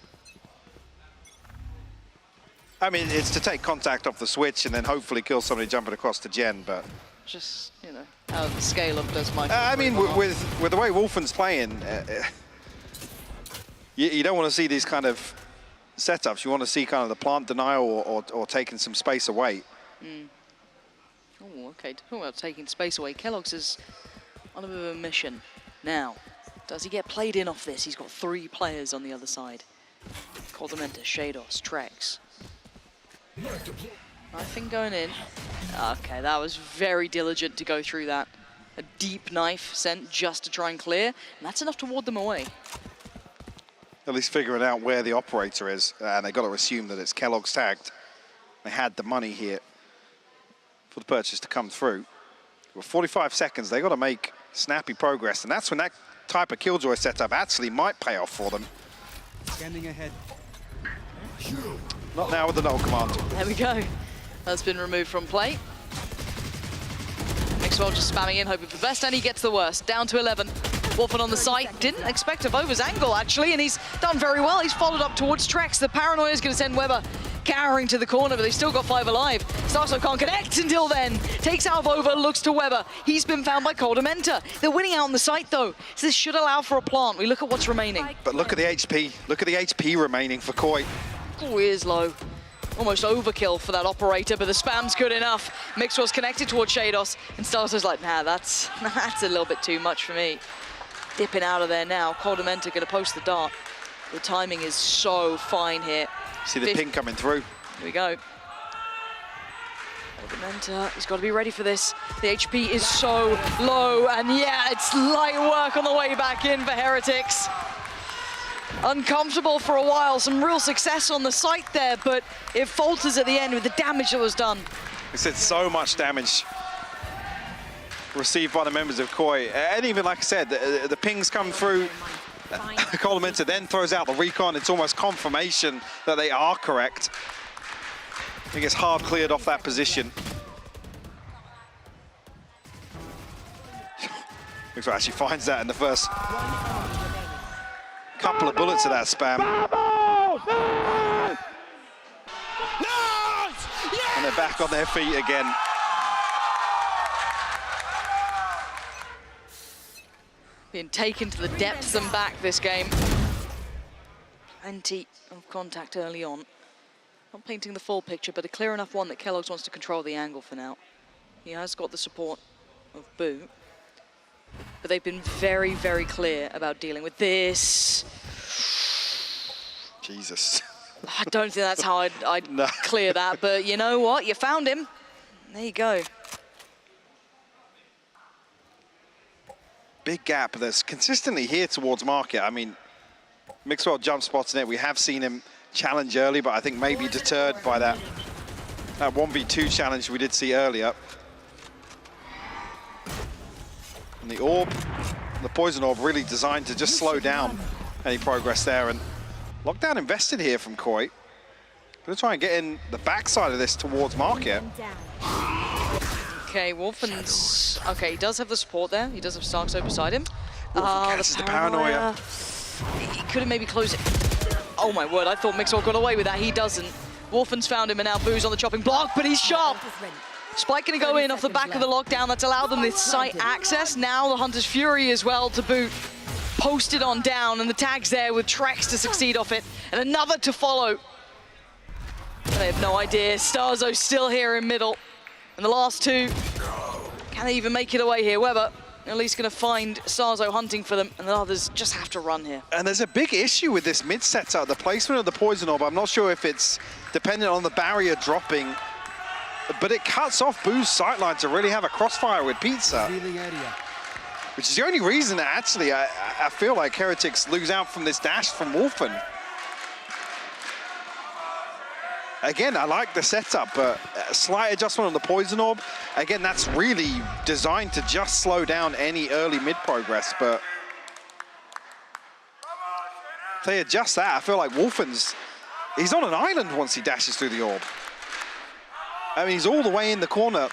I mean, it's to take contact off the switch and then hopefully kill somebody jumping across the gen, but. Just, you know, out of the scale of does my. I mean, with the way Wolfen's playing, you don't want to see these kind of setups. You want to see kind of the plant denial or taking some space away. Oh, okay. Talking about taking space away, Kellogg's is on a bit of a mission now. Does he get played in off this? He's got 3 players on the other side. Cordamenta, Shados, Trex. Knifing going in. Okay, that was very diligent to go through that. A deep knife sent just to try and clear, and that's enough to ward them away. At least figuring out where the operator is, and they got to assume that it's Kellogg's tagged. They had the money here for the purchase to come through. With 45 seconds, they got to make snappy progress, and that's when that type of Killjoy setup actually might pay off for them. Scanning ahead. Not now with the null command. There we go. That's been removed from play. Mixwell just spamming in, hoping for the best, and he gets the worst. Down to 11. Wolfen on the site. Didn't expect a Vova's angle, actually, and he's done very well. He's followed up towards Trex. The paranoia is going to send Weber cowering to the corner, but they've still got 5 alive. Starso can't connect until then. Takes out Vova, looks to Weber. He's been found by Cordamenta. They're winning out on the site, though, so this should allow for a plant. We look at what's remaining. But look at the HP. Look at the HP remaining for Koi. Oh, he is low. Almost overkill for that operator, but the spam's good enough. Mixwell's connected towards Shados, and Starso's like, nah, that's a little bit too much for me. Dipping out of there now. Cordamenta going to post the dart. The timing is so fine here. See the ping coming through. Here we go. Cordamenta, he's got to be ready for this. The HP is so low, and yeah, it's light work on the way back in for Heretics. Uncomfortable for a while, some real success on the site there, but it falters at the end with the damage that was done. It's so much damage received by the members of Koi. And even like I said, the pings come through. Cordamenta then throws out the recon. It's almost confirmation that they are correct. He gets hard cleared off that position. Mixwell actually finds that in the first couple of bullets of that spam. And they're back on their feet again. Being taken to the depths and back this game. Plenty of contact early on. Not painting the full picture, but a clear enough one that Kellogg's wants to control the angle for now. He has got the support of Boo. But they've been very, very clear about dealing with this. Jesus. I don't think that's how I'd no. Clear that, but you know what? You found him. There you go. Big gap that's consistently here towards market. I mean, Mixwell jump spotting it. We have seen him challenge early, but I think maybe deterred by that 1v2 challenge we did see earlier. And the orb, the poison orb, really designed to just slow down any progress there. And lockdown invested here from Koi. Gonna try and get in the backside of this towards market. Okay, Wolfen's... Okay, he does have the support there. He does have Starkso beside him. That's the paranoia. He could have maybe closed it. Oh my word, I thought Mixwell got away with that. He doesn't. Wolfen's found him and now Boo's on the chopping block, but he's sharp. Spike gonna go in off the back of the lockdown. That's allowed them this site access. Now the Hunter's Fury as well to boot. Posted on down, and the tag's there with Trex to succeed off it, and another to follow. They have no idea. Starzo still here in middle. And the last two, can they even make it away here? Weber at least gonna find Starzo hunting for them, and the others just have to run here. And there's a big issue with this mid setup. The placement of the poison orb, I'm not sure if it's dependent on the barrier dropping, but it cuts off Boo's sightline to really have a crossfire with Pizza. Which is the only reason that actually I feel like Heretics lose out from this dash from Wolfen. Again, I like the setup, but a slight adjustment on the poison orb. Again, that's really designed to just slow down any early mid progress, but if they adjust that, I feel like Wolfen's, he's on an island once he dashes through the orb. I mean, he's all the way in the corner.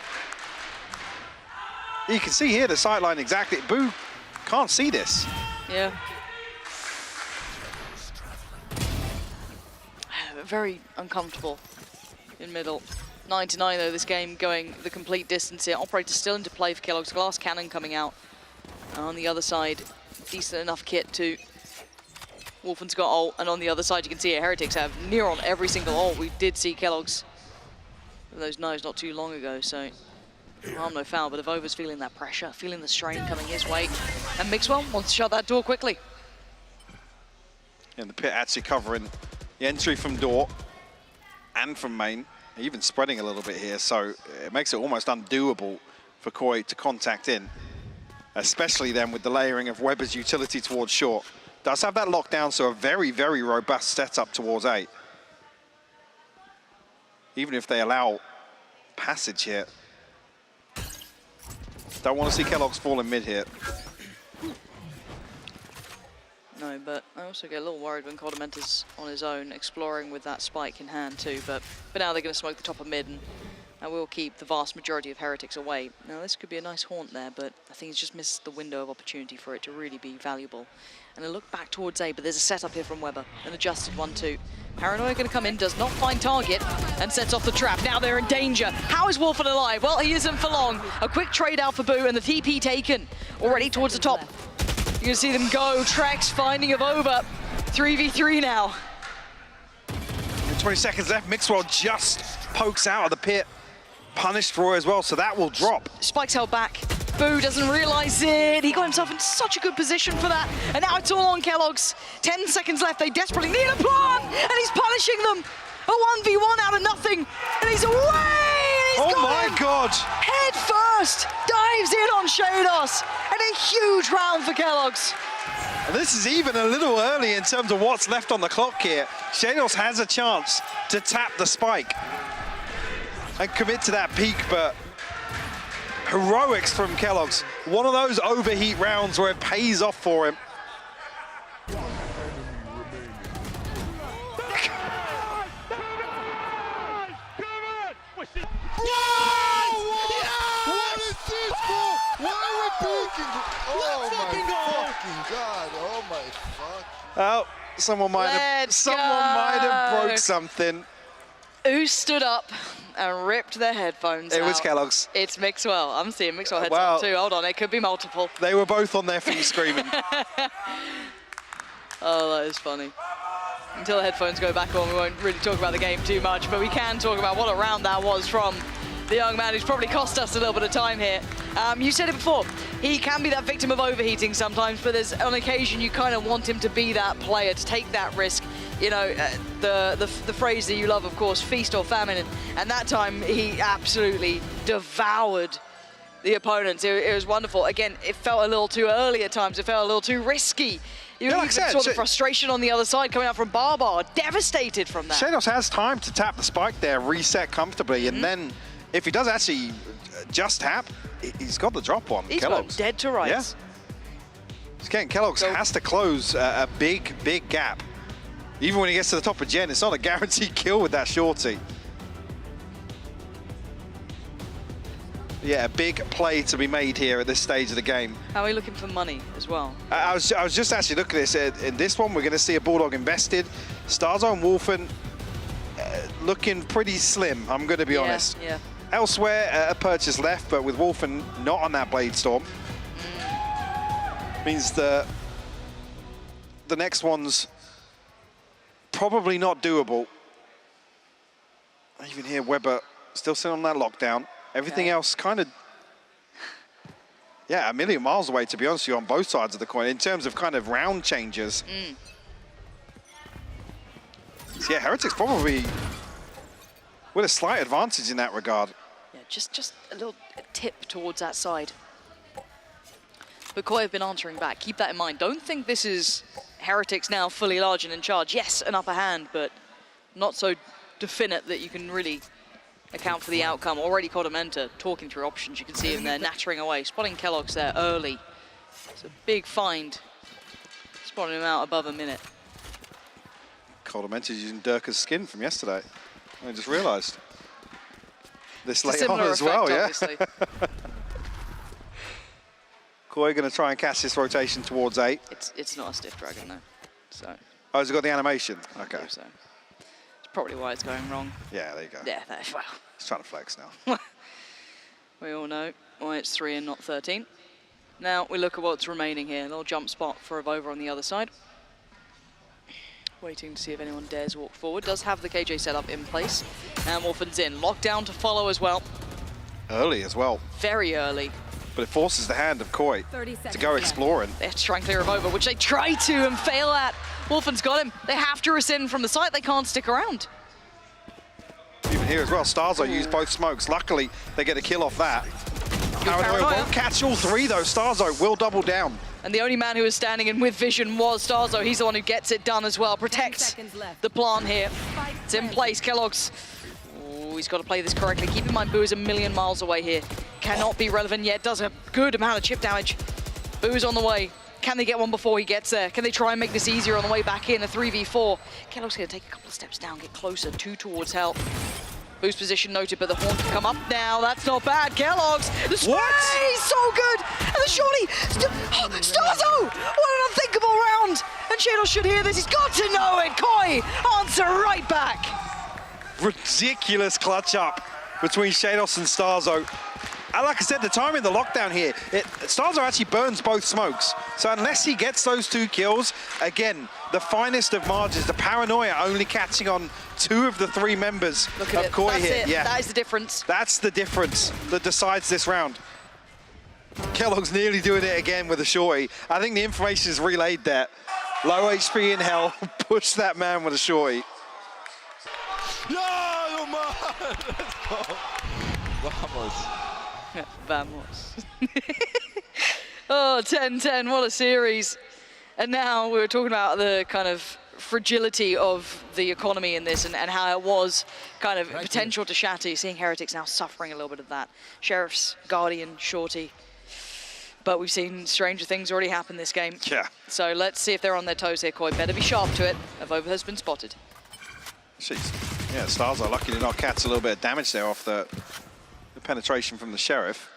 You can see here the sightline exactly. Boo can't see this. Yeah. Very uncomfortable in middle. 9-9 though, this game going the complete distance here. Operator still into play for Kellogg's. Glass Cannon coming out. On the other side, decent enough kit to Wolfen's got ult, and on the other side you can see it, Heretics have near on every single ult. We did see Kellogg's with those knives not too long ago, so harm no foul, but Evova's feeling that pressure, feeling the strain coming his way, and Mixwell wants to shut that door quickly. And the pit actually covering the entry from door and from main, even spreading a little bit here, so it makes it almost undoable for Koi to contact in, especially then with the layering of Weber's utility towards short. Does have that lockdown, so a very, very robust setup towards A. Even if they allow passage here. Don't want to see Kellogg's fall in mid here. No, but I also get a little worried when Codimenta's on his own, exploring with that spike in hand too, but now they're going to smoke the top of mid, and will keep the vast majority of Heretics away. Now this could be a nice haunt there, but I think he's just missed the window of opportunity for it to really be valuable. And I look back towards A, but there's a setup here from Weber, an adjusted one too. Paranoia going to come in, does not find target, and sets off the trap. Now they're in danger. How is Wolfen alive? Well, he isn't for long. A quick trade out for Boo, and the TP taken already towards the top. You can see them go. Trex finding Evova. 3v3 now. 20 seconds left. Mixwell just pokes out of the pit. Punished for it as well, so that will drop. Spike's held back. Boo doesn't realize it. He got himself in such a good position for that. And now it's all on Kellogg's. 10 seconds left. They desperately need a plant. And he's punishing them. A 1v1 out of nothing. And he's away. And he's my God. Head first. Dives in on Shados. And a huge round for Kellogg's. This is even a little early in terms of what's left on the clock here. Shados has a chance to tap the spike and commit to that peak, but heroics from Kellogg's. One of those overheat rounds where it pays off for him. Oh, someone might have broke something. Who stood up and ripped their headphones out? It was Kellogg's. It's Mixwell. I'm seeing Mixwell heads up too. Hold on, it could be multiple. They were both on their feet screaming. Oh, that is funny. Until the headphones go back on, we won't really talk about the game too much, but we can talk about what a round that was from the young man who's probably cost us a little bit of time here. You said it before, he can be that victim of overheating sometimes, but there's on occasion you kind of want him to be that player, to take that risk. You know, the phrase that you love, of course, feast or famine, and that time he absolutely devoured the opponents. It was wonderful. Again, it felt a little too early at times, it felt a little too risky. You saw the frustration on the other side coming out from Barbar, devastated from that. Shados has time to tap the spike there, reset comfortably, and then if he does actually just tap, he's got the drop on Kellogg's. Dead to rights. Yeah. Again, Kellogg's has to close a big, big gap. Even when he gets to the top of Gen, it's not a guaranteed kill with that shorty. Yeah, a big play to be made here at this stage of the game. How are we looking for money as well? I was just actually looking at this. In this one, we're going to see a Bulldog invested. Starzo and Wolfen looking pretty slim, I'm going to be honest. Yeah. Elsewhere, a purchase left, but with Wolfen not on that Blade Storm, means the next one's probably not doable. Even here, Weber still sitting on that lockdown. Everything else kind of, yeah, a million miles away, to be honest with you, on both sides of the coin, in terms of kind of round changes. So yeah, Heretics probably with a slight advantage in that regard. Yeah, just a little tip towards that side. But Koi have been answering back. Keep that in mind. Don't think this is Heretics now fully large and in charge. Yes, an upper hand, but not so definite that you can really account for the outcome. Already Codamenta talking through options. You can see him there nattering away, spotting Kellogg's there early. It's a big find, spotting him out above a minute. Codamenta's using Durka's skin from yesterday. I just realised. This late on as effect, well, obviously. yeah. Koi going to try and catch this rotation towards 8. It's not a stiff dragon though, so. Oh, has it got the animation? Okay. So. It's probably why it's going wrong. Yeah, there you go. Yeah, well. He's trying to flex now. We all know why it's 3 and not 13. Now we look at what's remaining here. A little jump spot for Avova on the other side. Waiting to see if anyone dares walk forward. Does have the KJ setup in place. And Wolfen's in. Lockdown to follow as well. Early as well. Very early. But it forces the hand of Koi to go exploring. They have to try and clear Avova, which they try to and fail at. Wolfen's got him. They have to rescind from the site. They can't stick around. Even here as well, Starzo used both smokes. Luckily, they get a kill off that. Paranoia won't catch all 3 though. Starzo will double down. And the only man who was standing in with vision was Starzo. He's the one who gets it done as well. Protects the plant here. It's in place. Kellogg's. Oh, he's got to play this correctly. Keep in mind, Boo is a million miles away here. Cannot be relevant yet. Does a good amount of chip damage. Boo's on the way. Can they get one before he gets there? Can they try and make this easier on the way back in? A 3v4. Kellogg's going to take a couple of steps down, get closer, 2 towards help. Boo's position noted, but the horn can come up now. That's not bad. Kellogg's. The spray! He's so good! And the shorty! Starzo! What an unthinkable round! And Shadow should hear this. He's got to know it. Koi answer right back. Ridiculous clutch up between Shados and Starzo. And like I said, the time in the lockdown here, Starzo actually burns both smokes. So unless he gets those 2 kills, again, the finest of margins, the Paranoia only catching on 2 of the 3 members of Koi That's here. it. Yeah. That is the difference. That's the difference that decides this round. Kellogg's nearly doing it again with a shorty. I think the information is relayed there. Low HP in hell, push that man with a shorty. No, man! Let's go. Vamos. Vamos. Oh, 10-10, what a series. And now we were talking about the kind of fragility of the economy in this and how it was kind of potential to shatter. You're seeing Heretics now suffering a little bit of that. Sheriff's, Guardian, Shorty. But we've seen stranger things already happen this game. Yeah. So let's see if they're on their toes here, Koi. Better be sharp to it. Avova has been spotted. Jeez. Yeah, Stars are lucky to not catch a little bit of damage there off the penetration from the Sheriff.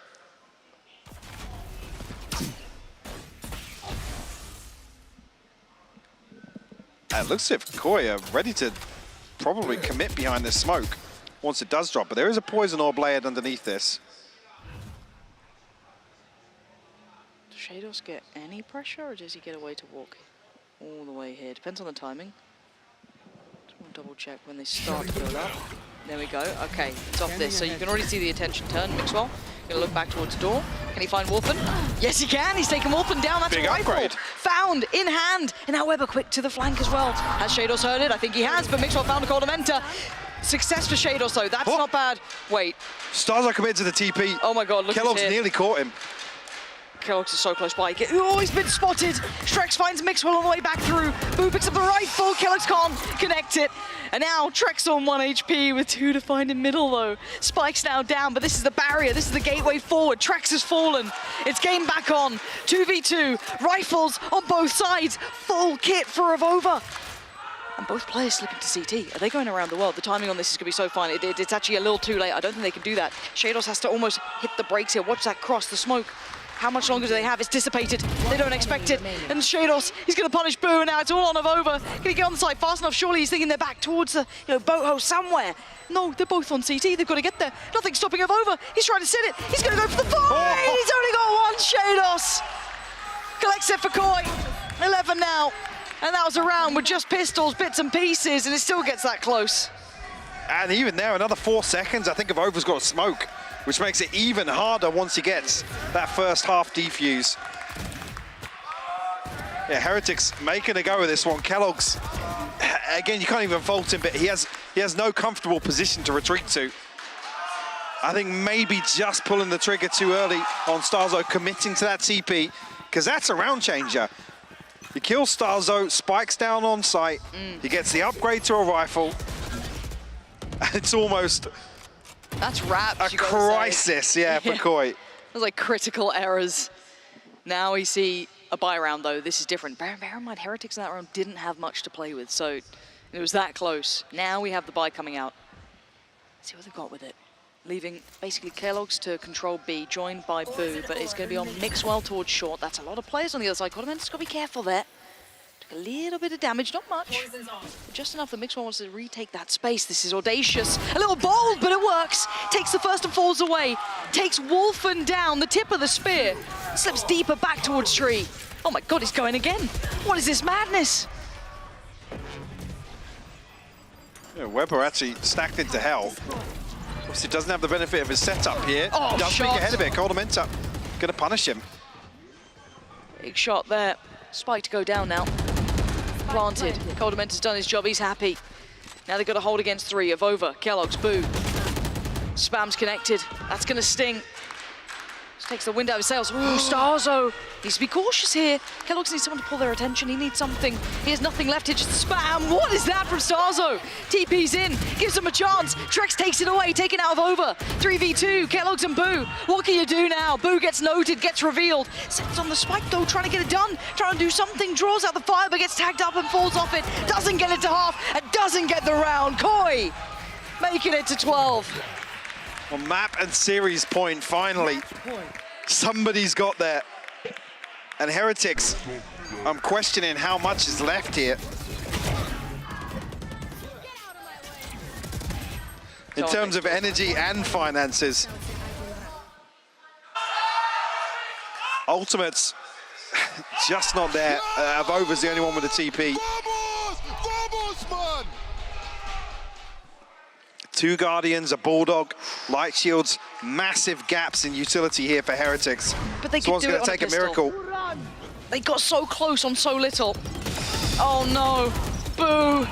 And it looks as if Koi are ready to probably commit behind this smoke once it does drop, but there is a poison orb layered underneath this. Does Shados get any pressure, or does he get away to walk all the way here? Depends on the timing. Just want to double check when they start to build up. There we go. Okay, it's off this. So you can already see the attention turn. Mixwell gonna look back towards door. Can he find Wolfen? Yes, he can. He's taken Wolfen down. That's big a rifle. upgrade. Found in hand. And now Weber quick to the flank as well. Has Shados heard it? I think he has, but Mixwell found a Cordamenta. Success for Shados though. That's not bad. Wait. Stars are committed to the TP. Oh my god, look Kellogg's here. nearly caught him. Kellogg's is so close by. Oh, he's been spotted. Trex finds Mixwell on the way back through. Boo picks up the rifle. Kellogg's can't connect it. And now Trex on 1 HP with 2 to find in middle though. Spike's now down, but this is the barrier. This is the gateway forward. Trex has fallen. It's game back on. 2v2. Rifles on both sides. Full kit for Avova. And both players slipping to CT. Are they going around the world? The timing on this is going to be so fine. It's actually a little too late. I don't think they can do that. Shados has to almost hit the brakes here. Watch that cross, the smoke. How much longer do they have? It's dissipated. They don't expect it. And Shados, he's going to punish Boo, and now it's all on Avova. Can he get on the side fast enough? Surely he's thinking they're back towards the boat house somewhere. No, they're both on CT. They've got to get there. Nothing stopping Avova. He's trying to sit it. He's going to go for the fight. He's only got one. Shados collects it for Koi. 11 now. And that was a round with just pistols, bits and pieces, and it still gets that close. And even there, another 4 seconds. I think Avova's got a smoke, which makes it even harder once he gets that first half defuse. Yeah, Heretics making a go of this one. Kellogg's, again, you can't even fault him, but he has no comfortable position to retreat to. I think maybe just pulling the trigger too early on Starzo, committing to that TP, because that's a round changer. He kills Starzo, spikes down on site, he gets the upgrade to a rifle, and it's almost that's wrapped, a crisis, yeah, for Koi. Those like critical errors. Now we see a buy round though. This is different. Bear in mind, Heretics in that round didn't have much to play with, so it was that close. Now we have the buy coming out. Let's see what they've got with it. Leaving basically Kellogg's to control B, joined by Boo, but it's going to be on Mixwell towards short. That's a lot of players on the other side. Codement's got to be careful there. Took a little bit of damage, not much, but just enough that Mixwell wants to retake that space. This is audacious. A little bold, but it works. Takes the first and falls away. Takes Wolfen down, the tip of the spear. Slips deeper back towards Tree. Oh my God, he's going again. What is this madness? Yeah, Weber actually stacked into hell. Obviously doesn't have the benefit of his setup here. Oh, does shot. think ahead of it. Coldamenta gonna punish him. Big shot there. Spike to go down now. Planted. Coldamenta's done his job. He's happy. Now they've got to hold against 3. Avova, Kellogg's, Boo. Spam's connected. That's going to sting. Just takes the wind out of his sails. Ooh, Starzo. Needs to be cautious here. Kellogg's needs someone to pull their attention. He needs something. He has nothing left. It's just spam. What is that from Starzo? TP's in. Gives him a chance. Trex takes it away. Taken out of Over. 3v2. Kellogg's and Boo. What can you do now? Boo gets noted. Gets revealed. Sets on the spike though. Trying to get it done. Trying to do something. Draws out the fire but gets tagged up and falls off it. Doesn't get it to half. And doesn't get the round. Koi making it to 12. On map and series point, finally. Somebody's got there. And Heretics, I'm questioning how much is left here. In terms of energy and finances. Ultimates, just not there. Avova's the only one with a TP. Two Guardians, a Bulldog, Light Shields, massive gaps in utility here for Heretics. But they Swan's could do going it to on take a pistol. miracle. They got so close on so little. Oh no, Boo.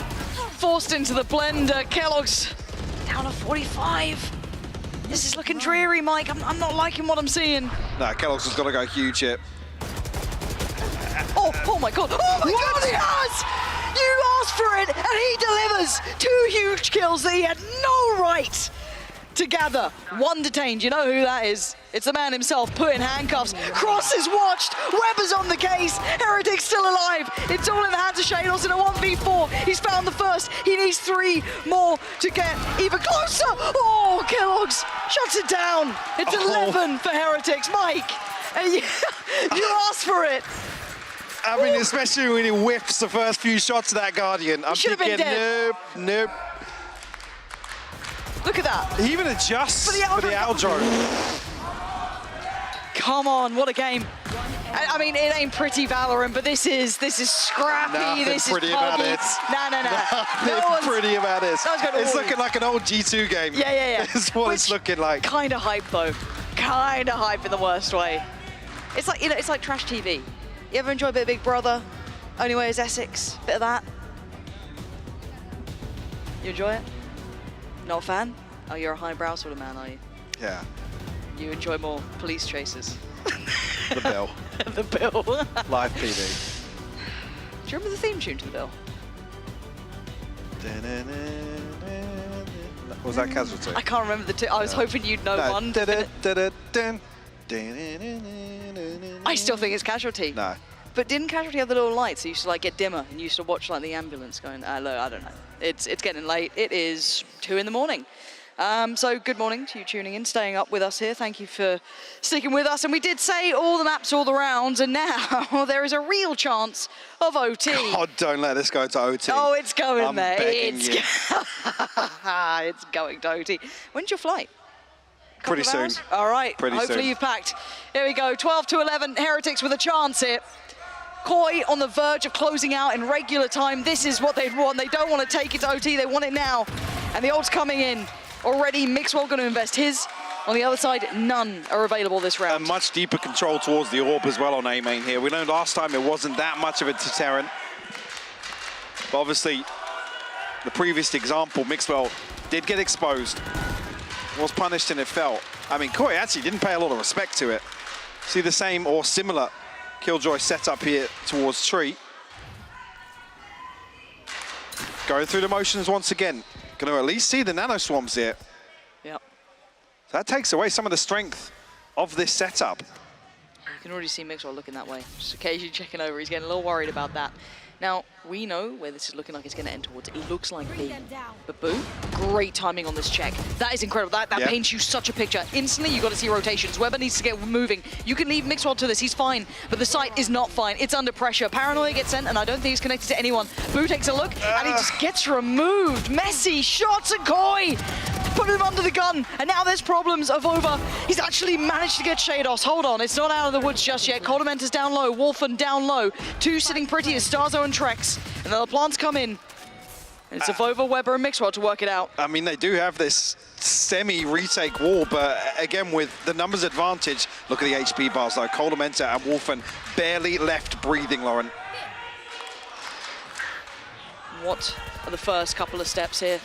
Forced into the blender. Kellogg's down to 45. This is looking dreary, Mike. I'm not liking what I'm seeing. No, Kellogg's has got to go huge here. Oh my God. Oh my God, he has! You asked for it, and he delivers 2 huge kills that he had no right to gather. 1 detained, you know who that is. It's the man himself, put in handcuffs. Cross is watched, Weber's on the case, Heretics still alive. It's all in the hands of Shados in a 1v4. He's found the first, he needs 3 more to get even closer. Oh, Kellogg's shuts it down. It's 11 for Heretics, Mike. And you asked for it. I mean, especially when he whiffs the first few shots of that Guardian. I'm thinking, nope. Look at that. He even adjusts for the outro. Come on, what a game. I mean, it ain't pretty Valorant, but this is scrappy. Nothing this pretty is about puggy. it. No. Nothing pretty about this. It's looking like an old G2 game. Yeah. That's what it's looking like. Kind of hype though. Kind of hype in the worst way. It's like, it's like trash TV. You ever enjoy a bit of Big Brother? Only Way is Essex, bit of that. You enjoy it? Not a fan? Oh, you're a highbrow sort of man, are you? Yeah. You enjoy more police chases. The Bill. The Bill. Live PD. Do you remember the theme tune to the Bill? Was that Casualty? I can't remember the two. I was hoping you'd know one. I still think it's Casualty. No. But didn't Casualty have the little lights? It used to like get dimmer and you used to watch like the ambulance going, look, I don't know. It's getting late. It is 2 in the morning. So good morning to you tuning in, staying up with us here. Thank you for sticking with us. And we did say all the maps, all the rounds, and now there is a real chance of OT. God, don't let this go to OT. Oh, it's going I'm there. begging you. It's going to OT. When's your flight? Pretty soon. Hours? All right. Pretty Hopefully soon. you've packed. Here we go. 12 to 11. Heretics with a chance here. Koi on the verge of closing out in regular time. This is what they'd want. They don't want to take it to OT. They want it now. And the ult's coming in. Already, Mixwell going to invest his. On the other side, none are available this round. A much deeper control towards the orb as well on A main here. We know last time it wasn't that much of a deterrent. But obviously, the previous example, Mixwell did get exposed. Was punished and it fell. I mean, Koi actually didn't pay a lot of respect to it. See the same or similar Killjoy setup here towards Tree. Going through the motions once again. Going to at least see the nano swarms here. Yep. So that takes away some of the strength of this setup. You can already see Mixwell looking that way. Just occasionally checking over. He's getting a little worried about that. Now, we know where this is looking like it's going to end towards. It looks like B. But Boo, great timing on this check. That is incredible. That paints you such a picture. Instantly, you've got to see rotations. Weber needs to get moving. You can leave Mixwell to this. He's fine. But the site is not fine. It's under pressure. Paranoia gets sent, and I don't think he's connected to anyone. Boo takes a look, and he just gets removed. Messy shots at Koi. Put him under the gun, and now there's problems of over. He's actually managed to get Shados. Hold on, it's not out of the woods just yet. Coldamenter's down low, Wolfen down low. Two sitting pretty as Starzo and Trex. And then the plants come in. And it's Avova, Weber, and Mixwell to work it out. I mean, they do have this semi-retake wall, but again, with the numbers advantage, look at the HP bars though. Coldamenter and Wolfen barely left breathing, Lauren. What are the first couple of steps here?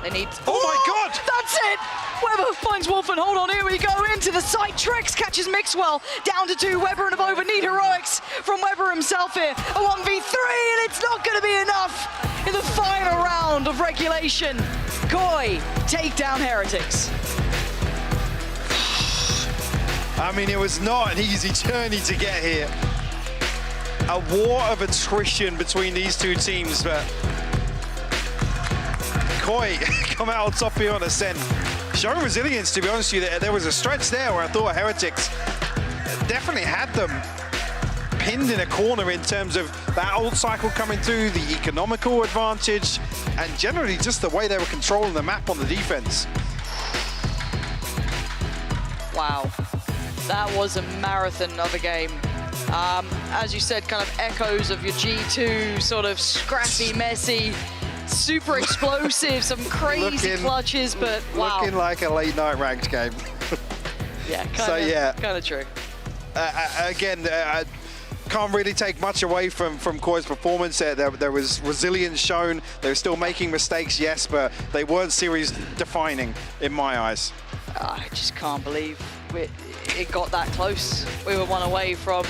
They need... Oh my God! That's it! Weber finds Wolfen. Hold on, here we go. Into the site. Trex catches Mixwell. Down to 2. Weber and Avova need heroics from Weber himself here. A 1v3, and it's not going to be enough in the final round of regulation. Koi take down Heretics. I mean, it was not an easy journey to get here. A war of attrition between these two teams, but Koi come out on top here on Ascent. Showing resilience, to be honest with you. There was a stretch there where I thought Heretics definitely had them pinned in a corner in terms of that ult cycle coming through, the economical advantage, and generally just the way they were controlling the map on the defense. Wow, that was a marathon of a game. As you said, kind of echoes of your G2, sort of scrappy, messy, super explosive, some crazy clutches, but wow. Looking like a late night ranked game. Yeah, kind of true. Again, can't really take much away from Koi's performance. There was resilience shown. They were still making mistakes, yes, but they weren't series defining in my eyes. I just can't believe it got that close. We were one away from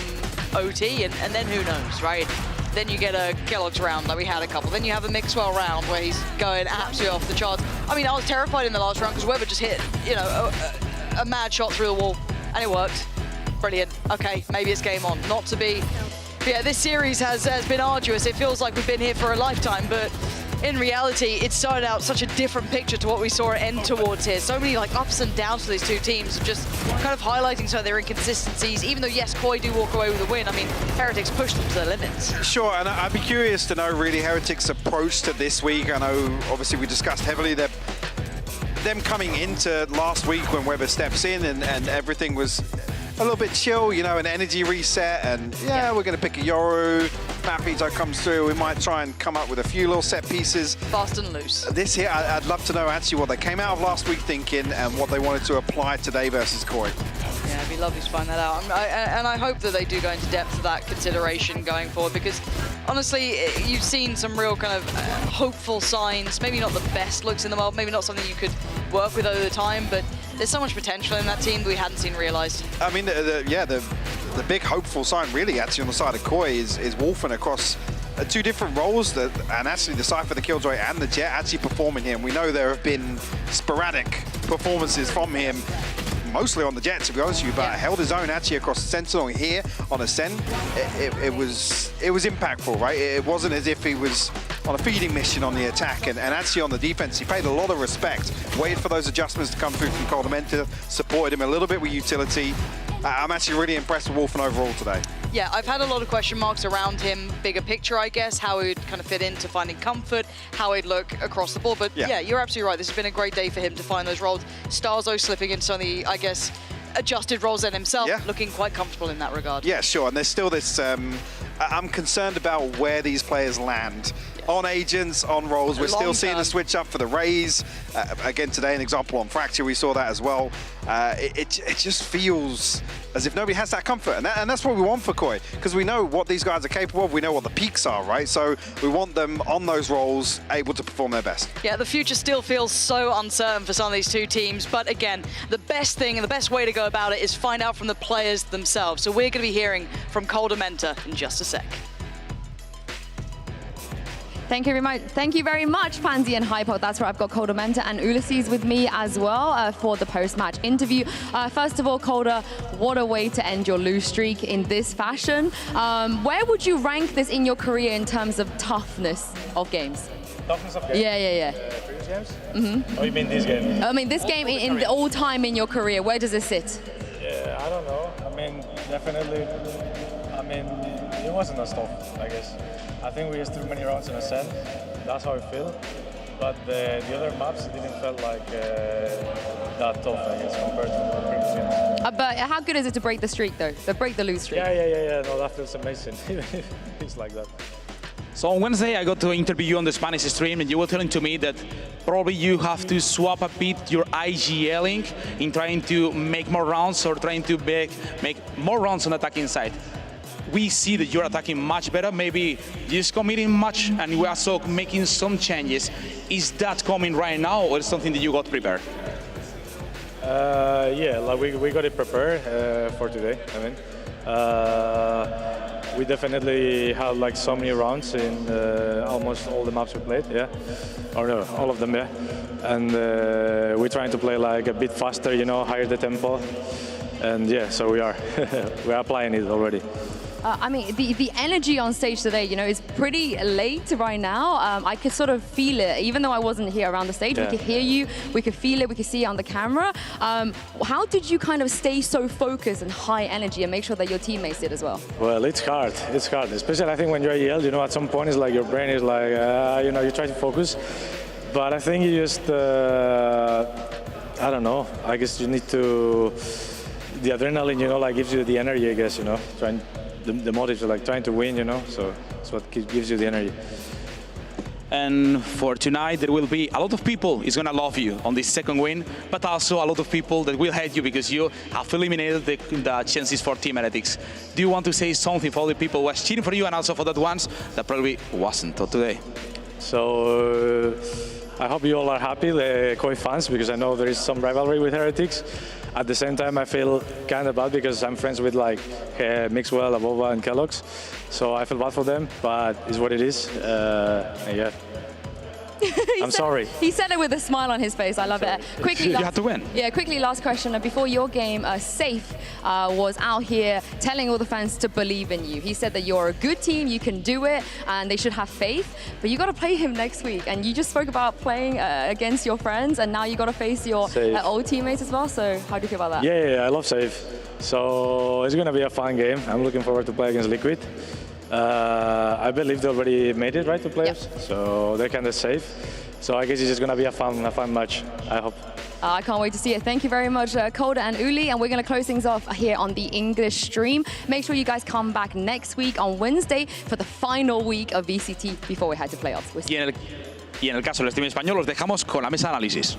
OT, and then who knows, right? Then you get a Kellogg's round, like we had a couple. Then you have a Mixwell round where he's going absolutely off the charts. I mean, I was terrified in the last round because Weber just hit, you know, a mad shot through the wall, and it worked. Brilliant. Okay, maybe it's game on. Not to be. But yeah, this series has been arduous. It feels like we've been here for a lifetime, but in reality, it started out such a different picture to what we saw it end towards here. So many like ups and downs for these two teams, just kind of highlighting some of their inconsistencies. Even though, yes, Koi do walk away with a win, I mean, Heretics pushed them to their limits. Sure, and I'd be curious to know really Heretics' approach to this week. I know, obviously, we discussed heavily that them coming into last week when Weber steps in and everything was a little bit chill, you know, an energy reset, and yeah, we're going to pick a Yoru. Map veto comes through. We might try and come up with a few little set pieces. Fast and loose. This here, I'd love to know actually what they came out of last week thinking and what they wanted to apply today versus Koi. Yeah, it'd be lovely to find that out. And I hope that they do go into depth of that consideration going forward, because honestly, you've seen some real kind of hopeful signs. Maybe not the best looks in the world, maybe not something you could work with over time, but there's so much potential in that team that we hadn't seen realized. I mean, the big hopeful sign really actually on the side of Koi is Wolfen across two different roles, and actually the Cypher, the Killjoy, and the Jet actually performing here. And we know there have been sporadic performances from him. mostly on the jet, to be honest with you, but held his own actually across the Sentinel here on Ascend. It was impactful, right? It wasn't as if he was on a feeding mission on the attack, and actually on the defense, he paid a lot of respect, waited for those adjustments to come through from Coldamenta, supported him a little bit with utility. I'm actually really impressed with Wolfen overall today. Yeah, I've had a lot of question marks around him, bigger picture, I guess, how he would kind of fit into finding comfort, how he'd look across the board. But yeah, you're absolutely right. This has been a great day for him to find those roles. Starzo slipping into some of the, I guess, adjusted roles in himself, looking quite comfortable in that regard. Yeah, sure. And there's still this, I'm concerned about where these players land. On agents, on roles, we're still seeing the switch up for the Rays. Again, today, an example on Fracture, we saw that as well. It just feels as if nobody has that comfort. And that's what we want for Koi, because we know what these guys are capable of. We know what the peaks are, right? So we want them on those roles, able to perform their best. Yeah, the future still feels so uncertain for some of these two teams. But again, the best thing and the best way to go about it is find out from the players themselves. So we're going to be hearing from Coldamenta in just a sec. Thank you very much, Pansy and Hypo. That's right, I've got Coldamenta and Ulysses with me as well for the post-match interview. First of all, Colda, what a way to end your lose streak in this fashion. Where would you rank this in your career in terms of toughness of games? Toughness of games? Yeah. Previous games? Mm-hmm. Oh, you mean this game? I mean, this game in the all-time in your career, where does it sit? Yeah, I don't know. I mean, definitely, it wasn't as tough, I guess. I think we used too many rounds in Ascend. That's how I feel. But the other maps didn't feel like that tough, I guess, compared to the previous games. But how good is it to break the streak, though? To break the lose streak? Yeah. No, that feels amazing. It's like that. So on Wednesday, I got to interview you on the Spanish stream, and you were telling to me that probably you have to swap a bit your IGLing in trying to make more rounds or trying to make more rounds on the attacking side. We see that you're attacking much better, maybe just committing much, and we are also making some changes. Is that coming right now, or is something that you got prepared? Yeah, like we got it prepared for today. We definitely had like so many rounds in almost all the maps we played, or no, all of them, and we're trying to play like a bit faster, higher the tempo, and yeah, so we are applying it already. I mean, the energy on stage today, is pretty late right now. I could sort of feel it, even though I wasn't here around the stage. We could hear you, we could feel it, we could see it on the camera. How did you kind of stay so focused and high energy and make sure that your teammates did as well? Well, it's hard, especially I think when you're EL, at some point it's like your brain is like, you try to focus. But I think you just, I don't know, I guess you need to, the adrenaline, like gives you the energy, I guess, trying. The motive is like trying to win, so it's what gives you the energy. And for tonight, there will be a lot of people is going to love you on this second win, but also a lot of people that will hate you because you have eliminated the chances for Team Heretics. Do you want to say something for all the people who was cheering for you and also for that ones that probably wasn't today? So I hope you all are happy, the Koi fans, because I know there is some rivalry with Heretics. At the same time, I feel kind of bad because I'm friends with like Mixwell, Abova, and Kellogg's. So I feel bad for them, but it's what it is. Yeah. I'm sorry. He said it with a smile on his face. I love it. Quickly, you have to win. Yeah, quickly, last question. Before your game, Safe was out here telling all the fans to believe in you. He said that you're a good team, you can do it, and they should have faith. But you got to play him next week. And you just spoke about playing against your friends, and now you got to face your old teammates as well. So how do you feel about that? Yeah, I love Safe. So it's going to be a fun game. I'm looking forward to play against Liquid. I believe they already made it, right, to players? Yep. So they're kind of safe. So I guess it's just going to be a fun match, I hope. I can't wait to see it. Thank you very much, Koda and Uli. And we're going to close things off here on the English stream. Make sure you guys come back next week on Wednesday for the final week of VCT before we head to playoffs. Y en el caso del stream español, los dejamos con la mesa de análisis.